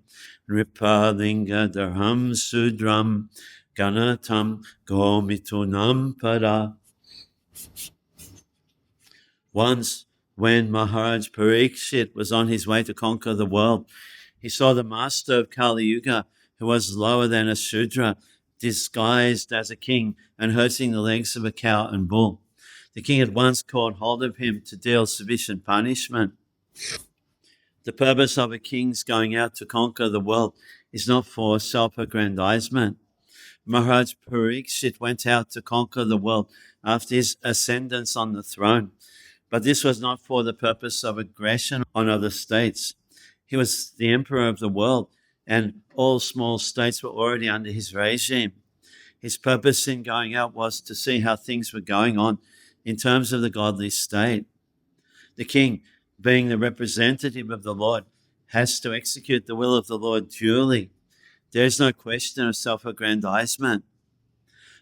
ripalinga dharham sudram ganatam gomitunam pada. Once, when Maharaj Parikshit was on his way to conquer the world, he saw the master of Kali Yuga, who was lower than a Shudra, disguised as a king and hurting the legs of a cow and bull. The king at once caught hold of him to deal sufficient punishment. The purpose of a king's going out to conquer the world is not for self-aggrandizement. Maharaj Parikshit went out to conquer the world after his ascendance on the throne. But this was not for the purpose of aggression on other states. He was the emperor of the world, and all small states were already under his regime. His purpose in going out was to see how things were going on in terms of the godly state. The king, being the representative of the Lord, has to execute the will of the Lord duly. There is no question of self-aggrandizement.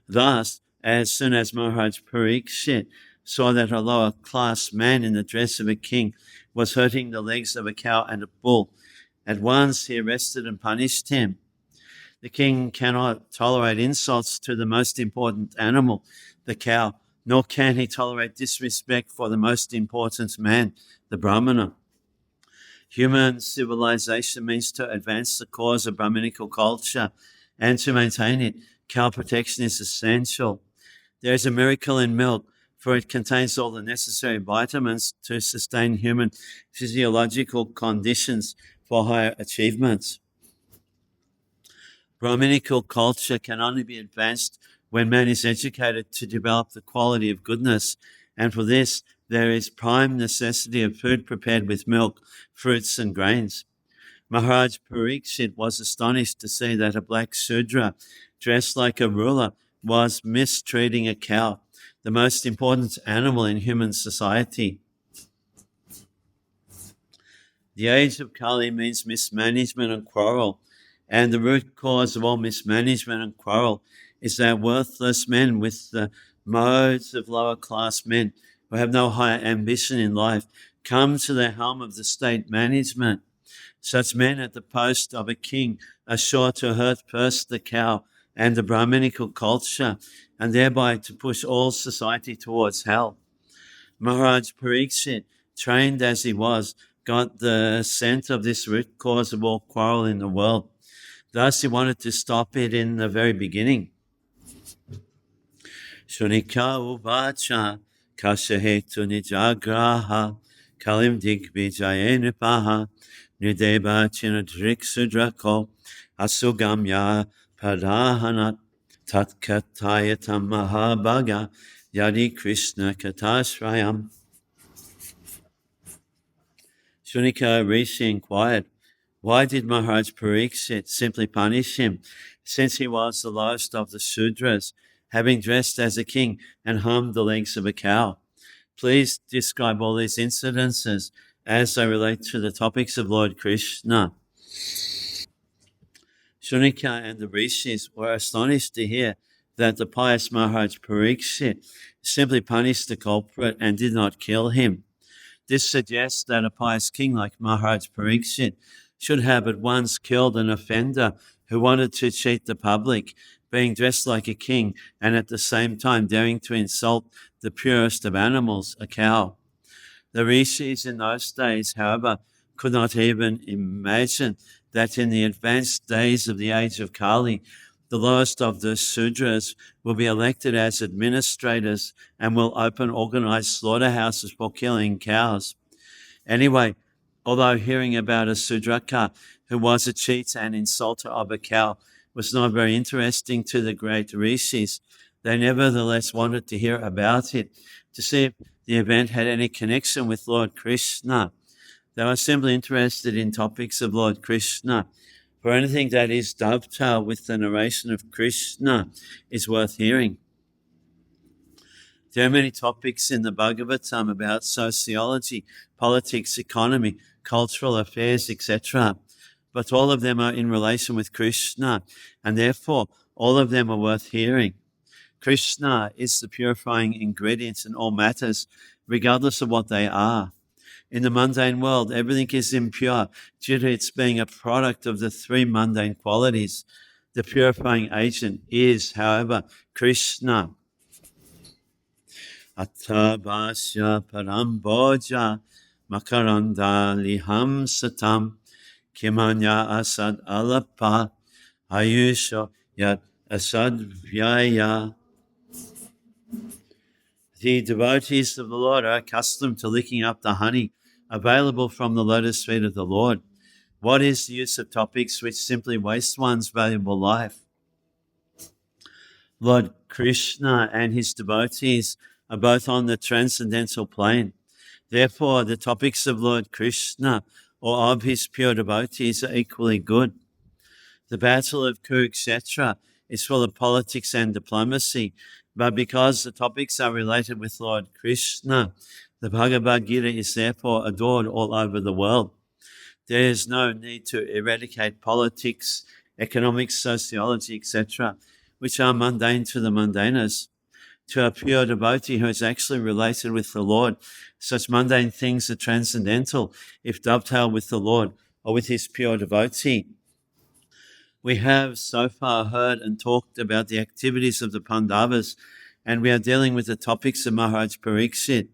Thus, as soon as Maharaj Parikshit saw that a lower class man in the dress of a king was hurting the legs of a cow and a bull. At once he arrested and punished him. The king cannot tolerate insults to the most important animal, the cow, nor can he tolerate disrespect for the most important man, the Brahmana. Human civilization means to advance the cause of Brahminical culture, and to maintain it, cow protection is essential. There is a miracle in milk, for it contains all the necessary vitamins to sustain human physiological conditions for higher achievements. Brahminical culture can only be advanced when man is educated to develop the quality of goodness, and for this there is prime necessity of food prepared with milk, fruits and grains. Maharaj Parikshit was astonished to see that a black Shudra, dressed like a ruler, was mistreating a cow, the most important animal in human society. The age of Kali means mismanagement and quarrel, and the root cause of all mismanagement and quarrel is that worthless men with the modes of lower class men who have no higher ambition in life come to the helm of the state management. Such men at the post of a king are sure to hurt first the cow and the Brahminical culture, and thereby to push all society towards hell. Maharaj Parikshit, trained as he was, got the scent of this root cause of all quarrel in the world. Thus he wanted to stop it in the very beginning. Shunika uvacha kashahetu nijagraha kalim digbijayenipaha nideba chinadrik sudrako asugamya padahanat tatkatayatam mahabhaga yadi Krishna katashrayam. Shunika Rishi inquired, why did Maharaj Parikshit simply punish him, since he was the lowest of the Shudras, having dressed as a king and harmed the legs of a cow? Please describe all these incidences as they relate to the topics of Lord Krishna. Shunika and the rishis were astonished to hear that the pious Maharaj Parikshit simply punished the culprit and did not kill him. This suggests that a pious king like Maharaj Parikshit should have at once killed an offender who wanted to cheat the public, being dressed like a king and at the same time daring to insult the purest of animals, a cow. The rishis in those days, however, could not even imagine that in the advanced days of the age of Kali, the lowest of the Sudras will be elected as administrators and will open organized slaughterhouses for killing cows. Anyway, although hearing about a Sudraka who was a cheat and insulter of a cow was not very interesting to the great rishis, they nevertheless wanted to hear about it, to see if the event had any connection with Lord Krishna. They were simply interested in topics of Lord Krishna, for anything that is dovetail with the narration of Krishna is worth hearing. There are many topics in the Bhagavatam about sociology, politics, economy, cultural affairs, etc. But all of them are in relation with Krishna, and therefore all of them are worth hearing. Krishna is the purifying ingredient in all matters, regardless of what they are. In the mundane world, everything is impure due to its being a product of the three mundane qualities. The purifying agent is, however, Krishna. Athabhasya paramboja makaranda liham satam kimanya asad alapa ayusho yat asad vyaya. The devotees of the Lord are accustomed to licking up the honey available from the lotus feet of the Lord. What is the use of topics which simply waste one's valuable life? Lord Krishna and his devotees are both on the transcendental plane. Therefore, the topics of Lord Krishna or of his pure devotees are equally good. The battle of Kurukshetra is full of politics and diplomacy, but because the topics are related with Lord Krishna, the Bhagavad Gita is therefore adored all over the world. There is no need to eradicate politics, economics, sociology, etc., which are mundane to the mundaners. to a pure devotee who is actually related with the Lord. Such mundane things are transcendental if dovetailed with the Lord or with his pure devotee. We have so far heard and talked about the activities of the Pandavas, and we are dealing with the topics of Maharaj Pariksit.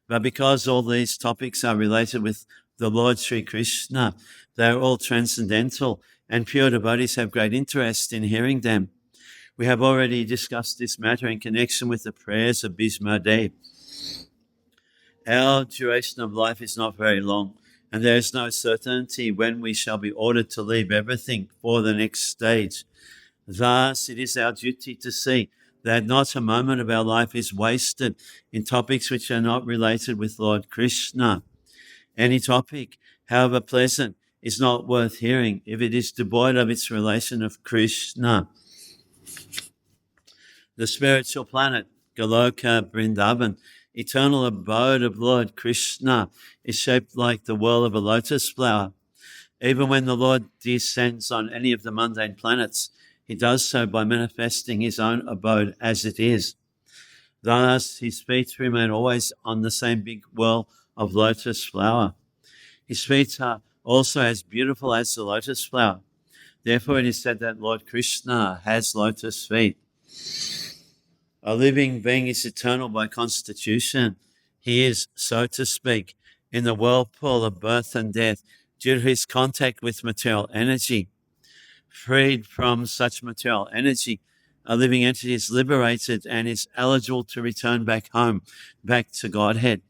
But because all these topics are related with the Lord Sri Krishna, they are all transcendental, and pure devotees have great interest in hearing them. We have already discussed this matter in connection with the prayers of Bhishma Dev. Our duration of life is not very long, and there is no certainty when we shall be ordered to leave everything for the next stage. Thus, it is our duty to see that not a moment of our life is wasted in topics which are not related with Lord Krishna. Any topic, however pleasant, is not worth hearing if it is devoid of its relation of Krishna. The spiritual planet, Goloka Vrindavan, eternal abode of Lord Krishna, is shaped like the whirl of a lotus flower. Even when the Lord descends on any of the mundane planets, he does so by manifesting his own abode as it is. Thus, his feet remain always on the same big whirl of lotus flower. His feet are also as beautiful as the lotus flower. Therefore, it is said that Lord Krishna has lotus feet. A living being is eternal by constitution. He is, so to speak, in the whirlpool of birth and death due to his contact with material energy. Freed from such material energy, a living entity is liberated and is eligible to return back home, back to Godhead.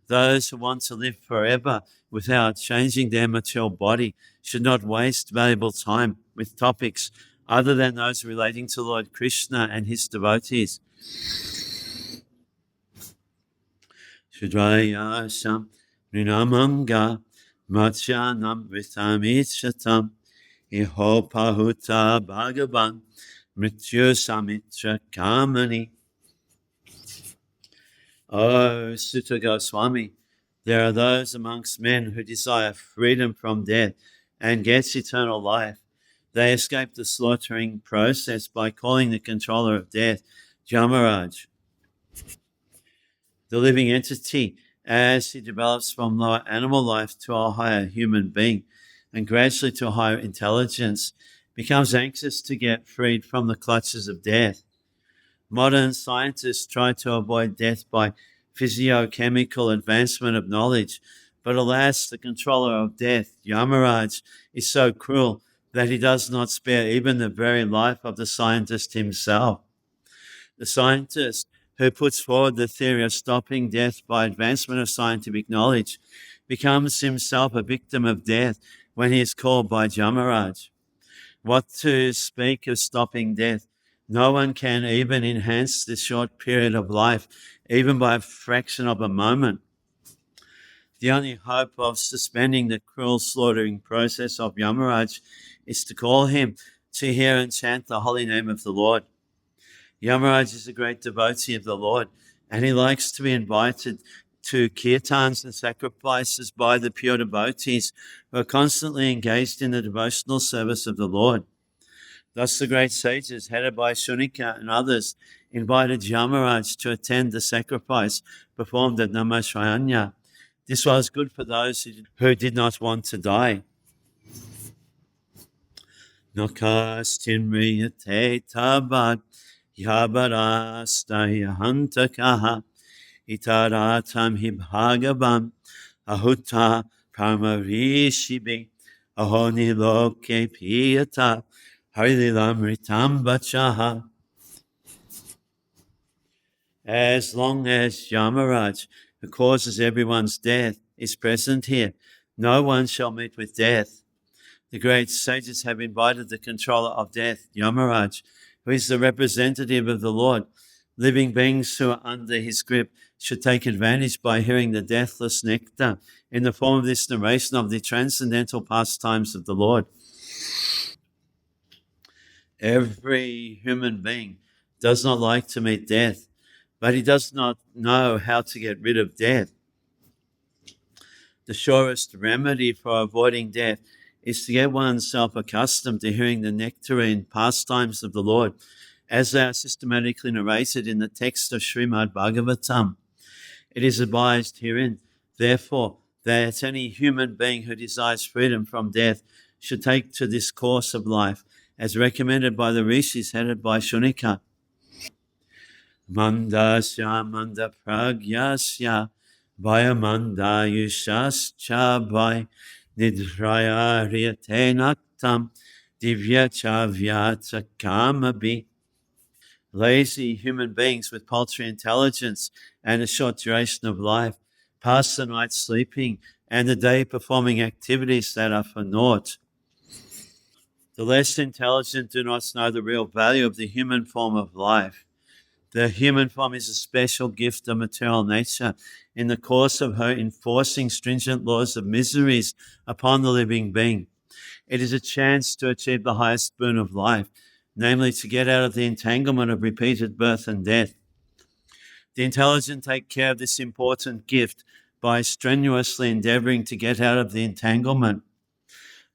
Those who want to live forever without changing their material body should not waste valuable time with topics other than those relating to Lord Krishna and his devotees. Shudraya Sham Rinamanga Matsyanam Vitamichatam Iho Pahuta Bhagavan Mrityu Samitra Kamani. Oh, Sutta Goswami, there are those amongst men who desire freedom from death and gets eternal life. They escape the slaughtering process by calling the controller of death Jamaraj. The living entity, as he develops from lower animal life to a higher human being and gradually to a higher intelligence, becomes anxious to get freed from the clutches of death. Modern scientists try to avoid death by physiochemical advancement of knowledge, but alas, the controller of death, Yamaraj, is so cruel that he does not spare even the very life of the scientist himself. The scientist who puts forward the theory of stopping death by advancement of scientific knowledge becomes himself a victim of death when he is called by Yamaraj. What to speak of stopping death? No one can even enhance this short period of life, even by a fraction of a moment. The only hope of suspending the cruel slaughtering process of Yamaraj is to call him to hear and chant the holy name of the Lord. Yamaraj is a great devotee of the Lord, and he likes to be invited to kirtans and sacrifices by the pure devotees who are constantly engaged in the devotional service of the Lord. Thus the great sages, headed by Shunika and others, invited Yamaraj to attend the sacrifice performed at Namashayanya. This was good for those who did not want to die. Nakastinriyate tabad yabarastayahantakaha itaratam hibhagavam ahuta parmarishibi ahoni loke piyata harilamritam bachaha. As long as Yamaraj, who causes everyone's death, is present here, no one shall meet with death. The great sages have invited the controller of death, Yamaraj, who is the representative of the Lord. Living beings who are under his grip should take advantage by hearing the deathless nectar in the form of this narration of the transcendental pastimes of the Lord. Every human being does not like to meet death, but he does not know how to get rid of death. The surest remedy for avoiding death is to get oneself accustomed to hearing the nectarine pastimes of the Lord as they are systematically narrated in the text of Srimad-Bhagavatam. It is advised herein, therefore, that any human being who desires freedom from death should take to this course of life, as recommended by the rishis headed by Shunika. Mandasya manda pragyasya vayamanda yushascha vai nidraya riyate naktam divya chavyata kamabi. Lazy human beings with paltry intelligence and a short duration of life pass the night sleeping and the day performing activities that are for naught. The less intelligent do not know the real value of the human form of life. The human form is a special gift of material nature in the course of her enforcing stringent laws of miseries upon the living being. It is a chance to achieve the highest boon of life, namely to get out of the entanglement of repeated birth and death. The intelligent take care of this important gift by strenuously endeavoring to get out of the entanglement.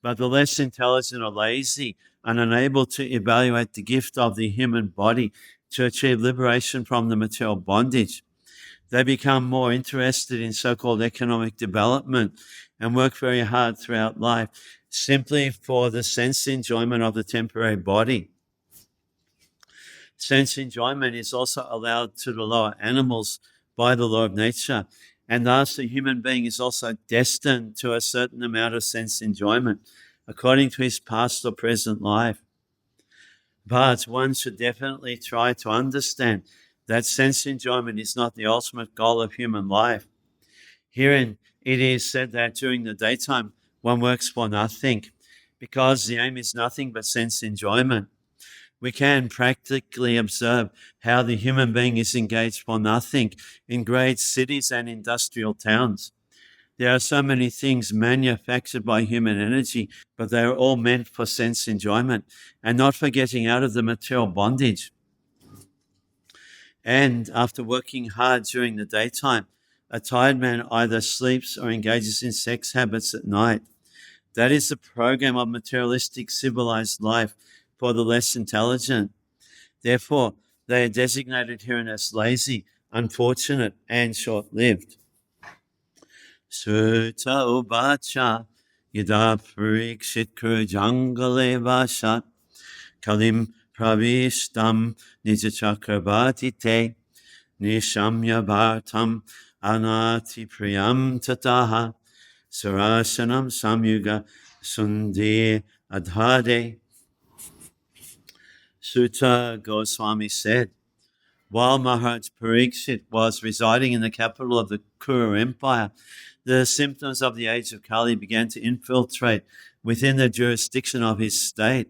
But the less intelligent are lazy and unable to evaluate the gift of the human body to achieve liberation from the material bondage. They become more interested in so-called economic development and work very hard throughout life simply for the sense enjoyment of the temporary body. Sense enjoyment is also allowed to the lower animals by the law of nature, and thus the human being is also destined to a certain amount of sense enjoyment according to his past or present life. But one should definitely try to understand that sense enjoyment is not the ultimate goal of human life. Herein it is said that during the daytime one works for nothing, because the aim is nothing but sense enjoyment. We can practically observe how the human being is engaged for nothing in great cities and industrial towns. There are so many things manufactured by human energy, but they are all meant for sense enjoyment and not for getting out of the material bondage. And after working hard during the daytime, a tired man either sleeps or engages in sex habits at night. That is the program of materialistic civilized life for the less intelligent. Therefore, they are designated herein as lazy, unfortunate, and short-lived. Sutta uvacha yada parikshit jangale vashat kalim pravishtam nijachakrabhati te nishamya bhartam anati priyam tataha sarasanam samyuga sundi adhade. Sutta Goswami said, while Maharaj Parikshit was residing in the capital of the Kuru Empire, the symptoms of the age of Kali began to infiltrate within the jurisdiction of his state.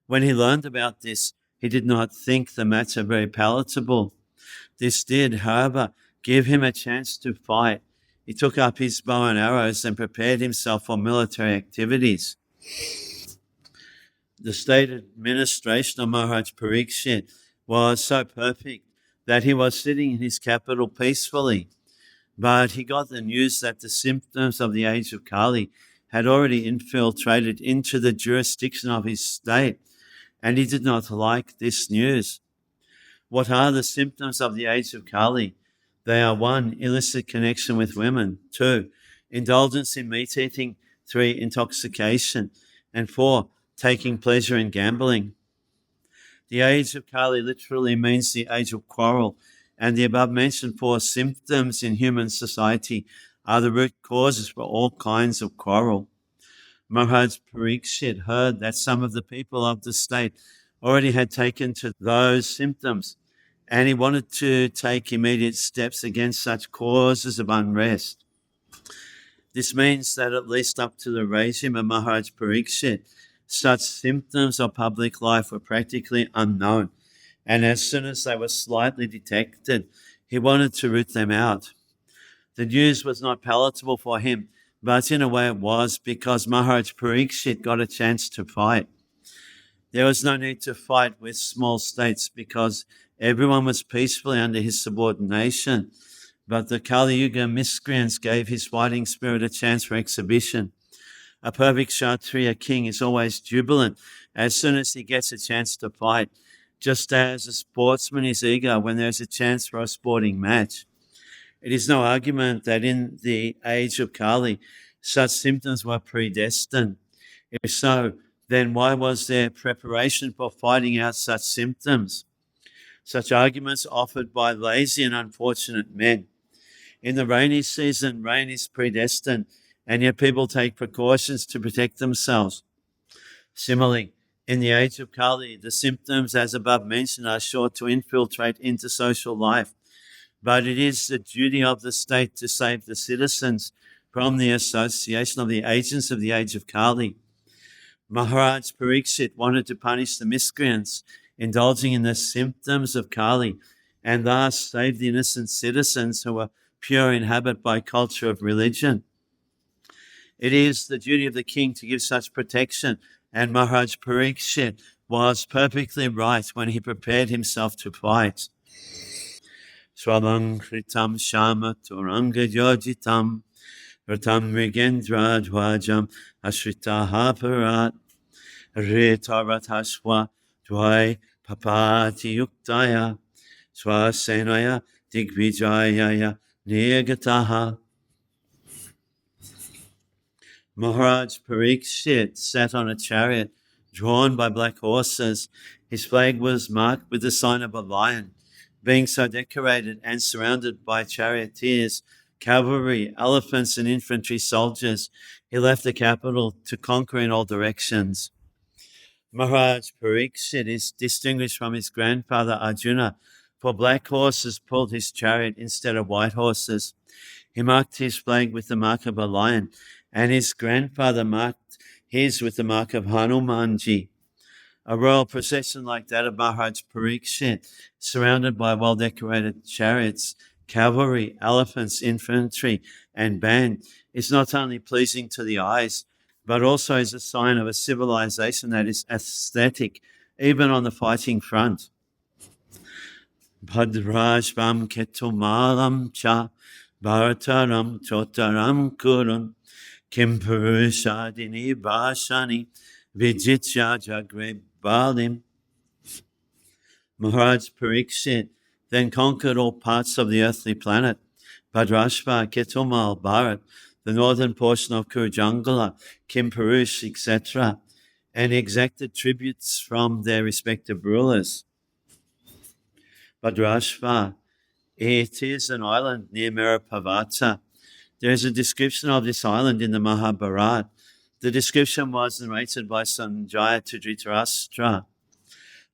When he learned about this, he did not think the matter very palatable. This did, however, give him a chance to fight. He took up his bow and arrows and prepared himself for military activities. The state administration of Maharaj Parikshit was so perfect that he was sitting in his capital peacefully. But he got the news that the symptoms of the age of Kali had already infiltrated into the jurisdiction of his state, and he did not like this news. What are the symptoms of the age of Kali? They are 1, illicit connection with women, 2, indulgence in meat eating, 3, intoxication, and 4, taking pleasure in gambling. The age of Kali literally means the age of quarrel, and the above-mentioned 4 symptoms in human society are the root causes for all kinds of quarrel. Maharaj Parikshit heard that some of the people of the state already had taken to those symptoms, and he wanted to take immediate steps against such causes of unrest. This means that at least up to the regime of Maharaj Parikshit, such symptoms of public life were practically unknown, and as soon as they were slightly detected, he wanted to root them out. The news was not palatable for him, but in a way it was, because Maharaj Parikshit got a chance to fight. There was no need to fight with small states because everyone was peacefully under his subordination, but the Kali Yuga miscreants gave his fighting spirit a chance for exhibition. A perfect Kshatriya king is always jubilant as soon as he gets a chance to fight, just as a sportsman is eager when there's a chance for a sporting match. It is no argument that in the age of Kali, such symptoms were predestined. If so, then why was there preparation for fighting out such symptoms? Such arguments offered by lazy and unfortunate men. In the rainy season, rain is predestined, and yet people take precautions to protect themselves. Similarly, in the age of Kali, the symptoms, as above mentioned, are sure to infiltrate into social life. But it is the duty of the state to save the citizens from the association of the agents of the age of Kali. Maharaj Pariksit wanted to punish the miscreants indulging in the symptoms of Kali and thus save the innocent citizens who were pure in habit by culture of religion. It is the duty of the king to give such protection, and Maharaj Pariksit was perfectly right when he prepared himself to fight. Swalankritam shama turanga yojitam ratam mrigendra dwajam ashritaha parat Ritarataswa Dwai Papati Yuktaya Swasenaya Digvijayaya Nirgataha. Maharaj Pariksit sat on a chariot drawn by black horses. His flag was marked with the sign of a lion. Being so decorated and surrounded by charioteers, cavalry, elephants, and infantry soldiers, he left the capital to conquer in all directions. Maharaj Pariksit is distinguished from his grandfather Arjuna, for black horses pulled his chariot instead of white horses. He marked his flag with the mark of a lion, and his grandfather marked his with the mark of Hanumanji. A royal procession like that of Maharaj Pariksit, surrounded by well-decorated chariots, cavalry, elephants, infantry, and band, is not only pleasing to the eyes, but also is a sign of a civilization that is aesthetic, even on the fighting front. Bhadrashvam ketumalam cha bharataram chotaram kurun kim purushadini bhashani vijitya jagre balim. Maharaj Pariksit then conquered all parts of the earthly planet, Bhadrashva, Ketumal, Bharat, the northern portion of Kurujangala, Kimpurush, etc., and exacted tributes from their respective rulers. Bhadrashva, it is an island near Merapavata. There is a description of this island in the Mahabharata. The description was narrated by Sanjaya to Dhritarashtra.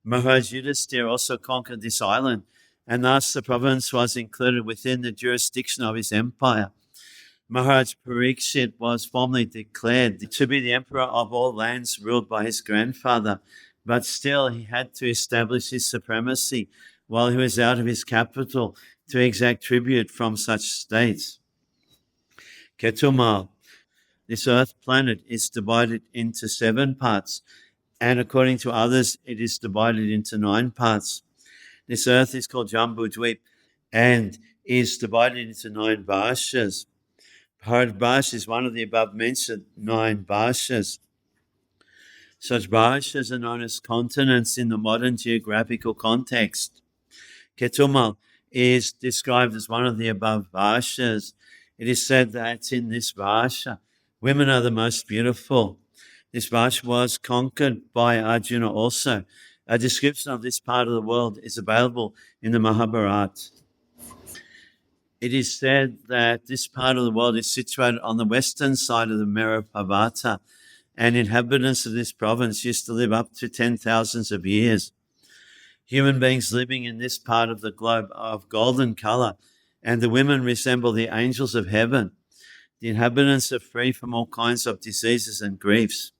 Maharaj Yudhisthira also conquered this island, and thus the province was included within the jurisdiction of his empire. Maharaj Pariksit was formally declared to be the emperor of all lands ruled by his grandfather, but still he had to establish his supremacy while he was out of his capital to exact tribute from such states. Ketumal, this earth planet, is divided into 7 parts, and according to others, it is divided into 9 parts. This earth is called Jambudvip and is divided into 9 bhashas. Bharat is one of the above-mentioned 9 bhashas. Such bhashas are known as continents in the modern geographical context. Ketumal is described as one of the above bhashas. It is said that in this bhasha, women are the most beautiful. This bhasha was conquered by Arjuna also. A description of this part of the world is available in the Mahabharata. It is said that this part of the world is situated on the western side of the Merapavata, and inhabitants of this province used to live up to 10,000 of years. Human beings living in this part of the globe are of golden color, and the women resemble the angels of heaven. The inhabitants are free from all kinds of diseases and griefs.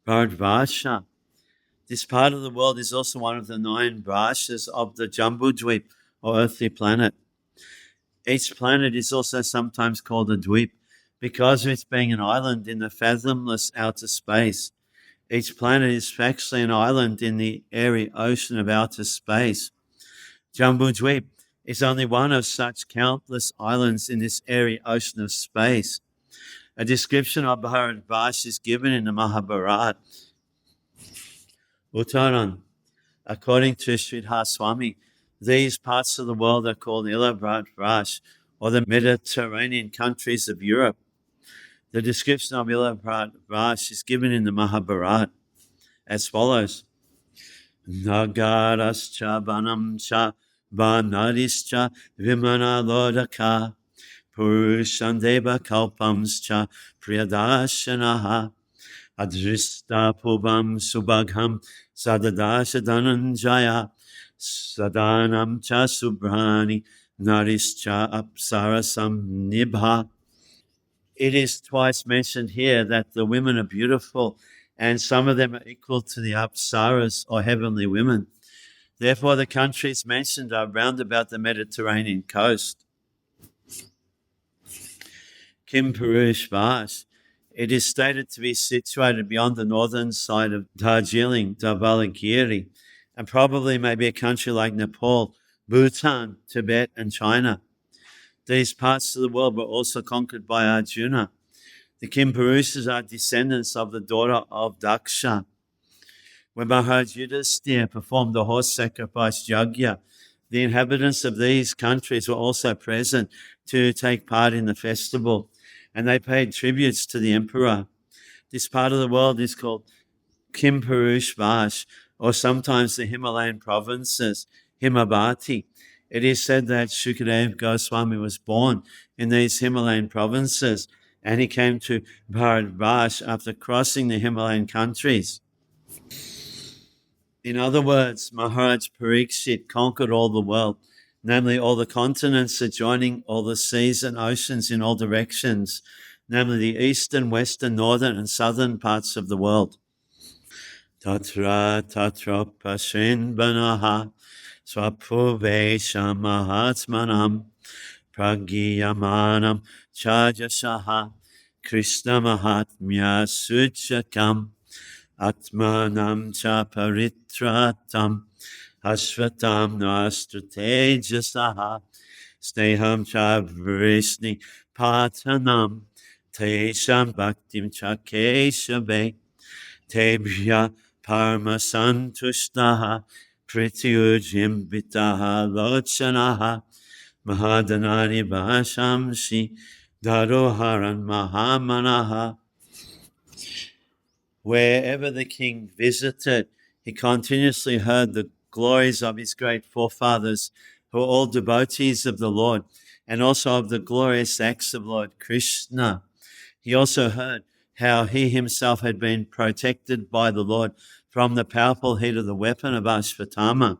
Bharadvarsha. This part of the world is also one of the 9 bhashas of the Jambudvip, or earthly planet. Each planet is also sometimes called a dvip because of its being an island in the fathomless outer space. Each planet is factually an island in the airy ocean of outer space. Jambudvip is only one of such countless islands in this airy ocean of space. A description of Bharadvarsha is given in the Mahabharata. Uttaran. According to Sridhar Swami, these parts of the world are called Ilabrat or the Mediterranean countries of Europe. The description of Ilabrat is given in the Mahabharata as follows. Nagarascha banamcha banarischa vimana lodaka purushandeva kalpamscha priyadashanaha adrista pubam subagham sadadasha dhananjaya sadanam cha subrani narischa apsarasam nibha. It is twice mentioned here that the women are beautiful, and some of them are equal to the apsaras or heavenly women. Therefore, the countries mentioned are round about the Mediterranean coast. Kimpurush Vash. It is stated to be situated beyond the northern side of Darjeeling, Dhavalagiri, and probably may be a country like Nepal, Bhutan, Tibet, and China. These parts of the world were also conquered by Arjuna. The Kimpurushas are descendants of the daughter of Daksha. When Maharaj Yudhisthira performed the horse sacrifice yajna, the inhabitants of these countries were also present to take part in the festival, and they paid tributes to the emperor. This part of the world is called Kimpurush Vash, or sometimes the Himalayan provinces, Himabati. It is said that Shukadeva Goswami was born in these Himalayan provinces, and he came to Bharatvash after crossing the Himalayan countries. In other words, Maharaj Parikshit conquered all the world, namely all the continents adjoining all the seas and oceans in all directions, namely the eastern, western, northern, and southern parts of the world. Tatra tatra pashin banaha swapuvesha mahatmanam pragyamanam chajashaha krishna mahatmya suchakam atmanam cha paritratam ashvatam nastratejasaha sneham cha vrishni patanam tesham bhaktim cha keshabe tebhya parma santushtaha prityujim vitaha lochanaha mahadanani vashamshi daroharan mahamanaha. Wherever the king visited, he continuously heard the glories of his great forefathers, who were all devotees of the Lord, and also of the glorious acts of Lord Krishna. He also heard how he himself had been protected by the Lord from the powerful heat of the weapon of Ashvatthama.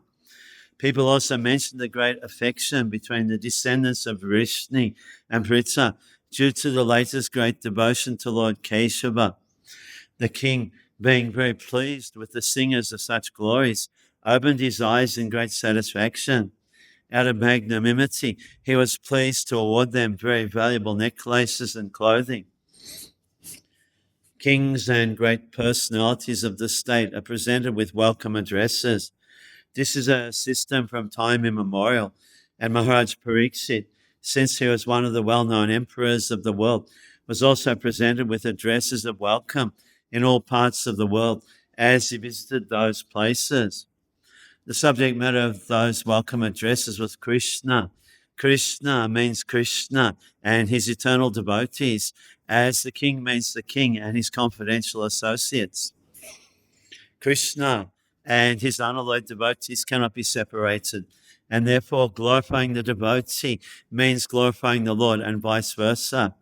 People also mentioned the great affection between the descendants of Vrishni and Pritha due to the latest great devotion to Lord Keshava. The king, being very pleased with the singers of such glories, opened his eyes in great satisfaction. Out of magnanimity, he was pleased to award them very valuable necklaces and clothing. Kings and great personalities of the state are presented with welcome addresses. This is a system from time immemorial, and Maharaj Pariksit, since he was one of the well-known emperors of the world, was also presented with addresses of welcome in all parts of the world as he visited those places. The subject matter of those welcome addresses was Krishna. Krishna means Krishna and his eternal devotees, as the king means the king and his confidential associates. Krishna and his unalloyed devotees cannot be separated, and therefore glorifying the devotee means glorifying the Lord, and vice versa.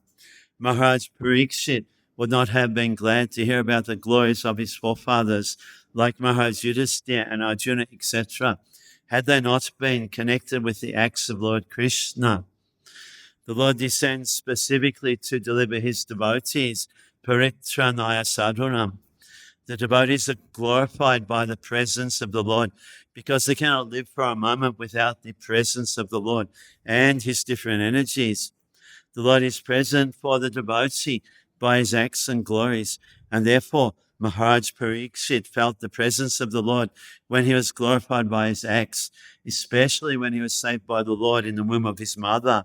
Maharaj Parikshit would not have been glad to hear about the glories of his forefathers, like Maharaj Yudhisthira and Arjuna, etc., had they not been connected with the acts of Lord Krishna. The Lord descends specifically to deliver his devotees, Paritranaya Sadhunam. The devotees are glorified by the presence of the Lord because they cannot live for a moment without the presence of the Lord and his different energies. The Lord is present for the devotee by his acts and glories, and therefore Maharaj Parikshit felt the presence of the Lord when he was glorified by his acts, especially when he was saved by the Lord in the womb of his mother.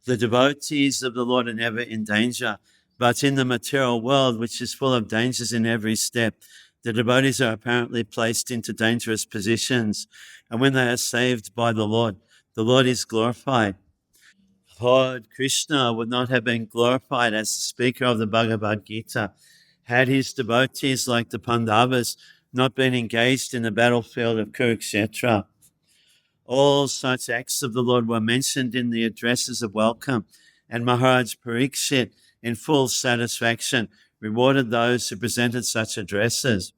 The devotees of the Lord are never in danger, but in the material world, which is full of dangers in every step, The devotees are apparently placed into dangerous positions, and when they are saved by the Lord is glorified. Lord Krishna would not have been glorified as the speaker of the Bhagavad Gita had his devotees like the Pandavas not been engaged in the battlefield of Kurukshetra. All such acts of the Lord were mentioned in the addresses of welcome, and Maharaj Parikshit, in full satisfaction, rewarded those who presented such addresses.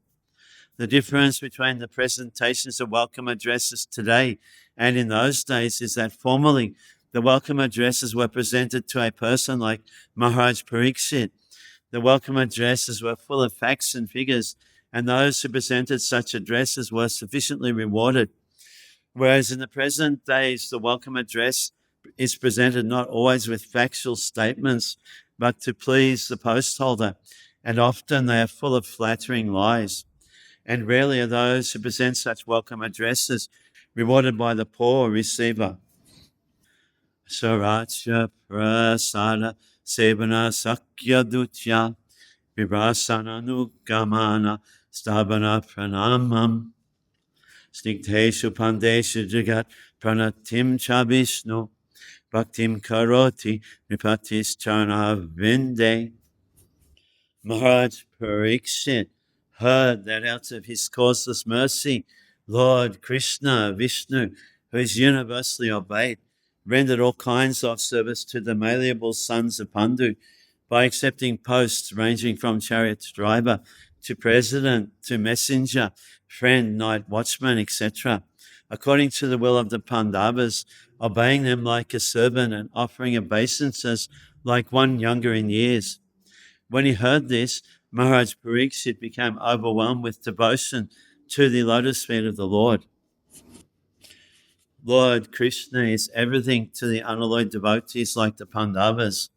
The difference between the presentations of welcome addresses today and in those days is that formerly the welcome addresses were presented to a person like Maharaj Parikshit. The welcome addresses were full of facts and figures, and those who presented such addresses were sufficiently rewarded. Whereas in the present days, the welcome address is presented not always with factual statements, but to please the post holder, and often they are full of flattering lies. And rarely are those who present such welcome addresses rewarded by the poor receiver. Saracha prasada sevana sakya dutya vibrasana nugamana stabana pranamam snigdeshu pandeshu jagat pranatim cha vishnu bhaktim karoti nipatis charna vinde. Maharaj Parikshit heard that out of his causeless mercy, Lord Krishna, Vishnu, who is universally obeyed, rendered all kinds of service to the malleable sons of Pandu by accepting posts ranging from chariot driver to president to messenger, friend, night watchman, etc., according to the will of the Pandavas, obeying them like a servant and offering obeisances like one younger in years. When he heard this, Maharaj Parikshit became overwhelmed with devotion to the lotus feet of the Lord. Lord Krishna is everything to the unalloyed devotees like the Pandavas.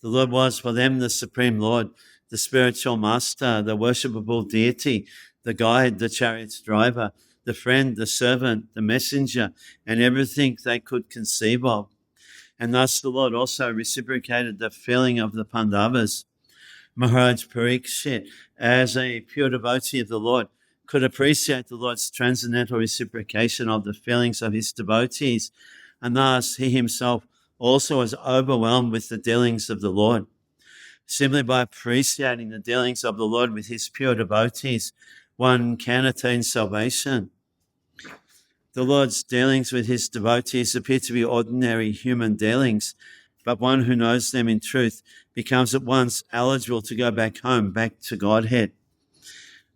The Lord was for them the Supreme Lord, the spiritual master, the worshipable deity, the guide, the chariot's driver, the friend, the servant, the messenger, and everything they could conceive of. And thus the Lord also reciprocated the feeling of the Pandavas. Maharaj Parikshit, as a pure devotee of the Lord, could appreciate the Lord's transcendental reciprocation of the feelings of his devotees, and thus he himself also was overwhelmed with the dealings of the Lord. Simply by appreciating the dealings of the Lord with his pure devotees, one can attain salvation. The Lord's dealings with his devotees appear to be ordinary human dealings, but one who knows them in truth becomes at once eligible to go back home, back to Godhead.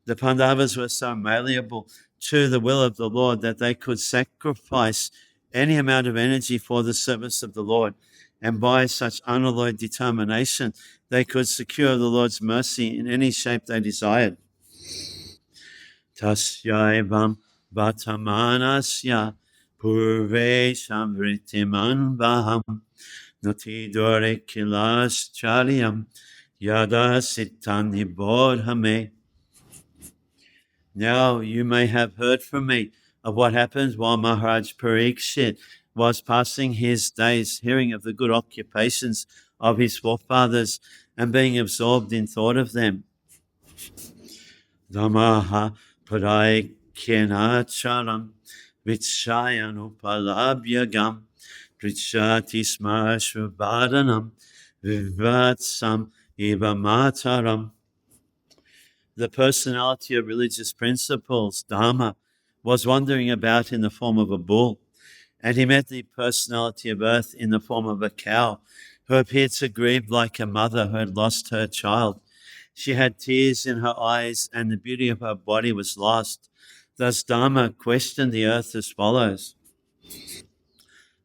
The Pandavas were so malleable to the will of the Lord that they could sacrifice any amount of energy for the service of the Lord, and by such unalloyed determination, they could secure the Lord's mercy in any shape they desired. Tasyaivam vatamanasya purvesham vritiman vaham nati dore kilas charyam yada sitani bodhame. Now you may have heard from me of what happened while Maharaj Parikshit was passing his days hearing of the good occupations of his forefathers and being absorbed in thought of them. Dhammaha paraikyanacharam vitshayanupalabhyagam prichyati sma shvabhadanam vivatsam eva mataram. The personality of religious principles, Dharma, was wandering about in the form of a bull, and he met the personality of earth in the form of a cow, who appeared to grieve like a mother who had lost her child. She had tears in her eyes, and the beauty of her body was lost. Thus Dharma questioned the earth as follows.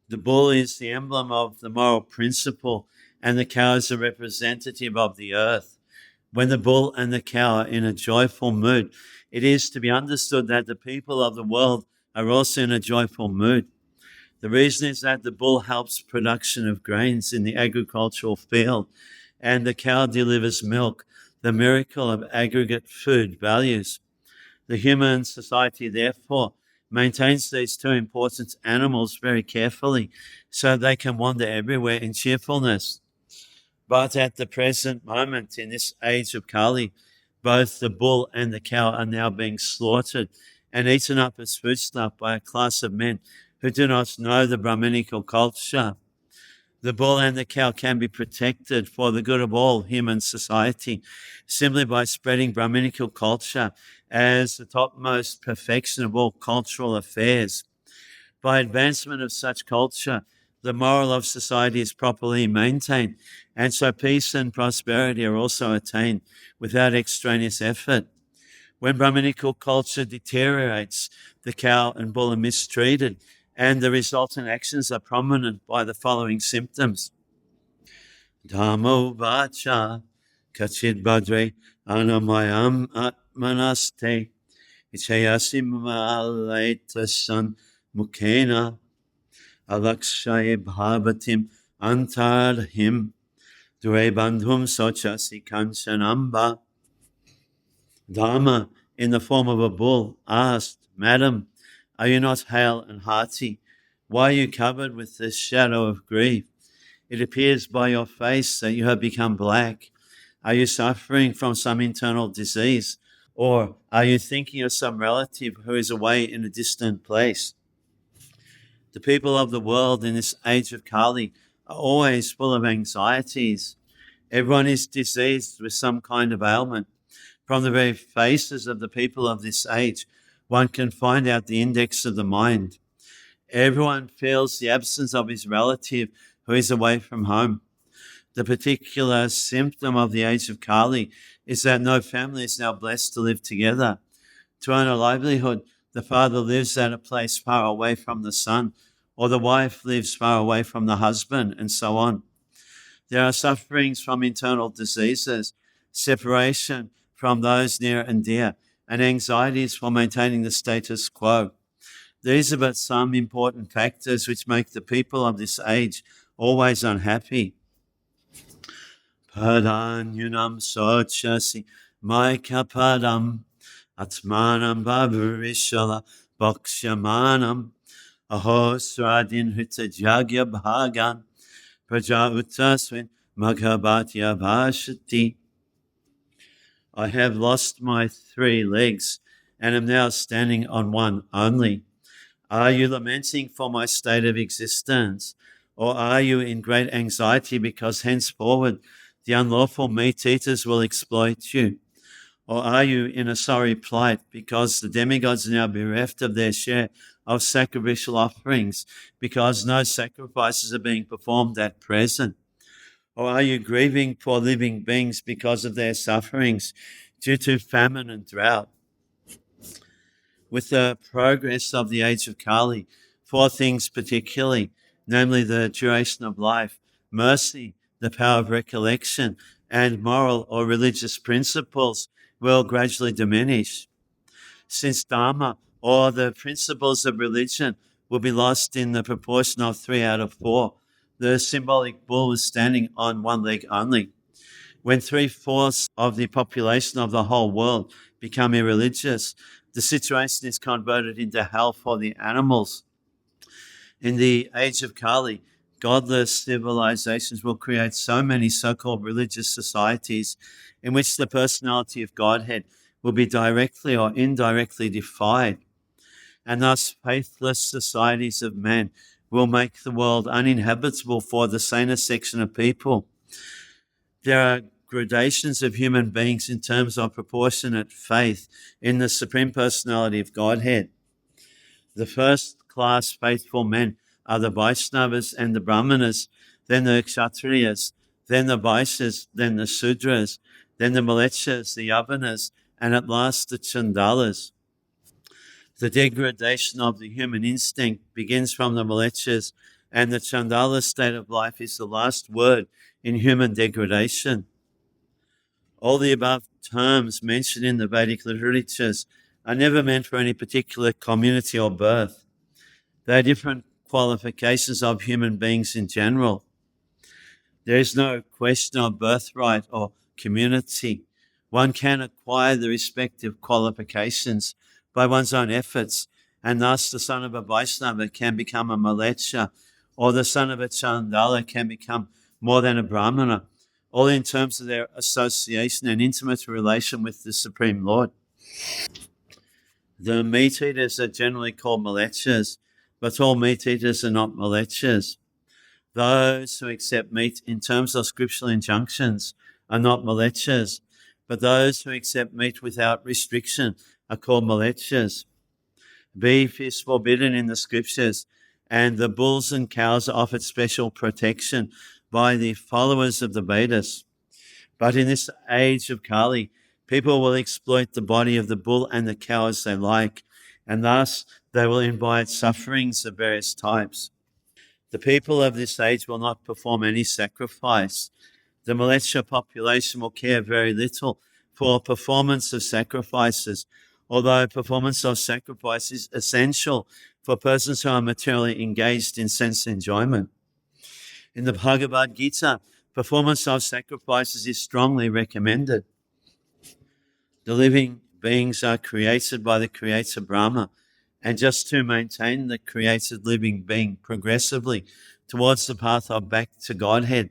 The bull is the emblem of the moral principle, and the cow is a representative of the earth. When the bull and the cow are in a joyful mood, it is to be understood that the people of the world are also in a joyful mood. The reason is that the bull helps production of grains in the agricultural field, and the cow delivers milk, the miracle of aggregate food values. The human society, therefore, maintains these two important animals very carefully so they can wander everywhere in cheerfulness. But at the present moment, in this age of Kali, Both the bull and the cow are now being slaughtered and eaten up as foodstuff by a class of men who do not know the Brahminical culture. The bull and the cow can be protected for the good of all human society simply by spreading Brahminical culture as the topmost perfection of all cultural affairs. By advancement of such culture, the moral of society is properly maintained, and so peace and prosperity are also attained without extraneous effort. When Brahminical culture deteriorates, the cow and bull are mistreated, and the resultant actions are prominent by the following symptoms. Dhammo vacha kachid badre anamayam atmanaste ichayasim alaitasan mukena alakshaye bhavatim antarhim dure bandhum sochasi kanchanamba. Dharma, in the form of a bull, asked, "Madam, are you not hale and hearty? Why are you covered with this shadow of grief? It appears by your face that you have become black. Are you suffering from some internal disease? Or are you thinking of some relative who is away in a distant place?" The people of the world in this age of Kali are always full of anxieties. Everyone is diseased with some kind of ailment. From the very faces of the people of this age, one can find out the index of the mind. Everyone feels the absence of his relative who is away from home. The particular symptom of the age of Kali is that no family is now blessed to live together. To earn a livelihood, the father lives at a place far away from the son, or the wife lives far away from the husband, and so on. There are sufferings from internal diseases, separation from those near and dear, and anxieties for maintaining the status quo. These are but some important factors which make the people of this age always unhappy. Padanyunam sochasi maika padam atmanam babarishala bhakshamanam ahosradin hutajagya bhagan praja uttaswin maghabhatya bhashati. I have lost my 3 legs and am now standing on one only. Are you lamenting for my state of existence? Or are you in great anxiety because henceforward the unlawful meat eaters will exploit you? Or are you in a sorry plight because the demigods are now bereft of their share of sacrificial offerings because no sacrifices are being performed at present? Or are you grieving for living beings because of their sufferings due to famine and drought? With the progress of the age of Kali, 4 things particularly, namely the duration of life, mercy, the power of recollection, and moral or religious principles will gradually diminish. Since Dharma, or the principles of religion, will be lost in the proportion of 3 out of 4, the symbolic bull is standing on one leg only. When 3/4 of the population of the whole world become irreligious, the situation is converted into hell for the animals. In the age of Kali, godless civilizations will create so many so-called religious societies in which the personality of Godhead will be directly or indirectly defied. And thus faithless societies of men will make the world uninhabitable for the saner section of people. There are gradations of human beings in terms of proportionate faith in the Supreme Personality of Godhead. The first class faithful men are the Vaishnavas and the Brahmanas, then the Kshatriyas, then the Vaishyas, then the Sudras, then the Mlecchas, the Yavanas, and at last the Chandalas. The degradation of the human instinct begins from the Mlecchas, and the Chandala state of life is the last word in human degradation. All the above terms mentioned in the Vedic literatures are never meant for any particular community or birth. They are different qualifications of human beings in general. There is no question of birthright or community. One can acquire the respective qualifications by one's own efforts, and thus the son of a Vaishnava can become a Mleccha, or the son of a Chandala can become more than a Brahmana, all in terms of their association and intimate relation with the Supreme Lord. The meat eaters are generally called malechas, but all meat eaters are not malechas. Those who accept meat in terms of scriptural injunctions are not malechas, but those who accept meat without restriction are called malechas. Beef is forbidden in the scriptures, and the bulls and cows are offered special protection by the followers of the Vedas. But in this age of Kali, people will exploit the body of the bull and the cow as they like, and thus they will invite sufferings of various types. The people of this age will not perform any sacrifice. The militia population will care very little for performance of sacrifices, although performance of sacrifice is essential for persons who are materially engaged in sense enjoyment. In the Bhagavad Gita, performance of sacrifices is strongly recommended. The living beings are created by the Creator Brahma, and just to maintain the created living being progressively towards the path of back to Godhead,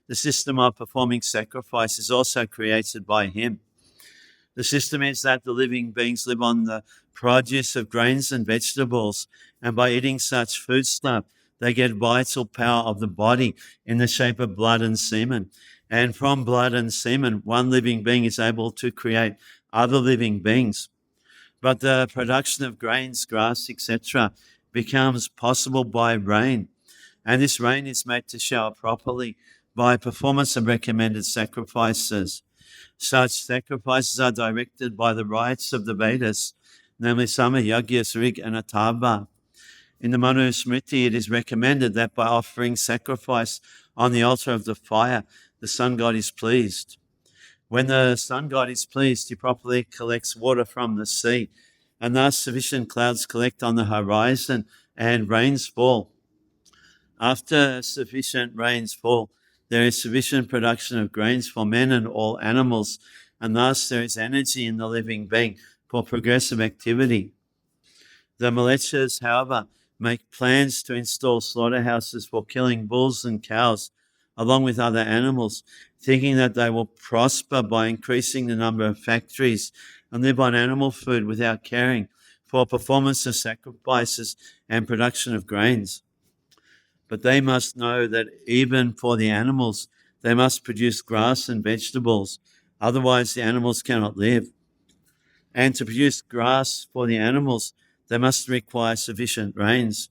the system of performing sacrifice is also created by Him. The system is that the living beings live on the produce of grains and vegetables, and by eating such foodstuff, they get vital power of the body in the shape of blood and semen. And from blood and semen, one living being is able to create other living beings. But the production of grains, grass, etc. becomes possible by rain. And this rain is made to shower properly by performance of recommended sacrifices. Such sacrifices are directed by the rites of the Vedas, namely Sama, Yajna, Rig, and Atharva. In the Manusmriti, it is recommended that by offering sacrifice on the altar of the fire, the sun god is pleased. When the sun god is pleased, he properly collects water from the sea, and thus sufficient clouds collect on the horizon and rains fall. After sufficient rains fall, there is sufficient production of grains for men and all animals, and thus there is energy in the living being for progressive activity. The militias, however, make plans to install slaughterhouses for killing bulls and cows, along with other animals, thinking that they will prosper by increasing the number of factories and live on animal food without caring for performance of sacrifices and production of grains. But they must know that even for the animals, they must produce grass and vegetables, otherwise the animals cannot live. And to produce grass for the animals, they must require sufficient rains.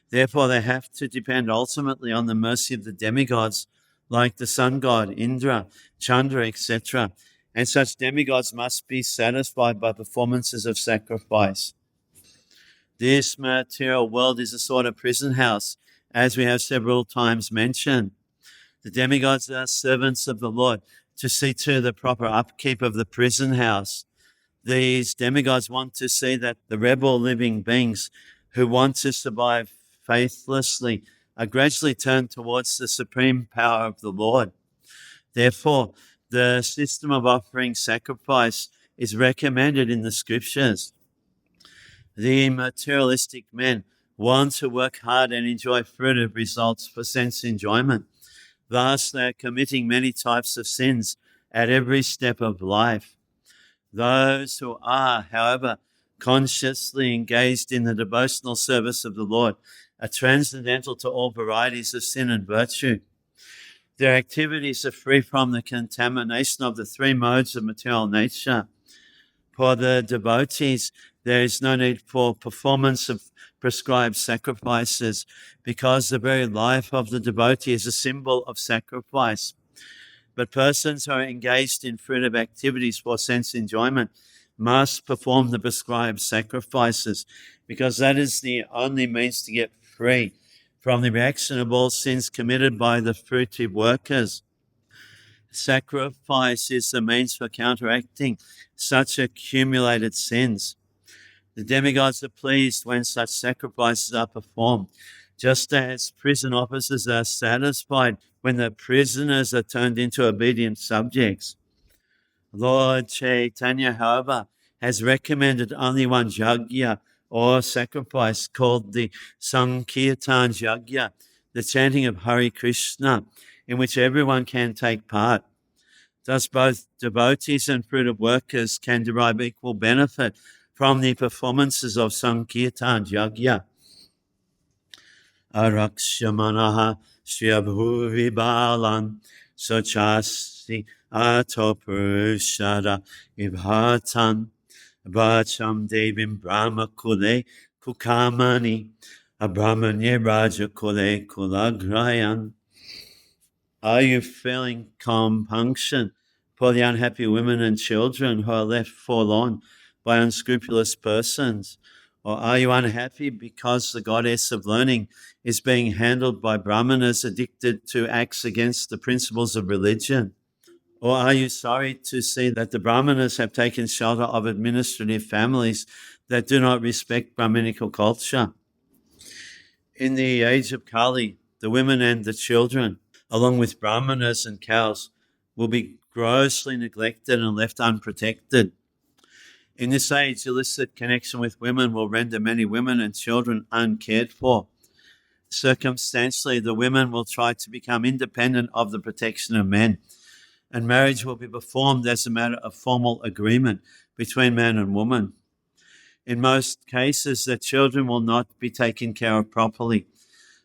Therefore, they have to depend ultimately on the mercy of the demigods, like the sun god, Indra, Chandra, etc. And such demigods must be satisfied by performances of sacrifice. This material world is a sort of prison house, as we have several times mentioned. The demigods are servants of the Lord to see to the proper upkeep of the prison house. These demigods want to see that the rebel living beings who want to survive faithlessly are gradually turned towards the supreme power of the Lord. Therefore, the system of offering sacrifice is recommended in the scriptures. The materialistic men want to work hard and enjoy fruitive results for sense enjoyment. Thus, they are committing many types of sins at every step of life. Those who are, however, consciously engaged in the devotional service of the Lord are transcendental to all varieties of sin and virtue. Their activities are free from the contamination of the three modes of material nature. For the devotees, there is no need for performance of prescribed sacrifices, because the very life of the devotee is a symbol of sacrifice. But persons who are engaged in fruitive activities for sense enjoyment must perform the prescribed sacrifices, because that is the only means to get free from the reaction of all sins committed by the fruitive workers. Sacrifice is the means for counteracting such accumulated sins. The demigods are pleased when such sacrifices are performed, just as prison officers are satisfied when the prisoners are turned into obedient subjects. Lord Chaitanya, however, has recommended only one yajna or sacrifice called the Sankirtan yajna, the chanting of Hare Krishna. in which everyone can take part. Thus, both devotees and fruitive workers can derive equal benefit from the performances of Sankirtan Yagya. Arakshamanaha Shriyabhuvibalan Sochasti Atopurushada Vibhatan Bhacham Devim Brahma Kule Kukamani Abrahmanya Raja Kule Kulagrayan. Are you feeling compunction for the unhappy women and children who are left forlorn by unscrupulous persons? Or are you unhappy because the goddess of learning is being handled by brahmanas addicted to acts against the principles of religion? Or are you sorry to see that the brahmanas have taken shelter of administrative families that do not respect Brahminical culture? In the age of Kali, the women and the children, along with brahmanas and cows, will be grossly neglected and left unprotected. In this age, illicit connection with women will render many women and children uncared for. Circumstantially, the women will try to become independent of the protection of men, and marriage will be performed as a matter of formal agreement between man and woman. In most cases, the children will not be taken care of properly.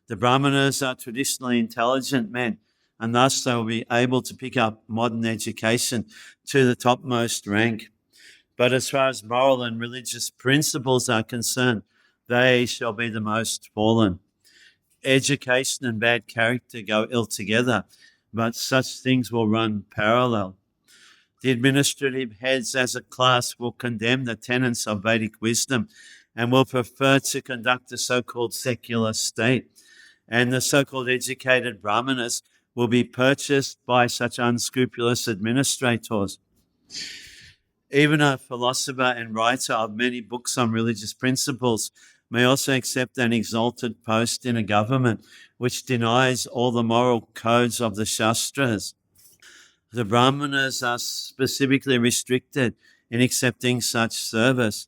The brahmanas are traditionally intelligent men, and thus they will be able to pick up modern education to the topmost rank. But as far as moral and religious principles are concerned, they shall be the most fallen. Education and bad character go ill together, but such things will run parallel. The administrative heads as a class will condemn the tenets of Vedic wisdom and will prefer to conduct a so-called secular state. And the so-called educated brahmanas will be purchased by such unscrupulous administrators. Even a philosopher and writer of many books on religious principles may also accept an exalted post in a government which denies all the moral codes of the Shastras. The brahmanas are specifically restricted in accepting such service.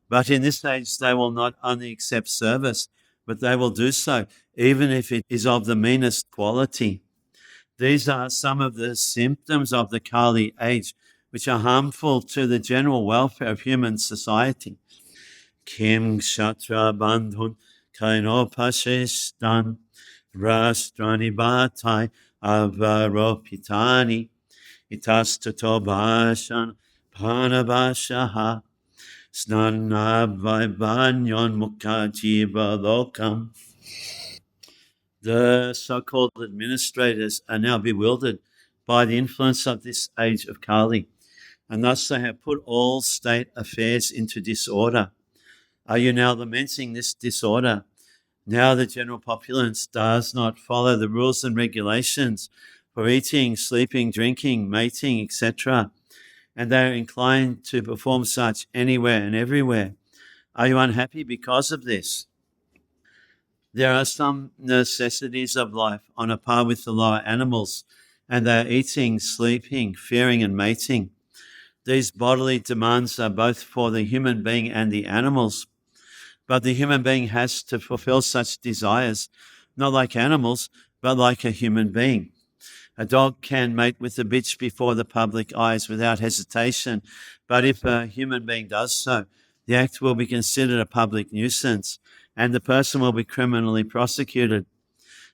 But in this age, they will not only accept service, but they will do so even if it is of the meanest quality. These are some of the symptoms of the Kali age, which are harmful to the general welfare of human society. Kim Kshatra Bandhun Kainopashishtan Rastrani Bhatai Avaropitani Itastato Bhashan Panabashaha Snanabhaibanyon Mukhajiva Lokam. The so-called administrators are now bewildered by the influence of this age of Kali, and thus they have put all state affairs into disorder. Are you now lamenting this disorder? Now the general populace does not follow the rules and regulations for eating, sleeping, drinking, mating, etc., and they are inclined to perform such anywhere and everywhere. Are you unhappy because of this? There are some necessities of life on a par with the lower animals, and they are eating, sleeping, fearing, and mating. These bodily demands are both for the human being and the animals, but the human being has to fulfill such desires, not like animals, but like a human being. A dog can mate with a bitch before the public eyes without hesitation, but if a human being does so, the act will be considered a public nuisance, and the person will be criminally prosecuted.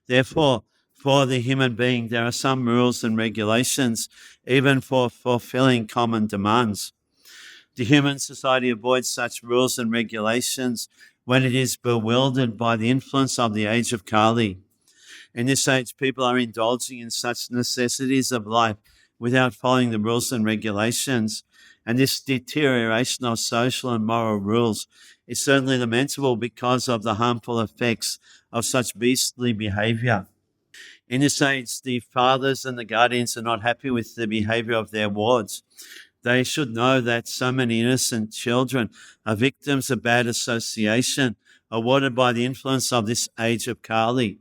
Therefore, for the human being, there are some rules and regulations, even for fulfilling common demands. The human society avoids such rules and regulations when it is bewildered by the influence of the age of Kali. In this age, people are indulging in such necessities of life without following the rules and regulations, and this deterioration of social and moral rules is certainly lamentable because of the harmful effects of such beastly behavior. In this age, the fathers and the guardians are not happy with the behavior of their wards. They should know that so many innocent children are victims of bad association, awarded by the influence of this age of Kali.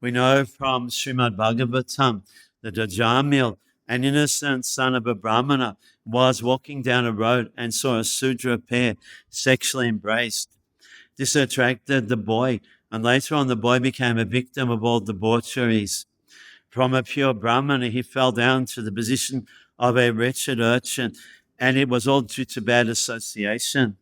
We know from Srimad-Bhagavatam that Dajamil, an innocent son of a Brahmana, was walking down a road and saw a Sudra pair sexually embraced. This attracted the boy, and later on the boy became a victim of all debaucheries. From a pure Brahmana, he fell down to the position of a wretched urchin, and it was all due to bad association.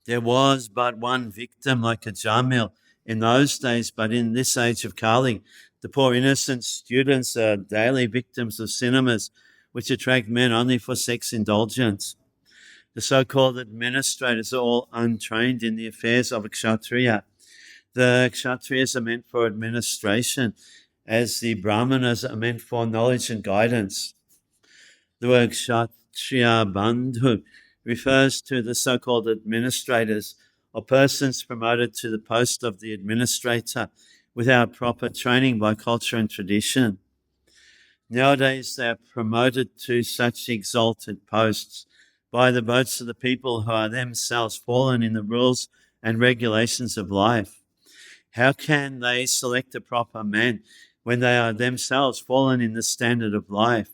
There was but one victim like a Jamil in those days, but in this age of Kali, the poor innocent students are daily victims of cinemas which attract men only for sex indulgence. The so-called administrators are all untrained in the affairs of a Kshatriya. The Kshatriyas are meant for administration, as the Brahmanas are meant for knowledge and guidance. The word Kshatriya Bandhu refers to the so-called administrators or persons promoted to the post of the administrator without proper training by culture and tradition. Nowadays, they are promoted to such exalted posts by the votes of the people who are themselves fallen in the rules and regulations of life. How can they select a proper man when they are themselves fallen in the standard of life?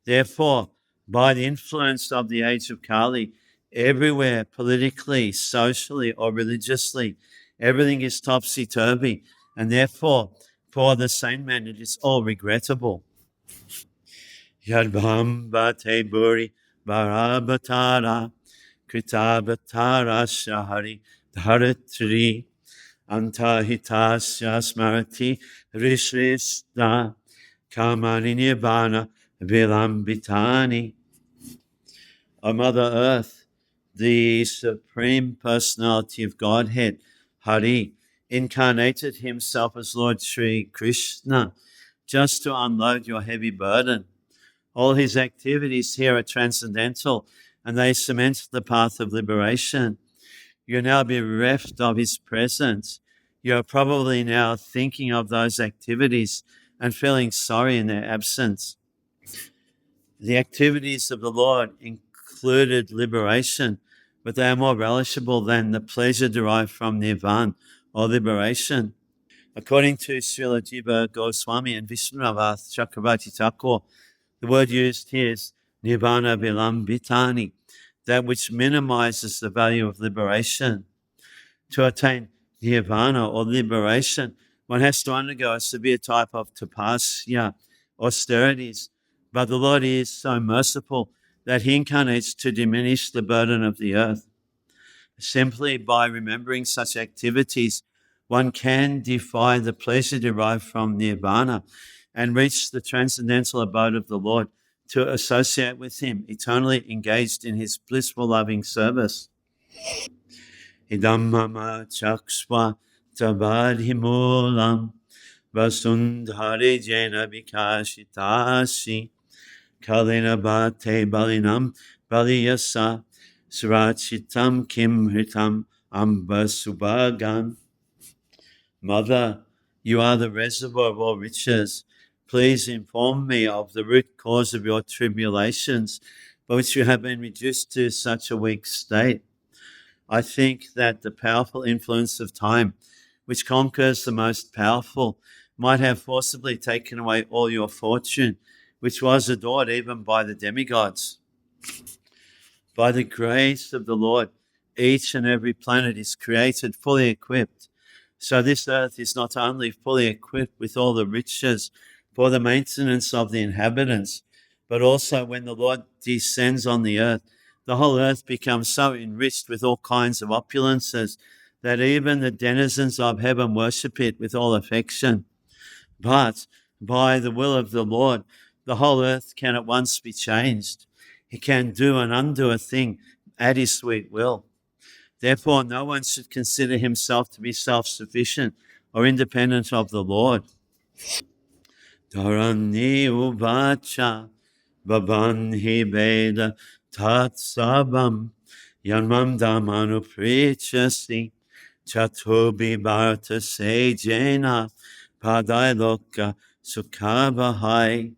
Therefore, by the influence of the age of Kali, everywhere, politically, socially, or religiously, everything is topsy-turvy, and therefore, for the sane man, it is all regrettable. Yadbham bate buri barabatara kritabatara shahari dharatri antahitasya smarati rishrishna kamani nibbana vilambitani. O Mother Earth, the Supreme Personality of Godhead, Hari, incarnated himself as Lord Sri Krishna just to unload your heavy burden. All his activities here are transcendental, and they cement the path of liberation. You're now bereft of his presence. You're probably now thinking of those activities and feeling sorry in their absence. The activities of the Lord included liberation, but they are more relishable than the pleasure derived from nirvana or liberation. According to Srila Jiva Goswami and Vishnuravath Chakravarti Thakur, the word used here is nibbana vilambitani, that which minimizes the value of liberation. To attain nirvana or liberation, one has to undergo a severe type of tapasya, austerities. But the Lord is so merciful that he incarnates to diminish the burden of the earth. Simply by remembering such activities, one can defy the pleasure derived from nirvana and reach the transcendental abode of the Lord to associate with him, eternally engaged in his blissful loving service. Idam mama chakshva tabadhimulam vasundhari jena vikashitasi kalina bhate balinam baliyasa srachitam kim hritam ambasubhagan. Mother, you are the reservoir of all riches. Please inform me of the root cause of your tribulations, by which you have been reduced to such a weak state. I think that the powerful influence of time, which conquers the most powerful, might have forcibly taken away all your fortune, which was adored even by the demigods. By the grace of the Lord, each and every planet is created fully equipped. So this earth is not only fully equipped with all the riches for the maintenance of the inhabitants, but also when the Lord descends on the earth, the whole earth becomes so enriched with all kinds of opulences that even the denizens of heaven worship it with all affection. But by the will of the Lord, the whole earth can at once be changed. He can do and undo a thing at his sweet will. Therefore, no one should consider himself to be self-sufficient or independent of the Lord. Dharani uvacha babanhi veda tatsabam yanmam damanu prichasi chatobi bharata sejena padailoka sukhabhai.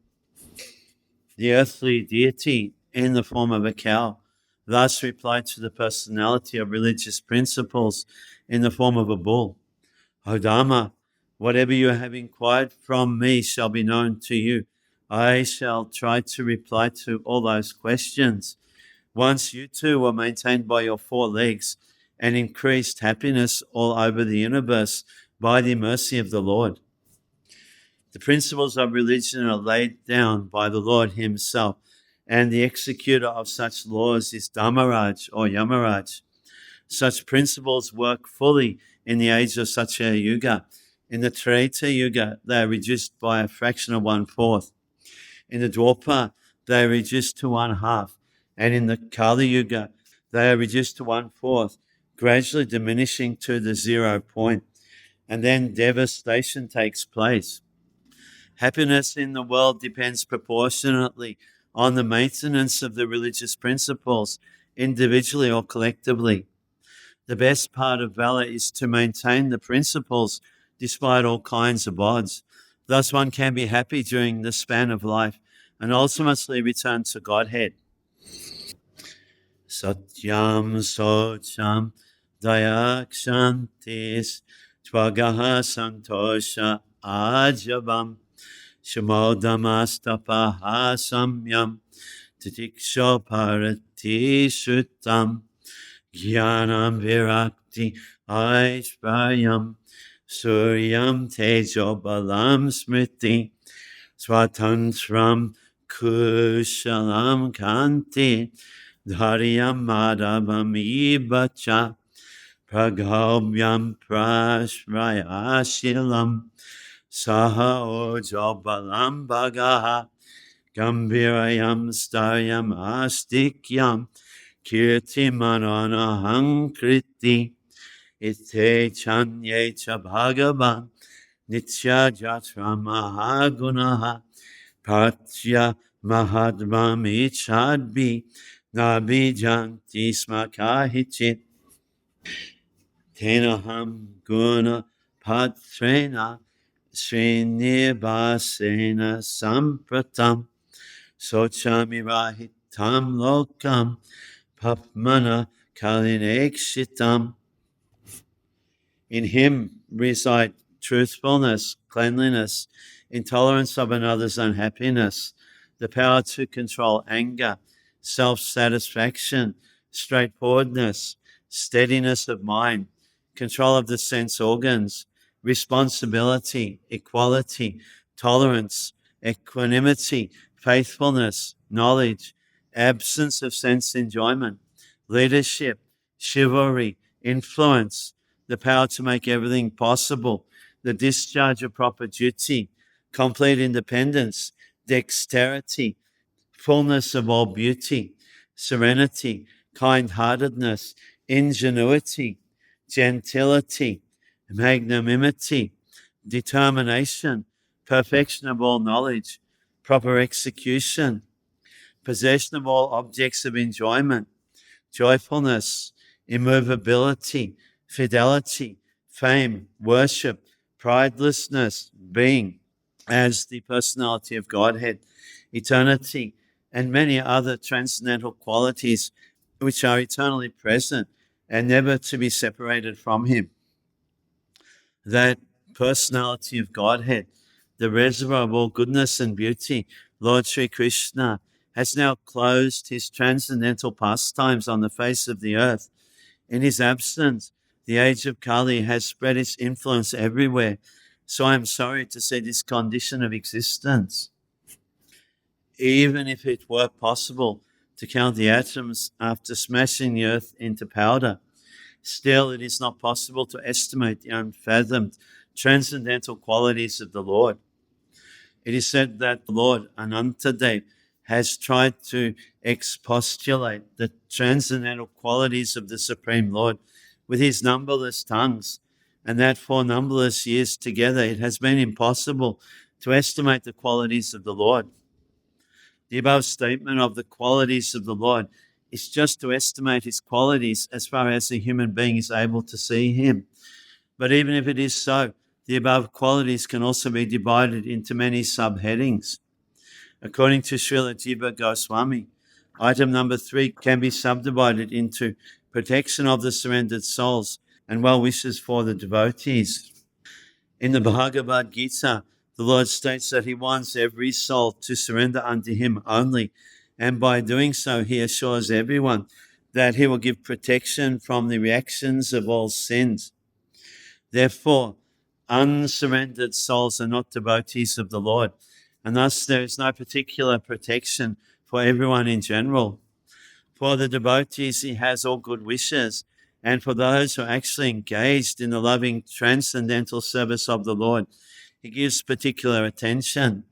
The earthly deity in the form of a cow thus replied to the personality of religious principles in the form of a bull. O Dharma, whatever you have inquired from me shall be known to you. I shall try to reply to all those questions. Once you too were maintained by your four legs and increased happiness all over the universe by the mercy of the Lord. The principles of religion are laid down by the Lord himself, and the executor of such laws is Dhammaraj or Yamaraj. Such principles work fully in the age of Satya Yuga. In the Treta Yuga, they are reduced by a fraction of 1/4. In the Dwapara, they are reduced to 1/2. And in the Kali Yuga, they are reduced to 1/4, gradually diminishing to the 0 point. And then devastation takes place. Happiness in the world depends proportionately on the maintenance of the religious principles, individually or collectively. The best part of valor is to maintain the principles despite all kinds of odds. Thus, one can be happy during the span of life and ultimately return to Godhead. Satyam socham dayakshantis tvagaha santosha ajabam shamodamastapaha samyam titiksho parati shutam Jnanam virakti aishvayam suryam tejo balam smriti swatantram kushalam kanti dharyam madhavam ibacha pragobhyam prashrayashilam saha ojo balam bagaha gambirayam staryam astikyam Kirti manana kriti ite chanye cha bhagavan nitya jatra mahagunaha patya mahadvam ichadbi nabi janti smakahichit tenaham guna patrena srinivasena sampratam sochami rahitam lokam Papmana Kalinekshitam. In him reside truthfulness, cleanliness, intolerance of another's unhappiness, the power to control anger, self-satisfaction, straightforwardness, steadiness of mind, control of the sense organs, responsibility, equality, tolerance, equanimity, faithfulness, knowledge, absence of sense enjoyment, leadership, chivalry, influence, the power to make everything possible, the discharge of proper duty, complete independence, dexterity, fullness of all beauty, serenity, kind-heartedness, ingenuity, gentility, magnanimity, determination, perfection of all knowledge, proper execution, possession of all objects of enjoyment, joyfulness, immovability, fidelity, fame, worship, pridelessness, being as the personality of Godhead, eternity, and many other transcendental qualities which are eternally present and never to be separated from Him. That personality of Godhead, the reservoir of all goodness and beauty, Lord Sri Krishna, has now closed his transcendental pastimes on the face of the earth. In his absence, the age of Kali has spread its influence everywhere. So I am sorry to see this condition of existence. Even if it were possible to count the atoms after smashing the earth into powder, still it is not possible to estimate the unfathomed transcendental qualities of the Lord. It is said that the Lord Anantadev has tried to expostulate the transcendental qualities of the Supreme Lord with his numberless tongues, and that for numberless years together it has been impossible to estimate the qualities of the Lord. The above statement of the qualities of the Lord is just to estimate his qualities as far as a human being is able to see him. But even if it is so, the above qualities can also be divided into many subheadings. According to Srila Jiva Goswami, item number 3 can be subdivided into protection of the surrendered souls and well wishes for the devotees. In the Bhagavad Gita, the Lord states that he wants every soul to surrender unto him only, and by doing so he assures everyone that he will give protection from the reactions of all sins. Therefore, Unsurrendered souls are not devotees of the Lord, and thus there is no particular protection for everyone in general. For the devotees, he has all good wishes, and for those who are actually engaged in the loving transcendental service of the Lord, he gives particular attention.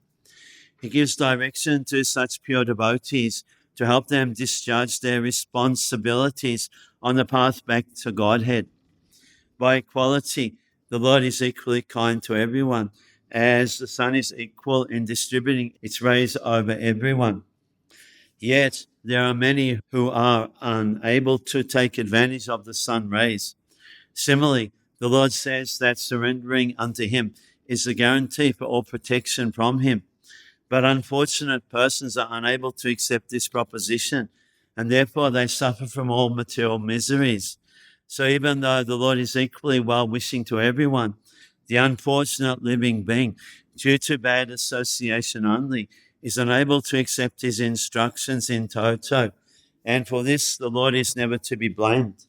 He gives direction to such pure devotees to help them discharge their responsibilities on the path back to Godhead. By equality, the Lord is equally kind to everyone, as the sun is equal in distributing its rays over everyone. Yet there are many who are unable to take advantage of the sun rays. Similarly, the Lord says that surrendering unto him is the guarantee for all protection from him. But unfortunate persons are unable to accept this proposition, and therefore they suffer from all material miseries. So even though the Lord is equally well-wishing to everyone, the unfortunate living being, due to bad association only, is unable to accept his instructions in toto, and for this the Lord is never to be blamed.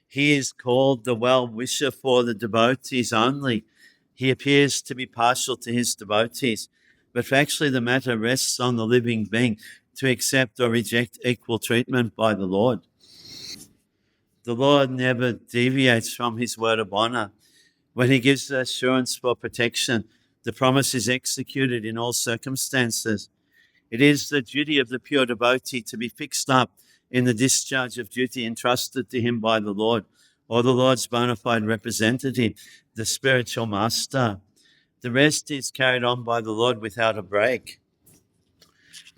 He is called the well-wisher for the devotees only. He appears to be partial to his devotees, but factually the matter rests on the living being to accept or reject equal treatment by the Lord. The Lord never deviates from his word of honor. When he gives assurance for protection, the promise is executed in all circumstances. It is the duty of the pure devotee to be fixed up in the discharge of duty entrusted to him by the Lord, or the Lord's bona fide representative, the spiritual master. The rest is carried on by the Lord without a break.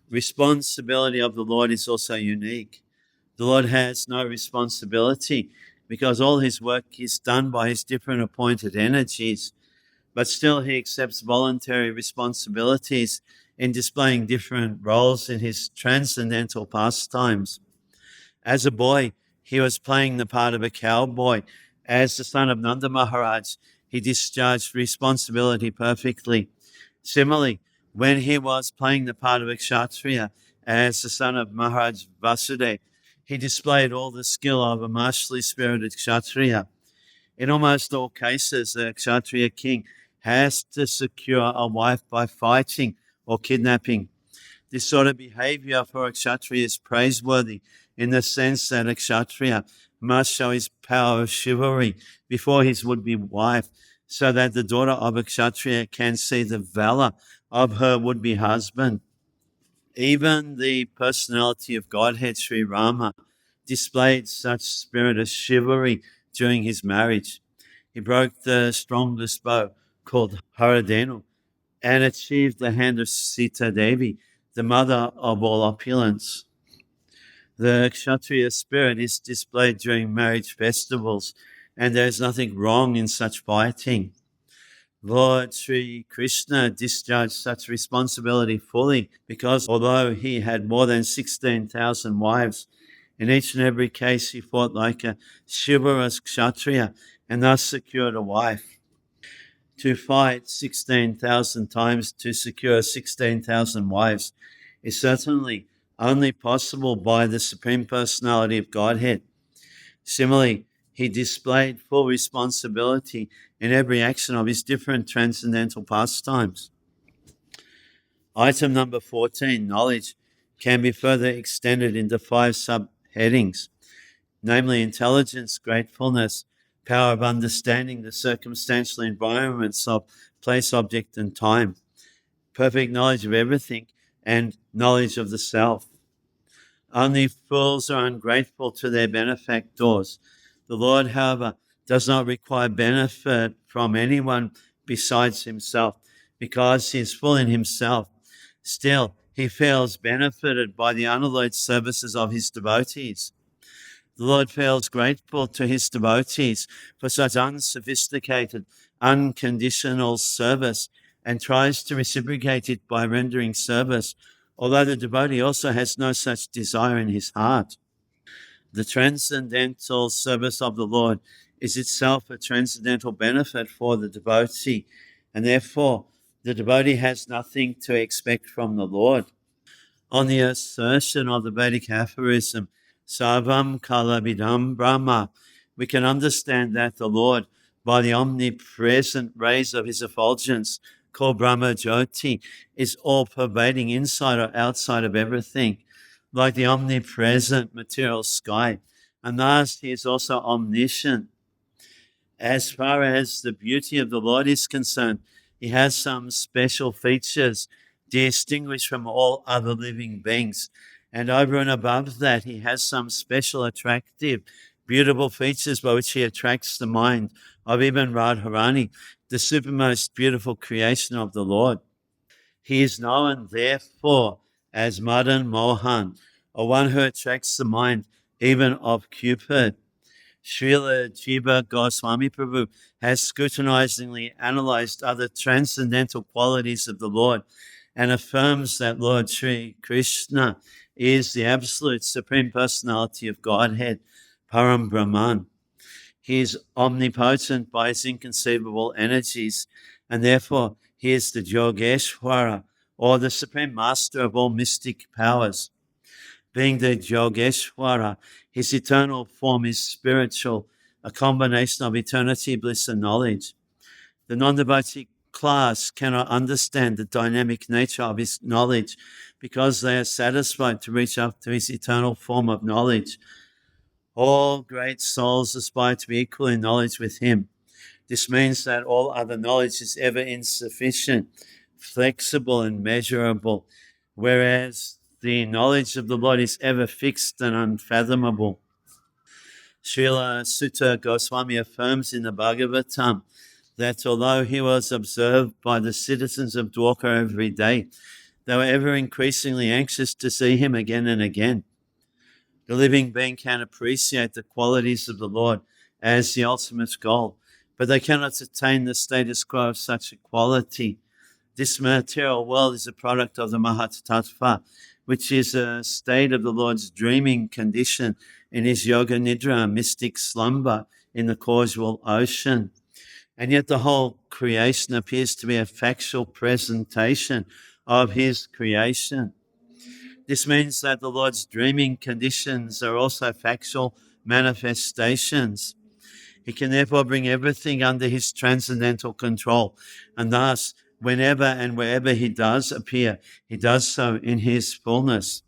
Responsibility of the Lord is also unique. The Lord has no responsibility because all his work is done by his different appointed energies, but still he accepts voluntary responsibilities in displaying different roles in his transcendental pastimes. As a boy, he was playing the part of a cowboy. As the son of Nanda Maharaj, he discharged responsibility perfectly. Similarly, when he was playing the part of a kshatriya, as the son of Maharaj Vasudeva, he displayed all the skill of a martially spirited kshatriya. In almost all cases, a kshatriya king has to secure a wife by fighting or kidnapping. This sort of behavior for a kshatriya is praiseworthy in the sense that a kshatriya must show his power of chivalry before his would-be wife, so that the daughter of a kshatriya can see the valor of her would-be husband. Even the personality of Godhead, Sri Rama, displayed such spirit of chivalry during his marriage. He broke the strongest bow, called Haradenu, and achieved the hand of Sita Devi, the mother of all opulence. The Kshatriya spirit is displayed during marriage festivals, and there is nothing wrong in such fighting. Lord Sri Krishna discharged such responsibility fully because although he had more than 16,000 wives, in each and every case he fought like a chivalrous Kshatriya and thus secured a wife. To fight 16,000 times to secure 16,000 wives is certainly only possible by the Supreme Personality of Godhead. Similarly, he displayed full responsibility in every action of his different transcendental pastimes. Item number 14, knowledge, can be further extended into 5 subheadings, namely intelligence, gratefulness, power of understanding the circumstantial environments of place, object, and time, perfect knowledge of everything, and knowledge of the self. Only fools are ungrateful to their benefactors. The Lord, however, does not require benefit from anyone besides himself, because he is full in himself. Still, he feels benefited by the unalloyed services of his devotees. The Lord feels grateful to his devotees for such unsophisticated, unconditional service and tries to reciprocate it by rendering service, although the devotee also has no such desire in his heart. The transcendental service of the Lord is itself a transcendental benefit for the devotee, and therefore the devotee has nothing to expect from the Lord. On the assertion of the Vedic aphorism, Sarvam Kalabidam Brahma, we can understand that the Lord, by the omnipresent rays of his effulgence, called Brahma Jyoti, is all-pervading inside or outside of everything, like the omnipresent material sky. And thus he is also omniscient. As far as the beauty of the Lord is concerned, he has some special features distinguished from all other living beings. And over and above that, he has some special attractive, beautiful features by which he attracts the mind of even Radharani, the supermost beautiful creation of the Lord. He is known, therefore, as Madan Mohan, or one who attracts the mind even of Cupid. Srila Jiva Goswami Prabhu has scrutinizingly analyzed other transcendental qualities of the Lord and affirms that Lord Sri Krishna is the absolute supreme personality of Godhead, Param Brahman. He is omnipotent by his inconceivable energies, and therefore he is the Yogeshwara, or the supreme master of all mystic powers. Being the Yogeshwara, his eternal form is spiritual, a combination of eternity, bliss, and knowledge. The non-devotee class cannot understand the dynamic nature of his knowledge because they are satisfied to reach up to his eternal form of knowledge. All great souls aspire to be equal in knowledge with him. This means that all other knowledge is ever insufficient, flexible, and measurable, whereas the knowledge of the Lord is ever fixed and unfathomable. Srila Sutta Goswami affirms in the Bhagavatam that although he was observed by the citizens of Dwarka every day, they were ever increasingly anxious to see him again and again. The living being can appreciate the qualities of the Lord as the ultimate goal, but they cannot attain the status quo of such equality. This material world is a product of the Mahatattva, which is a state of the Lord's dreaming condition in his yoga nidra, mystic slumber in the causal ocean. And yet the whole creation appears to be a factual presentation of his creation. This means that the Lord's dreaming conditions are also factual manifestations. He can therefore bring everything under his transcendental control, and thus, whenever and wherever he does appear, he does so in his fullness.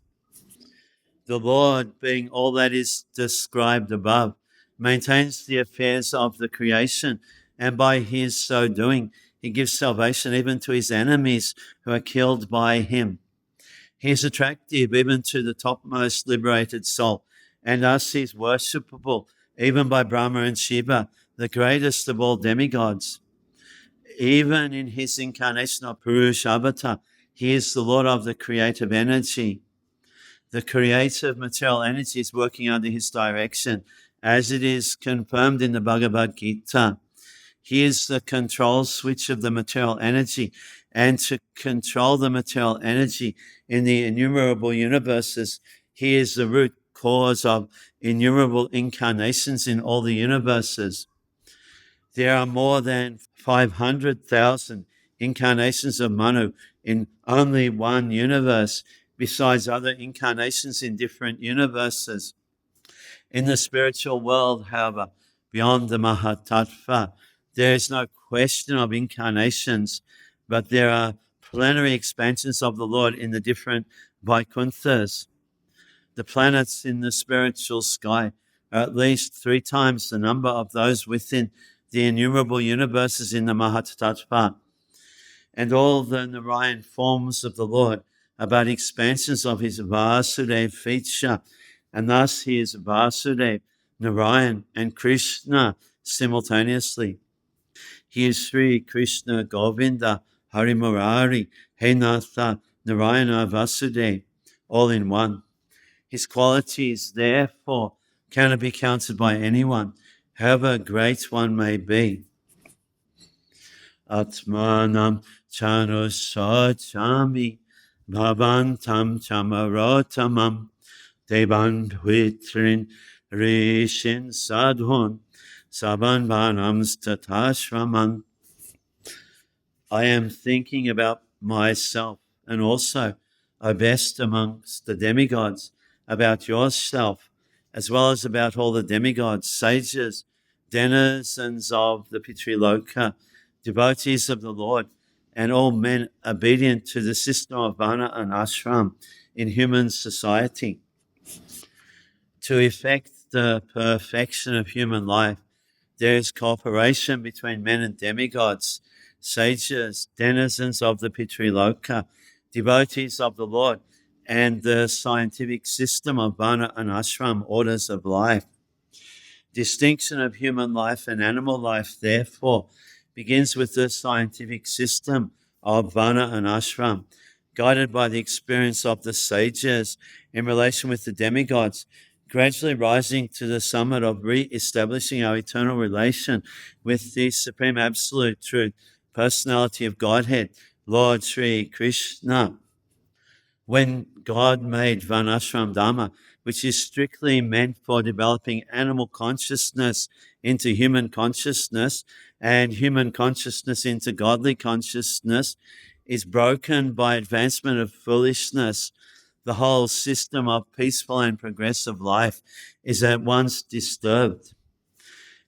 The Lord, being all that is described above, maintains the affairs of the creation, and by his so doing, he gives salvation even to his enemies who are killed by him. He is attractive even to the topmost liberated soul, and thus he is worshipable even by Brahma and Shiva, the greatest of all demigods. Even in his incarnation of Purushabhata, he is the Lord of the creative energy. The creative material energy is working under his direction, as it is confirmed in the Bhagavad Gita. He is the control switch of the material energy, and to control the material energy in the innumerable universes, he is the root cause of innumerable incarnations in all the universes. There are more than 500,000 incarnations of Manu in only one universe, besides other incarnations in different universes. In the spiritual world, however, beyond the Mahatattva, there is no question of incarnations, but there are plenary expansions of the Lord in the different Vaikunthas. The planets in the spiritual sky are at least 3 times the number of those within the innumerable universes in the Mahatattva. And all the Narayan forms of the Lord are but expansions of his Vasudev feature, and thus he is Vasudev, Narayan, and Krishna simultaneously. He is Sri Krishna Govinda Hari Murari He Natha Narayana Vasudev, all in one. His qualities, therefore, cannot be counted by anyone, however great one may be. Atmanam chanusachami bhavantam chamarotamam devan vitrin rishin sadhun sabanvanams tatashraman. I am thinking about myself and also, O best amongst the demigods, about yourself, as well as about all the demigods, sages, denizens of the Pitriloka, devotees of the Lord, and all men obedient to the system of Varna and Ashram in human society. To effect the perfection of human life, there is cooperation between men and demigods, sages, denizens of the Pitriloka, devotees of the Lord, and the scientific system of Varna and Ashram orders of life. Distinction of human life and animal life, therefore, begins with the scientific system of Varna and Ashram, guided by the experience of the sages in relation with the demigods, gradually rising to the summit of re-establishing our eternal relation with the Supreme Absolute Truth, Personality of Godhead, Lord Sri Krishna. When God made Varnashram Dharma, which is strictly meant for developing animal consciousness into human consciousness and human consciousness into godly consciousness, is broken by advancement of foolishness, the whole system of peaceful and progressive life is at once disturbed.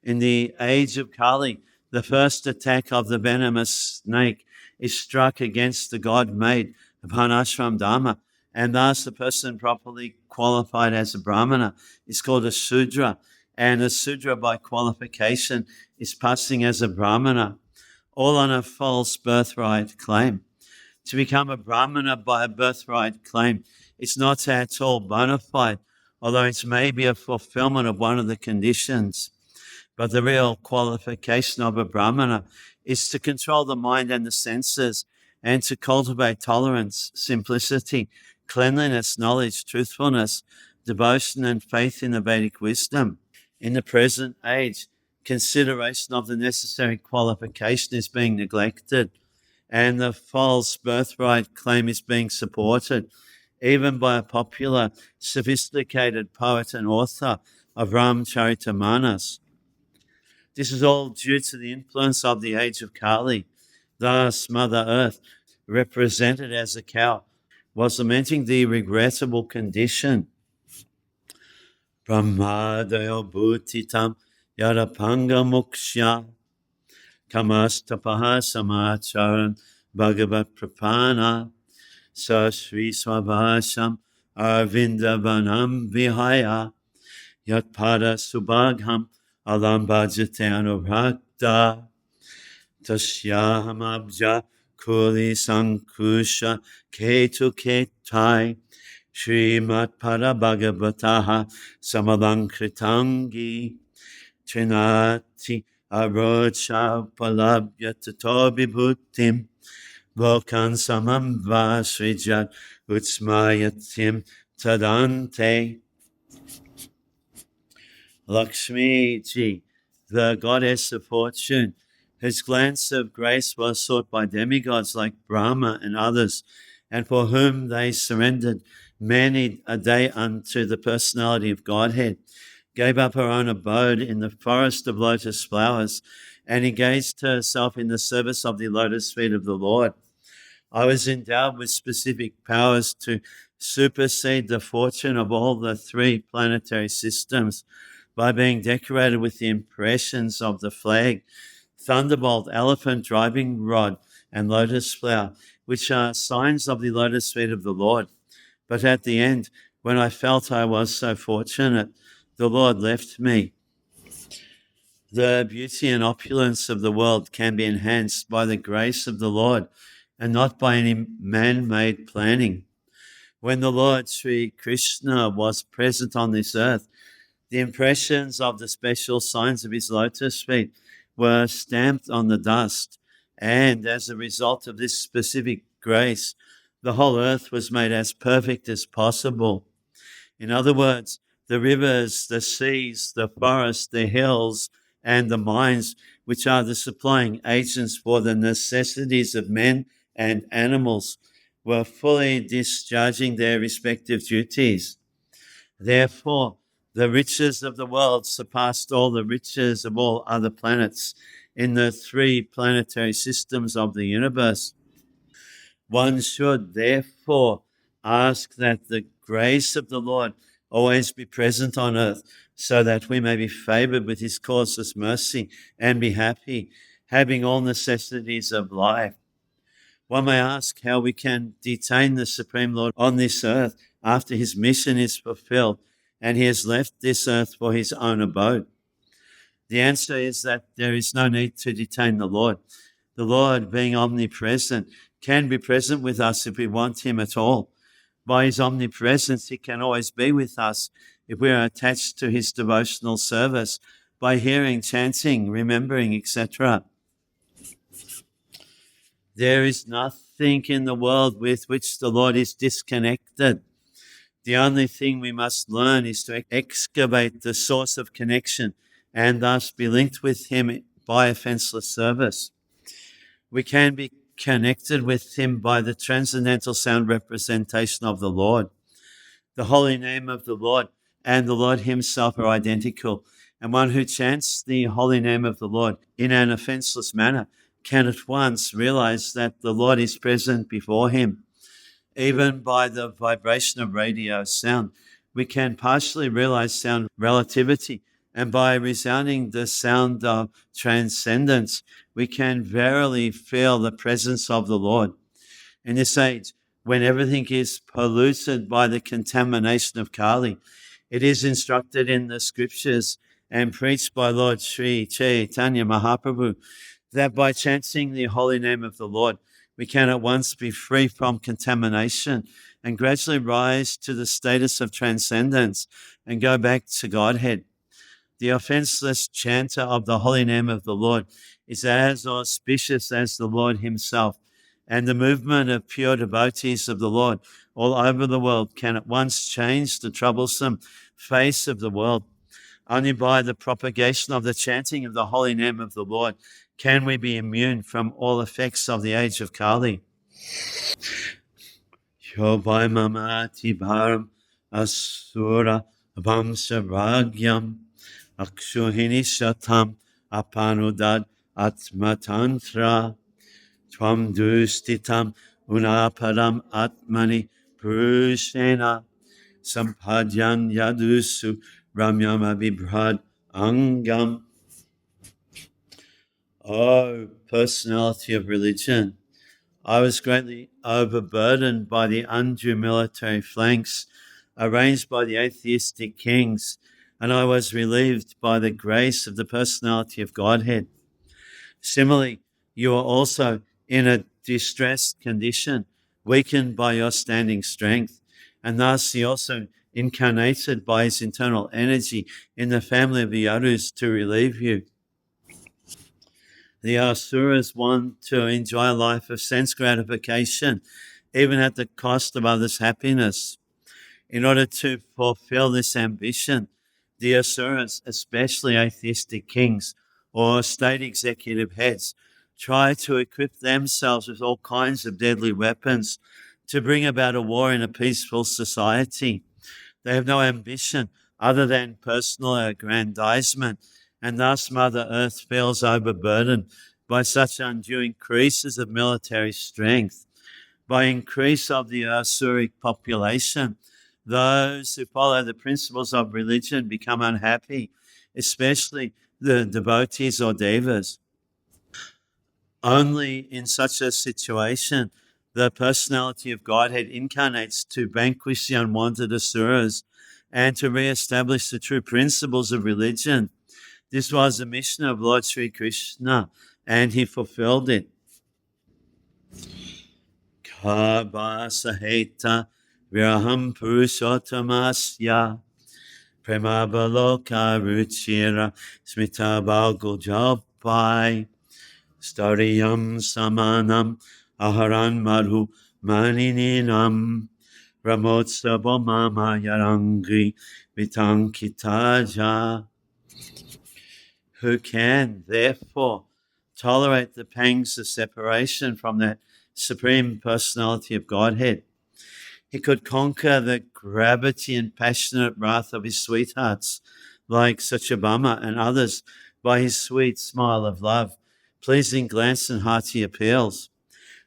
In the age of Kali, the first attack of the venomous snake is struck against the God-made Varnashram Dharma, and thus the person properly qualified as a Brahmana is called a Sudra, and a Sudra by qualification is passing as a Brahmana, all on a false birthright claim. To become a Brahmana by a birthright claim is not at all bona fide, although it may be a fulfillment of one of the conditions. But the real qualification of a Brahmana is to control the mind and the senses and to cultivate tolerance, simplicity, cleanliness, knowledge, truthfulness, devotion, and faith in the Vedic wisdom. In the present age, consideration of the necessary qualification is being neglected, and the false birthright claim is being supported, even by a popular, sophisticated poet and author of Ramcharitamanas. This is all due to the influence of the age of Kali. Thus, Mother Earth, represented as a cow, was lamenting the regrettable condition. Brahmadayo bhutitam yarapanga mukshya kamastapaha samacharan bhagavat prapana sa sri svabhasham arvindavanam vihaya yatpada subhagham alam bhajate anubhakta tasyaham abja kuli sankusha ketu ketai Srimad Pada Bhagavataha Samalankritangi Trinati Arocha Palabhya Tato Vibhutim Lokan Samam Vasrijat Utsmayatim Tadante. Lakshmi Ji, the goddess of fortune, whose glance of grace was sought by demigods like Brahma and others, and for whom they surrendered many a day unto the personality of Godhead, gave up her own abode in the forest of lotus flowers and engaged herself in the service of the lotus feet of the Lord. I was endowed with specific powers to supersede the fortune of all the three planetary systems by being decorated with the impressions of the flag, thunderbolt, elephant, driving rod, and lotus flower, which are signs of the lotus feet of the Lord. But at the end, when I felt I was so fortunate, the Lord left me. The beauty and opulence of the world can be enhanced by the grace of the Lord and not by any man-made planning. When the Lord Sri Krishna was present on this earth, the impressions of the special signs of his lotus feet were stamped on the dust, and as a result of this specific grace, the whole earth was made as perfect as possible. In other words, the rivers, the seas, the forests, the hills, and the mines, which are the supplying agents for the necessities of men and animals, were fully discharging their respective duties. Therefore, the riches of the world surpassed all the riches of all other planets in the three planetary systems of the universe. One should therefore ask that the grace of the Lord always be present on earth, so that we may be favored with his causeless mercy and be happy, having all necessities of life. One may ask how we can detain the Supreme Lord on this earth after his mission is fulfilled and he has left this earth for his own abode. The answer is that there is no need to detain the Lord. The Lord, being omnipresent, can be present with us if we want him at all. By his omnipresence, he can always be with us if we are attached to his devotional service by hearing, chanting, remembering, etc. There is nothing in the world with which the Lord is disconnected. The only thing we must learn is to excavate the source of connection and thus be linked with him by offenseless service. We can be connected with him by the transcendental sound representation of the Lord. The holy name of the Lord and the Lord himself are identical, and one who chants the holy name of the Lord in an offenseless manner can at once realize that the Lord is present before him. Even by the vibration of radio sound, we can partially realize sound relativity, and by resounding the sound of transcendence, we can verily feel the presence of the Lord. In this age, when everything is polluted by the contamination of Kali, it is instructed in the scriptures and preached by Lord Sri Chaitanya Mahaprabhu that by chanting the holy name of the Lord, we can at once be free from contamination and gradually rise to the status of transcendence and go back to Godhead. The offenseless chanter of the holy name of the Lord is as auspicious as the Lord himself, and the movement of pure devotees of the Lord all over the world can at once change the troublesome face of the world. Only by the propagation of the chanting of the holy name of the Lord can we be immune from all effects of the age of Kali. Yobai mamati bharam asura vamsaragyam akshuhini shatam apanudad atmatantra tvam dustitam unaparam atmani purushena sampadyan yadusu ramyama vibhrad angam. O personality of religion, I was greatly overburdened by the undue military flanks arranged by the atheistic kings, and I was relieved by the grace of the personality of Godhead. Similarly, you are also in a distressed condition, weakened by your standing strength, and thus he also incarnated by his internal energy in the family of the Yadus to relieve you. The Asuras want to enjoy a life of sense gratification, even at the cost of others' happiness. In order to fulfill this ambition, the Asuras, especially atheistic kings or state executive heads, try to equip themselves with all kinds of deadly weapons to bring about a war in a peaceful society. They have no ambition other than personal aggrandizement, and thus Mother Earth feels overburdened by such undue increases of military strength. By increase of the Asuric population, those who follow the principles of religion become unhappy, especially the devotees or devas. Only in such a situation, the personality of Godhead incarnates to vanquish the unwanted asuras and to re-establish the true principles of religion. This was the mission of Lord Sri Krishna, and he fulfilled it. Kaba saheta viraham purushottamasya premabaloka ruchira smita balgojapai stariyam samanam aharan madhu manininam ramotsavo mama yarangi vitankitaja. Who can, therefore, tolerate the pangs of separation from that supreme personality of Godhead? He could conquer the gravity and passionate wrath of his sweethearts, like Satyabhama and others, by his sweet smile of love, pleasing glance and hearty appeals.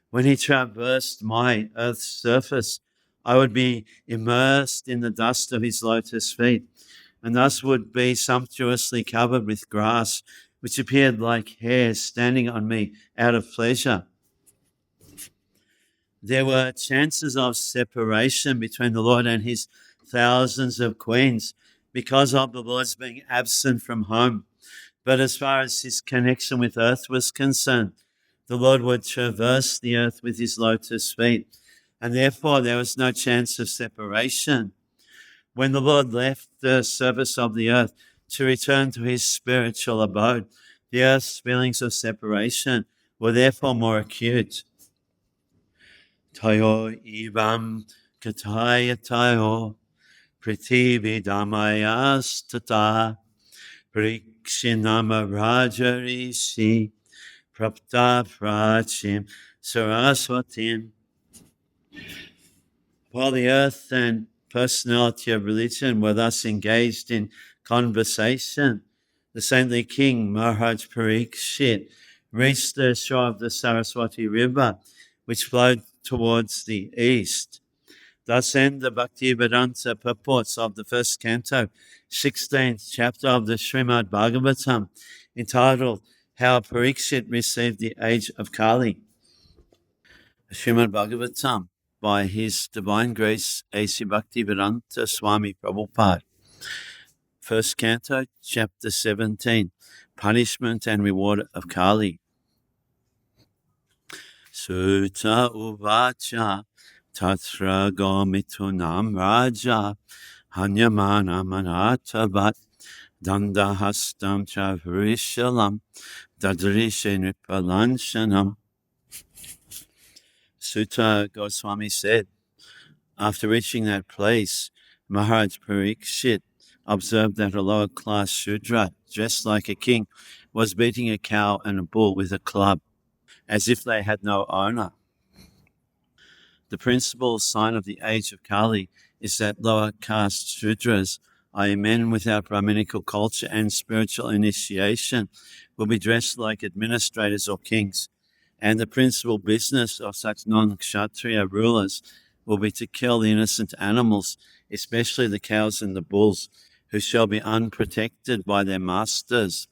When he traversed my earth's surface, I would be immersed in the dust of his lotus feet. and thus would be sumptuously covered with grass, which appeared like hair standing on me out of pleasure. There were chances of separation between the Lord and his thousands of queens because of the Lord's being absent from home. But as far as his connection with earth was concerned, the Lord would traverse the earth with his lotus feet, and therefore there was no chance of separation. When the Lord left the surface of the earth to return to his spiritual abode, the earth's feelings of separation were therefore more acute. Tayo ivam kataya tayo prithvi damayastata Prikshinama Rajarishi Prapta Prachim Saraswatim. While the earth and personality of religion were thus engaged in conversation, the saintly king Maharaj Parikshit reached the shore of the Saraswati River, which flowed towards the east. Thus end the Bhaktivedanta purports of the first canto, 16th chapter of the Srimad-Bhagavatam, entitled How Parikshit Received the Age of Kali. Srimad-Bhagavatam, by His Divine Grace A.C. Bhaktivedanta Swami Prabhupada. First canto, chapter 17, Punishment and Reward of Kali. Sutta Uvacha Tatra Gomitunam Raja Hanyamana Manatavat Dandahastam Chavishalam Dadrishe Nipalanshanam. Sutta Goswami said, after reaching that place, Maharaj Parikshit observed that a lower class Shudra, dressed like a king, was beating a cow and a bull with a club, as if they had no owner. The principal sign of the age of Kali is that lower caste Shudras, i.e. men without Brahminical culture and spiritual initiation, will be dressed like administrators or kings, and the principal business of such non-Kshatriya rulers will be to kill the innocent animals, especially the cows and the bulls, who shall be unprotected by their masters,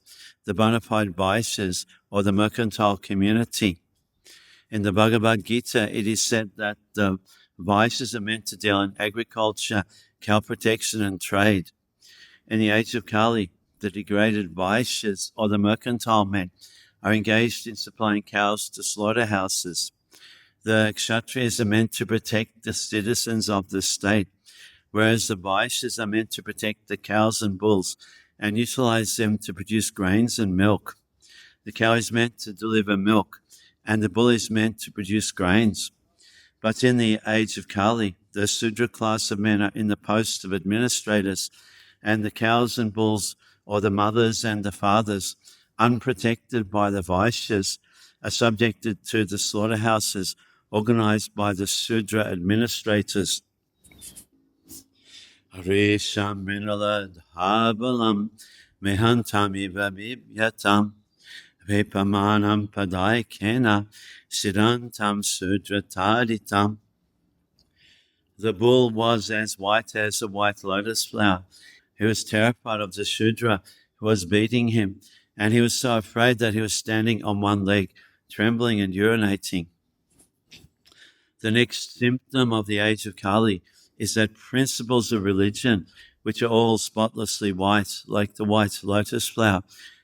the bona fide Vaishyas or the mercantile community. In the Bhagavad Gita, it is said that the Vaishyas are meant to deal in agriculture, cow protection, and trade. In the age of Kali, the degraded Vaishyas, or the mercantile men, are engaged in supplying cows to slaughterhouses. The Kshatriyas are meant to protect the citizens of the state, whereas the Vaishyas are meant to protect the cows and bulls and utilize them to produce grains and milk. The cow is meant to deliver milk, and the bull is meant to produce grains. But in the age of Kali, the Sudra class of men are in the post of administrators, and the cows and bulls, or the mothers and the fathers, unprotected by the Vaishyas, are subjected to the slaughterhouses organized by the Sudra administrators. Risham minalad havalam mehantamiva bibyatam Vepamanam padaikena siddhantam sudrataditam. The bull was as white as a white lotus flower. He was terrified of the Shudra who was beating him, and he was so afraid that he was standing on one leg, trembling and urinating. The next symptom of the age of Kali is that principles of religion, which are all spotlessly white, like the white lotus flower,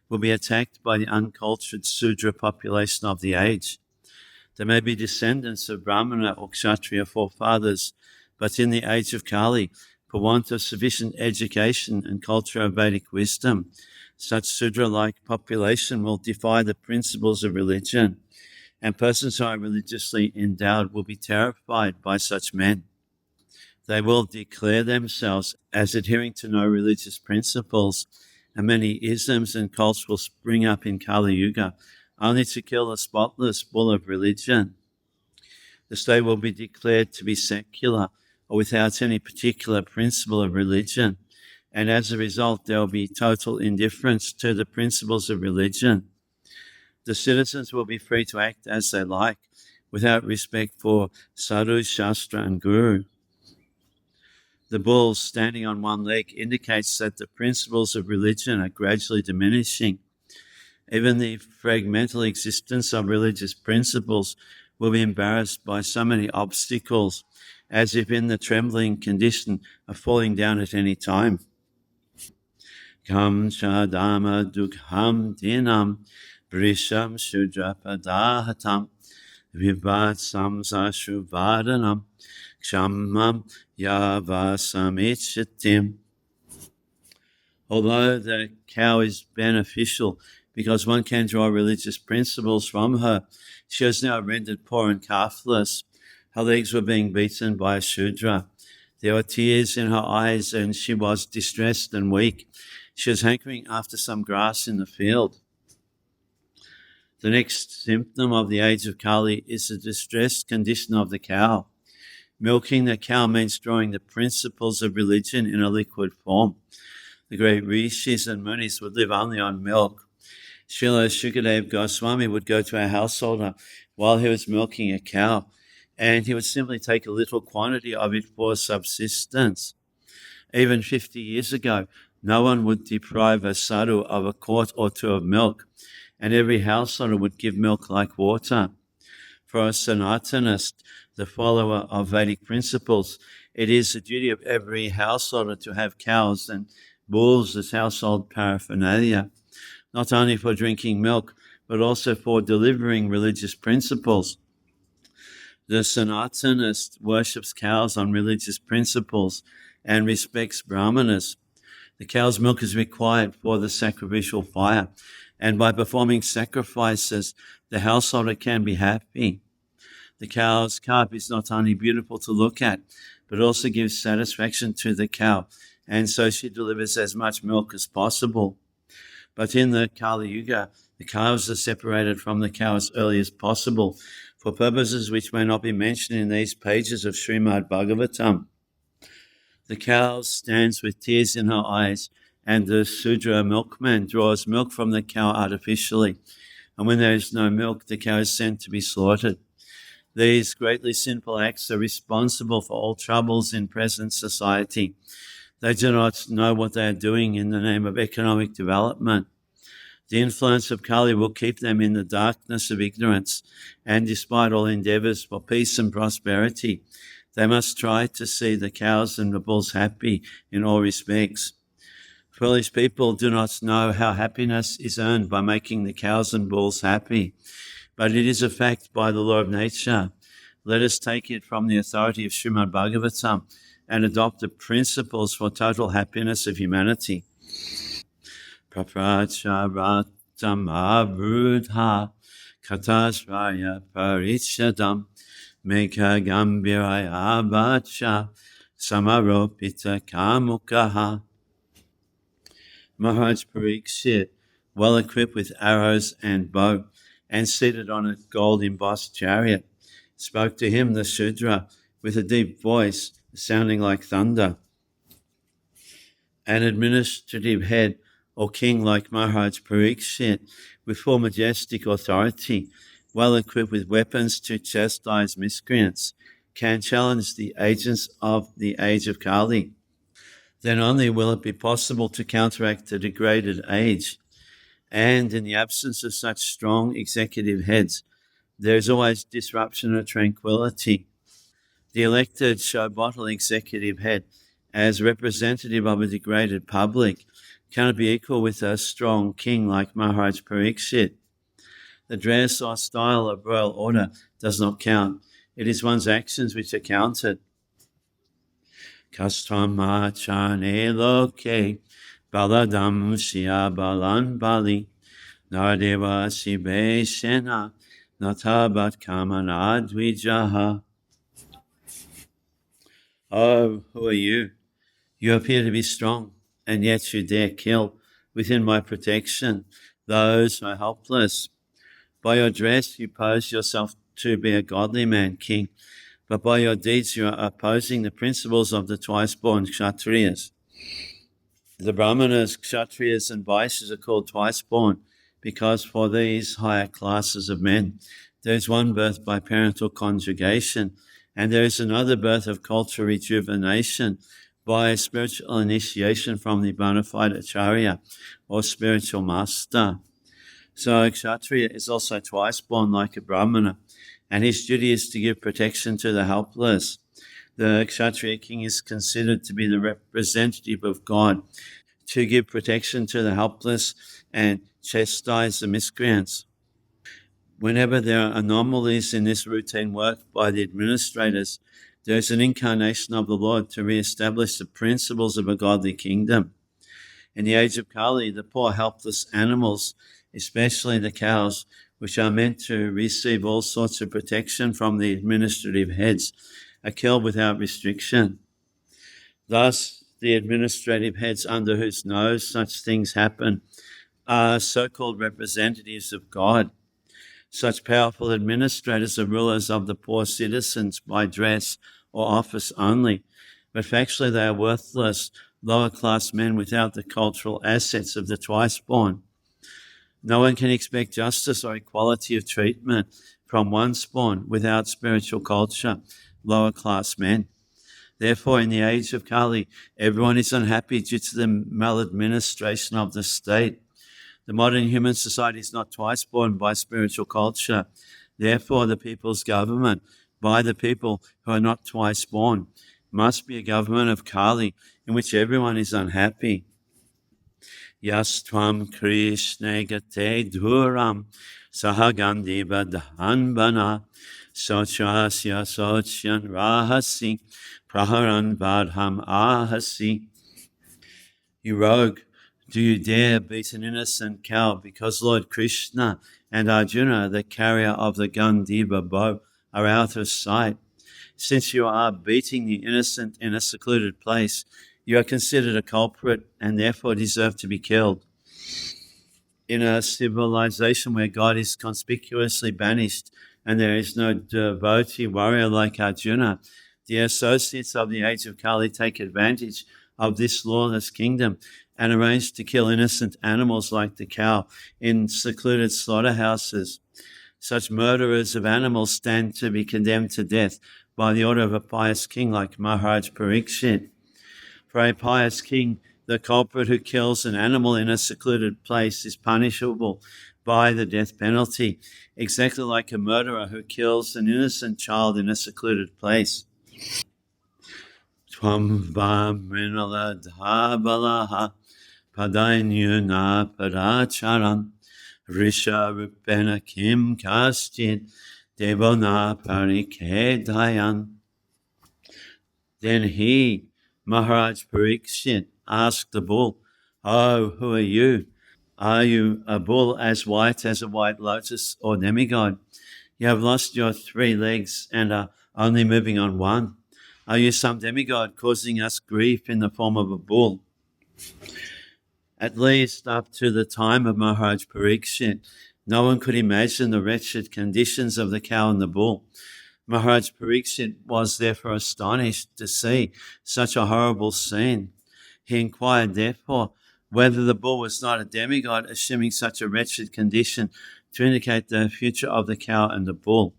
will be attacked by the uncultured Sudra population of the age. There may be descendants of Brahmana or Kshatriya forefathers, but in the age of Kali, for want of sufficient education and culture of Vedic wisdom, such Sudra-like population will defy the principles of religion, and persons who are religiously endowed will be terrified by such men. They will declare themselves as adhering to no religious principles, and many isms and cults will spring up in Kali Yuga, only to kill the spotless bull of religion. The state will be declared to be secular or without any particular principle of religion, and as a result there will be total indifference to the principles of religion. The citizens will be free to act as they like, without respect for sadhu, shastra, and guru. The bull standing on one leg indicates that the principles of religion are gradually diminishing. Even the fragmental existence of religious principles will be embarrassed by so many obstacles, as if in the trembling condition of falling down at any time. Kam chadama dukham dinam brisham shudrapadahatam vivat samsashruvadanam kshamam yavasamichitim. Although the cow is beneficial because one can draw religious principles from her, she was now rendered poor and calfless. Her legs were being beaten by a Shudra. There were tears in her eyes and she was distressed and weak. She was hankering after some grass in the field. The next symptom of the age of Kali is the distressed condition of the cow. Milking the cow means drawing the principles of religion in a liquid form. The great rishis and munis would live only on milk. Srila Shukadev Goswami would go to a householder while he was milking a cow, and he would simply take a little quantity of it for subsistence. Even 50 years ago, no one would deprive a sadhu of a quart or two of milk, and every householder would give milk like water. For a Sanatanist, the follower of Vedic principles, it is the duty of every householder to have cows and bulls as household paraphernalia, not only for drinking milk, but also for delivering religious principles. The Sanatanist worships cows on religious principles and respects brahmanas. The cow's milk is required for the sacrificial fire, and by performing sacrifices, the householder can be happy. The cow's calf is not only beautiful to look at, but also gives satisfaction to the cow, and so she delivers as much milk as possible. But in the Kali Yuga, the calves are separated from the cow as early as possible for purposes which may not be mentioned in these pages of Srimad-Bhagavatam. The cow stands with tears in her eyes, and the Sudra milkman draws milk from the cow artificially. And when there is no milk, the cow is sent to be slaughtered. These greatly sinful acts are responsible for all troubles in present society. They do not know what they are doing in the name of economic development. The influence of Kali will keep them in the darkness of ignorance, and despite all endeavors for peace and prosperity, they must try to see the cows and the bulls happy in all respects. Foolish people do not know how happiness is earned by making the cows and bulls happy, but it is a fact by the law of nature. Let us take it from the authority of Srimad-Bhagavatam and adopt the principles for total happiness of humanity. Prapracharatam avrudha katasraya parichadam mekha gambiraya vacha samaropita kamukaha. Maharaj Parikshit, well equipped with arrows and bow, and seated on a gold-embossed chariot, spoke to him, the Shudra, with a deep voice sounding like thunder. An administrative head or king like Maharaj Parikshit, with full majestic authority, well equipped with weapons to chastise miscreants, can challenge the agents of the age of Kali. Then only will it be possible to counteract the degraded age. And in the absence of such strong executive heads, there is always disruption of tranquility. The elected Shobotl executive head, as representative of a degraded public, cannot be equal with a strong king like Maharaj Parikshit. The dress or style of royal order does not count. It is one's actions which are counted. Kastramachane loke baladam shia balan bali nardeva sibe shena natabat kamanadvijaha. Oh, who are you? You appear to be strong, and yet you dare kill, within my protection, those who are helpless. By your dress you pose yourself to be a godly man, king, but by your deeds you are opposing the principles of the twice-born Kshatriyas. The Brahmanas, Kshatriyas and Vaishyas are called twice-born because for these higher classes of men, there is one birth by parental conjugation, and there is another birth of cultural rejuvenation by spiritual initiation from the bona fide acharya or spiritual master. So a kshatriya is also twice born like a brahmana, and his duty is to give protection to the helpless. The kshatriya king is considered to be the representative of God, to give protection to the helpless and chastise the miscreants. Whenever there are anomalies in this routine work by the administrators, there is an incarnation of the Lord to re-establish the principles of a godly kingdom. In the age of Kali, the poor helpless animals, especially the cows, which are meant to receive all sorts of protection from the administrative heads, are killed without restriction. Thus, the administrative heads under whose nose such things happen are so-called representatives of God. Such powerful administrators are rulers of the poor citizens by dress or office only, but factually they are worthless, lower-class men without the cultural assets of the twice-born. No one can expect justice or equality of treatment from one-spawn without spiritual culture, lower-class men. Therefore, in the age of Kali, everyone is unhappy due to the maladministration of the state. The modern human society is not twice born by spiritual culture. Therefore, the people's government, by the people who are not twice born, must be a government of Kali in which everyone is unhappy. Yastvam Krishna gate dhuram sahagandhi badhanbana sochasya sochyan rahasi praharan vadham ahasi. You rogue, do you dare beat an innocent cow because Lord Krishna and Arjuna, the carrier of the Gandiva bow, are out of sight? Since you are beating the innocent in a secluded place, you are considered a culprit and therefore deserve to be killed. In a civilization where God is conspicuously banished and there is no devotee warrior like Arjuna, the associates of the age of Kali take advantage of this lawless kingdom and arrange to kill innocent animals like the cow in secluded slaughterhouses. Such murderers of animals stand to be condemned to death by the order of a pious king like Maharaj Parikshit. For a pious king, the culprit who kills an animal in a secluded place is punishable by the death penalty, exactly like a murderer who kills an innocent child in a secluded place. Tvam vamrinala dhabalaha padainyuna paracharan risha rupena kim kastit devona parikedayan. Then he, Maharaj Parikshit, asked the bull, "Oh, who are you? Are you a bull as white as a white lotus or demigod? You have lost your 3 legs and are only moving on one. Are you some demigod causing us grief in the form of a bull?" At least up to the time of Maharaj Parikshit, no one could imagine the wretched conditions of the cow and the bull. Maharaj Parikshit was therefore astonished to see such a horrible scene. He inquired, therefore, whether the bull was not a demigod, assuming such a wretched condition to indicate the future of the cow and the bull.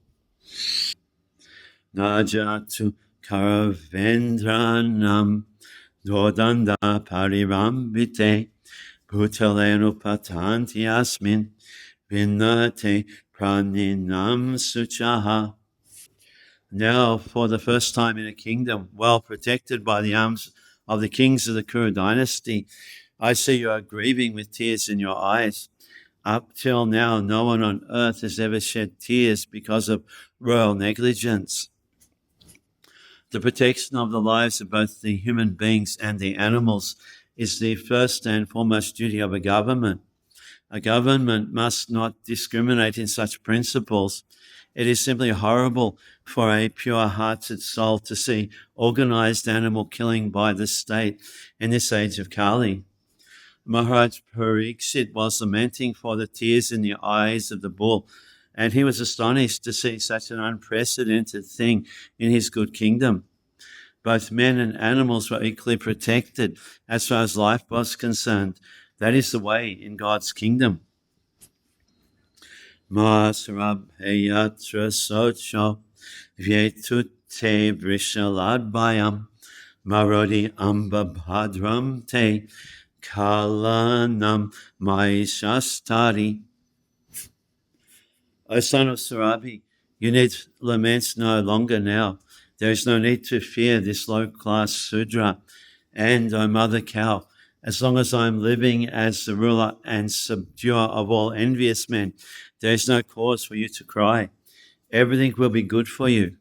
Najatu karavendranam dodanda parirambite bhutalenu patanti asmin vinnate praninam suchaha. Now, for the first time in a kingdom well protected by the arms of the kings of the Kuru dynasty, I see you are grieving with tears in your eyes. Up till now, no one on earth has ever shed tears because of royal negligence. The protection of the lives of both the human beings and the animals is the first and foremost duty of a government. A government must not discriminate in such principles. It is simply horrible for a pure-hearted soul to see organized animal killing by the state in this age of Kali. Maharaj Parikshit was lamenting for the tears in the eyes of the bull, and he was astonished to see such an unprecedented thing in his good kingdom. Both men and animals were equally protected as far as life was concerned. That is the way in God's kingdom. Masrabhayatra socho vyetute vrishaladbayam Marodi amba bhadram te kalanam maishastari. O son of Sarabi, you need lament no longer now. There is no need to fear this low-class Sudra. And, O mother cow, as long as I am living as the ruler and subduer of all envious men, there is no cause for you to cry. Everything will be good for you.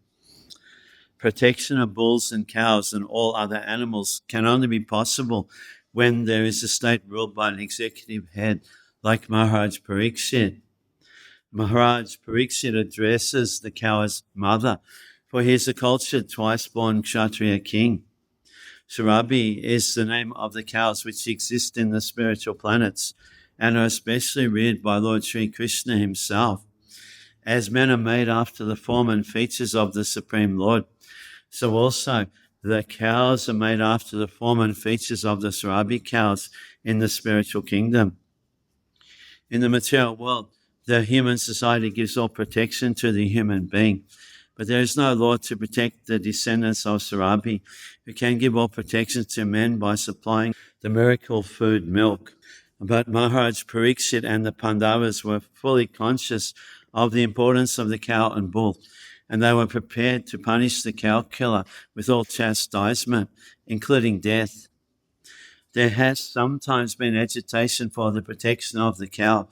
Protection of bulls and cows and all other animals can only be possible when there is a state ruled by an executive head like Maharaj Pariksit. Maharaj Pariksit addresses the cow as mother, for he is a cultured, twice-born Kshatriya king. Surabi is the name of the cows which exist in the spiritual planets and are especially reared by Lord Sri Krishna himself. As men are made after the form and features of the Supreme Lord, so also the cows are made after the form and features of the Surabi cows in the spiritual kingdom. In the material world, the human society gives all protection to the human being, but there is no law to protect the descendants of Surabi, who can give all protection to men by supplying the miracle food milk. But Maharaj Pariksit and the Pandavas were fully conscious of the importance of the cow and bull, and they were prepared to punish the cow killer with all chastisement, including death. There has sometimes been agitation for the protection of the cow,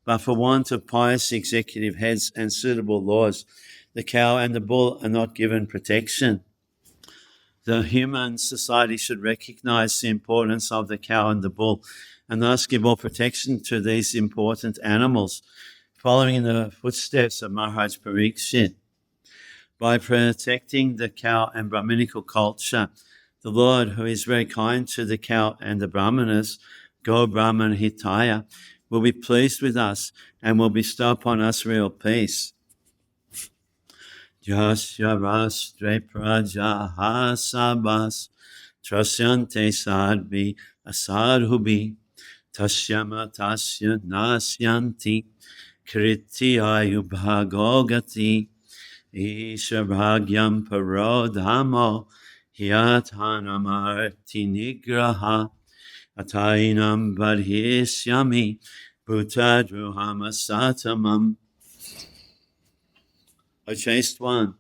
but for want of pious executive heads and suitable laws, the cow and the bull are not given protection. The human society should recognize the importance of the cow and the bull and thus give all protection to these important animals, following in the footsteps of Maharaj Pariksit. By protecting the cow and Brahminical culture, the Lord, who is very kind to the cow and the Brahmanas, Go Brahman Hitaya, will be pleased with us and will bestow upon us real peace. Jasya rastre prajaha sabas trasyante sadvi asadhubi tasyama tasya nasyanti kriti ayubhagogati ishabhagyam parodhamo hyatanamarti nigraha atainam badhisyami bhutadruhama satamam. O chaste one,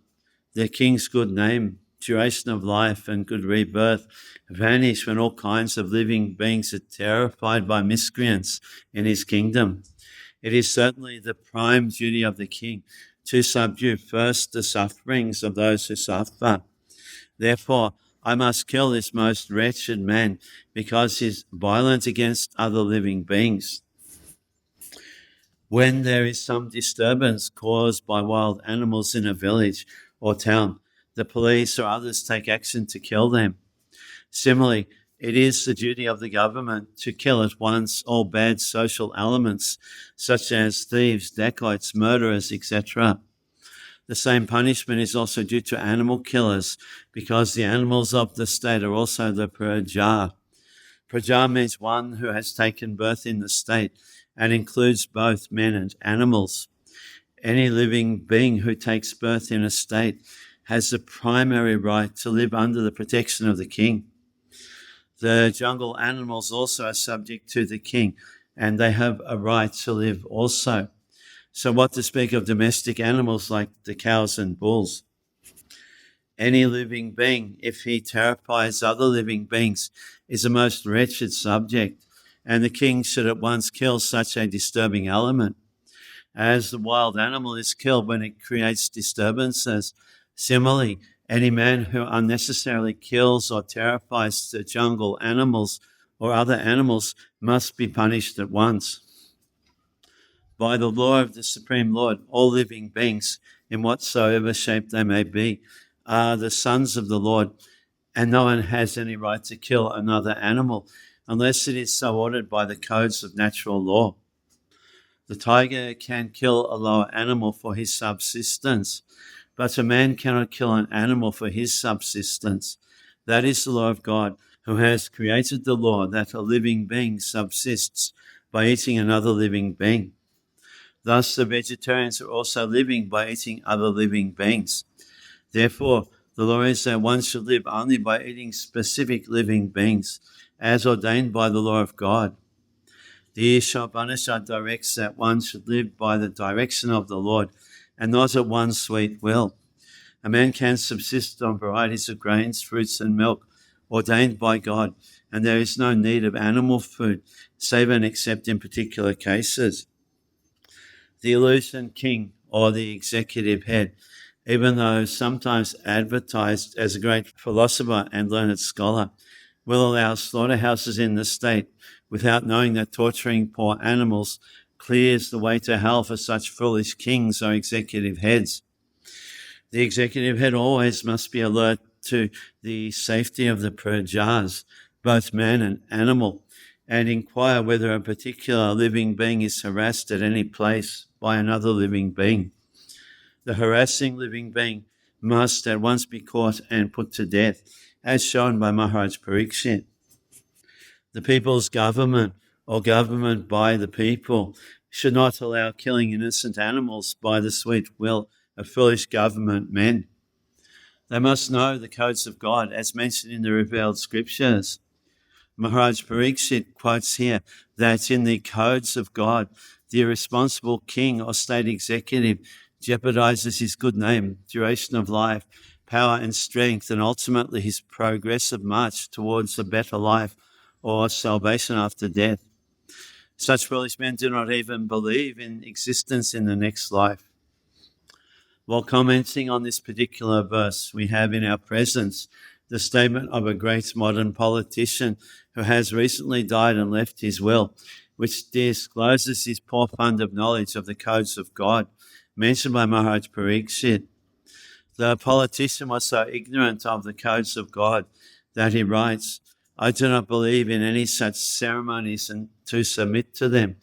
the king's good name, duration of life, and good rebirth vanish when all kinds of living beings are terrified by miscreants in his kingdom. It is certainly the prime duty of the king to subdue first the sufferings of those who suffer. Therefore, I must kill this most wretched man because he is violent against other living beings. When there is some disturbance caused by wild animals in a village or town, the police or others take action to kill them. Similarly, it is the duty of the government to kill at once all bad social elements, such as thieves, dacoits, murderers, etc. The same punishment is also due to animal killers, because the animals of the state are also the praja. Praja means one who has taken birth in the state, and includes both men and animals. Any living being who takes birth in a state has the primary right to live under the protection of the king. The jungle animals also are subject to the king, and they have a right to live also. So what to speak of domestic animals like the cows and bulls? Any living being, if he terrifies other living beings, is a most wretched subject, and the king should at once kill such a disturbing element. As the wild animal is killed when it creates disturbances, similarly, any man who unnecessarily kills or terrifies the jungle animals or other animals must be punished at once. By the law of the Supreme Lord, all living beings, in whatsoever shape they may be, are the sons of the Lord, and no one has any right to kill another animal unless it is so ordered by the codes of natural law. The tiger can kill a lower animal for his subsistence, but a man cannot kill an animal for his subsistence. That is the law of God, who has created the law that a living being subsists by eating another living being. Thus, the vegetarians are also living by eating other living beings. Therefore, The law is that one should live only by eating specific living beings, as ordained by the law of God. The Isha directs that one should live by the direction of the Lord, and not at one's sweet will. A man can subsist on varieties of grains, fruits, and milk ordained by God, and there is no need of animal food, save and except in particular cases. The illusion king, or the executive head, even though sometimes advertised as a great philosopher and learned scholar, will allow slaughterhouses in the state without knowing that torturing poor animals clears the way to hell for such foolish kings or executive heads. The executive head always must be alert to the safety of the prajas, both man and animal, and inquire whether a particular living being is harassed at any place by another living being. The harassing living being must at once be caught and put to death, as shown by Maharaj Parikshit. The people's government, or government by the people, should not allow killing innocent animals by the sweet will of foolish government men. They must know the codes of God as mentioned in the revealed scriptures. Maharaj Parikshit quotes here that in the codes of God, the irresponsible king or state executive jeopardizes his good name, duration of life, power and strength, and ultimately his progressive march towards a better life or salvation after death. Such foolish men do not even believe in existence in the next life. While commenting on this particular verse, we have in our presence the statement of a great modern politician who has recently died and left his will, which discloses his poor fund of knowledge of the codes of God, mentioned by Maharaj Parikshit. The politician was so ignorant of the codes of God that he writes, "I do not believe in any such ceremonies, and to submit to them,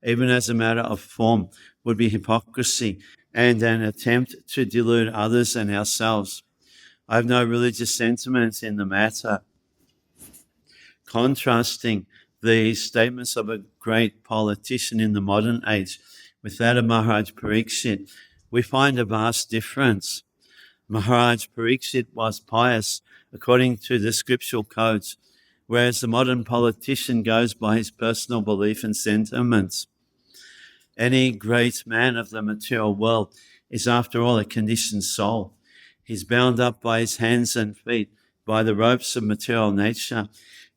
even as a matter of form, would be hypocrisy and an attempt to delude others and ourselves. I have no religious sentiments in the matter." Contrasting the statements of a great politician in the modern age with that of Maharaj Parikshit, we find a vast difference. Maharaj Parikshit was pious according to the scriptural codes, whereas the modern politician goes by his personal belief and sentiments. Any great man of the material world is, after all, a conditioned soul. He's bound up by his hands and feet by the ropes of material nature,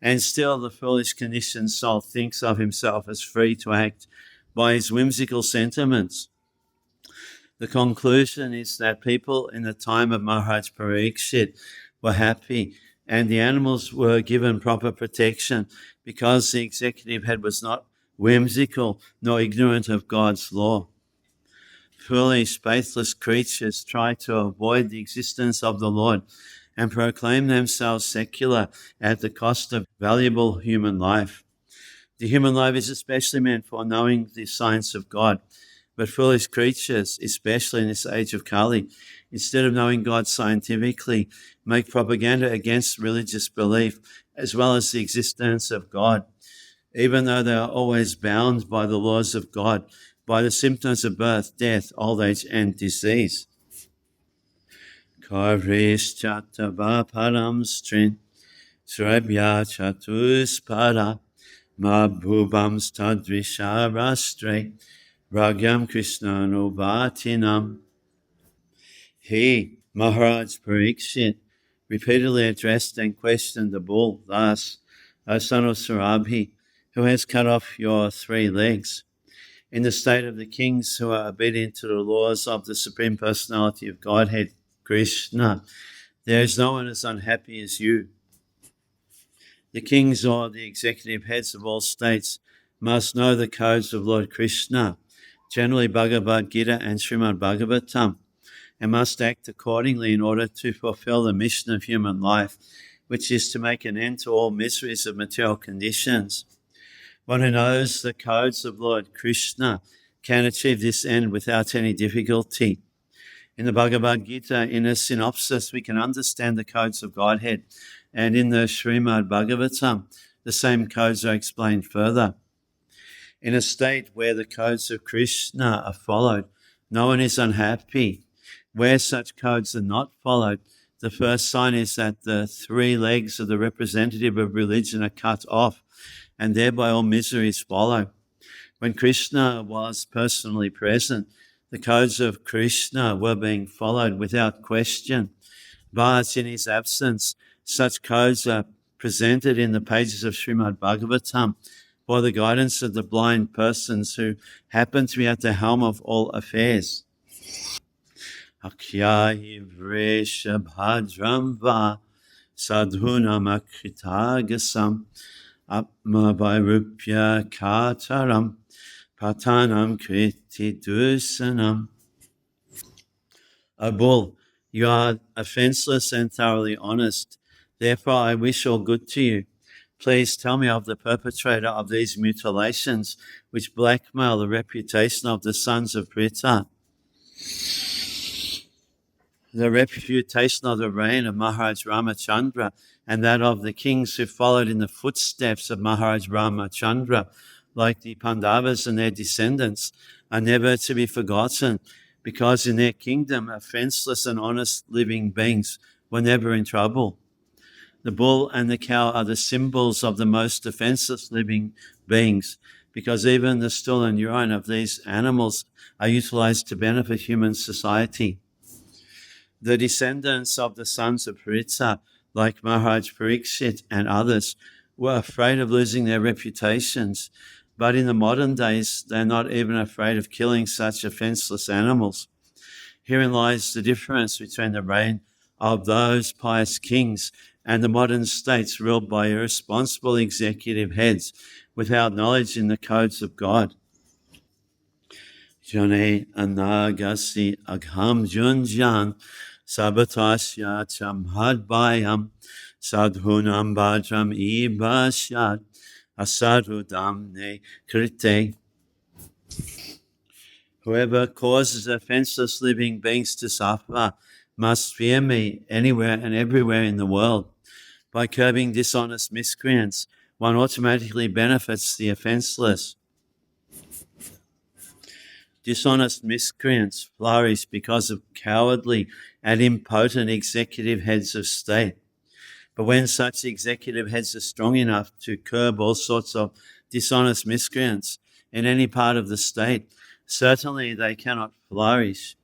and still the foolish conditioned soul thinks of himself as free to act by his whimsical sentiments. The conclusion is that people in the time of Maharaj Parikshit were happy, and the animals were given proper protection because the executive head was not whimsical nor ignorant of God's law. Foolish, faithless creatures try to avoid the existence of the Lord and proclaim themselves secular at the cost of valuable human life. The human life is especially meant for knowing the science of God, but foolish creatures, especially in this age of Kali, instead of knowing God scientifically, make propaganda against religious belief as well as the existence of God, even though they are always bound by the laws of God, by the symptoms of birth, death, old age, and disease. Karishchatava param strin, srebya chatuspada, mabhubam stadrisharastre, ragyam krishnanubhatinam. He, Maharaj Parikshit, repeatedly addressed and questioned the bull thus, "O son of Surabhi, who has cut off your 3 legs? In the state of the kings who are obedient to the laws of the Supreme Personality of Godhead, Krishna, there is no one as unhappy as you. The kings or the executive heads of all states must know the codes of Lord Krishna, generally Bhagavad Gita and Srimad-Bhagavatam, and must act accordingly in order to fulfill the mission of human life, which is to make an end to all miseries of material conditions. One who knows the codes of Lord Krishna can achieve this end without any difficulty. In the Bhagavad Gita, in a synopsis, we can understand the codes of Godhead, and in the Srimad-Bhagavatam, the same codes are explained further. In a state where the codes of Krishna are followed, no one is unhappy. Where such codes are not followed, The first sign is that the three legs of the representative of religion are cut off, and thereby all miseries follow. When Krishna was personally present, the codes of Krishna were being followed without question. But in his absence, such codes are presented in the pages of Srimad-Bhagavatam for the guidance of the blind persons who happen to be at the helm of all affairs. Akyahi vresha bhadram va sadhunam akritagasam atma vairupya kataram patanam kriti dusanam. O bull, you are offenceless and thoroughly honest. Therefore, I wish all good to you. Please tell me of the perpetrator of these mutilations, which blackmail the reputation of the sons of Pritha. The reputation of the reign of Maharaj Ramachandra and that of the kings who followed in the footsteps of Maharaj Ramachandra, like the Pandavas and their descendants, are never to be forgotten, because in their kingdom, offenceless and honest living beings were never in trouble. The bull and the cow are the symbols of the most offenceless living beings, because even the stool and urine of these animals are utilized to benefit human society. The descendants of the sons of Pritha, like Maharaj Parikshit and others, were afraid of losing their reputations, but in the modern days, they're not even afraid of killing such offenceless animals. Herein lies the difference between the reign of those pious kings and the modern states ruled by irresponsible executive heads without knowledge in the codes of God. Jane anagasi agham junjan sabatasya chamhadbayam sadhunam bhadram ibashyad asadhudam ne krite. Whoever causes offenceless living beings to suffer must fear me anywhere and everywhere in the world. By curbing dishonest miscreants, one automatically benefits the offenceless. Dishonest miscreants flourish because of cowardly and impotent executive heads of state. But when such executive heads are strong enough to curb all sorts of dishonest miscreants in any part of the state, certainly they cannot flourish.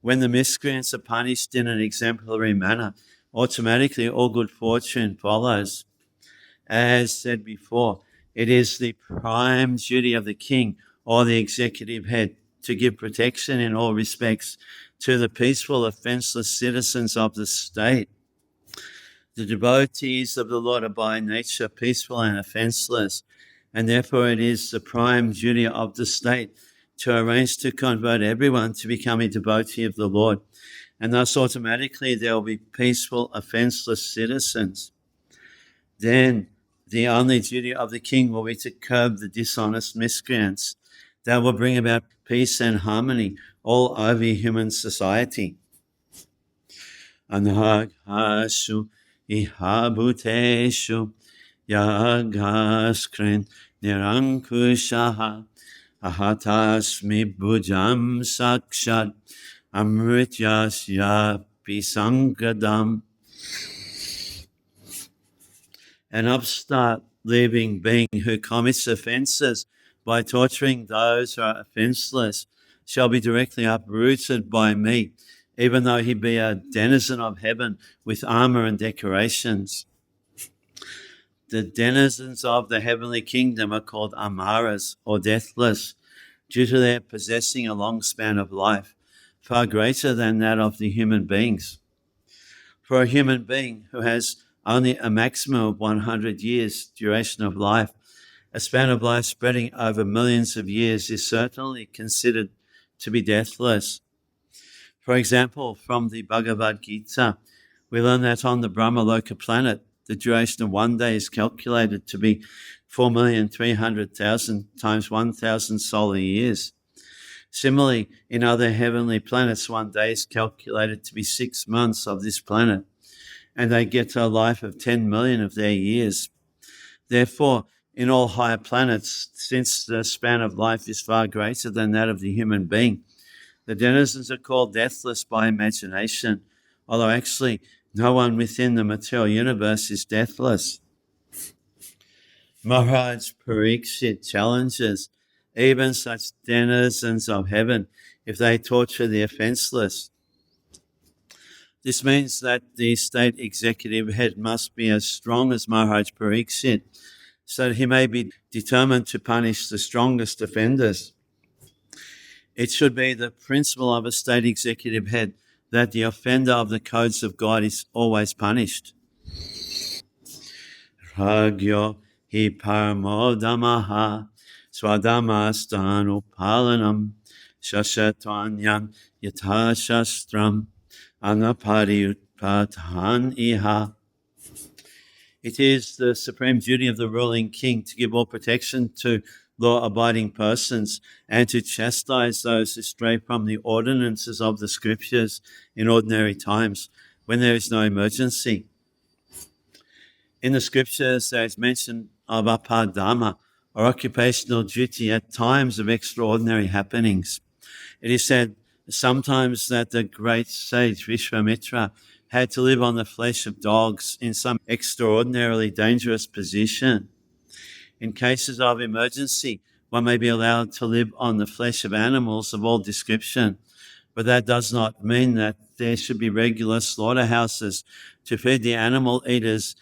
When the miscreants are punished in an exemplary manner, automatically all good fortune follows. As said before, it is the prime duty of the king or the executive head to give protection in all respects to the peaceful, offenceless citizens of the state. The devotees of the Lord are by nature peaceful and offenceless, and therefore it is the prime duty of the state to arrange to convert everyone to become a devotee of the Lord, and thus automatically there will be peaceful, offenceless citizens. Then the only duty of the king will be to curb the dishonest miscreants. That will bring about peace and harmony all over human society. Anhaghashu ihabhuteshu yagaskren nirankushaha ahatasmi bhujam sakshat amrityasya pisangadam. An upstart living being who commits offences by torturing those who are offenceless shall be directly uprooted by me, even though he be a denizen of heaven with armour and decorations. The denizens of the heavenly kingdom are called amaras, or deathless, due to their possessing a long span of life, far greater than that of the human beings. For a human being who has only a maximum of 100 years duration of life, a span of life spreading over millions of years is certainly considered to be deathless. For example, from the Bhagavad Gita, we learn that on the Brahmaloka planet, the duration of 1 day is calculated to be 4,300,000 times 1,000 solar years. Similarly, in other heavenly planets, 1 day is calculated to be 6 months of this planet, and they get a life of 10 million of their years. Therefore, in all higher planets, since the span of life is far greater than that of the human being, the denizens are called deathless by imagination, although actually No one within the material universe is deathless. Maharaj Parikshit challenges even such denizens of heaven if they torture the offenseless. This means that the state executive head must be as strong as Maharaj Parikshit, so that he may be determined to punish the strongest offenders. It should be the principle of a state executive head that the offender of the codes of God is always punished. Ragyo hi paramo damaha swadamastanu palanam shashatanyam yatha shastram anapariyutpatan iha. It is the supreme duty of the ruling king to give all protection to law-abiding persons and to chastise those who stray from the ordinances of the scriptures in ordinary times when there is no emergency. In the scriptures, there is mention of apadama, or occupational duty, at times of extraordinary happenings. It is said sometimes that the great sage Vishwamitra had to live on the flesh of dogs in some extraordinarily dangerous position. In cases of emergency, one may be allowed to live on the flesh of animals of all description, but that does not mean that there should be regular slaughterhouses to feed the animal eaters,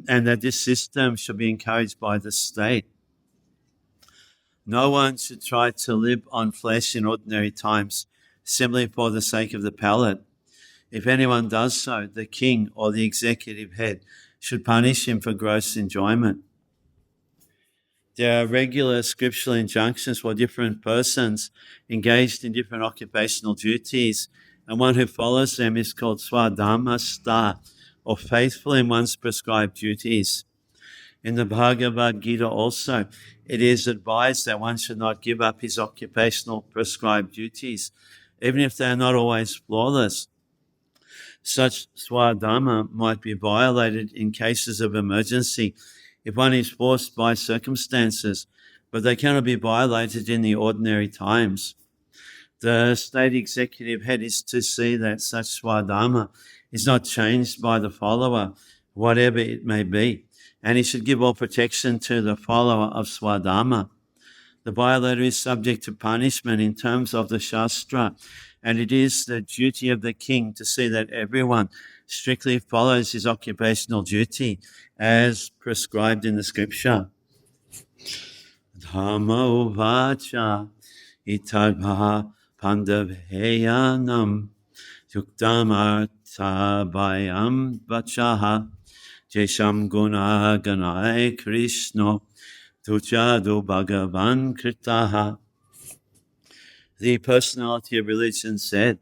and that this system should be encouraged by the state. No one should try to live on flesh in ordinary times simply for the sake of the palate. If anyone does so, the king or the executive head should punish him for gross enjoyment. There are regular scriptural injunctions for different persons engaged in different occupational duties, and one who follows them is called swadharmasta, or faithful in one's prescribed duties. In the Bhagavad Gita also, it is advised that one should not give up his occupational prescribed duties, even if they are not always flawless. Such swadharma might be violated in cases of emergency if one is forced by circumstances, but they cannot be violated in the ordinary times. The state executive head is to see that such swadharma is not changed by the follower, whatever it may be, and he should give all protection to the follower of swadharma. The violator is subject to punishment in terms of the Shastra, and it is the duty of the king to see that everyone strictly follows his occupational duty as prescribed in the scripture. Dhamma uvacha itadvaha pandavheyanam yuktam artabhayam vachaha jesham guna ganai krishno tujadu bhagavan kritaha. The personality of religion said,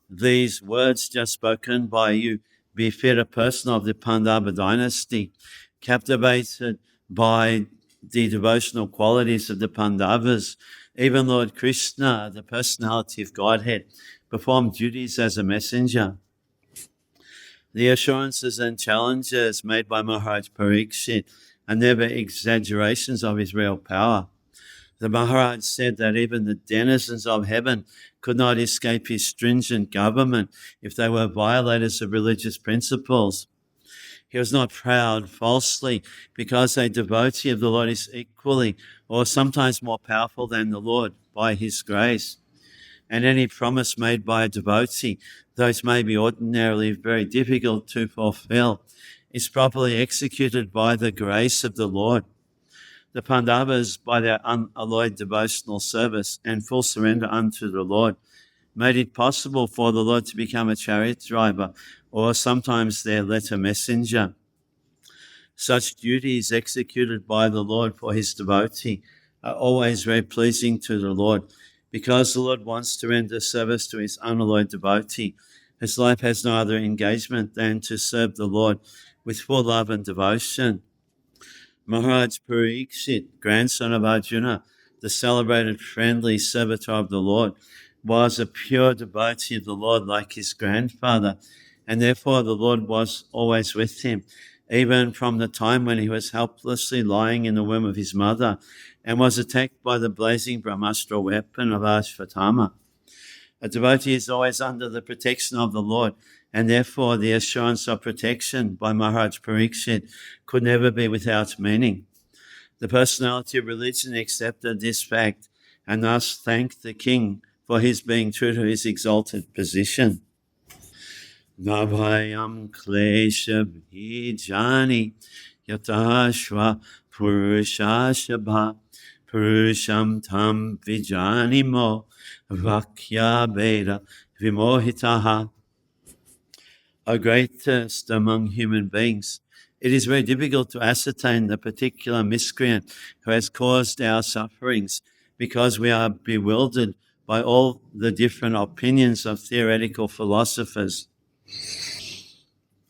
"These words just spoken by you befit a person of the Pandava dynasty, captivated by the devotional qualities of the Pandavas. Even Lord Krishna, the personality of Godhead, performed duties as a messenger." The assurances and challenges made by Maharaj Parikshit are never exaggerations of his real power. The Maharaj said that even the denizens of heaven could not escape his stringent government if they were violators of religious principles. He was not proud falsely because a devotee of the Lord is equally or sometimes more powerful than the Lord by his grace. And any promise made by a devotee, though it may be ordinarily very difficult to fulfill, is properly executed by the grace of the Lord. The Pandavas, by their unalloyed devotional service and full surrender unto the Lord, made it possible for the Lord to become a chariot driver or sometimes their letter messenger. Such duties executed by the Lord for his devotee are always very pleasing to the Lord, because the Lord wants to render service to his unalloyed devotee. His life has no other engagement than to serve the Lord with full love and devotion. Maharaj Parikshit, grandson of Arjuna, the celebrated friendly servitor of the Lord, was a pure devotee of the Lord like his grandfather, and therefore the Lord was always with him, even from the time when he was helplessly lying in the womb of his mother and was attacked by the blazing Brahmastra weapon of Ashvatthama. A devotee is always under the protection of the Lord, and therefore the assurance of protection by Maharaj Pariksit could never be without meaning. The personality of religion accepted this fact and thus thanked the king for his being true to his exalted position. Nabhayam klesha bhijani yatashva purushashabha purusham tam vijanimo vakya veda vimohitaha. O greatest among human beings, it is very difficult to ascertain the particular miscreant who has caused our sufferings, because we are bewildered by all the different opinions of theoretical philosophers.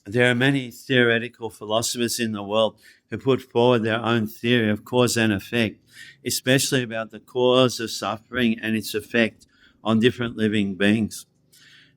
There are many theoretical philosophers in the world who put forward their own theory of cause and effect, especially about the cause of suffering and its effect on different living beings.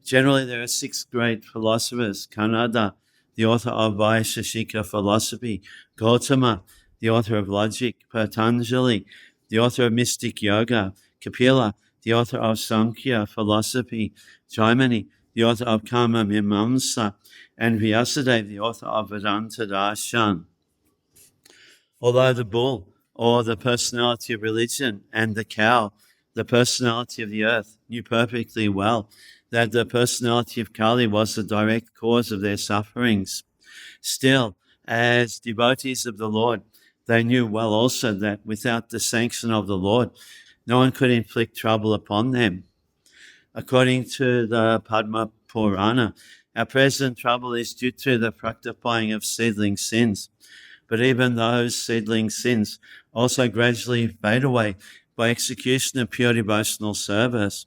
Generally, there are 6 great philosophers: Kanada, the author of Vaisheshika philosophy; Gautama, the author of logic; Patanjali, the author of mystic yoga; Kapila, the author of Sankhya philosophy; Jaimini, the author of Karma Mimamsa; and Vyasadeva, the author of Vedanta Darshan. Although the bull, or the personality of religion, and the cow, the personality of the earth, knew perfectly well that the personality of Kali was the direct cause of their sufferings, still, as devotees of the Lord, they knew well also that without the sanction of the Lord, no one could inflict trouble upon them. According to the Padma Purana, our present trouble is due to the fructifying of seedling sins. But even those seedling sins also gradually fade away by execution of pure devotional service.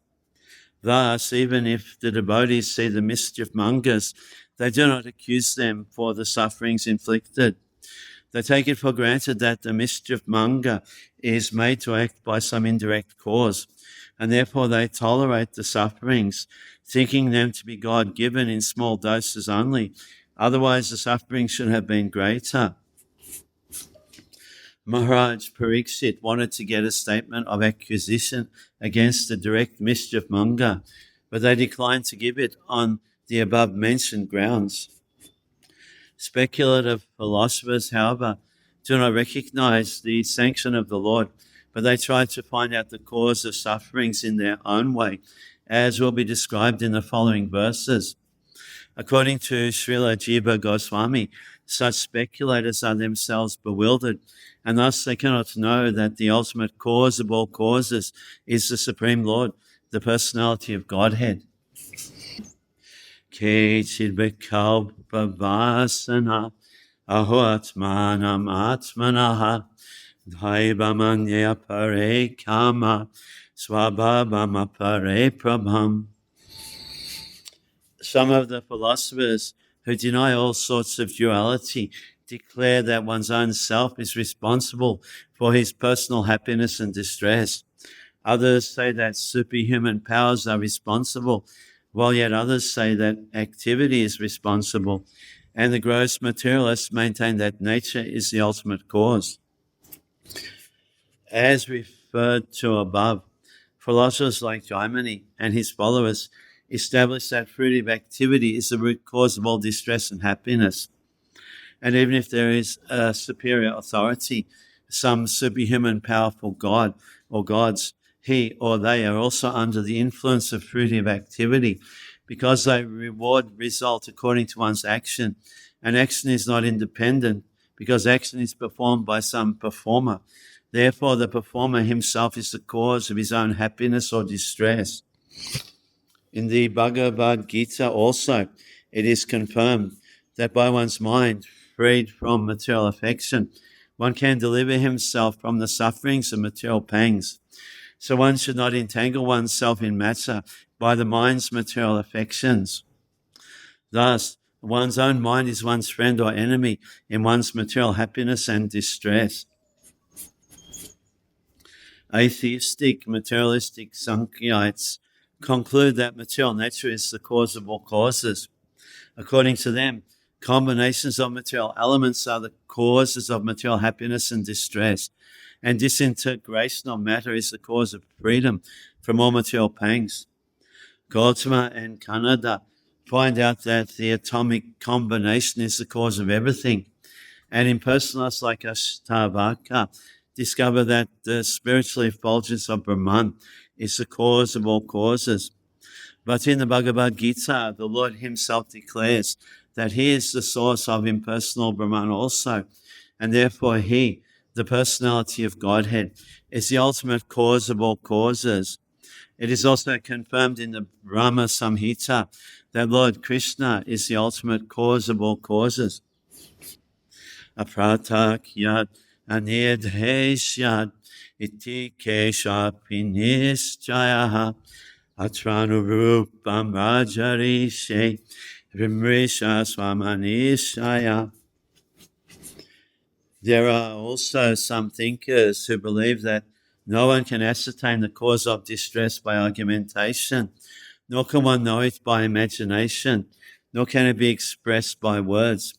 Thus, even if the devotees see the mischief mongers, they do not accuse them for the sufferings inflicted. They take it for granted that the mischief monger is made to act by some indirect cause, and therefore they tolerate the sufferings, thinking them to be God-given in small doses only. Otherwise, the suffering should have been greater. Maharaj Pariksit wanted to get a statement of accusation against the direct mischief monger, but they declined to give it on the above-mentioned grounds. Speculative philosophers, however, do not recognize the sanction of the Lord, but they try to find out the cause of sufferings in their own way, as will be described in the following verses. According to Srila Jiva Goswami, such speculators are themselves bewildered, and thus they cannot know that the ultimate cause of all causes is the Supreme Lord, the personality of Godhead. Kechid vikalpa vasana ahoatmanam atmanaha dhaibamanya pare kama swabhabama pare prabham. Some of the philosophers who deny all sorts of duality declare that one's own self is responsible for his personal happiness and distress. Others say that superhuman powers are responsible, while yet others say that activity is responsible. And the gross materialists maintain that nature is the ultimate cause. As referred to above, philosophers like Jaimini and his followers establish that fruitive activity is the root cause of all distress and happiness. And even if there is a superior authority, some superhuman powerful god or gods, he or they are also under the influence of fruitive activity, because they reward result according to one's action. And action is not independent, because action is performed by some performer. Therefore, the performer himself is the cause of his own happiness or distress. In the Bhagavad Gita also, it is confirmed that by one's mind, freed from material affection, one can deliver himself from the sufferings of material pangs. So one should not entangle oneself in matter by the mind's material affections. Thus, one's own mind is one's friend or enemy in one's material happiness and distress. Atheistic, materialistic Sankhites conclude that material nature is the cause of all causes. According to them, combinations of material elements are the causes of material happiness and distress, and disintegration of matter is the cause of freedom from all material pangs. Gautama and Kanada find out that the atomic combination is the cause of everything. And impersonalists like Ashtavaka discover that the spiritual effulgence of Brahman is the cause of all causes. But in the Bhagavad Gita, the Lord himself declares that he is the source of impersonal Brahman also, and therefore he, the personality of Godhead, is the ultimate cause of all causes. It is also confirmed in the Brahma Samhita that Lord Krishna is the ultimate cause of all causes. Apratak yad anidheshyad iti kesha pinischayaha Atranurupam Rajarishe Vimrisha Swamanishaya. There are also some thinkers who believe that no one can ascertain the cause of distress by argumentation, nor can one know it by imagination, nor can it be expressed by words.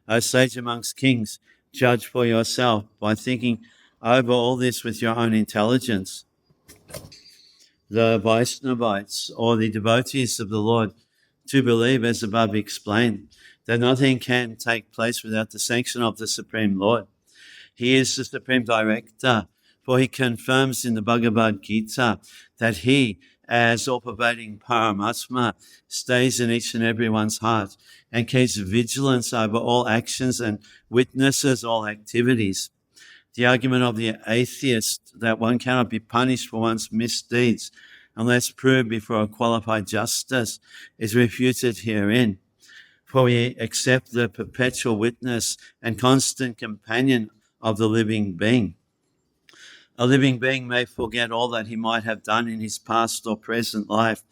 O sage amongst kings, judge for yourself by thinking over all this with your own intelligence. The Vaishnavites, or the devotees of the Lord, to believe, as above explained, that nothing can take place without the sanction of the Supreme Lord. He is the Supreme Director, for he confirms in the Bhagavad Gita that he, as all-pervading Paramatma, stays in each and everyone's heart and keeps vigilance over all actions and witnesses all activities. The argument of the atheist that one cannot be punished for one's misdeeds unless proved before a qualified justice is refuted herein. For we accept the perpetual witness and constant companion of the living being. A living being may forget all that he might have done in his past or present life,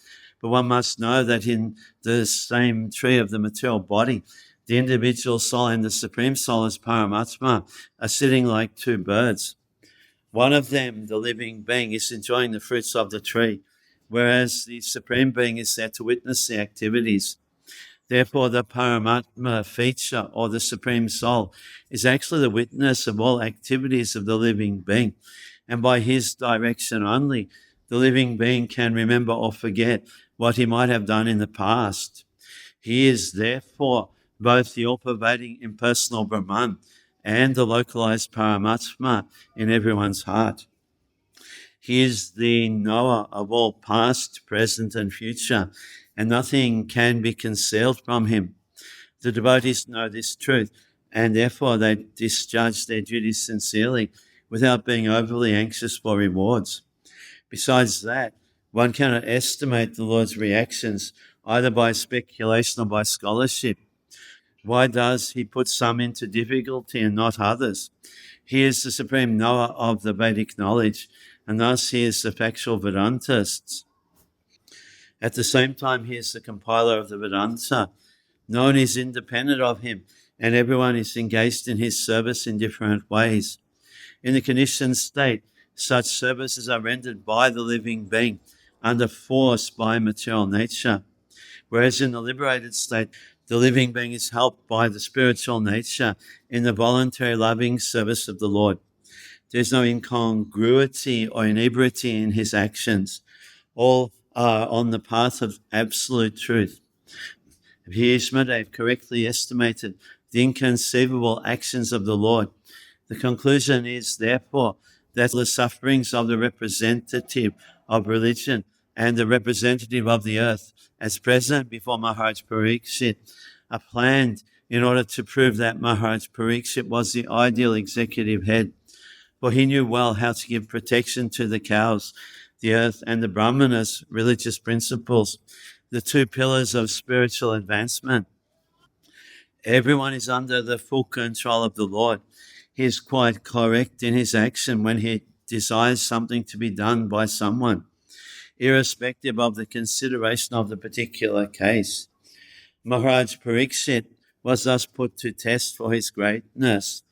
but one must know that in the same tree of the material body, the individual soul and the Supreme Soul as Paramatma are sitting like two birds. One of them, the living being, is enjoying the fruits of the tree, whereas the Supreme Being is there to witness the activities. Therefore, the Paramatma feature, or the Supreme Soul, is actually the witness of all activities of the living being. And by his direction only, the living being can remember or forget what he might have done in the past. He is therefore both the all-pervading impersonal Brahman and the localized Paramatma in everyone's heart. He is the knower of all past, present, and future, and nothing can be concealed from him. The devotees know this truth, and therefore they discharge their duties sincerely without being overly anxious for rewards. Besides that, one cannot estimate the Lord's reactions either by speculation or by scholarship. Why does he put some into difficulty and not others? He is the supreme knower of the Vedic knowledge, and thus he is the factual Vedantists. At the same time, he is the compiler of the Vedanta. No one is independent of him, and everyone is engaged in his service in different ways. In the conditioned state, such services are rendered by the living being under force by material nature, whereas in the liberated state, the living being is helped by the spiritual nature in the voluntary loving service of the Lord. There is no incongruity or inebriety in his actions. All are on the path of absolute truth. Bhishmadev correctly estimated the inconceivable actions of the Lord. The conclusion is, therefore, that the sufferings of the representative of religion and the representative of the earth, as present before Maharaj Parikshit, are planned in order to prove that Maharaj Parikshit was the ideal executive head. For he knew well how to give protection to the cows, the earth, and the Brahmanas' religious principles, the two pillars of spiritual advancement. Everyone is under the full control of the Lord. He is quite correct in his action when he desires something to be done by someone, irrespective of the consideration of the particular case. Maharaj Parikshit was thus put to test for his greatness.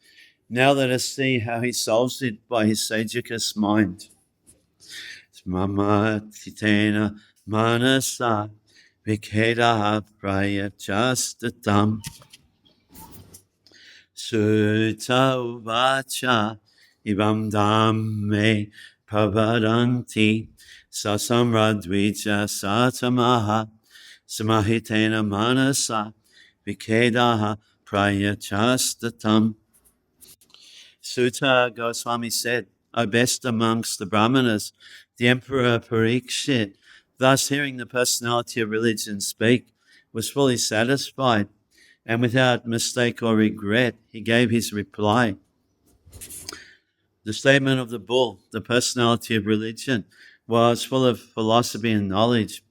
Now let us see how he solves it by his sageous mind. Mama titena manasa vikeda prayachastatam Sutta uvacha ivam dhamme pravadanti sasamradvija satamaha samahitena manasa vikedaha prayachastatam. Sutta Goswami said, O best amongst the Brahmanas, the Emperor Parikshit, thus hearing the personality of religion speak, was fully satisfied, and without mistake or regret, he gave his reply. The statement of the bull, the personality of religion, was full of philosophy and knowledge,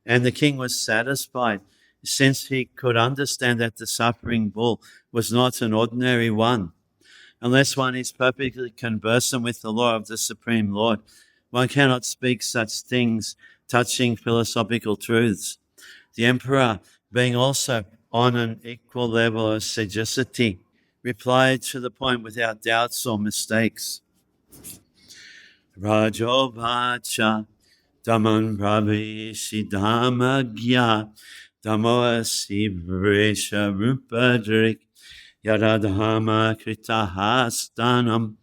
and the king was satisfied, since he could understand that the suffering bull was not an ordinary one. Unless one is perfectly conversant with the law of the Supreme Lord, one cannot speak such things touching philosophical truths. The emperor, being also on an equal level of sagacity, replied to the point without doubts or mistakes. Rajovacha Daman Pravishi Dhammagya Dhamoasi Vresha Rupadrik Yaradhama Kritahastanam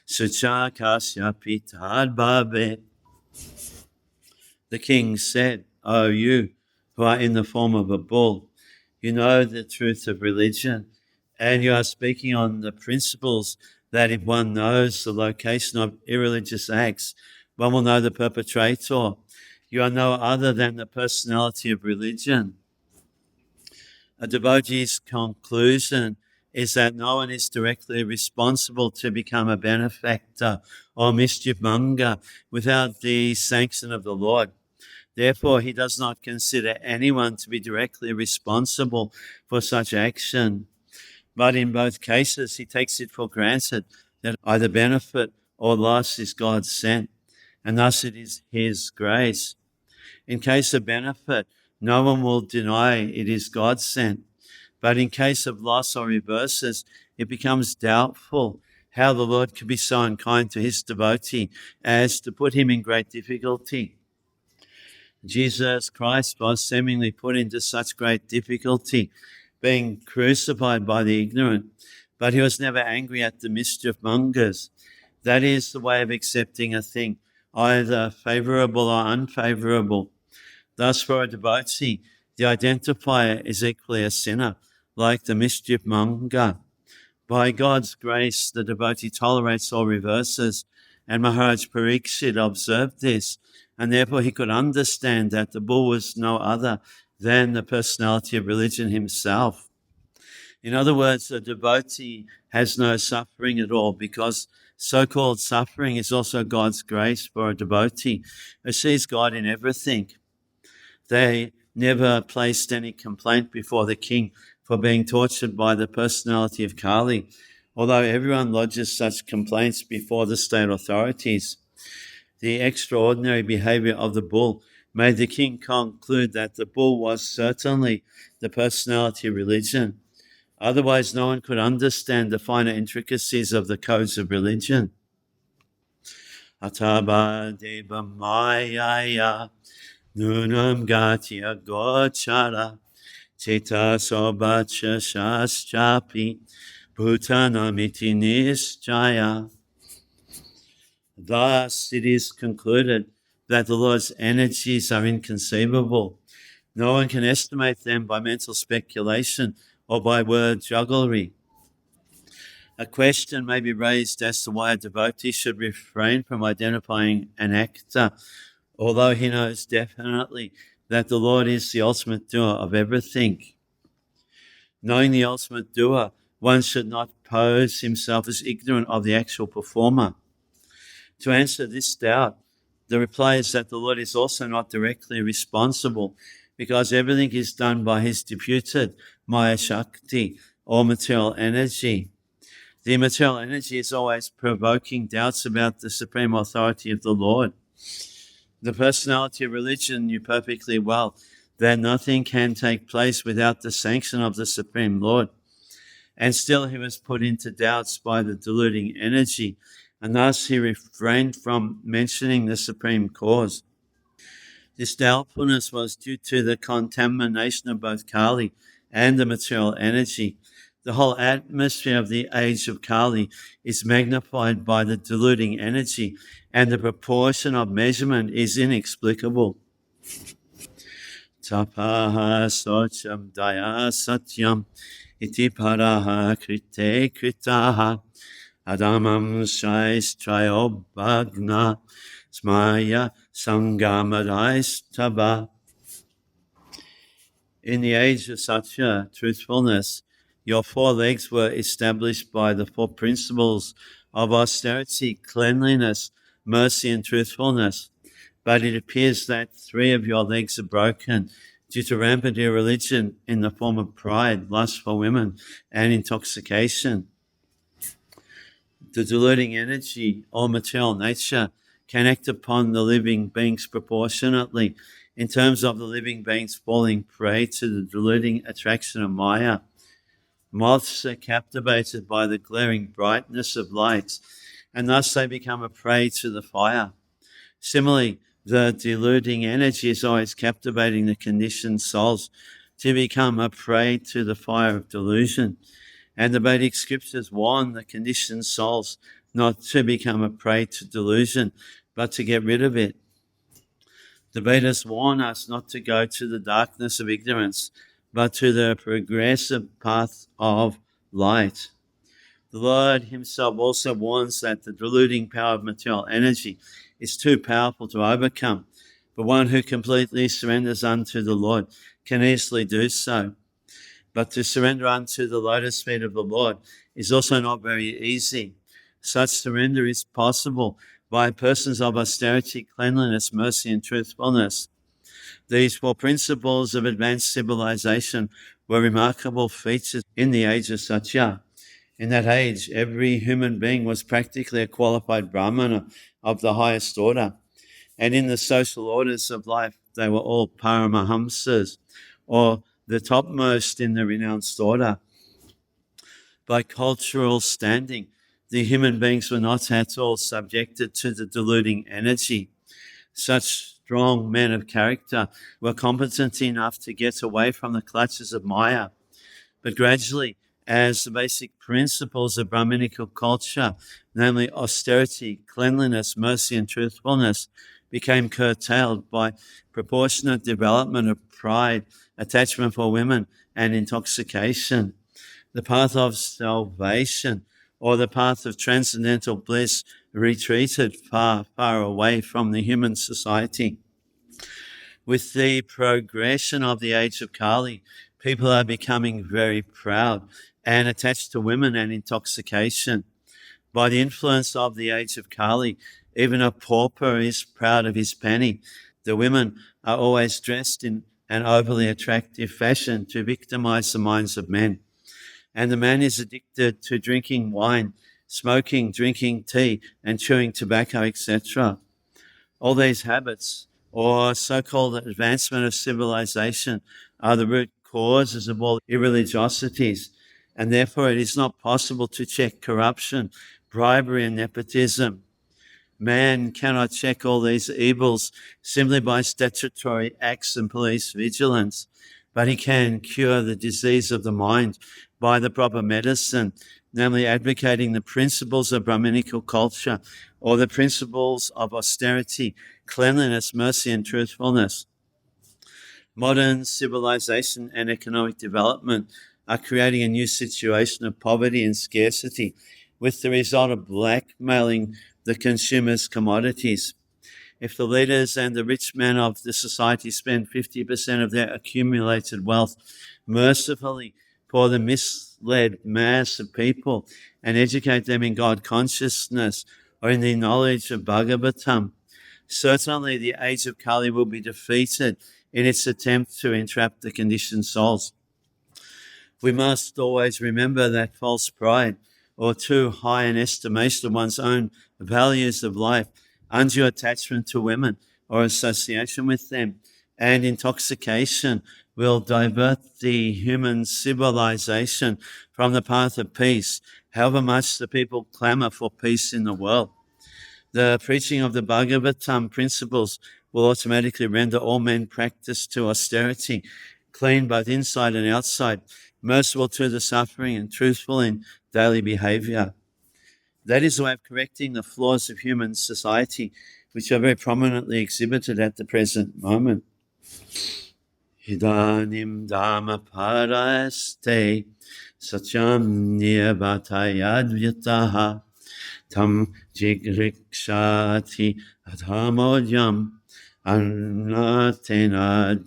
Suchakasya Pitadbhavet. The king said, O you who are in the form of a bull, you know the truth of religion, and you are speaking on the principles that if one knows the location of irreligious acts, one will know the perpetrator. You are no other than the personality of religion. A devotee's conclusion is that no one is directly responsible to become a benefactor or mischief monger without the sanction of the Lord. Therefore, he does not consider anyone to be directly responsible for such action. But in both cases, he takes it for granted that either benefit or loss is God sent, and thus it is his grace. In case of benefit, no one will deny it is God sent. But in case of loss or reverses, it becomes doubtful how the Lord could be so unkind to his devotee as to put him in great difficulty. Jesus Christ was seemingly put into such great difficulty, being crucified by the ignorant, but he was never angry at the mischief mongers. That is the way of accepting a thing, either favorable or unfavorable. Thus, for a devotee, the identifier is equally a sinner, like the mischief monger. By God's grace, the devotee tolerates all reverses, and Maharaj Parikshit observed this, and therefore he could understand that the bull was no other than the personality of religion himself. In other words, the devotee has no suffering at all, because so-called suffering is also God's grace for a devotee who sees God in everything. They never placed any complaint before the king for being tortured by the personality of Kali, although everyone lodges such complaints before the state authorities. The extraordinary behavior of the bull made the king conclude that the bull was certainly the personality of religion. Otherwise, no one could understand the finer intricacies of the codes of religion. Ataba deva mayaya nunam gatya gochara Cheta sobacha shaschapi bhutanamiti nischaya. Thus, it is concluded that the Lord's energies are inconceivable. No one can estimate them by mental speculation or by word jugglery. A question may be raised as to why a devotee should refrain from identifying an actor, although he knows definitely that the Lord is the ultimate doer of everything. Knowing the ultimate doer, one should not pose himself as ignorant of the actual performer. To answer this doubt, the reply is that the Lord is also not directly responsible, because everything is done by his deputed Maya Shakti, or material energy. The material energy is always provoking doubts about the supreme authority of the Lord. The personality of religion knew perfectly well that nothing can take place without the sanction of the Supreme Lord. And still he was put into doubts by the deluding energy, and thus he refrained from mentioning the Supreme Cause. This doubtfulness was due to the contamination of both Kali and the material energy. The whole atmosphere of the age of Kali is magnified by the deluding energy, and the proportion of measurement is inexplicable. tapaha socham daya satyam iti paraha krite kritaha adamam shaistrayobhagna smaya sangamadaistaba. In the age of Satya, truthfulness, your 4 legs were established by the 4 principles of austerity, cleanliness, mercy, and truthfulness. But it appears that 3 of your legs are broken due to rampant irreligion in the form of pride, lust for women, and intoxication. The deluding energy or material nature can act upon the living beings proportionately in terms of the living beings falling prey to the deluding attraction of Maya. Moths are captivated by the glaring brightness of light, and thus they become a prey to the fire. Similarly, the deluding energy is always captivating the conditioned souls to become a prey to the fire of delusion. And the Vedic scriptures warn the conditioned souls not to become a prey to delusion, but to get rid of it. The Vedas warn us not to go to the darkness of ignorance, but to the progressive path of light. The Lord himself also warns that the deluding power of material energy is too powerful to overcome, but one who completely surrenders unto the Lord can easily do so. But to surrender unto the lotus feet of the Lord is also not very easy. Such surrender is possible by persons of austerity, cleanliness, mercy, and truthfulness. These 4 principles of advanced civilization were remarkable features in the age of Satya. In that age, every human being was practically a qualified Brahmana of the highest order. And in the social orders of life, they were all Paramahamsas, or the topmost in the renounced order. By cultural standing, the human beings were not at all subjected to the deluding energy. Such strong men of character were competent enough to get away from the clutches of Maya. But gradually, as the basic principles of Brahminical culture, namely austerity, cleanliness, mercy, and truthfulness, became curtailed by proportionate development of pride, attachment for women, and intoxication, the path of salvation or the path of transcendental bliss retreated far, far away from the human society. With the progression of the age of Kali, people are becoming very proud and attached to women and intoxication. By the influence of the age of Kali, even a pauper is proud of his penny. The women are always dressed in an overly attractive fashion to victimize the minds of men. And the man is addicted to drinking wine, smoking, drinking tea, and chewing tobacco, etc. All these habits, or so-called advancement of civilization, are the root causes of all irreligiosities, and therefore it is not possible to check corruption, bribery, and nepotism. Man cannot check all these evils simply by statutory acts and police vigilance, but he can cure the disease of the mind by the proper medicine, namely advocating the principles of Brahminical culture or the principles of austerity, cleanliness, mercy, and truthfulness. Modern civilization and economic development are creating a new situation of poverty and scarcity, with the result of blackmailing the consumer's commodities. If the leaders and the rich men of the society spend 50% of their accumulated wealth mercifully for the misled mass of people and educate them in God consciousness or in the knowledge of Bhagavatam, certainly the age of Kali will be defeated in its attempt to entrap the conditioned souls. We must always remember that false pride or too high an estimation of one's own values of life, undue attachment to women or association with them, and intoxication will divert the human civilization from the path of peace, however much the people clamor for peace in the world. The preaching of the Bhagavatam principles will automatically render all men practice to austerity, clean both inside and outside, merciful to the suffering, and truthful in daily behavior. That is the way of correcting the flaws of human society, which are very prominently exhibited at the present moment. Hidanim dhamma paraste satyam niyabatayadvyataha tam jigrikshati adhamodyam anatena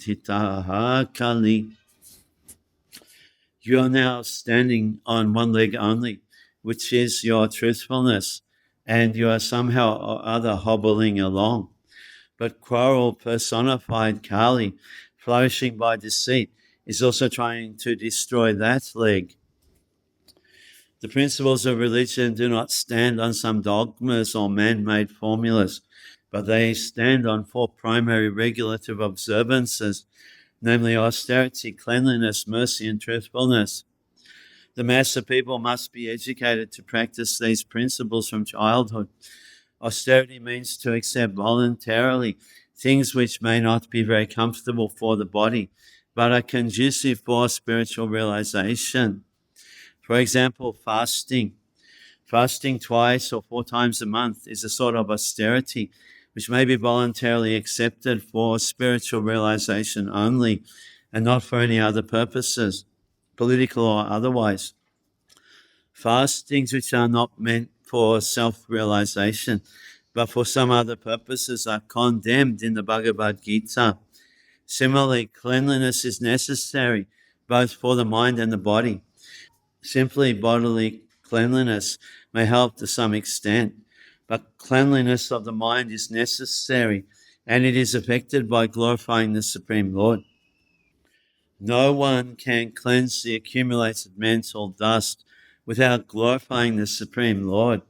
kali. You are now standing on one leg only, which is your truthfulness, and you are somehow or other hobbling along. But quarrel personified Kali, flourishing by deceit, is also trying to destroy that leg. The principles of religion do not stand on some dogmas or man-made formulas, but they stand on four primary regulative observances, namely austerity, cleanliness, mercy, and truthfulness. The mass of people must be educated to practice these principles from childhood. Austerity means to accept voluntarily things which may not be very comfortable for the body, but are conducive for spiritual realization. For example, fasting. Fasting twice or 4 times a month is a sort of austerity which may be voluntarily accepted for spiritual realization only and not for any other purposes, political or otherwise. Fastings which are not meant for self-realization but for some other purposes are condemned in the Bhagavad Gita. Similarly, cleanliness is necessary both for the mind and the body. Simply bodily cleanliness may help to some extent, but cleanliness of the mind is necessary, and it is affected by glorifying the Supreme Lord. No one can cleanse the accumulated mental dust without glorifying the Supreme Lord.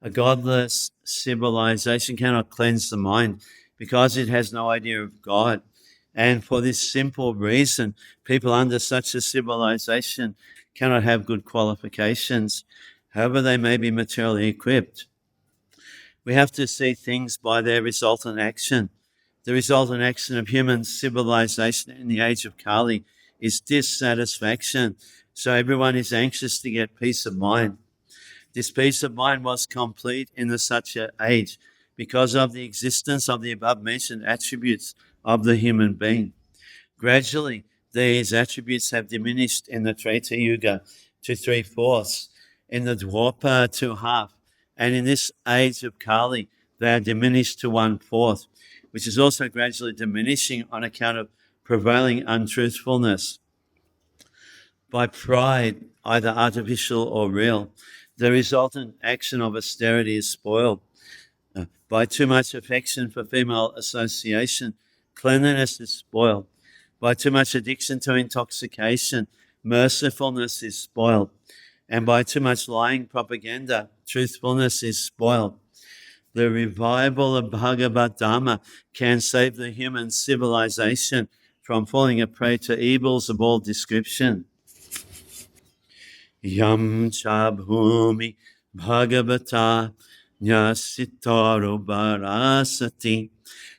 A godless civilization cannot cleanse the mind because it has no idea of God. And for this simple reason, people under such a civilization cannot have good qualifications, however they may be materially equipped. We have to see things by their resultant action. The resultant action of human civilization in the age of Kali is dissatisfaction. So everyone is anxious to get peace of mind. This peace of mind was complete in such an age because of the existence of the above-mentioned attributes of the human being. Gradually, these attributes have diminished in the Treta Yuga to 3/4, in the Dwapara to half, and in this age of Kali, they are diminished to 1/4, which is also gradually diminishing on account of prevailing untruthfulness. By pride, either artificial or real, the resultant action of austerity is spoiled. By too much affection for female association, cleanliness is spoiled. By too much addiction to intoxication, mercifulness is spoiled. And by too much lying propaganda, truthfulness is spoiled. The revival of Bhagavatam can save the human civilization from falling a prey to evils of all description. Yam cha bhumi bhagavata nyasitaro varasati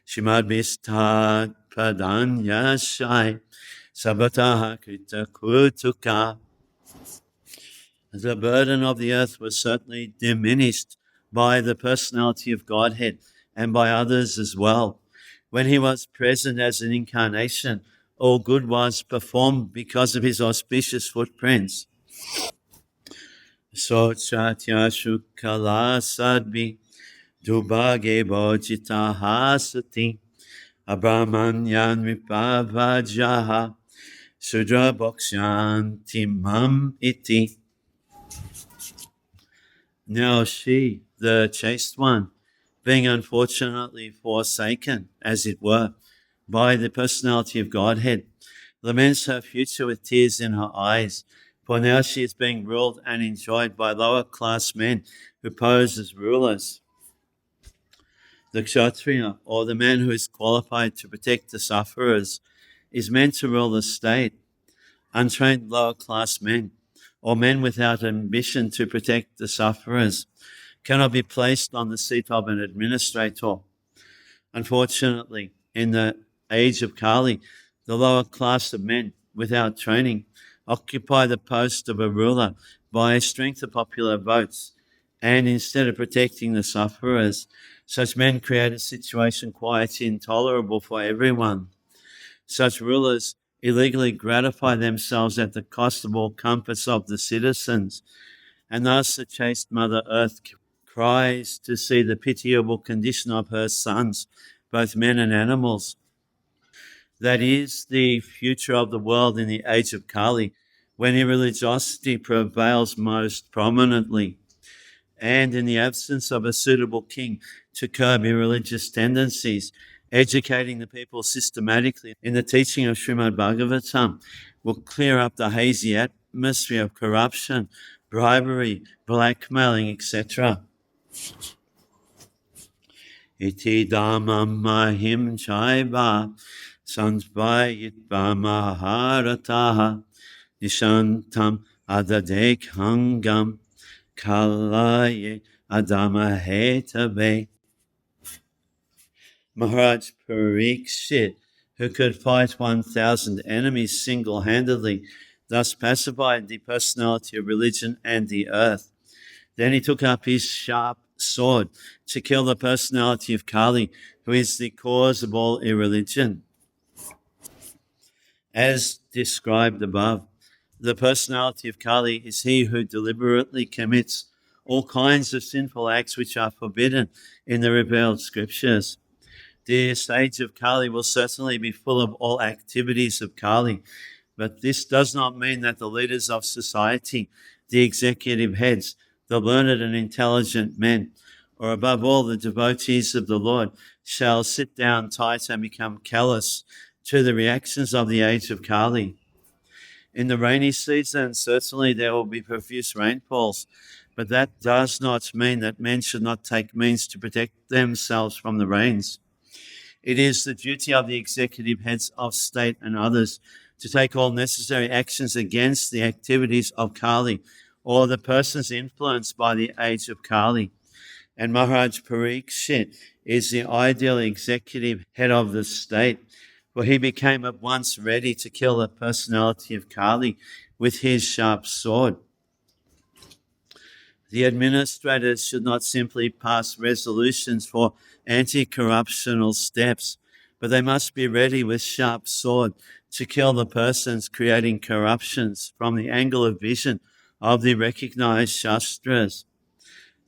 Srimad-Bhagavatam padanyashai sabataha krita kutuka. The burden of the earth was certainly diminished by the personality of Godhead and by others as well. When he was present as an incarnation, all good was performed because of his auspicious footprints. Sochatya shukala sadbi dubhage bhojita hasati abhamanyan vipavajaha sudra bhakshanti mam iti. Now she, the chaste one, being unfortunately forsaken, as it were, by the personality of Godhead, laments her future with tears in her eyes, for now she is being ruled and enjoyed by lower class men who pose as rulers. The Kshatriya, or the man who is qualified to protect the sufferers, is meant to rule the state. Untrained lower class men, or men without ambition to protect the sufferers, cannot be placed on the seat of an administrator. Unfortunately, in the age of Kali, the lower class of men without training occupy the post of a ruler by strength of popular votes, and instead of protecting the sufferers, such men create a situation quite intolerable for everyone. Such rulers illegally gratify themselves at the cost of all comforts of the citizens, and thus the chaste Mother Earth cries to see the pitiable condition of her sons, both men and animals. That is the future of the world in the age of Kali, when irreligiosity prevails most prominently, and in the absence of a suitable king to curb irreligious tendencies, educating the people systematically in the teaching of Srimad-Bhagavatam will clear up the hazy atmosphere of corruption, bribery, blackmailing, etc. Iti dhammam mahim chaiva santvayitva maharataha nishantam adadek hangam kalaye adama hetave. Maharaj Parikshit, who could fight 1,000 enemies single-handedly, thus pacified the personality of religion and the earth. Then he took up his sharp sword to kill the personality of Kali, who is the cause of all irreligion. As described above, the personality of Kali is he who deliberately commits all kinds of sinful acts which are forbidden in the revealed scriptures. The stage of Kali will certainly be full of all activities of Kali, but this does not mean that the leaders of society, the executive heads, the learned and intelligent men, or above all the devotees of the Lord, shall sit down tight and become callous to the reactions of the age of Kali. In the rainy season, certainly there will be profuse rainfalls, but that does not mean that men should not take means to protect themselves from the rains. It is the duty of the executive heads of state and others to take all necessary actions against the activities of Kali or the persons influenced by the age of Kali. And Maharaj Parikshit is the ideal executive head of the state, for he became at once ready to kill the personality of Kali with his sharp sword. The administrators should not simply pass resolutions for anti-corruptional steps, but they must be ready with sharp sword to kill the persons creating corruptions from the angle of vision of the recognized Shastras.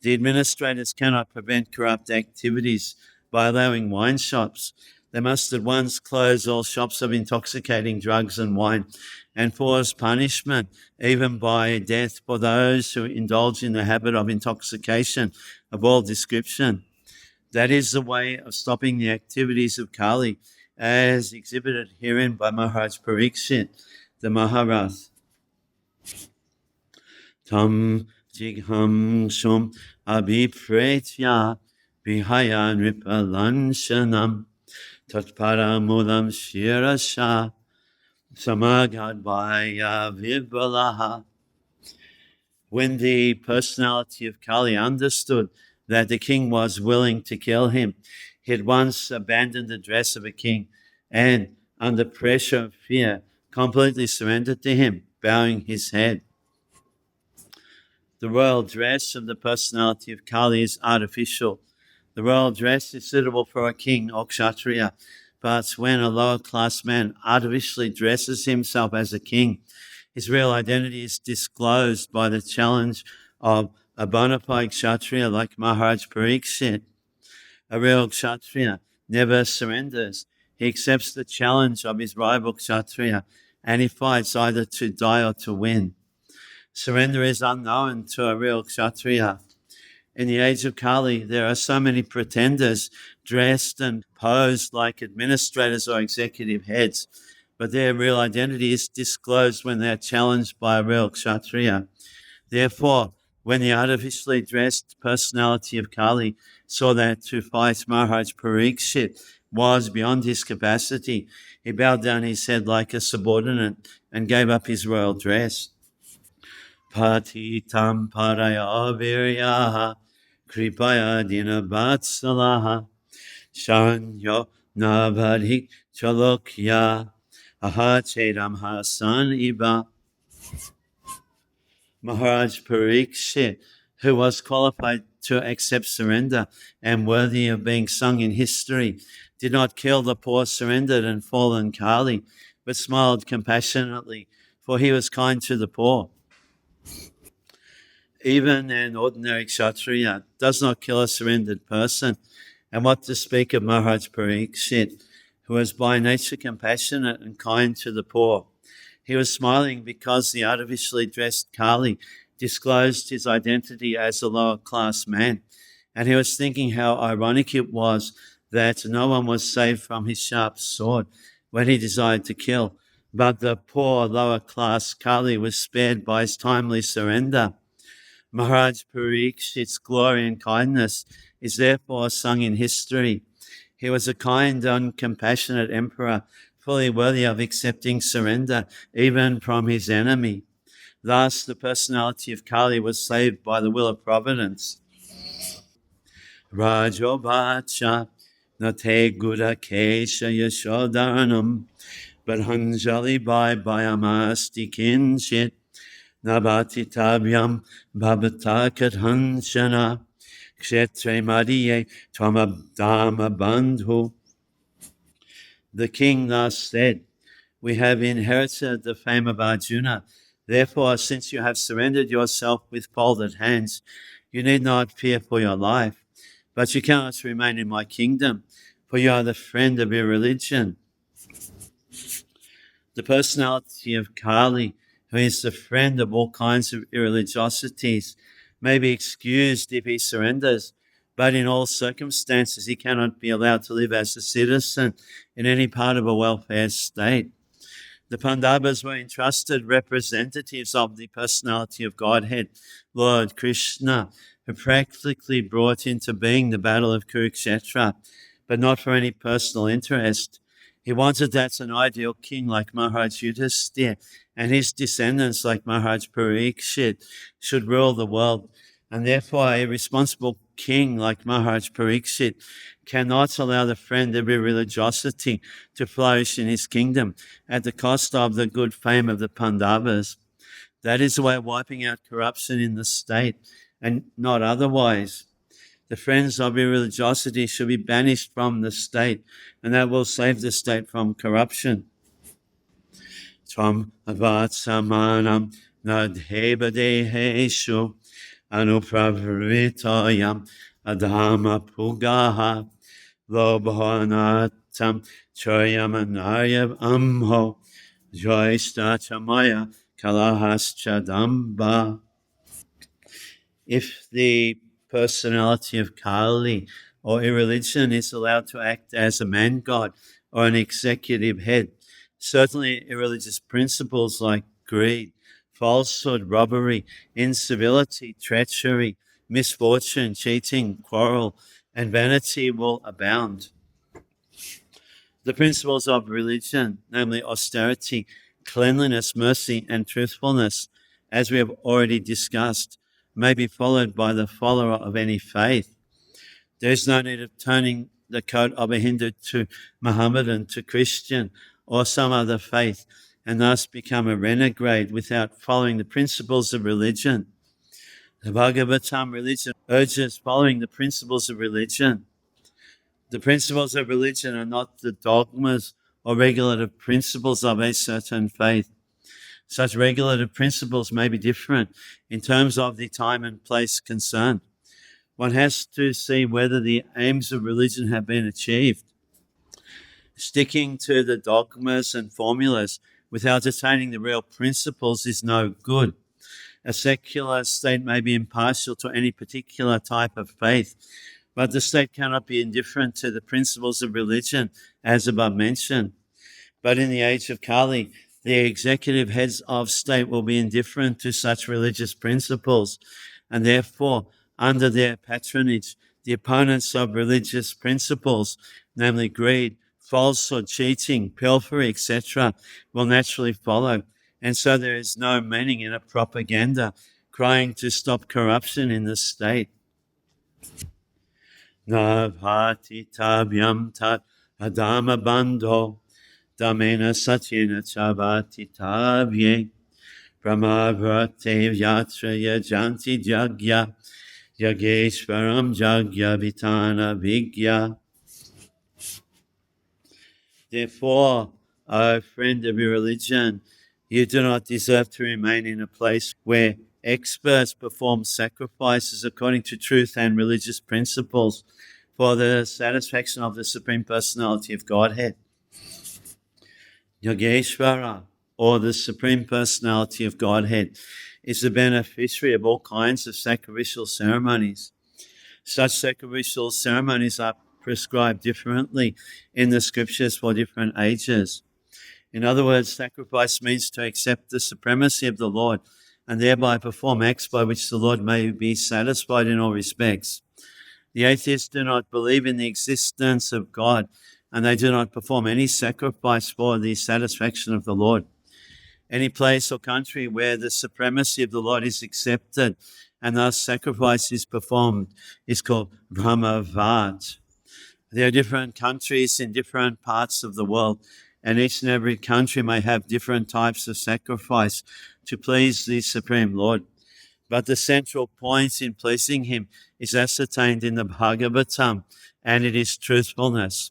The administrators cannot prevent corrupt activities by allowing wine shops. They must at once close all shops of intoxicating drugs and wine and force punishment, even by death, for those who indulge in the habit of intoxication of all description. That is the way of stopping the activities of Kali, as exhibited herein by Maharaj Parikshit, the Maharath. Tam jigham shum abhipretya vihaya nripalanshanam tatparamulam shirasha samagadvaya vibalaha. When the personality of Kali understood that the king was willing to kill him, he at once abandoned the dress of a king and, under pressure of fear, completely surrendered to him, bowing his head. The royal dress of the personality of Kali is artificial. The royal dress is suitable for a king or kshatriya, but when a lower class man artificially dresses himself as a king, his real identity is disclosed by the challenge of a bona fide kshatriya like Maharaj Parikshit. A real kshatriya never surrenders. He accepts the challenge of his rival kshatriya and he fights either to die or to win. Surrender is unknown to a real kshatriya. In the age of Kali, there are so many pretenders dressed and posed like administrators or executive heads, but their real identity is disclosed when they are challenged by a real kshatriya. Therefore, when the artificially dressed personality of Kali saw that to fight Maharaj Parikshit was beyond his capacity, he bowed down his head like a subordinate and gave up his royal dress. Patitam paraya viryaha kripaya dinabatsalaha sharanyo nabhadik chalokya ahachedam hasan iba. Maharaj Parikshit, who was qualified to accept surrender and worthy of being sung in history, did not kill the poor, surrendered, and fallen Kali, but smiled compassionately, for he was kind to the poor. Even an ordinary Kshatriya does not kill a surrendered person. And what to speak of Maharaj Parikshit, who was by nature compassionate and kind to the poor. He was smiling because the artificially dressed Kali disclosed his identity as a lower class man. And he was thinking how ironic it was that no one was saved from his sharp sword when he desired to kill, but the poor lower class Kali was spared by his timely surrender. Maharaj Parikshit's glory and kindness is therefore sung in history. He was a kind and compassionate emperor, fully worthy of accepting surrender even from his enemy. Thus, the personality of Kali was saved by the will of providence. Rajobacha nate gura kesha yashodaranam Barhanjali bhai bhayamasti kinchit Nabati tabyam babatakat hanshana kshetre mariye twamabdama bandhu. The king thus said, we have inherited the fame of Arjuna. Therefore, since you have surrendered yourself with folded hands, you need not fear for your life. But you cannot remain in my kingdom, for you are the friend of irreligion. The personality of Kali, who is the friend of all kinds of irreligiosities, may be excused if he surrenders, but in all circumstances he cannot be allowed to live as a citizen in any part of a welfare state. The Pandavas were entrusted representatives of the personality of Godhead, Lord Krishna, who practically brought into being the battle of Kurukshetra, but not for any personal interest. He wanted that an ideal king like Maharaj Yudhisthira and his descendants like Maharaj Parikshit should rule the world. And therefore a responsible king like Maharaj Parikshit cannot allow the friend of irreligiosity to flourish in his kingdom at the cost of the good fame of the Pandavas. That is the way of wiping out corruption in the state and not otherwise. The friends of irreligiosity should be banished from the state, and that will save the state from corruption. Tvam avatsamanam nadhebadeheshu anupravritayam adhama pugaha lobhanatam choyamanayam amho joistachamaya kalahaschadamba. If the personality of Kali or irreligion is allowed to act as a man-god or an executive head, certainly irreligious principles like greed, falsehood, robbery, incivility, treachery, misfortune, cheating, quarrel, and vanity will abound. The principles of religion, namely austerity, cleanliness, mercy, and truthfulness, as we have already discussed, may be followed by the follower of any faith. There is no need of turning the coat of a Hindu to Mohammedan, to Christian, or some other faith, and thus become a renegade without following the principles of religion. The Bhagavatam religion urges following the principles of religion. The principles of religion are not the dogmas or regulative principles of a certain faith. Such regulative principles may be different in terms of the time and place concerned. One has to see whether the aims of religion have been achieved. Sticking to the dogmas and formulas without attaining the real principles is no good. A secular state may be impartial to any particular type of faith, but the state cannot be indifferent to the principles of religion, as above mentioned. But in the age of Kali, the executive heads of state will be indifferent to such religious principles, and therefore, under their patronage, the opponents of religious principles, namely greed, falsehood, cheating, pilfery, etc., will naturally follow. And so there is no meaning in a propaganda crying to stop corruption in the state. Navhati tabyam tat adama bandho damena satina chavati tabye brahmavrate yatra yajanti jagya yageshwaram jagya vitana vigya. Therefore, O friend of your religion, you do not deserve to remain in a place where experts perform sacrifices according to truth and religious principles for the satisfaction of the Supreme Personality of Godhead. Yogeshvara, or the Supreme Personality of Godhead, is the beneficiary of all kinds of sacrificial ceremonies. Such sacrificial ceremonies are prescribed differently in the scriptures for different ages. In other words, sacrifice means to accept the supremacy of the Lord and thereby perform acts by which the Lord may be satisfied in all respects. The atheists do not believe in the existence of God, and they do not perform any sacrifice for the satisfaction of the Lord. Any place or country where the supremacy of the Lord is accepted and thus sacrifice is performed is called Brahmavad. There are different countries in different parts of the world, and each and every country may have different types of sacrifice to please the Supreme Lord. But the central point in pleasing Him is ascertained in the Bhagavatam, and it is truthfulness.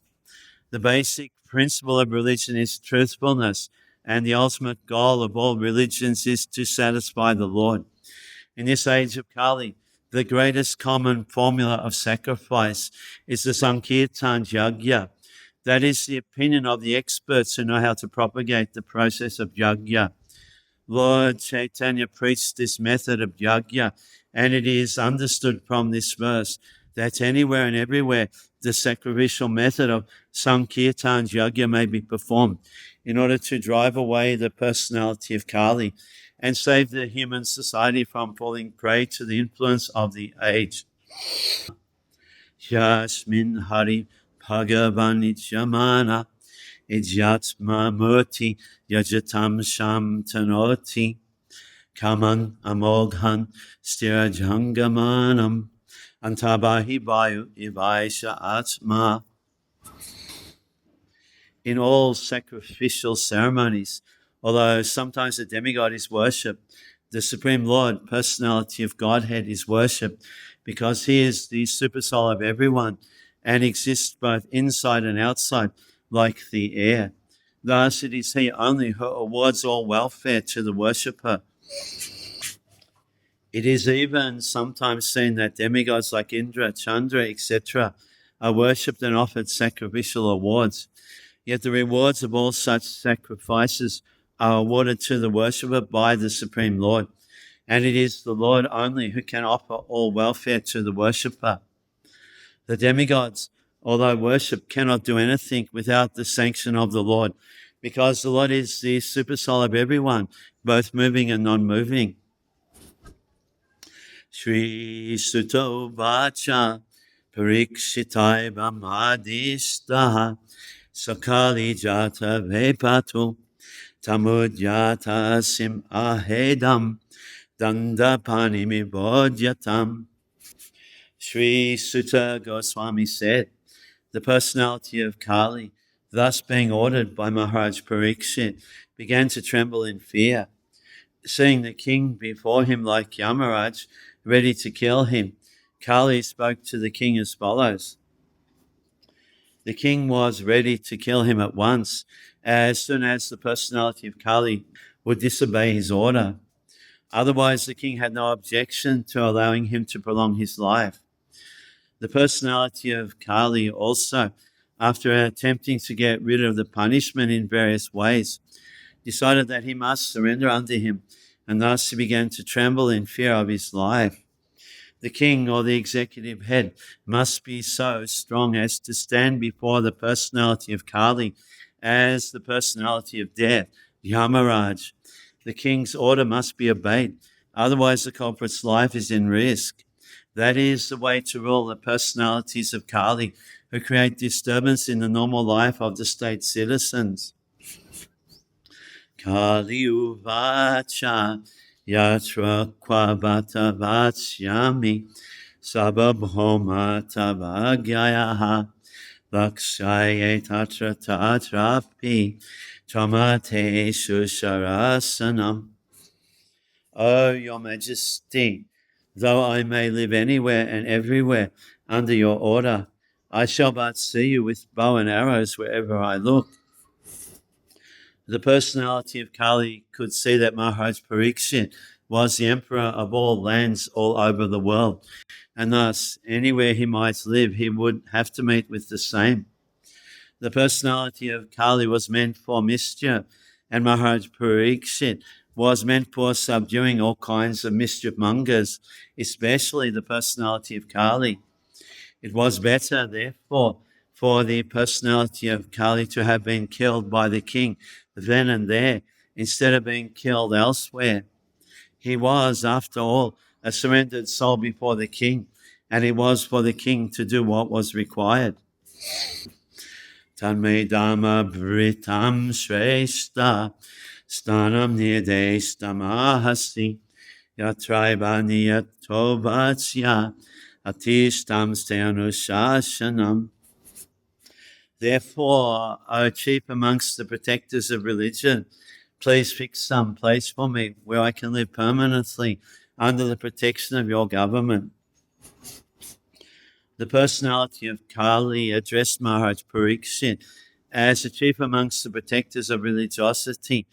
The basic principle of religion is truthfulness, and the ultimate goal of all religions is to satisfy the Lord. In this age of Kali, the greatest common formula of sacrifice is the Sankirtan Yajna. That is the opinion of the experts who know how to propagate the process of Yajna. Lord Chaitanya preached this method of Yajna, and it is understood from this verse that anywhere and everywhere the sacrificial method of Sankirtan Yajna may be performed in order to drive away the personality of Kali and save the human society from falling prey to the influence of the age. Yasmin Hari Bhagavanitямana Idyatma Murti Yajatam Sham Tanoti Kaman Amoghan Stirajangamanam Antabahi Vayu Ivaisha Atma. In all sacrificial ceremonies, although sometimes the demigod is worshipped, the Supreme Lord, Personality of Godhead, is worshipped because He is the supersoul of everyone and exists both inside and outside like the air. Thus, it is He only who awards all welfare to the worshipper. It is even sometimes seen that demigods like Indra, Chandra, etc. are worshipped and offered sacrificial awards. Yet the rewards of all such sacrifices are awarded to the worshipper by the Supreme Lord, and it is the Lord only who can offer all welfare to the worshipper. The demigods, although worshipped, cannot do anything without the sanction of the Lord, because the Lord is the supersoul of everyone, both moving and non-moving. Shri Suto Vacha Parikshitai Brahmadishtaha Sakali Jata Vepatu Tamudyata Sim Ahedam Dandapanimi Bodhyatam. Sri Sutta Goswami said, the personality of Kali, thus being ordered by Maharaj Parikshit, began to tremble in fear. Seeing the king before him like Yamaraj, ready to kill him, Kali spoke to the king as follows. The king was ready to kill him at once, as soon as the personality of Kali would disobey his order. Otherwise, the king had no objection to allowing him to prolong his life. The personality of Kali also, after attempting to get rid of the punishment in various ways, decided that he must surrender unto him, and thus he began to tremble in fear of his life. The king or the executive head must be so strong as to stand before the personality of Kali as the personality of death, Yamaraj. The king's order must be obeyed, otherwise the culprit's life is in risk. That is the way to rule the personalities of Kali who create disturbance in the normal life of the state citizens. Kali uvacha yatra kvabata vatsyami sababhoma tavagyayaha lakshaye tatra tatrapi tamate susharasanam. O Your Majesty, though I may live anywhere and everywhere under your order, I shall but see you with bow and arrows wherever I look. The personality of Kali could see that Maharaj Parikshit was the emperor of all lands all over the world, and thus anywhere he might live, he would have to meet with the same. The personality of Kali was meant for mischief, and Maharaj Parikshit was meant for subduing all kinds of mischief mongers, especially the personality of Kali. It was better, therefore, for the personality of Kali to have been killed by the king then and there, instead of being killed elsewhere. He was, after all, a surrendered soul before the king, and it was for the king to do what was required. Tanme Dhamma Britam Shrestha Stanam Nidestamahasi Yatraibani Yatovatsya Atishtam Steanushashanam. Therefore, O chief amongst the protectors of religion, please fix some place for me where I can live permanently under the protection of your government. The personality of Kali addressed Maharaj Parikshit as the chief amongst the protectors of religiosity,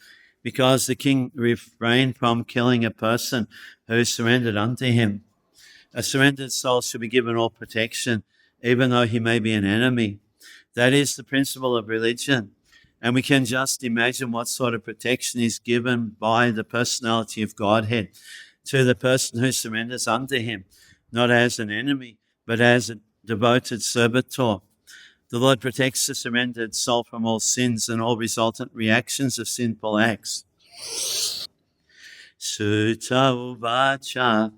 because the king refrained from killing a person who surrendered unto him. A surrendered soul should be given all protection, even though he may be an enemy. That is the principle of religion. And we can just imagine what sort of protection is given by the personality of Godhead to the person who surrenders unto him, not as an enemy, but as a devoted servitor. The Lord protects the surrendered soul from all sins and all resultant reactions of sinful acts. Sutta uvacha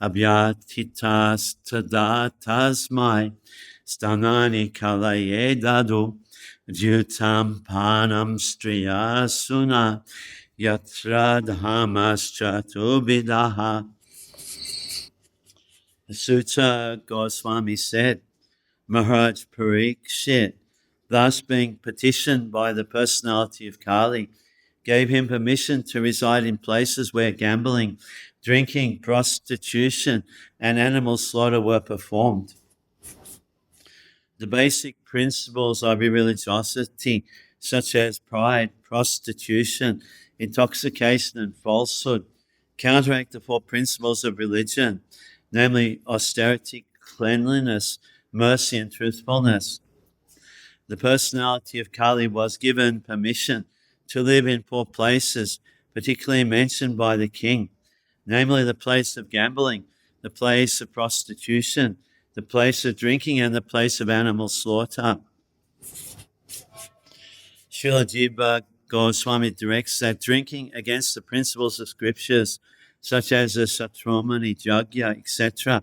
abhyatitas tadatasmai stanani kalaye dadu jutam panam striyasuna yatra dhammaschatubidaha. The Sutta Goswami said, Maharaj Parikshit, thus being petitioned by the personality of Kali, gave him permission to reside in places where gambling, drinking, prostitution, and animal slaughter were performed. The basic principles of irreligiosity, such as pride, prostitution, intoxication, and falsehood, counteract the four principles of religion, namely austerity, cleanliness, mercy, and truthfulness. The personality of Kali was given permission to live in four places, particularly mentioned by the king, namely the place of gambling, the place of prostitution, the place of drinking, and the place of animal slaughter. Srila Jiva Goswami directs that drinking against the principles of scriptures, such as the Satromani, Jagya, etc.,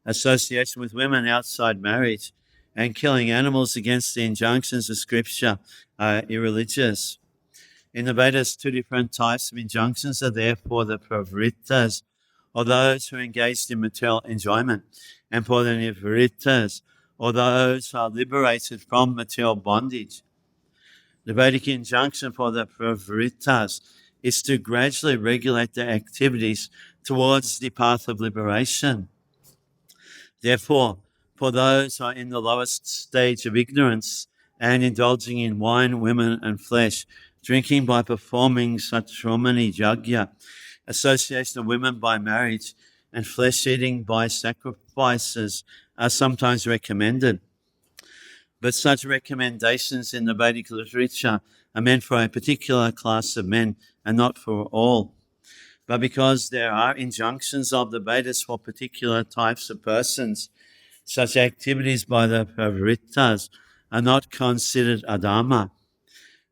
association with women outside marriage, and killing animals against the injunctions of scripture are irreligious. In the Vedas, two different types of injunctions are there for the pravrittas, or those who are engaged in material enjoyment, and for the nivrittas, or those who are liberated from material bondage. The Vedic injunction for the pravrittas is to gradually regulate their activities towards the path of liberation. Therefore, for those who are in the lowest stage of ignorance and indulging in wine, women, and flesh, drinking by performing Satromani Jagya, association of women by marriage, and flesh eating by sacrifices are sometimes recommended. But such recommendations in the Vedic literature are meant for a particular class of men and not for all. But because there are injunctions of the Vedas for particular types of persons, such activities by the pravrittas are not considered adharma.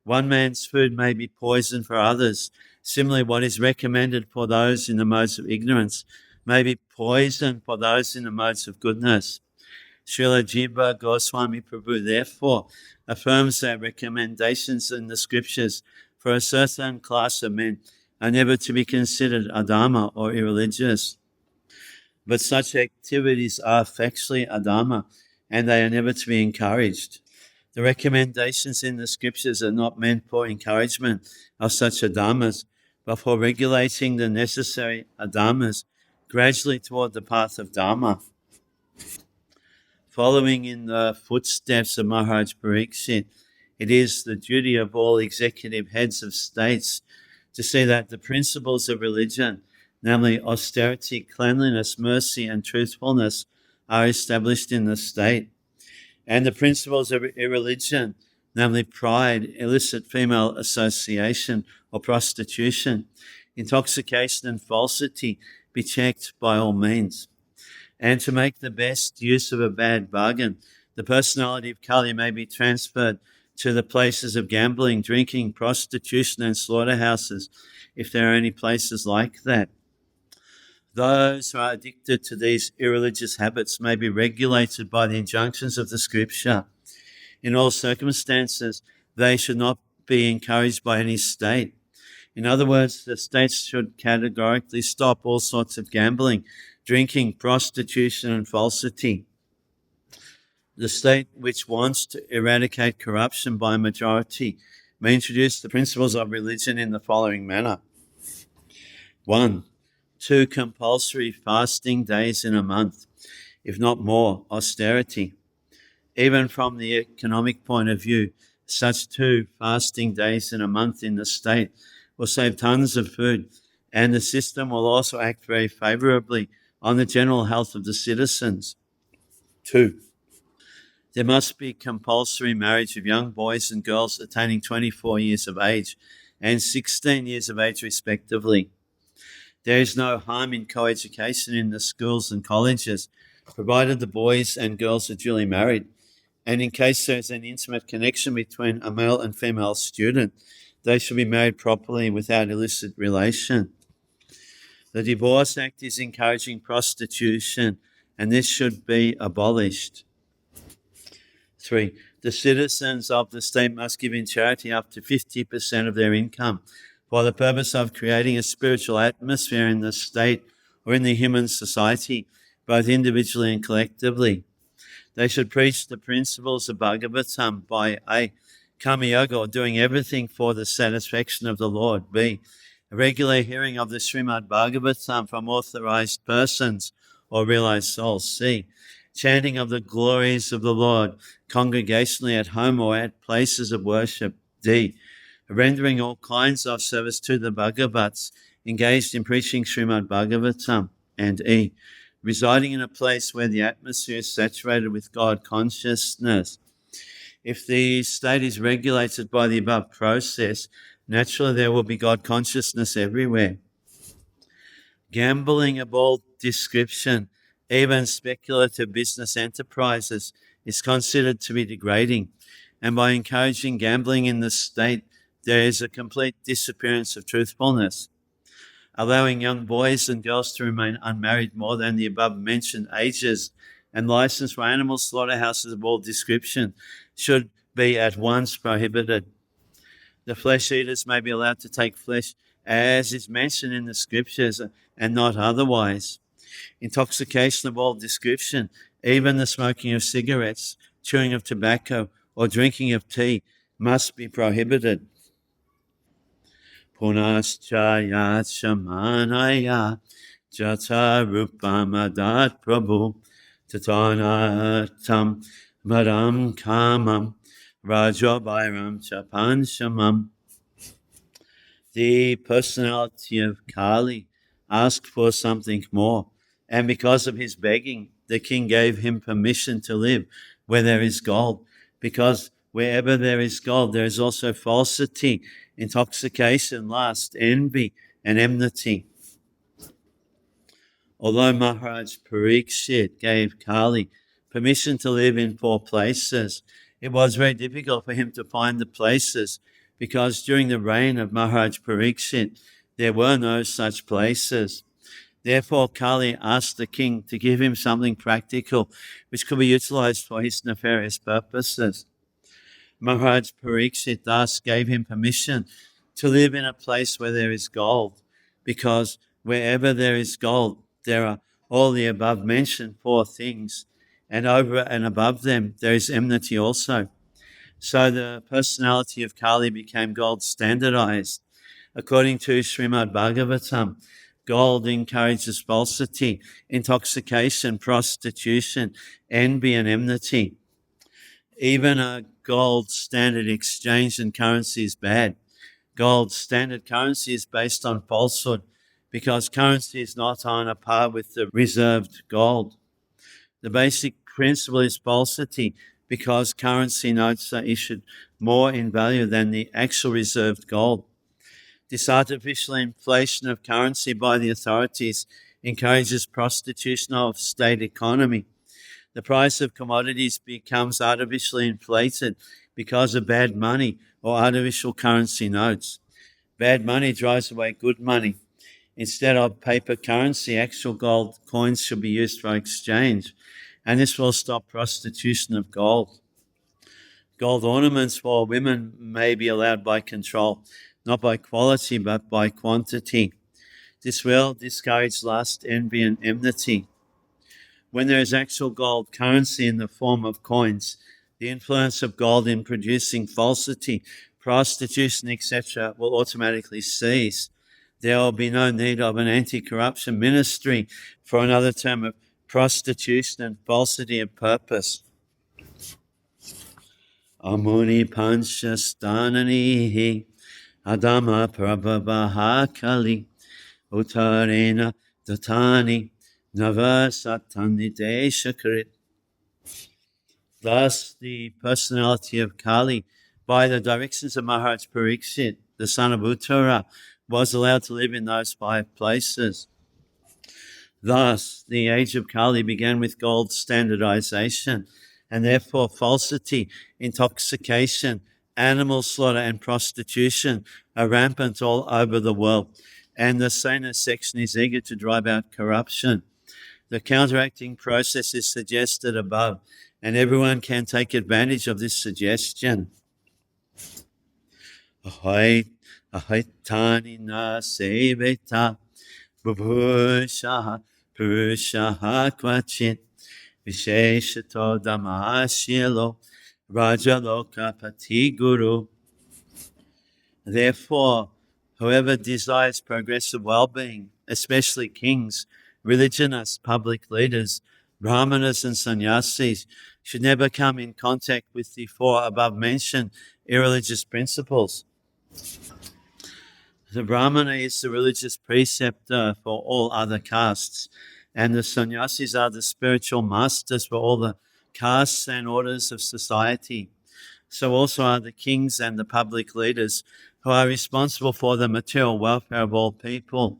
One man's food may be poison for others. Similarly, what is recommended for those in the modes of ignorance may be poison for those in the modes of goodness. Srila Jiva Goswami Prabhu therefore affirms that recommendations in the scriptures for a certain class of men are never to be considered adharma or irreligious. But such activities are factually adharma, and they are never to be encouraged. The recommendations in the scriptures are not meant for encouragement of such adharmas, but for regulating the necessary adharmas gradually toward the path of dharma. Following in the footsteps of Maharaj Parikshit, It is the duty of all executive heads of states to see that the principles of religion, namely austerity, cleanliness, mercy, and truthfulness, are established in the state. And the principles of irreligion, namely pride, illicit female association or prostitution, intoxication, and falsity, be checked by all means. And to make the best use of a bad bargain, the personality of Kali may be transferred to the places of gambling, drinking, prostitution, and slaughterhouses, if there are any places like that. Those who are addicted to these irreligious habits may be regulated by the injunctions of the scripture. In all circumstances, they should not be encouraged by any state. In other words, the states should categorically stop all sorts of gambling, drinking, prostitution, and falsity. The state which wants to eradicate corruption by a majority may introduce the principles of religion in the following manner. 1. 2 compulsory fasting days in a month, if not more, austerity. Even from the economic point of view, such 2 fasting days in a month in the state will save tons of food, and the system will also act very favorably on the general health of the citizens. 2. There must be compulsory marriage of young boys and girls attaining 24 years of age and 16 years of age respectively. There is no harm in coeducation in the schools and colleges, provided the boys and girls are duly married. And in case there is an intimate connection between a male and female student, they should be married properly without illicit relation. The Divorce Act is encouraging prostitution, and this should be abolished. 3. The citizens of the state must give in charity up to 50% of their income for the purpose of creating a spiritual atmosphere in the state or in the human society, both individually and collectively. They should preach the principles of Bhagavatam by A. Karma Yoga, or doing everything for the satisfaction of the Lord. B. A regular hearing of the Srimad-Bhagavatam from authorized persons or realized souls. C. Chanting of the glories of the Lord congregationally at home or at places of worship. D. Rendering all kinds of service to the Bhagavats engaged in preaching Srimad-Bhagavatam. And E. Residing in a place where the atmosphere is saturated with God consciousness. If the state is regulated by the above process, naturally there will be God consciousness everywhere. Gambling of all description, even speculative business enterprises, is considered to be degrading, and by encouraging gambling in the state, there is a complete disappearance of truthfulness. Allowing young boys and girls to remain unmarried more than the above-mentioned ages and license for animal slaughterhouses of all description should be at once prohibited. The flesh eaters may be allowed to take flesh as is mentioned in the scriptures and not otherwise. Intoxication of all description, even the smoking of cigarettes, chewing of tobacco, or drinking of tea must be prohibited. Punaschayat shamanaya jata rupamadat prabhu tatanatam madam kamam rajobairam chapanshamam. The personality of Kali asked for something more, and because of his begging, the king gave him permission to live where there is gold, because wherever there is gold, there is also falsity, intoxication, lust, envy, and enmity. Although Maharaj Parikshit gave Kali permission to live in 4 places, it was very difficult for him to find the places, because during the reign of Maharaj Parikshit, there were no such places. Therefore, Kali asked the king to give him something practical which could be utilized for his nefarious purposes. Maharaj Parikshit thus gave him permission to live in a place where there is gold, because wherever there is gold, there are all the above-mentioned 4 things, and over and above them, there is enmity also. So the personality of Kali became gold standardized. According to Srimad-Bhagavatam, gold encourages falsity, intoxication, prostitution, envy, and enmity. Even a gold standard exchange and currency is bad. Gold standard currency is based on falsehood because currency is not on a par with the reserved gold. The basic principle is falsity because currency notes are issued more in value than the actual reserved gold. This artificial inflation of currency by the authorities encourages prostitution of state economy. The price of commodities becomes artificially inflated because of bad money or artificial currency notes. Bad money drives away good money. Instead of paper currency, actual gold coins should be used for exchange, and this will stop prostitution of gold. Gold ornaments for women may be allowed by control, not by quality but by quantity. This will discourage lust, envy, and enmity. When there is actual gold currency in the form of coins, the influence of gold in producing falsity, prostitution, etc. will automatically cease. There will be no need of an anti-corruption ministry for another term of prostitution and falsity of purpose. Amuni Pancha Stananihi Adama Prabhavahakali Uttarena Datani Navasatani Deshakrit. Thus, the personality of Kali, by the directions of Maharaj Pariksit, the son of Uttara, was allowed to live in those 5 places. Thus, the age of Kali began with gold standardization, and therefore falsity, intoxication, animal slaughter, and prostitution are rampant all over the world, and the Sena section is eager to drive out corruption. The counteracting process is suggested above, and everyone can take advantage of this suggestion. Ahaitani na seveta bhushaha purushaha kvachit visheshato damashilo rajaloka pati guru. Therefore, whoever desires progressive well-being, especially kings, religionists, public leaders, brahmanas and sannyasis, should never come in contact with the 4 above-mentioned irreligious principles. The brahmana is the religious preceptor for all other castes, and the sannyasis are the spiritual masters for all the castes and orders of society. So also are the kings and the public leaders, who are responsible for the material welfare of all people.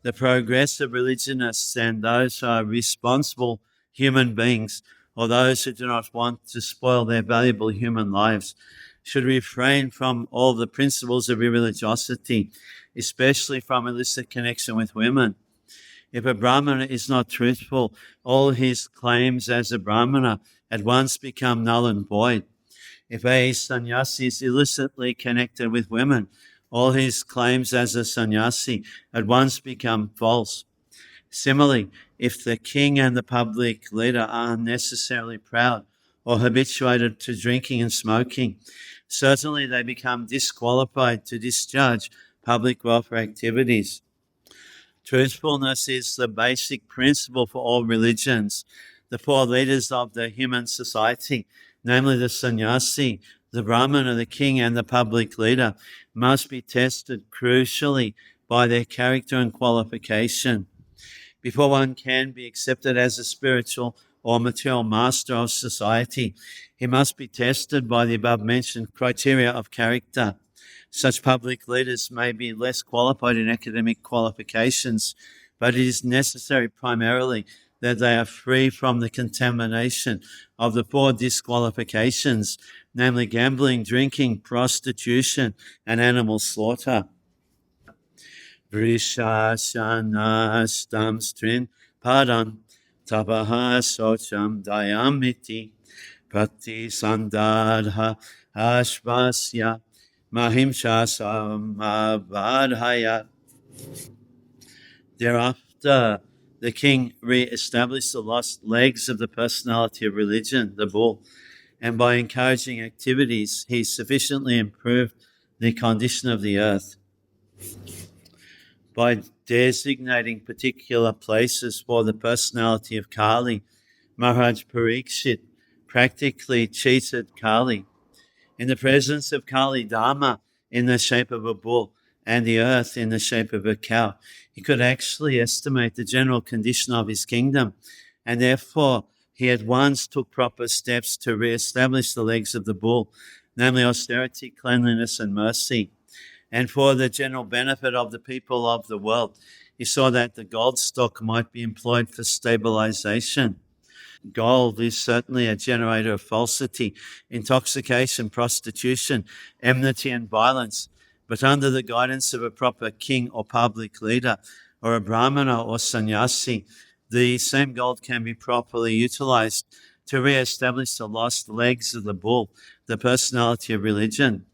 The progressive religionists and those who are responsible human beings, or those who do not want to spoil their valuable human lives, should refrain from all the principles of irreligiosity, especially from illicit connection with women. If a brahmana is not truthful, all his claims as a brahmana at once become null and void. If a sannyasi is illicitly connected with women, all his claims as a sannyasi at once become false. Similarly, if the king and the public leader are unnecessarily proud or habituated to drinking and smoking, certainly they become disqualified to discharge public welfare activities. Truthfulness is the basic principle for all religions. The 4 leaders of the human society, namely the sannyasi, the brahmana, the king, and the public leader, must be tested crucially by their character and qualification. Before one can be accepted as a spiritual or material master of society, he must be tested by the above-mentioned criteria of character. Such public leaders may be less qualified in academic qualifications, but it is necessary primarily that they are free from the contamination of the 4 disqualifications, namely gambling, drinking, prostitution, and animal slaughter. Vrishashanastam strin padam tapaha socham dayamiti prati sandadha ashvasya mahimshasam avadhaya. Thereafter, the king re-established the lost legs of the personality of religion, the bull, and by encouraging activities, he sufficiently improved the condition of the earth. By designating particular places for the personality of Kali, Maharaj Pariksit practically cheated Kali. In the presence of Kali Dharma in the shape of a bull and the earth in the shape of a cow, he could actually estimate the general condition of his kingdom, and therefore he at once took proper steps to re-establish the legs of the bull, namely austerity, cleanliness, and mercy. And for the general benefit of the people of the world, he saw that the gold stock might be employed for stabilization. Gold is certainly a generator of falsity, intoxication, prostitution, enmity, and violence. But under the guidance of a proper king or public leader, or a brahmana or sannyasi, the same gold can be properly utilized to re-establish the lost legs of the bull, the personality of religion.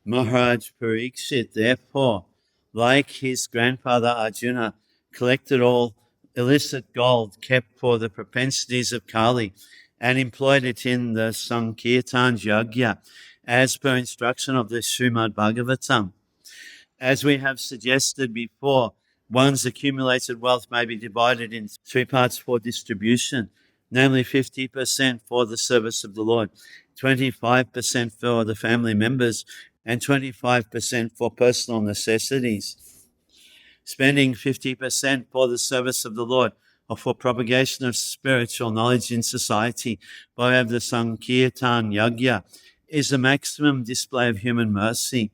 Maharaj Parikshit, therefore, like his grandfather Arjuna, collected all illicit gold kept for the propensities of Kali and employed it in the Sankirtan Yagya as per instruction of the Srimad-Bhagavatam. As we have suggested before, one's accumulated wealth may be divided in three parts for distribution, namely 50% for the service of the Lord, 25% for the family members, and 25% for personal necessities. Spending 50% for the service of the Lord or for propagation of spiritual knowledge in society by way of the Sankirtan Yagya is the maximum display of human mercy.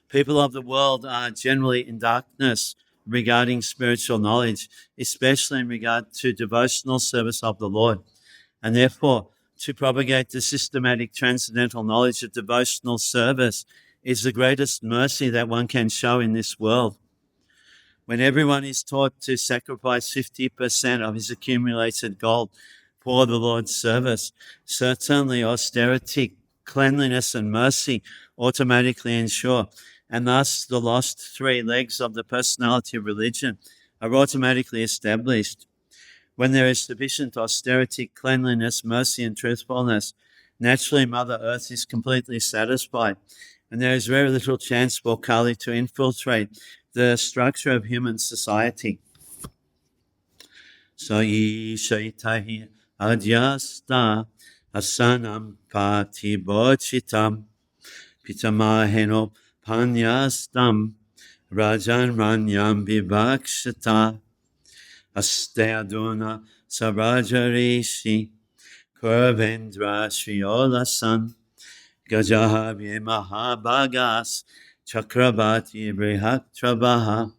People of the world are generally in darkness regarding spiritual knowledge, especially in regard to devotional service of the Lord. And therefore, to propagate the systematic transcendental knowledge of devotional service is the greatest mercy that one can show in this world. When everyone is taught to sacrifice 50% of his accumulated gold for the Lord's service, certainly austerity, cleanliness, and mercy automatically ensure, and thus the lost three legs of the personality of religion are automatically established. When there is sufficient austerity, cleanliness, mercy, and truthfulness, naturally Mother Earth is completely satisfied, and there is very little chance for Kali to infiltrate the structure of human society. So shaitahi adyasta asanam patibochitam pitamaheno panyastam rajan ranyam vivakshata asteaduna sarajarishi kurvendra shriyolasan gajahavye mahabhagas Chakravarti Brihatrabaha.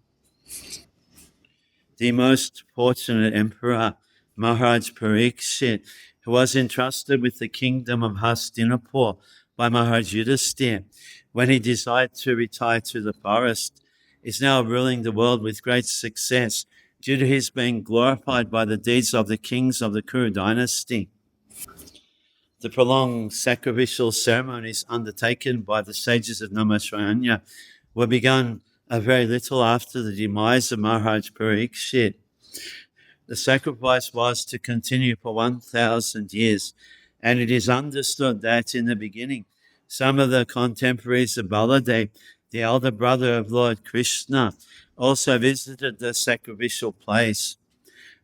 The most fortunate emperor, Maharaj Parikshit, who was entrusted with the kingdom of Hastinapur by Maharaj Yudhisthira when he decided to retire to the forest, is now ruling the world with great success due to his being glorified by the deeds of the kings of the Kuru dynasty. The prolonged sacrificial ceremonies undertaken by the sages of Namassaranya were begun a very little after the demise of Maharaj Parikshit. The sacrifice was to continue for 1,000 years, and it is understood that in the beginning, some of the contemporaries of Baladev, the elder brother of Lord Krishna, also visited the sacrificial place.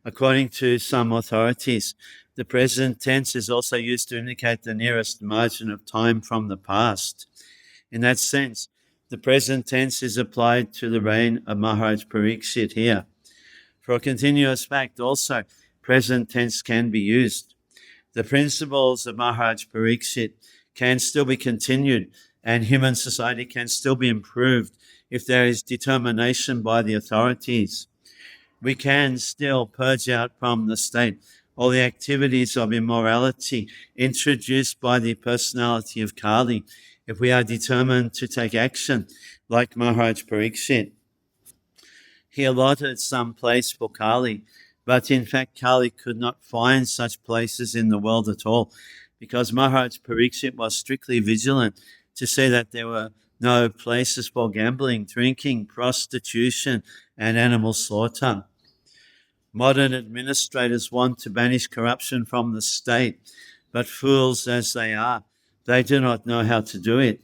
According to some authorities, the present tense is also used to indicate the nearest margin of time from the past. In that sense, the present tense is applied to the reign of Maharaj Parikshit here. For a continuous fact also, present tense can be used. The principles of Maharaj Parikshit can still be continued, and human society can still be improved if there is determination by the authorities. We can still purge out from the state all the activities of immorality introduced by the personality of Kali if we are determined to take action like Maharaj Parikshit. He allotted some place for Kali, but in fact Kali could not find such places in the world at all because Maharaj Parikshit was strictly vigilant to say that there were no places for gambling, drinking, prostitution, and animal slaughter. Modern administrators want to banish corruption from the state, but fools as they are, they do not know how to do it.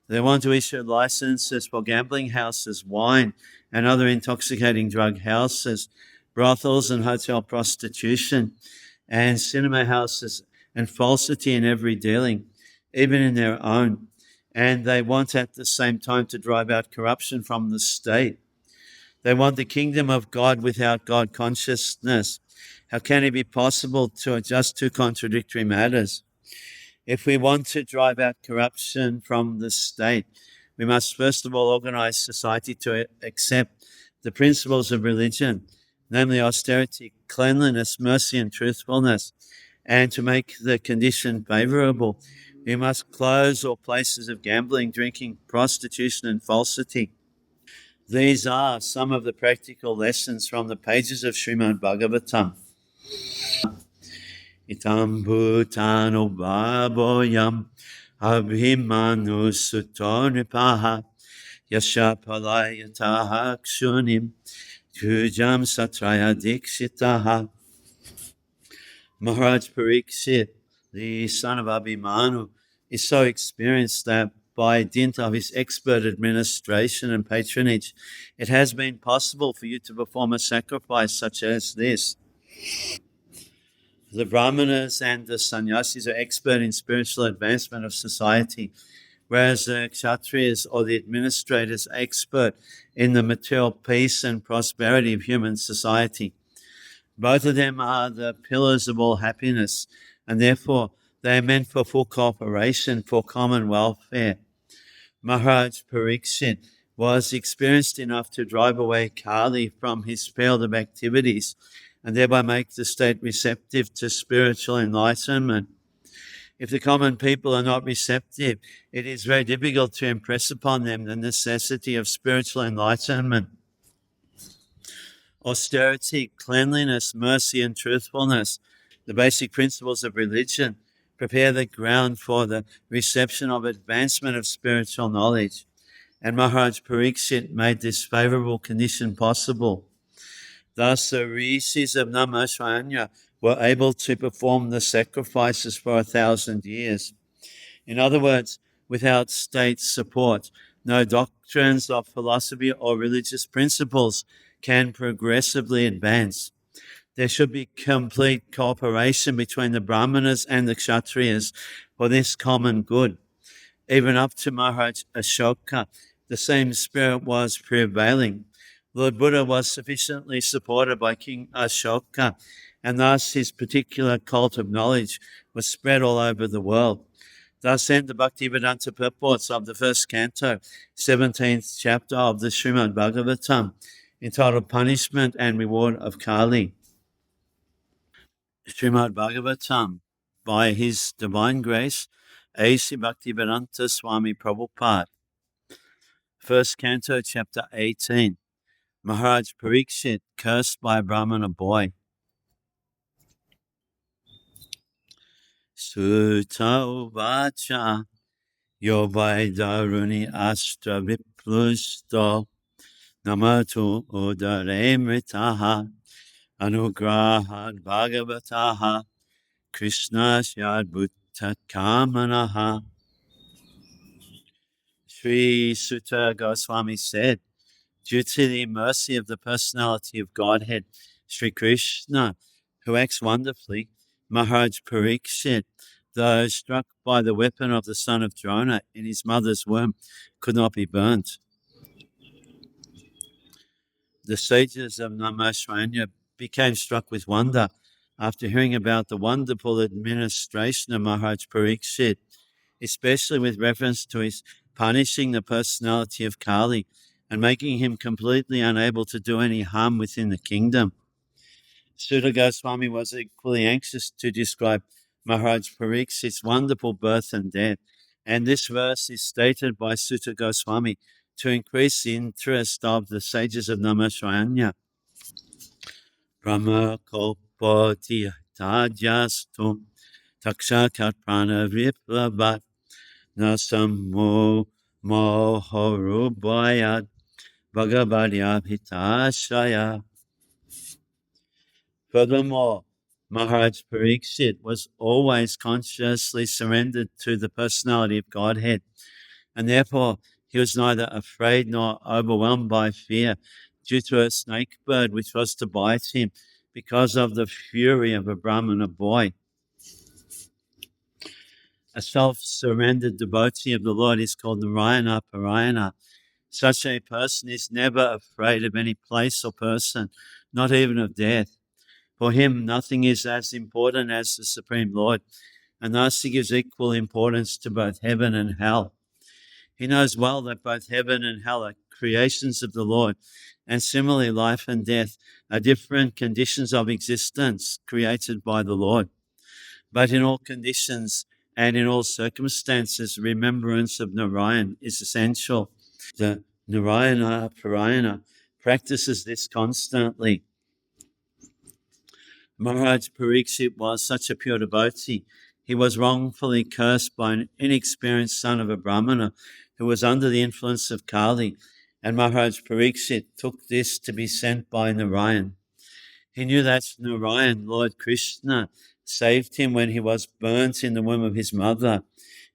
They want to issue licenses for gambling houses, wine, and other intoxicating drug houses, brothels and hotel prostitution, and cinema houses and falsity in every dealing, even in their own. And they want at the same time to drive out corruption from the state. They want the kingdom of God without God consciousness. How can it be possible to adjust two contradictory matters? If we want to drive out corruption from the state, we must first of all organize society to accept the principles of religion, namely austerity, cleanliness, mercy, and truthfulness. And to make the condition favorable, we must close all places of gambling, drinking, prostitution, and falsity. These are some of the practical lessons from the pages of Srimad-Bhagavatam. Itam bhutano baboyam abhimanu sutonipaha yasha palayataha kshunim tujam satraya dikshitaha. Maharaj Pariksit, the son of Abhimanyu, is so experienced that by dint of his expert administration and patronage, it has been possible for you to perform a sacrifice such as this. The Brahmanas and the sannyasis are expert in spiritual advancement of society, whereas the kshatriyas or the administrators are expert in the material peace and prosperity of human society. Both of them are the pillars of all happiness, and therefore they are meant for full cooperation for common welfare. Maharaj Pariksit was experienced enough to drive away Kali from his field of activities and thereby make the state receptive to spiritual enlightenment. If the common people are not receptive, it is very difficult to impress upon them the necessity of spiritual enlightenment. Austerity, cleanliness, mercy, and truthfulness, the basic principles of religion, prepare the ground for the reception of advancement of spiritual knowledge. And Maharaj Pariksit made this favorable condition possible. Thus, the rishis of Namashwanya were able to perform the sacrifices for 1,000 years. In other words, without state support, no doctrines of philosophy or religious principles can progressively advance. There should be complete cooperation between the Brahmanas and the Kshatriyas for this common good. Even up to Maharaj Ashoka, the same spirit was prevailing. Lord Buddha was sufficiently supported by King Ashoka, and thus his particular cult of knowledge was spread all over the world. Thus end the Bhaktivedanta purports of the first canto, 17th chapter of the Srimad-Bhagavatam, entitled Punishment and Reward of Kali. Srimad-Bhagavatam, by His Divine Grace, A.C. Bhaktivedanta Swami Prabhupada. First canto, chapter 18. Maharaj Pariksit, cursed by a Brahmana boy. Sutta uvacha yobai daruni astra viplusto namatu udare mritaha anugrahad bhagavataha krishnasya bhutta kamanaha. Sri Sutta Goswami said, due to the mercy of the personality of Godhead, Sri Krishna, who acts wonderfully, Maharaj Pariksit, though struck by the weapon of the son of Drona in his mother's womb, could not be burnt. The sages of Namashwanya became struck with wonder after hearing about the wonderful administration of Maharaj Pariksit, especially with reference to his punishing the personality of Kali and making him completely unable to do any harm within the kingdom. Sutta Goswami was equally anxious to describe Maharaj Pariksit's wonderful birth and death, and this verse is stated by Sutta Goswami to increase the interest of the sages of Namashwanya. Brahma kopoti tajastum takshakat prana viplavat nasamo mohorubayat bhagavadhyabhitashaya. Furthermore, Maharaj Pariksit was always consciously surrendered to the personality of Godhead, and therefore he was neither afraid nor overwhelmed by fear due to a snake bird which was to bite him because of the fury of a Brahmana boy. A self-surrendered devotee of the Lord is called Narayana Parayana. Such a person is never afraid of any place or person, not even of death. For him, nothing is as important as the Supreme Lord, and thus he gives equal importance to both heaven and hell. He knows well that both heaven and hell are creations of the Lord, and similarly, life and death are different conditions of existence created by the Lord. But in all conditions and in all circumstances, remembrance of Narayan is essential. The Narayana Parayana practices this constantly. Maharaj Pariksit was such a pure devotee. He was wrongfully cursed by an inexperienced son of a Brahmana who was under the influence of Kali, and Maharaj Pariksit took this to be sent by Narayan. He knew that Narayan, Lord Krishna, saved him when he was burnt in the womb of his mother,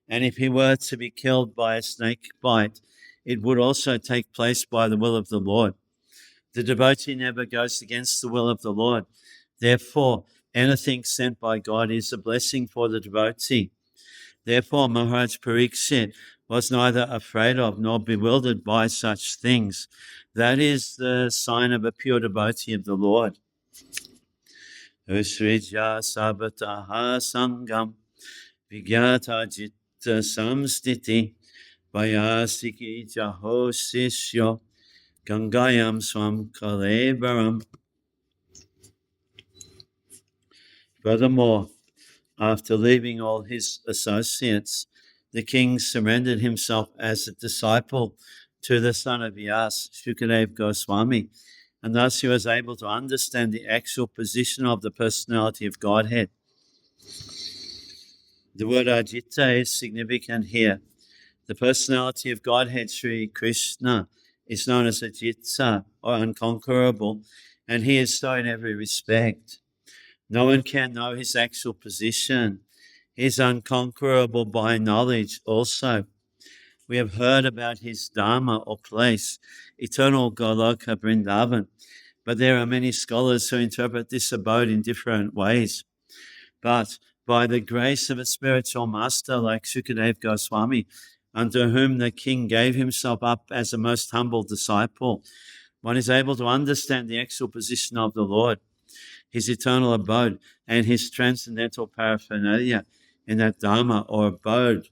and if he were to be killed by a snake bite, it would also take place by the will of the Lord. The devotee never goes against the will of the Lord. Therefore, anything sent by God is a blessing for the devotee. Therefore, Maharaj Pariksit was neither afraid of nor bewildered by such things. That is the sign of a pure devotee of the Lord. Usrija sabataha sangam vigyata jitta samstiti vayasiki jaho sishyo gangayam swam kalevaram. Furthermore, after leaving all his associates, the king surrendered himself as a disciple to the son of Vyas, Shukadeva Goswami, and thus he was able to understand the actual position of the personality of Godhead. The word Ajita is significant here. The personality of Godhead, Sri Krishna, is known as Ajita, or unconquerable, and he is so in every respect. No one can know his actual position. He is unconquerable by knowledge also. We have heard about his Dharma or place, eternal Goloka Vrindavan, but there are many scholars who interpret this abode in different ways. But by the grace of a spiritual master like Shukadeva Goswami, under whom the king gave himself up as a most humble disciple, one is able to understand the actual position of the Lord, his eternal abode, and his transcendental paraphernalia in that Dharma or abode.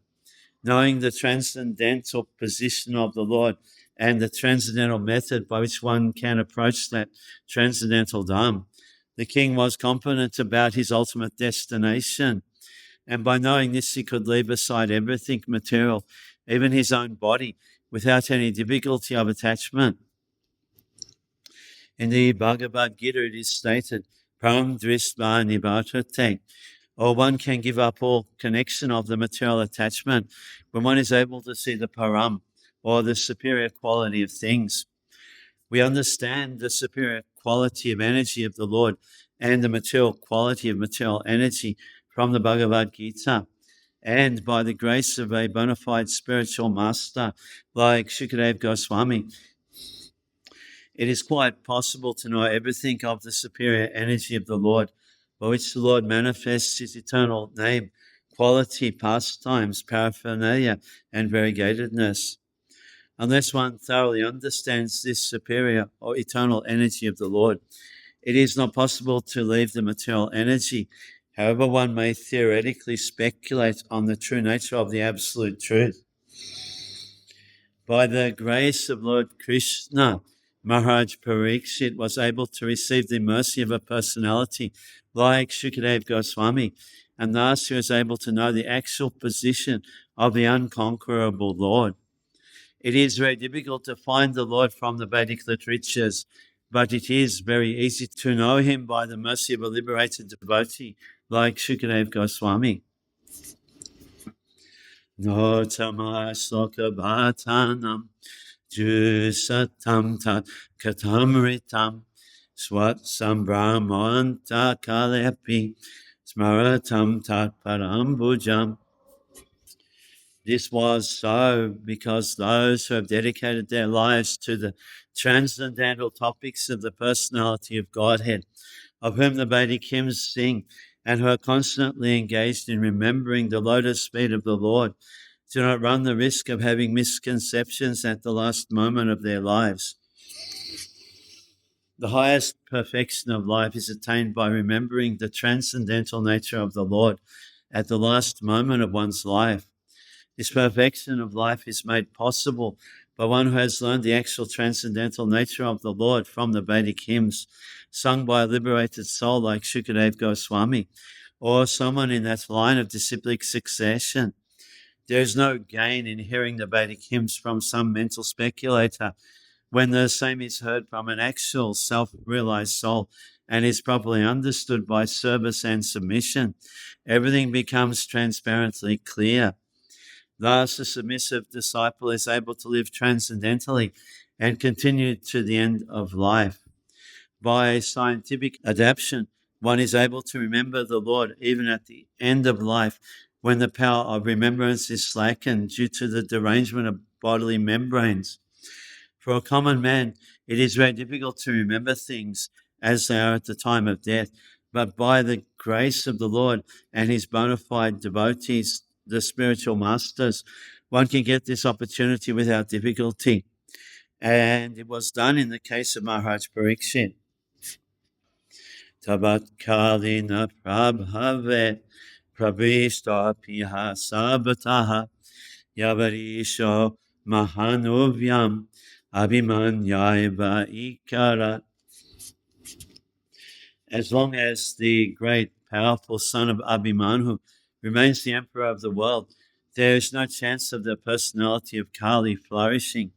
Knowing the transcendental position of the Lord and the transcendental method by which one can approach that transcendental Dharma, the king was confident about his ultimate destination. And by knowing this, he could leave aside everything material, even his own body, without any difficulty of attachment. In the Bhagavad Gita, it is stated, Param Drisva Nivartate, or one can give up all connection of the material attachment when one is able to see the Param, or the superior quality of things. We understand the superior quality of energy of the Lord and the material quality of material energy from the Bhagavad Gita. And by the grace of a bona fide spiritual master like Shukadeva Goswami, it is quite possible to know everything of the superior energy of the Lord, by which the Lord manifests his eternal name, quality, pastimes, paraphernalia, and variegatedness. Unless one thoroughly understands this superior or eternal energy of the Lord, it is not possible to leave the material energy. However, one may theoretically speculate on the true nature of the absolute truth. By the grace of Lord Krishna, Maharaj Pariksit was able to receive the mercy of a personality like Shukadeva Goswami, and thus he was able to know the actual position of the unconquerable Lord. It is very difficult to find the Lord from the Vedic literatures, but it is very easy to know him by the mercy of a liberated devotee like Shukadeva Goswami. Notama sloka bhatanam jusatam tat katamritam swat sambrahmanta kalepi smaratam tat parambujam. This was so because those who have dedicated their lives to the transcendental topics of the personality of Godhead, of whom the Vedic hymns sing, and who are constantly engaged in remembering the lotus feet of the Lord do not run the risk of having misconceptions at the last moment of their lives. The highest perfection of life is attained by remembering the transcendental nature of the Lord at the last moment of one's life. This perfection of life is made possible by one who has learned the actual transcendental nature of the Lord from the Vedic hymns sung by a liberated soul like Shukadev Goswami, or someone in that line of disciplic succession. There is no gain in hearing the Vedic hymns from some mental speculator when the same is heard from an actual self-realized soul and is properly understood by service and submission. Everything becomes transparently clear. Thus, a submissive disciple is able to live transcendentally and continue to the end of life. By scientific adaptation, one is able to remember the Lord even at the end of life when the power of remembrance is slackened due to the derangement of bodily membranes. For a common man, it is very difficult to remember things as they are at the time of death, but by the grace of the Lord and his bona fide devotees, the spiritual masters, one can get this opportunity without difficulty. And it was done in the case of Maharaj Pariksit. Tabat kalina prabhave prabhishta piha sabataha yavarisho mahanuvyam abhimanyaiva ikara. As long as the great powerful son of Abhimanyu remains the emperor of the world, there is no chance of the personality of Kali flourishing.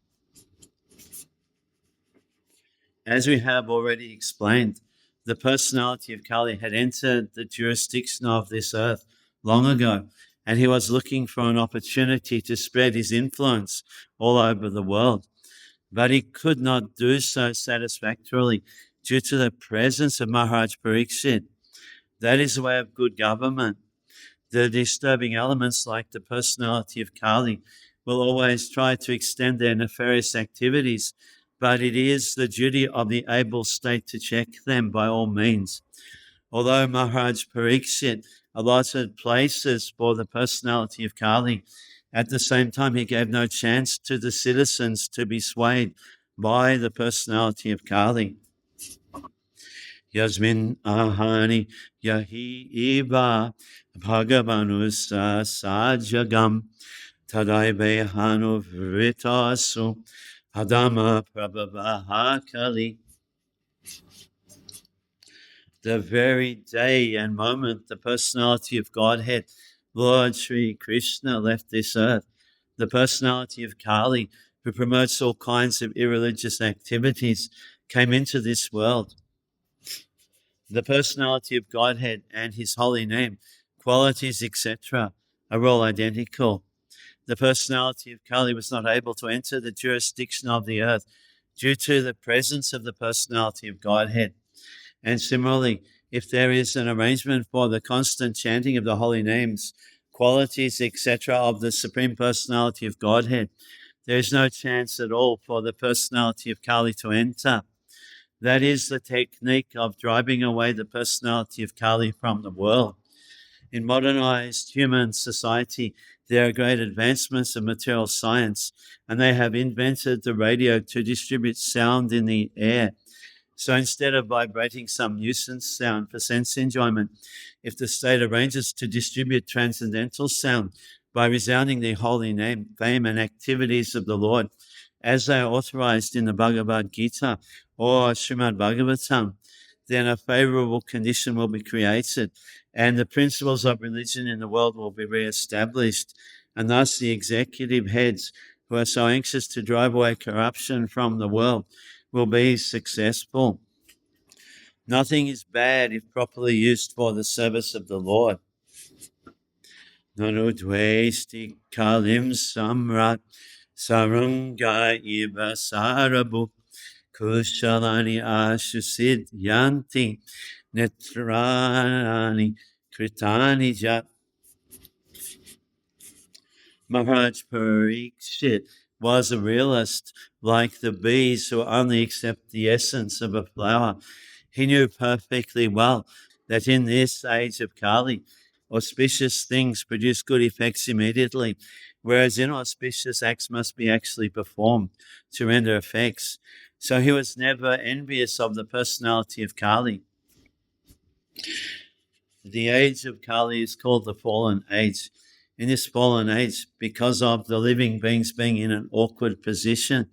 As we have already explained, the personality of Kali had entered the jurisdiction of this earth long ago, and he was looking for an opportunity to spread his influence all over the world. But he could not do so satisfactorily due to the presence of Maharaj Pariksit. That is the way of good government. The disturbing elements like the personality of Kali will always try to extend their nefarious activities, but it is the duty of the able state to check them by all means. Although Maharaj Pariksit allotted places for the personality of Kali, at the same time he gave no chance to the citizens to be swayed by the personality of Kali. Yasmin ahani yahi iva bhagavanus sajagam tadaive hanu vritasu adama prabhavaha kali. The very day and moment the personality of Godhead, Lord Sri Krishna, left this earth, the personality of Kali, who promotes all kinds of irreligious activities, came into this world. The personality of Godhead and his holy name, qualities, etc., are all identical. The personality of Kali was not able to enter the jurisdiction of the earth due to the presence of the personality of Godhead. And similarly, if there is an arrangement for the constant chanting of the holy names, qualities, etc., of the Supreme Personality of Godhead, there is no chance at all for the personality of Kali to enter. That is the technique of driving away the personality of Kali from the world. In modernized human society, there are great advancements of material science, and they have invented the radio to distribute sound in the air. So instead of vibrating some nuisance sound for sense enjoyment, if the state arranges to distribute transcendental sound by resounding the holy name, fame, and activities of the Lord, as they are authorized in the Bhagavad Gita or Srimad-Bhagavatam, then a favorable condition will be created and the principles of religion in the world will be re-established. And thus the executive heads who are so anxious to drive away corruption from the world will be successful. Nothing is bad if properly used for the service of the Lord. Nanu dvesti kalim samrat sarunga iva sarabu kushalani ashusid yanti netrani kritani jat. Maharaj Pariksit was a realist, like the bees who only accept the essence of a flower. He knew perfectly well that in this age of Kali, auspicious things produce good effects immediately, whereas inauspicious acts must be actually performed to render effects. So he was never envious of the personality of Kali. The age of Kali is called the fallen age. In this fallen age, because of the living beings being in an awkward position,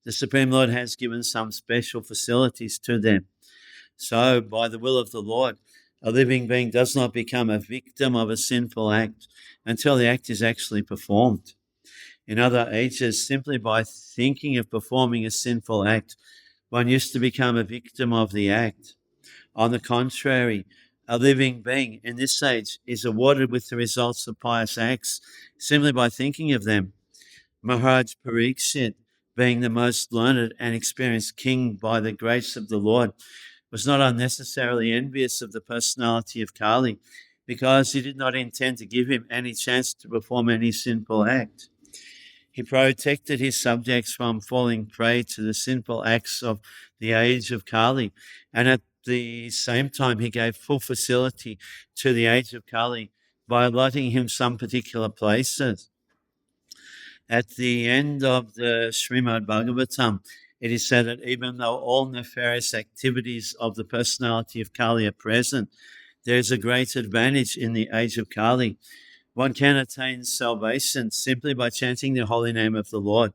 the Supreme Lord has given some special facilities to them. So, by the will of the Lord, a living being does not become a victim of a sinful act until the act is actually performed. In other ages, simply by thinking of performing a sinful act, one used to become a victim of the act. On the contrary, a living being in this age is awarded with the results of pious acts simply by thinking of them. Maharaj Parikshit, being the most learned and experienced king by the grace of the Lord, was not unnecessarily envious of the personality of Kali because he did not intend to give him any chance to perform any sinful act. He protected his subjects from falling prey to the sinful acts of the age of Kali, and at the same time he gave full facility to the age of Kali by allotting him some particular places. At the end of the Srimad-Bhagavatam, it is said that even though all nefarious activities of the personality of Kali are present, there is a great advantage in the age of Kali. One can attain salvation simply by chanting the holy name of the Lord.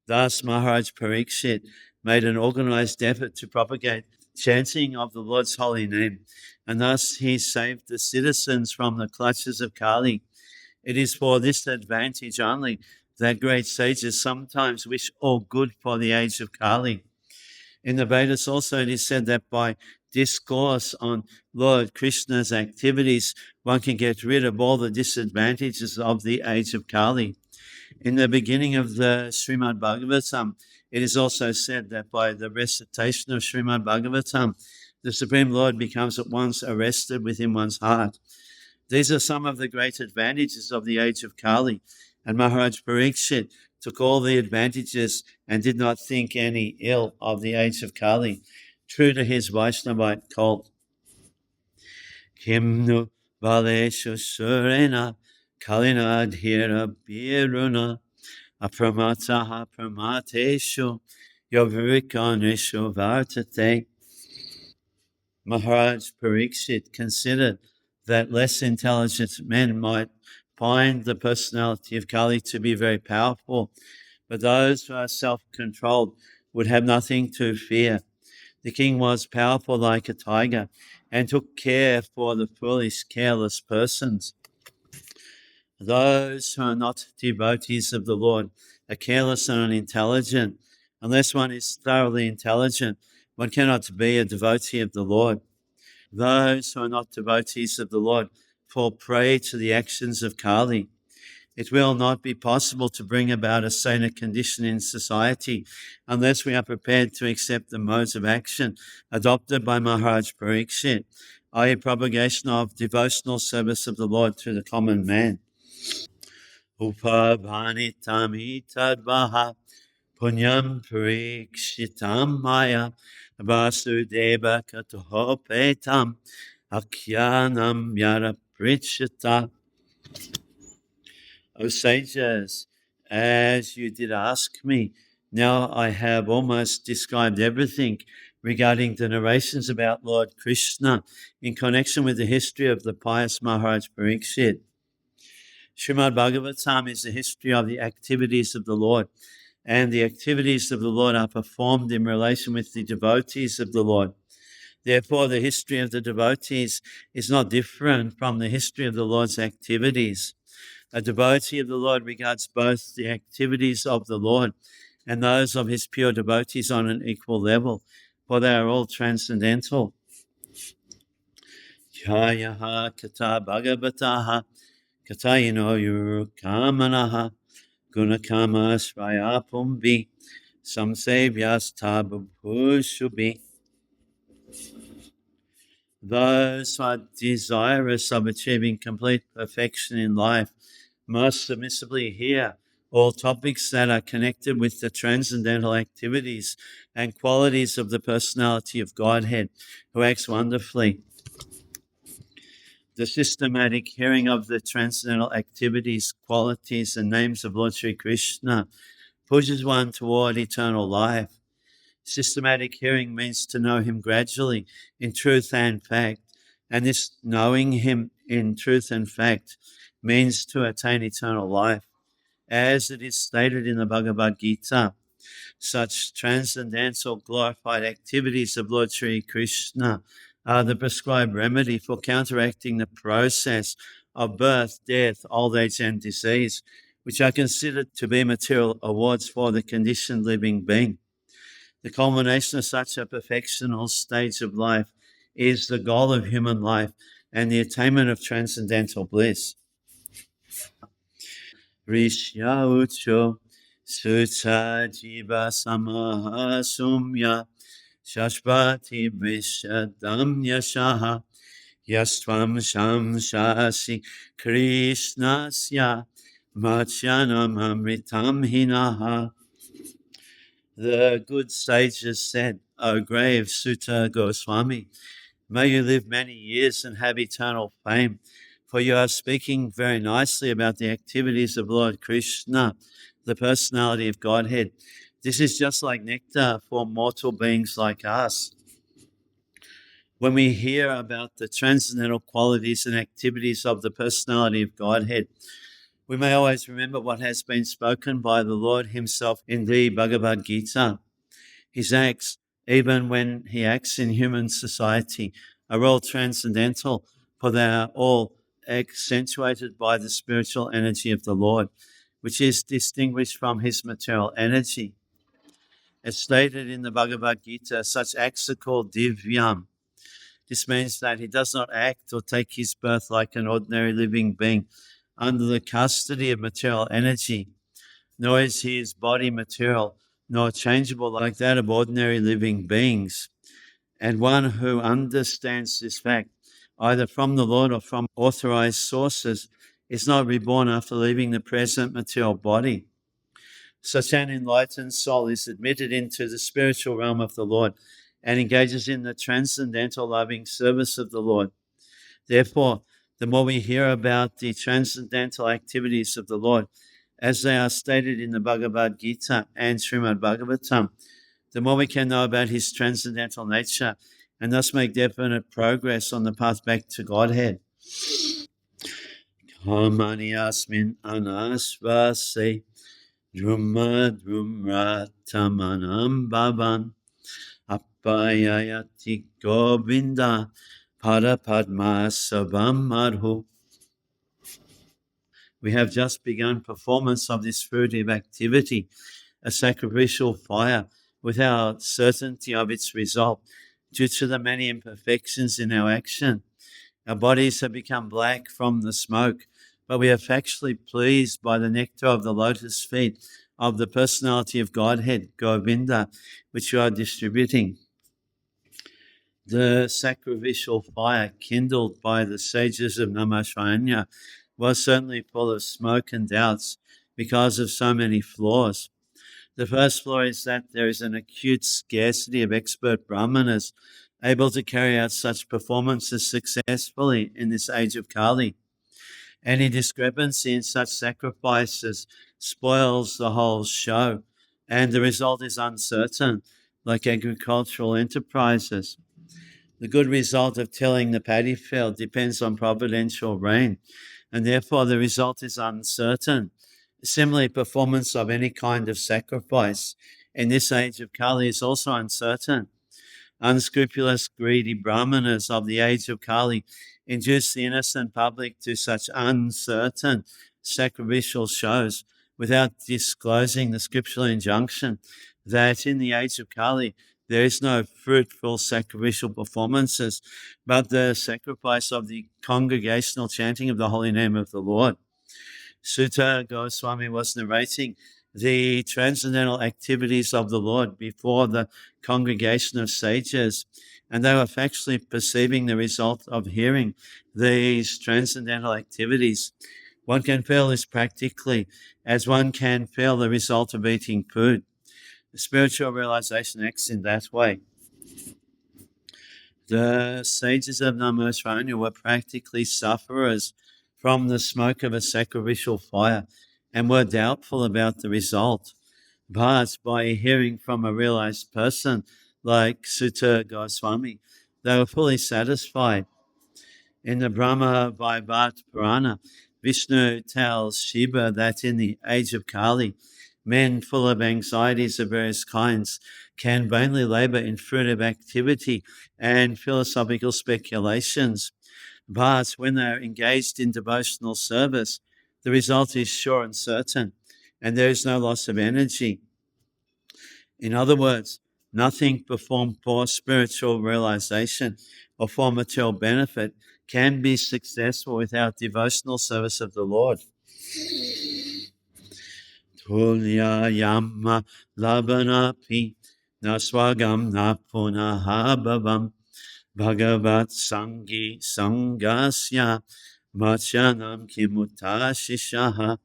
Thus, Maharaj Parikshit made an organized effort to propagate chanting of the Lord's holy name, and thus he saved the citizens from the clutches of Kali. It is for this advantage only that great sages sometimes wish all good for the age of Kali. In the Vedas also it is said that by discourse on Lord Krishna's activities, one can get rid of all the disadvantages of the age of Kali. In the beginning of the Srimad-Bhagavatam, it is also said that by the recitation of Srimad-Bhagavatam, the Supreme Lord becomes at once arrested within one's heart. These are some of the great advantages of the age of Kali, and Maharaj Parikshit took all the advantages and did not think any ill of the age of Kali, true to his Vaishnavite cult. Kimnu Valeshu Surena Kalina Dhira Biruna Apramataha Pramateshu Yovirikaneshu Vartate. Maharaj Parikshit considered that less intelligent men might find the personality of Kali to be very powerful, but those who are self-controlled would have nothing to fear. The king was powerful like a tiger and took care for the foolish, careless persons. Those who are not devotees of the Lord are careless and unintelligent. Unless one is thoroughly intelligent, one cannot be a devotee of the Lord. Those who are not devotees of the Lord fall prey to the actions of Kali. It will not be possible to bring about a saner condition in society unless we are prepared to accept the modes of action adopted by Maharaj Parikshit, i.e. propagation of devotional service of the Lord to the common man. Upabhanitam itadvaha punyam parikshitam maya vasudeva katohopetam akyanam yara prichyata. O sages, as you did ask me, now I have almost described everything regarding the narrations about Lord Krishna in connection with the history of the pious Maharaj Parikshit. Srimad-Bhagavatam is the history of the activities of the Lord, and the activities of the Lord are performed in relation with the devotees of the Lord. Therefore, the history of the devotees is not different from the history of the Lord's activities. A devotee of the Lord regards both the activities of the Lord and those of his pure devotees on an equal level, for they are all transcendental. Jayaha kata bhagavataha katayino yurukamanaha gunakama srayapumbi samsevyastabhushubi. Those who are desirous of achieving complete perfection in life must submissively hear all topics that are connected with the transcendental activities and qualities of the personality of Godhead, who acts wonderfully. The systematic hearing of the transcendental activities, qualities, and names of Lord Sri Krishna pushes one toward eternal life. Systematic hearing means to know him gradually in truth and fact, and this knowing him in truth and fact means to attain eternal life. As it is stated in the Bhagavad Gita, such transcendental glorified activities of Lord Sri Krishna are the prescribed remedy for counteracting the process of birth, death, old age, and disease, which are considered to be material awards for the conditioned living being. The culmination of such a perfectional stage of life is the goal of human life and the attainment of transcendental bliss. Rishya ucho sutta jiva samaha sumya shashvati vishadam yashaha yastvam shamshasi krishnasya machanam amritam hinaha. The good sages said, O grave Sutta Goswami, may you live many years and have eternal fame, for you are speaking very nicely about the activities of Lord Krishna, the personality of Godhead. This is just like nectar for mortal beings like us. When we hear about the transcendental qualities and activities of the personality of Godhead, we may always remember what has been spoken by the Lord himself in the Bhagavad Gita. His acts, even when he acts in human society, are all transcendental, for they are all accentuated by the spiritual energy of the Lord, which is distinguished from his material energy. As stated in the Bhagavad Gita, such acts are called divyam. This means that he does not act or take his birth like an ordinary living being under the custody of material energy, nor is his body material, nor changeable like that of ordinary living beings. And one who understands this fact, either from the Lord or from authorized sources, is not reborn after leaving the present material body. Such an enlightened soul is admitted into the spiritual realm of the Lord and engages in the transcendental loving service of the Lord. Therefore, the more we hear about the transcendental activities of the Lord, as they are stated in the Bhagavad Gita and Srimad-Bhagavatam, the more we can know about his transcendental nature and thus make definite progress on the path back to Godhead. Kamani asmin anasvase drumma drumratamanam bhavan appayayati govinda parapadma savam madhu. We have just begun performance of this fruitive activity, a sacrificial fire, without certainty of its result due to the many imperfections in our action. Our bodies have become black from the smoke, but we are factually pleased by the nectar of the lotus feet of the personality of Godhead, Govinda, which you are distributing. The sacrificial fire kindled by the sages of Namashranya was certainly full of smoke and doubts because of so many flaws. The first flaw is that there is an acute scarcity of expert brahmanas able to carry out such performances successfully in this age of Kali. Any discrepancy in such sacrifices spoils the whole show, and the result is uncertain, like agricultural enterprises. The good result of tilling the paddy field depends on providential rain, and therefore the result is uncertain. Similarly, performance of any kind of sacrifice in this age of Kali is also uncertain. Unscrupulous, greedy brahmanas of the age of Kali induce the innocent public to such uncertain sacrificial shows without disclosing the scriptural injunction that in the age of Kali there is no fruitful sacrificial performances, but the sacrifice of the congregational chanting of the holy name of the Lord. Sutta Goswami was narrating the transcendental activities of the Lord before the congregation of sages, and they were factually perceiving the result of hearing these transcendental activities. One can feel this practically as one can feel the result of eating food. The spiritual realization acts in that way. The sages of Namasranya were practically sufferers from the smoke of a sacrificial fire and were doubtful about the result. But by hearing from a realized person like Sutta Goswami, they were fully satisfied. In the Brahma Vaivat Purana, Vishnu tells Shiva that in the age of Kali, men full of anxieties of various kinds can vainly labor in fruitive activity and philosophical speculations. But when they are engaged in devotional service, the result is sure and certain, and there is no loss of energy. In other words, nothing performed for spiritual realization or for material benefit can be successful without devotional service of the Lord. Tulya yamma labanapi naswagam napunahabhavam bhagavat sangi sangasya machanam kimutashishaha.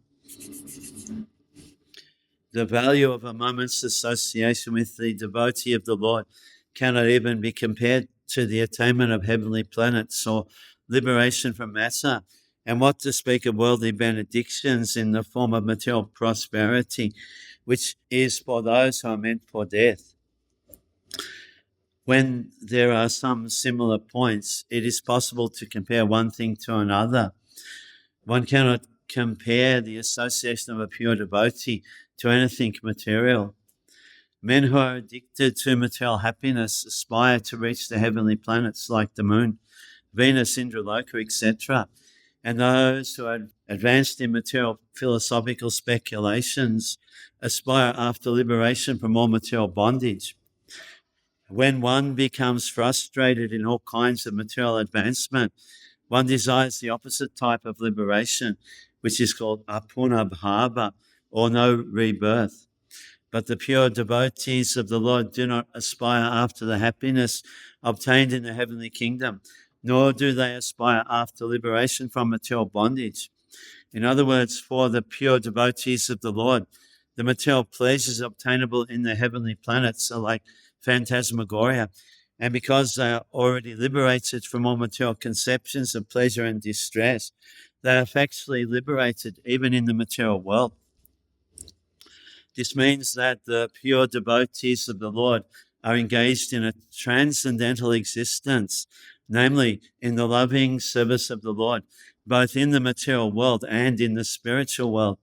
The value of a moment's association with the devotee of the Lord cannot even be compared to the attainment of heavenly planets or liberation from matter. And what to speak of worldly benedictions in the form of material prosperity, which is for those who are meant for death. When there are some similar points, it is possible to compare one thing to another. One cannot compare the association of a pure devotee to anything material. Men who are addicted to material happiness aspire to reach the heavenly planets like the moon, Venus, Indraloka, etc. And those who are advanced in material philosophical speculations aspire after liberation from all material bondage. When one becomes frustrated in all kinds of material advancement, one desires the opposite type of liberation, which is called apunabhava, or no rebirth. But the pure devotees of the Lord do not aspire after the happiness obtained in the heavenly kingdom, nor do they aspire after liberation from material bondage. In other words, for the pure devotees of the Lord, the material pleasures obtainable in the heavenly planets are like phantasmagoria. And because they are already liberated from all material conceptions of pleasure and distress, they are factually liberated even in the material world. This means that the pure devotees of the Lord are engaged in a transcendental existence, namely in the loving service of the Lord, both in the material world and in the spiritual world.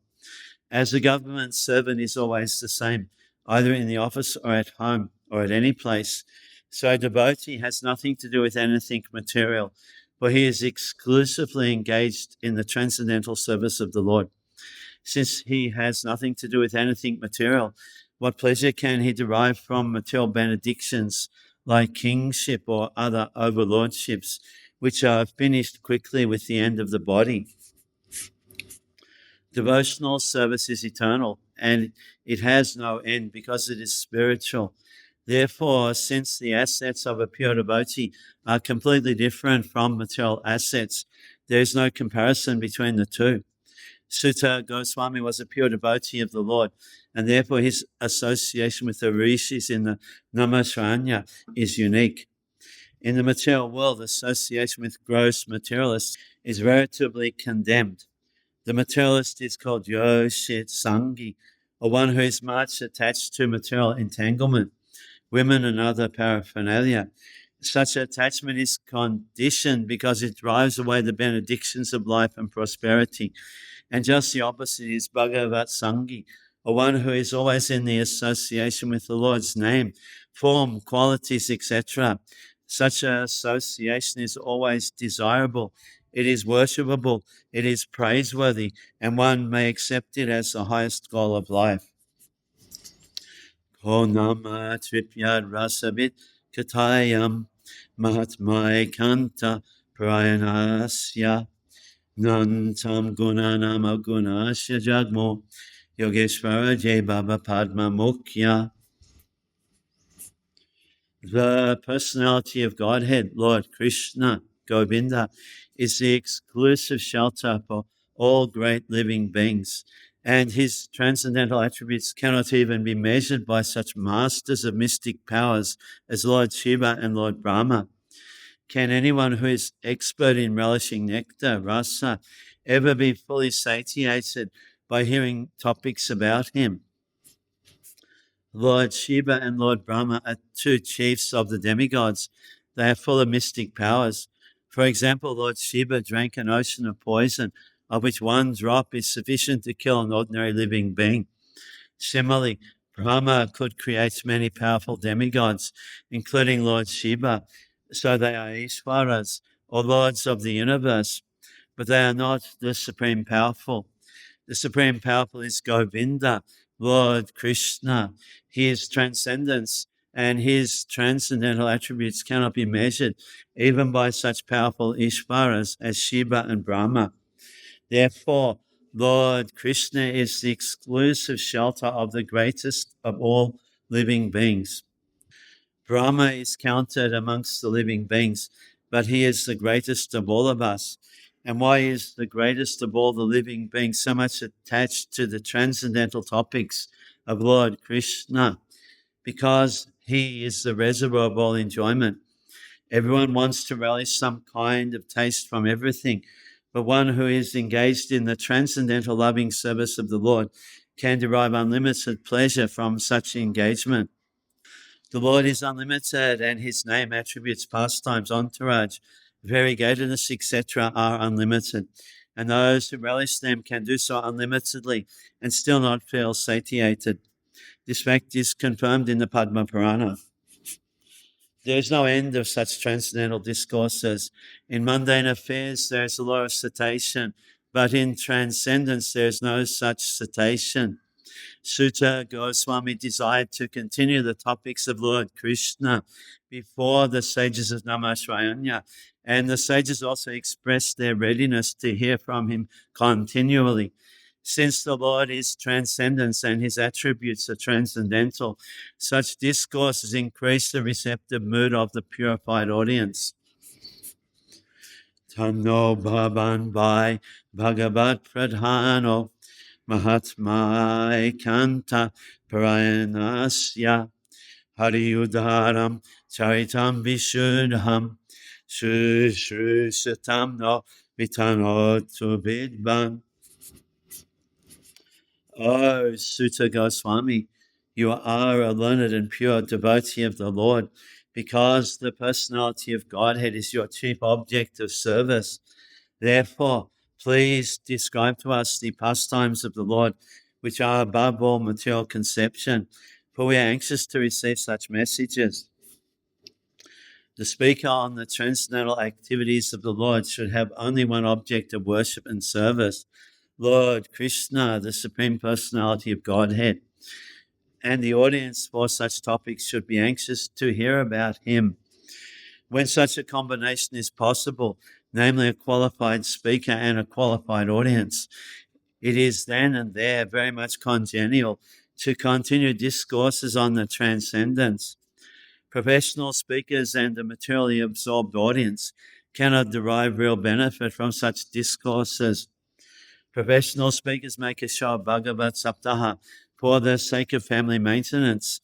As a government servant is always the same, either in the office or at home or at any place, so a devotee has nothing to do with anything material, for he is exclusively engaged in the transcendental service of the Lord. Since he has nothing to do with anything material, what pleasure can he derive from material benedictions like kingship or other overlordships, which are finished quickly with the end of the body? Devotional service is eternal, and it has no end because it is spiritual. Therefore, since the assets of a pure devotee are completely different from material assets, there is no comparison between the two. Sutta Goswami was a pure devotee of the Lord, and therefore his association with the rishis in the Namasranya is unique. In the material world, association with gross materialists is veritably condemned. The materialist is called Yoshit Sangi, or one who is much attached to material entanglement, women and other paraphernalia. Such attachment is conditioned because it drives away the benedictions of life and prosperity. And just the opposite is Bhagavat Sangi, or one who is always in the association with the Lord's name, form, qualities, etc. Such an association is always desirable. It is worshipable, it is praiseworthy, and one may accept it as the highest goal of life. Ko nama tripyad rasavit katayam mahatmai kanta prayanasya nantam gunanam agunasya jagmo yogeshvara jai baba padma mukhya. The personality of Godhead, Lord Krishna, Govinda, is the exclusive shelter for all great living beings, and his transcendental attributes cannot even be measured by such masters of mystic powers as Lord Shiva and Lord Brahma. Can anyone who is expert in relishing nectar, rasa, ever be fully satiated by hearing topics about him? Lord Shiva and Lord Brahma are two chiefs of the demigods. They are full of mystic powers. For example, Lord Shiva drank an ocean of poison, of which one drop is sufficient to kill an ordinary living being. Similarly, Brahma could create many powerful demigods, including Lord Shiva. So they are Ishwaras, or lords of the universe, but they are not the supreme powerful. The supreme powerful is Govinda, Lord Krishna. His transcendence and his transcendental attributes cannot be measured, even by such powerful Ishwaras as Shiva and Brahma. Therefore, Lord Krishna is the exclusive shelter of the greatest of all living beings. Brahma is counted amongst the living beings, but he is the greatest of all of us. And why is the greatest of all the living beings so much attached to the transcendental topics of Lord Krishna? Because he is the reservoir of all enjoyment. Everyone wants to relish some kind of taste from everything, but one who is engaged in the transcendental loving service of the Lord can derive unlimited pleasure from such engagement. The Lord is unlimited, and his name, attributes, pastimes, entourage, variegatedness, etc. are unlimited. And those who relish them can do so unlimitedly and still not feel satiated. This fact is confirmed in the Padma Purana. There is no end of such transcendental discourses. In mundane affairs, there is a lot of cessation, but in transcendence, there is no such cessation. Sutta Goswami desired to continue the topics of Lord Krishna before the sages of Namashrayanya, and the sages also expressed their readiness to hear from him continually. Since the Lord is transcendence and his attributes are transcendental, such discourses increase the receptive mood of the purified audience. Tanno Bhavan Bhai Bhagavat Pradhano Mahatma Ekanta Parayanasya Hari Udaram Charitam Vishuddham Shushusatam no Vitanotu Vidvan. Oh, Sutta Goswami, you are a learned and pure devotee of the Lord, because the personality of Godhead is your chief object of service. Therefore, please describe to us the pastimes of the Lord, which are above all material conception, for we are anxious to receive such messages. The speaker on the transcendental activities of the Lord should have only one object of worship and service: Lord Krishna, the Supreme Personality of Godhead. And the audience for such topics should be anxious to hear about him. When such a combination is possible, namely a qualified speaker and a qualified audience, it is then and there very much congenial to continue discourses on the transcendence. Professional speakers and a materially absorbed audience cannot derive real benefit from such discourses. Professional speakers make a show of Bhagavat Saptaha for the sake of family maintenance,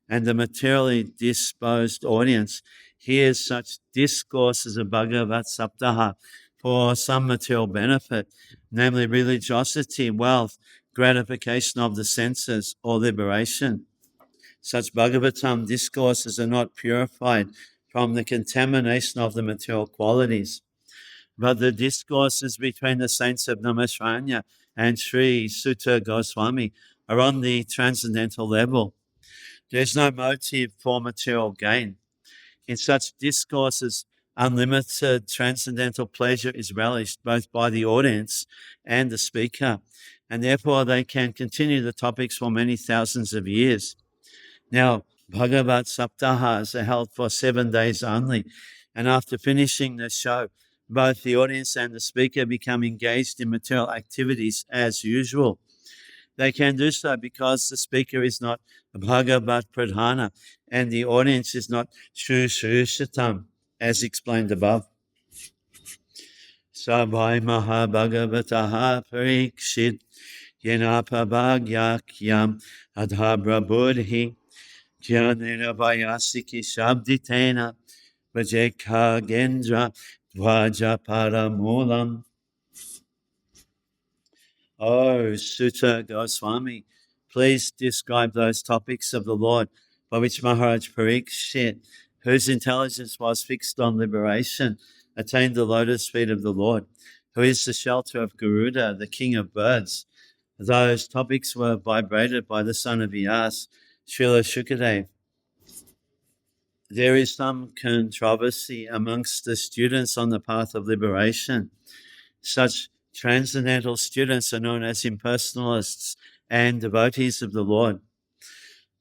and the materially disposed audience hears such discourses of Bhagavat Saptaha for some material benefit, namely religiosity, wealth, gratification of the senses, or liberation. Such Bhagavatam discourses are not purified from the contamination of the material qualities. But the discourses between the saints of Namashranya and Sri Sutta Goswami are on the transcendental level. There is no motive for material gain. In such discourses, unlimited transcendental pleasure is relished both by the audience and the speaker, and therefore they can continue the topics for many thousands of years. Now, Bhagavat Saptahas are held for 7 days only, and after finishing the show, both the audience and the speaker become engaged in material activities as usual. They can do so because the speaker is not Bhagavat Pradhana and the audience is not Shushusatam, as explained above. Sabhai Mahabhagavataha Parikshit Yenapabhagyakyam Adhabra Buddhi Jnanena Vayasiki Shabditena Vajeka Gendra Dvaja Paramulam. Oh, Sutta Goswami, please describe those topics of the Lord by which Maharaj Parikshit, whose intelligence was fixed on liberation, attained the lotus feet of the Lord, who is the shelter of Garuda, the king of birds. Those topics were vibrated by the son of Vyas, Srila Shukadev. There is some controversy amongst the students on the path of liberation. Such transcendental students are known as impersonalists and devotees of the Lord.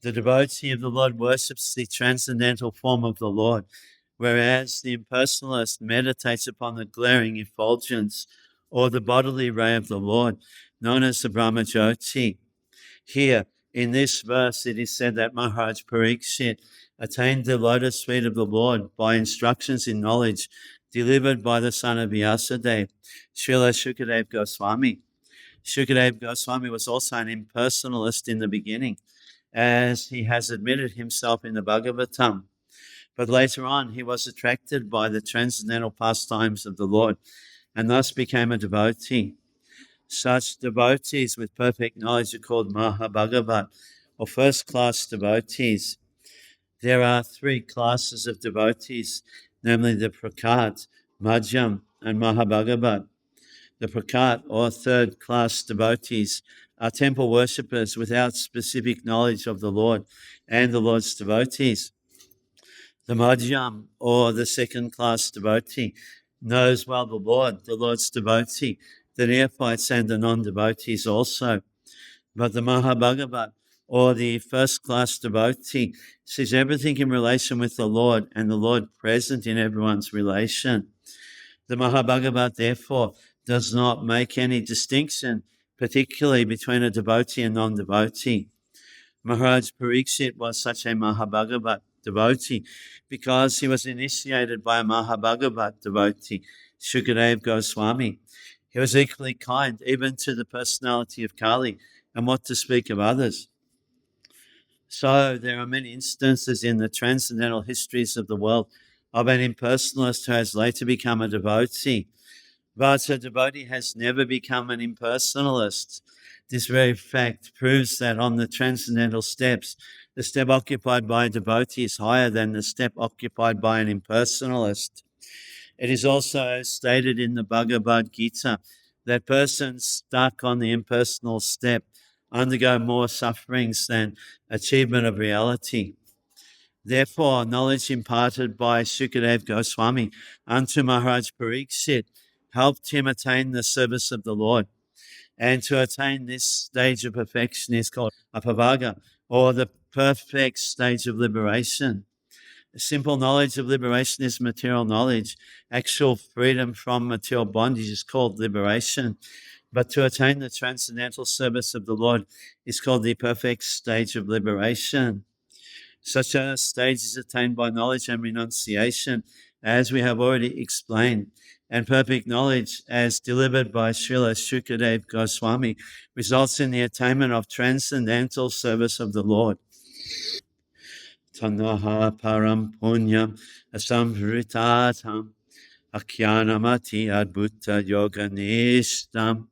The devotee of the Lord worships the transcendental form of the Lord, whereas the impersonalist meditates upon the glaring effulgence or the bodily ray of the Lord, known as the Brahmajyoti. Here, in this verse, it is said that Maharaj Parikshit attained the lotus feet of the Lord by instructions in knowledge delivered by the son of Vyasadeva, Srila Shukadev Goswami. Shukadev Goswami was also an impersonalist in the beginning, as he has admitted himself in the Bhagavatam. But later on, he was attracted by the transcendental pastimes of the Lord and thus became a devotee. Such devotees with perfect knowledge are called Mahabhagavat, or first-class devotees. There are three classes of devotees, namely the Prakat, Madhyam, and Mahabhagavat. The Prakat, or third-class devotees, are temple worshippers without specific knowledge of the Lord and the Lord's devotees. The Madhyam, or the second-class devotee, knows well the Lord, the Lord's devotee, the neophytes and the non-devotees also. But the Mahabhagavat, or the first-class devotee, sees everything in relation with the Lord and the Lord present in everyone's relation. The Mahabhagavat, therefore, does not make any distinction, particularly between a devotee and non-devotee. Maharaj Parikshit was such a Mahabhagavat devotee because he was initiated by a Mahabhagavat devotee, Shukadev Goswami. He was equally kind even to the personality of Kali, and what to speak of others. So there are many instances in the transcendental histories of the world of an impersonalist who has later become a devotee. But a devotee has never become an impersonalist. This very fact proves that on the transcendental steps, the step occupied by a devotee is higher than the step occupied by an impersonalist. It is also stated in the Bhagavad Gita that persons stuck on the impersonal step undergo more sufferings than achievement of reality. Therefore, knowledge imparted by Shukadev Goswami unto Maharaj Parikshit helped him attain the service of the Lord. And to attain this stage of perfection is called apavaga, or the perfect stage of liberation. Simple knowledge of liberation is material knowledge. Actual freedom from material bondage is called liberation. But to attain the transcendental service of the Lord is called the perfect stage of liberation. Such a stage is attained by knowledge and renunciation, as we have already explained. And perfect knowledge, as delivered by Srila Shukadev Goswami, results in the attainment of transcendental service of the Lord. Tanaha param punyam asamvritatam akyanamati adbhuta yoganishtam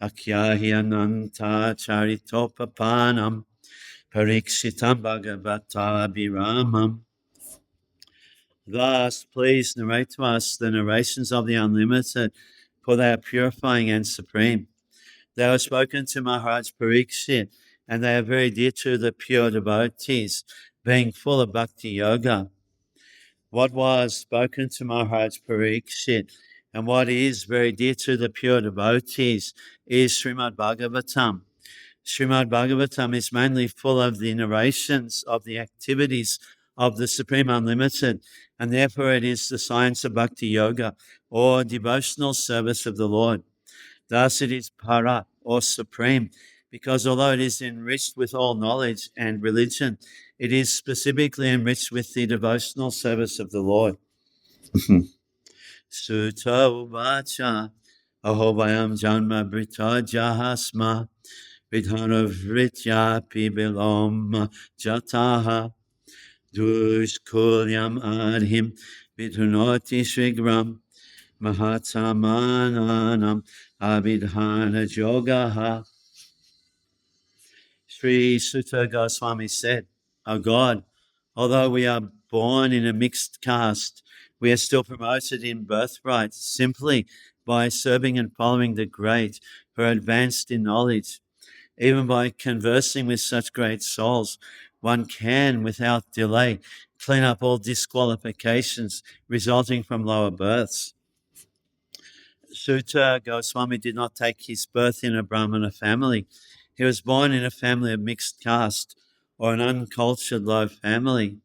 akyahyananta charitopapanam parikshitam bhagavata abhiramam. Thus, please narrate to us the narrations of the Unlimited, for they are purifying and supreme. They were spoken to Maharaj Parikshit, and they are very dear to the pure devotees, being full of bhakti yoga. What was spoken to Maharaj Parikshit and what is very dear to the pure devotees is Srimad-Bhagavatam. Srimad-Bhagavatam is mainly full of the narrations of the activities of the Supreme Unlimited, and therefore it is the science of bhakti yoga, or devotional service of the Lord. Thus it is para, or supreme, because although it is enriched with all knowledge and religion, it is specifically enriched with the devotional service of the Lord. Sutta uvacha ahobayam janma brita jahasma vidhana vritya pibilom jataha Dushkulyam adhim vidhunoti shrigram Mahatamananam abhidhana yogaha. Sri Sutta Goswami said, O God, although we are born in a mixed caste, we are still promoted in birthright simply by serving and following the great who are advanced in knowledge. Even by conversing with such great souls, one can, without delay, clean up all disqualifications resulting from lower births. Sutta Goswami did not take his birth in a Brahmana family. He was born in a family of mixed caste or an uncultured low family.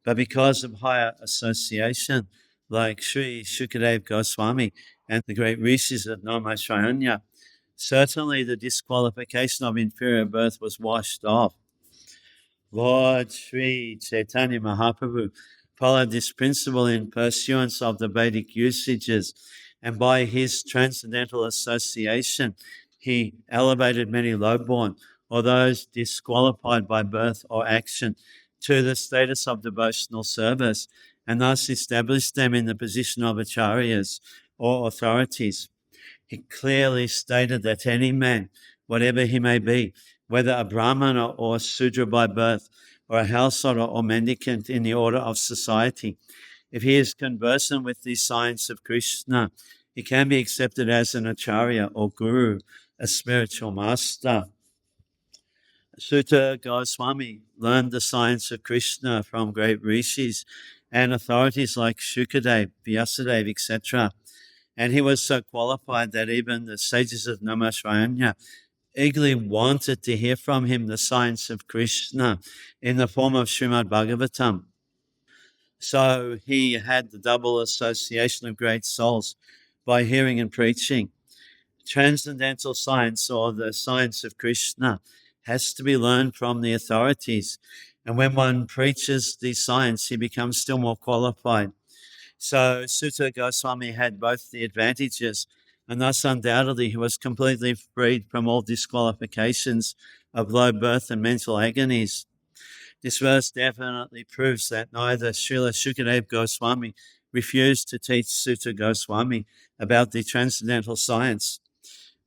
But because of higher association, like Sri Shukadev Goswami and the great rishis of Namashrayanya, certainly the disqualification of inferior birth was washed off. Lord Sri Chaitanya Mahaprabhu followed this principle in pursuance of the Vedic usages, and by his transcendental association, he elevated many lowborn or those disqualified by birth or action to the status of devotional service, and thus established them in the position of acharyas or authorities. He clearly stated that any man, whatever he may be, whether a Brahmana or a Sudra by birth, or a householder or mendicant in the order of society, if he is conversant with the science of Krishna, he can be accepted as an acharya or guru, a spiritual master. Sutta Goswami learned the science of Krishna from great rishis and authorities like Shukadev, Vyasadeva, etc. And he was so qualified that even the sages of Namashrayanya eagerly wanted to hear from him the science of Krishna in the form of Srimad-Bhagavatam. So he had the double association of great souls by hearing and preaching. Transcendental science, or the science of Krishna, has to be learned from the authorities. And when one preaches the science, he becomes still more qualified. So Sutta Goswami had both the advantages, and thus undoubtedly he was completely freed from all disqualifications of low birth and mental agonies. This verse definitely proves that neither Srila Shukadev Goswami refused to teach Sutta Goswami about the transcendental science,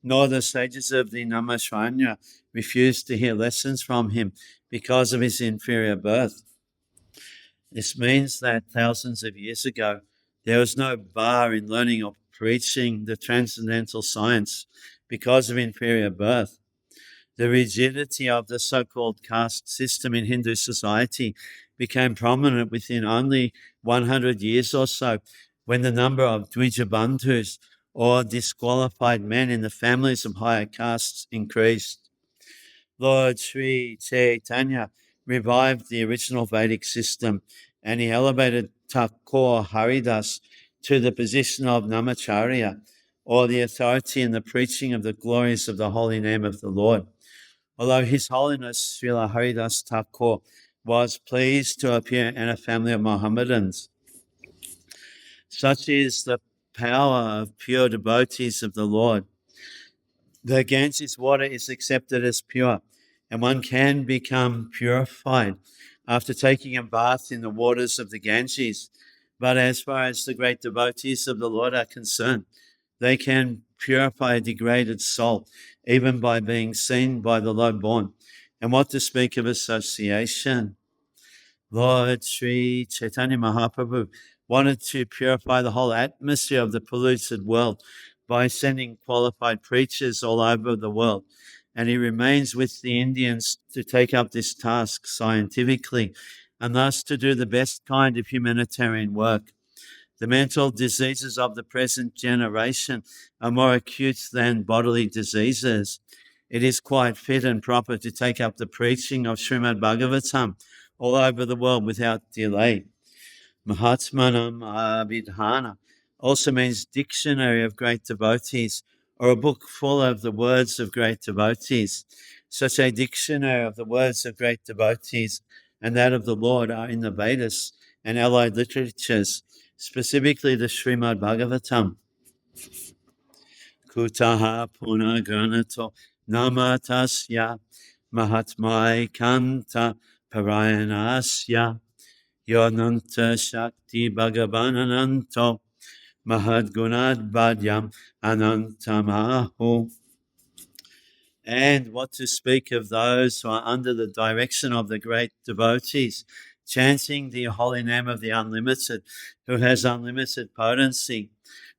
nor the sages of the Namashrayanya refused to hear lessons from him because of his inferior birth. This means that thousands of years ago, there was no bar in learning or preaching the transcendental science because of inferior birth. The rigidity of the so-called caste system in Hindu society became prominent within only 100 years or so, when the number of Dvijabandhus, or disqualified men in the families of higher castes, increased. Lord Sri Chaitanya revived the original Vedic system, and he elevated Thakur Haridas to the position of Namacharya, or the authority in the preaching of the glories of the holy name of the Lord. Although His Holiness Srila Haridas Thakur was pleased to appear in a family of Mohammedans, such is the power of pure devotees of the Lord. The Ganges water is accepted as pure, and one can become purified after taking a bath in the waters of the Ganges. But as far as the great devotees of the Lord are concerned, they can purify a degraded soul, even by being seen by the low-born. And what to speak of association? Lord Sri Chaitanya Mahaprabhu wanted to purify the whole atmosphere of the polluted world by sending qualified preachers all over the world. And he remains with the Indians to take up this task scientifically, and thus to do the best kind of humanitarian work. The mental diseases of the present generation are more acute than bodily diseases. It is quite fit and proper to take up the preaching of Srimad-Bhagavatam all over the world without delay. Mahatmanam Abhidhana also means dictionary of great devotees, or a book full of the words of great devotees. Such a dictionary of the words of great devotees and that of the Lord are in the Vedas and allied literatures, specifically the Srimad-Bhagavatam. Kutaha punagranato namatasya mahatmai kanta parayanasya Yonanta Shakti Bhagavanananto Mahadgunad Bhadyam Anantamahu. And what to speak of those who are under the direction of the great devotees, chanting the holy name of the Unlimited, who has unlimited potency,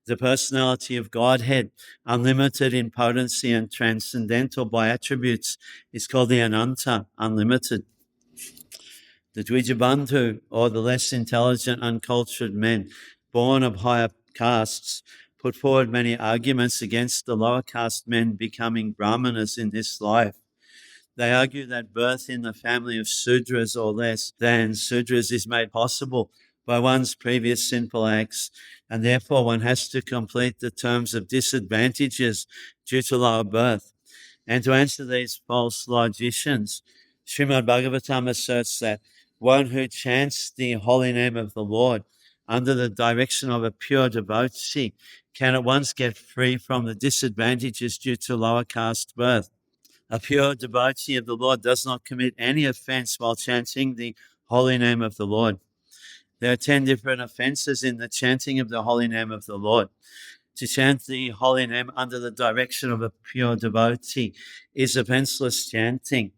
the personality of Godhead, unlimited in potency and transcendental by attributes, is called the Ananta, unlimited. The Dvijabandhu, or the less intelligent, uncultured men, born of higher castes, put forward many arguments against the lower caste men becoming brahmanas in this life. They argue that birth in the family of Sudras or less than Sudras is made possible by one's previous sinful acts, and therefore one has to complete the terms of disadvantages due to lower birth. And to answer these false logicians, Srimad-Bhagavatam asserts that one who chants the holy name of the Lord under the direction of a pure devotee can at once get free from the disadvantages due to lower caste birth. A pure devotee of the Lord does not commit any offense while chanting the holy name of the Lord. There are 10 different offenses in the chanting of the holy name of the Lord. To chant the holy name under the direction of a pure devotee is offenseless chanting.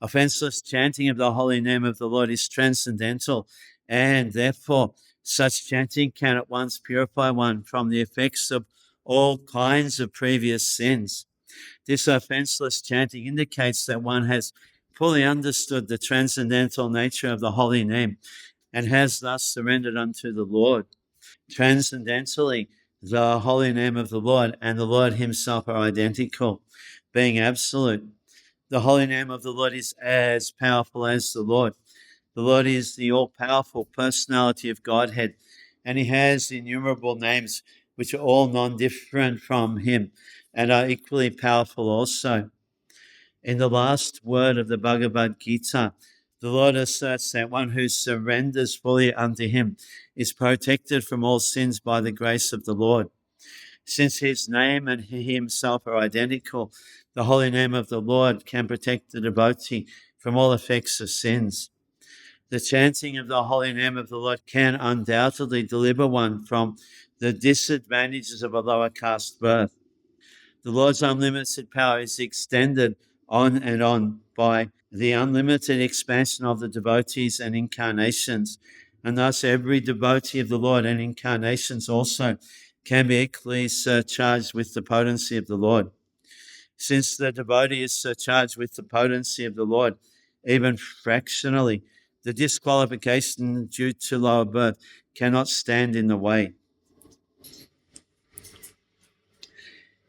Offenseless chanting of the holy name of the Lord is transcendental, and therefore such chanting can at once purify one from the effects of all kinds of previous sins. This offenseless chanting indicates that one has fully understood the transcendental nature of the holy name and has thus surrendered unto the Lord. Transcendentally, the holy name of the Lord and the Lord himself are identical, being absolute. The holy name of the Lord is as powerful as the Lord. The Lord is the all-powerful personality of Godhead, and he has innumerable names which are all non-different from him and are equally powerful also. In the last word of the Bhagavad Gita, the Lord asserts that one who surrenders fully unto him is protected from all sins by the grace of the Lord. Since his name and he himself are identical, the holy name of the Lord can protect the devotee from all effects of sins. The chanting of the holy name of the Lord can undoubtedly deliver one from the disadvantages of a lower caste birth. The Lord's unlimited power is extended on and on by the unlimited expansion of the devotees and incarnations, and thus every devotee of the Lord and incarnations also can be equally surcharged with the potency of the Lord. Since the devotee is surcharged with the potency of the Lord, even fractionally, the disqualification due to lower birth cannot stand in the way.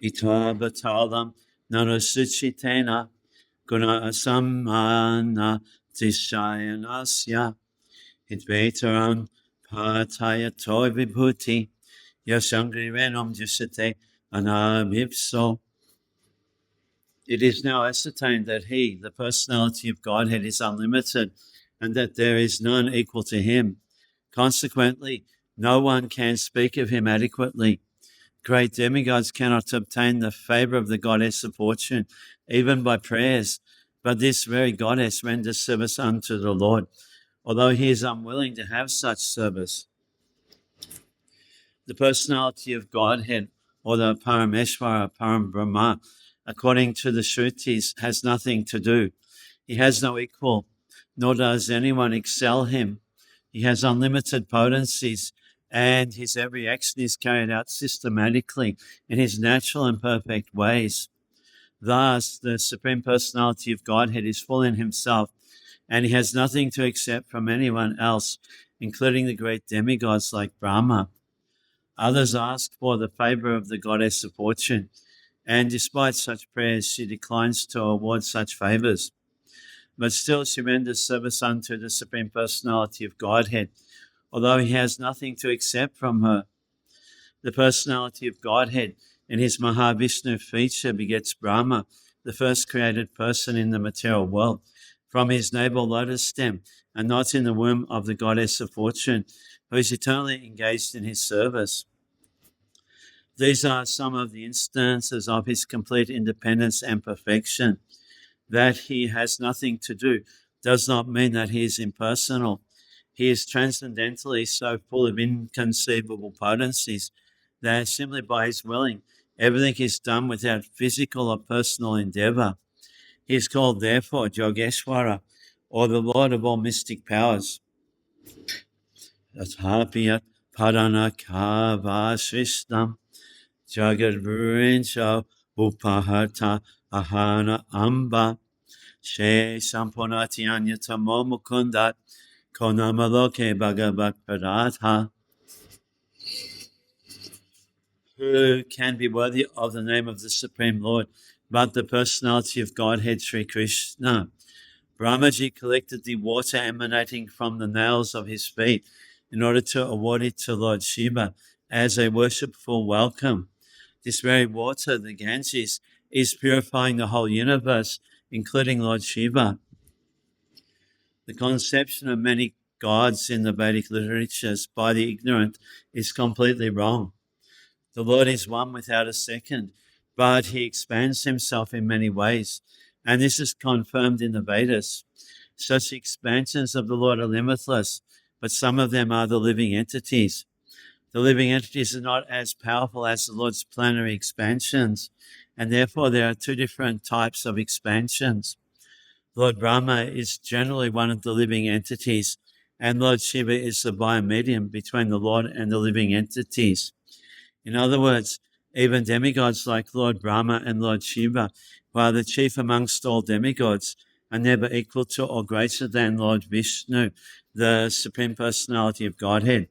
Ita batalam nanusuchitena guna asamana tishayanasya hitvetaram patayato vibhuti yashangri venom jusate anabhipso. It is now ascertained that he, the personality of Godhead, is unlimited and that there is none equal to him. Consequently, no one can speak of him adequately. Great demigods cannot obtain the favor of the goddess of fortune, even by prayers, but this very goddess renders service unto the Lord, although he is unwilling to have such service. The personality of Godhead, or the Parameshvara, Param Brahma, according to the Shrutis, has nothing to do. He has no equal, nor does anyone excel him. He has unlimited potencies, and his every action is carried out systematically in his natural and perfect ways. Thus, the Supreme Personality of Godhead is full in himself, and he has nothing to accept from anyone else, including the great demigods like Brahma. Others ask for the favor of the goddess of fortune, and despite such prayers, she declines to award such favors. But still she renders service unto the Supreme Personality of Godhead, although he has nothing to accept from her. The Personality of Godhead in his Mahavishnu feature begets Brahma, the first created person in the material world, from his navel lotus stem, and not in the womb of the goddess of fortune, who is eternally engaged in his service. These are some of the instances of his complete independence and perfection. That he has nothing to do does not mean that he is impersonal. He is transcendentally so full of inconceivable potencies that simply by his willing, everything is done without physical or personal endeavor. He is called, therefore, Yogeshwara, or the Lord of all mystic powers. Tathapiyat padanakavashistam jagadvirincho upahata ahana amba she samponati anyatamo mukundat konamaloke bhagavat padatha. Who can be worthy of the name of the Supreme Lord but the personality of Godhead Sri Krishna? Brahmaji collected the water emanating from the nails of his feet in order to award it to Lord Shiva as a worshipful welcome. This very water, the Ganges, is purifying the whole universe, including Lord Shiva. The conception of many gods in the Vedic literatures by the ignorant is completely wrong. The Lord is one without a second, but he expands himself in many ways, and this is confirmed in the Vedas. Such expansions of the Lord are limitless, but some of them are the living entities. The living entities are not as powerful as the Lord's plenary expansions, and therefore there are two different types of expansions. Lord Brahma is generally one of the living entities, and Lord Shiva is the biomedium between the Lord and the living entities. In other words, even demigods like Lord Brahma and Lord Shiva, who are the chief amongst all demigods, are never equal to or greater than Lord Vishnu, the Supreme Personality of Godhead.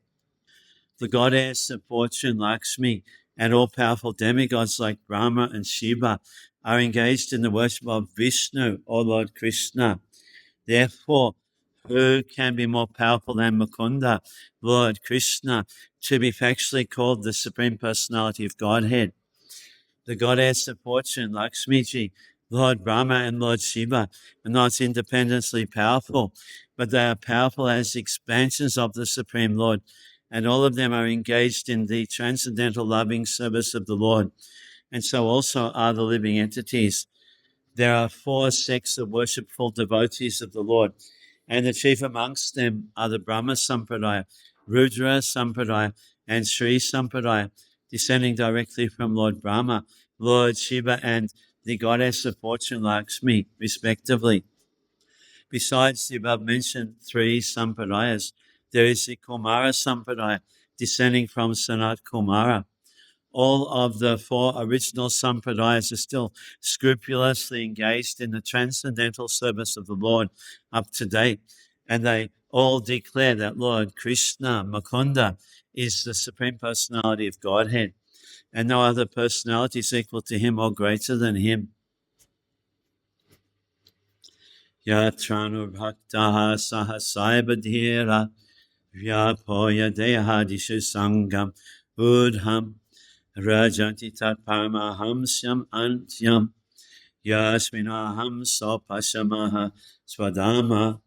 The goddess of fortune, Lakshmi, and all-powerful demigods like Brahma and Shiva are engaged in the worship of Vishnu, or Lord Krishna. Therefore, who can be more powerful than Mukunda, Lord Krishna, to be factually called the Supreme Personality of Godhead? The goddess of fortune, Lakshmiji, Lord Brahma and Lord Shiva are not independently powerful, but they are powerful as expansions of the Supreme Lord, and all of them are engaged in the transcendental loving service of the Lord, and so also are the living entities. There are 4 sects of worshipful devotees of the Lord, and the chief amongst them are the Brahma Sampradaya, Rudra Sampradaya, and Sri Sampradaya, descending directly from Lord Brahma, Lord Shiva, and the goddess of fortune Lakshmi, respectively. Besides the above-mentioned 3 Sampradayas, there is the Kumara Sampradaya, descending from Sanat Kumara. All of the 4 original Sampradayas are still scrupulously engaged in the transcendental service of the Lord up to date, and they all declare that Lord Krishna, Mukunda, is the Supreme Personality of Godhead, and no other personality is equal to him or greater than him. Yatranu bhaktaha sahasaibadhira vyapoya dehadishu sangam udham Rajanti tat paramahamsyam antyam yasminaham sopashamaha swadama.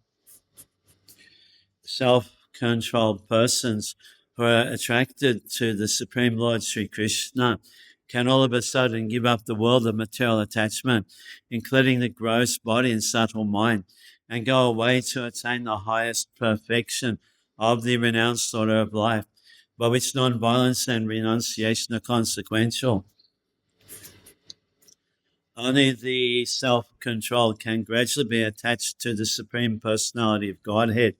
Self-controlled persons who are attracted to the Supreme Lord Sri Krishna can all of a sudden give up the world of material attachment, including the gross body and subtle mind, and go away to attain the highest perfection of the renounced order of life, by which non-violence and renunciation are consequential. Only the self-control can gradually be attached to the Supreme Personality of Godhead.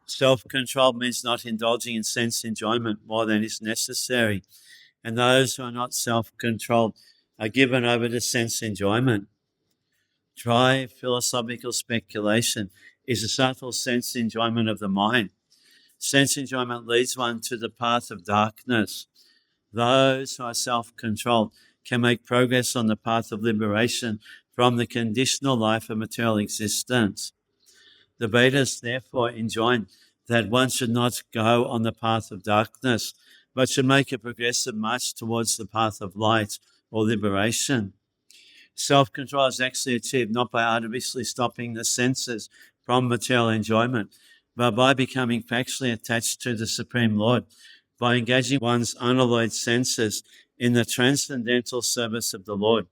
Self-control means not indulging in sense enjoyment more than is necessary, and those who are not self-controlled are given over to sense enjoyment. Dry philosophical speculation is a subtle sense enjoyment of the mind. Sense enjoyment leads one to the path of darkness. Those who are self-controlled can make progress on the path of liberation from the conditional life of material existence. The Vedas therefore enjoin that one should not go on the path of darkness, but should make a progressive march towards the path of light or liberation. Self-control is actually achieved not by artificially stopping the senses from material enjoyment, but by becoming factually attached to the Supreme Lord, by engaging one's unalloyed senses in the transcendental service of the Lord.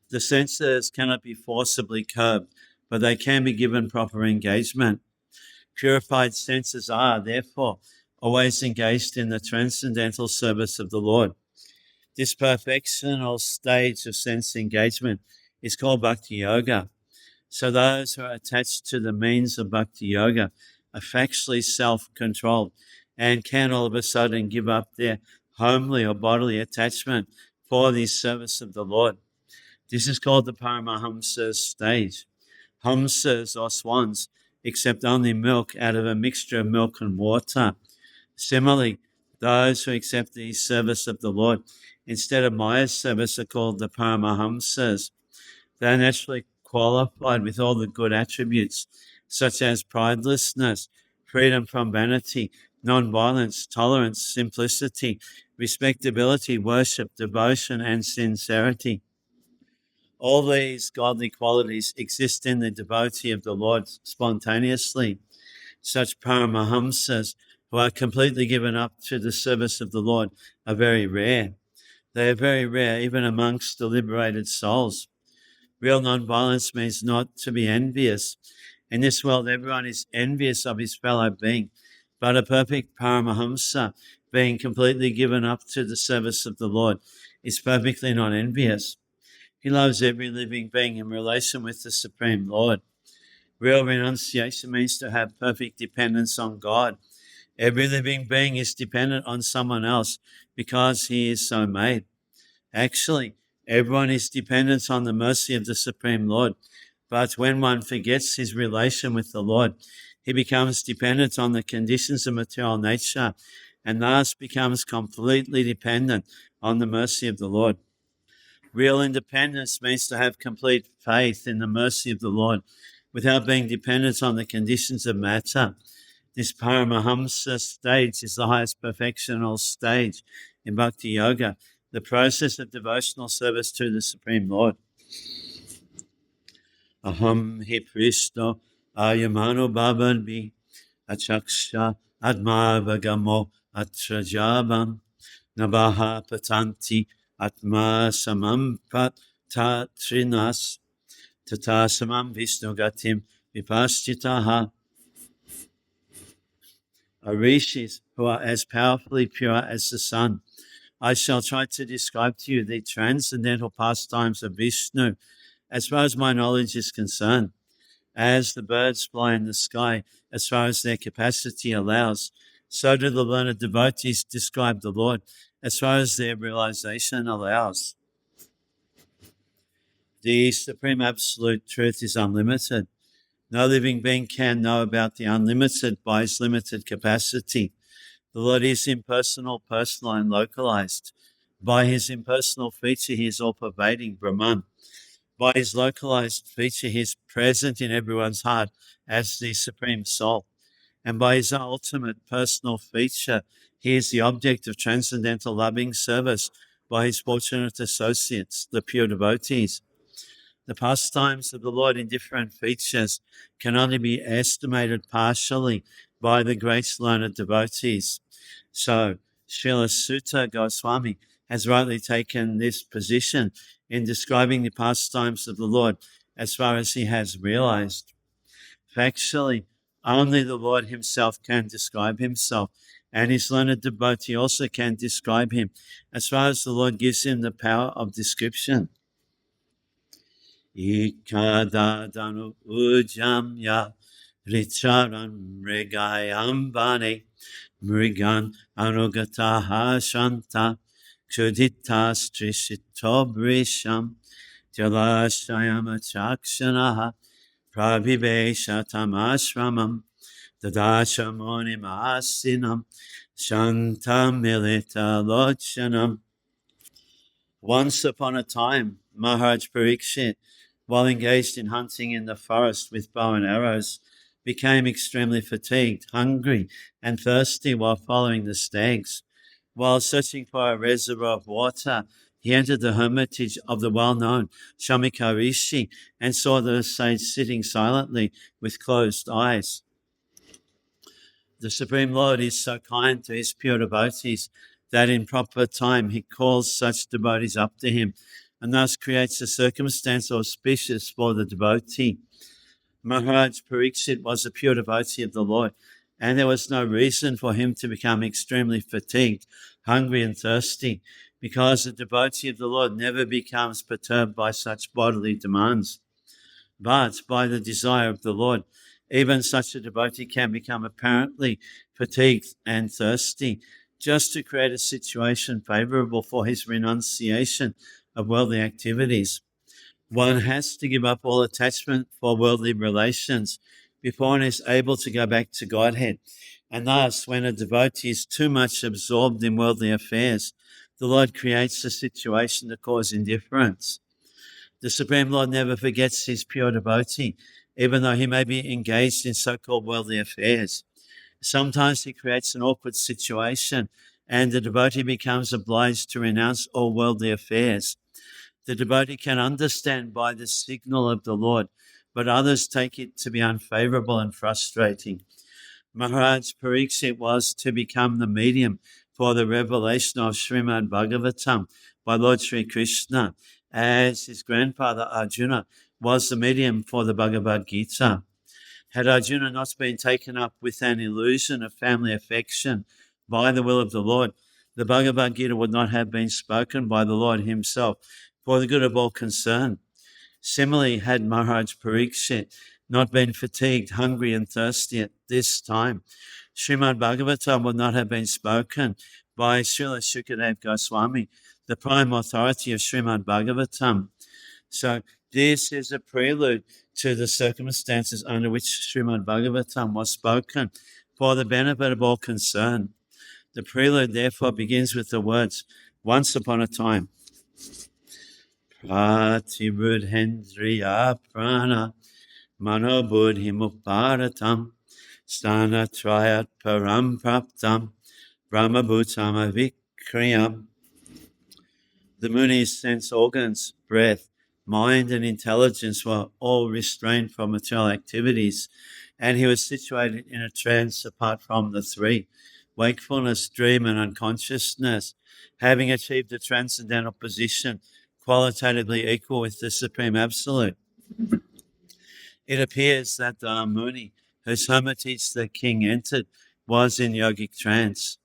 The senses cannot be forcibly curbed, but they can be given proper engagement. Purified senses are, therefore, always engaged in the transcendental service of the Lord. This perfectional stage of sense engagement is called Bhakti Yoga. So those who are attached to the means of Bhakti Yoga are factually self-controlled and can all of a sudden give up their homely or bodily attachment for the service of the Lord. This is called the Paramahamsa stage. Hamsas or swans accept only milk out of a mixture of milk and water. Similarly, those who accept the service of the Lord instead of Maya's service are called the Paramahamsas. They are naturally qualified with all the good attributes, such as pridelessness, freedom from vanity, non-violence, tolerance, simplicity, respectability, worship, devotion, and sincerity. All these godly qualities exist in the devotee of the Lord spontaneously. Such Paramahamsas who are completely given up to the service of the Lord are very rare. They are very rare even amongst the liberated souls. Real non-violence means not to be envious. In this world, everyone is envious of his fellow being, but a perfect Paramahamsa, being completely given up to the service of the Lord, is perfectly not envious. He loves every living being in relation with the Supreme Lord. Real renunciation means to have perfect dependence on God. Every living being is dependent on someone else because he is so made. Actually, everyone is dependent on the mercy of the Supreme Lord. But when one forgets his relation with the Lord, he becomes dependent on the conditions of material nature and thus becomes completely dependent on the mercy of the Lord. Real independence means to have complete faith in the mercy of the Lord without being dependent on the conditions of matter. This Paramahamsa stage is the highest perfectional stage in Bhakti Yoga, the process of devotional service to the Supreme Lord. Aham hi Prishto ayamano bhavanbi achaksha admavagamo atrajabam nabaha patanti atma samampat tatrinas tatasamam vishnugatim vipaschitaha. Are rishis who are as powerfully pure as the sun. I shall try to describe to you the transcendental pastimes of Vishnu as far as my knowledge is concerned. As the birds fly in the sky as far as their capacity allows, so do the learned devotees describe the Lord as far as their realization allows. The Supreme Absolute Truth is unlimited. No living being can know about the unlimited by his limited capacity. The Lord is impersonal, personal, and localized. By his impersonal feature, he is all-pervading, Brahman. By his localized feature, he is present in everyone's heart as the Supreme Soul. And by his ultimate personal feature, he is the object of transcendental loving service by his fortunate associates, the pure devotees. The pastimes of the Lord in different features can only be estimated partially by the great learned devotees. So, Srila Sutta Goswami has rightly taken this position in describing the pastimes of the Lord as far as he has realized. Factually, only the Lord himself can describe himself, and his learned devotee also can describe him as far as the Lord gives him the power of description. Ikadadanu ujamya richaran mrigayam bane mrigan anugataha shanta kshuditas trishitobrisham jalashayama chakshanaha prabhiveshatamashramam dadashamonimasinam shantamilita lochanam. Once upon a time, Maharaj Parikshit, while engaged in hunting in the forest with bow and arrows, became extremely fatigued, hungry, and thirsty while following the stags. While searching for a reservoir of water, he entered the hermitage of the well-known Shamika Rishi and saw the sage sitting silently with closed eyes. The Supreme Lord is so kind to his pure devotees that in proper time he calls such devotees up to him and thus creates a circumstance auspicious for the devotee. Maharaj Pariksit was a pure devotee of the Lord, and there was no reason for him to become extremely fatigued, hungry, and thirsty, because a devotee of the Lord never becomes perturbed by such bodily demands. But by the desire of the Lord, even such a devotee can become apparently fatigued and thirsty, just to create a situation favorable for his renunciation of worldly activities. One has to give up all attachment for worldly relations before one is able to go back to Godhead. And thus, when a devotee is too much absorbed in worldly affairs, the Lord creates a situation to cause indifference. The Supreme Lord never forgets his pure devotee, even though he may be engaged in so-called worldly affairs. Sometimes he creates an awkward situation, and the devotee becomes obliged to renounce all worldly affairs. The devotee can understand by the signal of the Lord, but others take it to be unfavorable and frustrating. Maharaj Pariksit was to become the medium for the revelation of Srimad-Bhagavatam by Lord Sri Krishna, as his grandfather Arjuna was the medium for the Bhagavad Gita. Had Arjuna not been taken up with an illusion of family affection by the will of the Lord, the Bhagavad Gita would not have been spoken by the Lord himself for the good of all concerned. Similarly, had Maharaj Pariksit not been fatigued, hungry, and thirsty at this time, Srimad-Bhagavatam would not have been spoken by Srila Shukadev Goswami, the prime authority of Srimad-Bhagavatam. So this is a prelude to the circumstances under which Srimad-Bhagavatam was spoken for the benefit of all concerned. The prelude therefore begins with the words, once upon a time. Pratibudhendriya prana manobudhimuparatam stanatrayat param praptam brahmabhutam avikriyam. The Muni's sense organs, breath, mind, and intelligence were all restrained from material activities, and he was situated in a trance apart from the three, wakefulness, dream, and unconsciousness, having achieved a transcendental position qualitatively equal with the Supreme Absolute. It appears that the Muni, whose hermitage the king entered, was in yogic trance.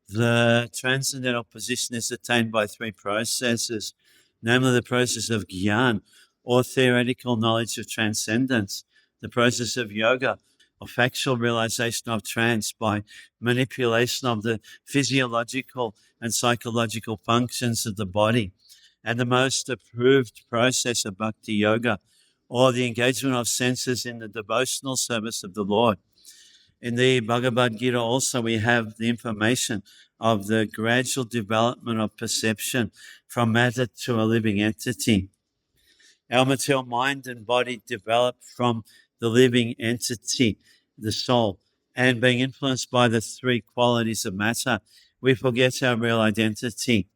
The transcendental position is attained by three processes, namely the process of Gyan, or theoretical knowledge of transcendence, the process of Yoga, or factual realization of trance by manipulation of the physiological and psychological functions of the body, and the most approved process of Bhakti Yoga, or the engagement of senses in the devotional service of the Lord. In the Bhagavad Gita also we have the information of the gradual development of perception from matter to a living entity. Our material mind and body develop from the living entity, the soul, and being influenced by the three qualities of matter, we forget our real identity.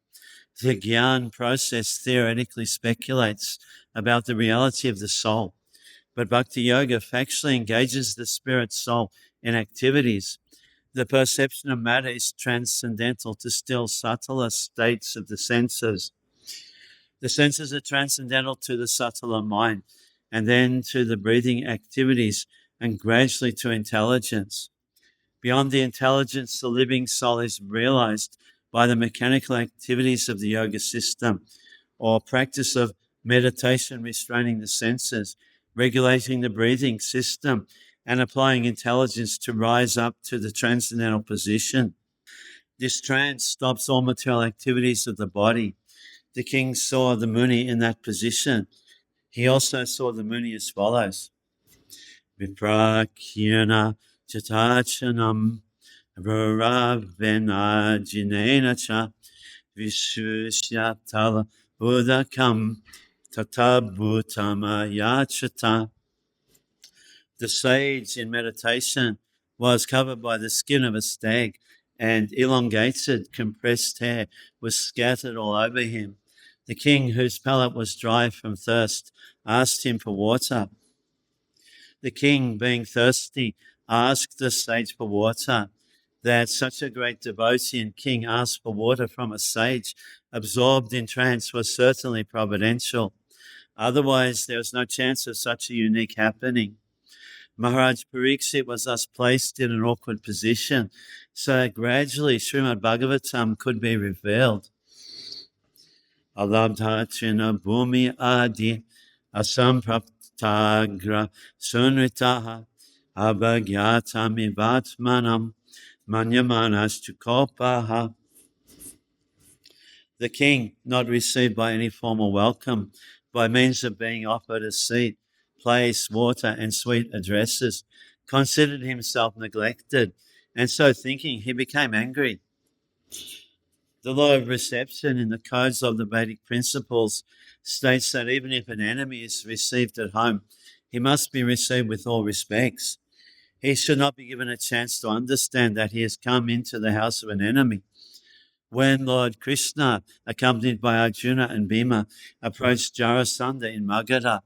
The Gyan process theoretically speculates about the reality of the soul, but Bhakti Yoga factually engages the spirit soul in activities. The perception of matter is transcendental to still subtler states of the senses. The senses are transcendental to the subtler mind, and then to the breathing activities, and gradually to intelligence. Beyond the intelligence, the living soul is realized by the mechanical activities of the yoga system, or practice of meditation, restraining the senses, regulating the breathing system, and applying intelligence to rise up to the transcendental position. This trance stops all material activities of the body. The king saw the Muni in that position. He also saw the Muni as follows. Viprakirna chatachanam Varavena jinena cha Vishushyatala udakam tatabhutama yachata. The sage in meditation was covered by the skin of a stag, and elongated, compressed hair was scattered all over him. The king, whose palate was dry from thirst, asked him for water. The king, being thirsty, asked the sage for water. That such a great devotee and king asked for water from a sage absorbed in trance was certainly providential. Otherwise, there was no chance of such a unique happening. Maharaj Pariksit was thus placed in an awkward position, so gradually Srimad-Bhagavatam could be revealed. Alabdha china bhumi adi asampraptagra sunritaha abhagyatam manyamanastukopaha. The king, not received by any formal welcome, by means of being offered a seat, place, water, and sweet addresses, considered himself neglected, and so thinking, he became angry. The law of reception in the codes of the Vedic principles states that even if an enemy is received at home, he must be received with all respects. He should not be given a chance to understand that he has come into the house of an enemy. When Lord Krishna, accompanied by Arjuna and Bhima, approached Jarasandha in Magadha,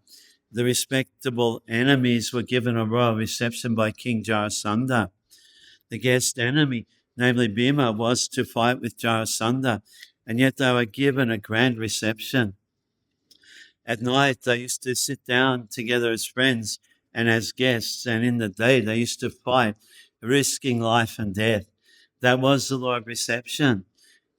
the respectable enemies were given a royal reception by King Jarasandha. The guest enemy, namely Bhima, was to fight with Jarasandha, and yet they were given a grand reception. At night, they used to sit down together as friends and as guests, and in the day, they used to fight, risking life and death. That was the law of reception.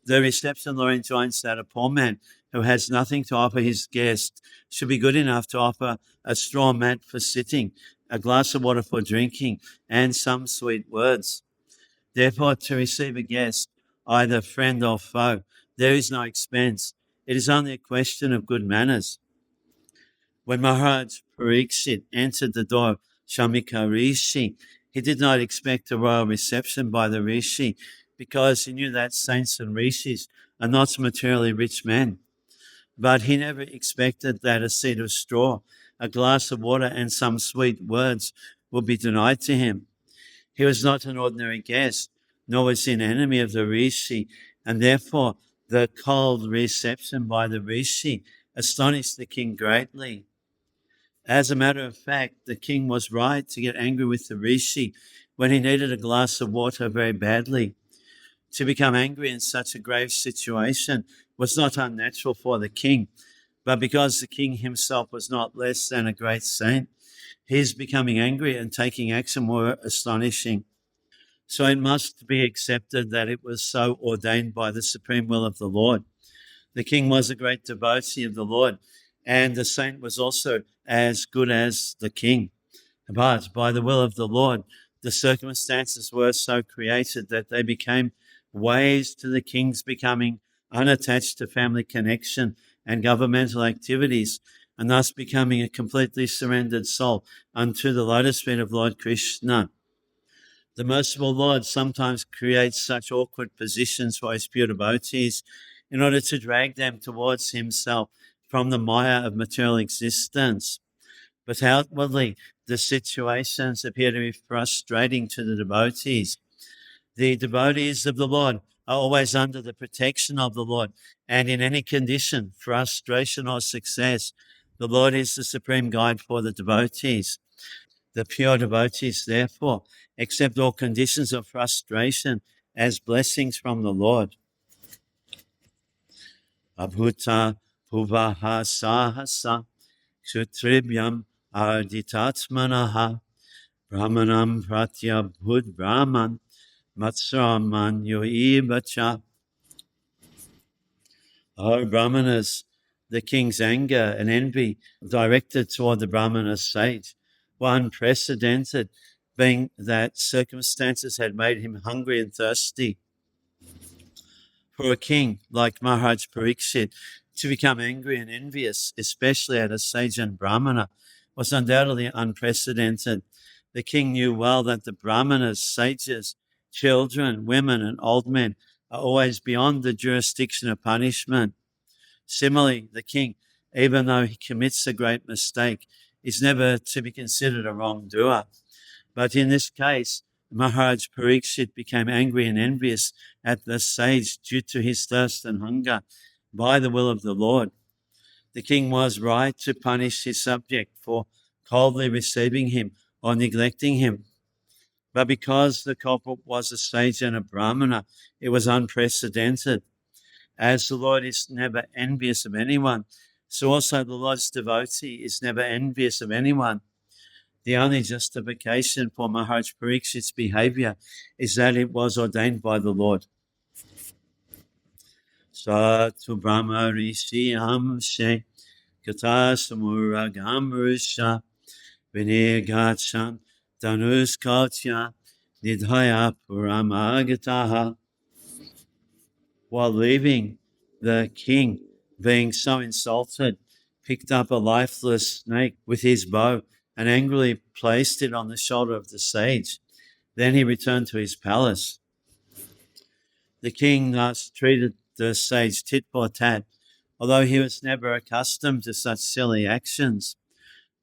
The reception law enjoins that a poor man who has nothing to offer his guest should be good enough to offer a straw mat for sitting, a glass of water for drinking, and some sweet words. Therefore, to receive a guest, either friend or foe, there is no expense. It is only a question of good manners. When Maharaj Pariksit entered the door of Shamika Rishi, he did not expect a royal reception by the Rishi because he knew that saints and Rishis are not materially rich men. But he never expected that a seat of straw, a glass of water, and some sweet words would be denied to him. He was not an ordinary guest, nor was he an enemy of the Rishi, and therefore the cold reception by the Rishi astonished the king greatly. As a matter of fact, the king was right to get angry with the Rishi when he needed a glass of water very badly. To become angry in such a grave situation was not unnatural for the king, but because the king himself was not less than a great saint, his becoming angry and taking action were astonishing. So it must be accepted that it was so ordained by the supreme will of the Lord. The king was a great devotee of the Lord, and the saint was also as good as the king. But by the will of the Lord, the circumstances were so created that they became ways to the king's becoming unattached to family connection and governmental activities, and thus becoming a completely surrendered soul unto the lotus feet of Lord Krishna. The merciful Lord sometimes creates such awkward positions for his pure devotees in order to drag them towards himself from the mire of material existence. But outwardly, the situations appear to be frustrating to the devotees. The devotees of the Lord are always under the protection of the Lord, and in any condition, frustration or success, the Lord is the supreme guide for the devotees. The pure devotees, therefore, accept all conditions of frustration as blessings from the Lord. Abhuta puvaha sahasa kshutribhyam arditatmanaha brahmanam pratyabhut brahman matsramanyo ibacha. O Brahmanas, the king's anger and envy directed toward the Brahmana sage were unprecedented, being that circumstances had made him hungry and thirsty. For a king like Maharaj Pariksit to become angry and envious, especially at a sage and Brahmana, was undoubtedly unprecedented. The king knew well that the Brahmanas, sages, children, women, and old men are always beyond the jurisdiction of punishment. Similarly, the king, even though he commits a great mistake, is never to be considered a wrongdoer. But in this case, Maharaj Pariksit became angry and envious at the sage due to his thirst and hunger by the will of the Lord. The king was right to punish his subject for coldly receiving him or neglecting him. But because the culprit was a sage and a Brahmana, it was unprecedented. As the Lord is never envious of anyone, so also the Lord's devotee is never envious of anyone. The only justification for Maharaj Parikshit's behavior is that it was ordained by the Lord. Satu Brahma Rishi Amshe Kata Samuragam Rusha Vinirgachan Danuskatya Nidhaya Puramagataha. While leaving, the king, being so insulted, picked up a lifeless snake with his bow and angrily placed it on the shoulder of the sage. Then he returned to his palace. The king thus treated the sage tit for tat, although he was never accustomed to such silly actions.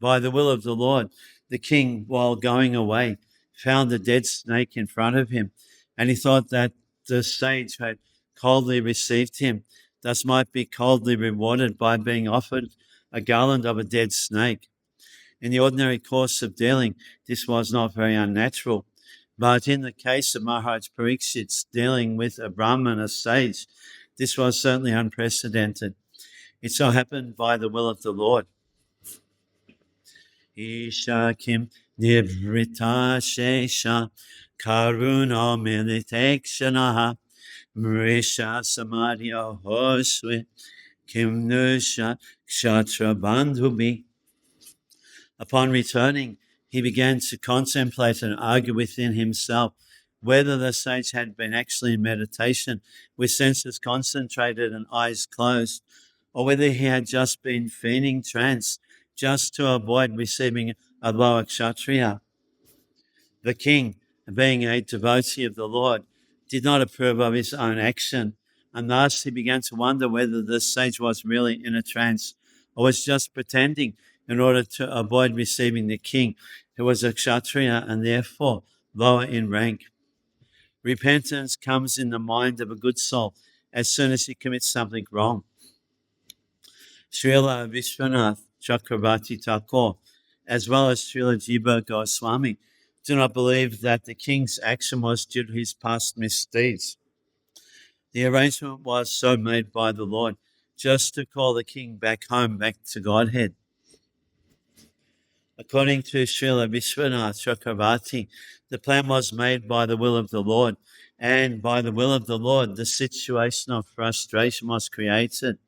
By the will of the Lord, the king, while going away, found a dead snake in front of him, and he thought that the sage had coldly received him, thus might be coldly rewarded by being offered a garland of a dead snake. In the ordinary course of dealing, this was not very unnatural. But in the case of Maharaj Parikshit's dealing with a Brahman, a sage, this was certainly unprecedented. It so happened by the will of the Lord. Isha kim nivrita shesha karuna militekshanaha mrisha samadhya hoswe kim nusha kshatra bandhubi. Upon returning, he began to contemplate and argue within himself whether the sage had been actually in meditation with senses concentrated and eyes closed, or whether he had just been feigning trance just to avoid receiving a lower kshatriya. The king, being a devotee of the Lord, did not approve of his own action, and thus he began to wonder whether the sage was really in a trance or was just pretending in order to avoid receiving the king, who was a kshatriya and therefore lower in rank. Repentance comes in the mind of a good soul as soon as he commits something wrong. Srila Vishwanath Chakravarti Thakur, as well as Srila Jiva Goswami, do not believe that the king's action was due to his past misdeeds. The arrangement was so made by the Lord, just to call the king back home, back to Godhead. According to Srila Vishwanath Chakravarti, the plan was made by the will of the Lord, and by the will of the Lord, the situation of frustration was created.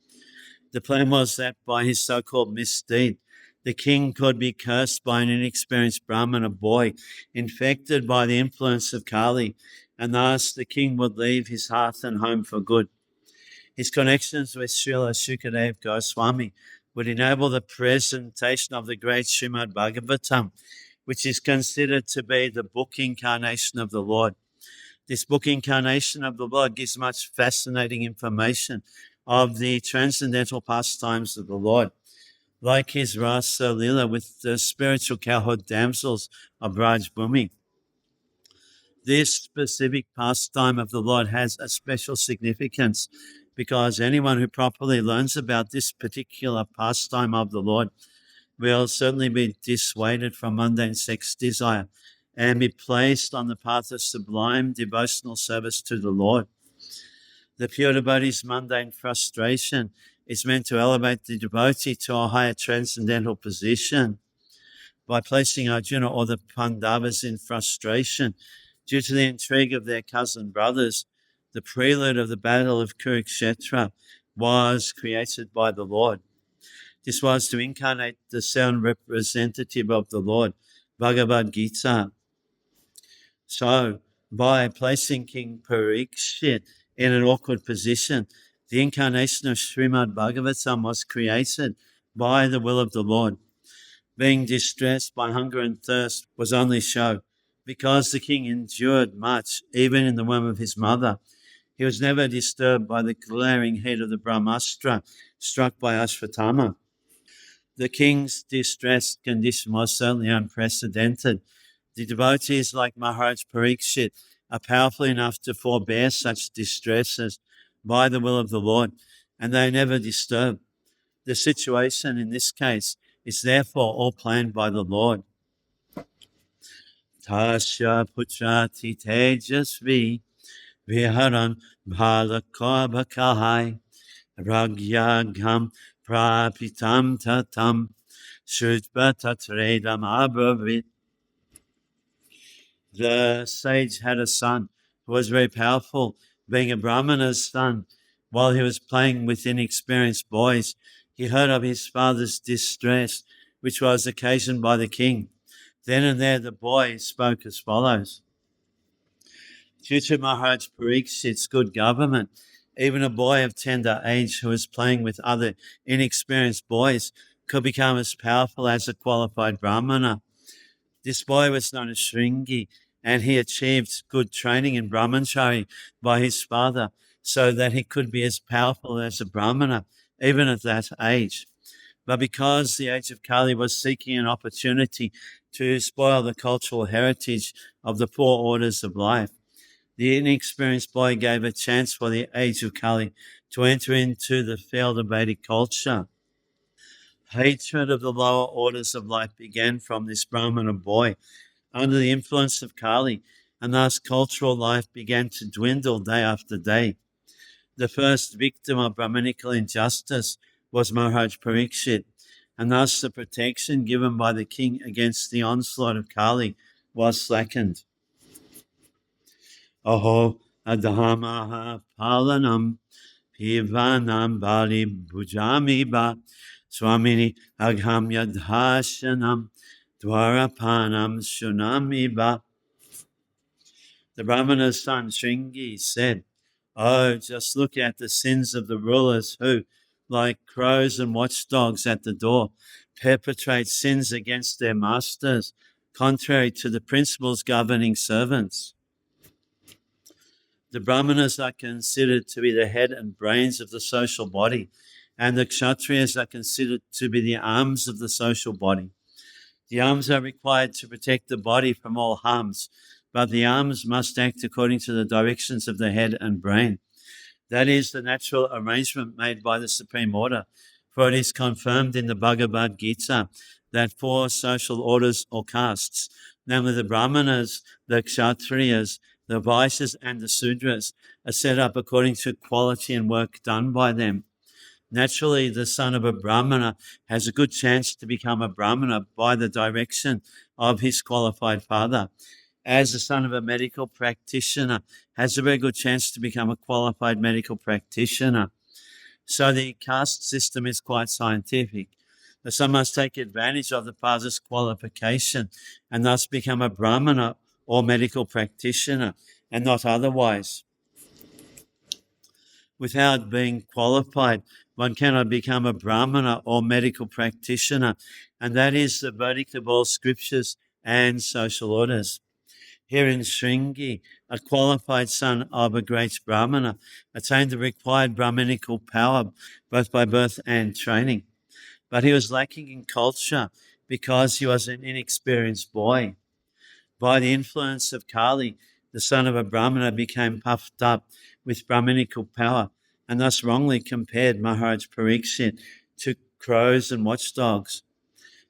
The plan was that by his so-called misdeed, the king could be cursed by an inexperienced Brahmin, a boy, infected by the influence of Kali, and thus the king would leave his hearth and home for good. His connections with Srila Shukadev Goswami would enable the presentation of the great Srimad-Bhagavatam, which is considered to be the book incarnation of the Lord. This book incarnation of the Lord gives much fascinating information of the transcendental pastimes of the Lord, like his Rasa Lila with the spiritual cowherd damsels of Raj Bhumi. This specific pastime of the Lord has a special significance because anyone who properly learns about this particular pastime of the Lord will certainly be dissuaded from mundane sex desire and be placed on the path of sublime devotional service to the Lord. The pure devotee's mundane frustration is meant to elevate the devotee to a higher transcendental position. By placing Arjuna or the Pandavas in frustration due to the intrigue of their cousin brothers, the prelude of the battle of Kurukshetra was created by the Lord. This was to incarnate the sound representative of the Lord, Bhagavad Gita. So, by placing King Parikshit in an awkward position, the incarnation of Srimad-Bhagavatam was created by the will of the Lord. Being distressed by hunger and thirst was only show, because the king endured much, even in the womb of his mother. He was never disturbed by the glaring heat of the Brahmastra struck by Ashvatthama. The king's distressed condition was certainly unprecedented. The devotees like Maharaj Parikshit are powerful enough to forbear such distresses by the will of the Lord, and they are never disturbed. The situation in this case is therefore all planned by the Lord. Tasya putrati tejasvi viharan bhalakarbhakahai ragyagam prapitam tatam Shrutva Tatredam Abravit. The sage had a son who was very powerful, being a Brahmana's son. While he was playing with inexperienced boys, he heard of his father's distress, which was occasioned by the king. Then and there the boy spoke as follows. Due to Maharaj Parikshit's good government, even a boy of tender age who was playing with other inexperienced boys could become as powerful as a qualified Brahmana. This boy was known as Shringi, and he achieved good training in Brahmachari by his father so that he could be as powerful as a Brahmana, even at that age. But because the age of Kali was seeking an opportunity to spoil the cultural heritage of the four orders of life, the inexperienced boy gave a chance for the age of Kali to enter into the field of Vedic culture. Hatred of the lower orders of life began from this Brahmana boy under the influence of Kali, and thus cultural life began to dwindle day after day. The first victim of Brahminical injustice was Maharaj Parikshit, and thus the protection given by the king against the onslaught of Kali was slackened. Aho adhamaha palanam pivanam bali bhujami ba swamini aghamya dhashanam dwarapanam shunami ba. The Brahmana's son Shringi said, "Oh, just look at the sins of the rulers who, like crows and watchdogs at the door, perpetrate sins against their masters, contrary to the principles governing servants." The Brahmanas are considered to be the head and brains of the social body, and the Kshatriyas are considered to be the arms of the social body. The arms are required to protect the body from all harms, but the arms must act according to the directions of the head and brain. That is the natural arrangement made by the Supreme Order, for it is confirmed in the Bhagavad Gita that four social orders or castes, namely the Brahmanas, the Kshatriyas, the Vaishyas, and the Sudras, are set up according to quality and work done by them. Naturally, the son of a Brahmana has a good chance to become a Brahmana by the direction of his qualified father. As the son of a medical practitioner has a very good chance to become a qualified medical practitioner. So the caste system is quite scientific. The son must take advantage of the father's qualification and thus become a Brahmana or medical practitioner and not otherwise. Without being qualified, one cannot become a Brahmana or medical practitioner, and that is the verdict of all scriptures and social orders. Here in Shringi, a qualified son of a great Brahmana attained the required Brahminical power both by birth and training. But he was lacking in culture because he was an inexperienced boy. By the influence of Kali, the son of a Brahmana became puffed up with Brahminical power and thus wrongly compared Maharaj Parikshit to crows and watchdogs.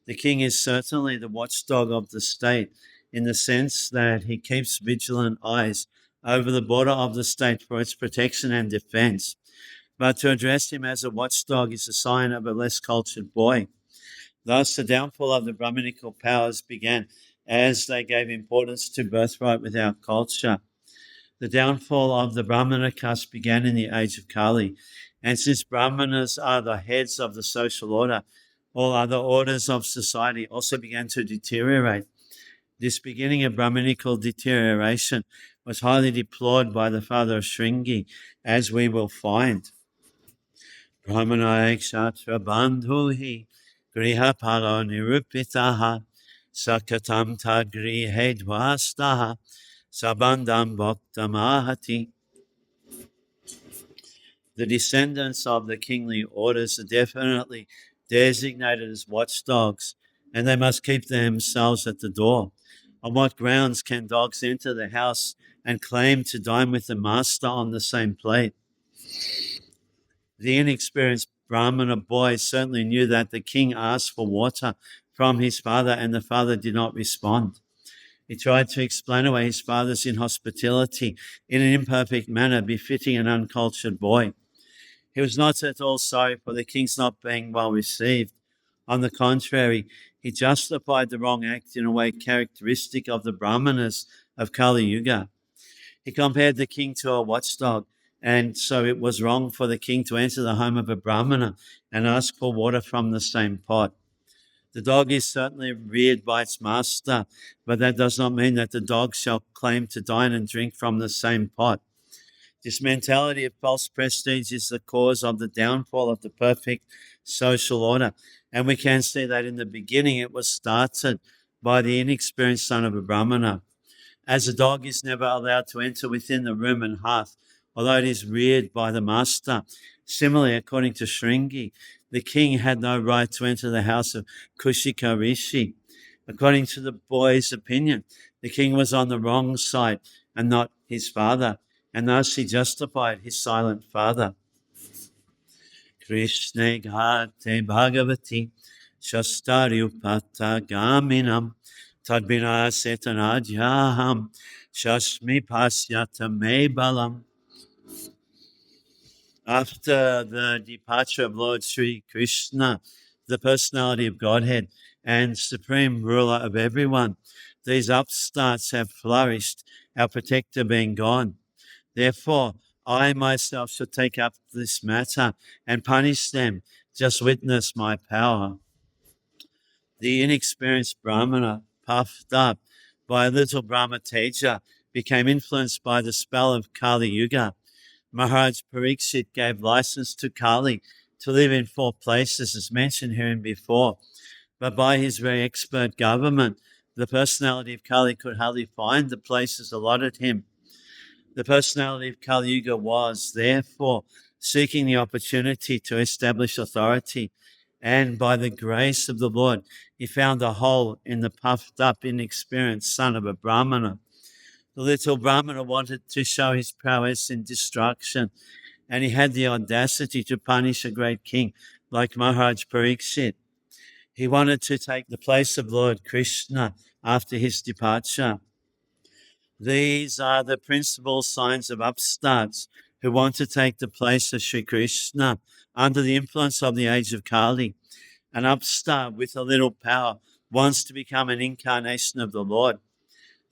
The king is certainly the watchdog of the state in the sense that he keeps vigilant eyes over the border of the state for its protection and defense. But to address him as a watchdog is a sign of a less cultured boy. Thus, the downfall of the Brahminical powers began as they gave importance to birthright without culture. The downfall of the Brahmana caste began in the age of Kali, and since Brahmanas are the heads of the social order, all other orders of society also began to deteriorate. This beginning of Brahminical deterioration was highly deplored by the father of Shringi, as we will find. Brahmana ekshatra bandhuhi griha palo nirupitaha sakatam ta grihe dvastaha sabandam bhaktamahati. The descendants of the kingly orders are definitely designated as watchdogs, and they must keep themselves at the door. On what grounds can dogs enter the house and claim to dine with the master on the same plate? The inexperienced Brahmana boy certainly knew that the king asked for water from his father and the father did not respond. He tried to explain away his father's inhospitality in an imperfect manner befitting an uncultured boy. He was not at all sorry for the king's not being well received. On the contrary, he justified the wrong act in a way characteristic of the Brahmanas of Kali Yuga. He compared the king to a watchdog, and so it was wrong for the king to enter the home of a Brahmana and ask for water from the same pot. The dog is certainly reared by its master, but that does not mean that the dog shall claim to dine and drink from the same pot. This mentality of false prestige is the cause of the downfall of the perfect social order. And we can see that in the beginning it was started by the inexperienced son of a Brahmana. As a dog is never allowed to enter within the room and hearth, although it is reared by the master. Similarly, according to Shringi, the king had no right to enter the house of Kushika Rishi. According to the boy's opinion, the king was on the wrong side and not his father, and thus he justified his silent father. Krishna Gate Bhagavati Shastaryupata Gaminam Tadbina Setanajaham Shashmi Pasyata Me Balam. After the departure of Lord Sri Krishna, the personality of Godhead and supreme ruler of everyone, these upstarts have flourished, our protector being gone. Therefore, I myself shall take up this matter and punish them. Just witness my power. The inexperienced Brahmana, puffed up by a little Brahma Teja, became influenced by the spell of Kali Yuga. Maharaj Pariksit gave license to Kali to live in 4 places, as mentioned herein before. But by his very expert government, the personality of Kali could hardly find the places allotted him. The personality of Kali Yuga was, therefore, seeking the opportunity to establish authority. And by the grace of the Lord, he found a hole in the puffed up, inexperienced son of a Brahmana. The little Brahmana wanted to show his prowess in destruction, and he had the audacity to punish a great king like Maharaj Pariksit. He wanted to take the place of Lord Krishna after his departure. These are the principal signs of upstarts who want to take the place of Sri Krishna under the influence of the age of Kali. An upstart with a little power wants to become an incarnation of the Lord.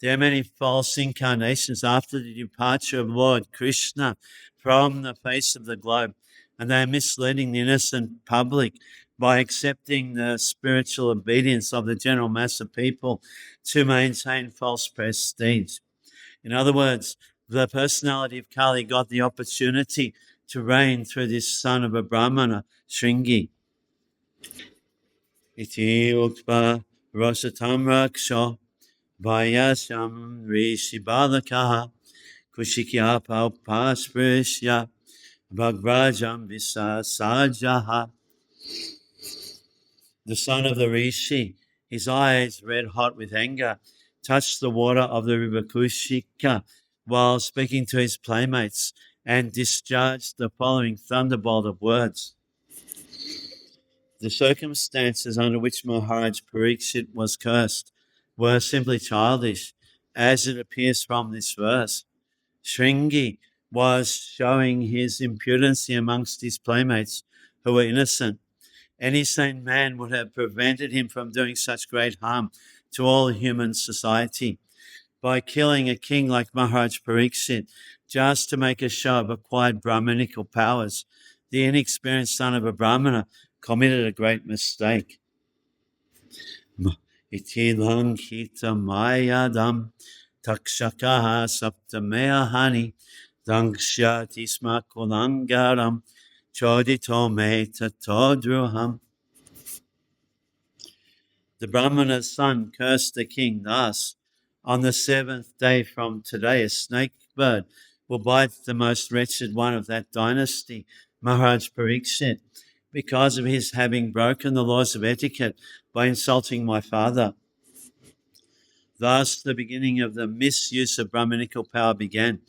There are many false incarnations after the departure of Lord Krishna from the face of the globe, and they are misleading the innocent public by accepting the spiritual obedience of the general mass of people to maintain false prestige. In other words, the personality of Kali got the opportunity to reign through this son of a Brahmana, Shringi. Iti ukpa rosatam raksho Vayasam Rishi Balakaha Kushikya Pasprisya Bhagrajam Visasajaha. The son of the Rishi, his eyes red hot with anger, touched the water of the river Kushika while speaking to his playmates and discharged the following thunderbolt of words. The circumstances under which Maharaj Pariksit was cursed were simply childish, as it appears from this verse. Shringi was showing his impudency amongst his playmates who were innocent. Any sane man would have prevented him from doing such great harm to all human society by killing a king like Maharaj Pariksit just to make a show of acquired Brahminical powers. The inexperienced son of a Brahmana committed a great mistake. Iti lankita mayadam takshakaha saptamehani dangshatisma kulangaram chodito me tatodruham. The Brahmana's son cursed the king thus: on the 7th day from today, a snake bird will bite the most wretched one of that dynasty, Maharaj Pariksit, because of his having broken the laws of etiquette by insulting my father. Thus, the beginning of the misuse of Brahminical power began,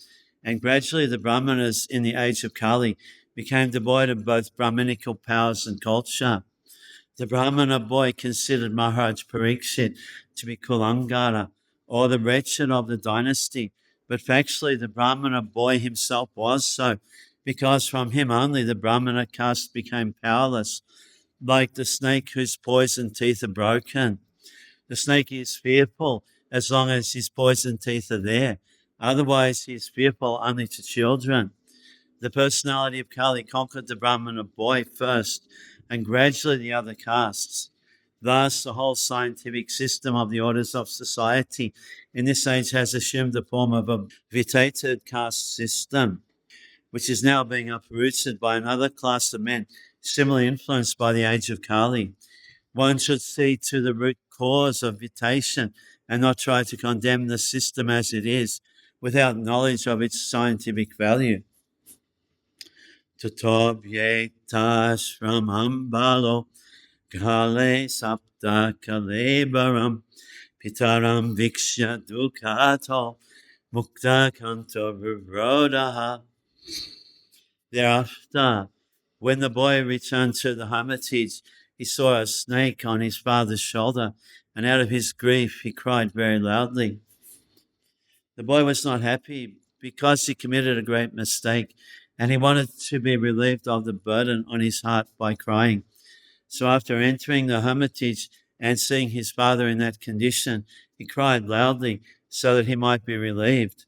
and gradually the Brahmanas in the age of Kali became devoid of both Brahminical powers and culture. The Brahmana boy considered Maharaj Pariksit to be Kulangara, or the wretched of the dynasty, but factually the Brahmana boy himself was so, because from him only the Brahmana caste became powerless. like the snake whose poison teeth are broken. The snake is fearful as long as his poison teeth are there. Otherwise, he is fearful only to children. The personality of Kali conquered the Brahmana boy first, and gradually the other castes. Thus, the whole scientific system of the orders of society in this age has assumed the form of a vitiated caste system, which is now being uprooted by another class of men similarly influenced by the age of Kali. One should see to the root cause of vitation and not try to condemn the system as it is without knowledge of its scientific value. Tatobhyetashramam balo kale sapta kalebaram pitaram vikshya dukato mukta kanto vivrodaha. Thereafter, when the boy returned to the hermitage, he saw a snake on his father's shoulder, and out of his grief he cried very loudly. The boy was not happy because he committed a great mistake, and he wanted to be relieved of the burden on his heart by crying. So after entering the hermitage and seeing his father in that condition, he cried loudly so that he might be relieved.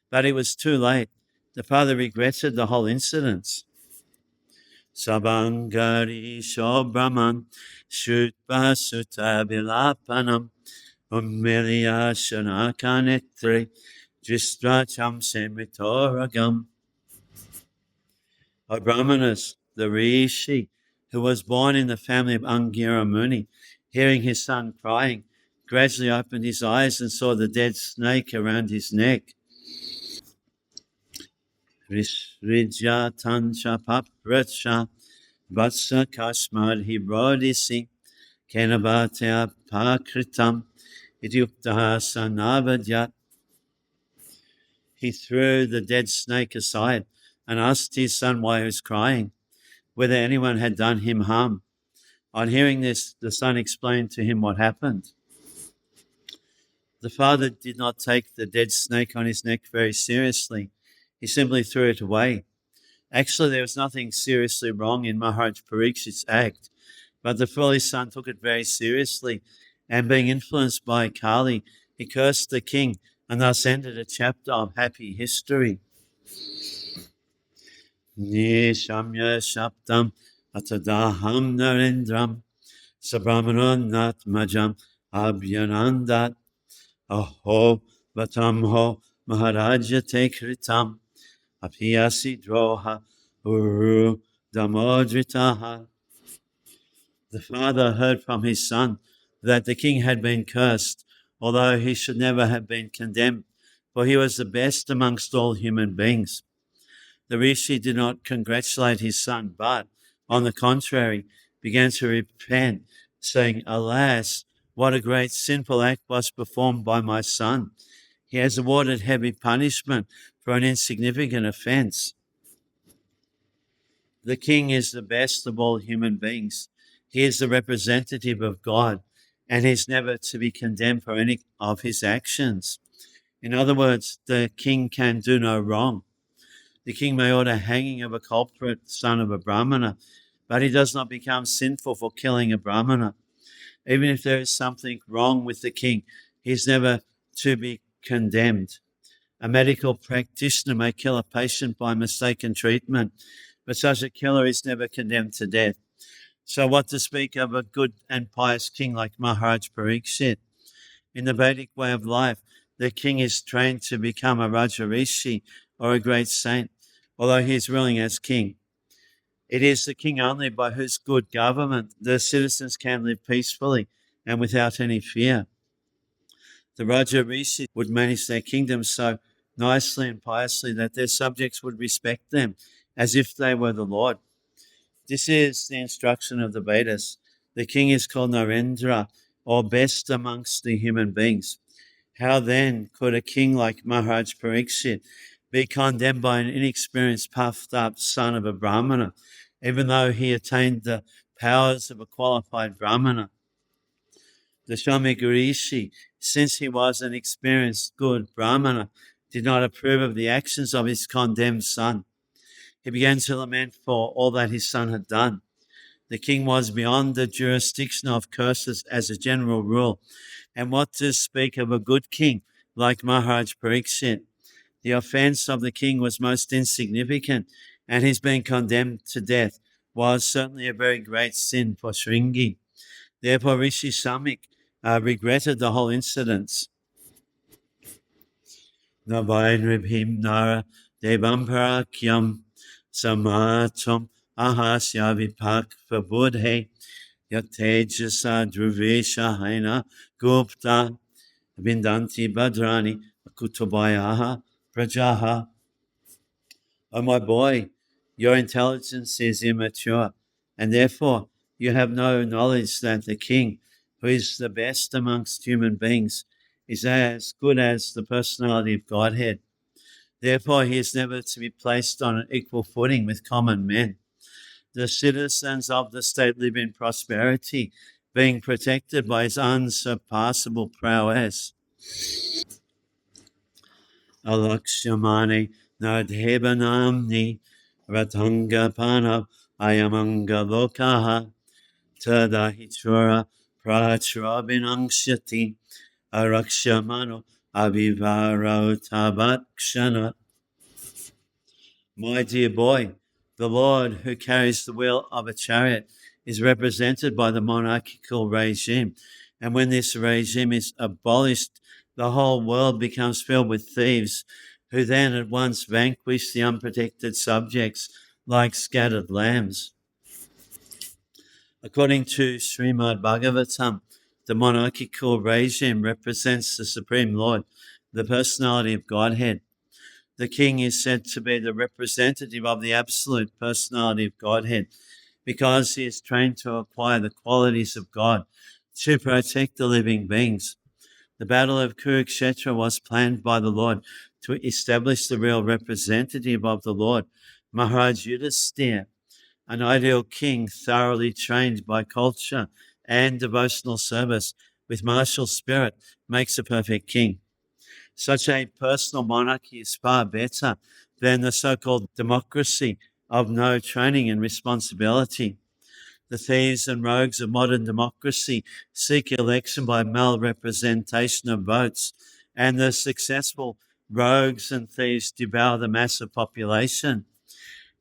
But it was too late. The father regretted the whole incident. Sabangari Shobraman Shutva Sutta Vilapanam Umiliya Shanakanetri Jistracham Semitoragam. O Brahmanas, the Rishi, who was born in the family of Angira Muni, hearing his son crying, gradually opened his eyes and saw the dead snake around his neck. Rishrija Tancha Papracha Vatsa Kashmad Hibrodisi Kenabatya Pakritam Idyuktaha Sanavadyat. He threw the dead snake aside and asked his son why he was crying, whether anyone had done him harm. On hearing this, the son explained to him what happened. The father did not take the dead snake on his neck very seriously. He simply threw it away. Actually, there was nothing seriously wrong in Maharaj Parikshit's act, but the foolish son took it very seriously, and being influenced by Kali, he cursed the king and thus ended a chapter of happy history. Nishamya Shaptam Atadaham Narendram Sabrahmanatmajam Abhyanandat Aho Vatamho Maharaja Tekritam Apiyasi Droha Uru Damodritaha. The father heard from his son that the king had been cursed, although he should never have been condemned, for he was the best amongst all human beings. The rishi did not congratulate his son, but, on the contrary, began to repent, saying, "Alas, what a great sinful act was performed by my son. He has awarded heavy punishment for an insignificant offense." The king is the best of all human beings. He is the representative of God, and he is never to be condemned for any of his actions. In other words, the king can do no wrong. The king may order hanging of a culprit son of a Brahmana, but he does not become sinful for killing a Brahmana. Even if there is something wrong with the king, he is never to be condemned. A medical practitioner may kill a patient by mistaken treatment, but such a killer is never condemned to death. So what to speak of a good and pious king like Maharaj Parikshit? In the Vedic way of life, the king is trained to become a Raja Rishi or a great saint, although he is ruling as king. It is the king only by whose good government the citizens can live peacefully and without any fear. The Raja Rishi would manage their kingdom so nicely and piously that their subjects would respect them as if they were the Lord. This is the instruction of the Vedas. The king is called Narendra, or best amongst the human beings. How then could a king like Maharaj Parikshit be condemned by an inexperienced, puffed up son of a Brahmana, even though he attained the powers of a qualified Brahmana? The Swami Rishi, since he was an experienced, good Brahmana, did not approve of the actions of his condemned son. He began to lament for all that his son had done. The king was beyond the jurisdiction of curses as a general rule. And what to speak of a good king like Maharaj Pariksit? The offence of the king was most insignificant, and his being condemned to death was certainly a very great sin for Shringi. Therefore, Rishi Samik regretted the whole incident. Navainribhim Nara Devamparakyam Samatum Ahasya Vipak Vabudhe Yatejasa Druvesha Haina Gupta Vindanti Badrani Kutubayaha Prajaha. Oh, my boy, your intelligence is immature, and therefore you have no knowledge that the king, who is the best amongst human beings, is as good as the personality of Godhead. Therefore, he is never to be placed on an equal footing with common men. The citizens of the state live in prosperity, being protected by his unsurpassable prowess. Alakshamane Nardhebanamni Ratangapana Ayamangalokaha Tadahichura Prachrabinangshati Arakshamano Avivarotabakshana. My dear boy, the Lord who carries the wheel of a chariot is represented by the monarchical regime. And when this regime is abolished, the whole world becomes filled with thieves who then at once vanquish the unprotected subjects like scattered lambs. According to Srimad-Bhagavatam, the monarchical regime represents the Supreme Lord, the personality of Godhead. The king is said to be the representative of the absolute personality of Godhead because he is trained to acquire the qualities of God to protect the living beings. The battle of Kurukshetra was planned by the Lord to establish the real representative of the Lord, Maharaj Yudhisthira, an ideal king thoroughly trained by culture and devotional service with martial spirit makes a perfect king. Such a personal monarchy is far better than the so-called democracy of no training and responsibility. The thieves and rogues of modern democracy seek election by malrepresentation of votes, and the successful rogues and thieves devour the massive population.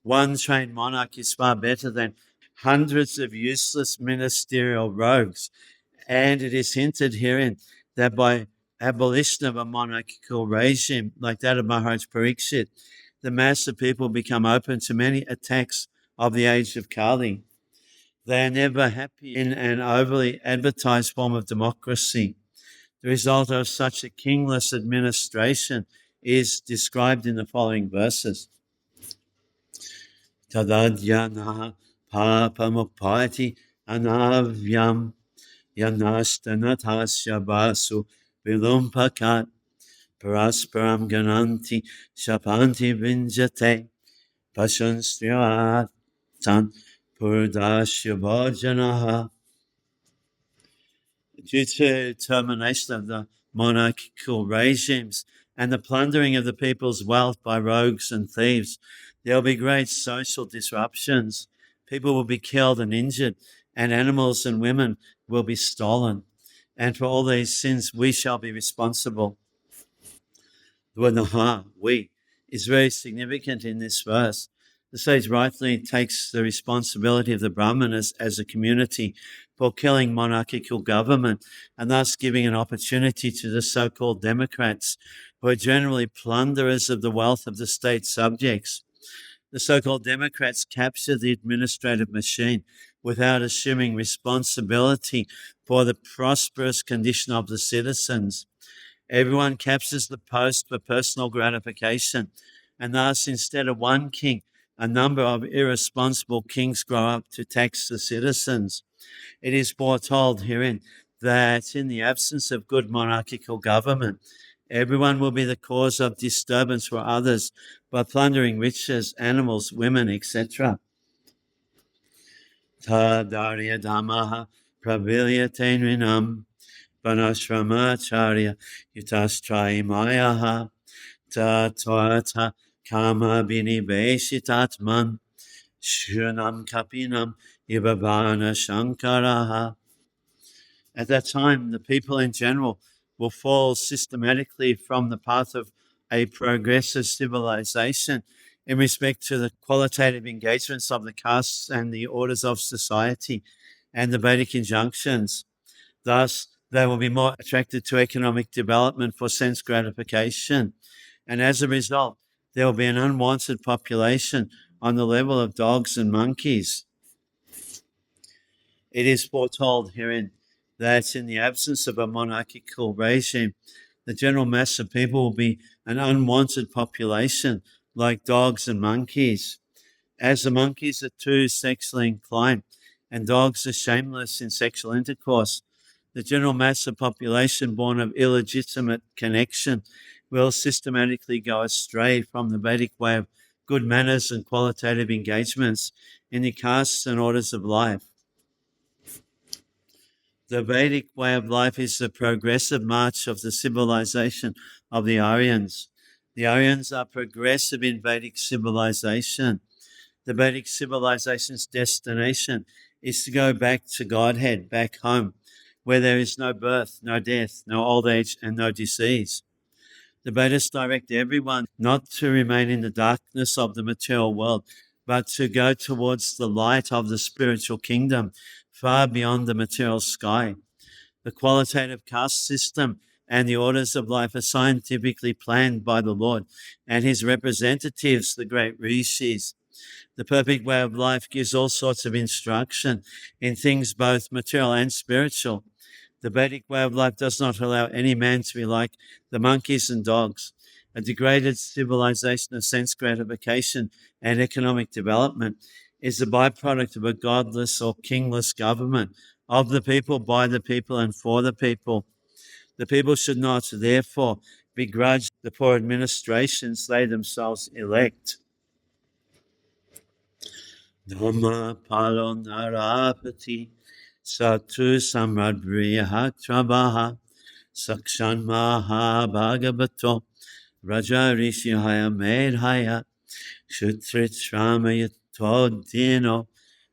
One trained monarch is far better than hundreds of useless ministerial rogues, and it is hinted herein that by abolition of a monarchical regime like that of Maharaj Pariksit, the mass of people become open to many attacks of the age of Kali. They are never happy in an overly advertised form of democracy. The result of such a kingless administration is described in the following verses. Tadadyanaha papamukpati anavyam yanashtanatasya basu vilumpakat parasparam gananti shapanti vinjate pashanstriyatan purdashya bhajanaha. Due to termination of the monarchical regimes and the plundering of the people's wealth by rogues and thieves, there will be great social disruptions. People will be killed and injured, and animals and women will be stolen. And for all these sins, we shall be responsible. The word naha, we, is very significant in this verse. The sage rightly takes the responsibility of the Brahmanas as a community for killing monarchical government and thus giving an opportunity to the so-called Democrats, who are generally plunderers of the wealth of the state subjects. The so-called Democrats capture the administrative machine without assuming responsibility for the prosperous condition of the citizens. Everyone captures the post for personal gratification, and thus instead of one king, a number of irresponsible kings grow up to tax the citizens. It is foretold herein that in the absence of good monarchical government, everyone will be the cause of disturbance for others by plundering riches, animals, women, etc. Tadarya damaha pravilyate nrinam vanashramacharya yutastraimayaha tatvata kama biniveshitatman Shunam kapinam ibabana shankaraha. At that time, the people in general will fall systematically from the path of a progressive civilization in respect to the qualitative engagements of the castes and the orders of society and the Vedic injunctions. Thus, they will be more attracted to economic development for sense gratification. And as a result, there will be an unwanted population on the level of dogs and monkeys. It is foretold herein that in the absence of a monarchical regime, the general mass of people will be an unwanted population like dogs and monkeys. As the monkeys are too sexually inclined and dogs are shameless in sexual intercourse, the general mass of population born of illegitimate connection will systematically go astray from the Vedic way of good manners and qualitative engagements in the castes and orders of life. The Vedic way of life is the progressive march of the civilization of the Aryans. The Aryans are progressive in Vedic civilization. The Vedic civilization's destination is to go back to Godhead, back home, where there is no birth, no death, no old age, and no disease. The Vedas direct everyone not to remain in the darkness of the material world, but to go towards the light of the spiritual kingdom, far beyond the material sky. The qualitative caste system and the orders of life are scientifically planned by the Lord and his representatives, the great rishis. The perfect way of life gives all sorts of instruction in things both material and spiritual. The Vedic way of life does not allow any man to be like the monkeys and dogs. A degraded civilization of sense gratification and economic development is the byproduct of a godless or kingless government of the people, by the people, and for the people. The people should not, therefore, begrudge the poor administrations they themselves elect. Dhamma palo narapati satu samradriya trabaha sakshan maha bhagavato raja rishihaya medhaya shutrit shramayito dino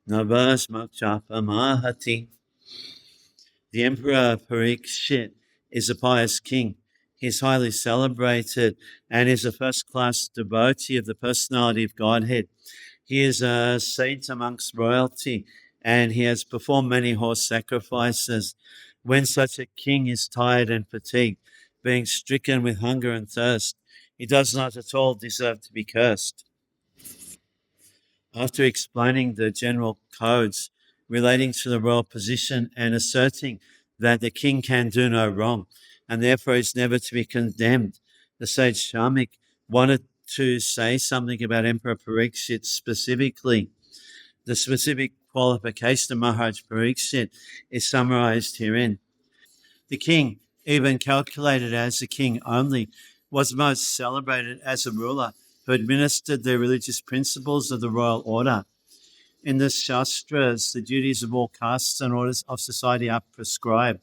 navas makchapa mahati. The Emperor Parikshit is a pious king. He is highly celebrated and is a first-class devotee of the personality of Godhead. He is a saint amongst royalty, and he has performed many horse sacrifices. When such a king is tired and fatigued, being stricken with hunger and thirst, he does not at all deserve to be cursed. After explaining the general codes relating to the royal position and asserting that the king can do no wrong and therefore is never to be condemned, the sage Shamik wanted to say something about Emperor Parikshit specifically. The specific qualification of Maharaj Parikshit is summarized herein. The king, even calculated as a king only, was most celebrated as a ruler who administered the religious principles of the royal order. In the Shastras, the duties of all castes and orders of society are prescribed.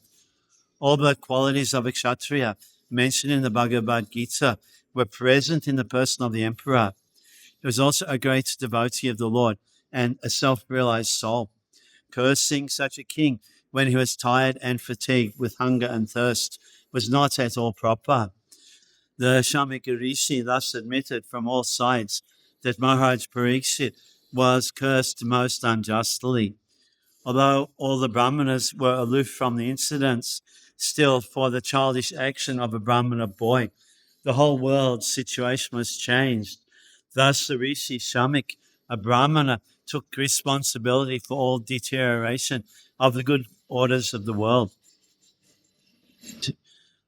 All the qualities of a Kshatriya mentioned in the Bhagavad Gita were present in the person of the emperor. He was also a great devotee of the Lord and a self-realized soul. Cursing such a king when he was tired and fatigued with hunger and thirst was not at all proper. The Shamika Rishi thus admitted from all sides that Maharaj Parikshit was cursed most unjustly. Although all the Brahmanas were aloof from the incidents, still for the childish action of a Brahmana boy, the whole world's situation was changed. Thus the Rishi Shamik, a Brahmana, took responsibility for all deterioration of the good orders of the world.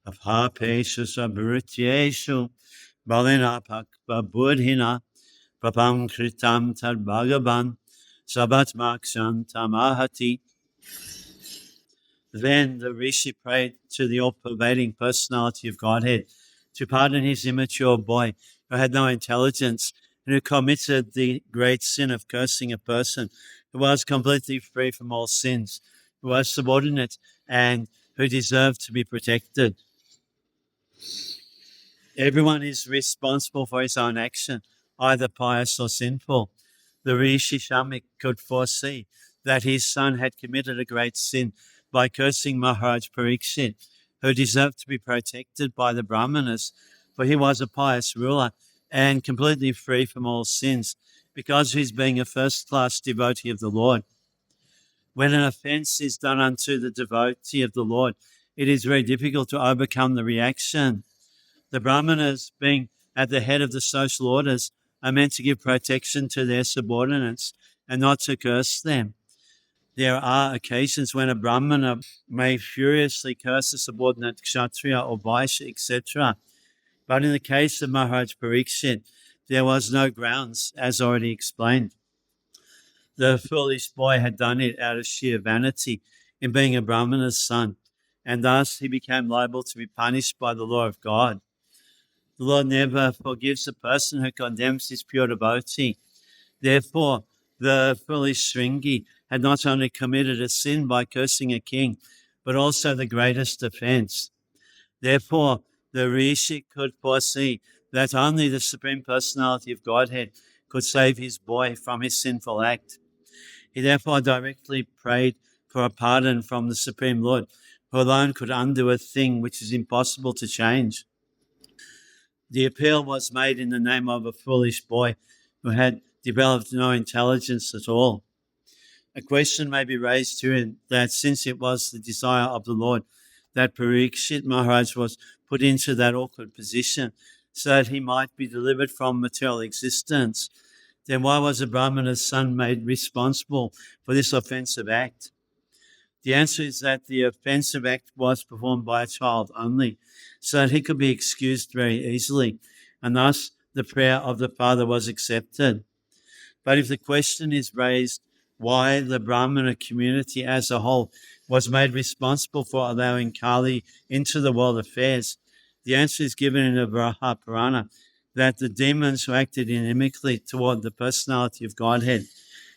Apapeshu sabhrityeshu balina pakpa buddhina papam kritam tad bhagavan sabatmakshan tamahati. Then the Rishi prayed to the all-pervading personality of Godhead to pardon his immature boy who had no intelligence and who committed the great sin of cursing a person who was completely free from all sins, who was subordinate and who deserved to be protected. Everyone is responsible for his own action, either pious or sinful. the Rishi Shamik could foresee that his son had committed a great sin by cursing Maharaj Parikshit, who deserved to be protected by the Brahmanas, for he was a pious ruler and completely free from all sins, because of his being a first-class devotee of the Lord. When an offense is done unto the devotee of the Lord, it is very difficult to overcome the reaction. The Brahmanas, being at the head of the social orders, are meant to give protection to their subordinates and not to curse them. There are occasions when a Brahmana may furiously curse a subordinate Kshatriya or Vaishya, etc. But in the case of Maharaj Parikshit, there was no grounds, as already explained. The foolish boy had done it out of sheer vanity in being a Brahmana's son, and thus he became liable to be punished by the law of God. The Lord never forgives a person who condemns his pure devotee. Therefore, the foolish Shringi had not only committed a sin by cursing a king, but also the greatest offense. Therefore, the Rishi could foresee that only the Supreme Personality of Godhead could save his boy from his sinful act. He therefore directly prayed for a pardon from the Supreme Lord, who alone could undo a thing which is impossible to change. The appeal was made in the name of a foolish boy who had developed no intelligence at all. A question may be raised here that since it was the desire of the Lord that Parikshit Maharaj was put into that awkward position so that he might be delivered from material existence, then why was a Brahmana's son made responsible for this offensive act? The answer is that the offensive act was performed by a child only, so that he could be excused very easily, and thus the prayer of the father was accepted. But if the question is raised why the Brahmana community as a whole was made responsible for allowing Kali into the world affairs, the answer is given in the Varaha Purana that the demons who acted inimically toward the personality of Godhead,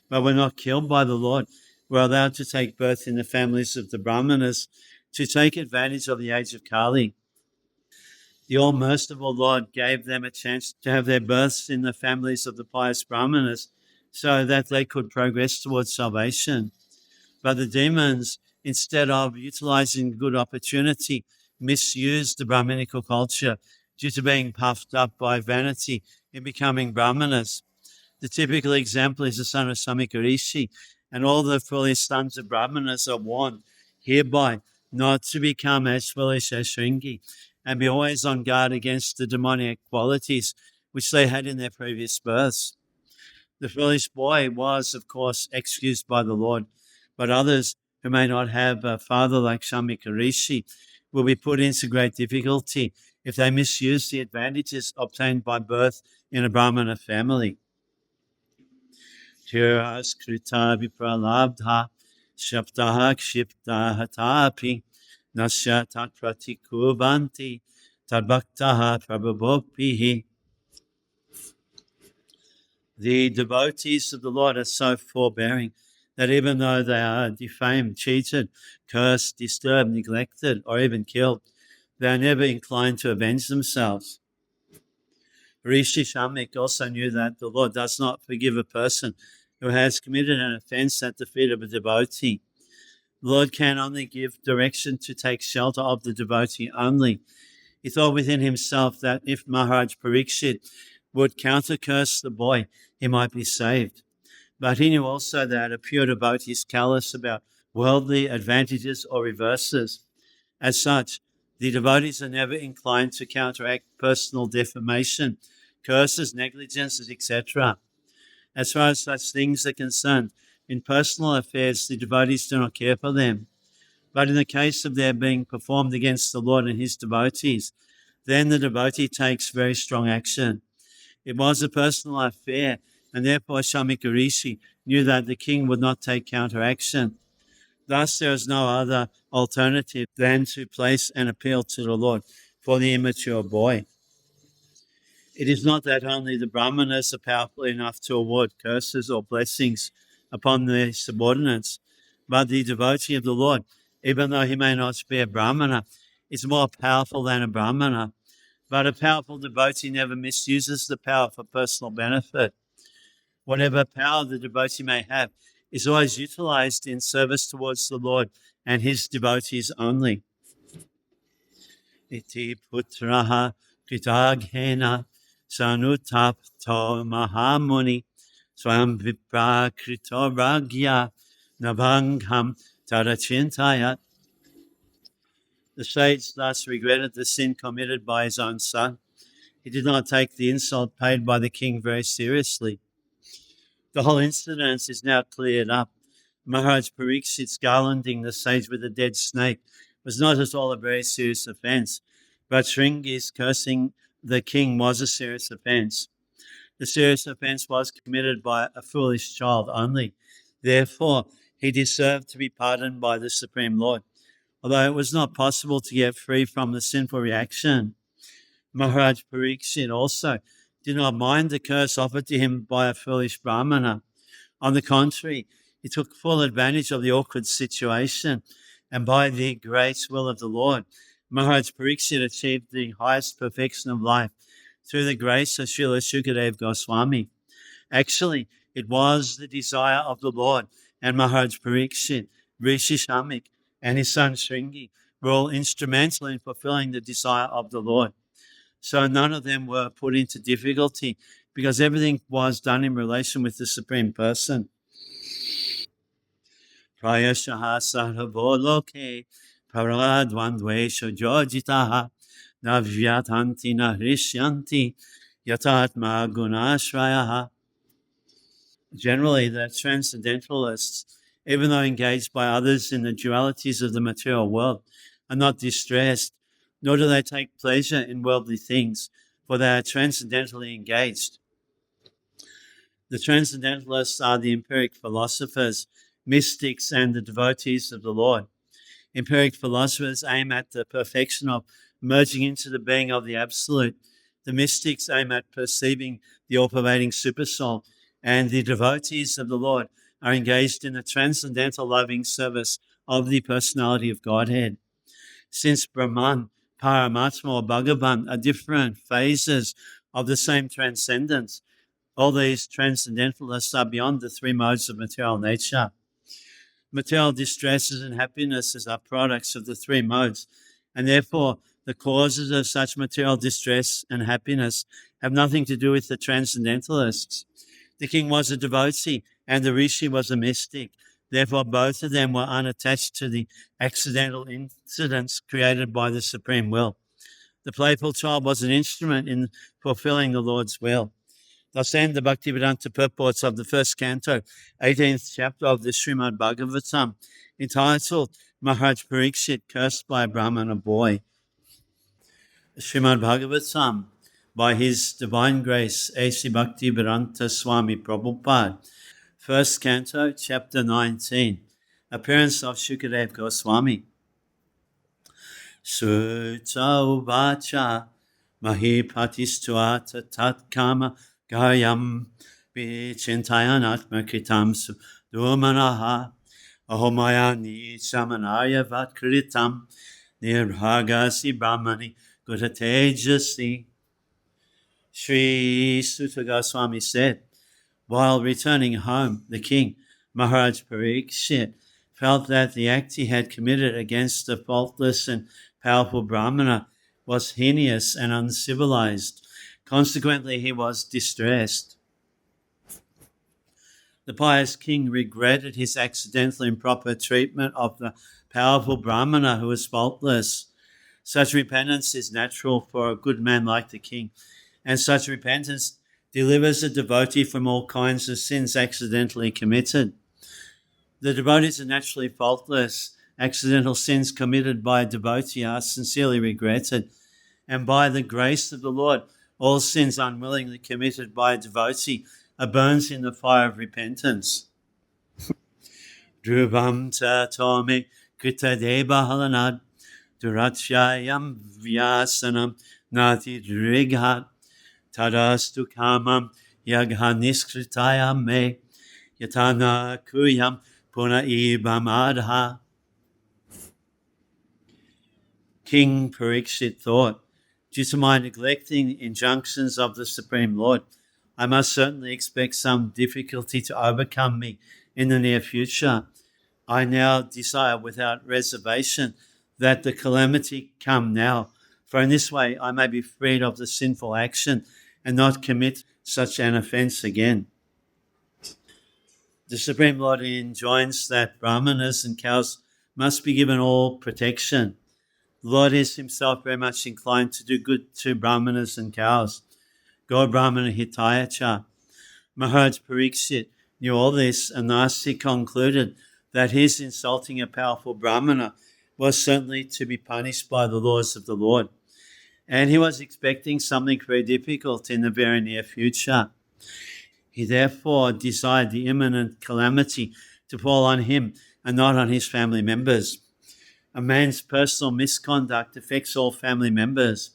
but were not killed by the Lord, were allowed to take birth in the families of the Brahmanas to take advantage of the age of Kali. The all-merciful Lord gave them a chance to have their births in the families of the pious Brahmanas so that they could progress towards salvation. But the demons, instead of utilizing the good opportunity, misused the Brahminical culture due to being puffed up by vanity in becoming Brahmanas. The typical example is the son of Samika Rishi, and all the foolish sons of Brahmanas are warned hereby not to become as foolish as Shringi and be always on guard against the demoniac qualities which they had in their previous births. The foolish boy was, of course, excused by the Lord, but others who may not have a father like Shamika Rishi will be put into great difficulty if they misuse the advantages obtained by birth in a Brahmana family. Tiraskrita vipralabdha shaptaha kshipta hatapi nasya tat pratikubanti tadbhaktaha prabhabhopihi. The devotees of the Lord are so forbearing that even though they are defamed, cheated, cursed, disturbed, neglected, or even killed, they are never inclined to avenge themselves. Rishi Shamik also knew that the Lord does not forgive a person who has committed an offense at the feet of a devotee. The Lord can only give direction to take shelter of the devotee only. He thought within himself that if Maharaj Parikshit would counter-curse the boy, he might be saved. But he knew also that a pure devotee is callous about worldly advantages or reverses. As such, the devotees are never inclined to counteract personal defamation, curses, negligences, etc. As far as such things are concerned, in personal affairs, the devotees do not care for them. But in the case of their being performed against the Lord and his devotees, then the devotee takes very strong action. It was a personal affair, and therefore Shamika Rishi knew that the king would not take counteraction. Thus, there is no other alternative than to place an appeal to the Lord for the immature boy. It is not that only the Brahmanas are powerful enough to award curses or blessings upon their subordinates, but the devotee of the Lord, even though he may not be a Brahmana, is more powerful than a Brahmana. But a powerful devotee never misuses the power for personal benefit. Whatever power the devotee may have is always utilized in service towards the Lord and his devotees only. Iti putraha kritaghena sanutapto mahamuni swam vipra krito ragya navangham tarachintayat. The sage thus regretted the sin committed by his own son. He did not take the insult paid by the king very seriously. The whole incident is now cleared up. Maharaj Parikshit's garlanding the sage with a dead snake was not at all a very serious offence, but Shringi's cursing the king was a serious offence. The serious offence was committed by a foolish child only. Therefore, he deserved to be pardoned by the Supreme Lord. Although it was not possible to get free from the sinful reaction, Maharaj Parikshit also did not mind the curse offered to him by a foolish Brahmana. On the contrary, he took full advantage of the awkward situation, and by the great will of the Lord, Maharaj Parikshit achieved the highest perfection of life through the grace of Srila Shukadev Goswami. Actually, it was the desire of the Lord, and Maharaj Parikshit, Rishi Shamik, and his son Shringi were all instrumental in fulfilling the desire of the Lord. So none of them were put into difficulty because everything was done in relation with the Supreme Person. Prayashaha sarvoloke paradvandvesha jojitaha navyatanti nahrishyanti yatatma gunashrayaha. Generally, the transcendentalists, even though engaged by others in the dualities of the material world, are not distressed, nor do they take pleasure in worldly things, for they are transcendentally engaged. The transcendentalists are the empiric philosophers, mystics, and the devotees of the Lord. Empiric philosophers aim at the perfection of merging into the being of the Absolute. The mystics aim at perceiving the all-pervading supersoul, and the devotees of the Lord are engaged in the transcendental loving service of the personality of Godhead. Since Brahman, Paramatma, or Bhagavan are different phases of the same transcendence, all these transcendentalists are beyond the three modes of material nature. Material distresses and happinesses are products of the three modes, and therefore the causes of such material distress and happiness have nothing to do with the transcendentalists. The king was a devotee and the rishi was a mystic. Therefore, both of them were unattached to the accidental incidents created by the supreme will. The playful child was an instrument in fulfilling the Lord's will. Thus end the Bhaktivedanta purports of the first canto, 18th chapter of the Srimad-Bhagavatam, entitled Maharaj Parikshit cursed by a Brahmana boy. Srimad-Bhagavatam, by His Divine Grace, A.C. Bhaktivedanta Swami Prabhupada, first canto, chapter 19, appearance of Shukadev Goswami. Sutta uvacha mahipatistuata tatkama garyam vichintayanatma kritam sudurmanaha ahomayani samanaya vatkritam nirhagasi brahmani gutatejasi. Sri Sutta Goswami said, while returning home, the king, Maharaj Parikshit, felt that the act he had committed against the faultless and powerful Brahmana was heinous and uncivilized. Consequently, he was distressed. The pious king regretted his accidental improper treatment of the powerful Brahmana who was faultless. Such repentance is natural for a good man like the king, and such repentance delivers a devotee from all kinds of sins accidentally committed. The devotees are naturally faultless. Accidental sins committed by a devotee are sincerely regretted, and by the grace of the Lord, all sins unwillingly committed by a devotee are burned in the fire of repentance. Dhruvam tatome kritadeva halanad durachyayam vyasanam nati drighat tadastu kamam yaghanisktayam me yatana kuyam puna ibamadha. King Parikshit thought, due to my neglecting the injunctions of the Supreme Lord, I must certainly expect some difficulty to overcome me in the near future. I now desire without reservation that the calamity come now, for in this way I may be freed of the sinful action and not commit such an offence again. The Supreme Lord enjoins that brahmanas and cows must be given all protection. The Lord is himself very much inclined to do good to brahmanas and cows. Go Brahmana Hitayacha. Maharaj Parikshit knew all this, and thus he concluded that his insulting a powerful brahmana was certainly to be punished by the laws of the Lord. And he was expecting something very difficult in the very near future. He therefore desired the imminent calamity to fall on him and not on his family members. A man's personal misconduct affects all family members.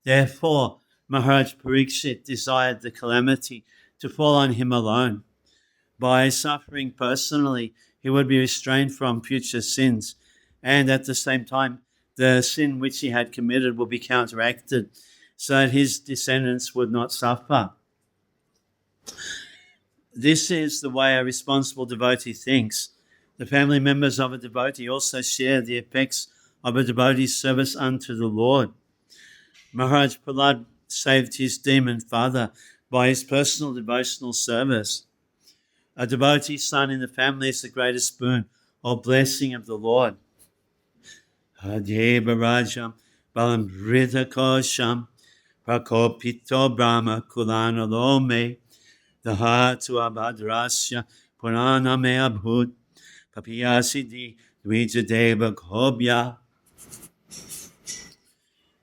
Therefore, Maharaj Parikshit desired the calamity to fall on him alone. By suffering personally, he would be restrained from future sins, and at the same time, the sin which he had committed will be counteracted so that his descendants would not suffer. This is the way a responsible devotee thinks. The family members of a devotee also share the effects of a devotee's service unto the Lord. Maharaj Prahlad saved his demon father by his personal devotional service. A devotee's son in the family is the greatest boon or blessing of the Lord. Hadeva Rajam Balam Rita Kosham Prakopito Brahma Kulana Lome Dahatu Abhadrasya Purana Me Abhut Papiyasidi Dvijadeva Kobya.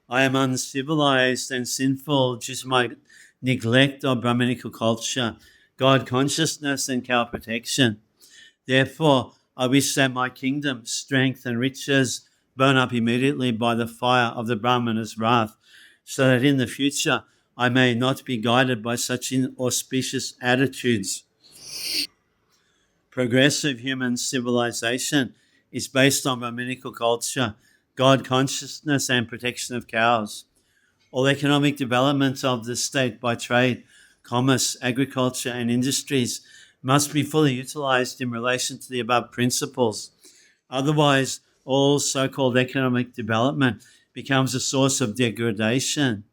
I am uncivilized and sinful due to my neglect of Brahminical culture, God consciousness, and cow protection. Therefore, I wish that my kingdom, strength, and riches burn up immediately by the fire of the Brahmana's wrath, so that in the future I may not be guided by such inauspicious attitudes. Progressive human civilization is based on Brahminical culture, God consciousness, and protection of cows. All economic development of the state by trade, commerce, agriculture, and industries must be fully utilized in relation to the above principles. Otherwise, all so-called economic development becomes a source of degradation.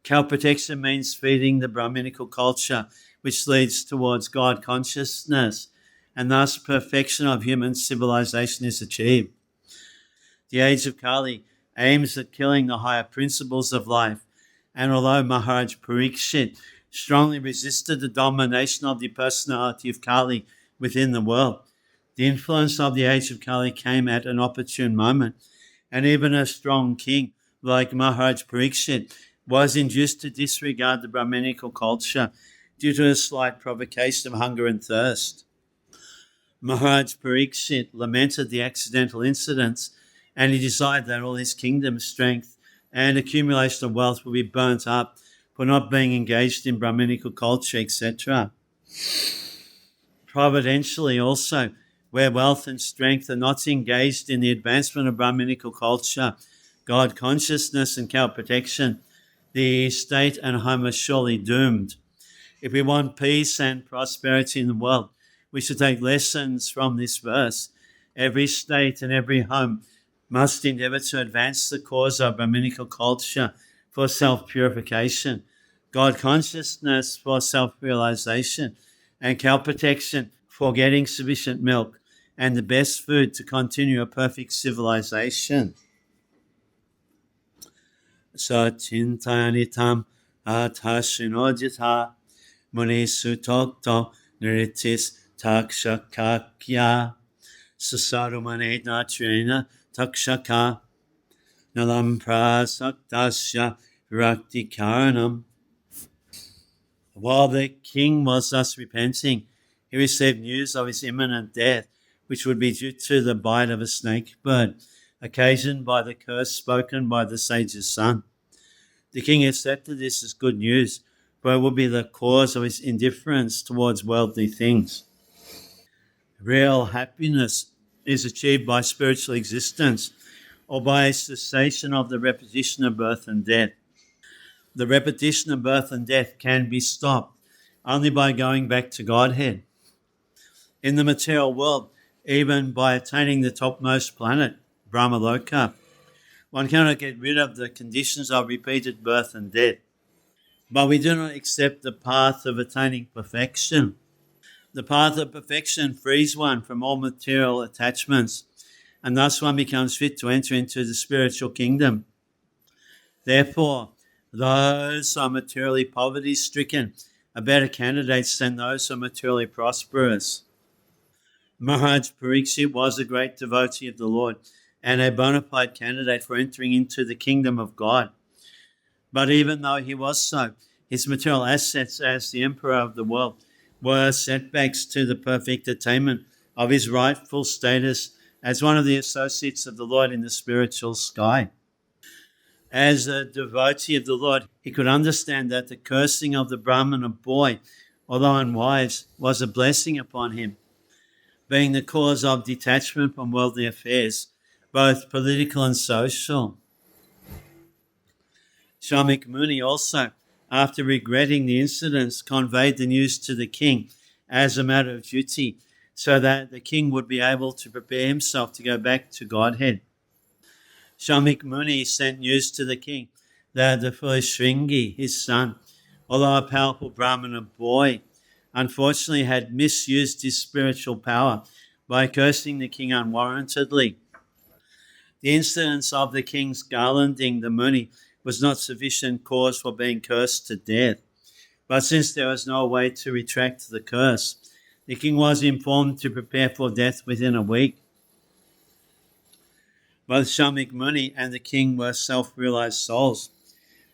Cow protection means feeding the Brahminical culture, which leads towards God consciousness, and thus perfection of human civilization is achieved. The age of Kali aims at killing the higher principles of life, and although Maharaj Parikshit strongly resisted the domination of the personality of Kali within the world, the influence of the age of Kali came at an opportune moment, and even a strong king like Maharaj Parikshit was induced to disregard the Brahminical culture due to a slight provocation of hunger and thirst. Maharaj Parikshit lamented the accidental incidents, and he desired that all his kingdom, strength, and accumulation of wealth would be burnt up for not being engaged in Brahminical culture, etc. Providentially also, where wealth and strength are not engaged in the advancement of Brahminical culture, God consciousness, and cow protection, the state and home are surely doomed. If we want peace and prosperity in the world, we should take lessons from this verse. Every state and every home must endeavor to advance the cause of Brahminical culture for self-purification, God consciousness for self-realization, and cow protection for getting sufficient milk and the best food to continue a perfect civilization. Sachintayanitam atashinojita munisutokto niritis takshakakya sasarumaned natrena takshaka nalam prasaktasya virakti karanam. While the king was thus repenting, he received news of his imminent death, which would be due to the bite of a snake bird, occasioned by the curse spoken by the sage's son. The king accepted this as good news, for it would be the cause of his indifference towards worldly things. Real happiness is achieved by spiritual existence, or by a cessation of the repetition of birth and death. The repetition of birth and death can be stopped only by going back to Godhead. In the material world, even by attaining the topmost planet, Brahmaloka, one cannot get rid of the conditions of repeated birth and death. But we do not accept the path of attaining perfection. The path of perfection frees one from all material attachments, and thus one becomes fit to enter into the spiritual kingdom. Therefore, those who are materially poverty-stricken are better candidates than those who are materially prosperous. Maharaj Pariksit was a great devotee of the Lord and a bona fide candidate for entering into the kingdom of God. But even though he was so, his material assets as the emperor of the world were setbacks to the perfect attainment of his rightful status as one of the associates of the Lord in the spiritual sky. As a devotee of the Lord, he could understand that the cursing of the Brahmana boy, although unwise, was a blessing upon him, being the cause of detachment from worldly affairs, both political and social. Shamik Muni also, after regretting the incidents, conveyed the news to the king as a matter of duty, so that the king would be able to prepare himself to go back to Godhead. Shamik Muni sent news to the king that the foolish Shringi, his son, although a powerful Brahmana boy, unfortunately had misused his spiritual power by cursing the king unwarrantedly. The incidents of the king's garlanding the Muni was not sufficient cause for being cursed to death. But since there was no way to retract the curse, the king was informed to prepare for death within a week. Both Shamik Muni and the king were self-realized souls.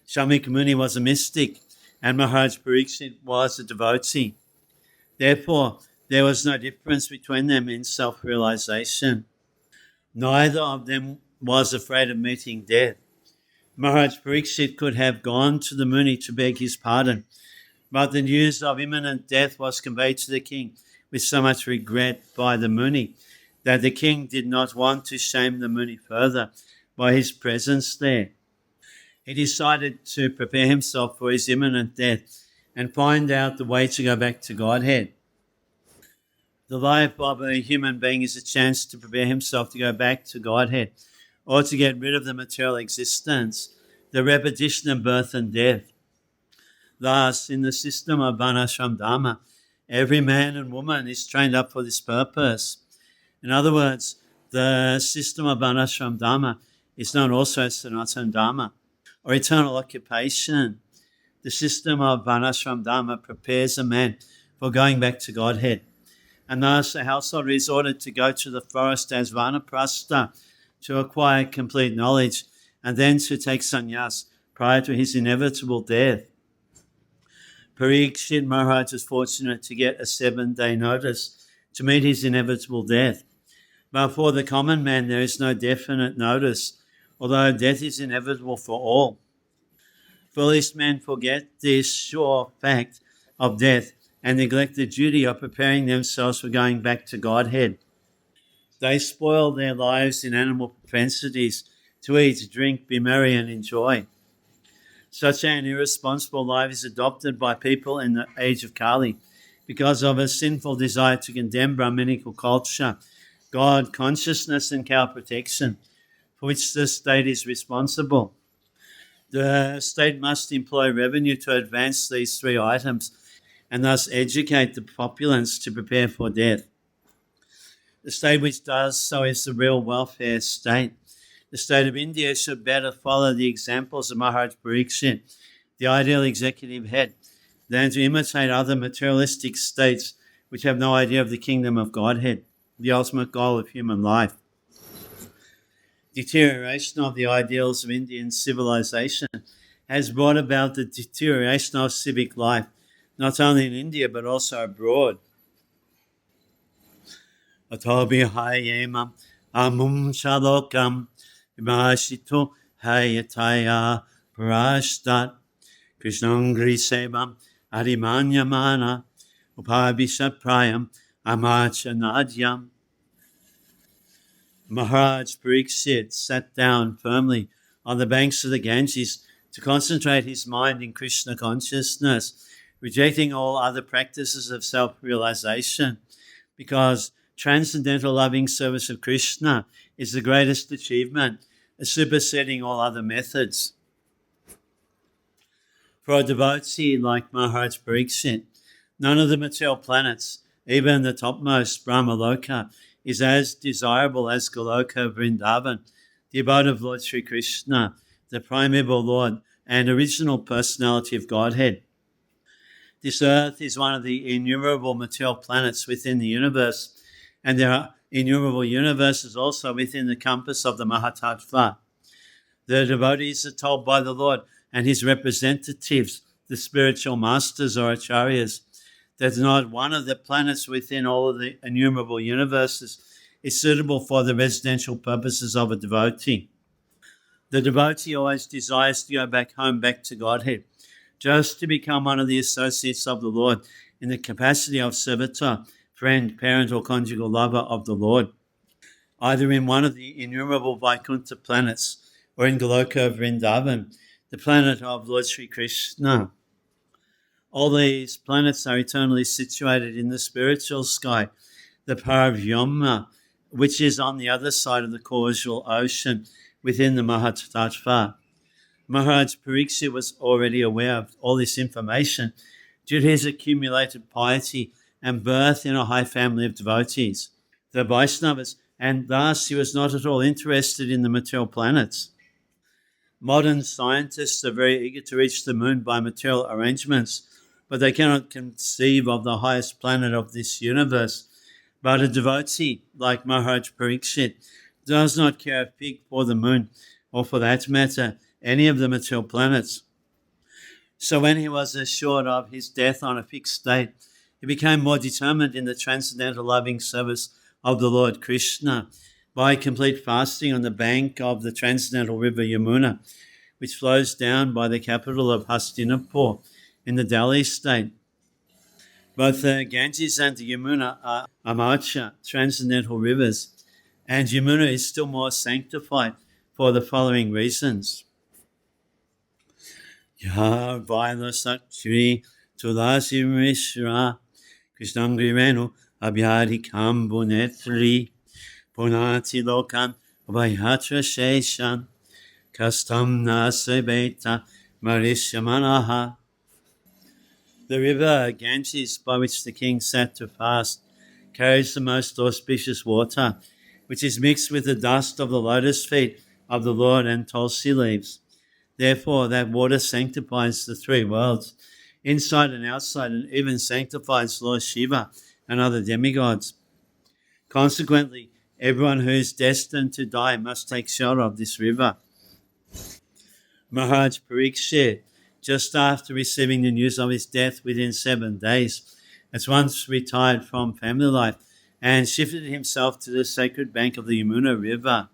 Shamik Muni was a mystic and Maharaj Pariksit was a devotee. Therefore, there was no difference between them in self-realization. Neither of them was afraid of meeting death. Maharaj Pariksit could have gone to the Muni to beg his pardon, but the news of imminent death was conveyed to the king with so much regret by the Muni that the king did not want to shame the Muni further by his presence there. He decided to prepare himself for his imminent death and find out the way to go back to Godhead. The life of a human being is a chance to prepare himself to go back to Godhead, or to get rid of the material existence, the repetition of birth and death. Thus, in the system of Varnashram Dharma, every man and woman is trained up for this purpose. In other words, the system of Varnashram Dharma is known also as Sanatana Dharma, or eternal occupation. The system of Varnashram Dharma prepares a man for going back to Godhead. And thus a householder is ordered to go to the forest as Vanaprastha to acquire complete knowledge and then to take sannyas prior to his inevitable death. Pariksit Maharaj was fortunate to get a 7-day notice to meet his inevitable death. But for the common man, there is no definite notice, although death is inevitable for all. Foolish men forget this sure fact of death and neglect the duty of preparing themselves for going back to Godhead. They spoil their lives in animal propensities to eat, drink, be merry, and enjoy. Such an irresponsible life is adopted by people in the age of Kali because of a sinful desire to condemn Brahminical culture, God consciousness, and cow protection, for which the state is responsible. The state must employ revenue to advance these 3 items and thus educate the populace to prepare for death. The state which does so is the real welfare state. The state of India should better follow the examples of Maharaj Pariksit, the ideal executive head, than to imitate other materialistic states which have no idea of the kingdom of Godhead, the ultimate goal of human life. Deterioration of the ideals of Indian civilization has brought about the deterioration of civic life, not only in India but also abroad. Atobi hayemam amum shalokam vimashito hayataya parashtat krishnangri sevam arimanyamana upabhishat prayam amachanadyam. Maharaj Pariksit sat down firmly on the banks of the Ganges to concentrate his mind in Krishna consciousness. rejecting all other practices of self-realization, because transcendental loving service of Krishna is the greatest achievement, superseding all other methods. For a devotee like Maharaj Pariksit, none of the material planets, even the topmost Brahmaloka, is as desirable as Goloka Vrindavan, the abode of Lord Sri Krishna, the primeval Lord and original personality of Godhead. This earth is one of the innumerable material planets within the universe, and there are innumerable universes also within the compass of the Mahatattva. The devotees are told by the Lord and his representatives, the spiritual masters or acharyas, that not one of the planets within all of the innumerable universes is suitable for the residential purposes of a devotee. The devotee always desires to go back home, back to Godhead, just to become one of the associates of the Lord in the capacity of servitor, friend, parent, or conjugal lover of the Lord, either in one of the innumerable Vaikuntha planets or in Goloka Vrindavan, the planet of Lord Sri Krishna. All these planets are eternally situated in the spiritual sky, the Paravyoma, which is on the other side of the causal ocean within the Mahatattva. Maharaj Pariksit was already aware of all this information due to his accumulated piety and birth in a high family of devotees, the Vaishnavas, and thus he was not at all interested in the material planets. Modern scientists are very eager to reach the moon by material arrangements, but they cannot conceive of the highest planet of this universe. But a devotee like Maharaj Pariksit does not care a fig for the moon, or for that matter, any of the material planets. So when he was assured of his death on a fixed date, he became more determined in the transcendental loving service of the Lord Krishna by complete fasting on the bank of the transcendental river Yamuna, which flows down by the capital of Hastinapur in the Delhi state. Both the Ganges and the Yamuna are Amarcha, transcendental rivers, and Yamuna is still more sanctified for the following reasons. Ya Vaila Sakshri Tulasi Mishra Krishnangri Renu Abhyadikam Bunetri Punati Lokan Abhayatra Sheshan Kastam Nasebeta Marishamanaha. The river Ganges, by which the king sat to fast, carries the most auspicious water, which is mixed with the dust of the lotus feet of the Lord and tulsi leaves. Therefore, that water sanctifies the three worlds, inside and outside, and even sanctifies Lord Shiva and other demigods. Consequently, everyone who is destined to die must take shelter of this river. Maharaj Pariksit, just after receiving the news of his death within 7 days, at once retired from family life and shifted himself to the sacred bank of the Yamuna River.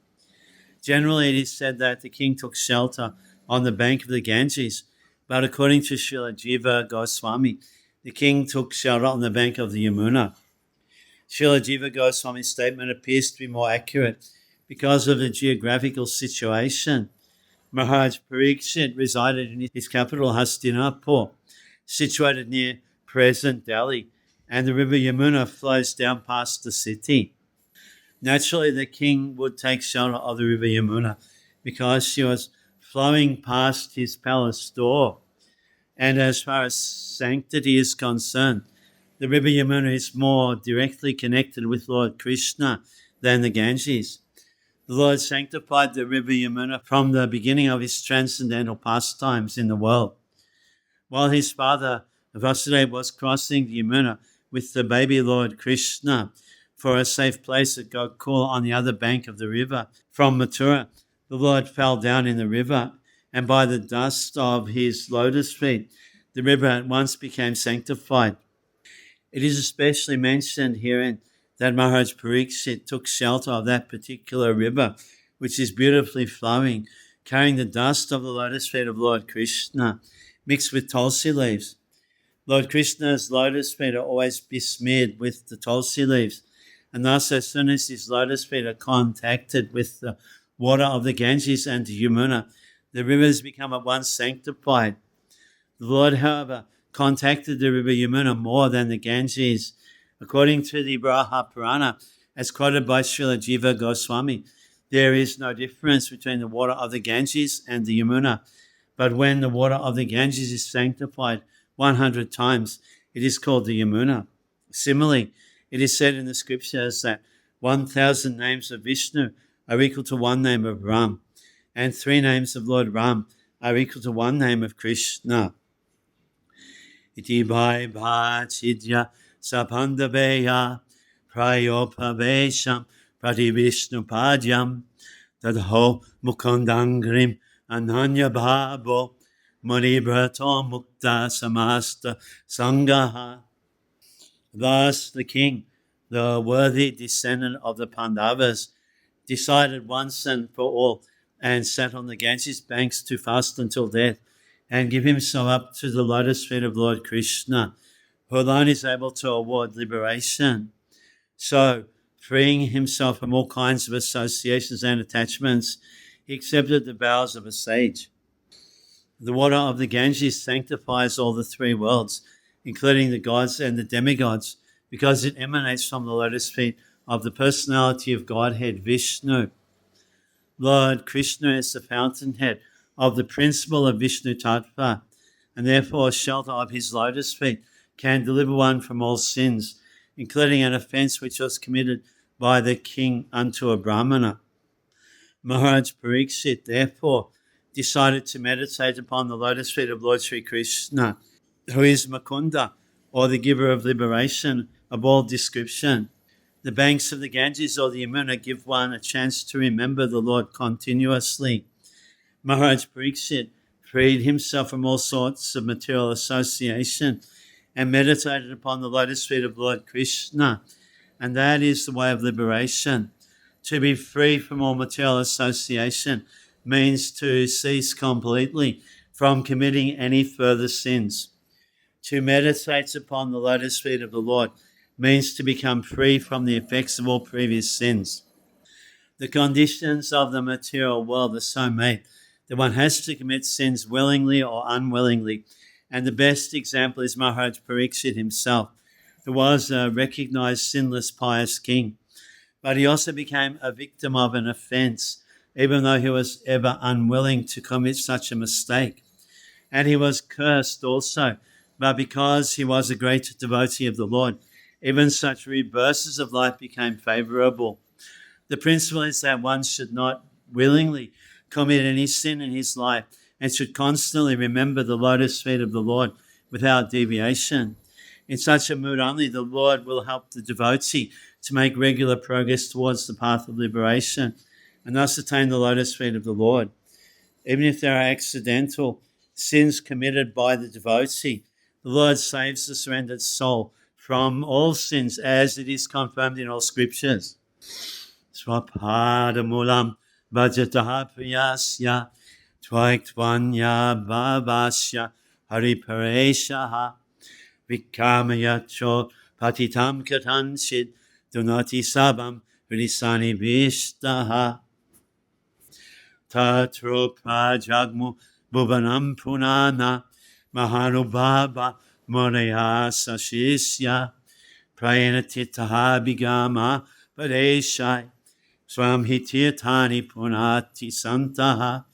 Generally, it is said that the king took shelter on the bank of the Ganges, but according to Srila Jiva Goswami, the king took shelter on the bank of the Yamuna. Srila Jiva Goswami's statement appears to be more accurate because of the geographical situation. Maharaj Pariksit resided in his capital Hastinapur, situated near present Delhi, and the river Yamuna flows down past the city. Naturally, the king would take shelter of the river Yamuna because she was flowing past his palace door. And as far as sanctity is concerned, the river Yamuna is more directly connected with Lord Krishna than the Ganges. The Lord sanctified the river Yamuna from the beginning of his transcendental pastimes in the world. While his father Vasudeva was crossing the Yamuna with the baby Lord Krishna for a safe place at Gokul on the other bank of the river from Mathura, the Lord fell down in the river, and by the dust of his lotus feet, the river at once became sanctified. It is especially mentioned herein that Maharaj Pariksit took shelter of that particular river, which is beautifully flowing, carrying the dust of the lotus feet of Lord Krishna, mixed with tulsi leaves. Lord Krishna's lotus feet are always besmeared with the tulsi leaves, and thus as soon as his lotus feet are contacted with the water of the Ganges and the Yamuna, the rivers become at once sanctified. The Lord, however, contacted the river Yamuna more than the Ganges. According to the Braha Purana, as quoted by Srila Jiva Goswami, there is no difference between the water of the Ganges and the Yamuna. But when the water of the Ganges is sanctified 100 times, it is called the Yamuna. Similarly, it is said in the scriptures that 1,000 names of Vishnu are equal to one name of Ram, and 3 names of Lord Ram are equal to one name of Krishna. Iti bhai bhachidya sapandabheya prayopavesham prativishnupadyam tadho mukundangrim ananya bhavo muribrato mukta samasta sangaha. Thus the king, the worthy descendant of the Pandavas, decided once and for all and sat on the Ganges banks to fast until death and give himself up to the lotus feet of Lord Krishna, who alone is able to award liberation. So, freeing himself from all kinds of associations and attachments, he accepted the vows of a sage. The water of the Ganges sanctifies all the 3 worlds, including the gods and the demigods, because it emanates from the lotus feet of the personality of Godhead, Vishnu. Lord Krishna is the fountainhead of the principle of Vishnu Tattva, and therefore shelter of his lotus feet can deliver one from all sins, including an offence which was committed by the king unto a Brahmana. Maharaj Pariksit therefore decided to meditate upon the lotus feet of Lord Sri Krishna, who is Mukunda, or the giver of liberation of all description. The banks of the Ganges or the Yamuna give one a chance to remember the Lord continuously. Maharaj Pariksit freed himself from all sorts of material association and meditated upon the lotus feet of Lord Krishna, and that is the way of liberation. To be free from all material association means to cease completely from committing any further sins. To meditate upon the lotus feet of the Lord means to become free from the effects of all previous sins. The conditions of the material world are so made that one has to commit sins willingly or unwillingly, and the best example is Maharaj Pariksit himself, who was a recognized sinless pious king. But he also became a victim of an offense, even though he was ever unwilling to commit such a mistake. And he was cursed also, but because he was a great devotee of the Lord, even such reverses of life became favorable. The principle is that one should not willingly commit any sin in his life and should constantly remember the lotus feet of the Lord without deviation. In such a mood only, the Lord will help the devotee to make regular progress towards the path of liberation and thus attain the lotus feet of the Lord. Even if there are accidental sins committed by the devotee, the Lord saves the surrendered soul from all sins, as it is confirmed in all scriptures. Swapadamulam bhajataha priyasya tvaitvanya bhavasya haripareshaha vikamayacho patitam katanchid dunati sabam hridisani vishtaha tatrupa jagmu bhuvanam punana mahanubhava moraya sashisya prayanatitaha bigama padeshai swamhitirtani punati santaha.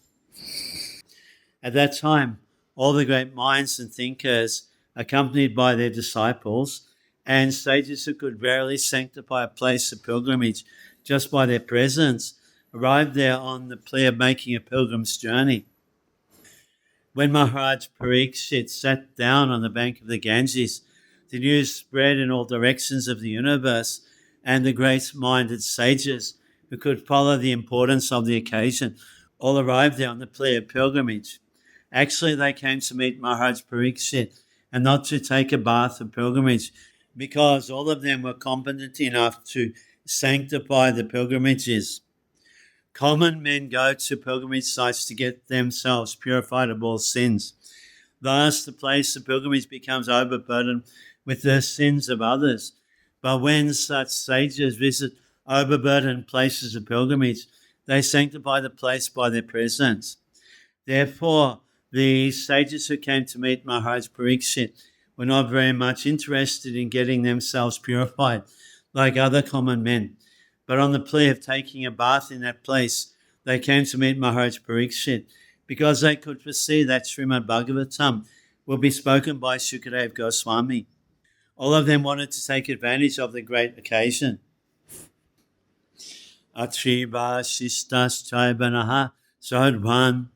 At that time, all the great minds and thinkers, accompanied by their disciples, and sages who could verily sanctify a place of pilgrimage just by their presence, arrived there on the plea of making a pilgrim's journey. When Maharaj Pariksit sat down on the bank of the Ganges, the news spread in all directions of the universe, and the great-minded sages who could follow the importance of the occasion all arrived there on the plea of pilgrimage. Actually, they came to meet Maharaj Pariksit and not to take a bath of pilgrimage, because all of them were competent enough to sanctify the pilgrimages. Common men go to pilgrimage sites to get themselves purified of all sins. Thus, the place of pilgrimage becomes overburdened with the sins of others. But when such sages visit overburdened places of pilgrimage, they sanctify the place by their presence. Therefore, the sages who came to meet Maharaj Pariksit were not very much interested in getting themselves purified like other common men. But on the plea of taking a bath in that place, they came to meet Maharaj Parikshit because they could foresee that Srimad-Bhagavatam will be spoken by Shukadeva Goswami. All of them wanted to take advantage of the great occasion. Atriba Shistas Chaibanaha Sadvan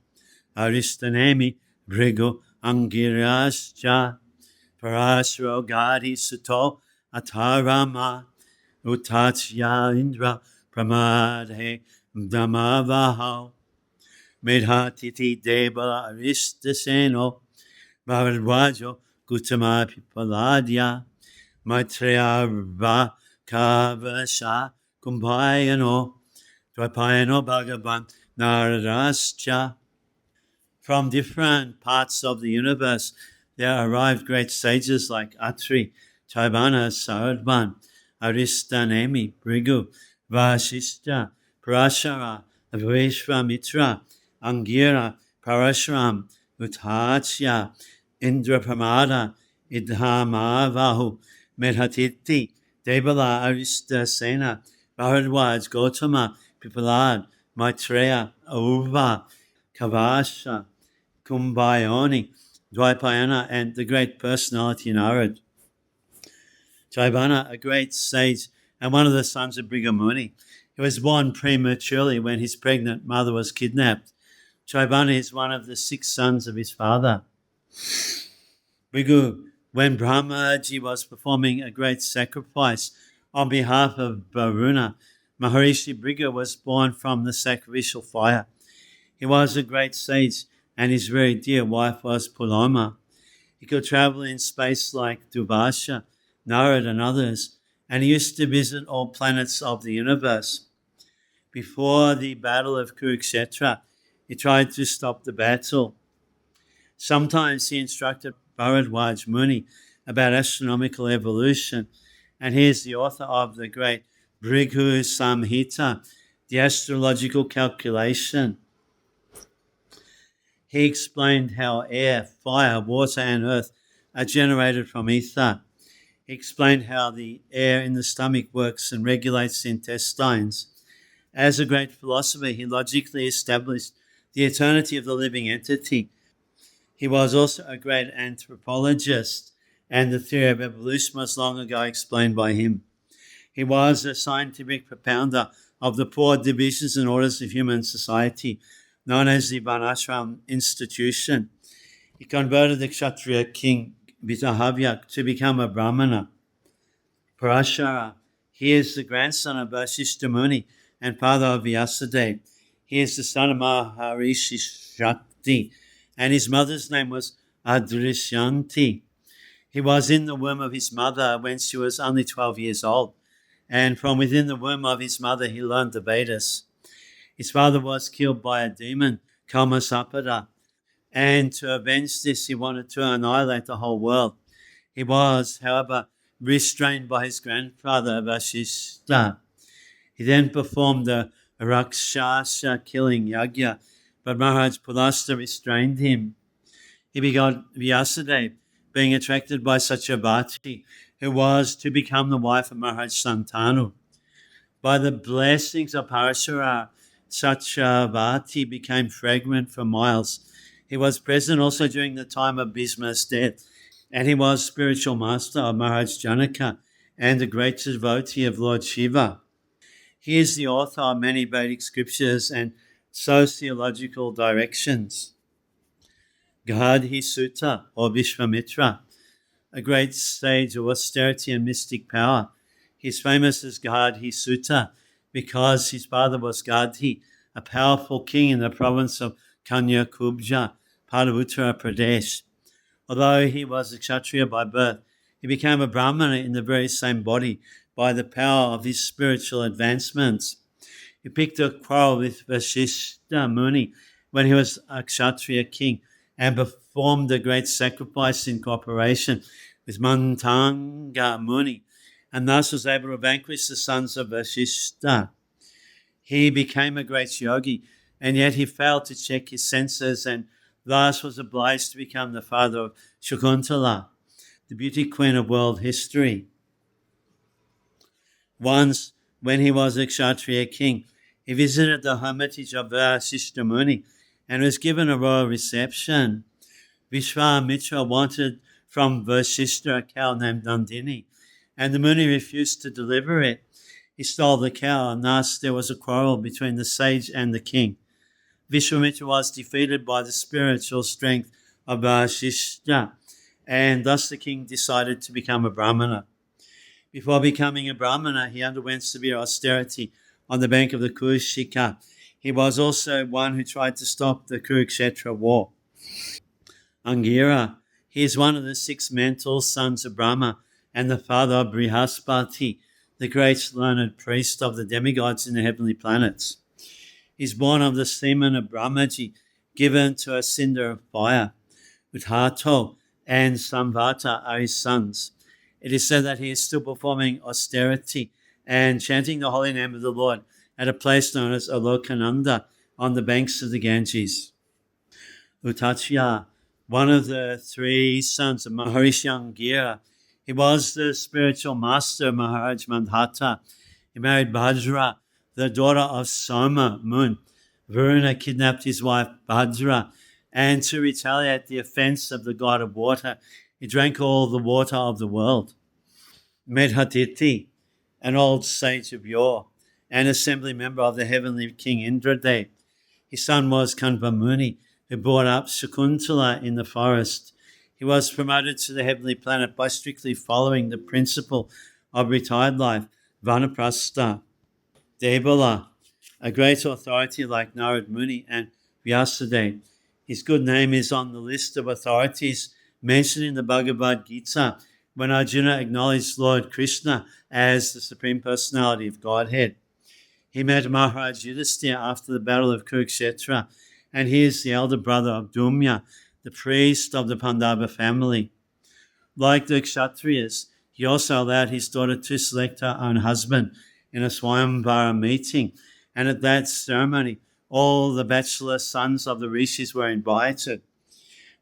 Aristanemi Brigo Angirascha Parasro Gadi Suto Atarama Utatya Indra Pramadhe Damavaho Medhatiti Deba Aristaseno Bharadwajo Gutama Pipaladya Maitreya Kavasha Kumbhayano Dvapayano Bhagavan Naradascha. From different parts of the universe, there arrived great sages like Atri, Chaibana, Saradvan, Aristanemi, Brigu, Vasishta, Parashara, Vishwamitra, Angira, Parashram, Utachya, Indrapramada, Idhamavahu, Medhatiti, Devala, Aristasena, Bharadwaj, Gotama, Pipalad, Maitreya, Auva, Kavasha, Kumbhayani, Dvaipayana, and the great personality Narad. Chaibana, a great sage and one of the sons of Brigamuni. He was born prematurely when his pregnant mother was kidnapped. Chaibana is one of the 6 sons of his father. Brigu, when Brahmaji was performing a great sacrifice on behalf of Varuna, Maharishi Brigu was born from the sacrificial fire. He was a great sage, and his very dear wife was Puloma. He could travel in space like Dubasha, Narad, and others, and he used to visit all planets of the universe. Before the battle of Kurukshetra, he tried to stop the battle. Sometimes he instructed Bharadwaj Muni about astronomical evolution, and he is the author of the great Bhrigu Samhita, the astrological calculation. He explained how air, fire, water, and earth are generated from ether. He explained how the air in the stomach works and regulates the intestines. As a great philosopher, he logically established the eternity of the living entity. He was also a great anthropologist, and the theory of evolution was long ago explained by him. He was a scientific propounder of the 4 divisions and orders of human society, known as the Varnashram institution. He converted the Kshatriya king Vitahavya to become a Brahmana. Parashara, he is the grandson of Vasishta Muni and father of Vyasadeva. He is the son of Maharishi Shakti, and his mother's name was Adrishyanti. He was in the womb of his mother when she was only 12 years old, and from within the womb of his mother he learned the Vedas. His father was killed by a demon, Kalmasapada, and to avenge this he wanted to annihilate the whole world. He was, however, restrained by his grandfather Vasishta. He then performed the Rakshasa killing yagya, but Maharaj Pulasta restrained him. He begot Vyasadeva, being attracted by Satyavati, who was to become the wife of Maharaj Santanu. By the blessings of Parashara, Satyavati became fragrant for miles. He was present also during the time of Bhisma's death, and he was spiritual master of Maharaj Janaka and a great devotee of Lord Shiva. He is the author of many Vedic scriptures and sociological directions. Gadhi Sutta, or Vishwamitra, a great sage of austerity and mystic power. He is famous as Gadhi Sutta because his father was Gadhi, a powerful king in the province of Kanyakubja, part of Uttar Pradesh. Although he was a Kshatriya by birth, he became a Brahmana in the very same body by the power of his spiritual advancements. He picked a quarrel with Vasishta Muni when he was a Kshatriya king and performed a great sacrifice in cooperation with Mantanga Muni, and thus was able to vanquish the sons of Vasishta. He became a great yogi, and yet he failed to check his senses and thus was obliged to become the father of Shakuntala. the beauty queen of world history. Once, when he was a Kshatriya king, he visited the hermitage of Vasishta Muni and was given a royal reception. Vishwamitra wanted from Vasishta a cow named Nandini, and the Muni refused to deliver it. He stole the cow, and thus there was a quarrel between the sage and the king. Vishwamitra was defeated by the spiritual strength of Vasishta, and thus the king decided to become a Brahmana. Before becoming a Brahmana, he underwent severe austerity on the bank of the Kurushika. He was also one who tried to stop the Kurukshetra war. Angira, he is one of the 6 mental sons of Brahma and the father of Brihaspati, the great learned priest of the demigods in the heavenly planets. He is born of the semen of Brahmaji, given to a cinder of fire. Udhato and Samvata are his sons. It is said that he is still performing austerity and chanting the holy name of the Lord at a place known as Alokananda on the banks of the Ganges. Utachya, one of the 3 sons of Maharishi Angira, he was the spiritual master of Maharaj Mandhata. He married Bhadra, the daughter of Soma Mun. Varuna kidnapped his wife Bhadra, and to retaliate the offense of the god of water, he drank all the water of the world. Medhatiti, an old sage of yore, an assembly member of the heavenly king Indradev. His son was Kanva Muni, who brought up Shakuntala in the forest. He was promoted to the heavenly planet by strictly following the principle of retired life, Vanaprastha. Debala, a great authority like Narad Muni and Vyasadeva. His good name is on the list of authorities mentioned in the Bhagavad Gita when Arjuna acknowledged Lord Krishna as the Supreme Personality of Godhead. He met Maharaj Yudhisthira after the Battle of Kurukshetra, and he is the elder brother of Dhumya, the priest of the Pandava family. Like the Kshatriyas, he also allowed his daughter to select her own husband in a Swayamvara meeting, and at that ceremony, all the bachelor sons of the rishis were invited.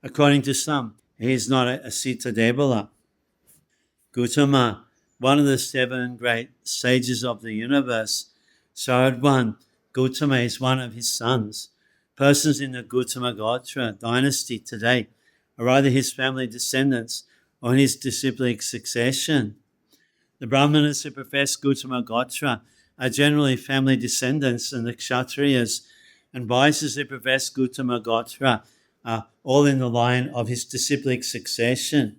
According to some, he is not a Sita Devala. Gautama, one of the 7 great sages of the universe, Saradwan, Gautama is one of his sons. Persons in the Gautama Gotra dynasty today are either his family descendants or in his disciplic succession. The Brahmanas who profess Gautama Gotra are generally family descendants, and the Kshatriyas and Vaishyas who profess Gautama Gotra are all in the line of his disciplic succession.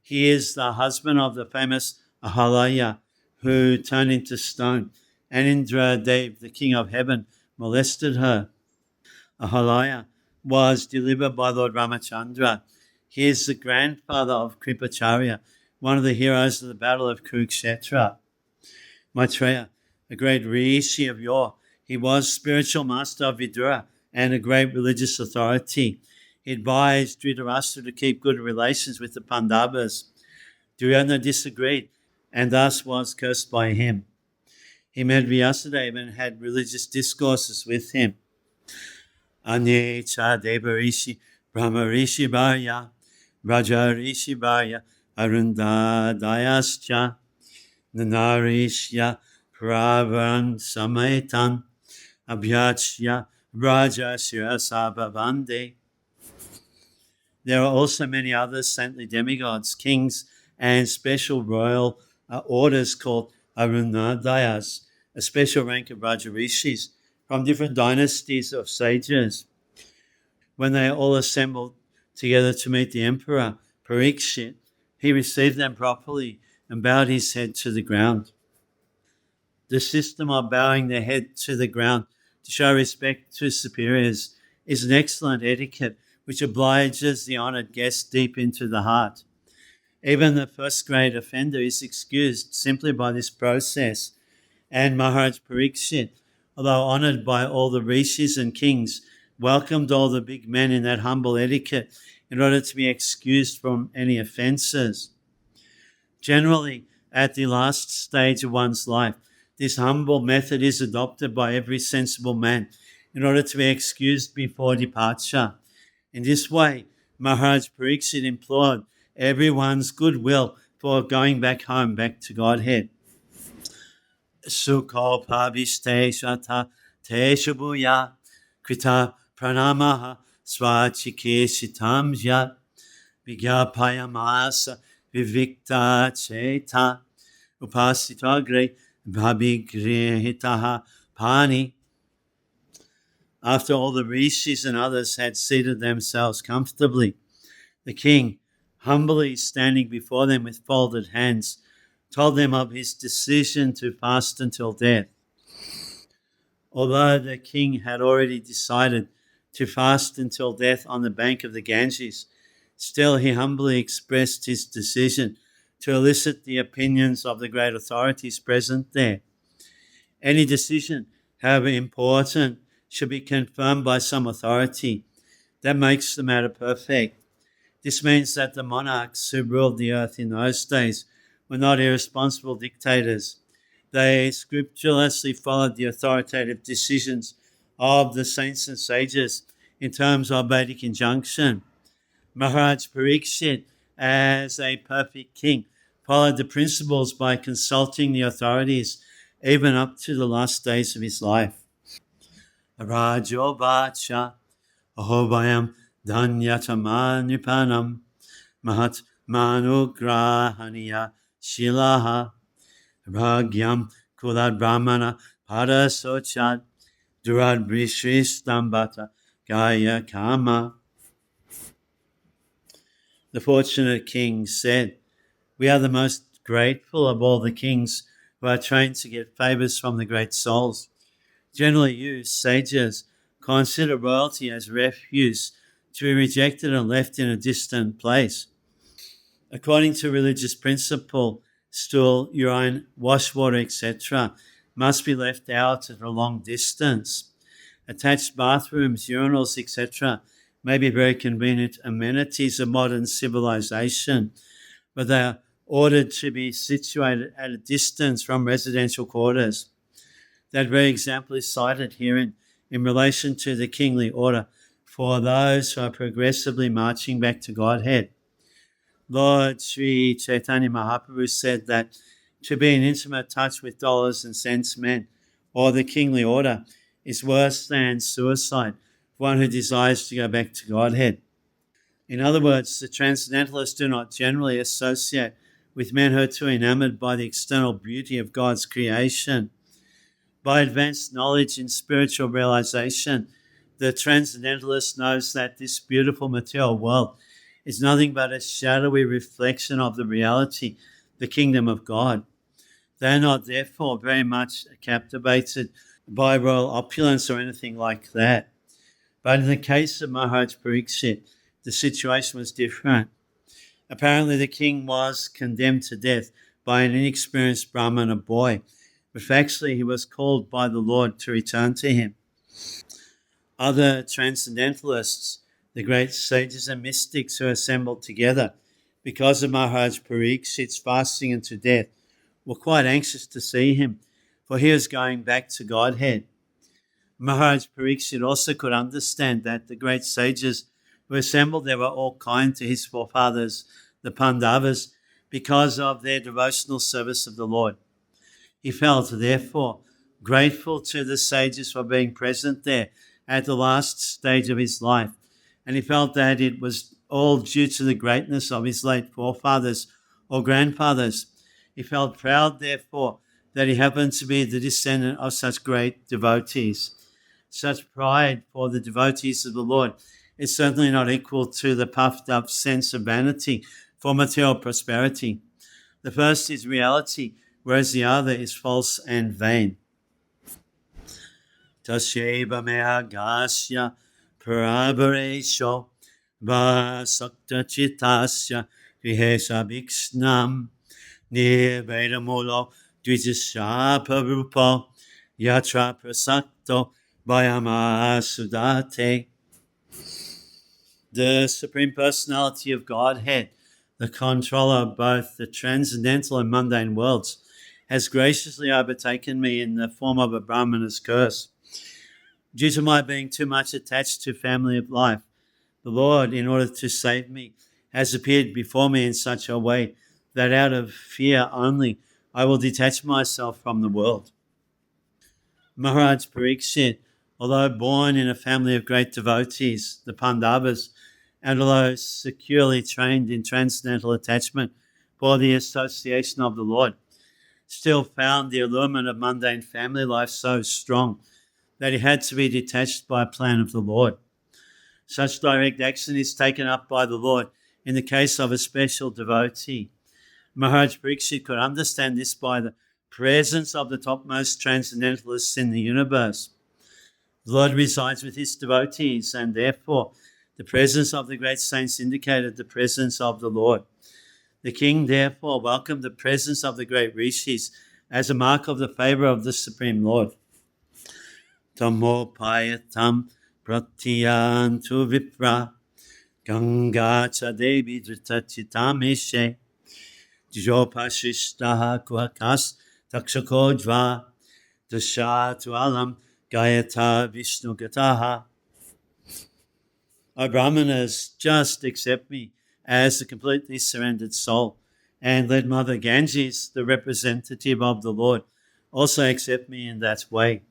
He is the husband of the famous Ahalaya, who turned into stone, and Indradev, the king of heaven, molested her. Ahalaya was delivered by Lord Ramachandra. He is the grandfather of Kripacharya, one of the heroes of the Battle of Kurukshetra. Maitreya, a great rishi of yore, he was spiritual master of Vidura and a great religious authority. He advised Dhritarashtra to keep good relations with the Pandavas. Duryodhana disagreed and thus was cursed by him. He met Vyasadeva and had religious discourses with him. Anye cha deva rishi, brahma rishi bharya, raja rishi bharya, arundadayascha, nanarishya pravan sametan, abhyachya raja shirasabhavande. There are also many other saintly demigods, kings, and special royal orders called Arunadayas, a special rank of Rajarishis from different dynasties of sages. When they all assembled together to meet the emperor, Parikshit, he received them properly and bowed his head to the ground. The system of bowing their head to the ground to show respect to superiors is an excellent etiquette which obliges the honoured guest deep into the heart. Even the first-grade offender is excused simply by this process, and Maharaj Parikshit, although honoured by all the rishis and kings, welcomed all the big men in that humble etiquette in order to be excused from any offences. Generally, at the last stage of one's life, this humble method is adopted by every sensible man in order to be excused before departure. In this way, Maharaj Parikshit implored everyone's goodwill for going back home, back to Godhead. Sukho pabhiste shata te shubuya krita pranamaha swachikeshitam yat vigyapayamasa vivikta cheta upasitagre bhabigrihitaha pani. After all the rishis and others had seated themselves comfortably, the king, humbly standing before them with folded hands, told them of his decision to fast until death. Although the king had already decided to fast until death on the bank of the Ganges, still he humbly expressed his decision to elicit the opinions of the great authorities present there. Any decision, however important, should be confirmed by some authority. That makes the matter perfect. This means that the monarchs who ruled the earth in those days were not irresponsible dictators. They scrupulously followed the authoritative decisions of the saints and sages in terms of Vedic injunction. Maharaj Parikshit, as a perfect king, followed the principles by consulting the authorities even up to the last days of his life. Rajo Bacha Ahobayam Danyatama Mahat Manugrahaniya Shilaha Ragyam Kulad Brahmana Parasochad Durad Brishistambata Gaya Kama. The fortunate king said, "We are the most grateful of all the kings who are trained to get favors from the great souls. Generally you, sages, consider royalty as refuse to be rejected and left in a distant place. According to religious principle, stool, urine, wash water, etc. must be left out at a long distance. Attached bathrooms, urinals, etc. may be very convenient amenities of modern civilization, but they are ordered to be situated at a distance from residential quarters. That very example is cited herein in relation to the kingly order for those who are progressively marching back to Godhead. Lord Sri Chaitanya Mahaprabhu said that to be in intimate touch with dollars and cents men or the kingly order is worse than suicide for one who desires to go back to Godhead. In other words, the transcendentalists do not generally associate with men who are too enamored by the external beauty of God's creation. By advanced knowledge in spiritual realization, the transcendentalist knows that this beautiful material world is nothing but a shadowy reflection of the reality, the kingdom of God. They are not therefore very much captivated by royal opulence or anything like that. But in the case of Maharaj Parikshit, the situation was different. Apparently the king was condemned to death by an inexperienced Brahmana boy, but factually he was called by the Lord to return to him. Other transcendentalists, the great sages and mystics who assembled together because of Maharaj Parikshit's fasting unto death, were quite anxious to see him, for he was going back to Godhead. Maharaj Parikshit also could understand that the great sages who assembled there were all kind to his forefathers, the Pandavas, because of their devotional service of the Lord. He felt, therefore, grateful to the sages for being present there at the last stage of his life, and he felt that it was all due to the greatness of his late forefathers or grandfathers. He felt proud, therefore, that he happened to be the descendant of such great devotees. Such pride for the devotees of the Lord is certainly not equal to the puffed up sense of vanity for material prosperity. The first is reality, whereas the other is false and vain. Tasyeva mehagasya parabaresho vasakta chitasya vihesa bhikshnam nirvedamulo dvijashaparupo yatra prasakto Vayamasudate. The Supreme Personality of Godhead, the controller of both the transcendental and mundane worlds, has graciously overtaken me in the form of a Brahmana's curse. Due to my being too much attached to family of life, the Lord, in order to save me, has appeared before me in such a way that out of fear only I will detach myself from the world. Maharaj Parikshit, although born in a family of great devotees, the Pandavas, and although securely trained in transcendental attachment for the association of the Lord, still found the allurement of mundane family life so strong that he had to be detached by a plan of the Lord. Such direct action is taken up by the Lord in the case of a special devotee. Maharaj Parikshit could understand this by the presence of the topmost transcendentalists in the universe. The Lord resides with his devotees, and therefore the presence of the great saints indicated the presence of the Lord. The king therefore welcomed the presence of the great rishis as a mark of the favor of the Supreme Lord. Tamopayatam pratyantu vipra ganga cha devi dritachitamishe jopashishtaha kuhakas takshakodva dashatu alam gayata vishnu gataha. O Brahmanas, just accept me as a completely surrendered soul, and let Mother Ganges, the representative of the Lord, also accept me in that way.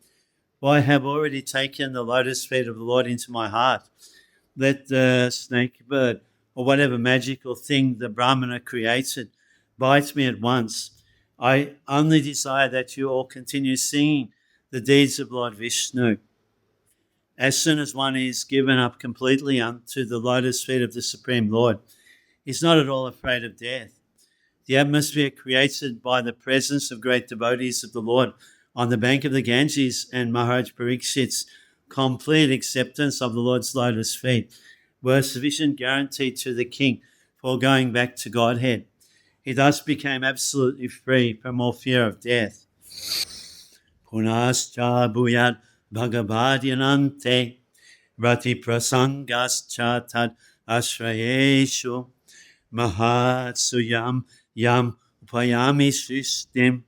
For I have already taken the lotus feet of the Lord into my heart. Let the snake bird or whatever magical thing the Brahmana created bite me at once. I only desire that you all continue singing the deeds of Lord Vishnu. As soon as one is given up completely unto the lotus feet of the Supreme Lord, he's not at all afraid of death. The atmosphere created by the presence of great devotees of the Lord on the bank of the Ganges and Maharaj Parikshit's complete acceptance of the Lord's lotus feet were sufficient guarantee to the king for going back to Godhead. He thus became absolutely free from all fear of death. Punascha bhuyat bhagavadyanante rati prasangascha tad ashrayeshu mahatsuyam yam upayami shistim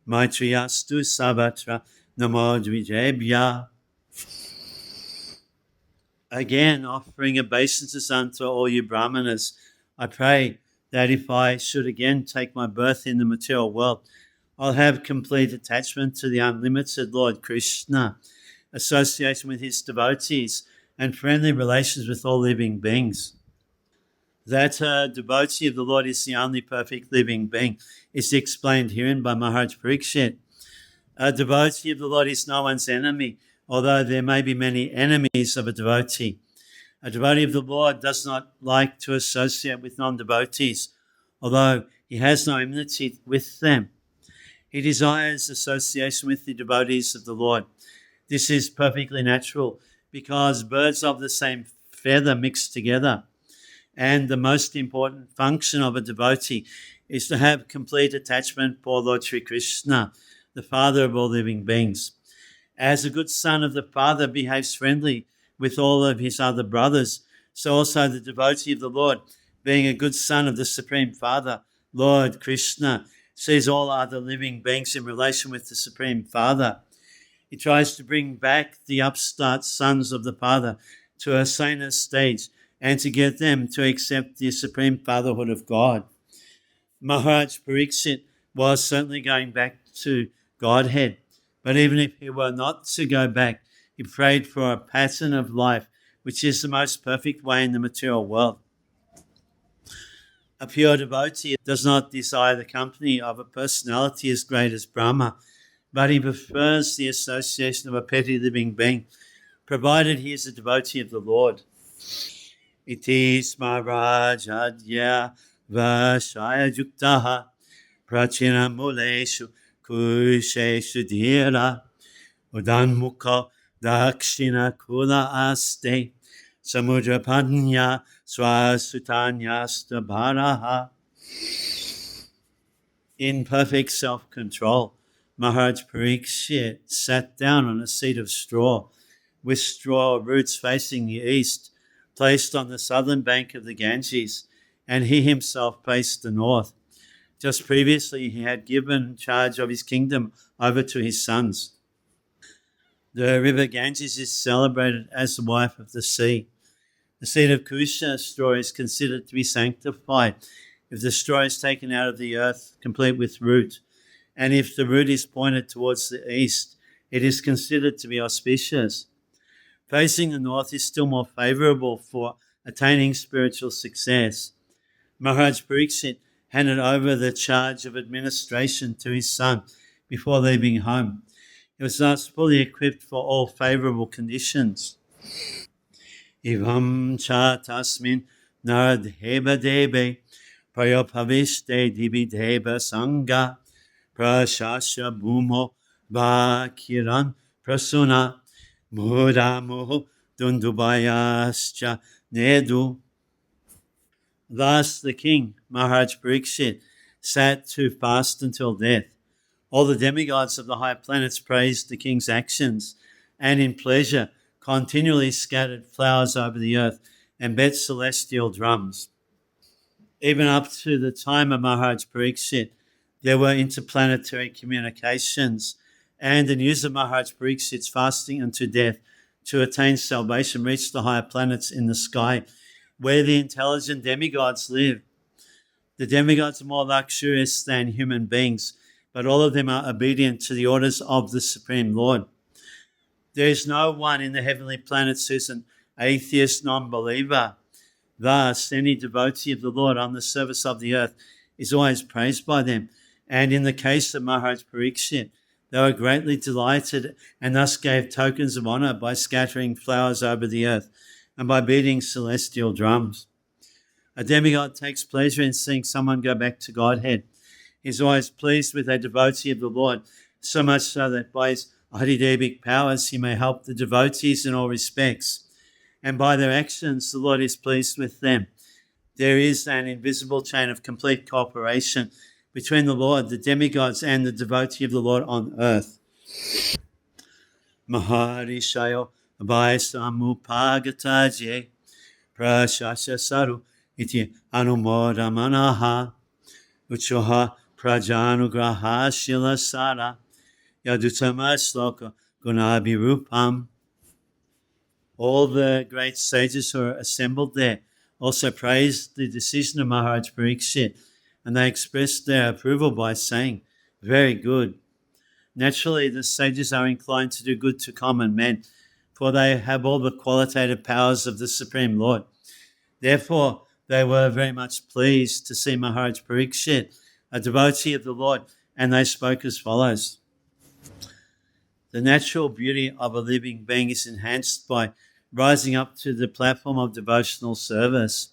maitriyastu sabatra namo dvijebhya. Again, offering obeisances unto all you Brahmanas, I pray that if I should again take my birth in the material world, I'll have complete attachment to the unlimited Lord Krishna, association with his devotees, and friendly relations with all living beings. That a devotee of the Lord is the only perfect living being is explained herein by Maharaj Parikshit. A devotee of the Lord is no one's enemy, although there may be many enemies of a devotee. A devotee of the Lord does not like to associate with non-devotees, although he has no enmity with them. He desires association with the devotees of the Lord. This is perfectly natural because birds of the same feather mix together. And the most important function of a devotee is to have complete attachment for Lord Sri Krishna, the Father of all living beings. As a good son of the Father behaves friendly with all of his other brothers, so also the devotee of the Lord, being a good son of the Supreme Father, Lord Krishna, sees all other living beings in relation with the Supreme Father. He tries to bring back the upstart sons of the Father to a saner stage and to get them to accept the Supreme Fatherhood of God. Maharaj Parikshit was certainly going back to Godhead, but even if he were not to go back, he prayed for a pattern of life which is the most perfect way in the material world. A pure devotee does not desire the company of a personality as great as Brahma, but he prefers the association of a petty living being, provided he is a devotee of the Lord. Iti smarajadya vashaya juktaha prachina muleshu kusheshu dhira udanmukha dakshina kula aste samudrapanya swasutanyasta bharaha. In perfect self-control, Maharaj Parikshit sat down on a seat of straw, with straw roots facing the east, placed on the southern bank of the Ganges, and he himself faced the north. Just previously, he had given charge of his kingdom over to his sons. The river Ganges is celebrated as the wife of the sea. The seed of Kusha straw is considered to be sanctified if the straw is taken out of the earth, complete with root. And if the root is pointed towards the east, it is considered to be auspicious. Facing the north is still more favorable for attaining spiritual success. Maharaj Pariksit handed over the charge of administration to his son before leaving home. He was thus fully equipped for all favorable conditions. Ivam cha tasmin naradheba debe prayopavishte dibidheba sangha prashasya bhumo vakiran prasuna mudamuhu dundubayascha nedu. Thus the king, Maharaj Pariksit, sat to fast until death. All the demigods of the high planets praised the king's actions, and in pleasure continually scattered flowers over the earth and beat celestial drums. Even up to the time of Maharaj Pariksit, there were interplanetary communications, and the news of Maharaj Pariksit's fasting unto death to attain salvation reached the higher planets in the sky, where the intelligent demigods live. The demigods are more luxurious than human beings, but all of them are obedient to the orders of the Supreme Lord. There is no one in the heavenly planets who's an atheist non-believer. Thus, any devotee of the Lord on the service of the earth is always praised by them. And in the case of Maharaj Pariksit, they were greatly delighted and thus gave tokens of honor by scattering flowers over the earth and by beating celestial drums. A demigod takes pleasure in seeing someone go back to Godhead. He's always pleased with a devotee of the Lord, so much so that by his Adidevic powers he may help the devotees in all respects. And by their actions, the Lord is pleased with them. There is an invisible chain of complete cooperation between the Lord, the demigods, and the devotee of the Lord on earth. Maharishayo Vaisamupagataje Prashasya Saru Iti Anumodamanaha Uchoha Prajanugraha Shilasara Yadutama Sloka Gunabhirupam. All the great sages who are assembled there also praised the decision of Maharaj Pariksit, and they expressed their approval by saying, "Very good." Naturally, the sages are inclined to do good to common men, for they have all the qualitative powers of the Supreme Lord. Therefore, they were very much pleased to see Maharaj Pariksit, a devotee of the Lord, and they spoke as follows. The natural beauty of a living being is enhanced by rising up to the platform of devotional service.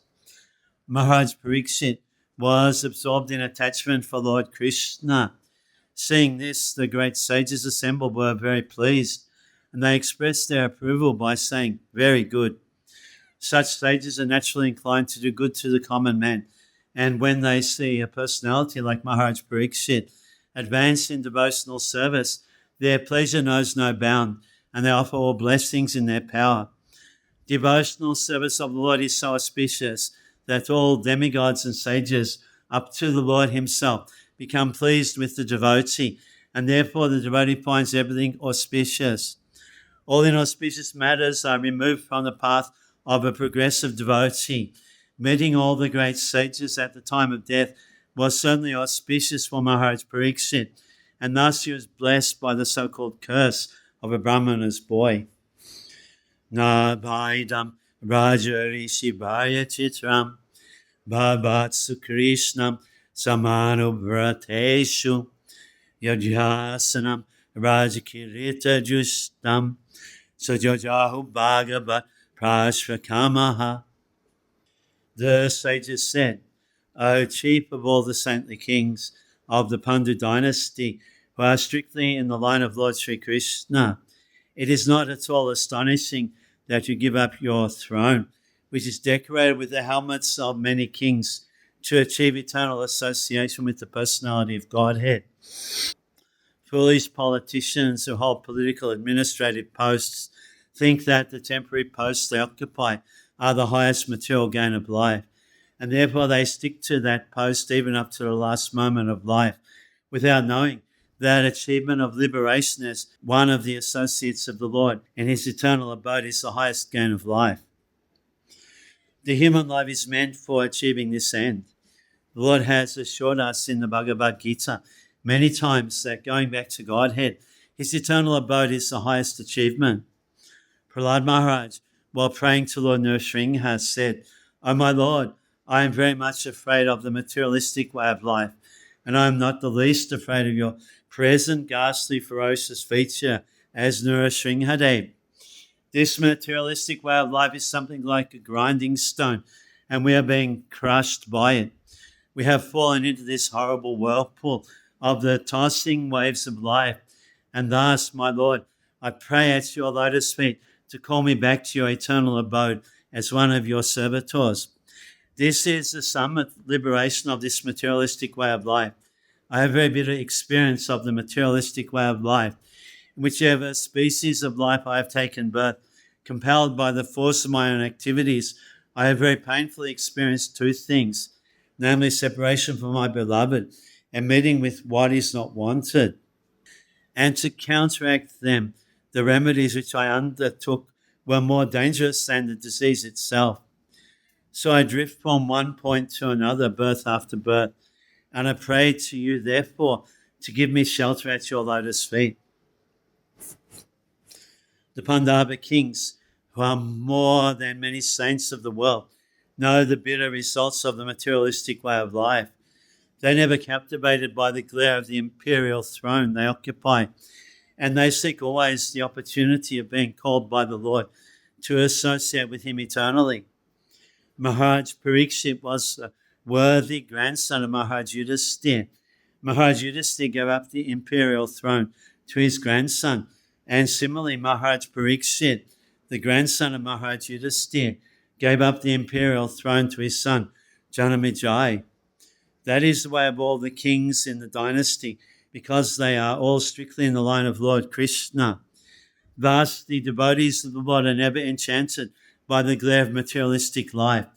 Maharaj Pariksit was absorbed in attachment for Lord Krishna. Seeing this, the great sages assembled were very pleased, and they expressed their approval by saying, "Very good." Such sages are naturally inclined to do good to the common man, and when they see a personality like Maharaj Pariksit advance in devotional service, their pleasure knows no bound, and they offer all blessings in their power. Devotional service of the Lord is so auspicious that all demigods and sages, up to the Lord himself, become pleased with the devotee, and therefore the devotee finds everything auspicious. All inauspicious matters are removed from the path of a progressive devotee. Meeting all the great sages at the time of death was certainly auspicious for Maharaj Pariksit, and thus he was blessed by the so-called curse of a Brahmana's boy. Na vaidam rajarishi bhaya chitram bhavatsu krishnam samanubhrateshu yajhasanam rajakirita justam sajajahu bhagavat prashrakamaha. The sages said, "O chief of all the saintly kings of the Pandu dynasty who are strictly in the line of Lord Sri Krishna, it is not at all astonishing that you give up your throne, which is decorated with the helmets of many kings, to achieve eternal association with the personality of Godhead. Foolish politicians who hold political administrative posts think that the temporary posts they occupy are the highest material gain of life, and therefore they stick to that post even up to the last moment of life, without knowing that achievement of liberation as one of the associates of the Lord in his eternal abode is the highest gain of life. The human life is meant for achieving this end. The Lord has assured us in the Bhagavad Gita many times that going back to Godhead, his eternal abode is the highest achievement. Prahlad Maharaj, while praying to Lord Nrsimha, said, "O my Lord, I am very much afraid of the materialistic way of life, and I am not the least afraid of your present ghastly, ferocious feature as Nrsimhadev. This materialistic way of life is something like a grinding stone, and we are being crushed by it. We have fallen into this horrible whirlpool of the tossing waves of life, and thus, my Lord, I pray at your lotus feet to call me back to your eternal abode as one of your servitors. This is the summit liberation of this materialistic way of life. I have very bitter experience of the materialistic way of life. In whichever species of life I have taken birth, compelled by the force of my own activities, I have very painfully experienced two things, namely separation from my beloved and meeting with what is not wanted. And to counteract them, the remedies which I undertook were more dangerous than the disease itself. So I drift from one point to another, birth after birth, and I pray to you, therefore, to give me shelter at your lotus feet." The Pandava kings, who are more than many saints of the world, know the bitter results of the materialistic way of life. They never captivated by the glare of the imperial throne they occupy, and they seek always the opportunity of being called by the Lord to associate with him eternally. Maharaj Parikshit was a worthy grandson of Maharaj Yudhisthira. Maharaj Yudhisthira gave up the imperial throne to his grandson, and similarly Maharaj Parikshit, the grandson of Maharaj Yudhisthira, gave up the imperial throne to his son Janamejaya. That is the way of all the kings in the dynasty, because they are all strictly in the line of Lord Krishna. Thus, the devotees of the Lord are never enchanted by the glare of materialistic life,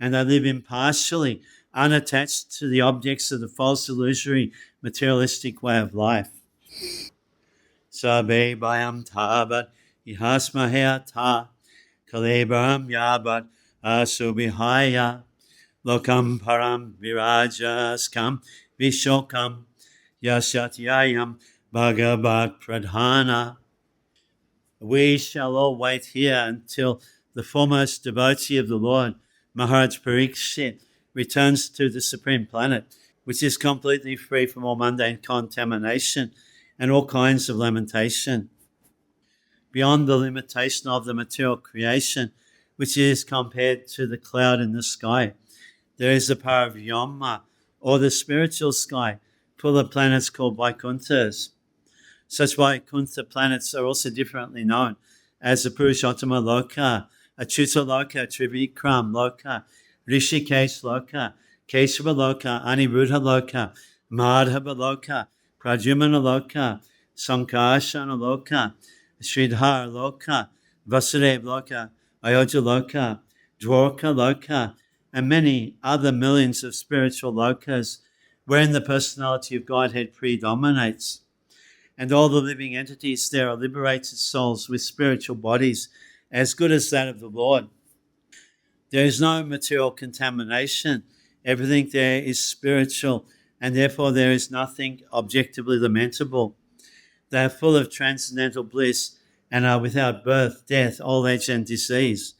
and they live impartially, unattached to the objects of the false, illusory, materialistic way of life. Sabe bayam tabat ihasmaheta kalebaram yabat asubihaya lokam param virajaskam vishokam yasatyayam bhagavat pradhana. We shall all wait here until the foremost devotee of the Lord, Maharaj Parikshit, returns to the Supreme Planet, which is completely free from all mundane contamination and all kinds of lamentation. Beyond the limitation of the material creation, which is compared to the cloud in the sky, there is the power of Yama, or the spiritual sky, full of planets called Vaikunthas. Such Vaikuntha planets are also differently known as the Purushottama Loka, Achyuta Loka, Trivikram Loka, Rishikesh Loka, Keshava Loka, Aniruddha Loka, Madhava Loka, Pradyumna Loka, Sankarsana Loka, Sridhar Loka, Vasudev Loka, Ayodhya Loka, Dwarka Loka, and many other millions of spiritual lokas wherein the personality of Godhead predominates. And all the living entities there are liberated souls with spiritual bodies as good as that of the Lord. There is no material contamination. Everything there is spiritual, and therefore there is nothing objectively lamentable. They are full of transcendental bliss and are without birth, death, old age, and disease.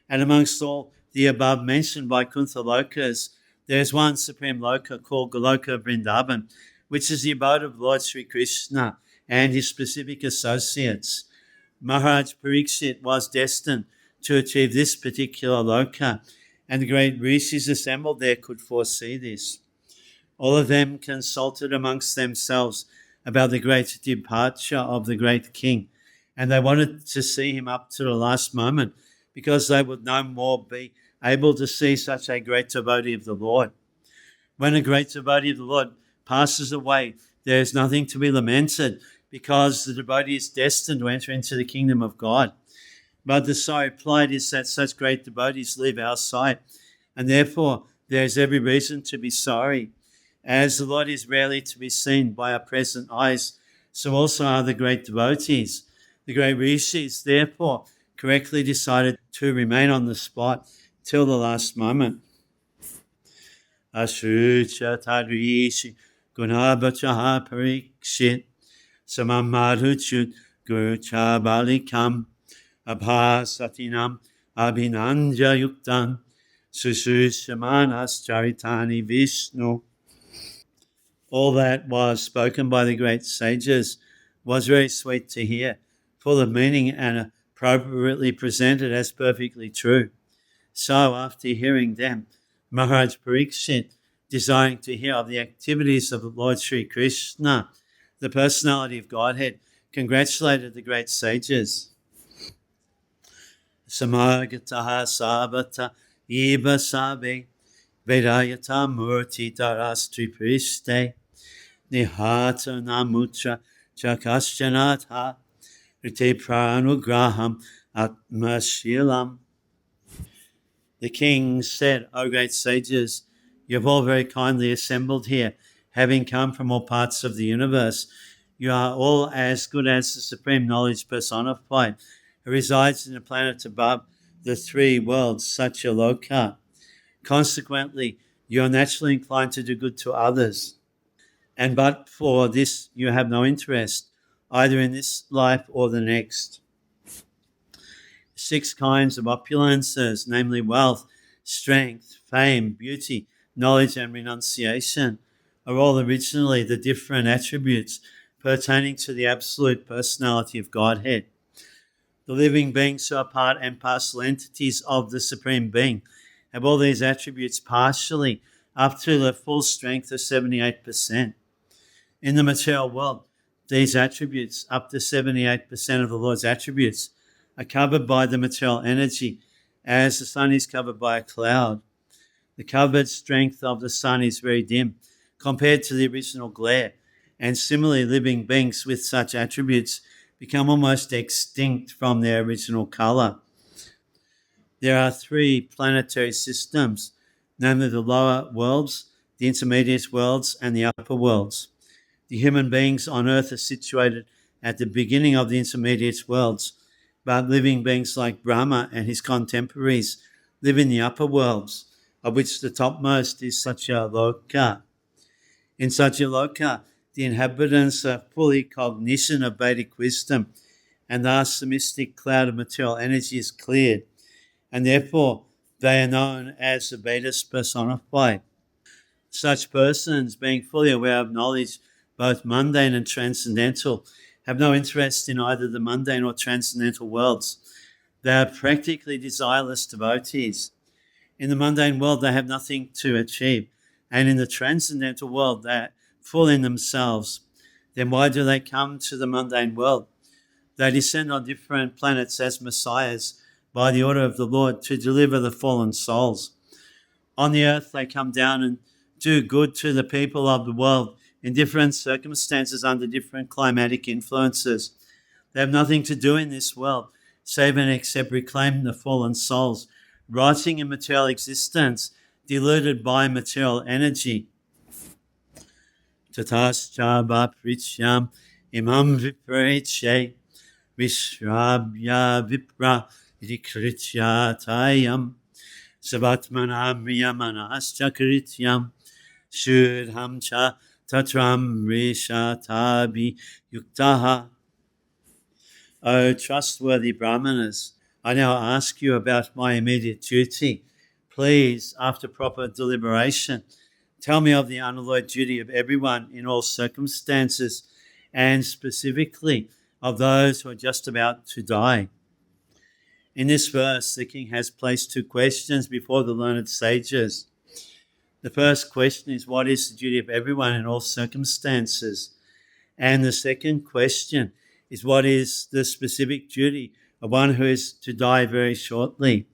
And amongst all the above mentioned Vaikuntha Lokas, there is one supreme Loka called Goloka Vrindavan, which is the abode of Lord Sri Krishna and his specific associates. Maharaj Parikshit was destined to achieve this particular Loka, and the great rishis assembled there could foresee this. All of them consulted amongst themselves about the great departure of the great king, and they wanted to see him up to the last moment, because they would no more be able to see such a great devotee of the Lord. When a great devotee of the Lord passes away, there is nothing to be lamented, because the devotee is destined to enter into the kingdom of God. But the sorry plight is that such great devotees leave our sight, and therefore there is every reason to be sorry. As the Lord is rarely to be seen by our present eyes, so also are the great devotees. The great rishis, therefore, correctly decided to remain on the spot till the last moment. Ashrucha tadrishi gunabhacha parikshit samamaruchut gurucha balikam abhasatinam abhinanja yuktam susushamanas charitani Vishnu. All that was spoken by the great sages was very sweet to hear, full of meaning and appropriately presented as perfectly true. So after hearing them, Maharaj Parikshit, desiring to hear of the activities of the Lord Sri Krishna, the personality of Godhead, congratulated the great sages. Samagataha sabata iba sabe vedayata murti darastri priste nihata namutra chakaschanatha rite pranugraham atmashilam. The king said, O great sages, you have all very kindly assembled here, having come from all parts of the universe. You are all as good as the Supreme Knowledge personified, who resides in the planet above the three worlds, Satyaloka. Consequently, you are naturally inclined to do good to others. And but for this, you have no interest, either in this life or the next. 6 kinds of opulences, namely wealth, strength, fame, beauty, knowledge, and renunciation, are all originally the different attributes pertaining to the absolute personality of Godhead. The living beings who are part and parcel entities of the Supreme Being have all these attributes partially up to the full strength of 78%. In the material world, these attributes, up to 78% of the Lord's attributes, are covered by the material energy, as the sun is covered by a cloud. The covered strength of the sun is very dim compared to the original glare, and similarly living beings with such attributes become almost extinct from their original colour. There are 3 planetary systems, namely the lower worlds, the intermediate worlds, and the upper worlds. The human beings on earth are situated at the beginning of the intermediate worlds, but living beings like Brahma and his contemporaries live in the upper worlds, of which the topmost is Satyaloka. In Satyaloka, the inhabitants are fully cognizant of Vedic wisdom, and thus the mystic cloud of material energy is cleared, and therefore they are known as the Vedas personified. Such persons, being fully aware of knowledge, both mundane and transcendental, have no interest in either the mundane or transcendental worlds. They are practically desireless devotees. In the mundane world, they have nothing to achieve, and in the transcendental world, they are full in themselves. Then why do they come to the mundane world? They descend on different planets as messiahs by the order of the Lord to deliver the fallen souls. On the earth, they come down and do good to the people of the world in different circumstances under different climatic influences. They have nothing to do in this world, save and except reclaim the fallen souls, writing in material existence, deluded by material energy. Tatascha prichyam imam vipreche vishrabhya vipra idikrityatayam savatmanam riyamanascha krityam shudham cha tatram rishatabi yuktaha. O trustworthy Brahmanas, I now ask you about my immediate duty. Please, after proper deliberation, tell me of the unalloyed duty of everyone in all circumstances, and specifically of those who are just about to die. In this verse, the king has placed 2 questions before the learned sages. The first question is, what is the duty of everyone in all circumstances? And the second question is, what is the specific duty of one who is to die very shortly?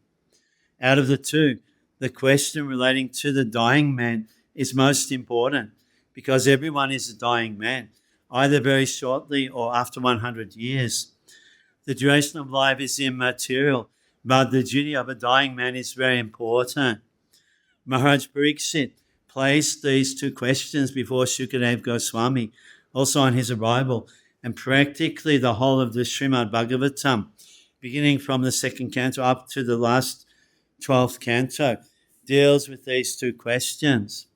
Out of the 2, the question relating to the dying man is most important, because everyone is a dying man, either very shortly or after 100 years. The duration of life is immaterial, but the duty of a dying man is very important. Maharaj Parikshit placed these 2 questions before Shukadeva Goswami, also on his arrival, and practically the whole of the Srimad-Bhagavatam, beginning from the 2nd canto up to the last 12th Canto, deals with these two questions.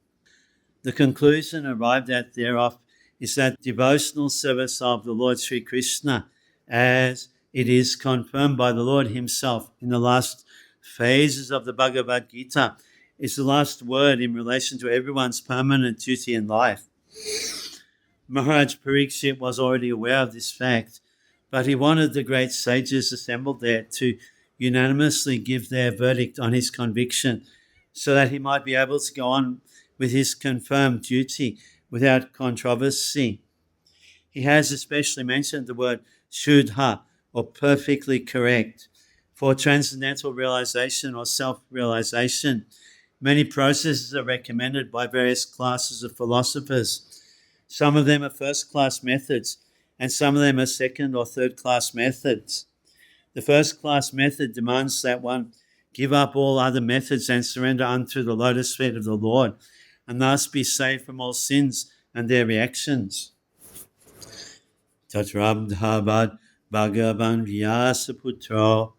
The conclusion arrived at thereof is that devotional service of the Lord Sri Krishna, as it is confirmed by the Lord himself in the last phases of the Bhagavad Gita, is the last word in relation to everyone's permanent duty in life. Maharaj Parikshit was already aware of this fact, but he wanted the great sages assembled there to unanimously give their verdict on his conviction so that he might be able to go on with his confirmed duty without controversy. He has especially mentioned the word shuddha, or perfectly correct. For transcendental realization or self-realization, many processes are recommended by various classes of philosophers. Some of them are first-class methods, and some of them are second or third-class methods. The first-class method demands that one give up all other methods and surrender unto the lotus feet of the Lord, and thus be saved from all sins and their reactions. Tatrabdhabad Bhagavan Vyasaputro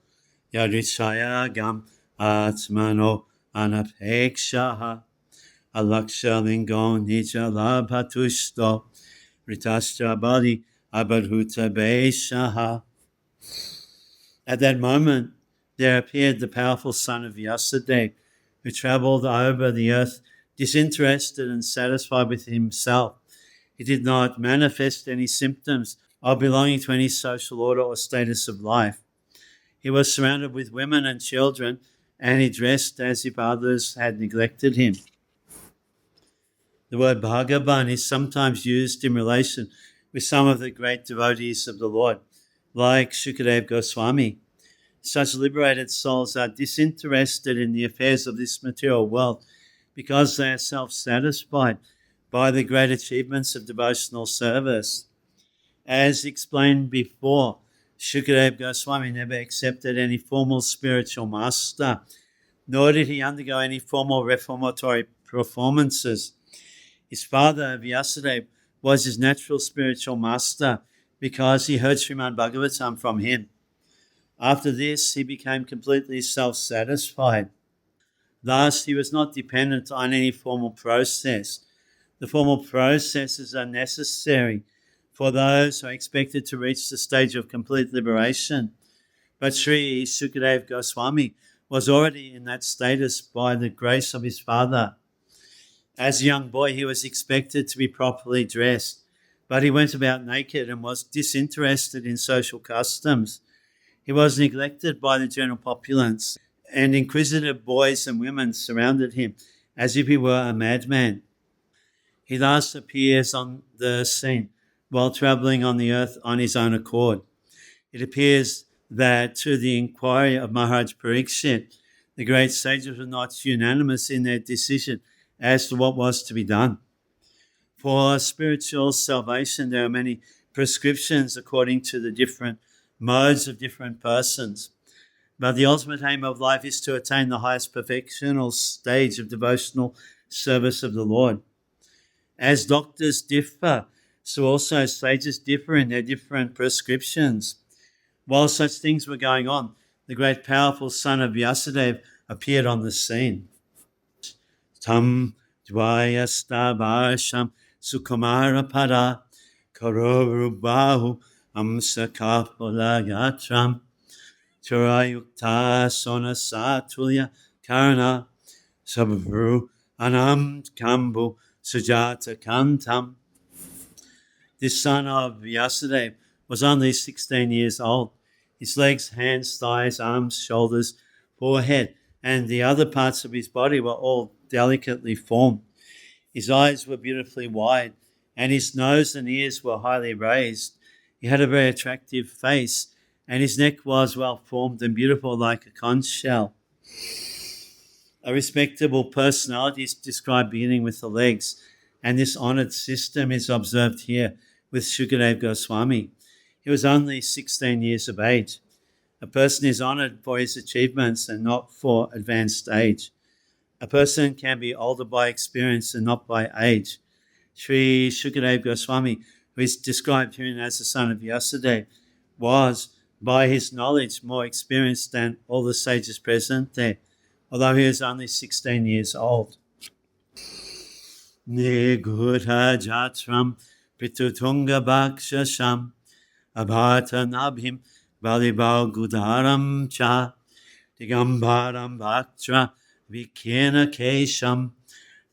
Yadrichayagam Atmano Anapekshaha Alakshalingo Nija Labhatusto Ritascha Bali Abadhuta Beshaha. At that moment, there appeared the powerful son of Vyasadeva, who travelled over the earth disinterested and satisfied with himself. He did not manifest any symptoms of belonging to any social order or status of life. He was surrounded with women and children, and he dressed as if others had neglected him. The word Bhagavan is sometimes used in relation with some of the great devotees of the Lord, like Shukadeva Goswami. Such liberated souls are disinterested in the affairs of this material world because they are self-satisfied by the great achievements of devotional service. As explained before, Shukadeva Goswami never accepted any formal spiritual master, nor did he undergo any formal reformatory performances. His father, Vyasadeva, was his natural spiritual master because he heard Srimad-Bhagavatam from him. After this, he became completely self-satisfied. Thus, he was not dependent on any formal process. The formal processes are necessary for those who are expected to reach the stage of complete liberation. But Sri Shukadeva Goswami was already in that status by the grace of his father. As a young boy, he was expected to be properly dressed, but he went about naked and was disinterested in social customs. He was neglected by the general populace, and inquisitive boys and women surrounded him as if he were a madman. He thus appears on the scene while travelling on the earth on his own accord. It appears that to the inquiry of Maharaj Parikshit, the great sages were not unanimous in their decision as to what was to be done. For spiritual salvation, there are many prescriptions according to the different modes of different persons. But the ultimate aim of life is to attain the highest perfectional stage of devotional service of the Lord. As doctors differ, so also sages differ in their different prescriptions. While such things were going on, the great powerful son of Vyasadeva appeared on the scene. Tam dvayastavarsham sukumara pada karorubahu amsakapolagatram Churayukta sonasatulya karana sabhru anam kambu sujata kantam. This son of Vyasadeva was only 16 years old. His legs, hands, thighs, arms, shoulders, forehead, and the other parts of his body were all delicately formed. His eyes were beautifully wide, and his nose and ears were highly raised. He had a very attractive face, and his neck was well formed and beautiful like a conch shell. A respectable personality is described beginning with the legs, and this honoured system is observed here with Shukadeva Goswami. He was only 16 years of age. A person is honoured for his achievements and not for advanced age. A person can be older by experience and not by age. Sri Shukadeva Goswami, who is described herein as the son of Vyasadeva, was, by his knowledge, more experienced than all the sages present there. although he was only 16 years old. Nigudha jatram pitutunga bhakshasham abhata nabhim balibal gudaram cha digambaram bhaktra vikena kesham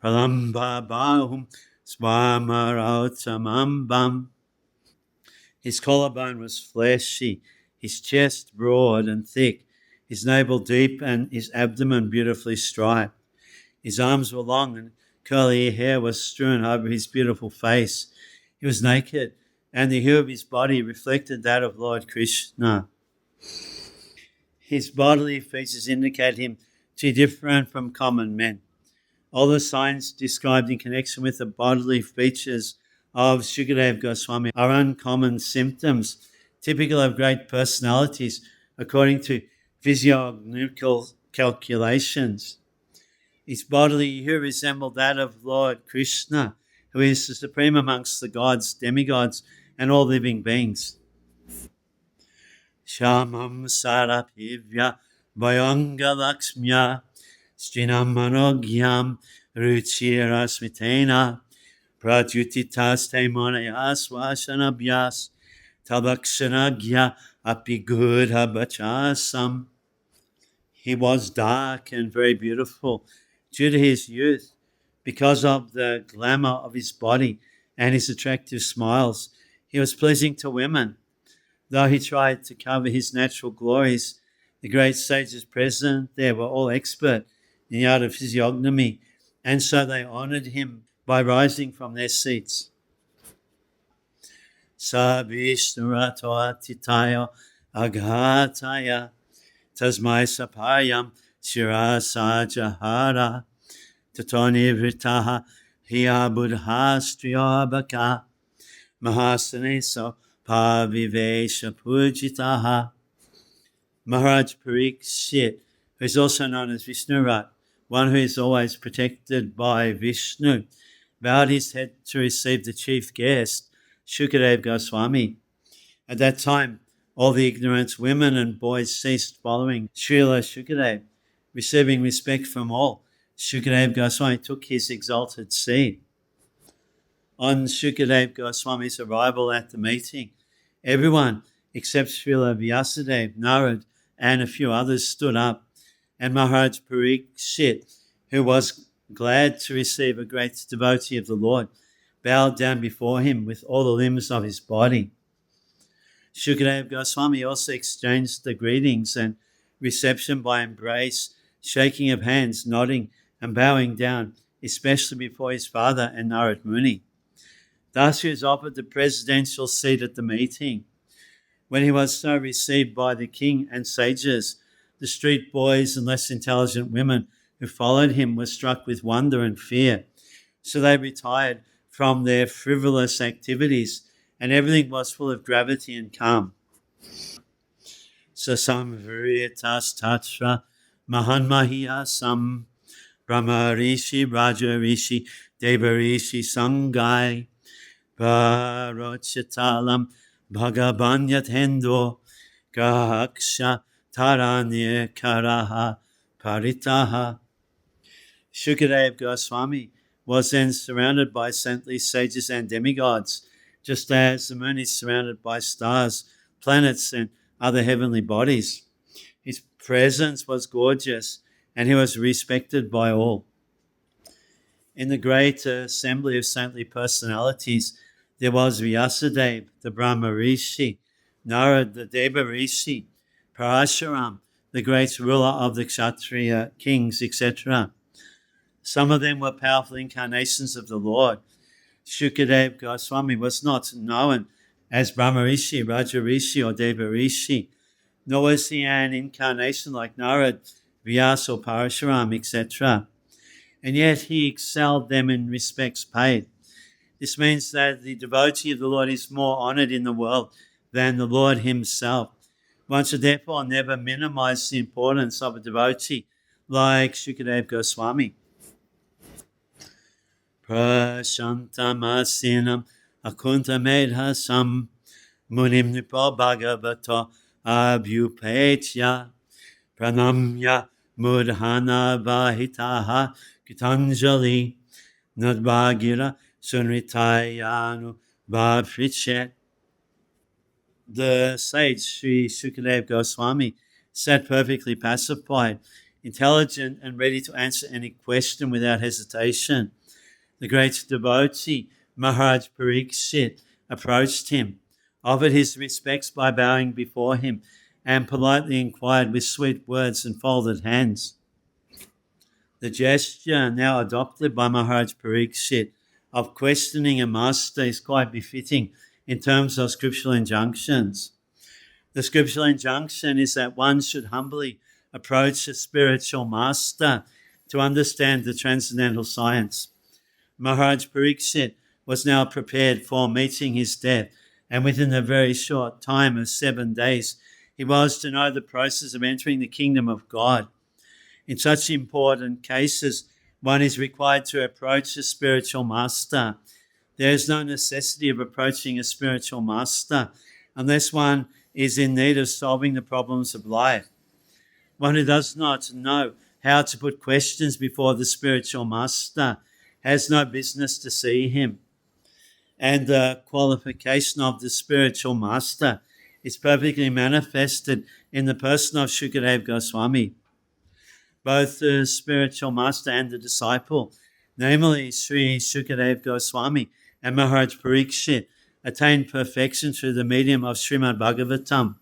pralamba bahum swamarautamambam. His collarbone was fleshy, his chest broad and thick, his navel deep and his abdomen beautifully striped. His arms were long and curly hair was strewn over his beautiful face. He was naked, and the hue of his body reflected that of Lord Krishna. His bodily features indicate him to be different from common men. All the signs described in connection with the bodily features of Shukadeva Goswami are uncommon symptoms, typical of great personalities, according to physiognomical calculations. His bodily hue resembled that of Lord Krishna, who is the supreme amongst the gods, demigods, and all living beings. Shamam sarapivya vayanga lakshmya Srinam manogyam ruchira smitena pratyutitaste monayas vasanabhyas tabakshanagya apigudha bachasam. He was dark and very beautiful due to his youth, because of the glamour of his body and his attractive smiles. He was pleasing to women. Though he tried to cover his natural glories, the great sages present there were all expert in the art of physiognomy, and so they honoured him by rising from their seats. Sa Vishnurato atitayo aghataya tasmai sapayam shirasajahara tatoni vritaha hiya buddhastriyabhaka mahasaneso pavivesha pujitaha. Maharaj Parikshit, who is also known as Vishnurat, one who is always protected by Vishnu, bowed his head to receive the chief guest, Shukadeva Goswami. At that time, all the ignorant women and boys ceased following Srila Shukadeva. Receiving respect from all, Shukadeva Goswami took his exalted seat. On Shukadeva Goswami's arrival at the meeting, everyone except Srila Vyasadeva, Narad, and a few others stood up, and Maharaj Parikshit, who was glad to receive a great devotee of the Lord, bowed down before him with all the limbs of his body. Shukadeva Goswami also exchanged the greetings and reception by embrace, shaking of hands, nodding, and bowing down, especially before his father and Narad Muni. Thus he was offered the presidential seat at the meeting. When he was so received by the king and sages, the street boys and less intelligent women who followed him were struck with wonder and fear. So they retired from their frivolous activities, and everything was full of gravity and calm. Sasamvritas tatra mahanmahiyasam Brahma Rishi, Raja Rishi, Deva Rishi, Sangai Parochitalam Bhagavanyatendo Gahaksha Taranya Karaha Paritaha. Shukadeva Goswami was then surrounded by saintly sages and demigods, just as the moon is surrounded by stars, planets, and other heavenly bodies. His presence was gorgeous, and he was respected by all. In the great assembly of saintly personalities, there was Vyasadeva, the Brahma Rishi, Narad, the Deva Rishi, Parashuram, the great ruler of the Kshatriya kings, etc. Some of them were powerful incarnations of the Lord. Shukadeva Goswami was not known as Brahma Rishi, Raja Rishi, or Deva Rishi, nor was he an incarnation like Narad, Vyasa, or Parashuram, etc. And yet he excelled them in respects paid. This means that the devotee of the Lord is more honoured in the world than the Lord himself. One should therefore never minimize the importance of a devotee like Shukadeva Goswami. Prashantam akunta medhasam munim nipo bhagavato abhyupetya pranamya Mudhana Vahitaha Gitanjali Nadbhagira Sunritayanu Bhaprichet. The sage Sri Sukadeva Goswami sat perfectly pacified, intelligent, and ready to answer any question without hesitation. The great devotee Maharaj Parikshit approached him, offered his respects by bowing before him, and politely inquired with sweet words and folded hands. The gesture now adopted by Maharaj Parikshit of questioning a master is quite befitting in terms of scriptural injunctions. The scriptural injunction is that one should humbly approach a spiritual master to understand the transcendental science. Maharaj Parikshit was now prepared for meeting his death, and within a very short time of 7 days, he was to know the process of entering the kingdom of God. In such important cases, one is required to approach a spiritual master. There is no necessity of approaching a spiritual master unless one is in need of solving the problems of life. One who does not know how to put questions before the spiritual master has no business to see him. And the qualification of the spiritual master is perfectly manifested in the person of Sukadeva Goswami. Both the spiritual master and the disciple, namely Sri Sukadeva Goswami and Maharaj Parikshit, attained perfection through the medium of Srimad-Bhagavatam.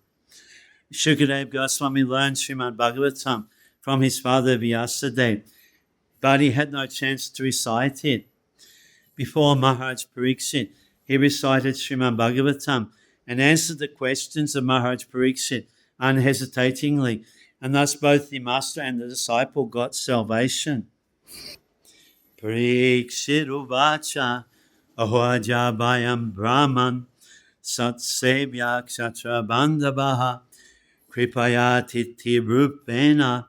Sukadeva Goswami learned Srimad-Bhagavatam from his father Vyasadeva, but he had no chance to recite it. Before Maharaj Parikshit, he recited Srimad-Bhagavatam and answered the questions of Maharaj Parikshit unhesitatingly, and thus both the master and the disciple got salvation. Parikshit uvacha ahojabayam brahman satsevya ksatra bandavaha kripaya titi rupena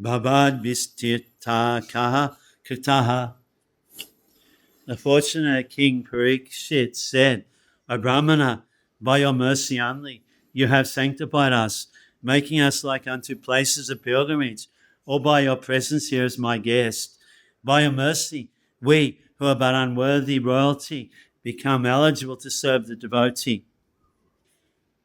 bhavad vistirtakaha kritaha. The fortunate King Parikshit said, O Brahmana, by your mercy only, you have sanctified us, making us like unto places of pilgrimage, or by your presence here as my guest. By your mercy, we, who are but unworthy royalty, become eligible to serve the devotee.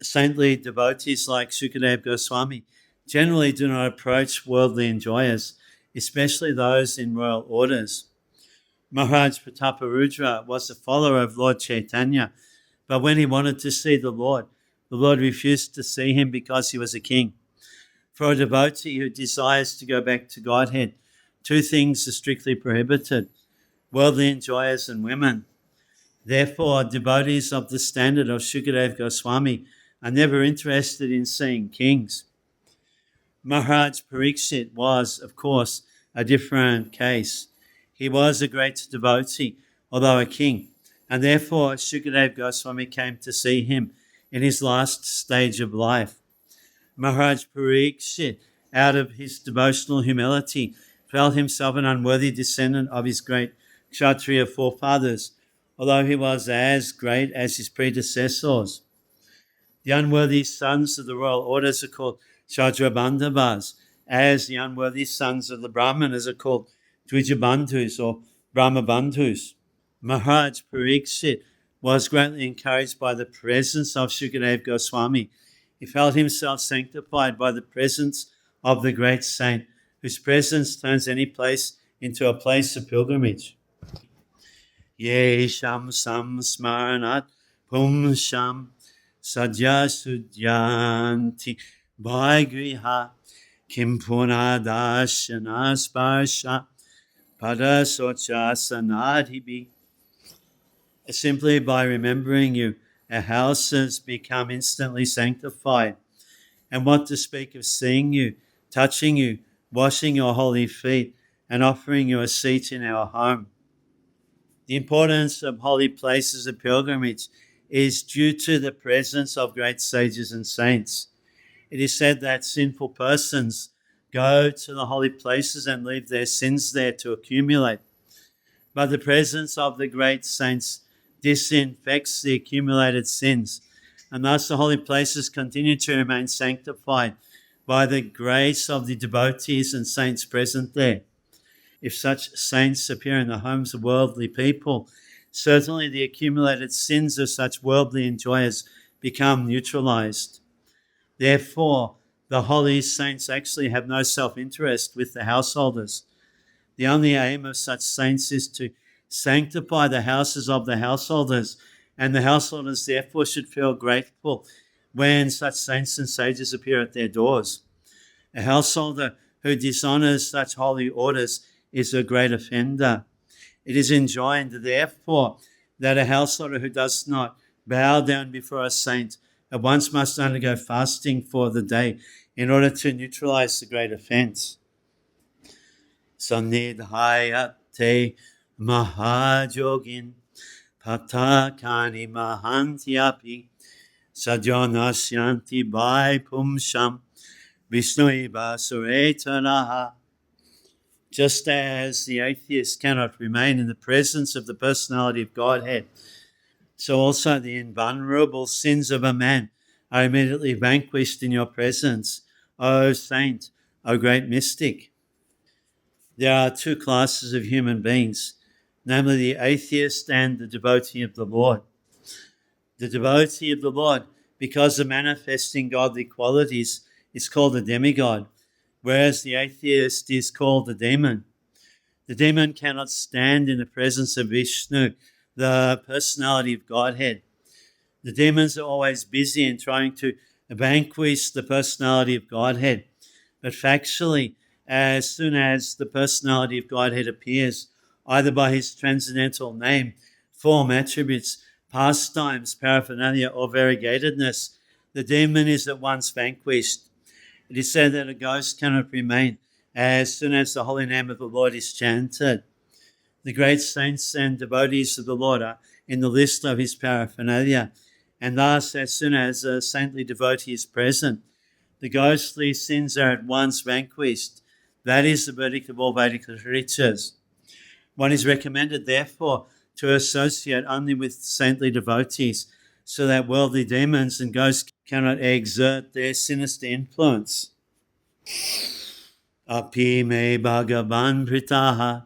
Saintly devotees like Sukadeva Goswami generally do not approach worldly enjoyers, especially those in royal orders. Maharaj Prataparudra was a follower of Lord Chaitanya, but when he wanted to see the Lord refused to see him because he was a king. For a devotee who desires to go back to Godhead, 2 things are strictly prohibited: worldly enjoyers and women. Therefore, devotees of the standard of Sukadeva Goswami are never interested in seeing kings. Maharaj Parikshit was, of course, a different case. He was a great devotee, although a king, and therefore Sukadeva Goswami came to see him in his last stage of life. Maharaj Parikshit, out of his devotional humility, felt himself an unworthy descendant of his great Kshatriya forefathers, although he was as great as his predecessors. The unworthy sons of the royal orders are called Kshatrabandhavas, as the unworthy sons of the Brahmanas are called Dvijabandhus or Brahmabandhus. Maharaj Parikshit was greatly encouraged by the presence of Sukadeva Goswami. He felt himself sanctified by the presence of the great saint, whose presence turns any place into a place of pilgrimage. Yesham samsmaranat pumsham sadya sudyanti bhaigriha kimpunadashana sparsha padasochasanadhibi. Simply by remembering you, our houses become instantly sanctified. And what to speak of seeing you, touching you, washing your holy feet, and offering you a seat in our home. The importance of holy places of pilgrimage is due to the presence of great sages and saints. It is said that sinful persons go to the holy places and leave their sins there to accumulate. But the presence of the great saints disinfects the accumulated sins, and thus the holy places continue to remain sanctified by the grace of the devotees and saints present there. If such saints appear in the homes of worldly people, certainly the accumulated sins of such worldly enjoyers become neutralized. Therefore, the holy saints actually have no self-interest with the householders. The only aim of such saints is to sanctify the houses of the householders, and the householders therefore should feel grateful when such saints and sages appear at their doors. A householder who dishonors such holy orders is a great offender. It is enjoined, therefore, that a householder who does not bow down before a saint at once must undergo fasting for the day in order to neutralize the great offense. Sanidhayate mahajogin patakani mahantyapi sajonasyanti bhai pumsham vishnui suretanaha. Just as the atheist cannot remain in the presence of the personality of Godhead, so also the invulnerable sins of a man are immediately vanquished in your presence, O saint, O great mystic. There are two classes of human beings, namely the atheist and the devotee of the Lord. The devotee of the Lord, because of manifesting godly qualities, is called a demigod, whereas the atheist is called a demon. The demon cannot stand in the presence of Vishnu, the personality of Godhead. The demons are always busy in trying to vanquish the personality of Godhead. But factually, as soon as the personality of Godhead appears, either by his transcendental name, form, attributes, pastimes, paraphernalia, or variegatedness, the demon is at once vanquished. It is said that a ghost cannot remain as soon as the holy name of the Lord is chanted. The great saints and devotees of the Lord are in the list of his paraphernalia, and thus, as soon as a saintly devotee is present, the ghostly sins are at once vanquished. That is the verdict of all Vedic literatures. One is recommended, therefore, to associate only with saintly devotees, so that worldly demons and ghosts cannot exert their sinister influence. Api me bhagavan pritaha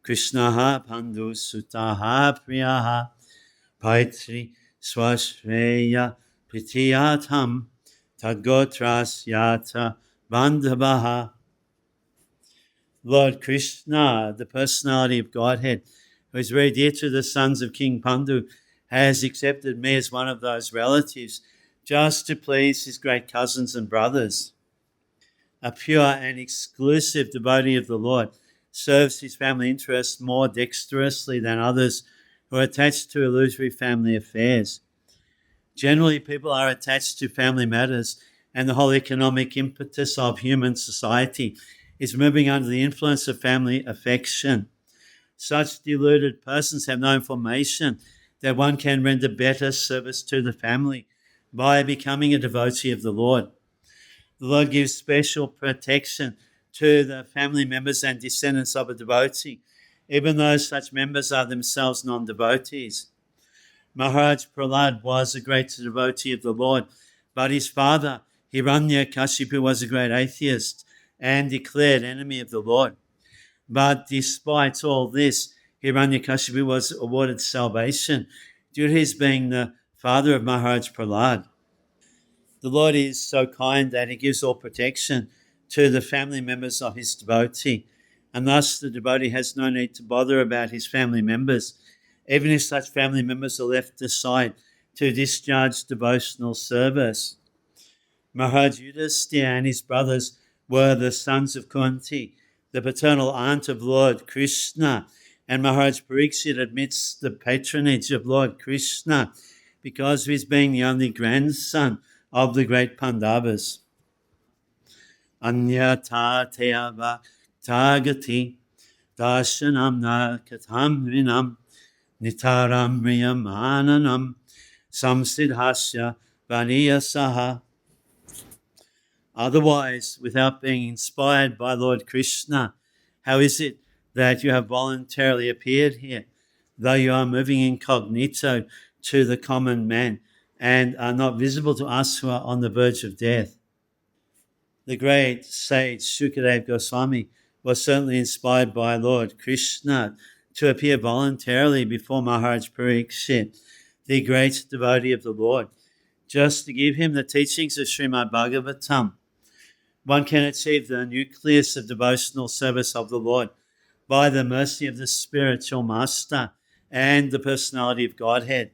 Krishnaha Pandu Sutaha Priyaha Paitri Swashreya Pritiyatam Tadgotrasyata Bandhavaha. Lord Krishna, the personality of Godhead, who is very dear to the sons of King Pandu, has accepted me as one of those relatives just to please his great cousins and brothers. A pure and exclusive devotee of the Lord serves his family interests more dexterously than others who are attached to illusory family affairs. Generally, people are attached to family matters, and the whole economic impetus of human society is moving under the influence of family affection. Such deluded persons have no information that one can render better service to the family by becoming a devotee of the Lord. The Lord gives special protection to the family members and descendants of a devotee, even though such members are themselves non-devotees. Maharaj Prahlad was a great devotee of the Lord, but his father, Hiranyakashipu, was a great atheist and declared enemy of the Lord. But despite all this, Hiranyakashipu was awarded salvation due to his being the father of Maharaj Prahlad. The Lord is so kind that he gives all protection to the family members of his devotee, and thus the devotee has no need to bother about his family members, even if such family members are left aside to discharge devotional service. Maharaj Yudhisthira and his brothers were the sons of Kunti, the paternal aunt of Lord Krishna, and Maharaj Pariksit admits the patronage of Lord Krishna because of his being the only grandson of the great Pandavas. Anyata teava tagati darshanam nakatam vinam nitaram riyamananam samsidhasya vaniyasaha. Otherwise, without being inspired by Lord Krishna, how is it that you have voluntarily appeared here, though you are moving incognito to the common man and are not visible to us who are on the verge of death? The great sage Sukadeva Goswami was certainly inspired by Lord Krishna to appear voluntarily before Maharaj Parikshit, the great devotee of the Lord, just to give him the teachings of Srimad-Bhagavatam. One can achieve the nucleus of devotional service of the Lord by the mercy of the spiritual master and the personality of Godhead.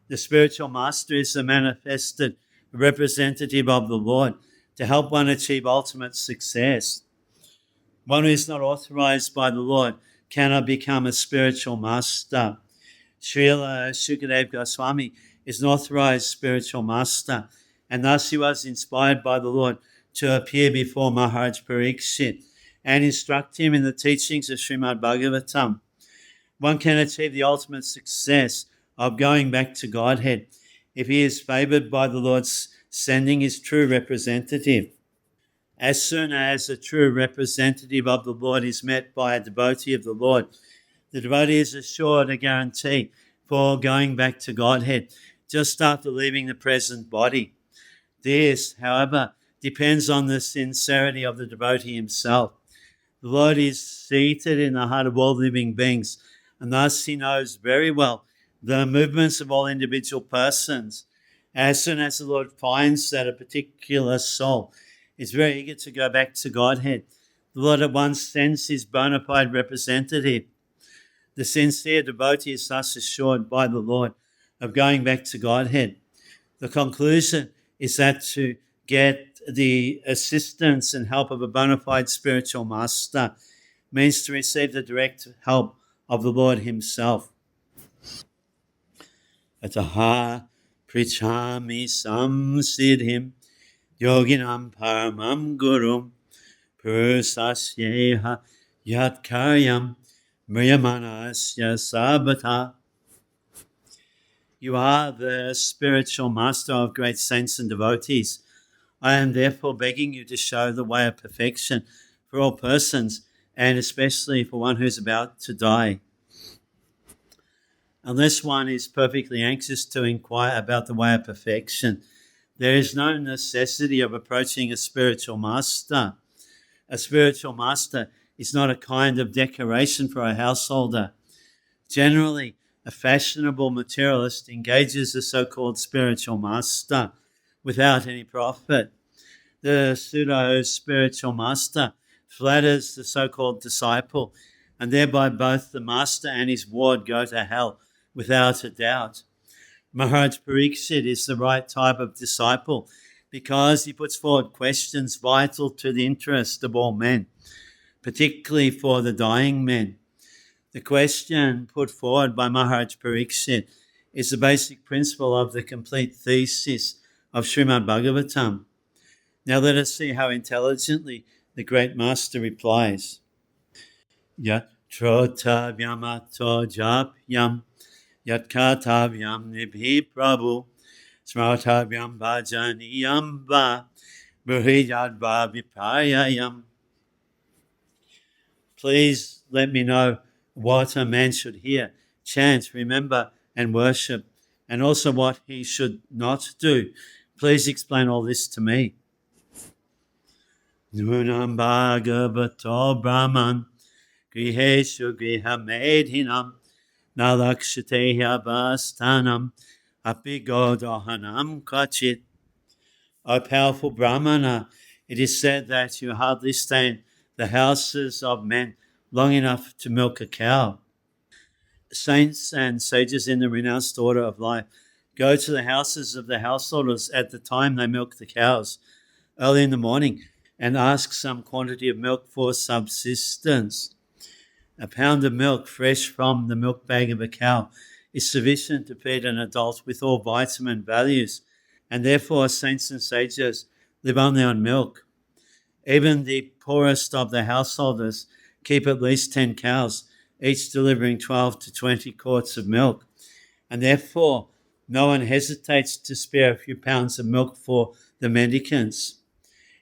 The spiritual master is the manifested representative of the Lord to help one achieve ultimate success. One who is not authorized by the Lord cannot become a spiritual master. Srila Sukadeva Goswami is an authorized spiritual master, and thus he was inspired by the Lord to appear before Maharaj Parikshit and instruct him in the teachings of Srimad-Bhagavatam. One can achieve the ultimate success of going back to Godhead if he is favored by the Lord's sending his true representative. As soon as a true representative of the Lord is met by a devotee of the Lord, the devotee is assured a guarantee for going back to Godhead just after leaving the present body. This, however, depends on the sincerity of the devotee himself. The Lord is seated in the heart of all living beings, and thus he knows very well the movements of all individual persons. As soon as the Lord finds that a particular soul is very eager to go back to Godhead, the Lord at once sends his bona fide representative. The sincere devotee is thus assured by the Lord of going back to Godhead. The conclusion is that to get the assistance and help of a bona fide spiritual master means to receive the direct help of the Lord himself. Ataha prichami samsiddhim yoginam paramam gurum purusasyeha yatkaryam mriyamanasya sabata. You are the spiritual master of great saints and devotees. I am therefore begging you to show the way of perfection for all persons, and especially for one who is about to die. Unless one is perfectly anxious to inquire about the way of perfection, there is no necessity of approaching a spiritual master. A spiritual master is not a kind of decoration for a householder. Generally, a fashionable materialist engages the so-called spiritual master without any profit. The pseudo-spiritual master flatters the so-called disciple, and thereby both the master and his ward go to hell without a doubt. Maharaj Parikshit is the right type of disciple because he puts forward questions vital to the interest of all men, particularly for the dying men. The question put forward by Maharaj Parikshit is the basic principle of the complete thesis of Srimad-Bhagavatam. Now let us see how intelligently the great master replies. Yat trotavyamatto japyam yat katavyam nibhi prabhu smratavyam bhajaniyam va burhiyad va vipayayam. Please let me know what a man should hear, chant, remember, and worship, and also what he should not do. Please explain all this to me. Nunam bhagavato brahman griheshu griha medhinam nalakshateya vastanam apigodohanam kachit. O powerful Brahmana, it is said that you hardly stay in the houses of men long enough to milk a cow. Saints and sages in the renounced order of life go to the houses of the householders at the time they milk the cows, early in the morning, and ask some quantity of milk for subsistence. A pound of milk fresh from the milk bag of a cow is sufficient to feed an adult with all vitamin values, and therefore saints and sages live only on milk. Even the poorest of the householders keep at least 10 cows, each delivering 12 to 20 quarts of milk, and therefore no one hesitates to spare a few pounds of milk for the mendicants.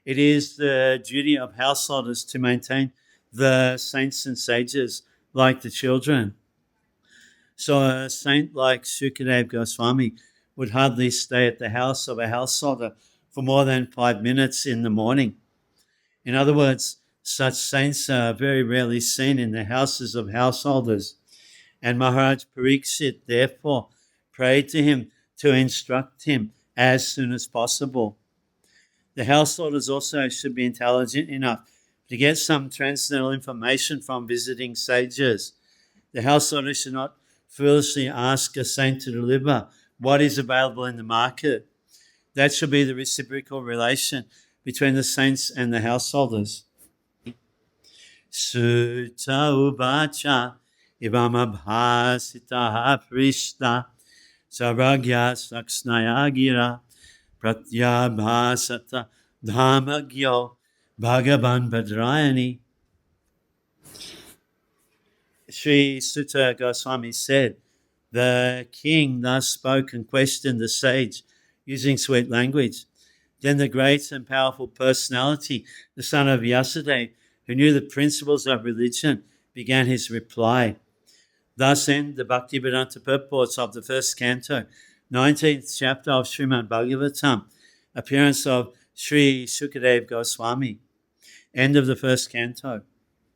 It is the duty of householders to maintain the saints and sages like the children. So a saint like Sukadeva Goswami would hardly stay at the house of a householder for more than 5 minutes in the morning. In other words, such saints are very rarely seen in the houses of householders. And Maharaj Pariksit therefore prayed to him to instruct him as soon as possible. The householders also should be intelligent enough to get some transcendental information from visiting sages. The householders should not foolishly ask a saint to deliver what is available in the market. That should be the reciprocal relation between the saints and the householders. Sutta uvacha ivamabhasitaha prishta saragya saksnaya gira pratyabhasata dhamagyo bhagavan bhadrayani. Sri Sutta Goswami said, the king thus spoke and questioned the sage using sweet language. Then the great and powerful personality, the son of Vyasadeva, who knew the principles of religion, began his reply. Thus end the Bhaktivedanta purports of the first canto, 19th chapter of Srimad-Bhagavatam, appearance of Sri Shukadev Goswami. End of the first canto.